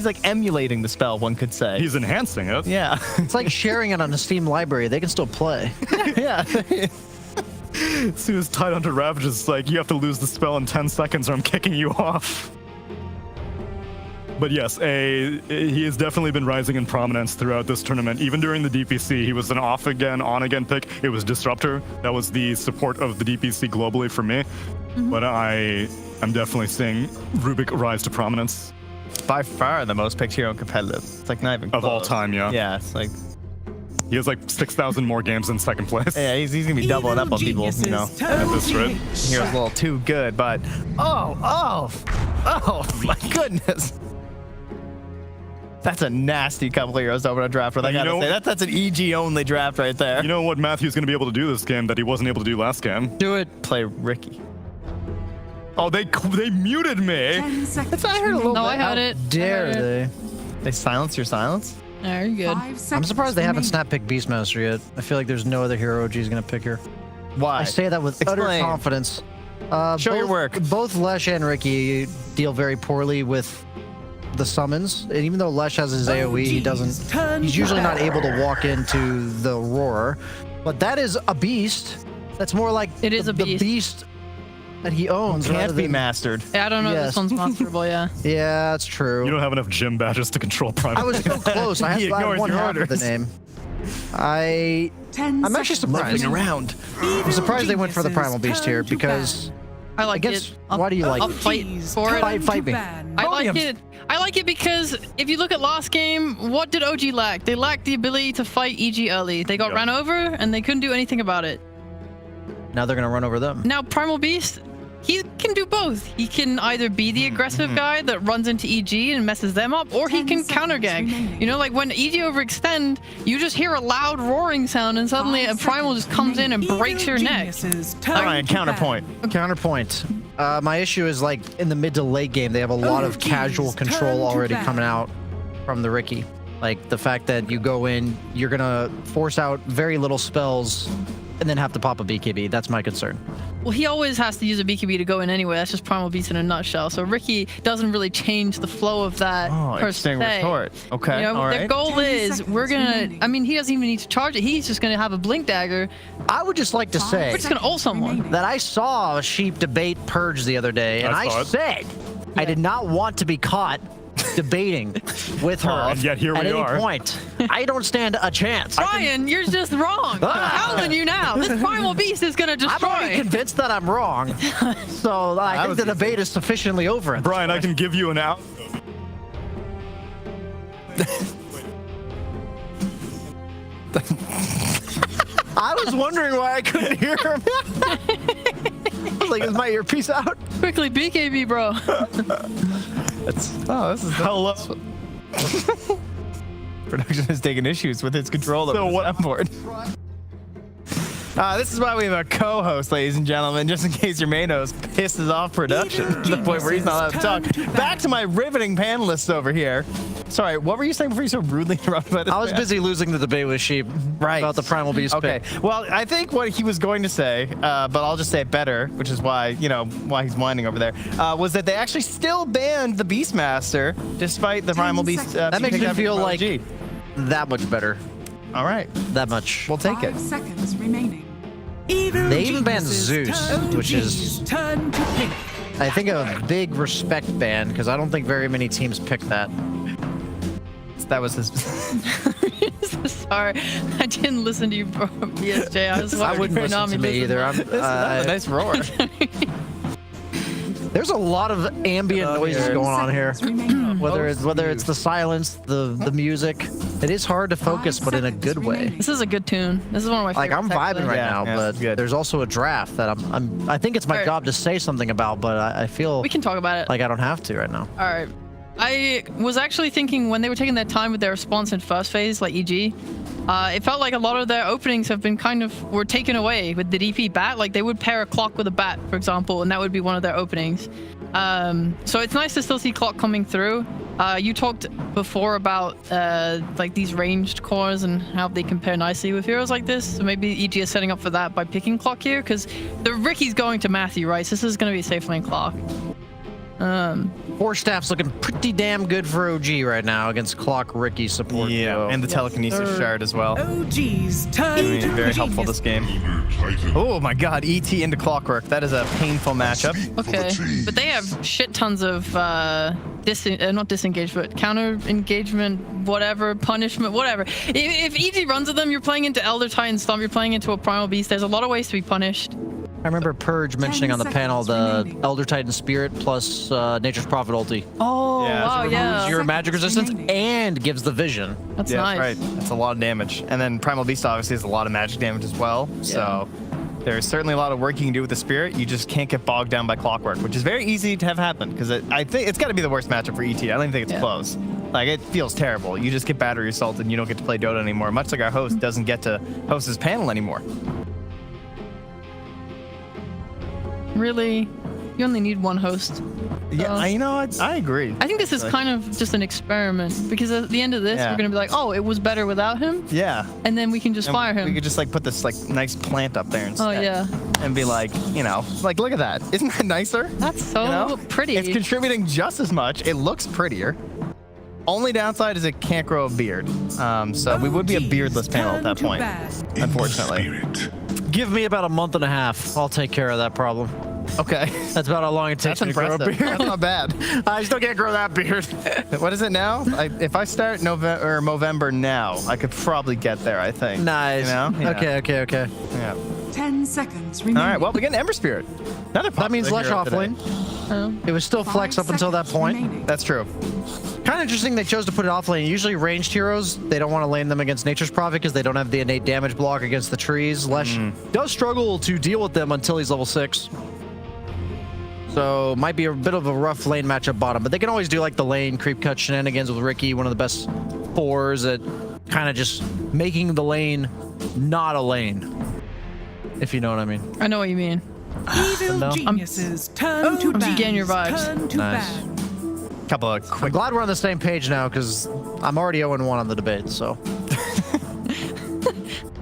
like emulating the spell, one could say. He's enhancing it. Yeah. It's like sharing it on a Steam library. They can still play. Yeah. As soon as Tidehunter Ravages, it's like, you have to lose the spell in 10 seconds or I'm kicking you off. But yes, he has definitely been rising in prominence throughout this tournament. Even during the DPC, he was an off-again, on-again pick. It was Disruptor. That was the support of the DPC globally for me. But I'm definitely seeing Rubik rise to prominence. By far the most picked hero in competitive. It's like not even Of all close. time, yeah. Yeah, it's like... He has like 6,000 more games in second place. Yeah, he's going to be doubling up on people, you know. At this rate. Hero's a little too good, but... Oh, my goodness. That's a nasty couple of heroes to open a draft with. I gotta say, that's an EG-only draft right there. You know what Matthew's going to be able to do this game that he wasn't able to do last game? Do it. Play Ricky. Oh, they muted me. That's I heard a little No, bit. I heard it. How dare they? They silence your silence? There you good. I'm surprised they haven't snap picked Beastmaster yet. I feel like there's no other hero OG's gonna pick here. Why? I say that with utter confidence. Show your work. Both Lesh and Ricky deal very poorly with the summons, and even though Lesh has his AoE, he doesn't. He's usually not able to walk into the roar. But that is a beast. That's more like it is the beast that he owns. Can't be mastered. Yeah, I don't know if this one's masterable, yeah. Yeah, that's true. You don't have enough gym badges to control Prime. I was so close. I had one half of the name. I'm actually surprised. I'm surprised they went for the Primal Beast here because I like it. Why do you like I'll it? fight for it. Fight me. I like it. I like it because if you look at last game, what did OG lack? They lacked the ability to fight EG early. They got ran over and they couldn't do anything about it. Now they're gonna run over them. Now Primal Beast, he can do both. He can either be the aggressive guy that runs into EG and messes them up, or he can counter gang. You know, like when EG overextend, you just hear a loud roaring sound and suddenly a Primal just comes in and breaks your neck. Ryan, counterpoint. Counterpoint. My issue is like in the mid to late game, they have a lot of casual control already coming out from the Ricky. Like the fact that you go in, you're gonna force out very little spells and then have to pop a BKB. That's my concern. Well, he always has to use a BKB to go in anyway. That's just Primal Beast in a nutshell. So Ricky doesn't really change the flow of that per se. Retort. Okay, You know, all their right. goal is we're gonna. I mean, he doesn't even need to charge it. He's just gonna have a blink dagger. I would just like to say we're just gonna ult someone. that I saw a sheep debate Purge the other day, and I said I did not want to be caught debating with her and yet here at we any are. point. I don't stand a chance. Ryan, you're just wrong. I'm telling you now. This Primal Beast is gonna destroy. I'm already convinced that I'm wrong. So I think the debate is sufficiently over. at this Brian, I can give you an out. I was wondering why I couldn't hear him. I was like, is my earpiece out? Quickly, BKB, bro. This is hello. Production is taking issues with its control of the soundboard. This is why we have a co-host, ladies and gentlemen, just in case your main host pisses off production to the point where he's not allowed to talk. Back to my riveting panelists over here. Sorry, what were you saying before you so rudely interrupted by this? I was busy losing the debate with Sheep about the Primal Beast Okay, pick. well, I think what he was going to say, but I'll just say it better, which is why, why he's whining over there, was that they actually still banned the Beastmaster despite the Primal Beast. That makes me feel like G. that much better. All right. That much. We'll take it. 5 seconds remaining. They even banned Zeus, which is, I think, a big respect ban, because I don't think very many teams pick that. That was his. Sorry, I didn't listen to you, bro. BSJ. I wouldn't listen to me either. That's a nice roar. There's a lot of ambient noises going on here. whether it's the silence, the music. It is hard to focus, but in a good way. This is a good tune. This is one of my Like favorite. I'm vibing right now, but there's also a draft that I think it's my job to say something about, but I feel we can talk about it. Like I don't have to right now. All right. I was actually thinking when they were taking their time with their response in first phase, like EG, it felt like a lot of their openings have been were taken away with the DP bat. Like they would pair a clock with a bat, for example, and that would be one of their openings. So it's nice to still see clock coming through. You talked before about like these ranged cores and how they compare nicely with heroes like this. So maybe EG is setting up for that by picking clock here, because the Ricky's going to Matthew, right? So this is going to be a safe lane clock. Force staff's looking pretty damn good for OG right now against Clock Ricky support. Yeah, and the telekinesis shard as well. OG's turn I mean, to very genius. helpful this game. Oh my god, ET into Clockwork. That is a painful matchup. Okay, but they have shit tons of not disengage, but counter engagement, whatever, punishment, whatever. If EG runs at them, you're playing into Elder Titan Stomp, you're playing into a Primal Beast. There's a lot of ways to be punished. I remember Purge mentioning on the panel the Elder Titan Spirit plus Nature's Prophet ulti. Oh, wow, yeah. Your magic resistance and gives the vision. That's yeah, nice. Right. That's a lot of damage. And then Primal Beast obviously has a lot of magic damage as well. Yeah. So there's certainly a lot of work you can do with the Spirit. You just can't get bogged down by Clockwork, which is very easy to have happen because I think it's got to be the worst matchup for ET. I don't even think it's close. Like, it feels terrible. You just get battery assaulted and you don't get to play Dota anymore, much like our host doesn't get to host his panel anymore. Really? You only need one host. Yeah, I agree. I think this is kind of just an experiment because at the end of this, we're going to be like, oh, it was better without him? Yeah. And then we can just fire him. We could just like put this like nice plant up there instead. Oh, yeah. And be like, like, look at that. Isn't that nicer? That's so pretty. It's contributing just as much. It looks prettier. Only downside is it can't grow a beard. So we would be a beardless panel at that point, unfortunately. Give me about a month and a half. I'll take care of that problem. Okay. That's about how long it takes me to grow a beard. That's not bad. I still can't grow that beard. What is it now? If I start November now, I could probably get there, I think. Nice. Yeah. Okay. Yeah. 10 seconds remaining. All right, well, we get an Ember Spirit. Another that means less off lane. It was still flex up until that point. Remaining. That's true. Kind of interesting they chose to put it off lane. Usually ranged heroes, they don't want to lane them against Nature's Prophet because they don't have the innate damage block against the trees. Lesh does struggle to deal with them until he's level 6. So might be a bit of a rough lane matchup bottom, but they can always do like the lane creep cut shenanigans with Ricky, one of the best 4s at kind of just making the lane not a lane. If you know what I mean. I know what you mean. Evil geniuses turn to bad. Getting your vibes. Turn to bad. Couple of quick. I'm glad we're on the same page now because I'm already 0-1 on the debate, so.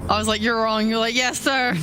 I was like, you're wrong. You're like, yes, sir.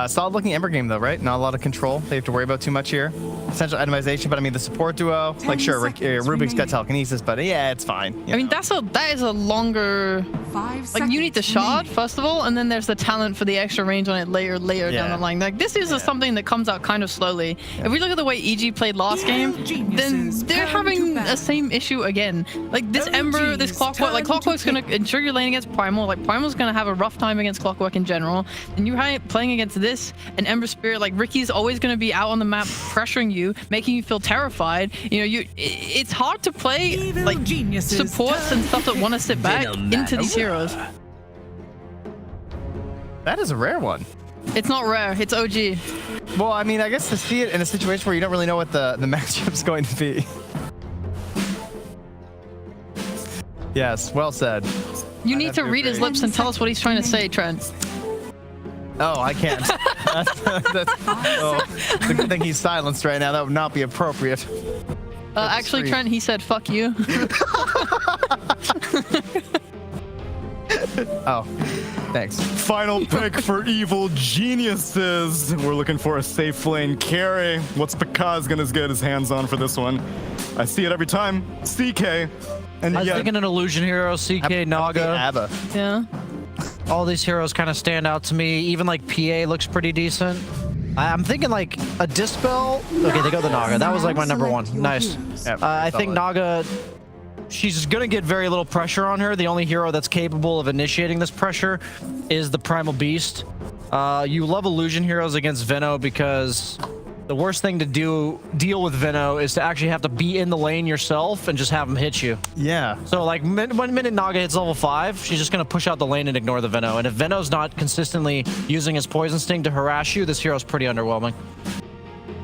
Solid looking Ember game though, right? Not a lot of control they have to worry about too much here. Essential itemization, but I mean the support duo, like sure, Rubik's got telekinesis, but yeah, it's fine. I mean, that is a longer. Like you need the shard first of all, and then there's the talent for the extra range on it later down the line. Like this is something that comes out kind of slowly. If we look at the way EG played last game, then they're having the same issue again. Like this Ember, this Clockwork, like Clockwork's gonna ensure you're laning against Primal. Like Primal's gonna have a rough time against Clockwork in general, and you're playing against this and Ember Spirit. Like Ricky's always gonna be out on the map pressuring you, making you feel terrified. It's hard to play like supports and stuff that want to sit back into these heroes. That is a rare one. It's not rare. It's OG. Well, I mean, I guess to see it in a situation where you don't really know what the matchup's going to be. Yes, well said. You need to read his lips and tell us what he's trying to say, Trent. Oh, I can't. It's a good thing he's silenced right now. That would not be appropriate. Actually, Trent, he said, fuck you. Oh, thanks. Final pick for Evil Geniuses. We're looking for a safe lane carry. What's Pekaz gonna get his hands on for this one? I see it every time. CK. And I was thinking an illusion hero, CK, Naga. Abba. Yeah. All these heroes kind of stand out to me. Even like PA looks pretty decent. I'm thinking like a Dispel. Okay, they go the Naga. That was like my number one. Nice. I think Naga, she's going to get very little pressure on her. The only hero that's capable of initiating this pressure is the Primal Beast. You love illusion heroes against Veno because the worst thing to deal with Veno is to actually have to be in the lane yourself and just have him hit you. Yeah. So like one minute Naga hits level 5, she's just going to push out the lane and ignore the Veno. And if Veno's not consistently using his Poison Sting to harass you, this hero's pretty underwhelming.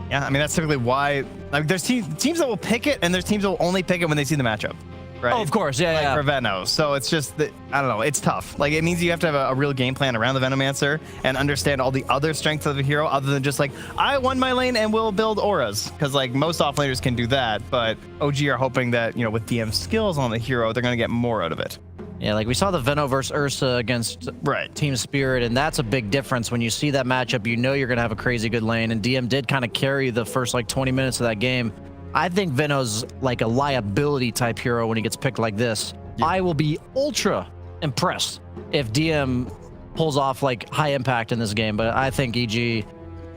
Yeah, I mean, that's typically why... Like, there's teams that will pick it, and there's teams that will only pick it when they see the matchup. Right? Oh, of course, yeah. For Veno. So it's just that, I don't know, it's tough. Like, it means you have to have a real game plan around the Venomancer and understand all the other strengths of the hero other than just like, I won my lane and will build auras. Because, like, most offlaners can do that, but OG are hoping that, with DM skills on the hero, they're going to get more out of it. Yeah, like we saw the Veno versus Ursa against Team Spirit, and that's a big difference. When you see that matchup, you know you're going to have a crazy good lane, and DM did kind of carry the first like 20 minutes of that game. I think Veno's like a liability type hero when he gets picked like this. Yeah. I will be ultra impressed if DM pulls off like high impact in this game, but I think EG,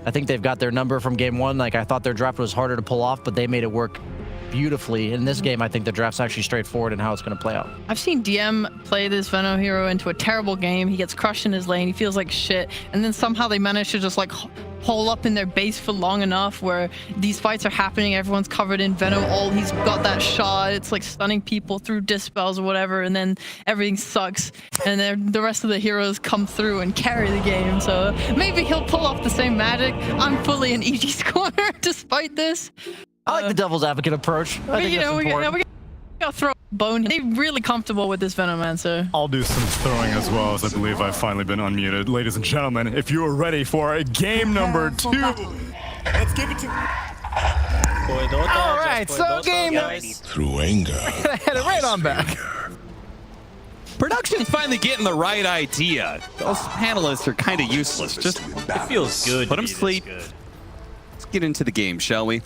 I think they've got their number from game one. Like I thought their draft was harder to pull off, but they made it work beautifully. In this game, I think the draft's actually straightforward in how it's going to play out. I've seen DM play this Veno hero into a terrible game. He gets crushed in his lane. He feels like shit. And then somehow they manage to just like hole up in their base for long enough where these fights are happening. Everyone's covered in Veno. He's got that shot. It's like stunning people through dispels or whatever. And then everything sucks. And then the rest of the heroes come through and carry the game. So maybe he'll pull off the same magic. I'm fully in EG's corner despite this. I like the devil's advocate approach. I think that's important. We gotta throw a bone. They're really comfortable with this Venom answer. I'll do some throwing as well, as I believe I've finally been unmuted. Ladies and gentlemen, if you are ready for a game number 2, let's give it to... All right, so game through anger. I had it right on back. Production's finally getting the right idea. Those panelists are kind of useless. Just it feels good. Let them sleep. Let's get into the game, shall we?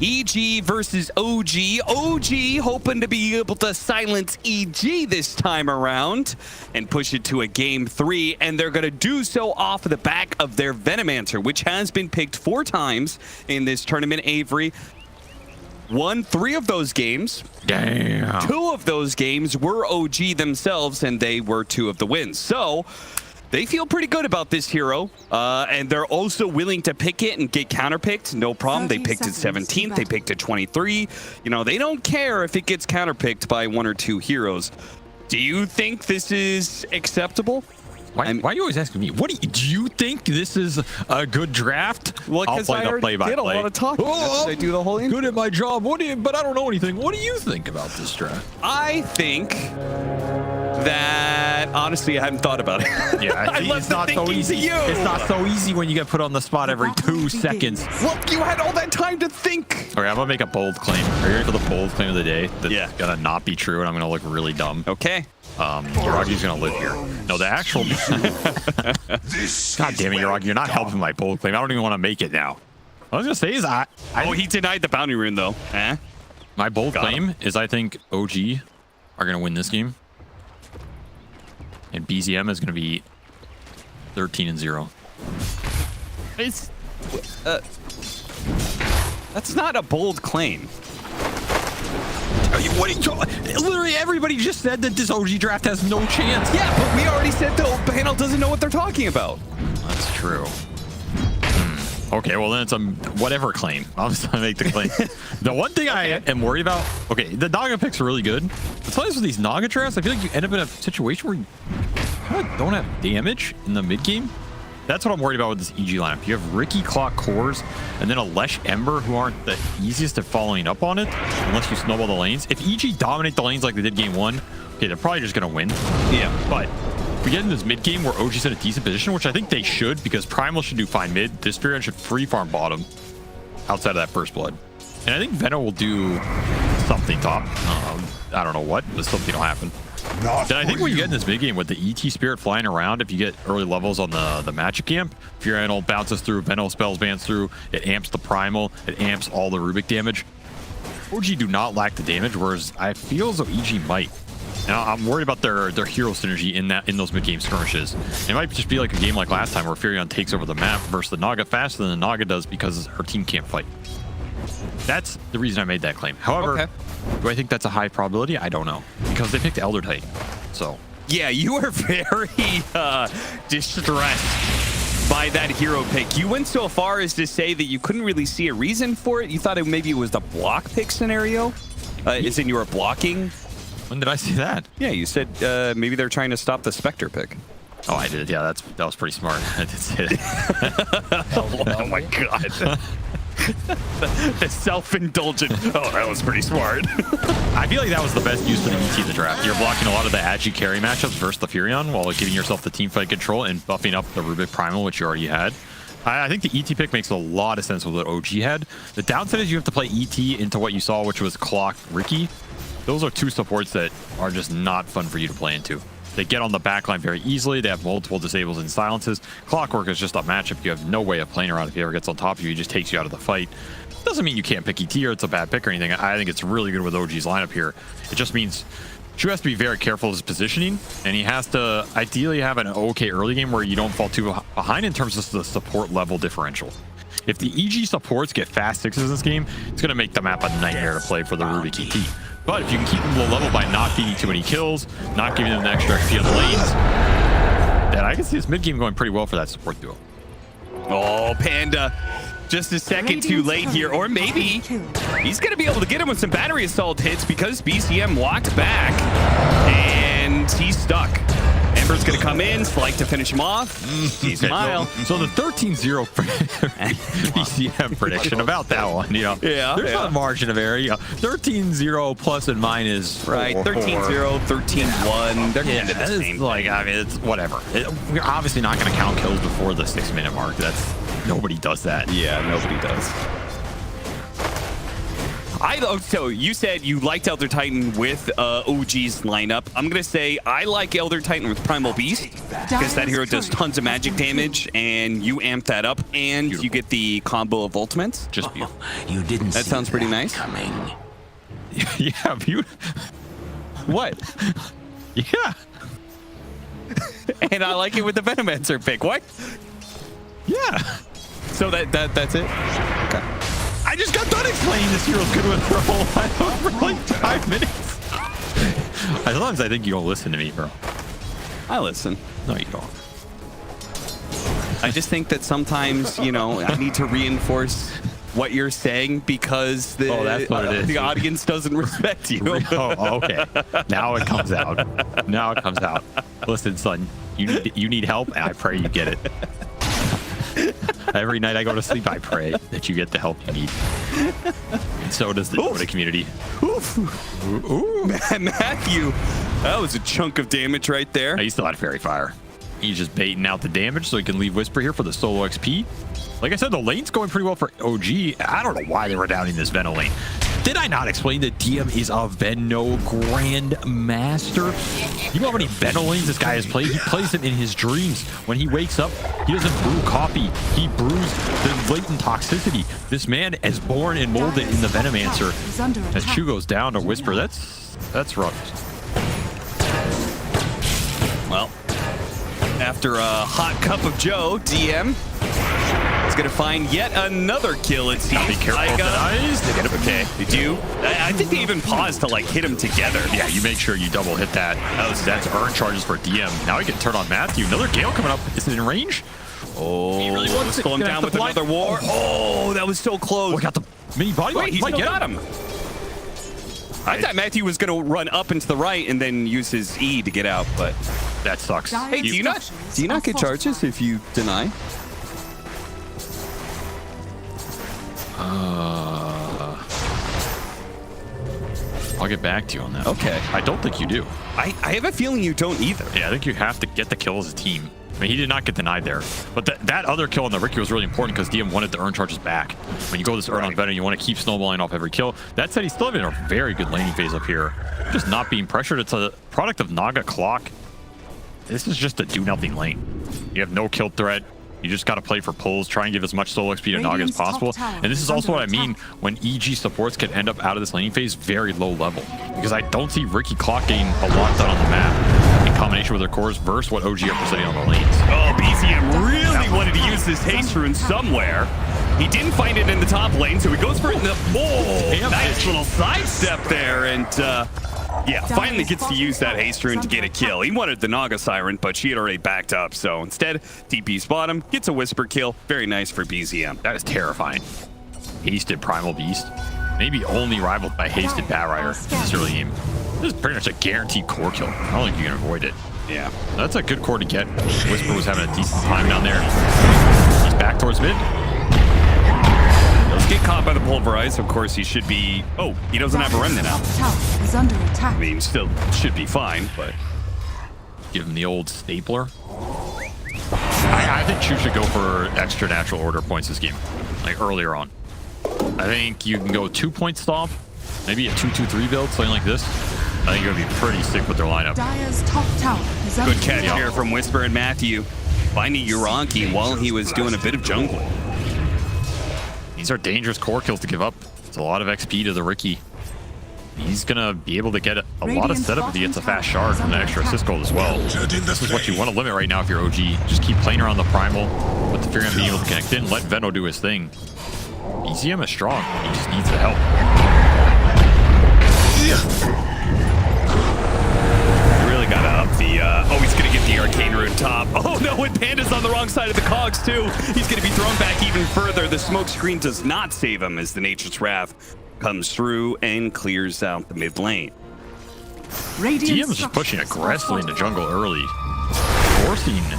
EG versus OG. OG hoping to be able to silence EG this time around and push it to a game 3, and they're going to do so off of the back of their Venomancer, which has been picked 4 times in this tournament. Avery won 3 of those games. Damn. 2 of those games were OG themselves, and they were 2 of the wins. So they feel pretty good about this hero, and they're also willing to pick it and get counterpicked. No problem. They picked it 17th. They picked it 23. You know, they don't care if it gets counterpicked by 1 or 2 heroes. Do you think this is acceptable? Why are you always asking me? Do you think this is a good draft? Well, I'll play the play-by-play. Did a lot of talking. I do the whole thing. Good at my job. But I don't know anything. What do you think about this draft? I think that honestly, I haven't thought about it. Yeah, it's not so easy. It's not so easy when you get put on the spot every 2 seconds. Well, you had all that time to think. Okay, I'm gonna make a bold claim. Are you ready for the bold claim of the day? That's gonna not be true, and I'm gonna look really dumb. Okay. Yuragi's gonna live here. No, the actual. God damn it, Yuragi, you're not helping my bold claim. I don't even want to make it now. What I was gonna say is he denied the bounty rune though. My bold claim is I think OG are gonna win this game. And BZM is going to be 13-0. It's that's not a bold claim. Literally everybody just said that this OG draft has no chance. Yeah, but we already said the panel doesn't know what they're talking about. That's true. Okay, well then it's a whatever claim. I'll just make the claim. The one thing I am worried about, okay, the Naga picks are really good. The problem is with these Naga drafts, I feel like you end up in a situation where you kind of don't have damage in the mid game. That's what I'm worried about with this EG lineup. You have Ricky, Clock, Cores, and then a Lesh Ember who aren't the easiest at following up on it unless you snowball the lanes. If EG dominate the lanes like they did game 1, okay, they're probably just going to win. Yeah, but if we get in this mid game where OG's in a decent position, which I think they should, because Primal should do fine mid, this Spirit should free farm bottom outside of that first blood. And I think Veno will do something top. I don't know what, but something will happen. Then I think when you get in this mid game with the ET Spirit flying around, if you get early levels on the Magic Amp, Furianal bounces through, Veno spells bans through, it amps the Primal, it amps all the Rubik damage. OG do not lack the damage, whereas I feel as though EG might. And I'm worried about their hero synergy in those mid-game skirmishes. It might just be like a game like last time where Furion takes over the map versus the Naga faster than the Naga does because her team can't fight. That's the reason I made that claim. However, do I think that's a high probability? I don't know. Because they picked Elder Titan. So. Yeah, you were very distressed by that hero pick. You went so far as to say that you couldn't really see a reason for it. You thought maybe it was the block pick scenario? As in you were blocking? When did I say that? Yeah, you said maybe they're trying to stop the Spectre pick. Oh, I did. Yeah, that was pretty smart. I did say that. Oh my god. The self-indulgent. Oh, that was pretty smart. I feel like that was the best use for the ET in the draft. You're blocking a lot of the Agi carry matchups versus the Furion while giving yourself the team fight control and buffing up the Rubik Primal, which you already had. I think the ET pick makes a lot of sense with what OG had. The downside is you have to play ET into what you saw, which was Clock Ricky. Those are two supports that are just not fun for you to play into. They get on the backline very easily. They have multiple disables and silences. Clockwork is just a matchup you have no way of playing around. If he ever gets on top of you, he just takes you out of the fight. Doesn't mean you can't pick ET or it's a bad pick or anything. I think it's really good with OG's lineup here. It just means Chu has to be very careful of his positioning, and he has to ideally have an okay early game where you don't fall too behind in terms of the support level differential. If the EG supports get fast sixes in this game, it's going to make the map a nightmare to play for the Rubik ET. But if you can keep them low level by not feeding too many kills, not giving them the extra XP on the lanes, then I can see this mid game going pretty well for that support duo. Oh, Panda. Just a second too late here, or maybe he's going to be able to get him with some battery assault hits because BCM walked back and he's stuck. Ember's going to come in, Slight to finish him off. He's smile. So the 13-0 BCM prediction about that one, you know. Yeah. There's a margin of error. You know, 13-0 plus and minus. Right, 13-0, 13-1. They're yeah, the same. Like, I mean, it's whatever. We're obviously not going to count kills before the 6-minute mark. Nobody does that. Yeah, nobody does. So you said you liked Elder Titan with OG's lineup. I'm going to say I like Elder Titan with Primal Beast because that hero does tons of magic damage and you amp that up and you get the combo of ultimates. Just beautiful. You didn't That sounds pretty nice. Coming. Yeah, beautiful. What? Yeah. And I like it with the Venomancer pick. What? Yeah. So that's it? Okay. I just got done explaining this hero's good with her whole lineup for like 5 minutes. As long as I think you don't listen to me, bro. I listen. No, you don't. I just think that sometimes, you know, I need to reinforce what you're saying because the audience doesn't respect you. Oh, okay. Now it comes out. Now it comes out. Listen, son, you need help, and I pray you get it. Every night I go to sleep, I pray that you get the help you need. And so does the Dota community. Ooh. Matthew, that was a chunk of damage right there. He still had Fairy Fire. He's just baiting out the damage so he can leave Whisper here for the solo XP. Like I said, the lane's going pretty well for OG. I don't know why they were downing this Veno lane. Did I not explain that DM is a Veno Grandmaster? You know how many Veno lanes this guy has played? He plays them in his dreams. When he wakes up, he doesn't brew coffee. He brews the latent toxicity. This man is born and molded in the Venomancer. As Chu goes down to Whisper, that's rough. Well, after a hot cup of Joe, DM is going to find yet another kill, it seems. Be careful with the eyes. They get him. Okay, they do. I think they even paused to like hit him together. Yeah, you make sure you double hit that. That's earn charges for DM. Now he can turn on Matthew. Another Gale coming up. Is it in range? Oh, he really wants to slow him down with another war. Oh, that was so close. Oh, he got the mini body. Wait, he still got him. I thought Matthew was going to run up into the right and then use his E to get out, but that sucks. Hey, do you not get charges if you deny? I'll get back to you on that. Okay. I don't think you do. I have a feeling you don't either. Yeah, I think you have to get the kill as a team. I mean, he did not get denied there. But that other kill on the Ricky was really important because DM wanted to earn charges back. When you go this earn on Venom, you want to keep snowballing off every kill. That said, he's still having a very good laning phase up here. Just not being pressured. It's a product of Naga Clock. This is just a do-nothing lane. You have no kill threat. You just got to play for pulls, try and give as much solo XP to Naga as possible. And this is also what I mean when EG supports can end up out of this laning phase very low level. Because I don't see Ricky Clock getting a lot done on the map in combination with their cores versus what OG are presenting on the lanes. Oh, BCM really wanted to use this haste rune somewhere. He didn't find it in the top lane, so he goes for it in the... Oh, nice little sidestep there. And yeah, finally gets to use that haste rune to get a kill. He wanted the Naga Siren, but she had already backed up. So instead, TP's bottom, gets a Whisper kill. Very nice for BZM. That is terrifying. Hasted Primal Beast. Maybe only rivaled by Hasted Batrider in this early game. This is pretty much a guaranteed core kill. I don't think you can avoid it. Yeah. That's a good core to get. Whisper was having a decent time down there. He's back towards mid. Does get caught by the pulverize. Of course, he should be... Oh, he doesn't have a remnant now. Is under attack. I mean, still should be fine, but... Give him the old stapler. I think Chu should go for extra natural order points this game, like earlier on. I think you can go 2-point stop, maybe a 2-2-3 build, something like this. I think it would be pretty sick with their lineup. Dire's top tower is under Good catch attack. here from Whisper and Matthew, finding Uraki while he was doing a bit of jungle. These are dangerous core kills to give up. It's a lot of XP to the Riki. He's gonna be able to get a lot of setup if he gets a fast shard from the extra assist gold as well. This is what you want to limit right now if you're OG. Just keep playing around the primal with the fear of being able to connect in. Let Veno do his thing. BZM is strong. He just needs the help. You really gotta up the. Oh, he's gonna get the arcane rune top. Oh no, and Panda's on the wrong side of the cogs too. He's gonna be thrown back even further. The smoke screen does not save him as the Nature's Wrath comes through and clears out the mid lane. DM is just pushing aggressively in the jungle early, forcing the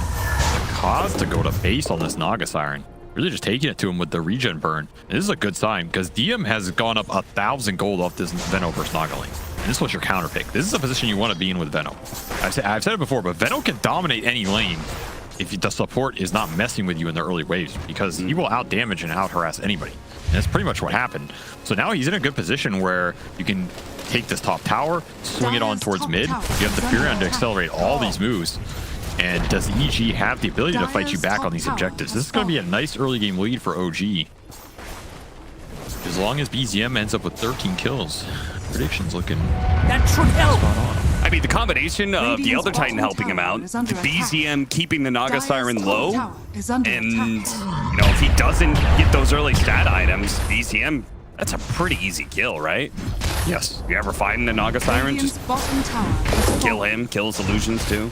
Kaz to go to base on this Naga Siren. Really just taking it to him with the regen burn. And this is a good sign because DM has gone up 1,000 gold off this Veno versus Naga lane. And this was your counter pick. This is a position you want to be in with Veno. I've said it before, but Veno can dominate any lane if the support is not messing with you in the early waves, because he will out damage and out harass anybody. And that's pretty much what happened. So now he's in a good position where you can take this top tower, swing it on towards mid. You have the Furion to accelerate all these moves. And does EG have the ability to fight you back on these objectives? This is going to be a nice early game lead for OG. As long as BZM ends up with 13 kills. Predictions looking That should help. spot on. I mean, the combination of the Elder Titan helping him out, the BZM keeping the Naga Siren low, and, you know, if he doesn't get those early stat items, BZM, that's a pretty easy kill, right? Yes. You ever find the Naga Siren, just kill him, kill his illusions too.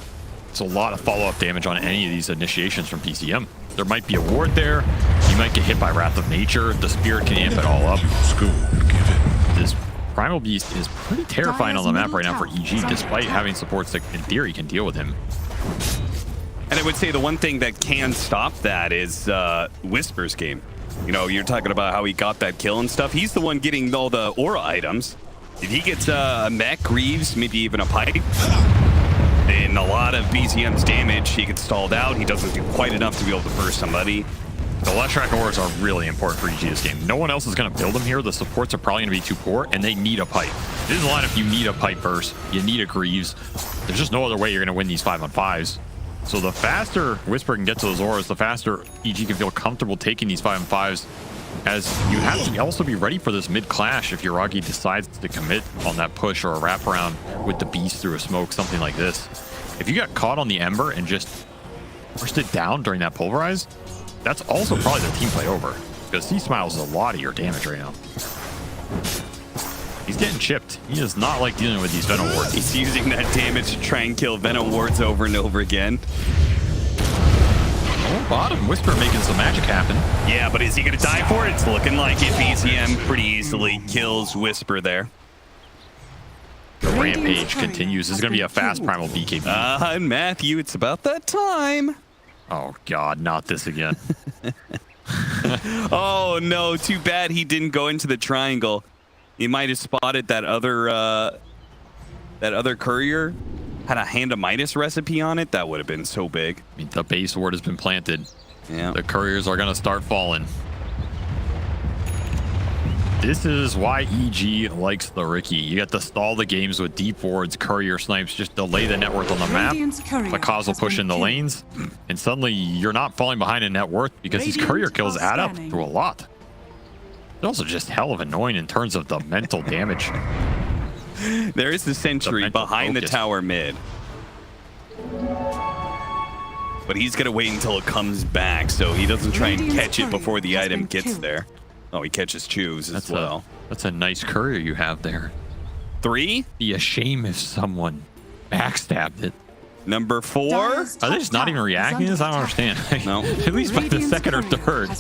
It's a lot of follow-up damage on any of these initiations from PCM. There might be a ward there. You might get hit by Wrath of Nature. The Spirit can amp it all up. This Primal Beast is pretty terrifying on the map right now for EG, despite having supports that, in theory, can deal with him. And I would say the one thing that can stop that is Whisper's game. You know, you're talking about how he got that kill and stuff. He's the one getting all the aura items. If he gets a mech, Greaves, maybe even a pipe, then a lot of BZM's damage, he gets stalled out. He doesn't do quite enough to be able to burst somebody. The Leshrac auras are really important for EG this game. No one else is going to build them here. The supports are probably going to be too poor, and they need a pipe. This is a lineup you need a pipe burst. You need a Greaves. There's just no other way you're going to win these 5-on-5s. So the faster Whisper can get to those auras, the faster EG can feel comfortable taking these 5-on-5s, as you have to also be ready for this mid-clash if Uragi decides to commit on that push or a wraparound with the Beast through a smoke, something like this. If you got caught on the Ember and just pushed it down during that Pulverize, that's also probably the team play over, because C-Smiles is a lot of your damage right now. He's getting chipped. He does not like dealing with these Venom wards. He's using that damage to try and kill Venom wards over and over again. Oh, bottom Whisper making some magic happen. Yeah, but is he going to die for it? It's looking like it. BZM pretty easily kills Whisper there. The rampage continues. This is going to be a fast primal BKB. And Matthew, it's about that time. Oh, God, not this again. Oh, no, too bad he didn't go into the triangle. He might have spotted that other courier. Had a Hand of Midas recipe on it. That would have been so big. I mean, the base ward has been planted. Yeah. The couriers are going to start falling. This is why EG likes the Riki. You get to stall the games with deep wards, courier snipes, just delay the net worth on the map. The Kaz will push in the lanes, and suddenly you're not falling behind in net worth because these courier kills add up to a lot. It's also just hell of annoying in terms of the mental damage. There is the sentry behind the tower mid. But he's going to wait until it comes back so he doesn't try and catch it before the item gets there. Oh, he catches Chews as well. That's a nice courier you have there. 3? Be a shame if someone backstabbed it. Number 4? Are they just not even reacting to this? I don't understand. No. At least by the second or third,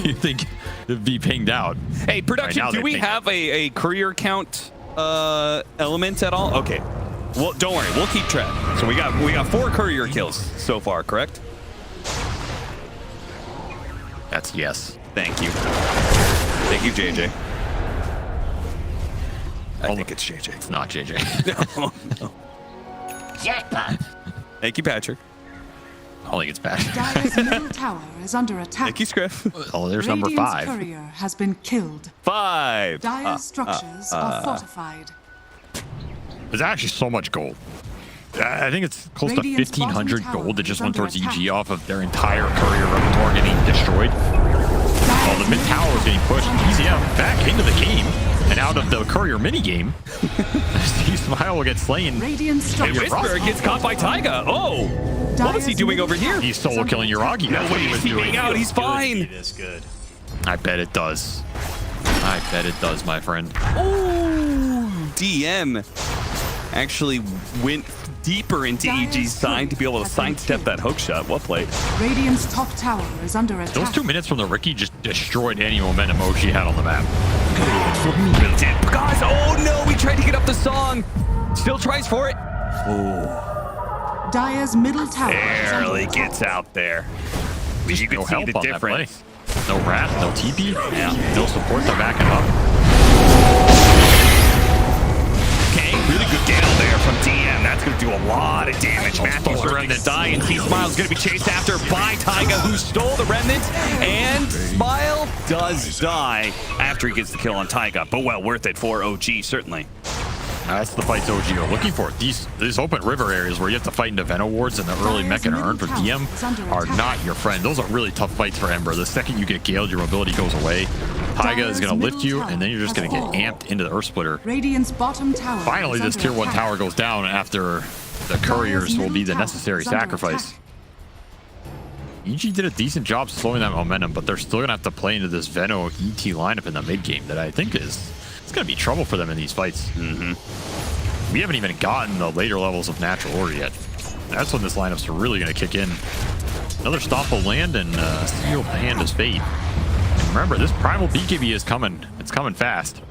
you think it'd be pinged out. Hey, production, do we have a courier count element at all? Okay. Well, don't worry. We'll keep track. So we got 4 courier kills so far, correct? That's yes. Thank you. Thank you, JJ. I think it's JJ. It's not JJ. No. Jackpot. Thank you, Patrick. I don't think it's bad. Dire's middle tower is under attack. Thank you, Scriff. Oh, there's number Radiant's 5. courier has been killed. 5. Dire's structures are fortified. There's actually so much gold. I think it's close Radiant's to 1,500 bottom gold that tower just is went under towards EG attack. off of their entire courier repertoire getting destroyed. While the mid tower was getting pushed, BZM back into the game and out of the courier mini game. Steve Smile will get slain. Radiant's And structures Whisper gets caught by Taiga. Oh, what was he doing over here? He's solo killing Yuragi. That's what he was doing. Out. He's fine. This good. I bet it does. I bet it does, my friend. Oh, DM actually went deeper into EG's side to be able to sidestep that hook shot. What play? Radiant's top tower is under attack. Those 2 minutes from the Ricky just destroyed any momentum OG had on the map. Guys, oh no, we tried to get up the song. Still tries for it. Oh, Dire's middle tower barely gets out there. But you can No see help the on that play. difference. No Wrath, no TP, no support to back him up. Okay, really good Gale there from DM. That's going to do a lot of damage. Matthew's the Remnant die, and T-Smile's going to be chased after by Taiga, who stole the Remnant, and Smile does die after he gets the kill on Taiga, but well worth it for OG, certainly. That's the fights OG are looking for. These open river areas where you have to fight in event awards and the early mech and earn for DM are not your friend. Those are really tough fights for Ember. The second you get galed, your mobility goes away. Taiga is going to lift you, and then you're just going to get amped into the Earth Splitter. Radiant's bottom tower. Finally, this tier 1 tower goes down after the couriers will be the necessary sacrifice. EG did a decent job slowing that momentum, but they're still going to have to play into this Veno ET lineup in the mid game that I think is it's going to be trouble for them in these fights. We haven't even gotten the later levels of natural order yet. That's when this lineup's really going to kick in. Another Stomp will land and Sealed Hand is fate. And remember, this Primal BKB is coming. It's coming fast.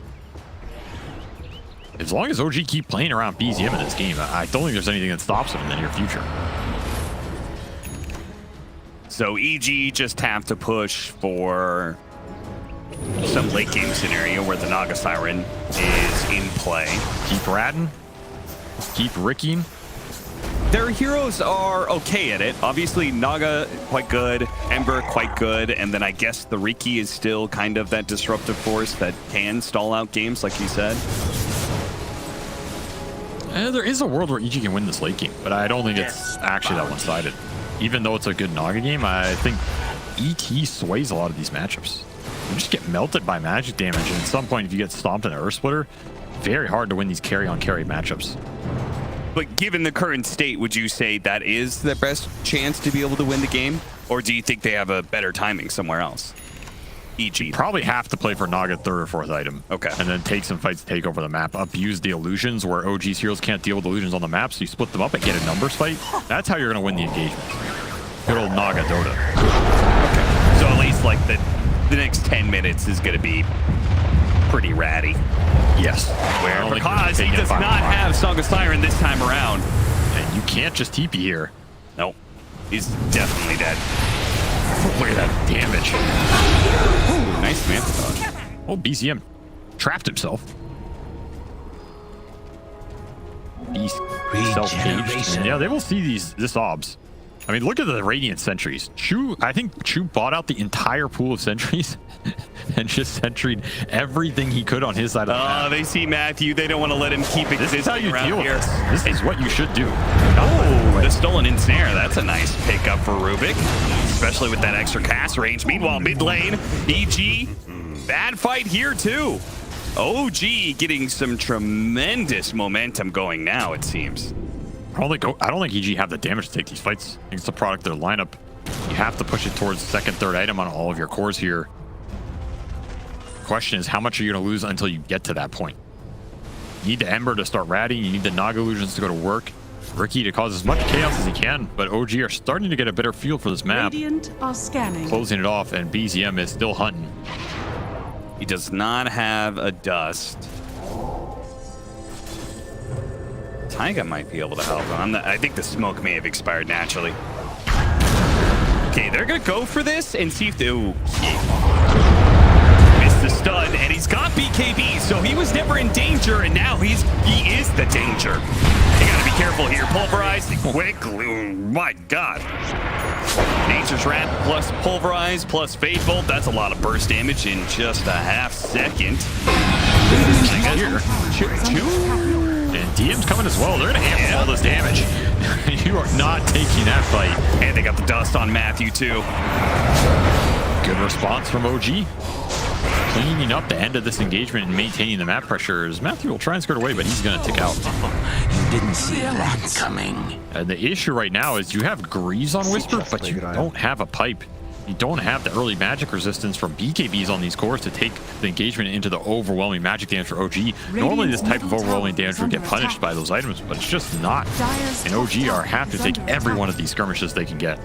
As long as OG keep playing around BZM in this game, I don't think there's anything that stops them in the near future. So EG just have to push for some late game scenario where the Naga Siren is in play. Keep ratting. Keep ricking. Their heroes are okay at it. Obviously, Naga quite good, Ember quite good, and then I guess the Riki is still kind of that disruptive force that can stall out games, like you said. There is a world where EG can win this late game, but I don't think it's actually that one-sided. Even though it's a good Naga game, I think ET sways a lot of these matchups. You just get melted by magic damage, and at some point, if you get stomped in an Earth Splitter, very hard to win these carry-on-carry matchups. But given the current state, would you say that is the best chance to be able to win the game? Or do you think they have a better timing somewhere else? EG. Probably have to play for Naga 3rd or 4th item. Okay. And then take some fights to take over the map. Abuse the illusions where OG's heroes can't deal with illusions on the map, so you split them up and get a numbers fight. That's how you're going to win the engagement. Good old Naga Dota. Okay. So at least like the next 10 minutes is going to be pretty ratty. Yes. Where because he does not have Song of Siren this time around. And you can't just TP here. Nope. He's definitely dead. Look at that damage. Ooh, nice Manta dodge. Oh, BCM trapped himself. Beast self-caged. Yeah, they will see this obs. I mean, look at the Radiant Sentries. I think Chu bought out the entire pool of sentries and just sentried everything he could on his side of the map. Oh, they see Matthew. They don't want to let him keep existing. This is how you around deal with here. this. This is what you should do. Oh, the Stolen Ensnare. That's a nice pickup for Rubik, especially with that extra cast range. Meanwhile, mid lane, EG, bad fight here too. OG getting some tremendous momentum going now, it seems. I don't think EG have the damage to take these fights. I think it's the product of their lineup. You have to push it towards second, third item on all of your cores here. Question is, how much are you going to lose until you get to that point? You need the Ember to start ratting. You need the Naga illusions to go to work. Ricky to cause as much chaos as he can, but OG are starting to get a better feel for this map. Radiant are scanning. Closing it off, and BZM is still hunting. He does not have a dust. Taiga might be able to help him. I think the smoke may have expired naturally. Okay, they're gonna go for this and see if they missed the stun, and he's got BKB, so he was never in danger, and now he is the danger. You gotta be careful here. Pulverized quickly. Oh, my God. Nature's Wrath plus Pulverize plus Fade Bolt. That's a lot of burst damage in just a half second. Here. And DM's coming as well. They're going to handle all this damage. You are not taking that fight. And they got the dust on Matthew, too. Good response from OG. Cleaning up the end of this engagement and maintaining the map pressures. Matthew will try and skirt away, but he's going to tick out. You didn't see that coming. And the issue right now is you have Greaves on Whisper, but you don't have a pipe. You don't have the early magic resistance from BKBs on these cores to take the engagement into the overwhelming magic damage for OG. Normally this type of overwhelming damage would get punished by those items, but it's just not. And OG have to take every one of these skirmishes they can get.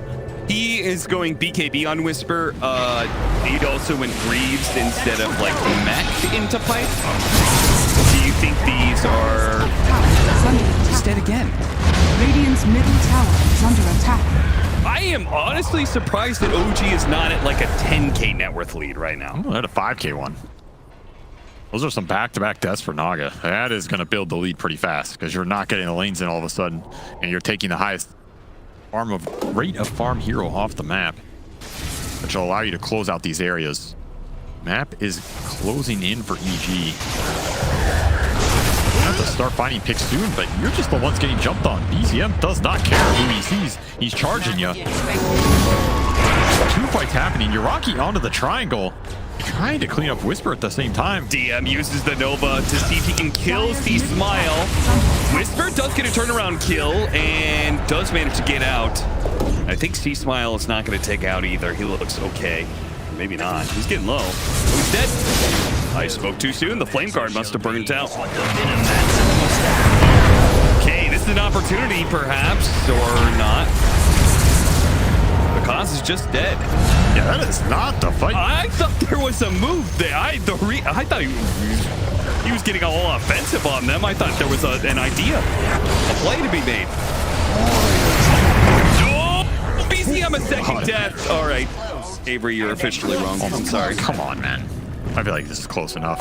He is going BKB on Whisper. He also went Greaves instead of like Mech into pipe. Do you think these are... He's dead again. Radiant's middle tower is under attack. I am honestly surprised that OG is not at like a 10k net worth lead right now. Oh, at a 5k one. Those are some back-to-back deaths for Naga. That is going to build the lead pretty fast because you're not getting the lanes in all of a sudden, and you're taking the highest rate of farm hero off the map, which will allow you to close out these areas. Map is closing in for EG. You have to start finding picks soon, but you're just the ones getting jumped on. BZM does not care who he sees. He's charging you. 2 fights happening. Yuragi onto the triangle. Trying to clean up Whisper at the same time. DM uses the Nova to see if he can kill C Smile. Whisper does get a turnaround kill and does manage to get out. I think C Smile is not going to take out either. He looks okay. Maybe not. He's getting low. Oh, he's dead. I spoke too soon. The Flame Guard must have burnt out. Okay, this is an opportunity perhaps, or not. Because is just dead. Yeah, that is not the fight. I thought there was a move there. I thought he was getting all offensive on them. I thought there was an idea, a play to be made. Oh, BZM a second death. All right, Avery, you're officially wrong. I'm sorry. Come on, man. I feel like this is close enough.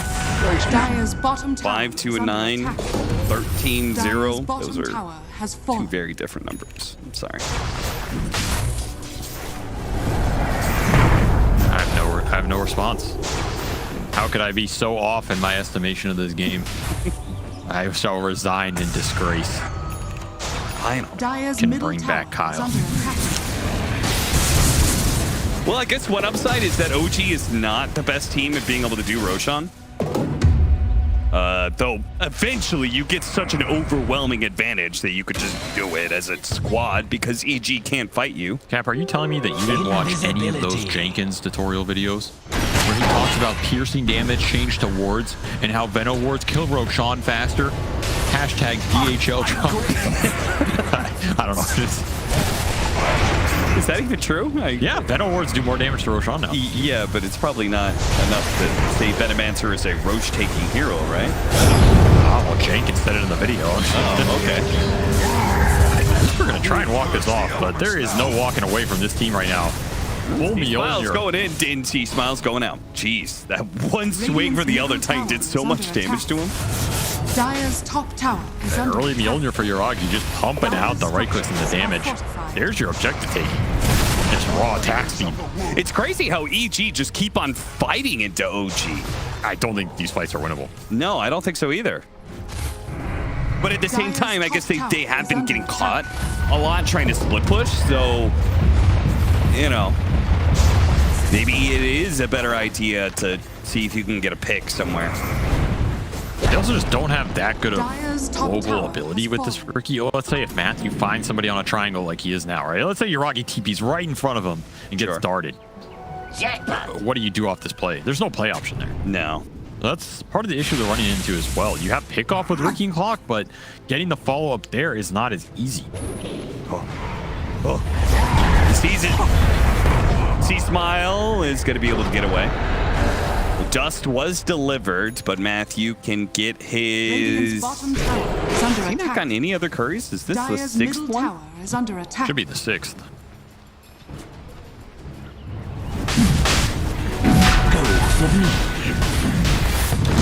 Dire's bottom tower 5, 2, and 9, 13, 0. Those are has two very different numbers. I'm sorry. I have no response. How could I be so off in my estimation of this game? I shall resign in disgrace. I can bring back Kyle. Well, I guess one upside is that OG is not the best team at being able to do Roshan. Though eventually you get such an overwhelming advantage that you could just do it as a squad because EG can't fight you. Cap, are you telling me that you didn't watch any of those Jenkins tutorial videos where he talks about piercing damage changed to wards and how Veno wards kill Roshan faster? Hashtag DHL Trump. I don't know. Is that even true? Yeah, Veno wards do more damage to Roshan now. Yeah, but it's probably not enough to say Venomancer is a Roche-taking hero, right? Well, Jenkins said it in the video. Oh, okay. We're going to try and walk this off, but there is no walking away from this team right now. Smiles going in, didn't see Smiles going out. Jeez, that one swing for the Elder Titan did so much damage to him. Dire's top tower is under early Mjolnir for Yuragi, just pumping out the right clicks and the damage. There's your objective take. It's raw attack speed. It's crazy how EG just keep on fighting into OG. I don't think these fights are winnable. No, I don't think so either. But at the same time, I guess they have been getting caught a lot trying to split push, so, you know, maybe it is a better idea to see if you can get a pick somewhere. They also just don't have that good of global ability with this rookie. Oh, let's say if Matthew finds somebody on a triangle like he is now, right? Let's say Yuragi TP's right in front of him and gets darted. What do you do off this play? There's no play option there. No. That's part of the issue they're running into as well. You have pick off with Ricky and Clock, but getting the follow-up there is not as easy. He sees it. C-Smile is going to be able to get away. Dust was delivered, but Matthew can get his... Has he not gotten any other curries? Is this the 6th one? Is under attack. Should be the 6th.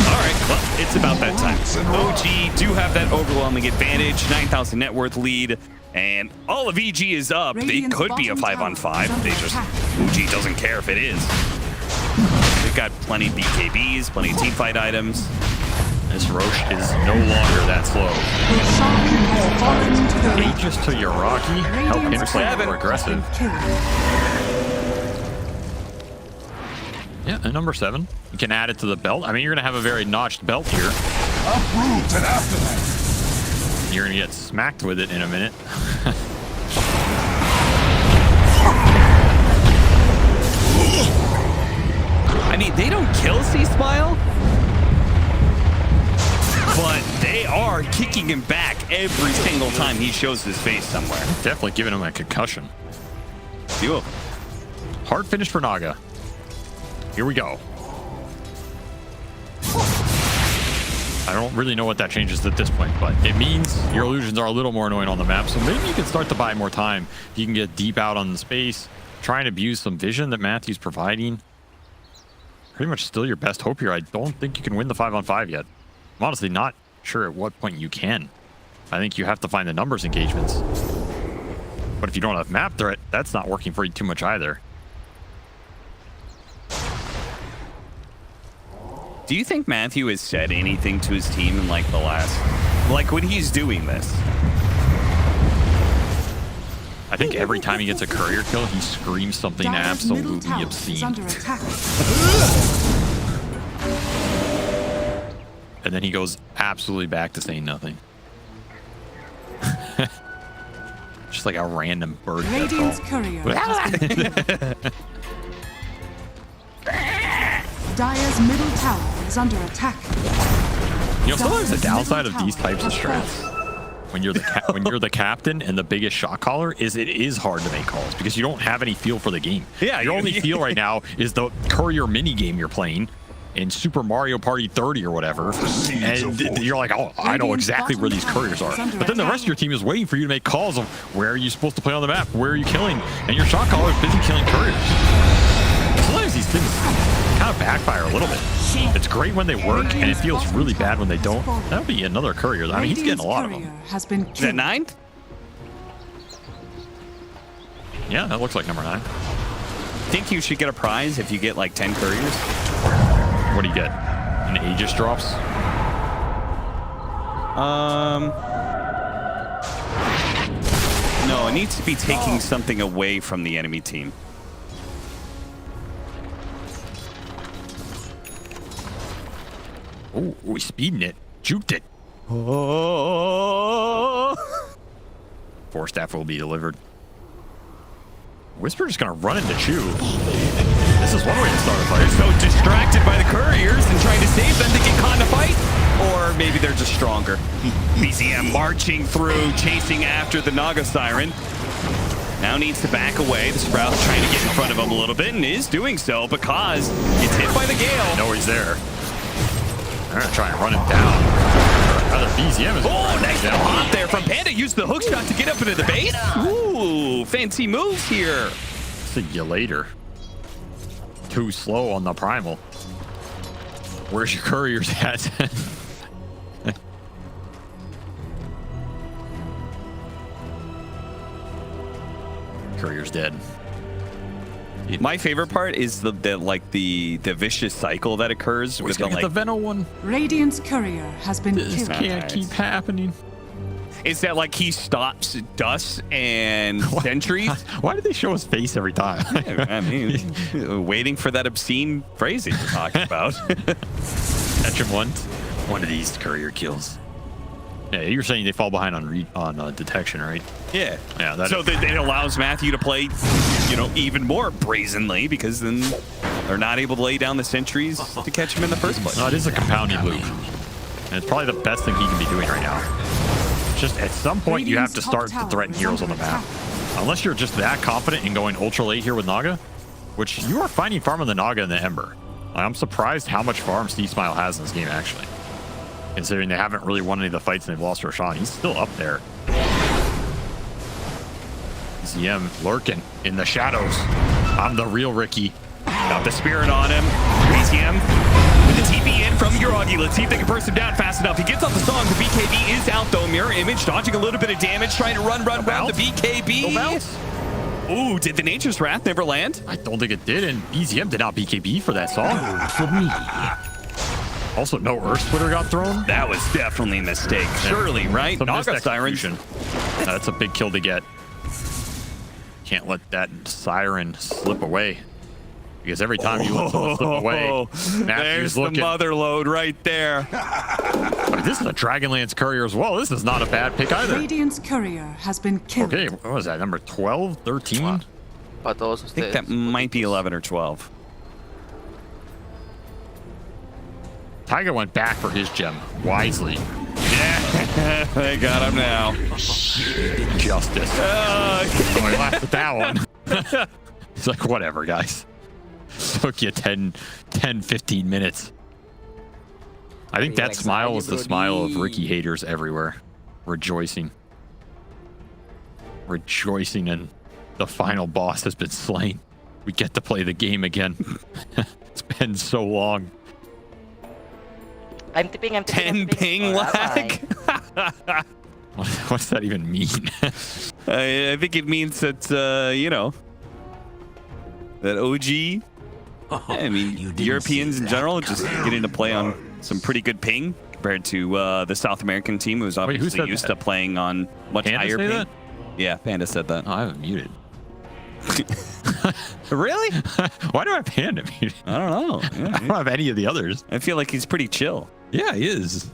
All right. Well, it's about that time. OG do have that overwhelming advantage, 9,000 net worth lead, and all of EG is up. They could be a 5-on-5. They just, OG doesn't care if it is. They've got plenty of BKBs, plenty of teamfight items. This Roche is no longer that slow. Aegis to Yuragi, help him play more aggressive. Yeah, and number 7. You can add it to the belt. I mean, you're going to have a very notched belt here. Uproot and aftermath. You're going to get smacked with it in a minute. I mean, they don't kill C-Smile, but they are kicking him back every single time he shows his face somewhere. Definitely giving him a concussion. Cool. Hard finish for Naga. Here we go. I don't really know what that changes at this point, but it means your illusions are a little more annoying on the map, so maybe you can start to buy more time. You can get deep out on the space, try and abuse some vision that Matthew's providing. Pretty much still your best hope here. I don't think you can win the 5-on-5 yet. I'm honestly not sure at what point you can. I think you have to find the numbers engagements. But if you don't have map threat, that's not working for you too much either. Do you think Matthew has said anything to his team in like the last, like when he's doing this? I think every time he gets a courier kill, he screams something absolutely obscene. And then he goes absolutely back to saying nothing. Just like a random bird. Radiant's courier. Dire's middle tower is under attack. You know, sometimes the downside of these types of strats, when you're the captain and the biggest shot caller, is it is hard to make calls because you don't have any feel for the game. Yeah, your only feel right now is the courier mini game you're playing in Super Mario Party 30 or whatever, and you're like, oh, I know exactly where these couriers are. But then the rest of your team is waiting for you to make calls of where are you supposed to play on the map, where are you killing, and your shot caller is busy killing couriers. Sometimes these things kind of backfire a little bit. It's great when they work, and it feels really bad when they don't. That'll be another courier. I mean, he's getting a lot of them. Is that 9? Yeah, that looks like number 9. Think you should get a prize if you get like 10 couriers? What do you get? An Aegis drops? No, it needs to be taking something away from the enemy team. Oh, he's speeding it. Juked it. Oh. 4 staff will be delivered. Whisper just gonna run into Chew. This is one way to start a fight. They're so distracted by the couriers and trying to save them to get caught in a fight. Or maybe they're just stronger. BZM marching through, chasing after the Naga Siren. Now needs to back away. The Sprout's trying to get in front of him a little bit and is doing so because it's hit by the Gale. No, he's there. They're gonna try and run him down. Another BZM is nice little hop there from Panda. Used the hook shot to get up into the base. Ooh, fancy moves here. See you later. Too slow on the primal. Where's your couriers at? Courier's dead. My favorite part is the vicious cycle that occurs with the Veno one. Radiant's courier has been This killed. can't keep happening. Is that like he stops dust and sentries? Why do they show his face every time? Yeah, I mean, waiting for that obscene phrase you're talking about. Catch him once. One of these courier kills. Yeah, you're saying they fall behind on detection, right? Yeah. Yeah. So it allows Matthew to play, even more brazenly because then they're not able to lay down the sentries to catch him in the first place. No, it is a compounding loop. And it's probably the best thing he can be doing right now. Just at some point, you have to start to threaten heroes on the map. Unless you're just that confident in going ultra late here with Naga, which you are finding farm on the Naga and the Ember. I'm surprised how much farm C-Smile has in this game, actually. Considering they haven't really won any of the fights and they've lost Roshan. He's still up there. ZM lurking in the shadows. I'm the real Ricky. Got the spirit on him. BZM with the TP in from Yuragi. Yuragi. Let's see if they can burst him down fast enough. He gets off the song. The BKB is out, though. Mirror image, dodging a little bit of damage, trying to run. The BKB. Ooh, did the Nature's Wrath never land? I don't think it did, and BZM did not BKB for that song. For me. Also, no Earth Splitter got thrown. That was definitely a mistake. Surely, right? Naga Siren. That's a big kill to get. Can't let that Siren slip away. Because every time you let someone slip away, there's the mother load right there. But this is a Dragonlance Courier as well. This is not a bad pick either. Radiant's courier has been killed. Okay, what was that? Number 12, 13? I think that might be 11 or 12. Tiger went back for his gem wisely. Yeah, they got him now. Justice. Oh, he laughed at that one. It's like, whatever, guys. Took you 10, 15 minutes. I think that smile was the smile of Ricky haters everywhere. Rejoicing. Rejoicing in the final boss has been slain. We get to play the game again. It's been so long. I'm tipping. 10 ping lag? What does that even mean? I think it means that, you know, that OG, I mean, Europeans in general just getting to play on some pretty good ping compared to the South American team who's obviously used to playing on much higher ping. That? Yeah, Panda said that. Oh, I have it muted. Really? Why do I have Panda muted? I don't know. Yeah, I don't have any of the others. I feel like he's pretty chill. Yeah, he is.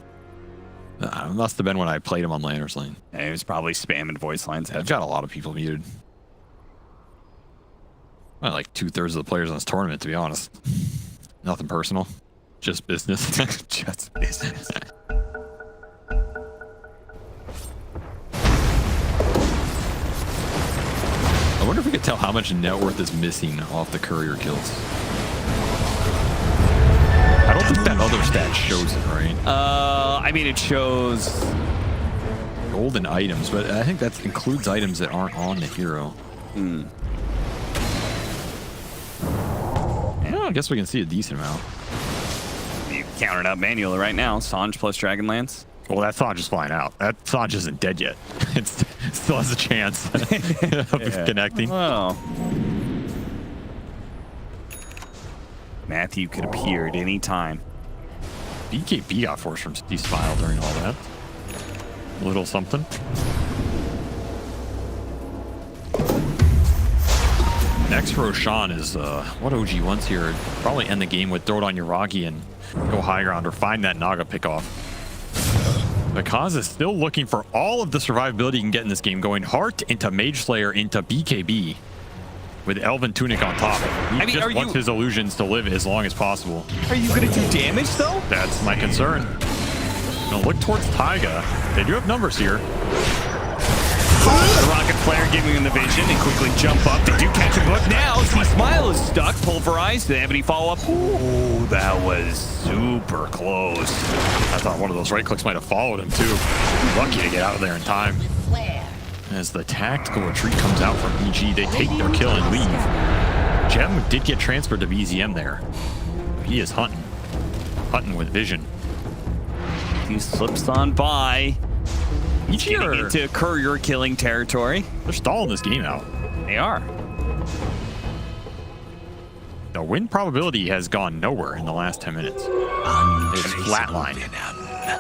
It must have been when I played him on Landers Lane. Yeah, he was probably spamming voice lines. I've got a lot of people muted. Well, like 2/3 of the players in this tournament, to be honest. Nothing personal. Just business. Just business. I wonder if we could tell how much net worth is missing off the courier kills. I don't think that other stat shows it, right? I mean, it shows golden items, but I think that includes items that aren't on the hero. Yeah, I guess we can see a decent amount. You count it out manually right now. Sanj plus Dragonlance. Well, that Sanj is flying out. That Sanj isn't dead yet. It still has a chance of connecting. Oh. Matthew could appear at any time. BKB got forced from Steve Smile during all that. A little something. Next for Roshan is what OG wants here. Probably end the game with throw it on Yuragi and go high ground or find that Naga pickoff. Because is still looking for all of the survivability he can get in this game, going Heart into Mage Slayer into BKB with Elven Tunic on top. He just wants his illusions to live as long as possible. Are you going to do damage, though? That's my concern. Now look towards Taiga. They do have numbers here. The Rocket Flare giving him the vision and quickly jump up. They do catch him, but now see Smile is stuck, pulverized. Do they have any follow-up? Ooh, that was super close. I thought one of those right clicks might have followed him too. Lucky to get out of there in time. As the tactical retreat comes out from EG, they take their kill and leave. Gem did get transferred to BZM there. He is hunting. Hunting with vision. He slips on by. He's getting into courier killing territory. They're stalling this game out. They are. The win probability has gone nowhere in the last 10 minutes. It's flatlined.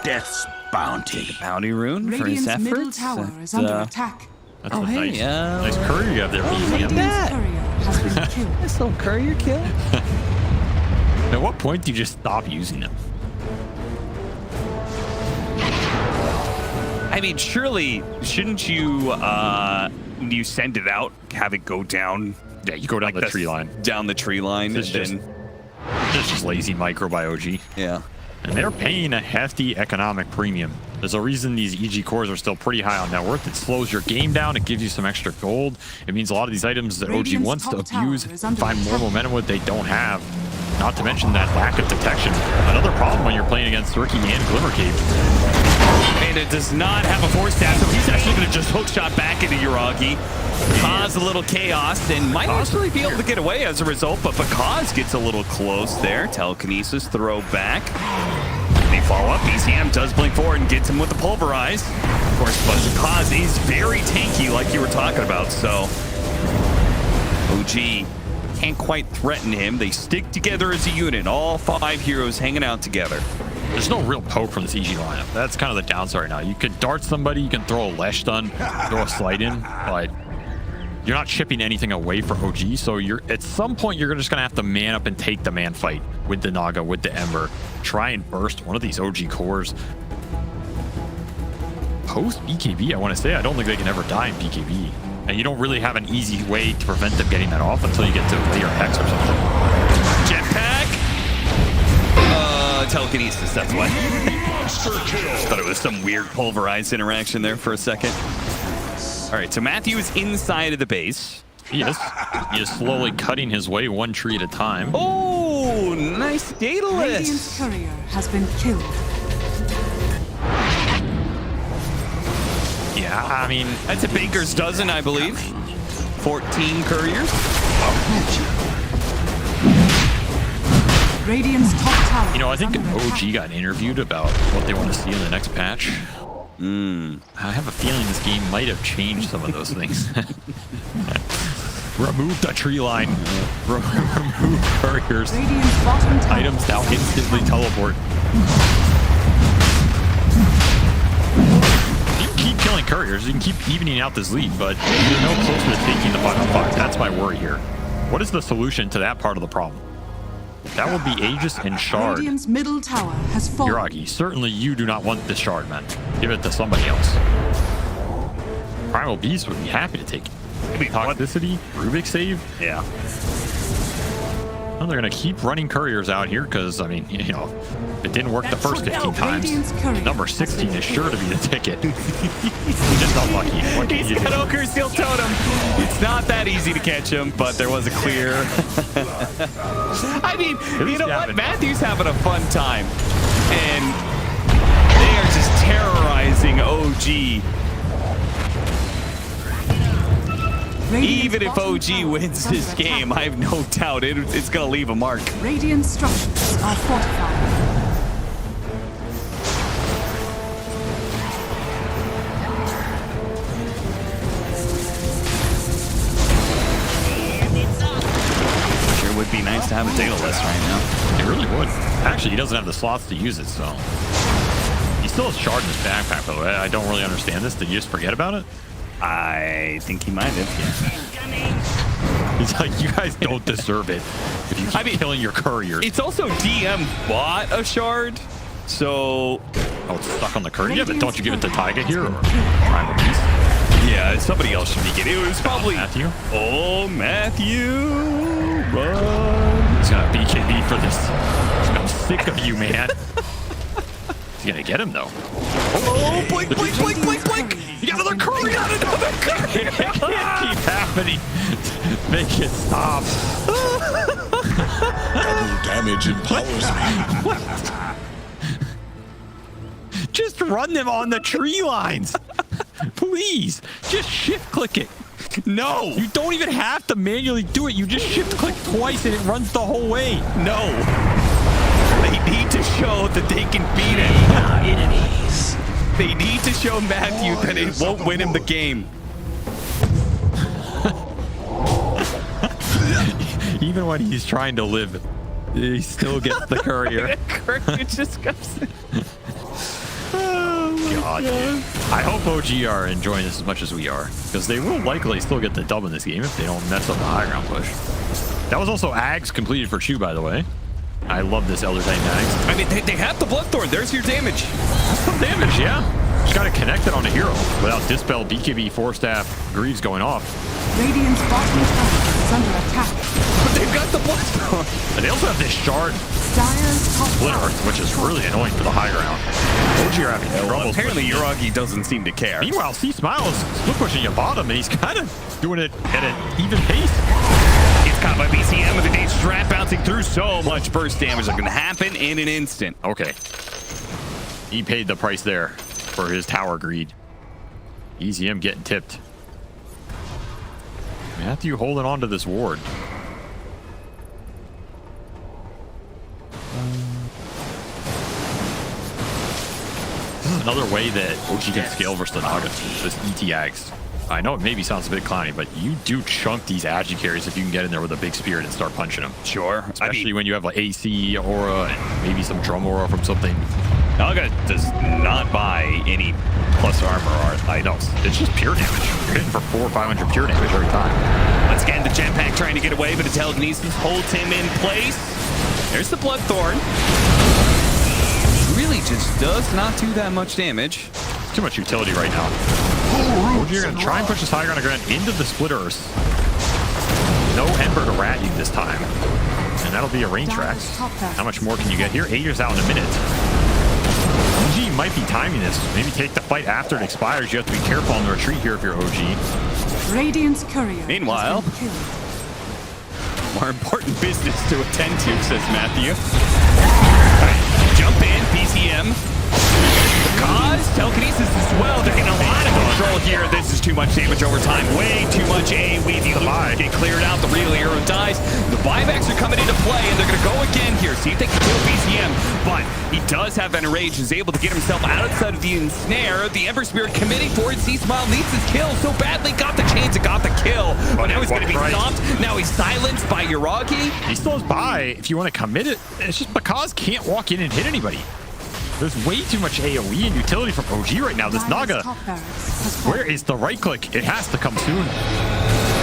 Death's bounty. Bounty rune for his Radiant's efforts. middle tower is under attack. That's a nice courier you have there. Radiant's courier has been killed. Nice little courier kill. At what point do you just stop using them? I mean, surely, shouldn't you, you send it out, have it go down? Yeah, you go down the tree line. Down the tree line. This is just lazy micro by OG. Yeah. And they're paying a hefty economic premium. There's a reason these EG cores are still pretty high on net worth. It slows your game down. It gives you some extra gold. It means a lot of these items that OG wants to abuse, find more momentum with, they don't have. Not to mention that lack of detection. Another problem when you're playing against Ricky and Glimmercape. And it does not have a force stab, so he's actually going to just hook shot back into Yuragi. Cause a little chaos and might actually be able to get away as a result, but Bakaz gets a little close there. Telekinesis throw back. They follow up. BCM does blink forward and gets him with the pulverize. Of course, but Kaz is very tanky, like you were talking about. So OG can't quite threaten him. They stick together as a unit. All 5 heroes hanging out together. There's no real poke from this EG lineup. That's kind of the downside right now. You can dart somebody, you can throw a Lesh stun, throw a slide in, but you're not chipping anything away for OG. So you're at some point you're just gonna have to man up and take the man fight with the Naga, with the Ember. Try and burst one of these OG cores. Post BKB, I want to say, I don't think they can ever die in BKB. And you don't really have an easy way to prevent them getting that off until you get to layer Hex or something. Jetpack! Telekinesis, that's why. Thought it was some weird pulverized interaction there for a second. All right, so Matthew is inside of the base. He is slowly cutting his way 1 tree at a time. Oh, nice Daedalus! Radiant's courier has been killed. Yeah, I mean, that's a baker's dozen, I believe. 14 couriers. Radiant's top tower. You know, I think OG got interviewed about what they want to see in the next patch. I have a feeling this game might have changed some of those things. Remove the tree line. Remove couriers. Items now instantly teleport. You can keep killing couriers. You can keep evening out this lead, but you're no closer to taking the final 5. That's my worry here. What is the solution to that part of the problem? That would be Aegis and Shard. Radiant's middle tower has fallen. Yuragi, certainly you do not want this Shard, man. Give it to somebody else. Primal Beast would be happy to take it. Toxicity, Rubik save. Yeah. Well, they're going to keep running couriers out here because, I mean, you know, it didn't work the first 15 times. Number 16 is sure to be the ticket. Just unlucky. What can you do? He's got Ochre Steel Totem. It's not that easy to catch him, but there was a clear. I mean, you know what? Matthew's having a fun time. And they are just terrorizing OG. Even if OG wins this game, I have no doubt it's going to leave a mark. Radiant structures are fortified. Sure would be nice to have a Daedalus right now. It really would. Actually, he doesn't have the slots to use it, so. He still has Shard in his backpack, by the way. I don't really understand this. Did you just forget about it? I think he might have, yeah. He's like, you guys don't deserve it if you keep killing your couriers. It's also DM bought a Shard, so... Oh, it's stuck on the courier? Yeah, but don't you give it to Taiga here or Primal Beast? Yeah, somebody else should be getting it. It was probably... Matthew? Oh, Matthew! Run! He's got a BKB for this. I'm sick of you, man. He's gonna get him, though. Oh, blink, blink, blink, blink, blink! You got another courier! Another courier! It can't keep happening. Make it stop. Double damage empowers me. Just run them on the tree lines. Please. Just shift click it. No. You don't even have to manually do it. You just shift click twice and it runs the whole way. No. They need to show that they can beat it. Enemies. They need to show Matthew that it won't win him the game. Even when he's trying to live, he still gets the courier. Courier just comes in. Oh God. I hope OG are enjoying this as much as we are, because they will likely still get the dub in this game if they don't mess up the high ground push. That was also Ags completed for Chu, by the way. I love this Elder Titan Ags. I mean, they have the Bloodthorn. There's your damage. Some damage, yeah. Just got to connect it on a hero without Dispel, BKB, 4-staff, Greaves going off. Radiant's bottom tower is under attack. But they've got the Bloodthorn. And they also have this Shard Splitter, which is really annoying for the high ground. OG are having trouble. Apparently, Yuragi doesn't seem to care. Meanwhile, C Smile is split pushing your bottom, and he's kind of doing it at an even pace. It's caught by BCM with the Date Strap bouncing through. So much burst damage that can happen in an instant. Okay. He paid the price there for his tower greed. EZM getting tipped. Matthew holding on to this ward. another way that OG can scale versus the Naga. This ET-Ags. I know it maybe sounds a bit clowny, but you do chunk these Agi carries if you can get in there with a big spirit and start punching them. Sure. Especially when you have like AC aura and maybe some drum aura from something. Naga does not buy any plus armor items. It's just pure damage. You're hitting for 400 or 500 pure damage every time. Once again, the Jetpack trying to get away, but the telekinesis holds him in place. There's the Bloodthorn. Really just does not do that much damage. It's too much utility right now. You're going to try and push this high ground into the splitters. No Ember to rat you this time. And that'll be a rain tracks. How much more can you get here? Ager's out in a minute. OG might be timing this. Maybe take the fight after it expires. You have to be careful on the retreat here if you're OG. Radiant's courier. Meanwhile, more important business to attend to, says Matthew. Jump in, PCM. Cause telekinesis as well. They're getting a lot of control here. This is too much damage over time. Way too much AoE. The illusions get cleared out. The real hero dies. The buybacks are coming into play, and they're going to go again here. See if they can kill PCM. But he does have Enrage. Is able to get himself outside of the ensnare. The Ember Spirit committing for it. C-Smile needs his kill so badly. Got the chance. It got the kill. But now he's going to be stopped. Now he's silenced by Yuragi. He still has buy if you want to commit it. It's just because can't walk in and hit anybody. There's way too much AoE and utility from OG right now. This Naga, where is the right click? It has to come soon.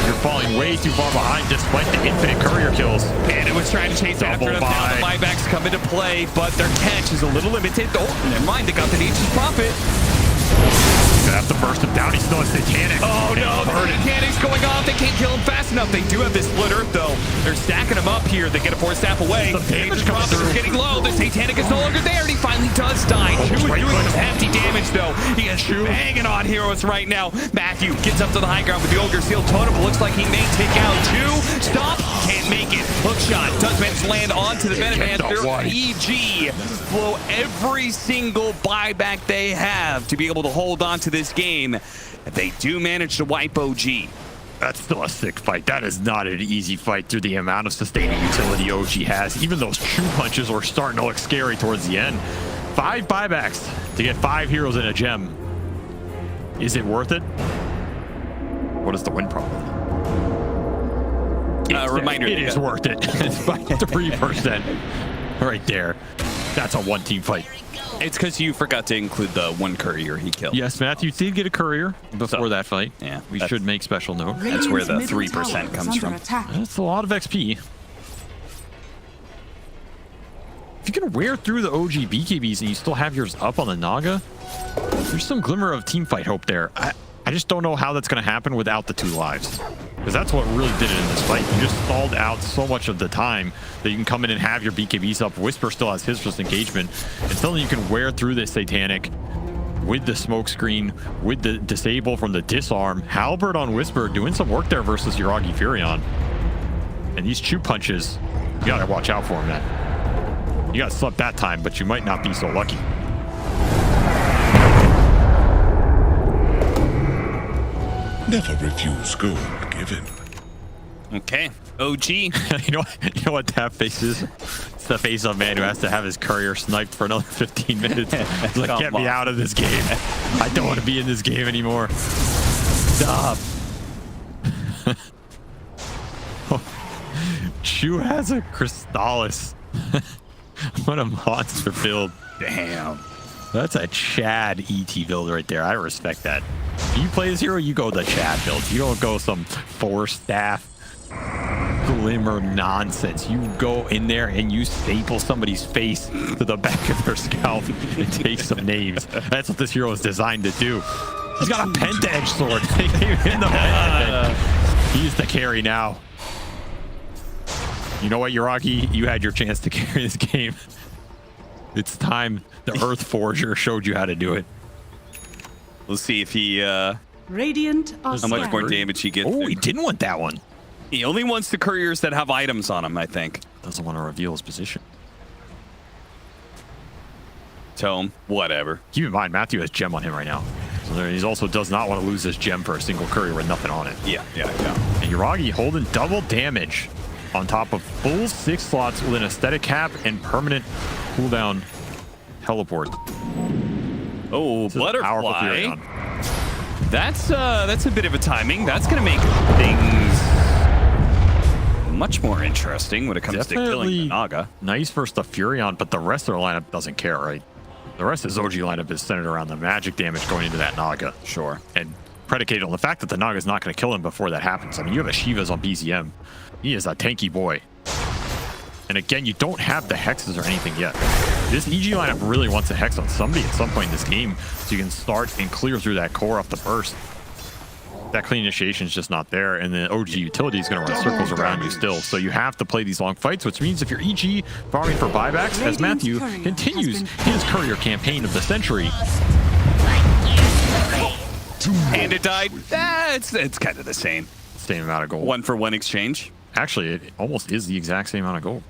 You're falling way too far behind despite the infinite courier kills. And it was trying to chase after him. Now the buybacks come into play, but their catch is a little limited. Oh, never mind. They got the Nature's Prophet. Gonna have to burst him down. He still has Satanic. Oh no, the Mechanic's going off. They can't kill him fast enough. They do have this splitter, though. They're stacking him up here. They get a force staff away. The damage comes through. Is getting low. The Satanic is no longer there, and he finally does die. Chu is doing some hefty damage, though. He is banging on heroes right now. Matthew gets up to the high ground with the Ogre Seal Totem. It looks like he may take out Chu. Stop. Can't make it. Hook shot. Does manage to land onto the Venomancer. EG blow every single buyback they have to be able to hold on to this game. They do manage to wipe OG. That's still a sick fight. That is not an easy fight through the amount of sustaining utility OG has. Even those true punches are starting to look scary towards the end. 5 buybacks to get 5 heroes in a gem. Is it worth it? What is the win probability? Reminder. It is worth it. It's by 3%. Right there. That's a one-team fight. It's because you forgot to include the one courier he killed. Yes, Matthew did get a courier before that fight. Yeah, we should make special note. That's where the 3% comes from. That's a lot of XP. If you can wear through the OG BKBs and you still have yours up on the Naga, there's some glimmer of team fight hope there. I just don't know how that's going to happen without the 2 lives. Because that's what really did it in this fight. You just stalled out so much of the time that you can come in and have your BKBs up. Whisper still has his first engagement. Until then you can wear through this Satanic with the smoke screen, with the disable from the disarm. Halberd on Whisper doing some work there versus Yuragi Furion. And these Chu punches, you got to watch out for him, man. You got slept that time, but you might not be so lucky. Never refuse gold given. Okay, OG. you know what that face is? It's the face of a man who has to have his courier sniped for another 15 minutes. It's like, get me out of this game. I don't want to be in this game anymore. Stop. Chu has a Crystallis. What a monster build. Damn. That's a Chad ET build right there. I respect that. If you play this hero, you go the Chad build. You don't go some Force Staff Glimmer nonsense. You go in there and you staple somebody's face to the back of their scalp and take some names. That's what this hero is designed to do. He's got a Penta-Edge sword. In the He's the carry now. You know what, Yuragi? You had your chance to carry this game. It's time. The Earth Forger showed you how to do it. We'll see if he Radiant how much more damage he gets. Oh, he didn't want that one. He only wants the couriers that have items on him, I think. Doesn't want to reveal his position. Tell him, whatever. Keep in mind, Matthew has gem on him right now. So he also does not want to lose this gem for a single courier with nothing on it. Yeah. And Yuragi holding double damage on top of full 6 slots with an aesthetic cap and permanent cooldown teleport. Oh, butterfly. Furion. That's a bit of a timing. That's gonna make things much more interesting when it comes to killing the Naga. Nice versus the Furion, but the rest of their lineup doesn't care, right? The rest of his OG lineup is centered around the magic damage going into that Naga. Sure. And predicated on the fact that the Naga's not going to kill him before that happens. I mean, you have a Shivas on BZM. He is a tanky boy. And again, you don't have the hexes or anything yet. This EG lineup really wants a hex on somebody at some point in this game so you can start and clear through that core off the burst. That clean initiation is just not there, and the OG utility is going to run circles around you still. So you have to play these long fights, which means if you're EG farming for buybacks, as Matthew continues his courier campaign of the century. And it died. It's kind of the same. Same amount of gold. 1-for-1 exchange. Actually, it almost is the exact same amount of gold.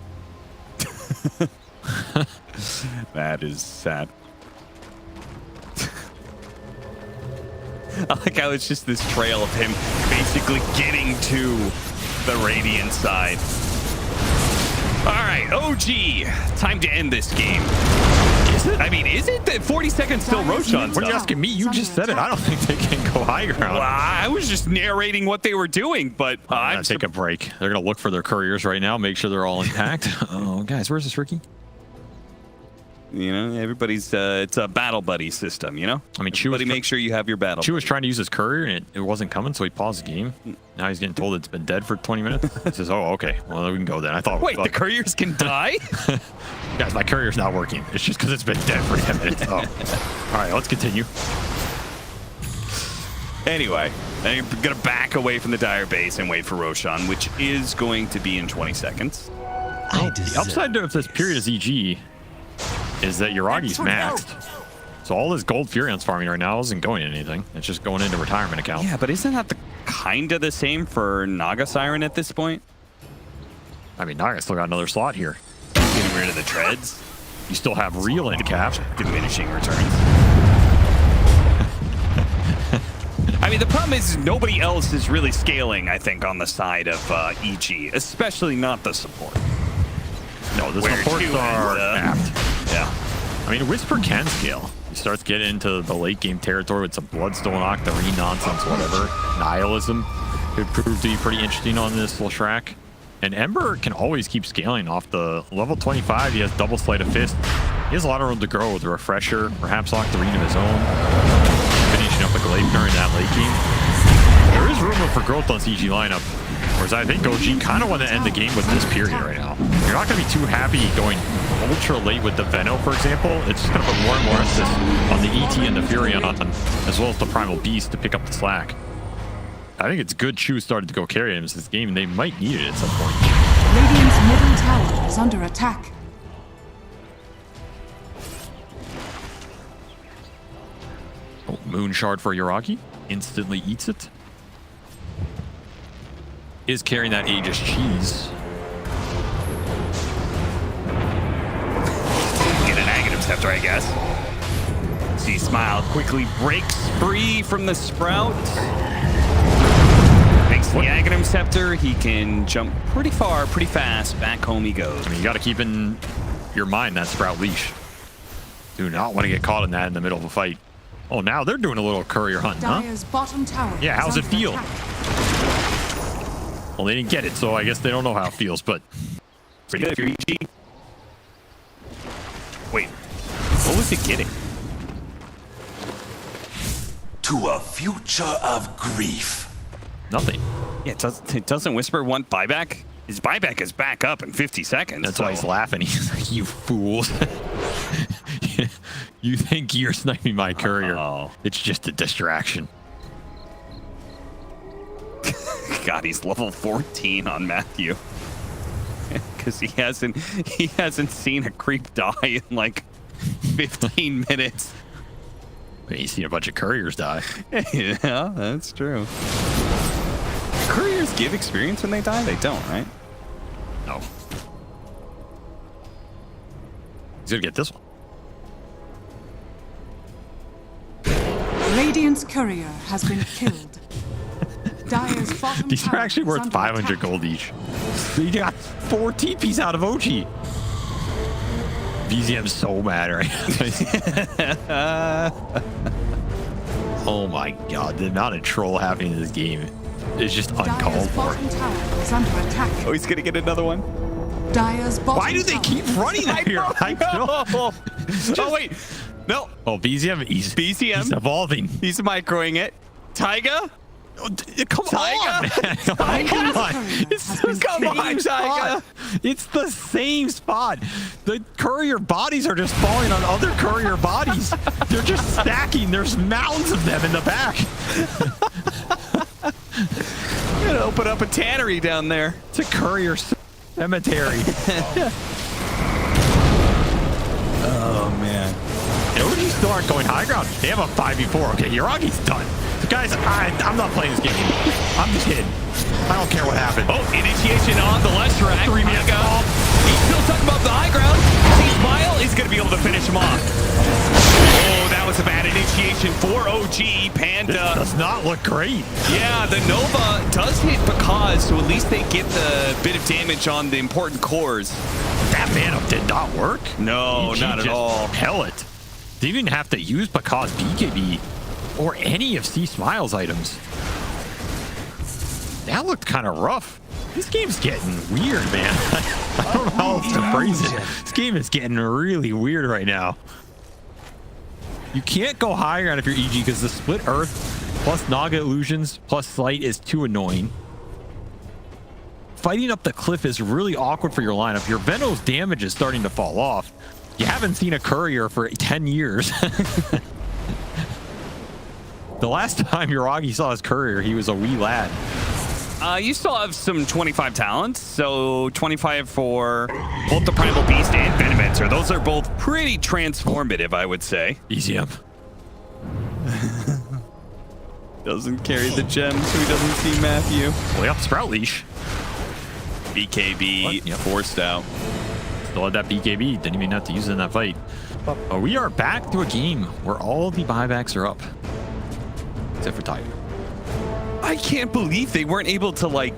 That is sad. I like how it's just this trail of him basically getting to the Radiant side. All right, OG, time to end this game. Is it? I mean, is it? 40 seconds still Roshan. What are you asking me? You just said it. I don't think they can go high ground. Well, I was just narrating what they were doing, but I'm going to take a break. They're going to look for their couriers right now, make sure they're all intact. Oh, guys, where's this Ricky? You know, everybody's, it's a battle buddy system, you know? I mean, everybody make sure you have your battle Chu was trying to use his courier, and it wasn't coming, so he paused the game. Now he's getting told it's been dead for 20 minutes. He says, oh, okay, well, then we can go then. I thought... Wait, the couriers can die? Guys, my courier's not working. It's just because it's been dead for 10 minutes. Oh. All right, let's continue. Anyway, I'm going to back away from the Dire base and wait for Roshan, which is going to be in 20 seconds. The upside of this period is EG is that Yuragi's maxed. So all this gold Furion's farming right now isn't going into anything. It's just going into retirement account. Yeah, but isn't that kind of the same for Naga Siren at this point? I mean, Naga still got another slot here. Getting rid of the treads. You still have real end cap. Diminishing returns. I mean, the problem is nobody else is really scaling, I think, on the side of EG, especially not the support. No, the supports are apt. Yeah. I mean, Whisper can scale. He starts getting into the late game territory with some Bloodstone Octarine nonsense, whatever. Nihilism could prove to be pretty interesting on this Leshrac. And Ember can always keep scaling off the level 25. He has double Sleight of Fist. He has a lot of room to grow with a Refresher, perhaps Octarine of his own. Finishing up a Gleipnir in that late game. There is room for growth on CG lineup. Whereas I think OG kind of want to end the game with this period right now. You're not going to be too happy going ultra late with the Veno, for example. It's just going to put more and more emphasis on the ET and the Furion, as well as the Primal Beast to pick up the slack. I think it's good Chu started to go carry him this game, and they might need it at some point. Radiant's middle tower is under attack. Oh, Moon Shard for Yuragi. Instantly eats it. Is carrying that Aegis cheese. Get an Aghanim Scepter, I guess. See, Smile quickly breaks free from the Sprout. Thanks to the Aghanim Scepter, he can jump pretty far, pretty fast. Back home he goes. I mean, you got to keep in your mind that Sprout leash. Do not want to get caught in that in the middle of a fight. Oh, now they're doing a little courier hunt, huh? Dire's bottom tower. Yeah, how's it feel? Well, they didn't get it, so I guess they don't know how it feels, but... Pretty good if you're EG. Wait, what was it getting? To a future of grief. Nothing. Yeah, it doesn't Whisper want buyback? His buyback is back up in 50 seconds. That's why he's laughing. He's like, you fools. You think you're sniping my courier. Oh. It's just a distraction. God, he's level 14 on Matthew. Because he hasn't seen a creep die in like 15 minutes. He's seen a bunch of couriers die. Yeah, that's true. Couriers give experience when they die? They don't, right? No. He's gonna get this one. Radiant's courier has been killed. Dire's bottom These are actually worth 500 gold each. So you got 4 TPs out of OG. BZM's so mad right now. Oh my god, the amount of troll happening in this game is just uncalled for. Oh, he's gonna get another one. Why do they keep running here? I know. Oh wait, no. Oh, BZM, he's evolving. He's microing it. Taiga? Come on, man. Come on. It's the same spot. It's the same spot. The courier bodies are just falling on other courier bodies. They're just stacking. There's mounds of them in the back. I'm gonna open up a tannery down there. It's a courier cemetery. Oh man. OG still aren't going high ground. They have a 5v4. Okay, Yuragi's done. So guys, I'm not playing this game. I'm just kidding. I don't care what happened. Oh, initiation on the left track. 3 minutes off. He's still talking about the high ground. C-Smile is going to be able to finish him off. Oh, that was a bad initiation for OG. Panda. This does not look great. Yeah, the Nova does hit because, so at least they get the bit of damage on the important cores. That mana did not work. No, EG not at just all. Pellet. They didn't even have to use Bakaz BKB or any of C-Smile's items. That looked kind of rough. This game's getting weird, man. I don't know how else to phrase it. This game is getting really weird right now. You can't go high ground if you're EG because the split earth plus Naga illusions plus slight is too annoying. Fighting up the cliff is really awkward for your lineup. Your Venom's damage is starting to fall off. You haven't seen a courier for 10 years. The last time Yuragi saw his courier, he was a wee lad. You still have some 25 talents, so 25 for both the Primal Beast and Venomancer. Those are both pretty transformative, I would say. BZM. Doesn't carry the gem, so he doesn't see Matthew. Well, they got Sprout Leash. BKB forced out. Still had that BKB. Didn't even have to use it in that fight. We are back to a game where all the buybacks are up. Except for Tiger. I can't believe they weren't able to, like,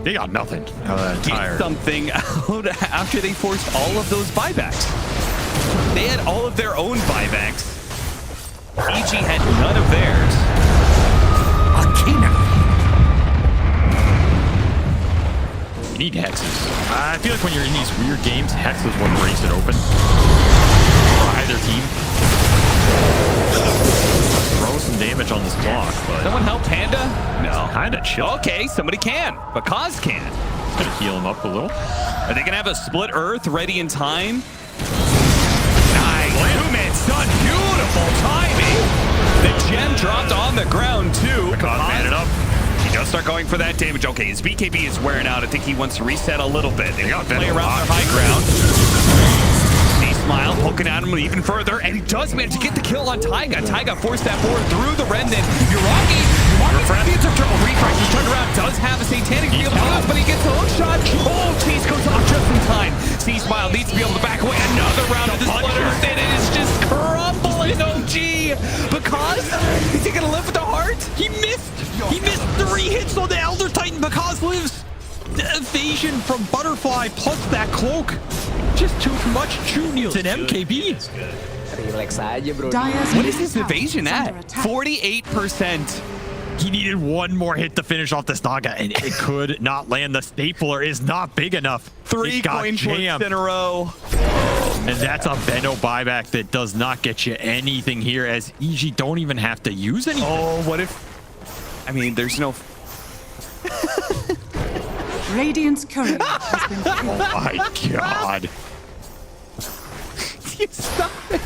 they got nothing out of that get something out after they forced all of those buybacks. They had all of their own buybacks. EG had none of theirs. You need hexes. I feel like when you're in these weird games, hex is what breaks it open. For either team. Throw some damage on this block, but... Someone help Panda? No. Kinda chill. Okay, somebody can. Bakaz can. It's gonna heal him up a little. Are they gonna have a split earth ready in time? Nice. Two-man's done. Beautiful timing. The gem dropped on the ground, too. Bakaz man it up. He does start going for that damage. Okay, his BKB is wearing out. I think he wants to reset a little bit. They got to play around their high ground. Smile poking at him even further, and he does manage to get the kill on Taiga. Taiga forced that forward through the Remnant. Yuragi gets a triple refresh. He turned around, does have a satanic field of use, but he gets a hook shot. Oh, Cheese goes off just in time. C-Smile needs to be able to back away. Another round of this Splutter, and it is just crumbling OG. Because is he gonna live with the heart? He missed 3 hits on the Elder Titan. Because lives. The evasion from Butterfly plus that cloak. Just too much Junior. It's an MKB. What is his evasion at? 48%. He needed one more hit to finish off this Naga, and it could not land. The stapler is not big enough. 3 coin flips in a row. And that's a Benno buyback that does not get you anything here, as EG don't even have to use anything. Oh, what if... I mean, there's no... Radiant's courier has been killed. Oh my god. You stop it.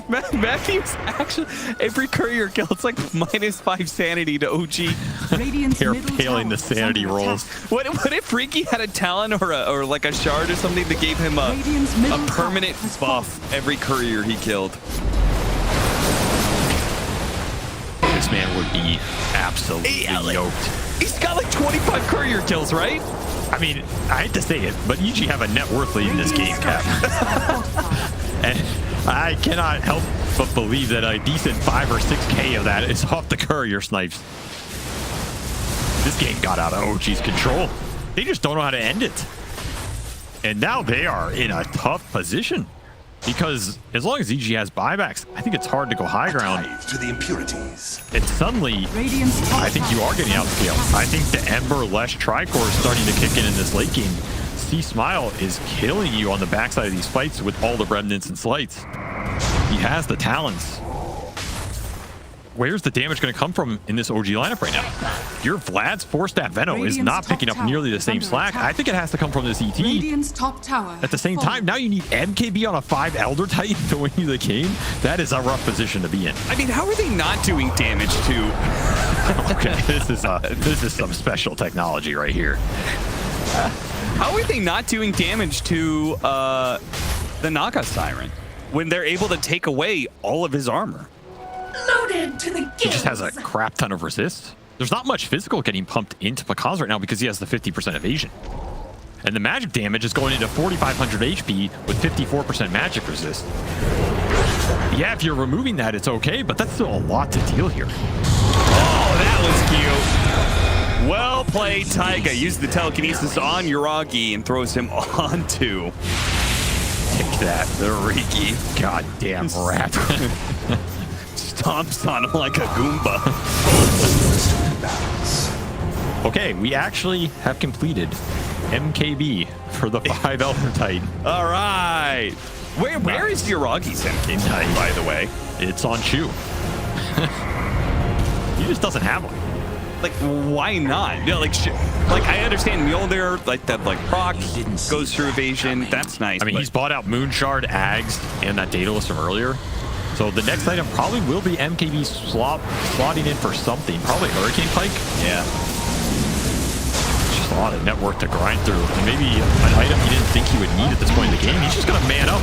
Matthew's actually every courier kill. It's like -5 sanity to OG. They're failing the sanity rolls. What if Freaky had a talent or like a shard or something that gave him a permanent buff every courier he killed? This man would be absolutely yoked. He's got like 25 courier kills, right? I mean, I hate to say it, but EG have a net worth lead in this game, Cap. And I cannot help but believe that a decent 5 or 6K of that is off the courier snipes. This game got out of OG's control. They just don't know how to end it. And now they are in a tough position. Because as long as EG has buybacks, I think it's hard to go high ground. To the impurities. And suddenly, I think you are getting outscaled. I think the Ember Lesh Tricore is starting to kick in this late game. C-Smile is killing you on the backside of these fights with all the remnants and slights. He has the talents. Where's the damage going to come from in this OG lineup right now? Your Vlad's 4-stat Veno is not picking up nearly the same slack. I think it has to come from this ET. Top tower At the same time, now you need MKB on a 5 Elder Titan to win you the game. That is a rough position to be in. I mean, how are they not doing damage to... Okay, this is some special technology right here. How are they not doing damage to the Naga Siren when they're able to take away all of his armor? Loaded to the gills. He just has a crap ton of resist. There's not much physical getting pumped into Pakaz right now because he has the 50% evasion. And the magic damage is going into 4,500 HP with 54% magic resist. Yeah, if you're removing that, it's okay, but that's still a lot to deal here. Oh, that was cute. Well played, Taiga. Uses the telekinesis on Yuragi and throws him onto... Take that, the Riki. Goddamn rat. Stomps on him like a Goomba. Okay, we actually have completed MKB for the 5 Elder Titan. All right. Where is Yuragi's MKB Titan, by the way? It's on Chu. He just doesn't have one. Like, why not? You know, like I understand Mjolnir, like that, like proc goes through evasion. That's nice. I mean, he's bought out Moonshard, Ags, and that Daedalus from earlier. So the next item probably will be MKB slotting in for something. Probably Hurricane Pike. Yeah. Just a lot of network to grind through. And maybe an item he didn't think he would need at this point in the game. He's just going to man up.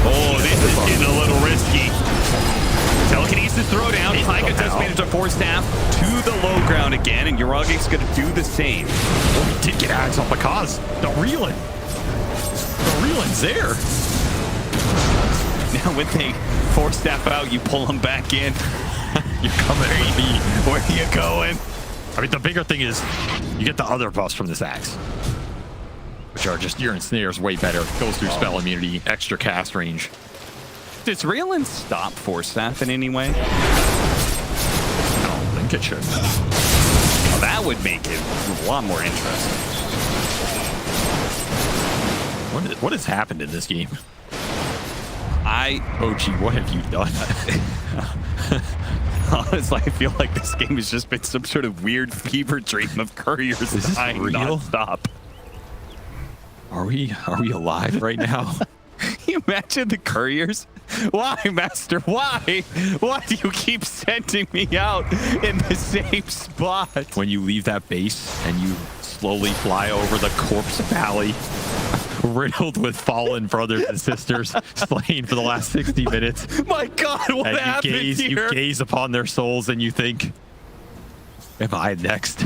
Oh, this is getting a little risky. Telekinesis throwdown. Taiga does manage to force staff to the low ground again, and Yuragi's going to do the same. Oh, he did get Ags off because the Reeling. The Reeling's there. Now when they force staff out, you pull them back in. You're coming with me. Where are you going? I mean, the bigger thing is you get the other buffs from this Axe, which are just your ensnares way better. Goes through spell immunity, extra cast range. Does Raylan stop force staff in any way? I don't think it should. Well, that would make it a lot more interesting. What has happened in this game? OG, what have you done? Honestly, I feel like this game has just been some sort of weird fever dream of couriers dying non-stop. Are we alive right now? Can you imagine the couriers? Why, Master? Why? Why do you keep sending me out in the same spot? When you leave that base and you slowly fly over the corpse valley, riddled with fallen brothers and sisters slain for the last 60 minutes. My God, what happened here? You gaze upon their souls and you think, am I next?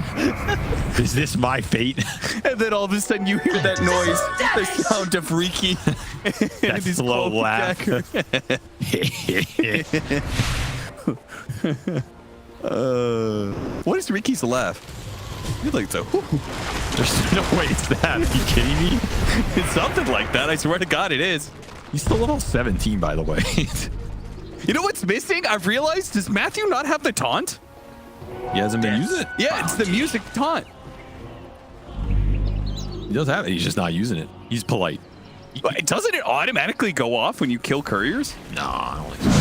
Is this my fate? And then all of a sudden you hear that noise, the sound of Riki. That slow laugh. What is Riki's laugh? You like so? There's no way it's that. Are you kidding me? It's something like that. I swear to God, it is. He's still level 17, by the way. You know what's missing? I've realized. Does Matthew not have the taunt? He hasn't been using it. Yeah, it's the music taunt. He does have it. He's just not using it. He's polite. But doesn't it automatically go off when you kill couriers? No, I don't think so.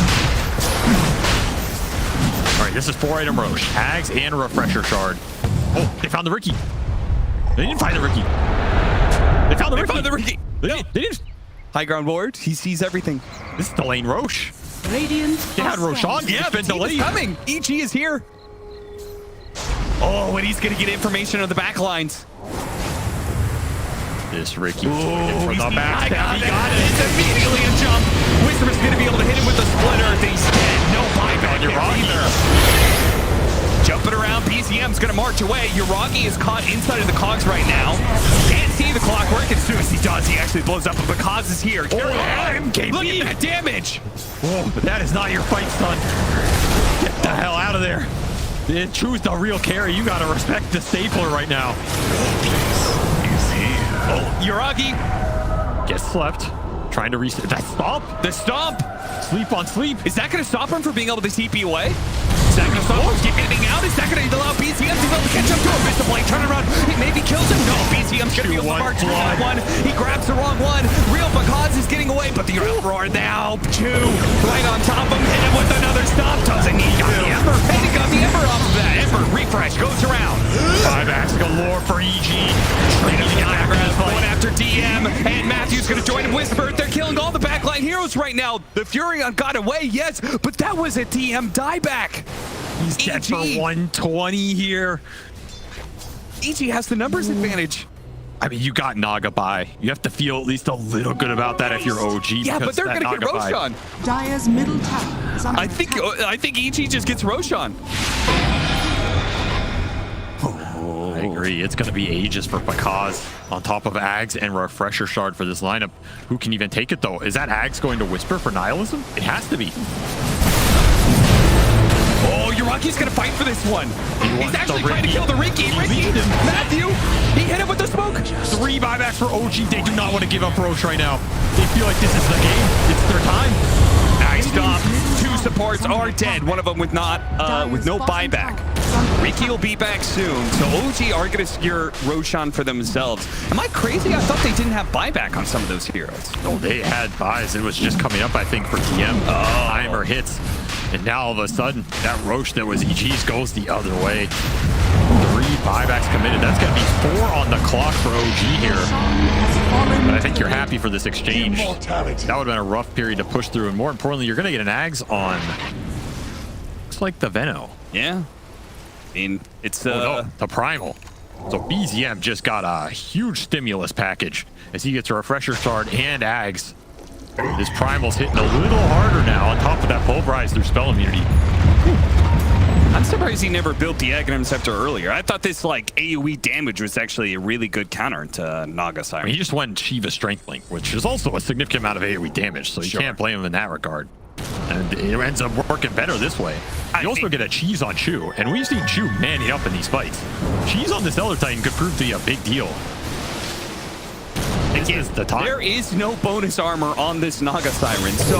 All right, this is 4-item Roche. Ags and a refresher shard. Oh, they found the Riki. They didn't find the Riki. They found the Riki. They didn't. High ground ward. He sees everything. This is delaying Roche. Radiant. They had Roche on. Yeah, it's been delayed. Coming. EG is here. Oh, and he's going to get information on the back lines. This Riki for the back. He got it. It's immediately a jump. Whisper's going to be able to hit him with the splitter. He's dead. No buyback here either. Jumping around, BCM's going to march away. Yuragi is caught inside of the cogs right now. Can't see the clock working. As soon as he does, he actually blows up. But Kaz is here. Oh, MKB. Look at that damage. Whoa, but that is not your fight, son. Get the hell out of there. Choose the real carry. You got to respect the stapler right now. Yuragi gets slept. Trying to reset. That stomp. The stomp. Sleep on sleep. Is that going to stop him from being able to TP away? Is that going to stop him from getting out? Is that going to allow BCM to be able to catch up to him? Mr. Blake, turn around. He maybe kills him. No, BCM's going to be able to march through that one. He grabs the wrong one. Real Bakaz is getting away, but the uproar now. 2 right on top of him. Hit him with another stop. Doesn't he? Got the Ember. And he got the Ember off of that. Ember refresh goes around. 5x galore for EG. Going after DM, and Matthew's going to join him. Whisper, they're killing all the backline heroes right now. The Furion got away, yes, but that was a DM dieback. He's dead for 120 here. EG has the numbers advantage. I mean, you got Naga by. You have to feel at least a little good about that if you're OG. Yeah, but they're going to get Roshan. Dire's middle tower is under I think EG just gets Roshan. I agree. It's going to be ages for Bakaz on top of Ags and Refresher Shard for this lineup. Who can even take it, though? Is that Ags going to Whisper for Nihilism? It has to be. Oh, Yuraki's going to fight for this one. He's actually trying to kill the Ricky. Matthew, he hit him with the smoke. 3 buybacks for OG. They do not want to give up Roche right now. They feel like this is the game. It's their time. Nice stop. 2 supports are dead. One of them with no buyback. Ricky will be back soon, so OG are going to secure Roshan for themselves. Am I crazy? I thought they didn't have buyback on some of those heroes. Oh, they had buys. It was just coming up, I think, for TM. Timer hits. And now all of a sudden, that Roche that was EG's goes the other way. 3 buybacks committed. That's going to be 4 on the clock for OG here. But I think you're happy for this exchange. That would have been a rough period to push through. And more importantly, you're going to get an Ags on. Looks like the Veno. Yeah. I mean, it's the Primal. So BZM just got a huge stimulus package as he gets a Refresher Shard and Ags. This Primal's hitting a little harder now on top of that Pulverize through spell immunity. I'm surprised he never built the Aghanim Scepter earlier. I thought this like AoE damage was actually a really good counter to Naga Siren. I mean, he just went Shiva Strength Link, which is also a significant amount of AoE damage, so you can't blame him in that regard. And it ends up working better this way. You also get a Cheese on Chu, and we've seen Chu manning up in these fights. Cheese on this Elder Titan could prove to be a big deal. There is no bonus armor on this Naga Siren, so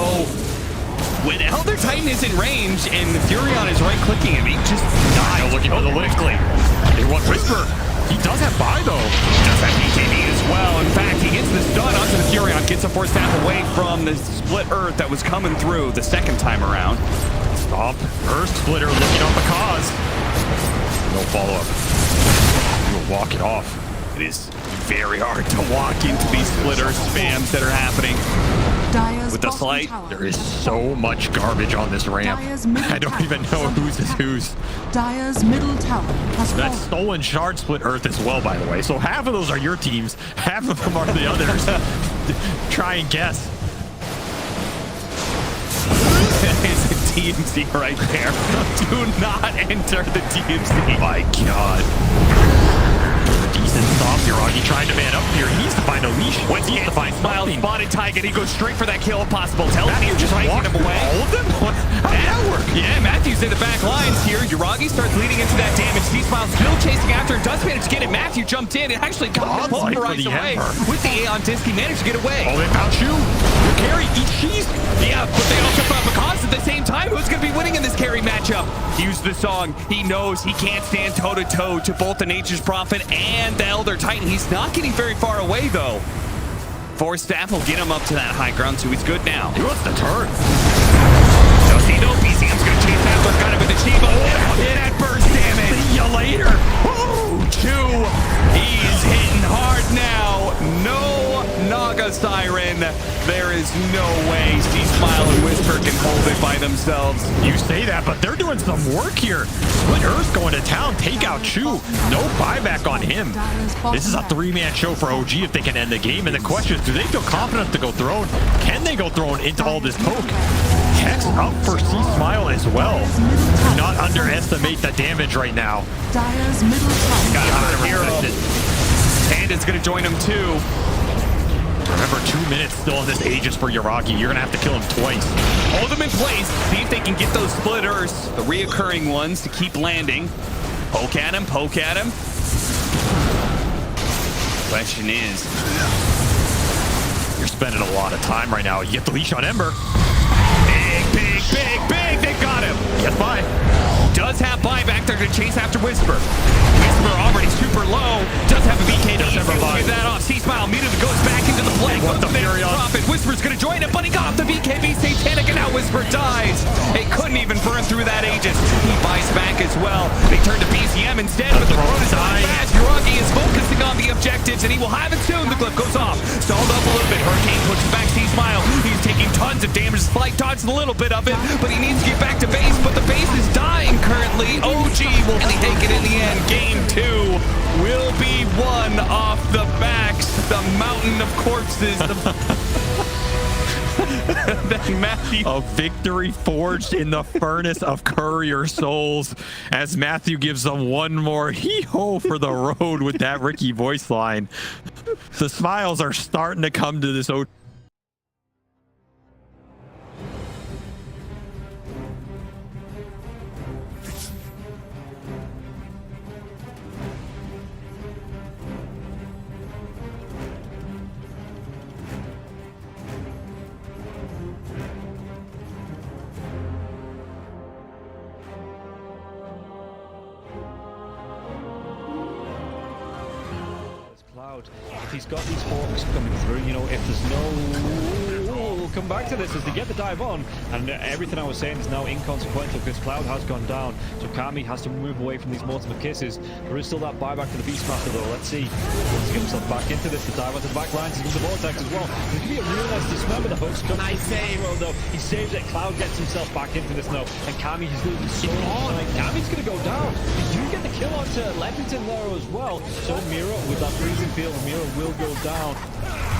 when Elder Titan is in range and Furion is right-clicking him, he just dies. Looking for the lift link. They want Whisper. He does have buy, though. He does have BKB as well. In fact, he gets the stun onto the Furion, gets a force staff away from the split Earth that was coming through the second time around. Stomp. Earth Splitter looking on the cause. No follow-up. He will walk it off. It is very hard to walk into these splitter spams that are happening. Dire's with the slight, there is so much garbage on this ramp. I don't even know whose is whose. Dire's middle tower has That's stolen shard split Earth as well, by the way. So half of those are your teams, half of them are the others. Try and guess. It's a DMZ right there. Do not enter the DMZ. My God. Decent stop. Yuragi trying to man up here. He needs to find a leash. Once he needs to find Smile something. spotted Tiger, he goes straight for that kill if possible. Matthew just walk fighting him away. All of them? How did that work? Yeah, Matthew's in the back lines here. Yuragi starts leading into that damage. C-Smile still chasing after and does manage to get it. Matthew jumped in and actually got the pulverize away. With the A on disc, he managed to get away. Oh, they found you. Carry, eat cheese. Yeah, but they also found Bakaz at the same time. Who's going to be winning in this carry matchup? Use the song. He knows he can't stand toe-to-toe to both the Nature's Prophet and the Elder Titan. He's not getting very far away, though. Force Staff will get him up to that high ground, so he's good now. He wants to turn. Does he know BCM's going to chase after? Got him with the Chiba. And that burst damage. See you later. Woo! Chu. He's hitting hard now. No Naga Siren. There is no way C-Smile and Whisper can hold it by themselves. You say that, but they're doing some work here. Split Earth going to town, take out Chu. No buyback on him. This is a 3-man show for OG if they can end the game. And the question is, do they feel confident to go throne? Can they go throne into all this poke? Hex up for C-Smile as well. Do not underestimate the damage right now. Dire's middle tower. Got a hero. Panda's going to join him too. Remember, 2 minutes still in this Aegis for Yuragi. You're going to have to kill him twice. Hold them in place. See if they can get those split Earths, the reoccurring ones, to keep landing. Poke at him, poke at him. Question is, you're spending a lot of time right now. You get the leash on Ember. Big. They got him. Yes, bye. does have buyback there to chase after Whisper. Whisper already super low. Does have a BK. Does have give that off. C-Smile immediately goes back into the play. What the Furion? Profit. Whisper's going to join it, but he got off the BKB. Satanic, and now Whisper dies. It couldn't even burn through that Aegis. He buys back as well. They turn to BCM instead, but the road is dying. Yuragi is focusing on the objectives, and he will have it soon. The clip goes off. Stalled up a little bit. Hurricane pushes back C-Smile. He's taking tons of damage. Flight dodges a little bit of it, but he needs to get back to base, but the base is dying currently. OG will take it in the end. Game 2 will be won off the backs. The mountain of corpses. Matthew. A victory forged in the furnace of courier souls as Matthew gives them one more hee-ho for the road with that Ricky voice line. The smiles are starting to come to this OG. If he's got these hawks coming through, you know, if there's no... We'll come back to this as they get the dive on, and everything I was saying is now inconsequential because Cloud has gone down, so Kami has to move away from these multiple kisses. There is still that buyback to the Beastmaster though. Let's see. Let's get himself back into this. The dive onto the back lines, he's with the Vortex as well. There could be a real nice dismember. The hooks come. Nice save. Though. He saves it. Cloud gets himself back into this now, and Kami is losing so much time. Kami's going to go down. They do get the kill onto Leffington there as well. So Mira with that freezing field, Mira will go down.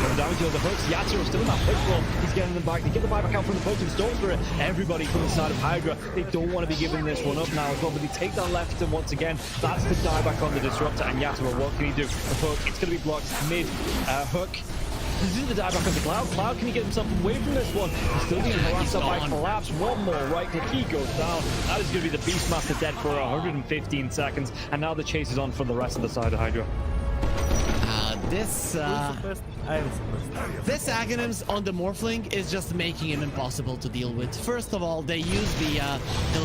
Going down to the hooks. Yatsuro's still in that push roll. He's getting them back. They get the buyback out from the potent storm spirit. Everybody from the side of Hydra. They don't want to be giving this one up now as well, but they take down Leffington once again. That's the dieback on the disruptor, and Yatsuro, what can he do? The hook, it's going to be blocked mid. Hook. This is the dieback on the Cloud. Cloud, can he get himself away from this one? He's still being harassed up by Collapse. One more right click. He goes down. That is going to be the Beastmaster dead for 115 seconds, and now the chase is on for the rest of the side of Hydra. This Aghanims on the Morphling is just making him impossible to deal with. First of all, they use the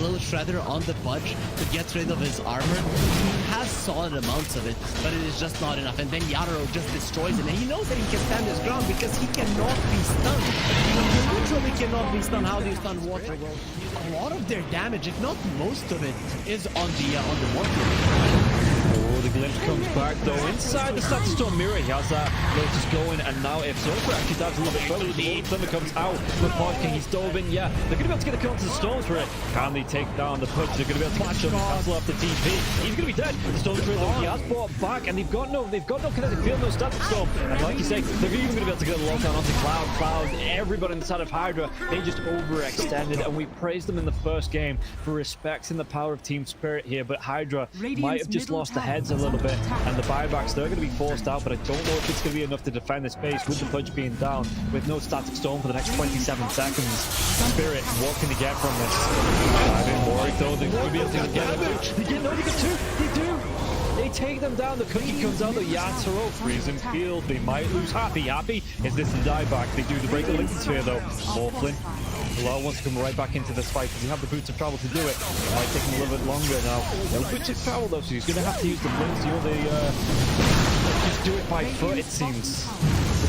little shredder on the Pudge to get rid of his armor. He has solid amounts of it, but it is just not enough. And then Yaturo just destroys him, and he knows that he can stand his ground because he cannot be stunned. You literally cannot be stunned. How do you stun water? Well, a lot of their damage, if not most of it, is on the Morphling. Oh, the glimpse comes back though inside the Static Storm Mirror. He has that Lotus going, and now if Zofra actually dives a little bit further, the Thunder comes out with Podking. He's dove in, yeah. They're going to be able to get the kill onto the Storm Spirit. Can they take down the Pudge? They're going to be able to catch him, cancel off the TP. He's going to be dead. The Storm Spirit though, he has brought back, and they've got no kinetic field, no Static Storm. And like you say, they're even going to be able to get a lockdown onto Cloud. Everybody inside of Hydra, they just overextended, and we praised them in the first game for respecting the power of Team Spirit here, but Hydra might have just lost the heads a little bit, and the buybacks, they're going to be forced out, but I don't know if it's going to be enough to defend this base with the Pudge being down, with no Static Storm for the next 27 seconds. Spirit, what can they get from this? Diving Warwick though, they're going to be able to get damage. They get two, they do! They take them down, the cookie comes out, the Yaturo, freezing field, they might lose Happy. Is this the dieback? They do the break the Lincoln Sphere though. Morphlin. Bilal wants to come right back into this fight because he have the boots of travel to do it. It might take him a little bit longer now. No boots of travel though, so he's going to have to use the blinks. You know, they just do it by foot, it seems.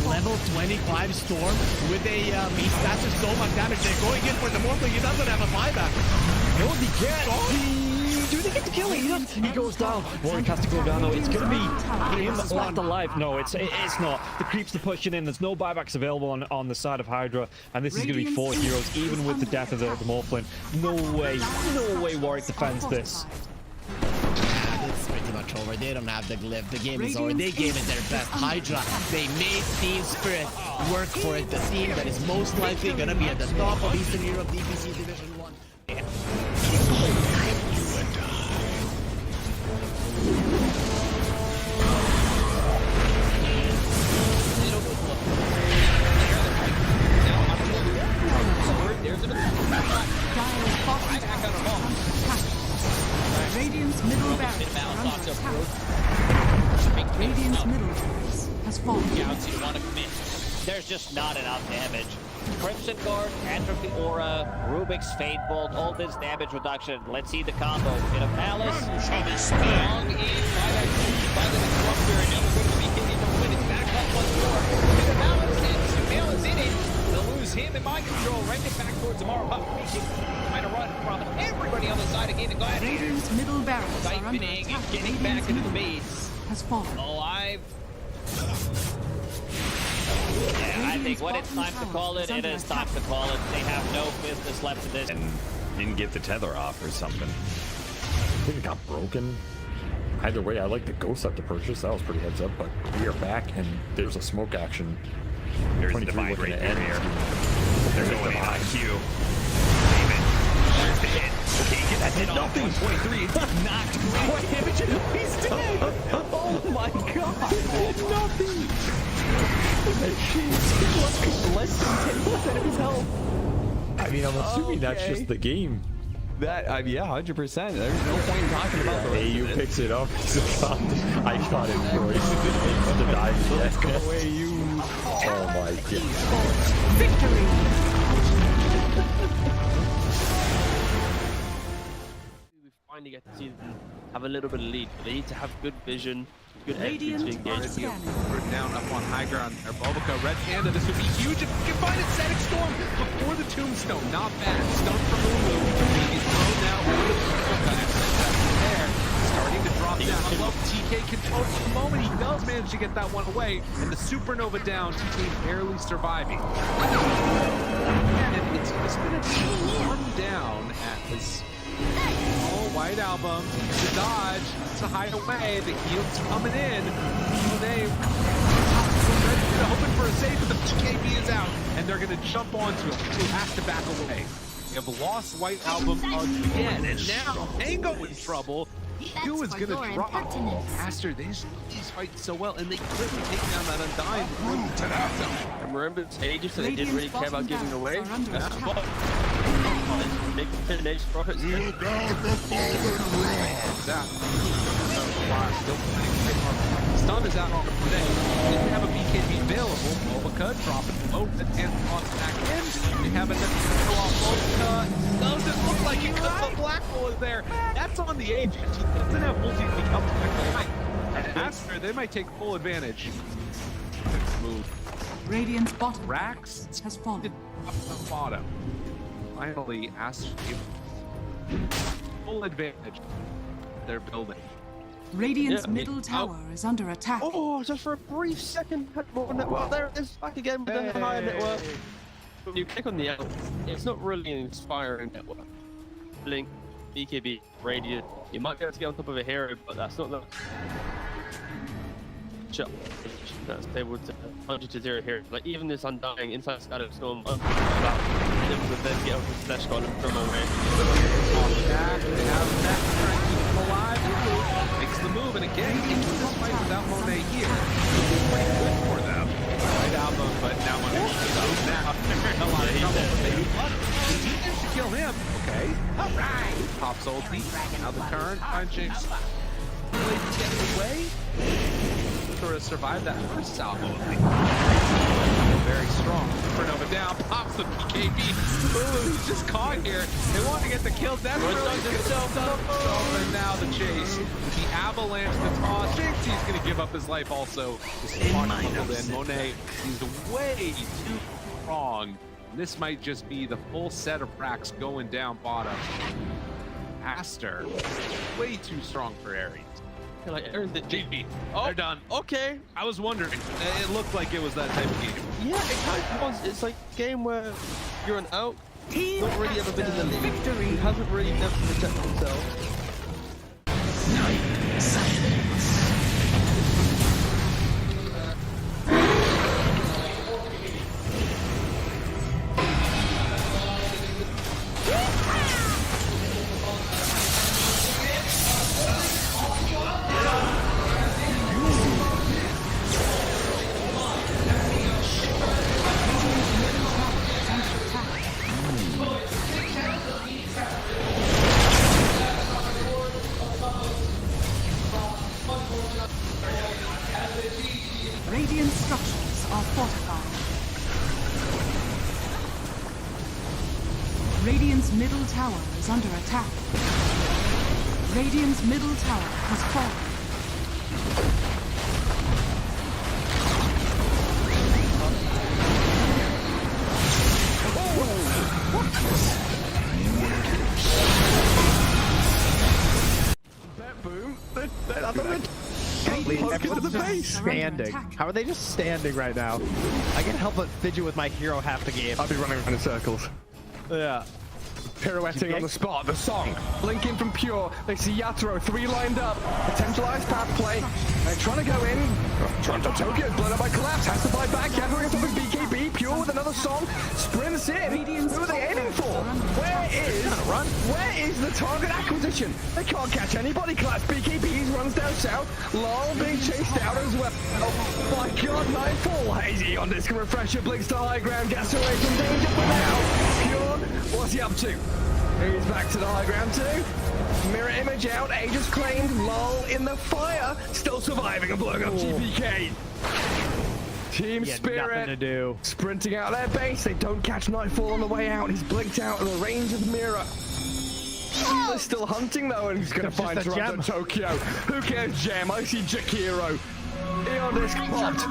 Level 25 Storm with a beast. That's just so much damage. They're going in for the Morphling. He doesn't have a buyback. No, they get. Do they get the kill? He goes down. Warwick has to go down though. It's going to be him left alive. No, it's not. The creeps are pushing in. There's no buybacks available on the side of Hydra, and this is going to be 4 heroes, even with the death of the Morphlin. No way Warwick defends this. It's pretty much over. They don't have the glyph. The game is over. They gave it their best. Hydra, they made Team Spirit work for it. The team that is most likely going to be at the top of Eastern Europe DPC Division 1. Radiant's middle barracks are under attack. Radiant's middle barracks Scouts, you want to commit. There's just not enough damage. Crimson Guard, Atrophy Aura, Rubik's Fate Bolt, all this damage reduction. Let's see the combo. Bit of Malice, Shiny Strong in by the Disruptor, and now we're going to be hitting the winning back up once more. Bit of Malice, and Sumail is in it. They'll lose him in mind control, right it back towards Tomorrow. Trying to run from everybody on the side of Gaimin Gladiators. Radiant's middle barracks are under Siphoning attack. and getting back into the base. Has fallen. Alive. Yeah, I think when it's time to call it, it is time to call it. They have no business left to this. And didn't get the tether off or something. I think it got broken. Either way, I like the ghost up to purchase. That was pretty heads up, but we are back and there's a smoke action. There's 23 Divine looking right to end here. here. They're going in on Q. There's the hit. Okay, get that hit off. 123. Knocked. What damage? He's dead. Oh my god. Nothing. Less than 10% of his health. I mean, I'm assuming that's just the game. That, yeah, 100%. There's no point in talking about the rest AU of it. picks it up. I shot him twice. The dive. Let's go away, you. Oh my god. Victory. We finally get to see them have a little bit of lead, but they need to have good vision, good entry to engage. We're down up on high ground. Our Bulbaca, Red Panda, this would be huge if we can find it. Static Storm before the Tombstone. Not bad. Stun from Lulu. He's thrown now over the Bulbaca. There. Starting to drop down. I love TK control for the moment. He does manage to get that one away. And the Supernova down. TK barely surviving. And it's just been a run down as White Album, the dodge, to hide away, the heal's coming in. They hoping for a save, but the PKB is out, and they're gonna jump onto him. He has to back away. They have lost White Album again, and now Mango in trouble. Q is gonna drop. Aster, these fight so well, and they quickly take down that Undying. And remember, it's ages, so they didn't really care about giving away. That's what. Make the next profits. Still Stun is out on the play. Didn't have a BKB available. Bulbaca dropping low. The 10th on back in. They have another go off Bulbaca. Doesn't look like it because the black hole is there. That's on the agent. He doesn't have multi to become back. And Aster, they might take full advantage. Move. Radiant's bottom Rax has fallen. Up the bottom. Finally, Aster full advantage. They're building. Radiant's middle tower is under attack. Oh, just for a brief second, had more network. There it is, back again with the higher network. When you click on the out, it's not really an inspiring network. Blink, BKB, Radiant. You might be able to get on top of a hero, but that's not the shot. That's able to 100-0 here. Like even this Undying inside Static Storm, able to then get over the slash column from away. Back, they have that trying to keep him alive. Makes the move, and again, into this fight without Monet here. It's pretty good for them. Right album, but now Monet is out now. They're in a lot of trouble. They managed to kill him. Okay. Alright. Pops ulti. Now the turn. Fine Jinx. Really get away. Sort of survived that first salvo. Very strong. Supernova down. Pops the PKB. Ooh, he's just caught here. They want to get the kill. That's really himself up. And now the chase. With the avalanche, the toss. Jinx, he's going to give up his life also. This is one level in. Monet is way too strong. This might just be the full set of racks going down bottom. Aster, way too strong for Ares. Like Aaron the JP. Oh, they're done. Okay. I was wondering. It looked like it was that type of game. Yeah, it kind of was. It's like a game where you're an out. Not really ever been in the league. Victory. He hasn't really never protected himself. structures are fortified. Radiant's middle tower is under attack. Radiant's middle tower has fallen. Boom. Standing. How are they just standing right now? I can't help but fidget with my hero half the game. I'll be running around in circles. Yeah. Pirouetting on the spot. The song. Blinking from Pure. They see Yatoro. 3 lined up. Potentialized path play. They're trying to go in. Toronto Tokyo blown up by Collapse. Has to buy back. Yatoro gets up with BKB. Pure with another song. Sprints in. Who are they aiming for? Where is the target acquisition? They can't catch anybody. Collapse. BKB runs down south. Lol being chased out as well. Oh my god. Nightfall. Hazy on disc. Refresher blinks to high ground. Gets away from danger for now. Pure. What's he up to? He's back to the high ground too. Mirror image out. Aegis claimed. Lull in the fire. Still surviving and blowing up GPK. Team Spirit nothing to do. Sprinting out of their base. They don't catch Nightfall on the way out. He's blinked out of the range of the mirror. They're still hunting though, and he's going to find Toronto Tokyo. Who cares, Gem? I see Jakiro. Eon disc popped.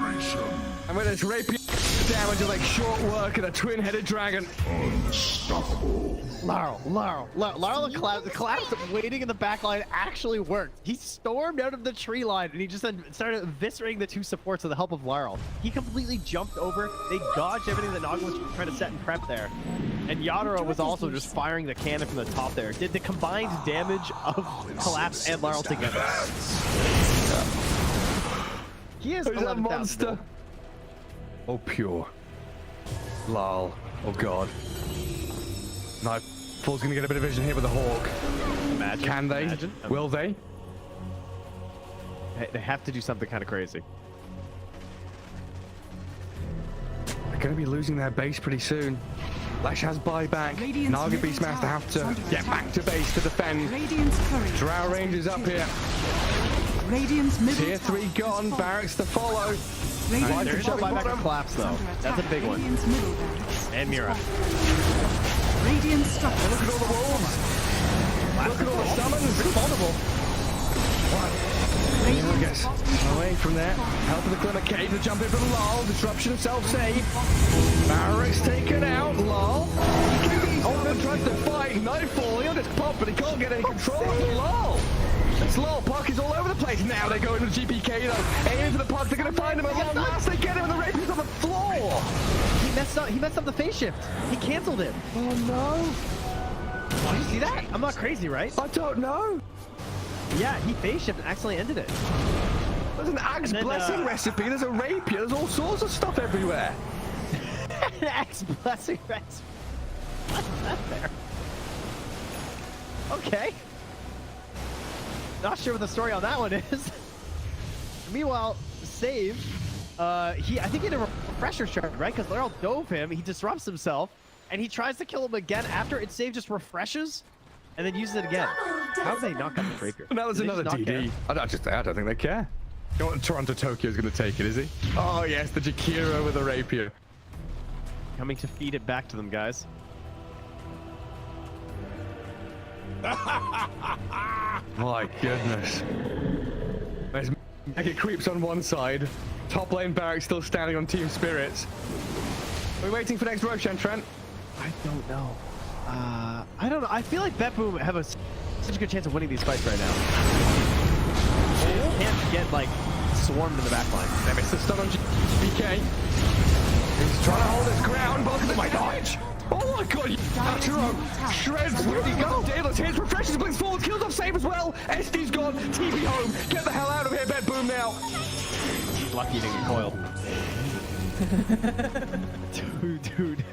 And with this rapier damage of like short work and a twin-headed dragon. Unstoppable. Laurel the collapse waiting in the back line actually worked. He stormed out of the tree line and he just then started eviscerating the 2 supports with the help of Laurel. He completely jumped over. They dodged everything that Naga was trying to set and prep there. And Yatoro was also just firing the cannon from the top there. Did the combined damage of Collapse and Laurel together. He is a monster. Oh, Pure. Lol. Oh, God. Nightfall's going to get a bit of vision here with the Hawk. Imagine. Can they? Imagine. Will they? They have to do something kind of crazy. They're going to be losing their base pretty soon. Lash has buyback. Naga Beastmaster have to get back to base to defend. Drow Rangers up here. Tier 3 gone. Barracks to follow. There's no buyback and collapse though. That's a big one. And Mira. Radiant structure. Look at all the wolves. Look at all the summons. Pretty vulnerable. Mira gets away from there. Help of the Glimmer Cave to jump in from Lol. Disruption of self-save. Barracks taken out. Lol. Open tries to fight. Nightfall. He'll just pop, but he can't get any control of the Lol. It's Lol. Puck is all over the place. Now they go into the GPK though. Aim into the Puck. They're going to find him at long last. They get him and the Rapiers on the floor. He messed up the phase shift. He canceled it. Oh no. Did you see that? I'm not crazy, right? I don't know. Yeah, he phase shift and accidentally ended it. There's an Axe Blessing recipe. There's a Rapier. There's all sorts of stuff everywhere. An Axe Blessing recipe. What's that there? Okay. Not sure what the story on that one is. Meanwhile, Save, I think he had a refresher shard, right? Because Laurel dove him, he disrupts himself, and he tries to kill him again after it Save just refreshes, and then uses it again. How did they not got the breaker? Now there's another DD. I don't think they care. You know what, Toronto Tokyo is going to take it, is he? Oh yes, the Jakiro with the Rapier. Coming to feed it back to them, guys. My goodness. There's Mega Creeps on one side. Top lane Barracks still standing on Team Spirits. Are we waiting for next Roshan, Trent? I don't know. I don't know. I feel like Bet Boom have such a good chance of winning these fights right now. They can't get, like, swarmed in the back line. They missed the stun on BK. He's trying to hold his ground, but look at my dodge! Oh my god, Yatoro shreds. Where'd he go? Daedalus hits, refreshes, blinks forward, kills off Save as well. SD's gone, TP home. Get the hell out of here, Bet Boom now. He's lucky to get coiled. Dude.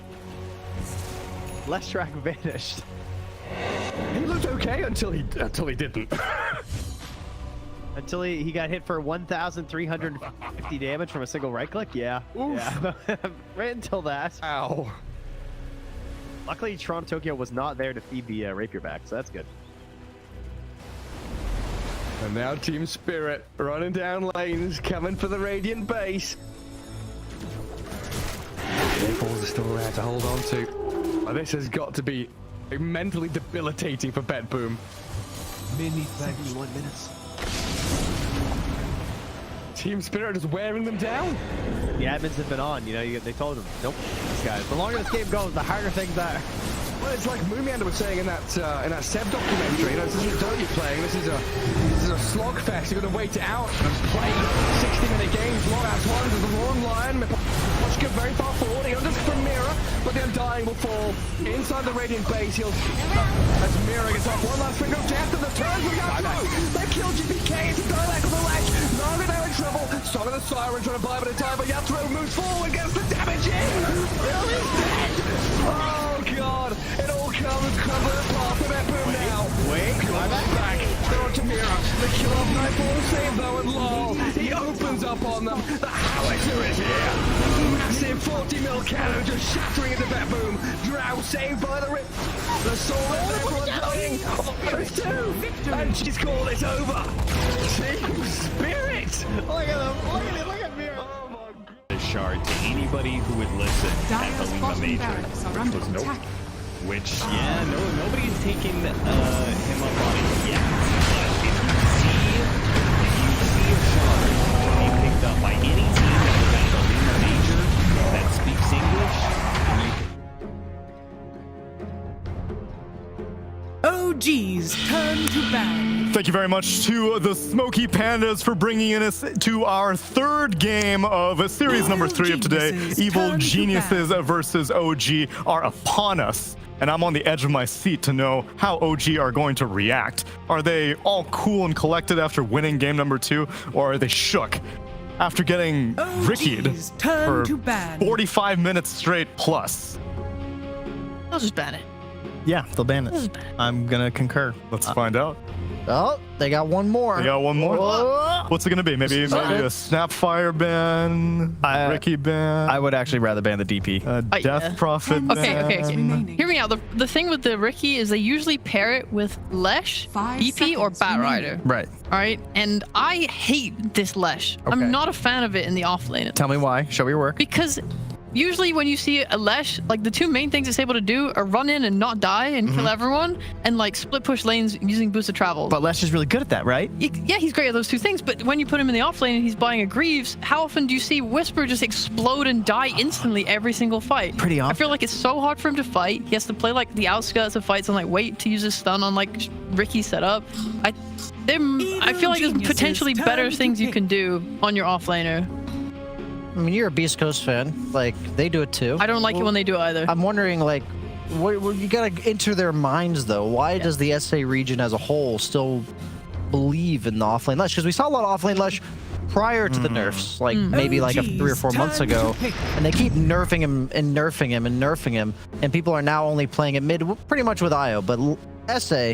Leshrac vanished. He looked okay until he didn't. Until he got hit for 1,350 damage from a single right click? Yeah. Oof. Yeah. Right until that. Ow. Luckily, Toronto Tokyo was not there to feed the Rapier back, so that's good. And now Team Spirit running down lanes, coming for the Radiant base. Balls are still there to hold on to. Well, this has got to be mentally debilitating for Bet Boom. 71 minutes. Team Spirit is wearing them down. The admins have been on, you know, they told them, nope, these guys. The longer this game goes, the harder things are. Well, it's like Moomiander was saying in that Seb documentary. You know, this isn't Dota you're playing. This is a slogfest. You're gonna wait it out and play 60-minute games, long ass ones. There's a long line. Watch go very far forward. He'll just from Mira, but the Undying will fall inside the Radiant base. He'll as Mira gets off one last finger of death, and the turns will go through. They kill GPK. It's a Dialect on the ledge. Naga now in trouble. Song of the Siren trying to buy a bit of time, but Yatro moves forward, gets the damage in. Bill is dead. Oh god. It all comes crumbling apart for that boom now. Wait, back. They're on to Mira. The kill off Nightfall save though, and lol. He opens up on them. The howitzer is here. Massive 40 mil cannon just shattering into that boom. Drow saved by the rip. The soul is everyone dying. Almost two. And she's called it over. Team Spirit. Look at him. Look at him. Look at Mira. Oh my god. The shard to anybody who would listen at the Lima Major. Was nope. Which, yeah, nobody's taken him up on it yet. But if you see a shard being picked up by any team that was at the Lima Major that speaks OG's turn to ban. Thank you very much to the Smoky Pandas for bringing in us to our third game of series number 3 of today. Evil Geniuses versus OG are upon us. And I'm on the edge of my seat to know how OG are going to react. Are they all cool and collected after winning game number 2? Or are they shook after getting rickied for 45 minutes straight plus? I'll just ban it. Yeah, they'll ban it. I'm gonna concur. Let's find out. Oh, they got one more. They got one more? What's it going to be? Maybe a Snapfire ban, Ricky ban? I would actually rather ban the DP. Death Prophet ban. Okay. Hear me out. The thing with the Ricky is they usually pair it with Lesh, DP, or Batrider. Right. All right. And I hate this Lesh. I'm not a fan of it in the offlane. Tell me why. Show me your work. Because usually when you see a Lesh, like the two main things it's able to do are run in and not die and kill everyone, and like split push lanes using boosted travels. But Lesh is really good at that, right? Yeah, he's great at those two things, but when you put him in the offlane and he's buying a Greaves, how often do you see Whisper just explode and die instantly every single fight? Pretty often. I feel like it's so hard for him to fight. He has to play like the outskirts of fights and like wait to use his stun on like Ricky's setup. I feel like there's potentially better things you can do on your offlaner. I mean, you're a Beastcoast fan. Like, they do it too. I don't like it when they do it either. I'm wondering, like, you gotta enter their minds, though. Why does the SA region as a whole still believe in the offlane Lesh? Because we saw a lot of offlane Lesh prior to the nerfs, like maybe like 3 or 4 months ago, and they keep nerfing him and nerfing him and nerfing him, and people are now only playing it mid, pretty much with IO. But SA,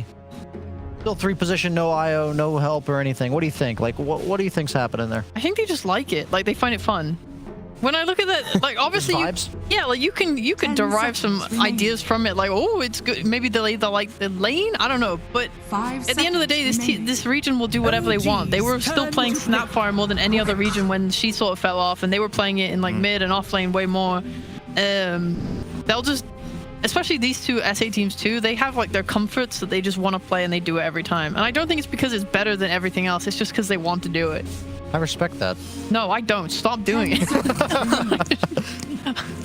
still 3 position, no IO, no help or anything. What do you think? Like, what do you think's happening there? I think they just like it. Like, they find it fun. When I look at that, like, obviously, like you can derive some ideas from it. Like, oh, it's good. Maybe they like the lane. I don't know. But at the end of the day, this region will do whatever they want. They were still playing Snapfire more than any other region when she sort of fell off, and they were playing it in like mid and off lane way more. They'll just, especially these two SA teams too, they have like their comforts that they just want to play, and they do it every time. And I don't think it's because it's better than everything else. It's just because they want to do it. I respect that. No, I don't. Stop doing it.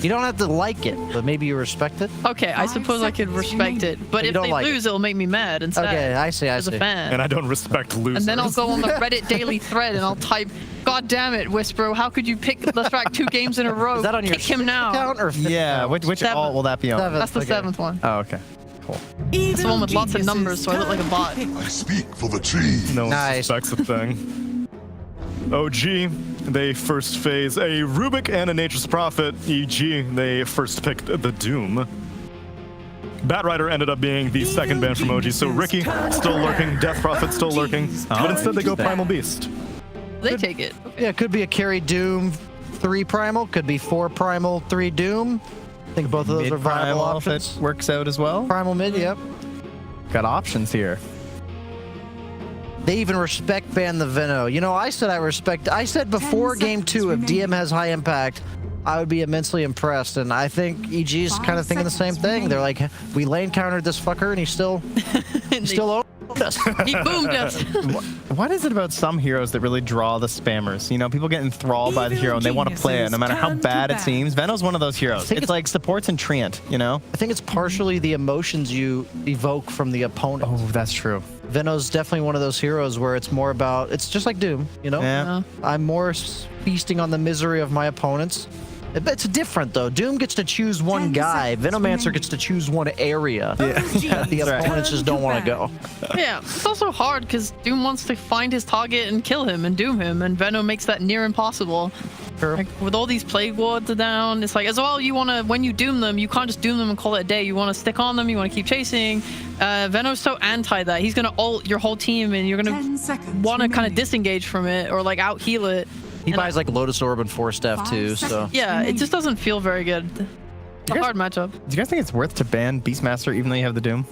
You don't have to like it, but maybe you respect it. Okay, I suppose I could respect it, but if they lose, it'll make me mad instead. Okay, I see. As a fan. And I don't respect losers. And then I'll go on the Reddit daily thread and I'll type, "God damn it, Whisper! How could you pick Lethrak 2 games in a row? Is that on your Kick him now." account or yeah, which alt will that be on? That's the 7th one. Oh, okay. Cool. It's the one with lots of numbers, so I look like a bot. I speak for the team. No one suspects a thing. OG, they first phase a Rubik and a Nature's Prophet. EG, they first picked the Doom. Batrider ended up being the second ban from OG, so Ricky still lurking, Death Prophet still lurking, but instead they go Primal Beast. They take it. Okay. Yeah, could be a carry Doom 3 Primal, could be 4 Primal 3 Doom. I think both of those are viable options. That works out as well. Primal mid, yep. Got options here. They even respect ban the Veno. You know, I said before game 2, if DM has high impact, I would be immensely impressed. And I think EG is kind of thinking the same thing. They're like, we lane countered this fucker, and he's still owned us. He boomed us. What is it about some heroes that really draw the spammers? You know, people get enthralled by the hero and they want to play it, no matter how bad it seems. Veno's one of those heroes. It's like supports and Treant, you know? I think it's partially the emotions you evoke from the opponent. Oh, that's true. Veno's definitely one of those heroes where it's more about, it's just like Doom, you know? Yeah. I'm more feasting on the misery of my opponents. It's different, though. Doom gets to choose one guy. Venomancer gets to choose one area. Yeah. The opponents just don't want to go. Yeah, it's also hard because Doom wants to find his target and kill him and doom him, and Venom makes that near impossible. Sure. Like, with all these plague wards down, it's like, as well, you want to, when you doom them, you can't just doom them and call it a day. You want to stick on them, you want to keep chasing. Venom's so anti that. He's going to ult your whole team, and you're going to want to kind of disengage from it or like out heal it. He buys like Lotus Orb and Force Staff too, so. Yeah, it just doesn't feel very good. It's a hard matchup. Do you guys think it's worth to ban Beastmaster even though you have the Doom?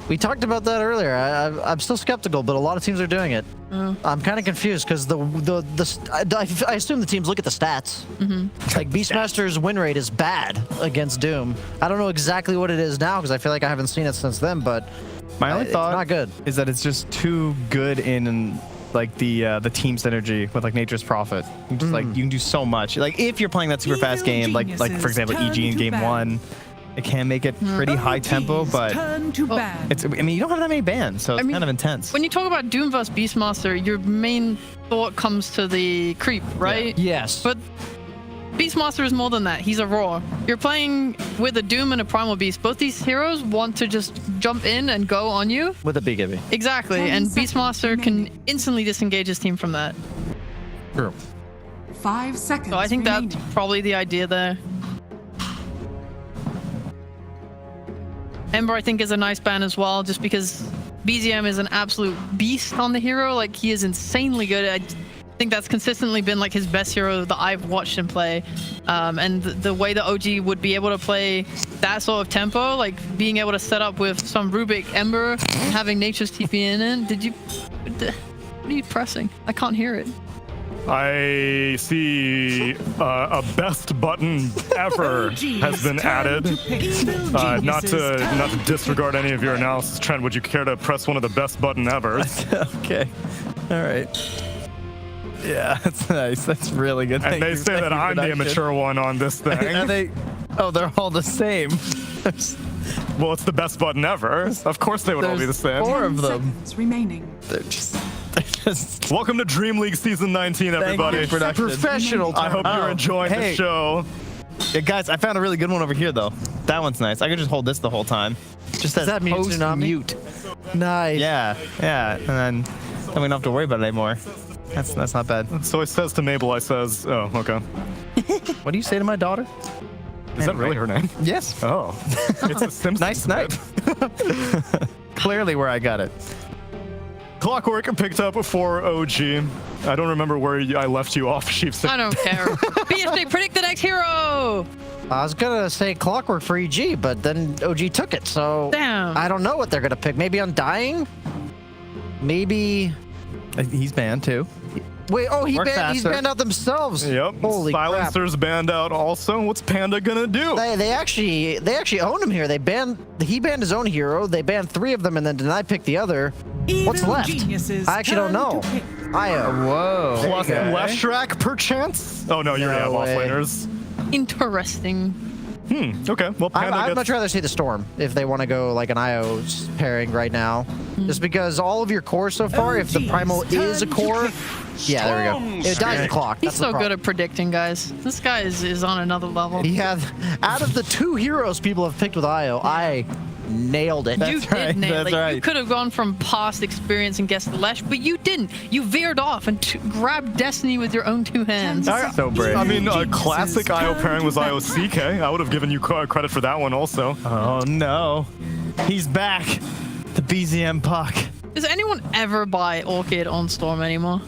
We talked about that earlier. I'm still skeptical, but a lot of teams are doing it. I'm kind of confused because I assume the teams look at the stats. Like Beastmaster's win rate is bad against Doom. I don't know exactly what it is now because I feel like I haven't seen it since then, but my only thought not good. Is that it's just too good in like the team synergy with like Nature's Prophet. You just like you can do so much. Like if you're playing that super fast game, like for example EG in game 1, it can make it pretty high tempo, but it's, I mean, you don't have that many bans, so it's kind of intense. When you talk about Doom vs Beastmaster, your main thought comes to the creep, right? Yeah. Yes. But Beastmaster is more than that. He's a roar. You're playing with a Doom and a Primal Beast. Both these heroes want to just jump in and go on you. With a BKB. Exactly, and Beastmaster can instantly disengage his team from that. True. 5 seconds. So I think that's probably the idea there. Ember, I think, is a nice ban as well, just because BZM is an absolute beast on the hero. Like, he is insanely good. I think that's consistently been like his best hero that I've watched him play. And the way the OG would be able to play that sort of tempo, like being able to set up with some Rubik Ember and having Nature's TP in it. What are you pressing? I can't hear it. I see a best button ever has been added. Not to disregard any of your analysis, Trent, would you care to press one of the best button evers? Okay. All right. Yeah, that's nice. That's really good. And they say that I'm the immature one on this thing. Are they? Oh, they're all the same. Well, it's the best button ever. Of course they would all be the same. 4 of them. Remaining. They're just Welcome to DreamLeague Season 19, everybody. Professional. I hope you're enjoying the show. Yeah, guys, I found a really good one over here, though. That one's nice. I could just hold this the whole time. Just as that post-mute. Nice. Yeah, and then we don't have to worry about it anymore. That's not bad. So he says to Mabel, I says, oh, okay. What do you say to my daughter? Is that really her name? Yes. Oh. It's a Simpsons. Nice snipe. Clearly where I got it. Clockwork picked up for OG. I don't remember where I left you off, Sheepstick. I don't care. BSJ, predict the next hero! I was gonna say Clockwork for EG, but then OG took it, so damn. I don't know what they're gonna pick. Maybe Undying? Maybe... He's banned too. Wait, oh, he's banned out themselves. Yep. Holy Silencer's crap. banned out also. What's Panda gonna do? They actually own him here. He banned his own hero. They banned 3 of them and then did pick the other. What's left? I actually don't know. Io. Whoa. Plus Leshrac, perchance? Oh no, you already have offlaners. Interesting. Okay. Well, Panda I'd much rather see the Storm if they want to go like an IO pairing right now. Just because all of your core so far, if the Primal is a core, yeah, there we go. It dies the clock. He's so good at predicting, guys. This guy is on another level. Out of the 2 heroes people have picked with IO, I nailed it. You did nail it. You could have gone from past experience and guessed Lesh, but you didn't. You veered off and grabbed Destiny with your own 2 hands. So brave. I mean, a classic IO pairing was IO CK. I would have given you credit for that one also. Oh no. He's back. The BZM Puck. Does anyone ever buy Orchid on Storm anymore?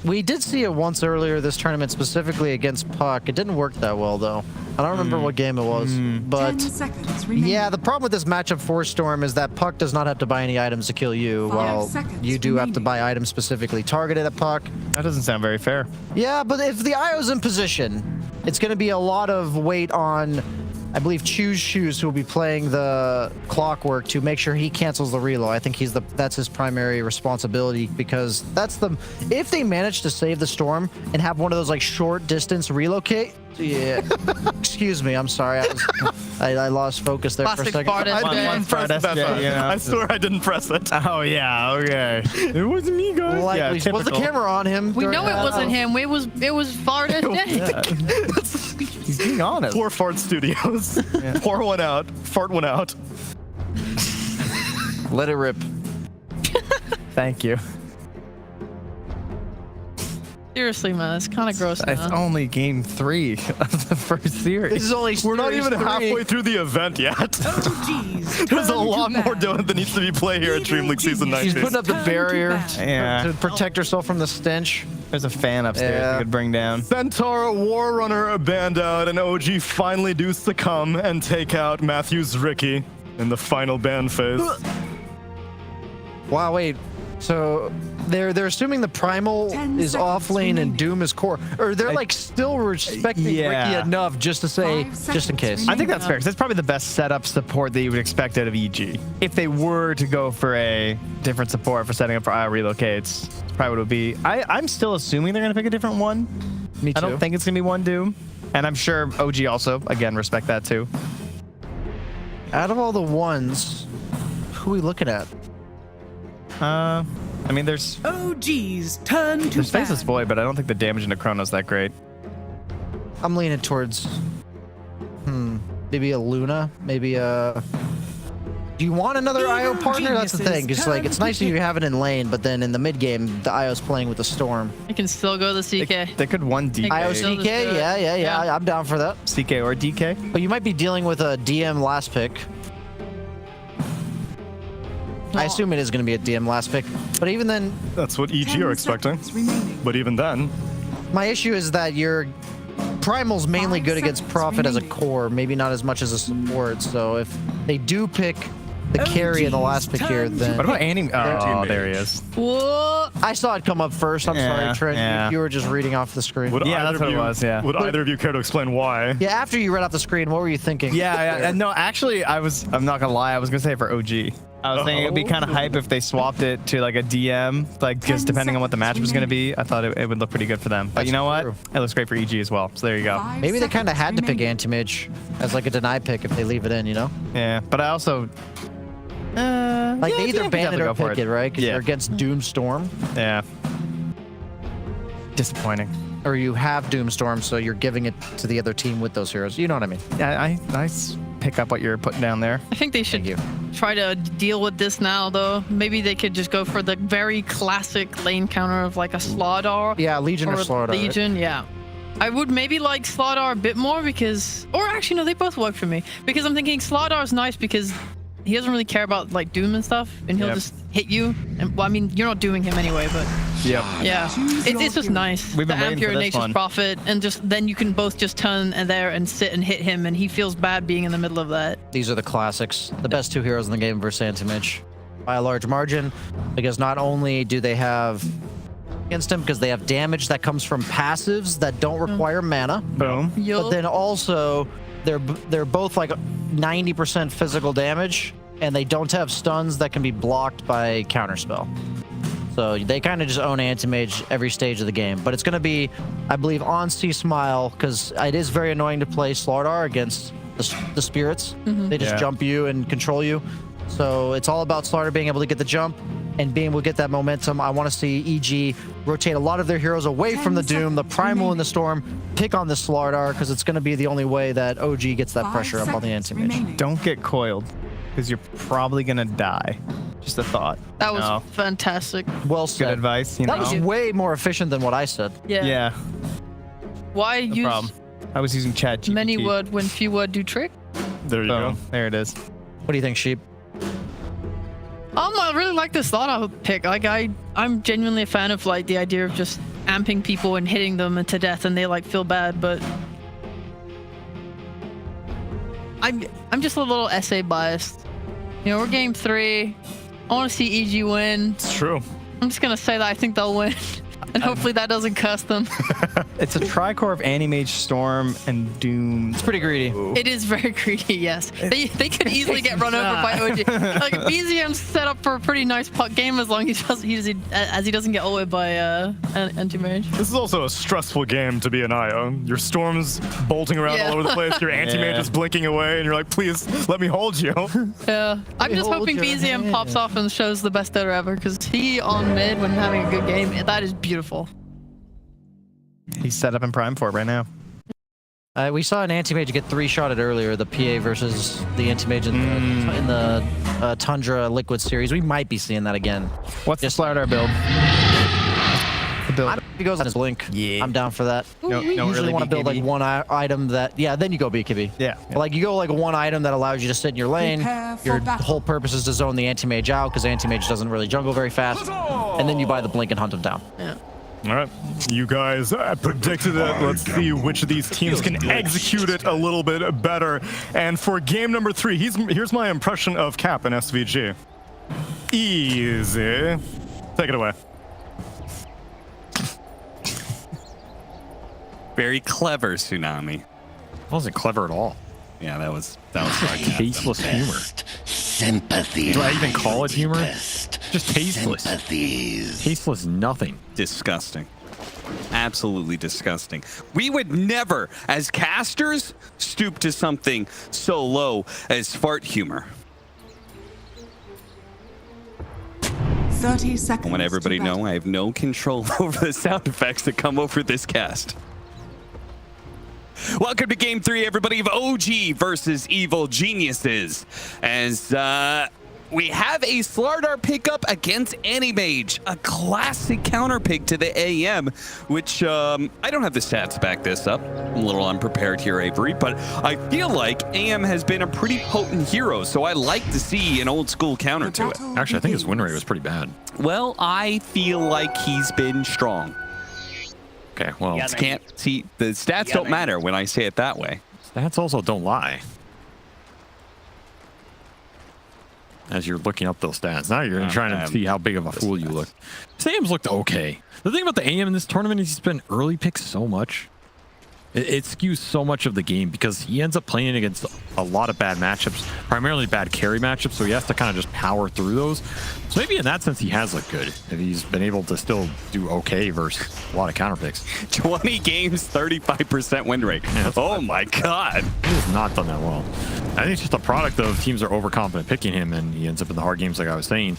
We did see it once earlier this tournament, specifically against Puck. It didn't work that well, though. I don't remember what game it was, but 10 seconds remaining. yeah, the problem with this matchup for Storm is that Puck does not have to buy any items to kill you, while you do have to buy items specifically targeted at Puck. That doesn't sound very fair. Yeah, but if the IO's in position, it's going to be a lot of weight on, I believe, Choose Shoes, who will be playing the Clockwork, to make sure he cancels the reload. I think that's his primary responsibility, because if they manage to save the Storm and have one of those like short distance relocate. Yeah. Excuse me. I'm sorry. I lost focus there for a second. I didn't press that button. I swear I didn't press it. Oh yeah. Okay. It wasn't me, guys. Likely. Was the camera on him? We know it wasn't him. It was Fart Yeah. He's being honest. Poor Fart Studios. Pour one out. Fart one out. Let it rip. Thank you. Seriously, man, it's kind of gross now. It's only game 3 of the first series. This is only We're not even 3. halfway through the event yet. There's a lot more Dota that needs to be played here at DreamLeague Season 19. She's putting up the barrier Yeah. to protect herself from the stench. There's a fan upstairs Yeah. we could bring down. Centaur War Runner banned out, and OG finally do succumb and take out Matthew's Ricky in the final ban phase. Wow, wait. So they're assuming the Primal is off lane and Doom is core, or they're like still respecting Ricky enough just to say, just in case. I think that's fair, because that's probably the best setup support that you would expect out of EG. If they were to go for a different support for setting up for IO relocates, probably what it would be. I'm still assuming they're going to pick a different one. Me too. I don't think it's going to be one Doom. And I'm sure OG also, again, respect that too. Out of all the ones, who are we looking at? I mean, there's OG's turn to there's Faceless Void, but I don't think the damage into Chrono's that great. I'm leaning towards, maybe a Luna, maybe a... Do you want another IO partner? That's the thing. Just like, it's nice if you have it in lane, but then in the mid game, the IO's playing with the Storm. You can still go the CK. They could one DK. IO CK? Yeah. I'm down for that. CK or DK? But you might be dealing with a DM last pick. I assume it is going to be a DM last pick, but even then... That's what EG are expecting. But even then... My issue is that your Primal's mainly good against Prophet as a core, maybe not as much as a support, so if they do pick the carry in the last pick here, then... What about Annie? Oh, there he is. What? I saw it come up first. I'm sorry, Trent. Yeah. You were just reading off the screen. Would Yeah, that's what it was, yeah. Would either of you care to explain why? Yeah, after you read off the screen, what were you thinking? Yeah. No, actually, I'm not gonna lie. I was gonna say for OG. I was thinking it'd be kind of hype if they swapped it to like a DM, like just depending on what the matchup was going to be. I thought it would look pretty good for them. But you know what? It looks great for EG as well. So there you go. Maybe they kind of had to pick Anti-Mage as like a deny pick if they leave it in, you know? Yeah, but I also... like they either ban it or pick it, right? Because they're against Doomstorm. Yeah. Disappointing. Or you have Doomstorm, so you're giving it to the other team with those heroes. You know what I mean? Yeah, I pick up what you're putting down there. I think they should try to deal with this now, though. Maybe they could just go for the very classic lane counter of like a Slardar. Yeah, Legion or Slardar. Legion, yeah. I would maybe like Slardar a bit more because... Or actually, no, they both work for me. Because I'm thinking Slardar's nice because he doesn't really care about like Doom and stuff, and he'll just hit you. And well, I mean, you're not doing him anyway, but yeah, it's just nice. We've been the waiting Ampure for this Nature's one. Prophet, and just then you can both just turn and there and sit and hit him, and he feels bad being in the middle of that. These are the classics, the best two heroes in the game versus Anti-Mage by a large margin, because not only do they have against him, because they have damage that comes from passives that don't require mana. Boom. But then also they're both like 90% physical damage, and they don't have stuns that can be blocked by counterspell. So they kind of just own Anti-Mage every stage of the game. But it's going to be, I believe, on C-Smile, because it is very annoying to play Slardar against the spirits. They just jump you and control you. So it's all about Slardar being able to get the jump and being able to get that momentum. I want to see EG rotate a lot of their heroes away from the Doom, the Primal and the Storm, pick on the Slardar, because it's going to be the only way that OG gets that pressure up on the Anti-Mage. Don't get coiled, because you're probably going to die. Just a thought. That was fantastic. Well said. Good advice. That was way more efficient than what I said. Yeah. Why No use problem. I was using ChatGPT. many word when few word do trick? There you go. There it is. What do you think, Sheep? I really like this Slardar pick. Like I'm genuinely a fan of like the idea of just amping people and hitting them to death, and they like feel bad. But I'm just a little SA biased. You know, we're game 3. I want to see EG win. It's true. I'm just gonna say that I think they'll win. And hopefully that doesn't curse them. It's a tricore of Animage, Storm, and Doom. It's pretty greedy. It is very greedy, yes. They could easily get run over by OG. Like BZM's set up for a pretty nice puck game as long as he doesn't get ulted by anti-mage. This is also a stressful game to be an IO. Your Storm's bolting around all over the place, your anti-mage is blinking away, and you're like, please, let me hold you. Yeah. I'm just hoping BZM pops off and shows the best Dota ever, because he on mid when having a good game, that is beautiful. He's set up in prime for it right now. We saw an anti-mage get 3-shotted earlier, the PA versus the anti-mage in the Tundra Liquid series. We might be seeing that again. What's the Slardar build? The build. If he goes on his blink, yeah, I'm down for that. No, you usually want to build like one item that, then you go BKB. Yeah. Like you go like one item that allows you to sit in your lane. Your whole purpose is to zone the anti-mage out because anti-mage doesn't really jungle very fast. And then you buy the blink and hunt him down. Yeah. All right, you guys predicted it. Let's see which of these teams can execute it a little bit better. And for game number 3, here's my impression of Cap and SVG. Easy. Take it away. Very clever, Tsunami. Wasn't clever at all. Yeah, that was sarcastic. Tasteless humor. Sympathy. Do I even call it humor? Just tasteless. Sympathies. Tasteless nothing. Disgusting. Absolutely disgusting. We would never, as casters, stoop to something so low as fart humor. 30 seconds. I want everybody to know I have no control over the sound effects that come over this cast. Welcome to Game 3, everybody, of OG versus Evil Geniuses. As we have a Slardar pickup against Animage, a classic counter pick to the AM, which I don't have the stats to back this up. I'm a little unprepared here, Avery, but I feel like AM has been a pretty potent hero, so I like to see an old school counter to it. Actually, I think his win rate was pretty bad. Well, I feel like he's been strong. Okay, well, can't see the stats don't matter when I say it that way. Stats also don't lie. As you're looking up those stats, now you're trying to see how big of a fool you look. Sam's looked okay. The thing about the AM in this tournament is he's been early picks so much. It skews so much of the game because he ends up playing against a lot of bad matchups, primarily bad carry matchups, so he has to kind of just power through those. So maybe in that sense he has looked good, if he's been able to still do okay versus a lot of counter picks. 20 games, 35% win rate. Yeah, oh my God. He has not done that well. I think it's just a product of teams are overconfident picking him, and he ends up in the hard games like I was saying.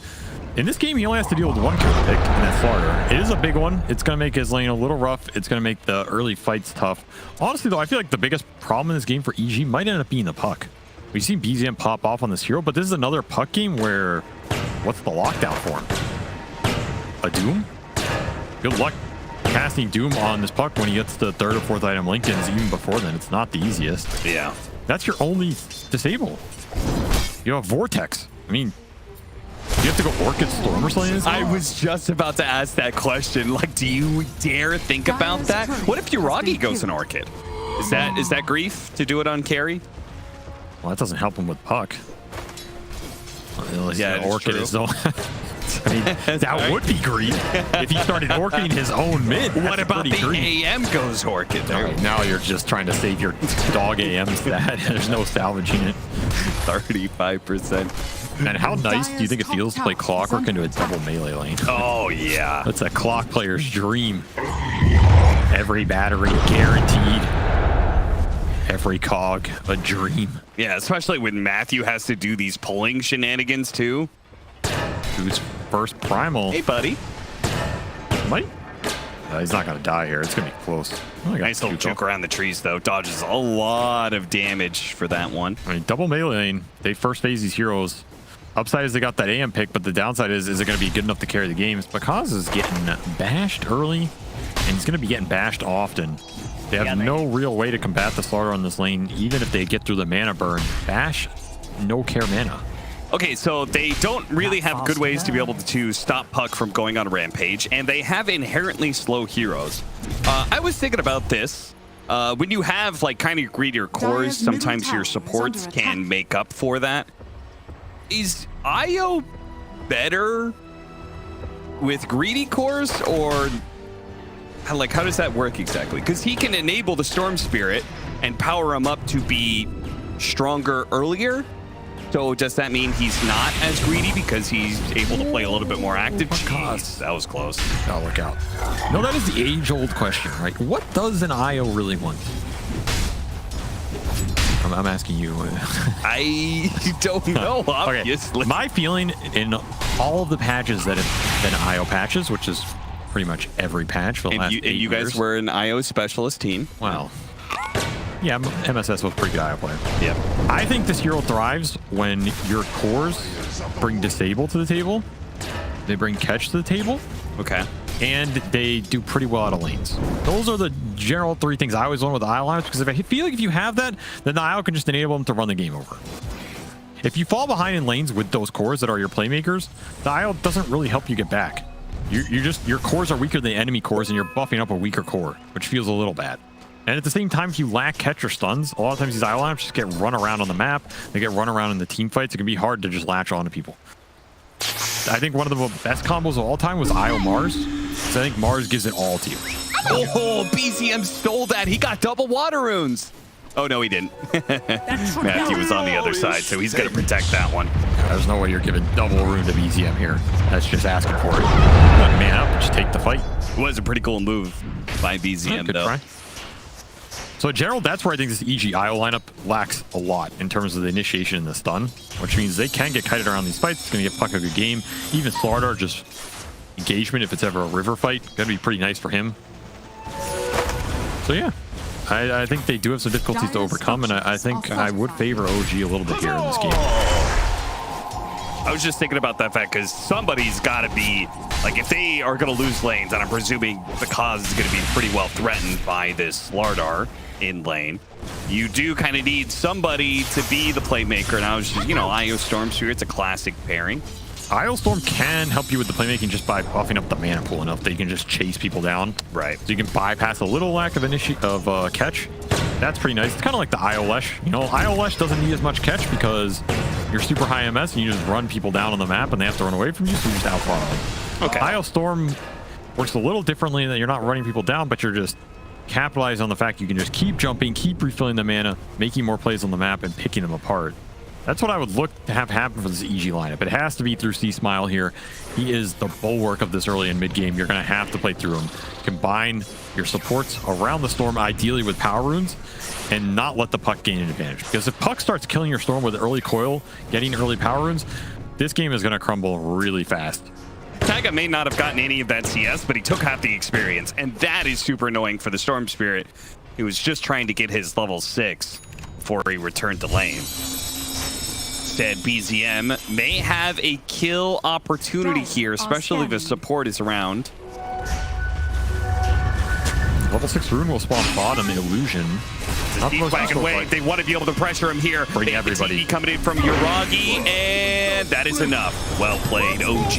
In this game, he only has to deal with one counter pick, and that's Slardar. It is a big one. It's going to make his lane a little rough. It's going to make the early fights tough. Honestly, though, I feel like the biggest problem in this game for EG might end up being the puck. We've seen BZM pop off on this hero, but this is another puck game where what's the lockdown for him? A Doom? Good luck casting Doom on this puck when he gets the 3rd or 4th item Lincolns. Even before then, it's not the easiest. Yeah. That's your only disable. You have Vortex. I mean, you have to go Orchid Storm or something? I was just about to ask that question. Like, do you dare think about that? What if Yuragi goes an Orchid? Is that grief to do it on carry? Well, that doesn't help him with puck. Yeah, Orchid is though. I mean, that would be grief if he started orchiding his own mid. What about the AM goes Orchid? Right, now you're just trying to save your dog AM stat. There's no salvaging it. 35%. And how nice do you think it feels to play Clockwork into a double melee lane? Oh, yeah. That's a clock player's dream. Every battery guaranteed. Every cog a dream. Yeah, especially when Matthew has to do these pulling shenanigans, too. Who's first primal? Hey, buddy. Might. He's not going to die here. It's going to be close. Oh, nice little juke around the trees, though. Dodges a lot of damage for that one. I mean, double melee lane. They first phase these heroes. Upside is they got that AM pick, but the downside is it going to be good enough to carry the game? Because is getting bashed early, and he's going to be getting bashed often. They have no real way to combat the Slardar on this lane, even if they get through the mana burn. Bash, no care mana. Okay, so they don't really have good ways to be able to stop Puck from going on a rampage, and they have inherently slow heroes. I was thinking about this. When you have like kind of greedier cores, sometimes your supports can make up for that. Is IO better with greedy cores, or How does that work exactly? Because he can enable the Storm Spirit and power him up to be stronger earlier. So does that mean he's not as greedy because he's able to play a little bit more active? Jeez, that was close. Oh, look out. No, that is the age-old question, right? What does an IO really want? I'm asking you. I don't know, obviously. Okay. My feeling in all of the patches that have been IO patches, which is pretty much every patch for the last 8 years. You guys were an IO specialist team. Well, yeah, MSS was a pretty good IO player. Yeah. I think this hero thrives when your cores bring Disable to the table, they bring Catch to the table. Okay. And they do pretty well out of lanes. Those are the general 3 things I always want with the IO lineups, because if I feel like if you have that, then the IO can just enable them to run the game over. If you fall behind in lanes with those cores that are your playmakers, the IO doesn't really help you get back. Your cores are weaker than enemy cores, and you're buffing up a weaker core, which feels a little bad. And at the same time, if you lack catch or stuns, a lot of times these IO lineups just get run around on the map. They get run around in the team fights. It can be hard to just latch on to people. I think one of the best combos of all time was IO Mars. So I think Mars gives it all to you. Oh, BZM stole that. He got double water runes. Oh, no, he didn't. Matthew was on the other side, so he's going to protect that one. There's no way you're giving double rune to BZM here. That's just asking for it. One man up, just take the fight. It was a pretty cool move by BZM, good though. Try. So in general, that's where I think this EG IO lineup lacks a lot in terms of the initiation and the stun, which means they can get kited around these fights. It's going to get Puck a good game. Even Slardar, just engagement, if it's ever a river fight, going to be pretty nice for him. So yeah, I think they do have some difficulties to overcome, and I think I would favor OG a little bit here in this game. I was just thinking about that fact because somebody's got to be, like, if they are going to lose lanes, and I'm presuming the cause is going to be pretty well threatened by this Slardar in lane, you do kind of need somebody to be the playmaker. And I was just, IO Storm Spirit, it's a classic pairing. IO Storm can help you with the playmaking just by buffing up the mana pool enough that you can just chase people down. Right. So you can bypass a little lack of catch. That's pretty nice. It's kind of like the IO Lesh. IO Lesh doesn't need as much catch because you're super high MS and you just run people down on the map and they have to run away from you, so you just outfront them. Okay. IO Storm works a little differently in that you're not running people down, but you're just capitalizing on the fact you can just keep jumping, keep refilling the mana, making more plays on the map, and picking them apart. That's what I would look to have happen for this EG lineup. It has to be through C-Smile here. He is the bulwark of this early and mid game. You're going to have to play through him. Combine your supports around the Storm, ideally with power runes, and not let the Puck gain an advantage. Because if Puck starts killing your Storm with early coil, getting early power runes, this game is going to crumble really fast. Taiga may not have gotten any of that CS, but he took half the experience, and that is super annoying for the Storm Spirit. He was just trying to get his level 6 before he returned to lane. Instead, BZM may have a kill opportunity here, especially if the support is around. Level 6 rune will spawn bottom Illusion. They want to be able to pressure him here. Bring everybody. Coming in from Yuragi, and that is enough. Well played, OG.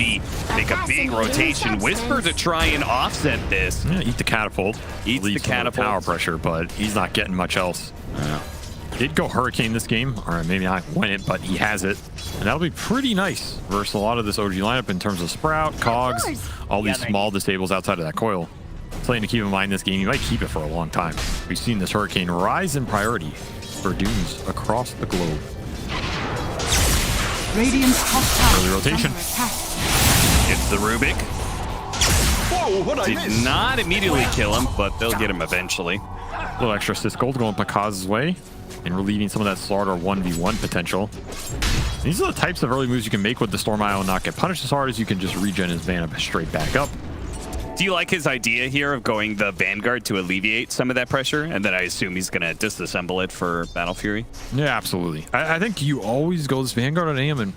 Make a big rotation. Whisper to try and offset this. Yeah, eat the catapult. Eats the catapult. Power pressure, but he's not getting much else. Did go Hurricane this game, or maybe not win it, but he has it. And that'll be pretty nice versus a lot of this OG lineup in terms of Sprout, Cogs, all these small disables outside of that coil. Something to keep in mind this game, you might keep it for a long time. We've seen this Hurricane rise in priority for dunes across the globe. Radiant's top tower early rotation. Gets the Rubik. Whoa, what I Did not immediately kill him, but they'll get him eventually. A little extra assist gold going Pakaz's way and relieving some of that Slardar 1v1 potential. These are the types of early moves you can make with the Storm IO and not get punished as hard as you can just regen his mana straight back up. Do you like his idea here of going the Vanguard to alleviate some of that pressure? And then I assume he's going to disassemble it for Battle Fury? Yeah, absolutely. I think you always go this Vanguard on AM in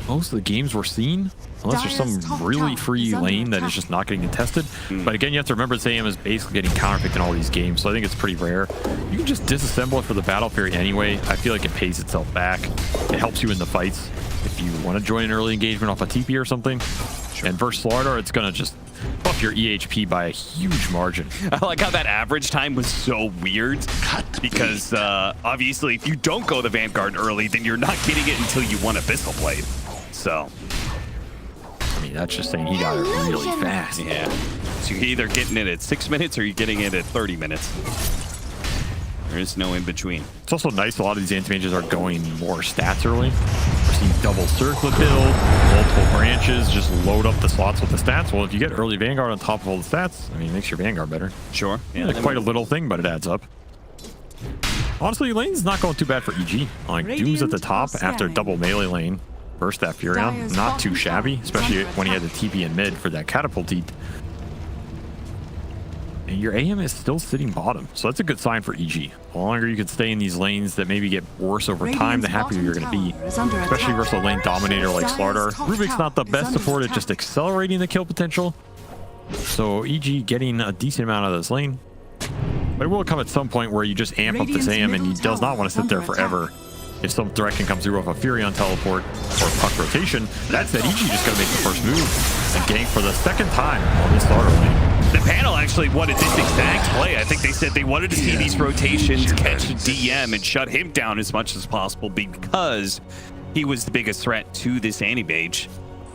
most of the games we're seeing, unless there's some really free lane that is just not getting contested. But again, you have to remember this AM is basically getting counterpicked in all these games, so I think it's pretty rare. You can just disassemble it for the Battle Fury anyway. I feel like it pays itself back. It helps you in the fights. If you want to join an early engagement off a TP or something, and versus Slardar, it's going to just buff your EHP by a huge margin. I like how that average time was so weird because obviously if you don't go the Vanguard early, then you're not getting it until you want Abyssal Blade. So, I mean, That's just saying he got it really fast. Yeah. So you're either getting it at 6 minutes or you're getting it at 30 minutes. There is no in between. It's also nice a lot of these anti-mages are going more stats early. We're seeing double circlet build, multiple branches, just load up the slots with the stats. Well, if you get early Vanguard on top of all the stats, I mean, it makes your Vanguard better. Sure. Yeah, like quite a little thing, but it adds up. Honestly, lane's not going too bad for EG. Like, Doom's at the top after double melee lane. Burst that Furion. Not too shabby, especially when he had the TP in mid for that catapult heat. And your AM is still sitting bottom, so that's a good sign for EG. The longer you can stay in these lanes that maybe get worse over time, the happier you're going to be. Especially versus a lane dominator like Slardar. Rubik's not the best support at just accelerating the kill potential. So EG getting a decent amount of this lane. But it will come at some point where you just amp up this AM and he does not want to sit there forever. If some threat can come through off a Furion teleport or puck rotation, that said, EG just going to make the first move and gank for the second time on this Slardar lane. The panel actually wanted this exact play. I think they said they wanted to see these rotations catch DM and shut him down as much as possible because he was the biggest threat to this anti-mage.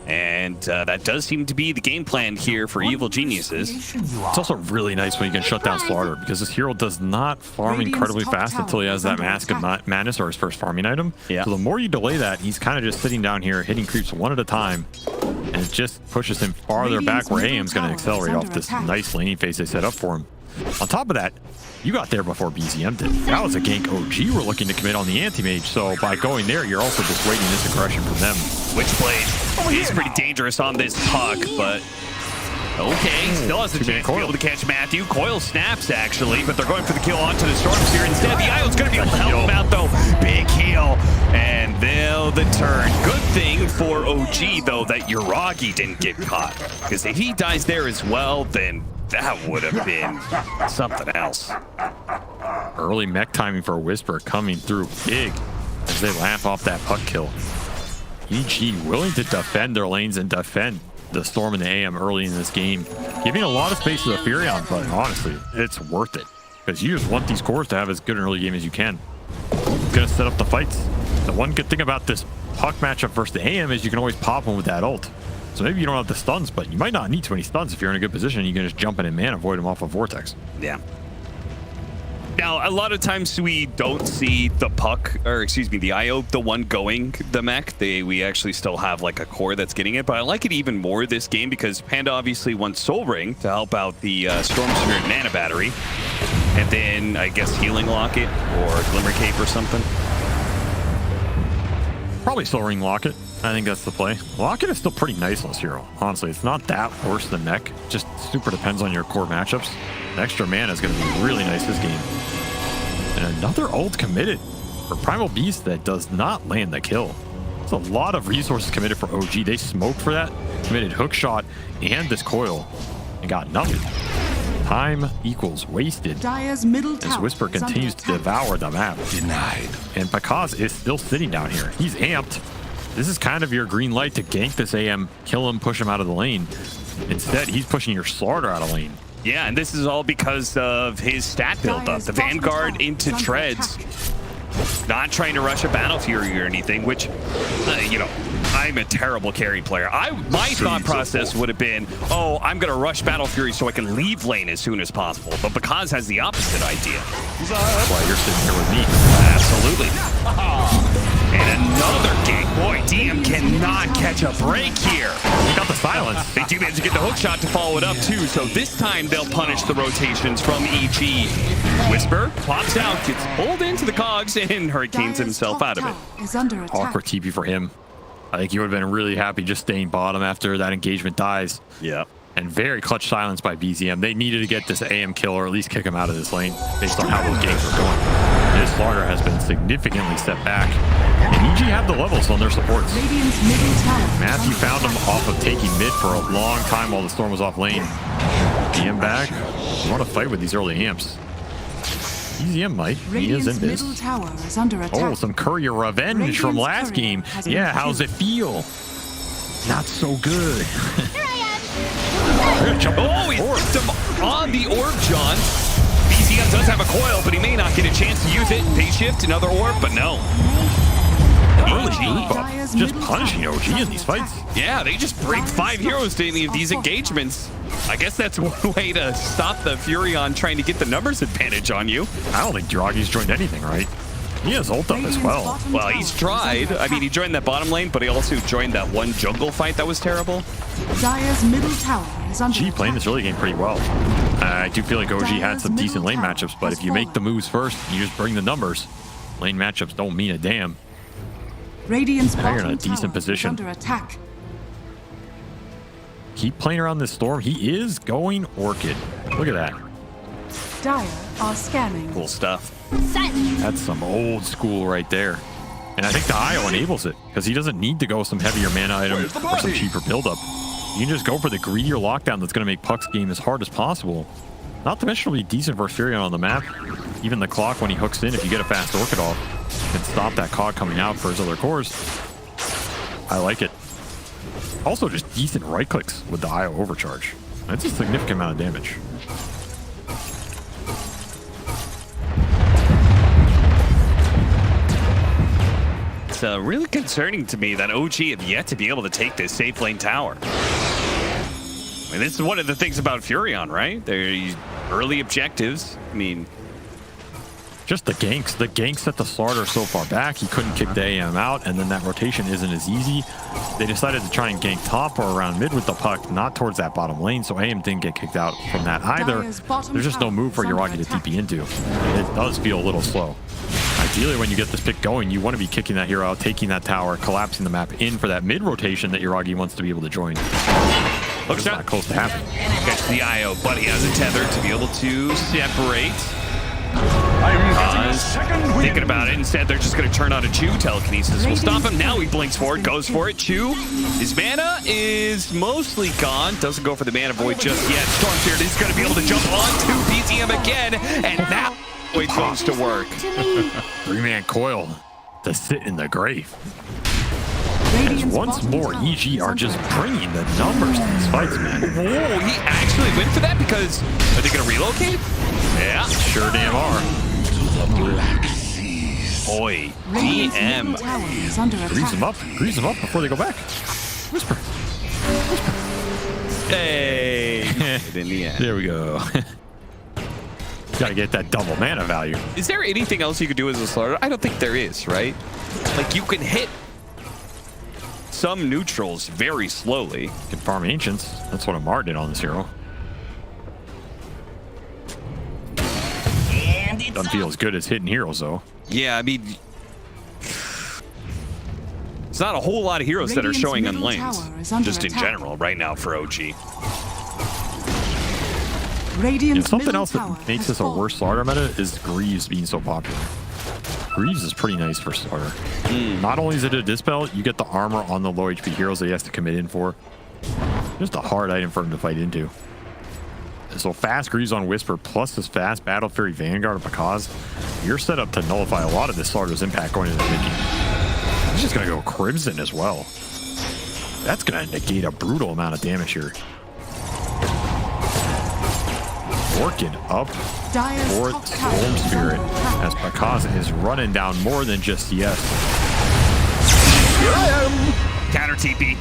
And that does seem to be the game plan here for Evil Geniuses. It's also really nice when you can shut down Slardar because this hero does not farm incredibly fast until he has that Mask of Madness or his first farming item. Yeah. So the more you delay that, he's kind of just sitting down here, hitting creeps one at a time. And it just pushes him farther back where AM's going to accelerate off this nice laning phase they set up for him. On top of that, you got there before BZM did. That was a gank OG we're looking to commit on the anti-mage, so by going there, you're also just waiting this aggression from them. Witchblade is pretty dangerous on this puck, but okay, still has a chance to be able to catch Matthew. Coil snaps, actually, but they're going for the kill onto the Storms here instead. The IO's going to be able to help him out, though. Big heal, and they'll the turn. Good thing for OG, though, that Yuragi didn't get caught, because if he dies there as well, then that would have been something else. Early mech timing for Whisper coming through big as they laugh off that puck kill. EG willing to defend their lanes and defend the Storm and the AM early in this game, giving a lot of space to the Furion, but honestly, it's worth it because you just want these cores to have as good an early game as you can. It's gonna set up the fights. The one good thing about this puck matchup versus the AM is you can always pop them with that ult. So maybe you don't have the stuns, but you might not need too many stuns if you're in a good position. You can just jump in and man avoid them off of Vortex. Yeah. Now, a lot of times we don't see the puck, or excuse me, the IO, the one going the mech. We actually still have like a core that's getting it, but I like it even more this game because Panda obviously wants Soul Ring to help out the Storm Spirit Mana Battery. And then, I guess, Healing Locket or Glimmer Cape or something. Probably Soul Ring Locket. I think that's the play. Locket is still pretty nice on this hero. Honestly, it's not that worse than mech. Just super depends on your core matchups. The extra mana is going to be really nice this game. And another ult committed for Primal Beast that does not land the kill. There's a lot of resources committed for OG. They smoked for that, committed hook shot and this coil, and got nothing. Time equals wasted Dire's middle as tower Whisper is continues to devour the map. Denied. And Pakaz is still sitting down here. He's amped. This is kind of your green light to gank this AM, kill him, push him out of the lane. Instead, he's pushing your Slardar out of lane. Yeah, and this is all because of his stat build-up. The Vanguard into Treads. Not trying to rush a Battle Fury or anything, which, you know, I'm a terrible carry player. My thought process would have been, oh, I'm going to rush Battle Fury so I can leave lane as soon as possible. But Pakaz has the opposite idea. That's why you're sitting here with me. Absolutely. And another gank. Boy, DM cannot catch a break here. He got the silence. They do manage to get the hook shot to follow it up, too. So this time they'll punish the rotations from EG. Whisper pops out, gets pulled into the cogs, and Hurricanes himself out of it. Is under attack. Awkward TP for him. I think he would have been really happy just staying bottom after that engagement dies. Yeah. And very clutch silence by BZM. They needed to get this AM kill or at least kick him out of this lane based on how those games were going. This Slardar has been significantly set back. And EG have the levels on their supports. Matthew found him off of taking mid for a long time while the Storm was off lane. BM back. You want to fight with these early amps. BZM might. He is in this. Oh, some Courier revenge from last game. Yeah, how's it feel? Not so good. Oh, he flipped him on the orb, John. BZM does have a coil, but he may not get a chance to use it. Day shift, another orb, but no. early group up, just punishing OG in these fights. Yeah, they just break 5 heroes to any of these engagements. I guess that's one way to stop the Furion trying to get the numbers advantage on you. I don't think Dragi's joined anything, right? He has ult up as well. Well, he's tried. I mean, he joined that bottom lane, but he also joined that one jungle fight that was terrible. Dire's middle tower is under G playing this early game pretty well. I do feel like OG had some decent lane matchups, but if you make the moves first, you just bring the numbers. Lane matchups don't mean a damn. Radiant's Now you're in a bottom decent tower position. is under attack. Keep playing around this storm. He is going Orchid. Look at that. Dire are scanning. Cool stuff. That's some old school right there. And I think the IO enables it because he doesn't need to go some heavier mana item or some cheaper buildup. You can just go for the greedier lockdown that's going to make Puck's game as hard as possible. Not to mention it'll be decent for Furion on the map. Even the clock when he hooks in, if you get a fast Orchid off, can stop that cog coming out for his other cores. I like it. Also just decent right clicks with the IO overcharge. That's a significant amount of damage. It's really concerning to me that OG have yet to be able to take this safe lane tower. I mean, this is one of the things about Furion, right? They're early objectives. I mean, just the ganks. The ganks set the starter so far back. He couldn't kick the AM out, and then that rotation isn't as easy. They decided to try and gank top or around mid with the puck, not towards that bottom lane, so AM didn't get kicked out from that either. There's just no move for Yuragi to TP into. It does feel a little slow. Ideally, when you get this pick going, you want to be kicking that hero out, taking that tower, collapsing the map in for that mid rotation that Yuragi wants to be able to join. Looks not close to happening. Catch the IO, but he has a tether to be able to separate. Thinking about it, instead they're just going to turn on a Chew telekinesis. We'll stop him now. He blinks forward, goes for it. Chew, his mana is mostly gone. Doesn't go for the mana void just yet. Stormbeard is going to be able to jump onto BZM again, and now it goes to work. 3-man coil to sit in the grave. As once more, EG are just bringing the numbers to these fights, man. Whoa, he actually went for that because are they going to relocate? Yeah, sure damn are. Boy, DM. Grease them up before they go back. Whisper. Hey, in the end. There we go. Gotta get that double mana value. Is there anything else you could do as a starter? I don't think there is, right? Like, you can hit some neutrals very slowly. You can farm ancients. That's what Amar did on this hero. Doesn't feel as good as hitting heroes, though. Yeah, I mean, it's not a whole lot of heroes that are showing on lanes, just in general, right now for OG. Something else that makes this a worse starter meta is Greaves being so popular. Greaves is pretty nice for starter. Not only is it a dispel, you get the armor on the low HP heroes that he has to commit in for. Just a hard item for him to fight into. So fast Greaves on Whisper plus this fast Battle Fury Vanguard of A.K.A.s, you're set up to nullify a lot of this starter's impact going into the mid game. He's just going to go Crimson as well. That's going to negate a brutal amount of damage here. Orchid up for Storm Spirit as A.K.A. is running down more than just yes. Counter TP.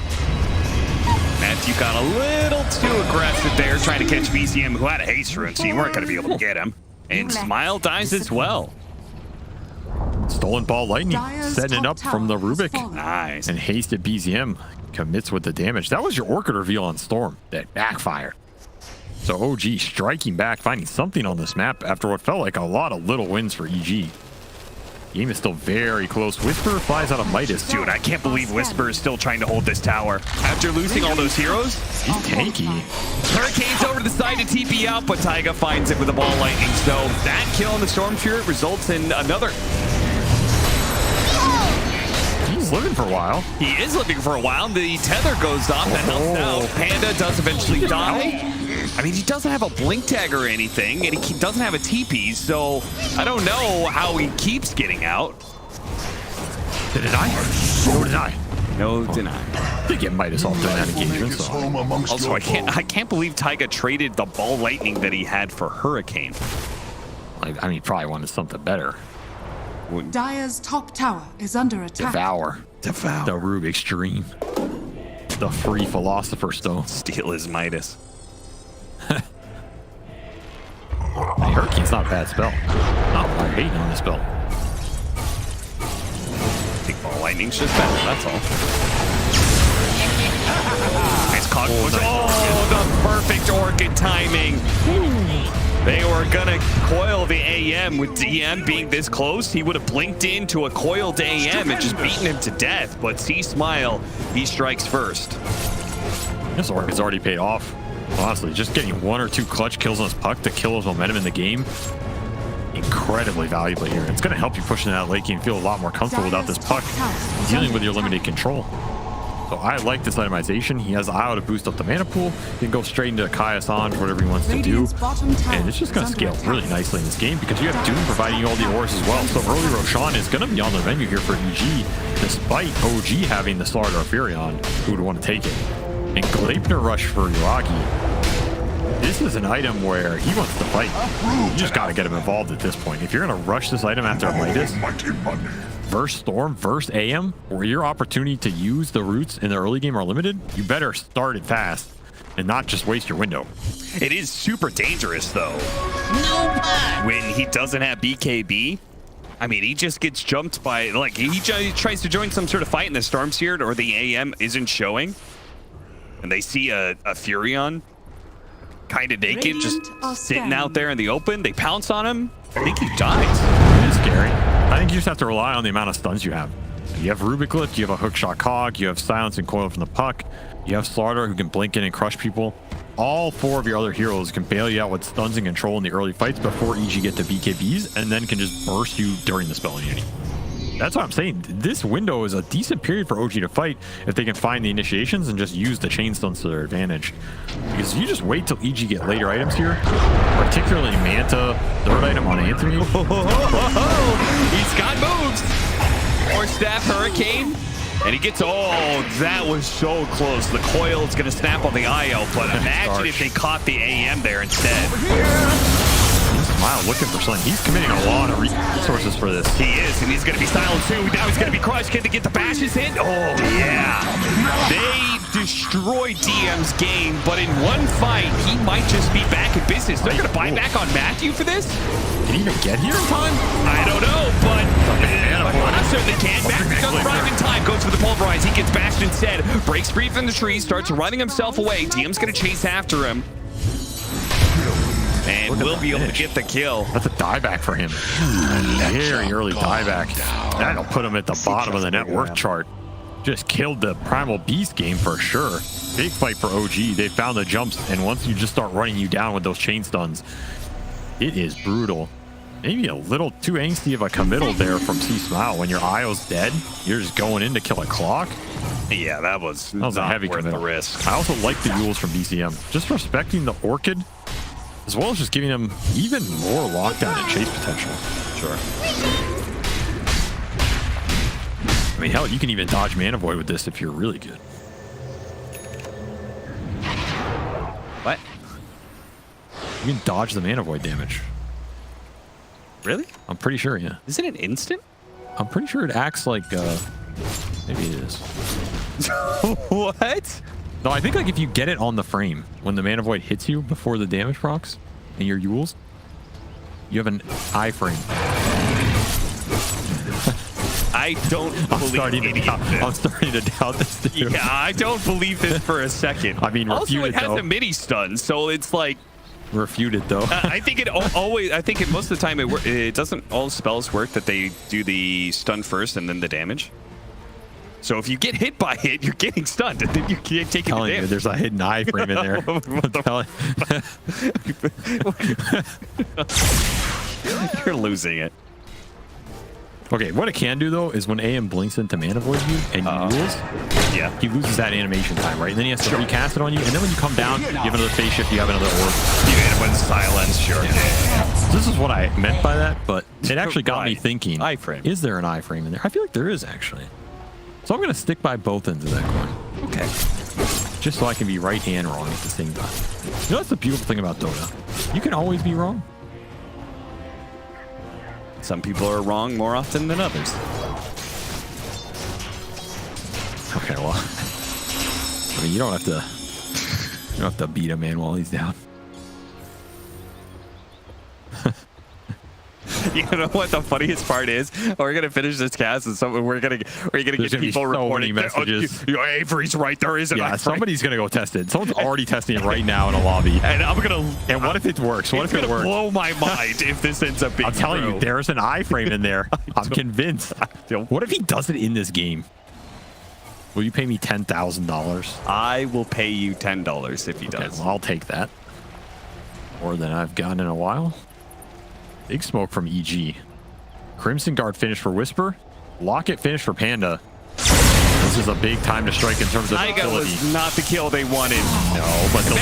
Matthew got a little too aggressive there, trying to catch BCM, who had a haste rune, so you weren't going to be able to get him. And Smile dies as well. Stolen Ball Lightning setting it up from the Rubik. Nice. And hasted BZM commits with the damage. That was your Orchid reveal on Storm that backfired. So OG striking back, finding something on this map after what felt like a lot of little wins for EG. Game is still very close. Whisper flies out of Midas. Dude, I can't believe Whisper is still trying to hold this tower. After losing all those heroes, he's tanky. Hurricane's over to the side to TP out, but Taiga finds it with a Ball Lightning. So that kill on the Storm Spirit results in another. He's living for a while. He is living for a while. The tether goes off. That helps out. Panda does eventually die. I mean, he doesn't have a blink tag or anything, and he doesn't have a TP, so I don't know how he keeps getting out. Did it die? No deny. No deny. They get Midas off during that engagement. So. Also, I can't believe Taiga traded the Ball Lightning that he had for Hurricane. I mean, he probably wanted something better. Dire's top tower is under attack. Devour. The Rubik's Dream. The free Philosopher's Stone. Steal his Midas. Hey, Hurricane's not a bad spell. Not why I'm hating on this spell. Big Ball Lightning's just better, that's all. Nice cog push. Oh, the perfect Orchid timing. They were gonna coil the AM with DM being this close. He would have blinked into a coiled AM and just beaten him to death. But see Smile, he strikes first. This Orchid's already paid off. Honestly, just getting 1 or 2 clutch kills on his puck to kill his momentum in the game. Incredibly valuable here. It's going to help you push into that late game and feel a lot more comfortable without this puck dealing with your limited control. So I like this itemization. He has IO to boost up the mana pool. He can go straight into Kaia's on for whatever he wants to do. And it's just going to scale really nicely in this game because you have Doom providing you all the ores as well. So early Roshan is going to be on the menu here for EG, despite OG having the Slardar Furion, who would want to take it. And Gleipnir Rush for Yuragi. This is an item where he wants to fight. You just got to get him involved at this point. If you're going to rush this item after a Midas, versus Storm, versus AM, where your opportunity to use the roots in the early game are limited, you better start it fast and not just waste your window. It is super dangerous, though. When he doesn't have BKB, I mean, he just gets jumped by, like, he tries to join some sort of fight in the Storm Seared or the AM isn't showing. And they see a Furion kind of naked, just sitting out there in the open. They pounce on him. I think he dies. It is scary. I think you just have to rely on the amount of stuns you have. You have Rubik Lift, you have a Hookshot Cog, you have Silence and Coil from the puck, you have Slardar who can blink in and crush people. All 4 of your other heroes can bail you out with stuns and control in the early fights before EG get to BKBs, and then can just burst you during the spell immunity. That's what I'm saying. This window is a decent period for OG to fight if they can find the initiations and just use the chain stuns to their advantage. Because if you just wait till EG get later items here, particularly Manta, third item on Anthony. He's got moves. Or Staff Hurricane. And he gets, oh, that was so close. The coil is going to snap on the IO, but imagine if they caught the AM there instead. Smile looking for something. He's committing a lot of resources for this. He is, and he's going to be silent too. Now he's going to be crushed. Can they get the bashes in? Oh, yeah. They destroy DM's game, but in one fight, he might just be back in business. They're going to buy back on Matthew for this? Can he even get here in time? I don't know, but I certainly can. Matthew does arrive in time. Goes for the pulverize. He gets bashed instead. Breaks free from the tree. Starts running himself away. DM's going to chase after him. And we'll be able to get the kill. That's a dieback for him. Very early dieback. That'll put him at the bottom of the net worth chart. Just killed the Primal Beast game for sure. Big fight for OG. They found the jumps, and once you just start running you down with those chain stuns, it is brutal. Maybe a little too angsty of a committal there from C Smile. When your IO's dead, you're just going in to kill a clock. Yeah, that was a heavy committal. The risk. I also like the Yules from BCM. Just respecting the Orchid, as well as just giving him even more lockdown and chase potential. Sure. I mean, hell, you can even dodge Mana Void with this if you're really good. What? You can dodge the Mana Void damage. Really? I'm pretty sure, yeah. Isn't it instant? I'm pretty sure it acts like, maybe it is. What? No, I think like if you get it on the frame, when the Mana Void hits you before the damage procs and your Yules, you have an iframe. I don't believe I'm starting to doubt this too. Yeah, I don't believe this for a second. I mean, also, it has though. a mini stun, so it's like... Refuted, though. I think it always... I think most of the time it doesn't all spells work that they do the stun first and then the damage. So if you get hit by it, you're getting stunned, and then you can't take it You, there's a hidden iframe in there. You're losing it. Okay, what it can do, though, is when AM blinks into Mana Void you and Yules, he loses that animation time, right? And then he has to recast it on you, and then when you come down, you have another phase shift, you have another orb. You hit it with silence, sure. Yeah. So this is what I meant by that, but it actually got me thinking, iframe. Is there an iframe in there? I feel like there is, actually. So I'm going to stick by both ends of that coin. Okay. Just so I can be right and wrong at the same time. You know, that's the beautiful thing about Dota. You can always be wrong. Some people are wrong more often than others. Okay, well, I mean, you don't have to beat a man while he's down. You know what the funniest part is? We're gonna finish this cast, and we're gonna get people reporting messages. Avery's right. There is an Yeah, iFrame. somebody's gonna go test it. Someone's already testing it right now in a lobby. And I'm gonna. And what if it works? What if it works? Blow my mind if this ends up being. I'm telling true. you, there's an iframe in there. I'm convinced. What if he does it in this game? Will you pay me $10,000? I will pay you $10 if he does. Okay, well, I'll take that. More than I've gotten in a while. Big smoke from EG. Crimson Guard finished for Whisper. Locket finished for Panda. This is a big time to strike in terms of Taiga ability. was not the kill they wanted. No, but the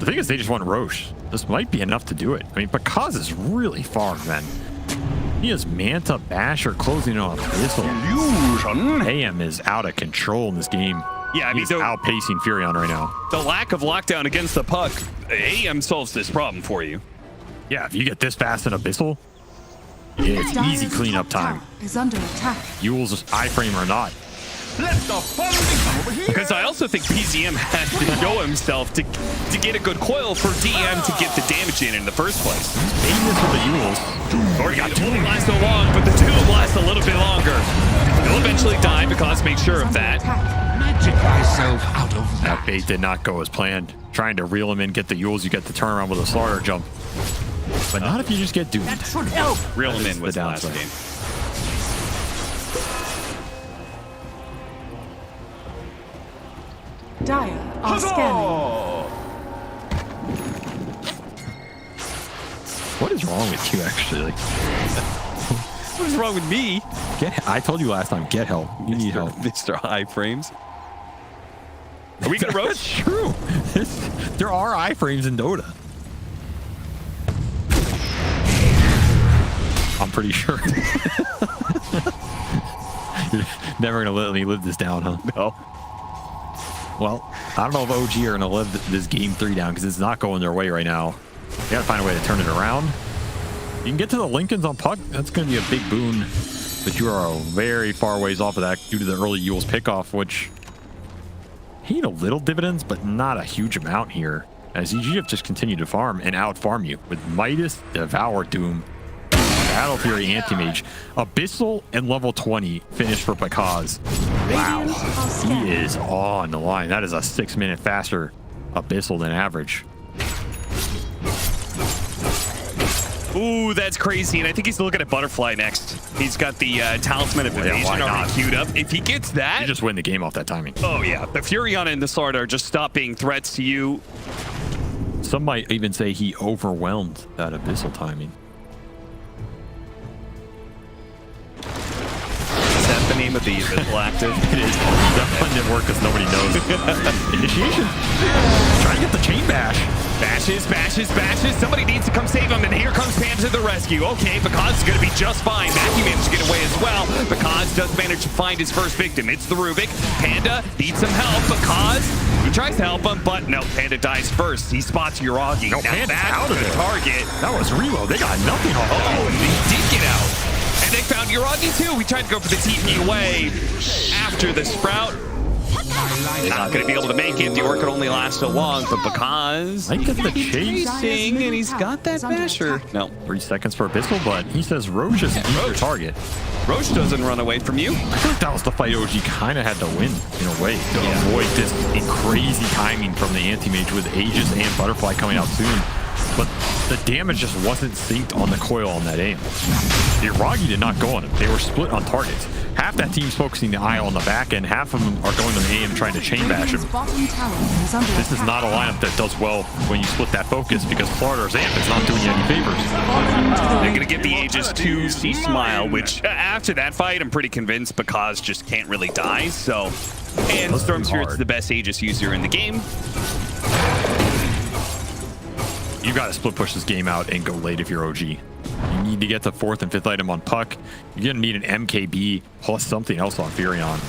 thing is they just want Roche. This might be enough to do it. I mean, Bakaz is really far, man. He has Manta, Basher closing in on Abyssal. AM is out of control in this game. Yeah, I mean, he's outpacing Furion right now. The lack of lockdown against the puck, AM solves this problem for you. Yeah, if you get this fast in Abyssal, it's easy cleanup time. Is under attack. Yule's iframe or not. Because I also think PZM has to go himself to get a good coil for DM to get the damage in the first place. Aim this with the Yules. Or it won't last so long, but the two will last a little bit longer. He'll eventually die because make sure of that. Magic myself out of That bait did not go as planned. Trying to reel him in, get the Yules, you get the turnaround with a slaughter jump. But not if you just get doomed. Reel him in was the last game. Dire are scanning. What is wrong with you, actually? What is wrong with me? I told you last time, get help. You need help. Mr. iframes. Are we gonna roast? That's true. There are iframes in Dota. I'm pretty sure. You're never gonna let me live this down, huh? No. Well, I don't know if OG are gonna live this game 3 down because it's not going their way right now. They gotta find a way to turn it around. You can get to the Lincolns on puck. That's gonna be a big boon, but you are very far ways off of that due to the early Yule's pickoff, which paid a little dividends, but not a huge amount here. As EG have just continued to farm and out farm you with Midas, Devour, Doom, Battle Fury, Anti-Mage, Abyssal, and level 20 finished for Bakaz. Wow, he is on the line. That is a 6-minute faster Abyssal than average. Ooh, that's crazy. And I think he's looking at Butterfly next. He's got the Talisman of Evasion already queued up. If he gets that... You just win the game off that timing. Oh, yeah. The Furion and the Sword are just stop being threats to you. Some might even say he overwhelmed that Abyssal timing. Is that the name of the Abyssal active? It is. That one didn't work because nobody knows. Initiation. Try to get the chain bash. Bashes. Somebody needs to come save him, and here comes Panda to the rescue. Okay, Bakaz is going to be just fine. Matthew managed to get away as well. Bakaz does manage to find his first victim. It's the Rubik. Panda needs some help. Bakaz, he tries to help him, but no, Panda dies first. He spots Uragi. No, Panda's out of the there. Target. That was reload. They got nothing on that. Oh, he did get out. And they found Uragi too. We tried to go for the TP away after the Sprout. Not going to be able to make it. The Orc can only last so long, but because I get the chasing and he's got that Basher. No. 3 seconds for Abyssal, but he says Roche is your target. Roche doesn't run away from you. I feel like that was the fight OG kind of had to win in a way to avoid this crazy timing from the Anti-Mage with Aegis and Butterfly coming out soon. But the damage just wasn't synced on the coil on that aim. The Iragi did not go on it. They were split on targets. Half that team's focusing the eye on the back end. Half of them are going to the AM trying to chain bash him. This is not a lineup that does well when you split that focus because Florida's amp is not doing you any favors. They're going to get the Aegis to see Smile, which after that fight, I'm pretty convinced Bakaz just can't really die. So, and Storm Spirit's the best Aegis user in the game. You got to split push this game out and go late if you're OG. You need to get the 4th and 5th item on puck. You're going to need an MKB plus something else on Furion.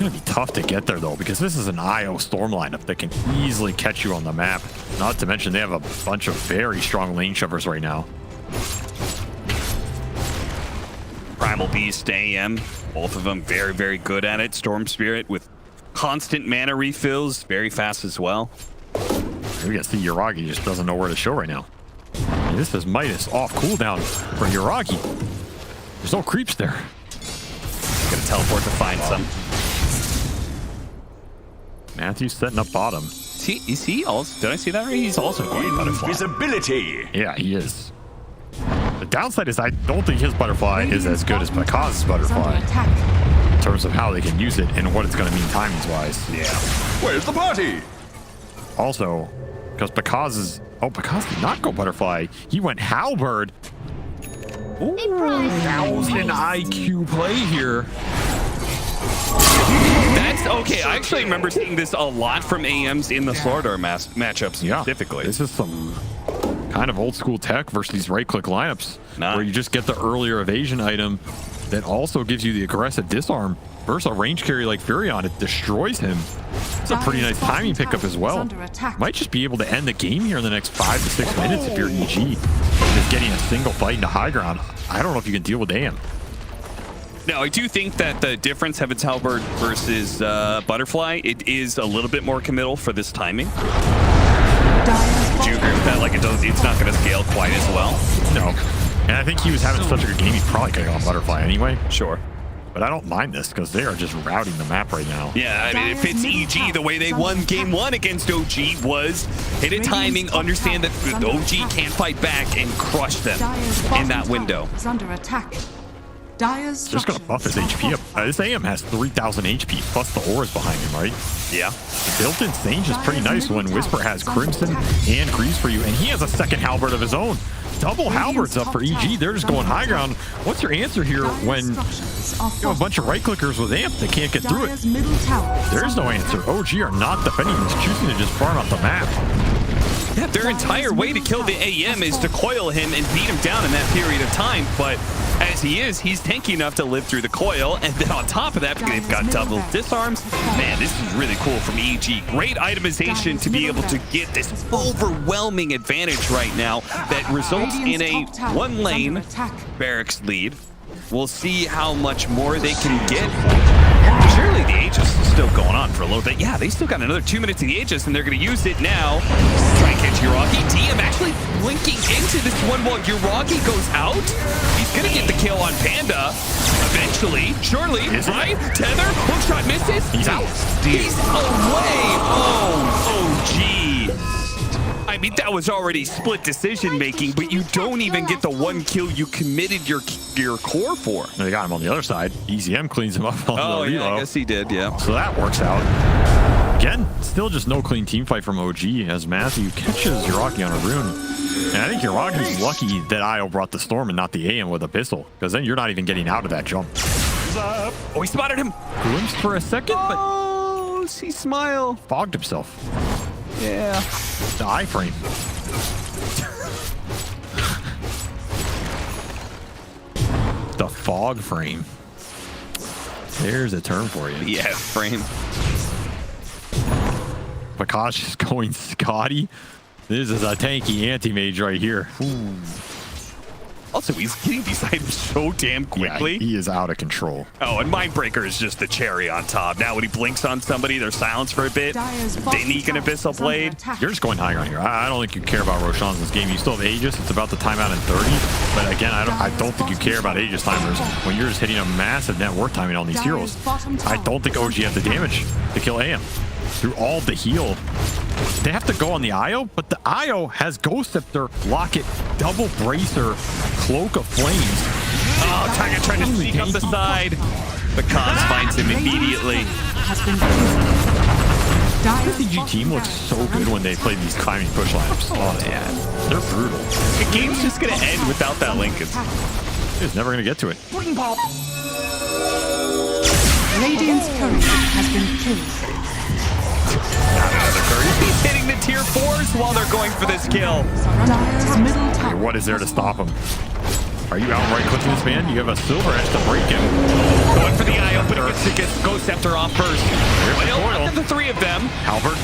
going to be tough to get there, though, because this is an IO Storm lineup that can easily catch you on the map. Not to mention they have a bunch of very strong lane shovers right now. Primal Beast, AM, both of them very, very good at it. Storm Spirit with constant mana refills, very fast as well. We can see Yuragi just doesn't know where to show right now. And this is Midas off cooldown for Yuragi. There's no creeps there. Gonna teleport to find some. Matthew's setting up bottom. Is he also? Did I see that right? He's also going butterfly. Invisibility. Yeah, he is. The downside is I don't think his butterfly is as good as Pakaz's butterfly in terms of how they can use it and what it's going to mean timings-wise. Yeah. Where's the party? Also, because Pakaz did not go butterfly. He went halberd. Ooh, 1,000 IQ play here. That's okay. I actually remember seeing this a lot from AMs in the Slardar matchups specifically. This is some kind of old school tech versus these right-click lineups where you just get the earlier evasion item that also gives you the aggressive disarm versus a range carry like Furion. It destroys him. It's a pretty nice timing pickup as well. Might just be able to end the game here in the next 5 to 6 minutes if you're EG. Just getting a single fight into high ground. I don't know if you can deal with AM. No, I do think that the difference Heaven's Halberd versus Butterfly, it is a little bit more committal for this timing. Would you agree with that? Like it's not going to scale quite as well. No. And I think he was having such a good game, he probably could have gone Butterfly anyway. Sure. But I don't mind this because they are just routing the map right now. Yeah, I mean, if it's EG, the way they won game 1 against OG was hit a timing, understand that OG can't fight back, and crush them in that window. Under attack. Just gonna buff his HP up. This AM has 3,000 HP plus the auras behind him, right? Yeah. The built-in Sage is pretty nice when Whisper has Crimson and Grease for you, and he has a second halberd of his own. Double halberds up for EG. They're just going high ground. What's your answer here when you have a bunch of right-clickers with AMP that can't get through it? There's no answer. OG are not defending this, choosing to just farm out the map. Yeah, their entire way to kill the AM is to coil him and beat him down in that period of time, but as he is, he's tanky enough to live through the coil, and then on top of that, they've got double disarms. Man, this is really cool from EG. Great itemization to be able to get this overwhelming advantage right now that results in a one-lane barracks lead. We'll see how much more they can get. Surely the Aegis is still going on for a little bit. Yeah, they still got another 2 minutes of the Aegis, and they're going to use it now. Try and catch Yuragi. DM actually blinking into this one while Yuragi goes out. He's going to get the kill on Panda. Eventually, surely, right? Tether, hookshot misses. He's out. He's away. Oh, OG. I mean, that was already split decision making, but you don't even get the one kill you committed your core for. They got him on the other side. EZM cleans him up on the reload. Yeah, I guess he did, yeah. So that works out. Again, still just no clean team fight from OG as Matthew catches Yuragi on a rune. And I think Yuragi's lucky that IO brought the Storm and not the AM with a pistol, because then you're not even getting out of that jump. Oh, he spotted him. Glimpsed for a second, but oh, see smile. Fogged himself. Yeah. The iframe. The fog frame. There's a term for you. Yeah, frame. Prakash is going Scotty. This is a tanky anti-mage right here. Ooh. Also, he's getting these items so damn quickly. Yeah, he is out of control. Oh, and Mindbreaker is just the cherry on top. Now when he blinks on somebody, they're silenced for a bit. Denique and Abyssal Blade. You're just going high ground here. I don't think you care about Roshan's in this game. You still have Aegis. It's about the timeout in 30. But again, I don't think you care about Aegis timers when you're just hitting a massive net worth timing on these heroes. I don't think OG has the damage to kill AM. Through all the heal. They have to go on the IO, but the IO has Ghost Scepter, Locket, Double Bracer, Cloak of Flames. Oh, Tiger trying to sneak up the side. But Kaz finds him immediately. The PG team looks so good when they play these climbing push lineups. Oh, yeah. They're brutal. The game's just going to end without that Lincoln. It's never going to get to it. Radiant's courier has been killed. He's hitting the tier 4s while they're going for this kill. What is there to stop him? Are you outright clicking this man? You have a silver edge to break him. Going for the eye opener. Gets Ghost Scepter off first. Well, the three of them. Halberd.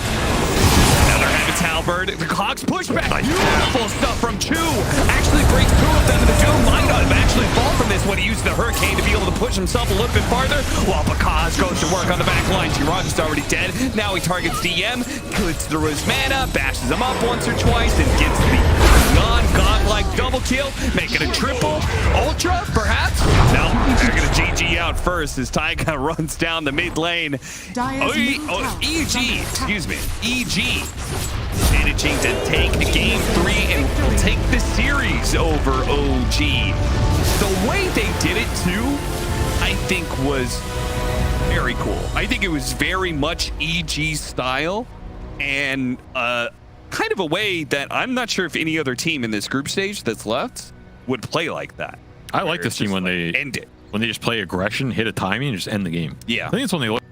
Another Habit's Halberd. The Clock's pushback. Beautiful stuff from Chu. Actually breaks two of them. And the Doom might not have actually fall from this when he used the Hurricane to be able to push himself a little bit farther. While A.K.A goes to work on the back line. T-Rog's already dead. Now he targets DM. Clicks through his mana. Bashes him up once or twice. And gets the non-godlike double kill. Making a triple. Ultra, perhaps? No. They're going to GG out first as Taiga runs down the mid lane. EG, excuse me. EG managing to take game 3 and take the series over OG. The way they did it too, I think was very cool. I think it was very much EG style and kind of a way that I'm not sure if any other team in this group stage that's left would play like that. I like this team when they end it. When they just play aggression, hit a timing, and just end the game. Yeah. I think it's when they look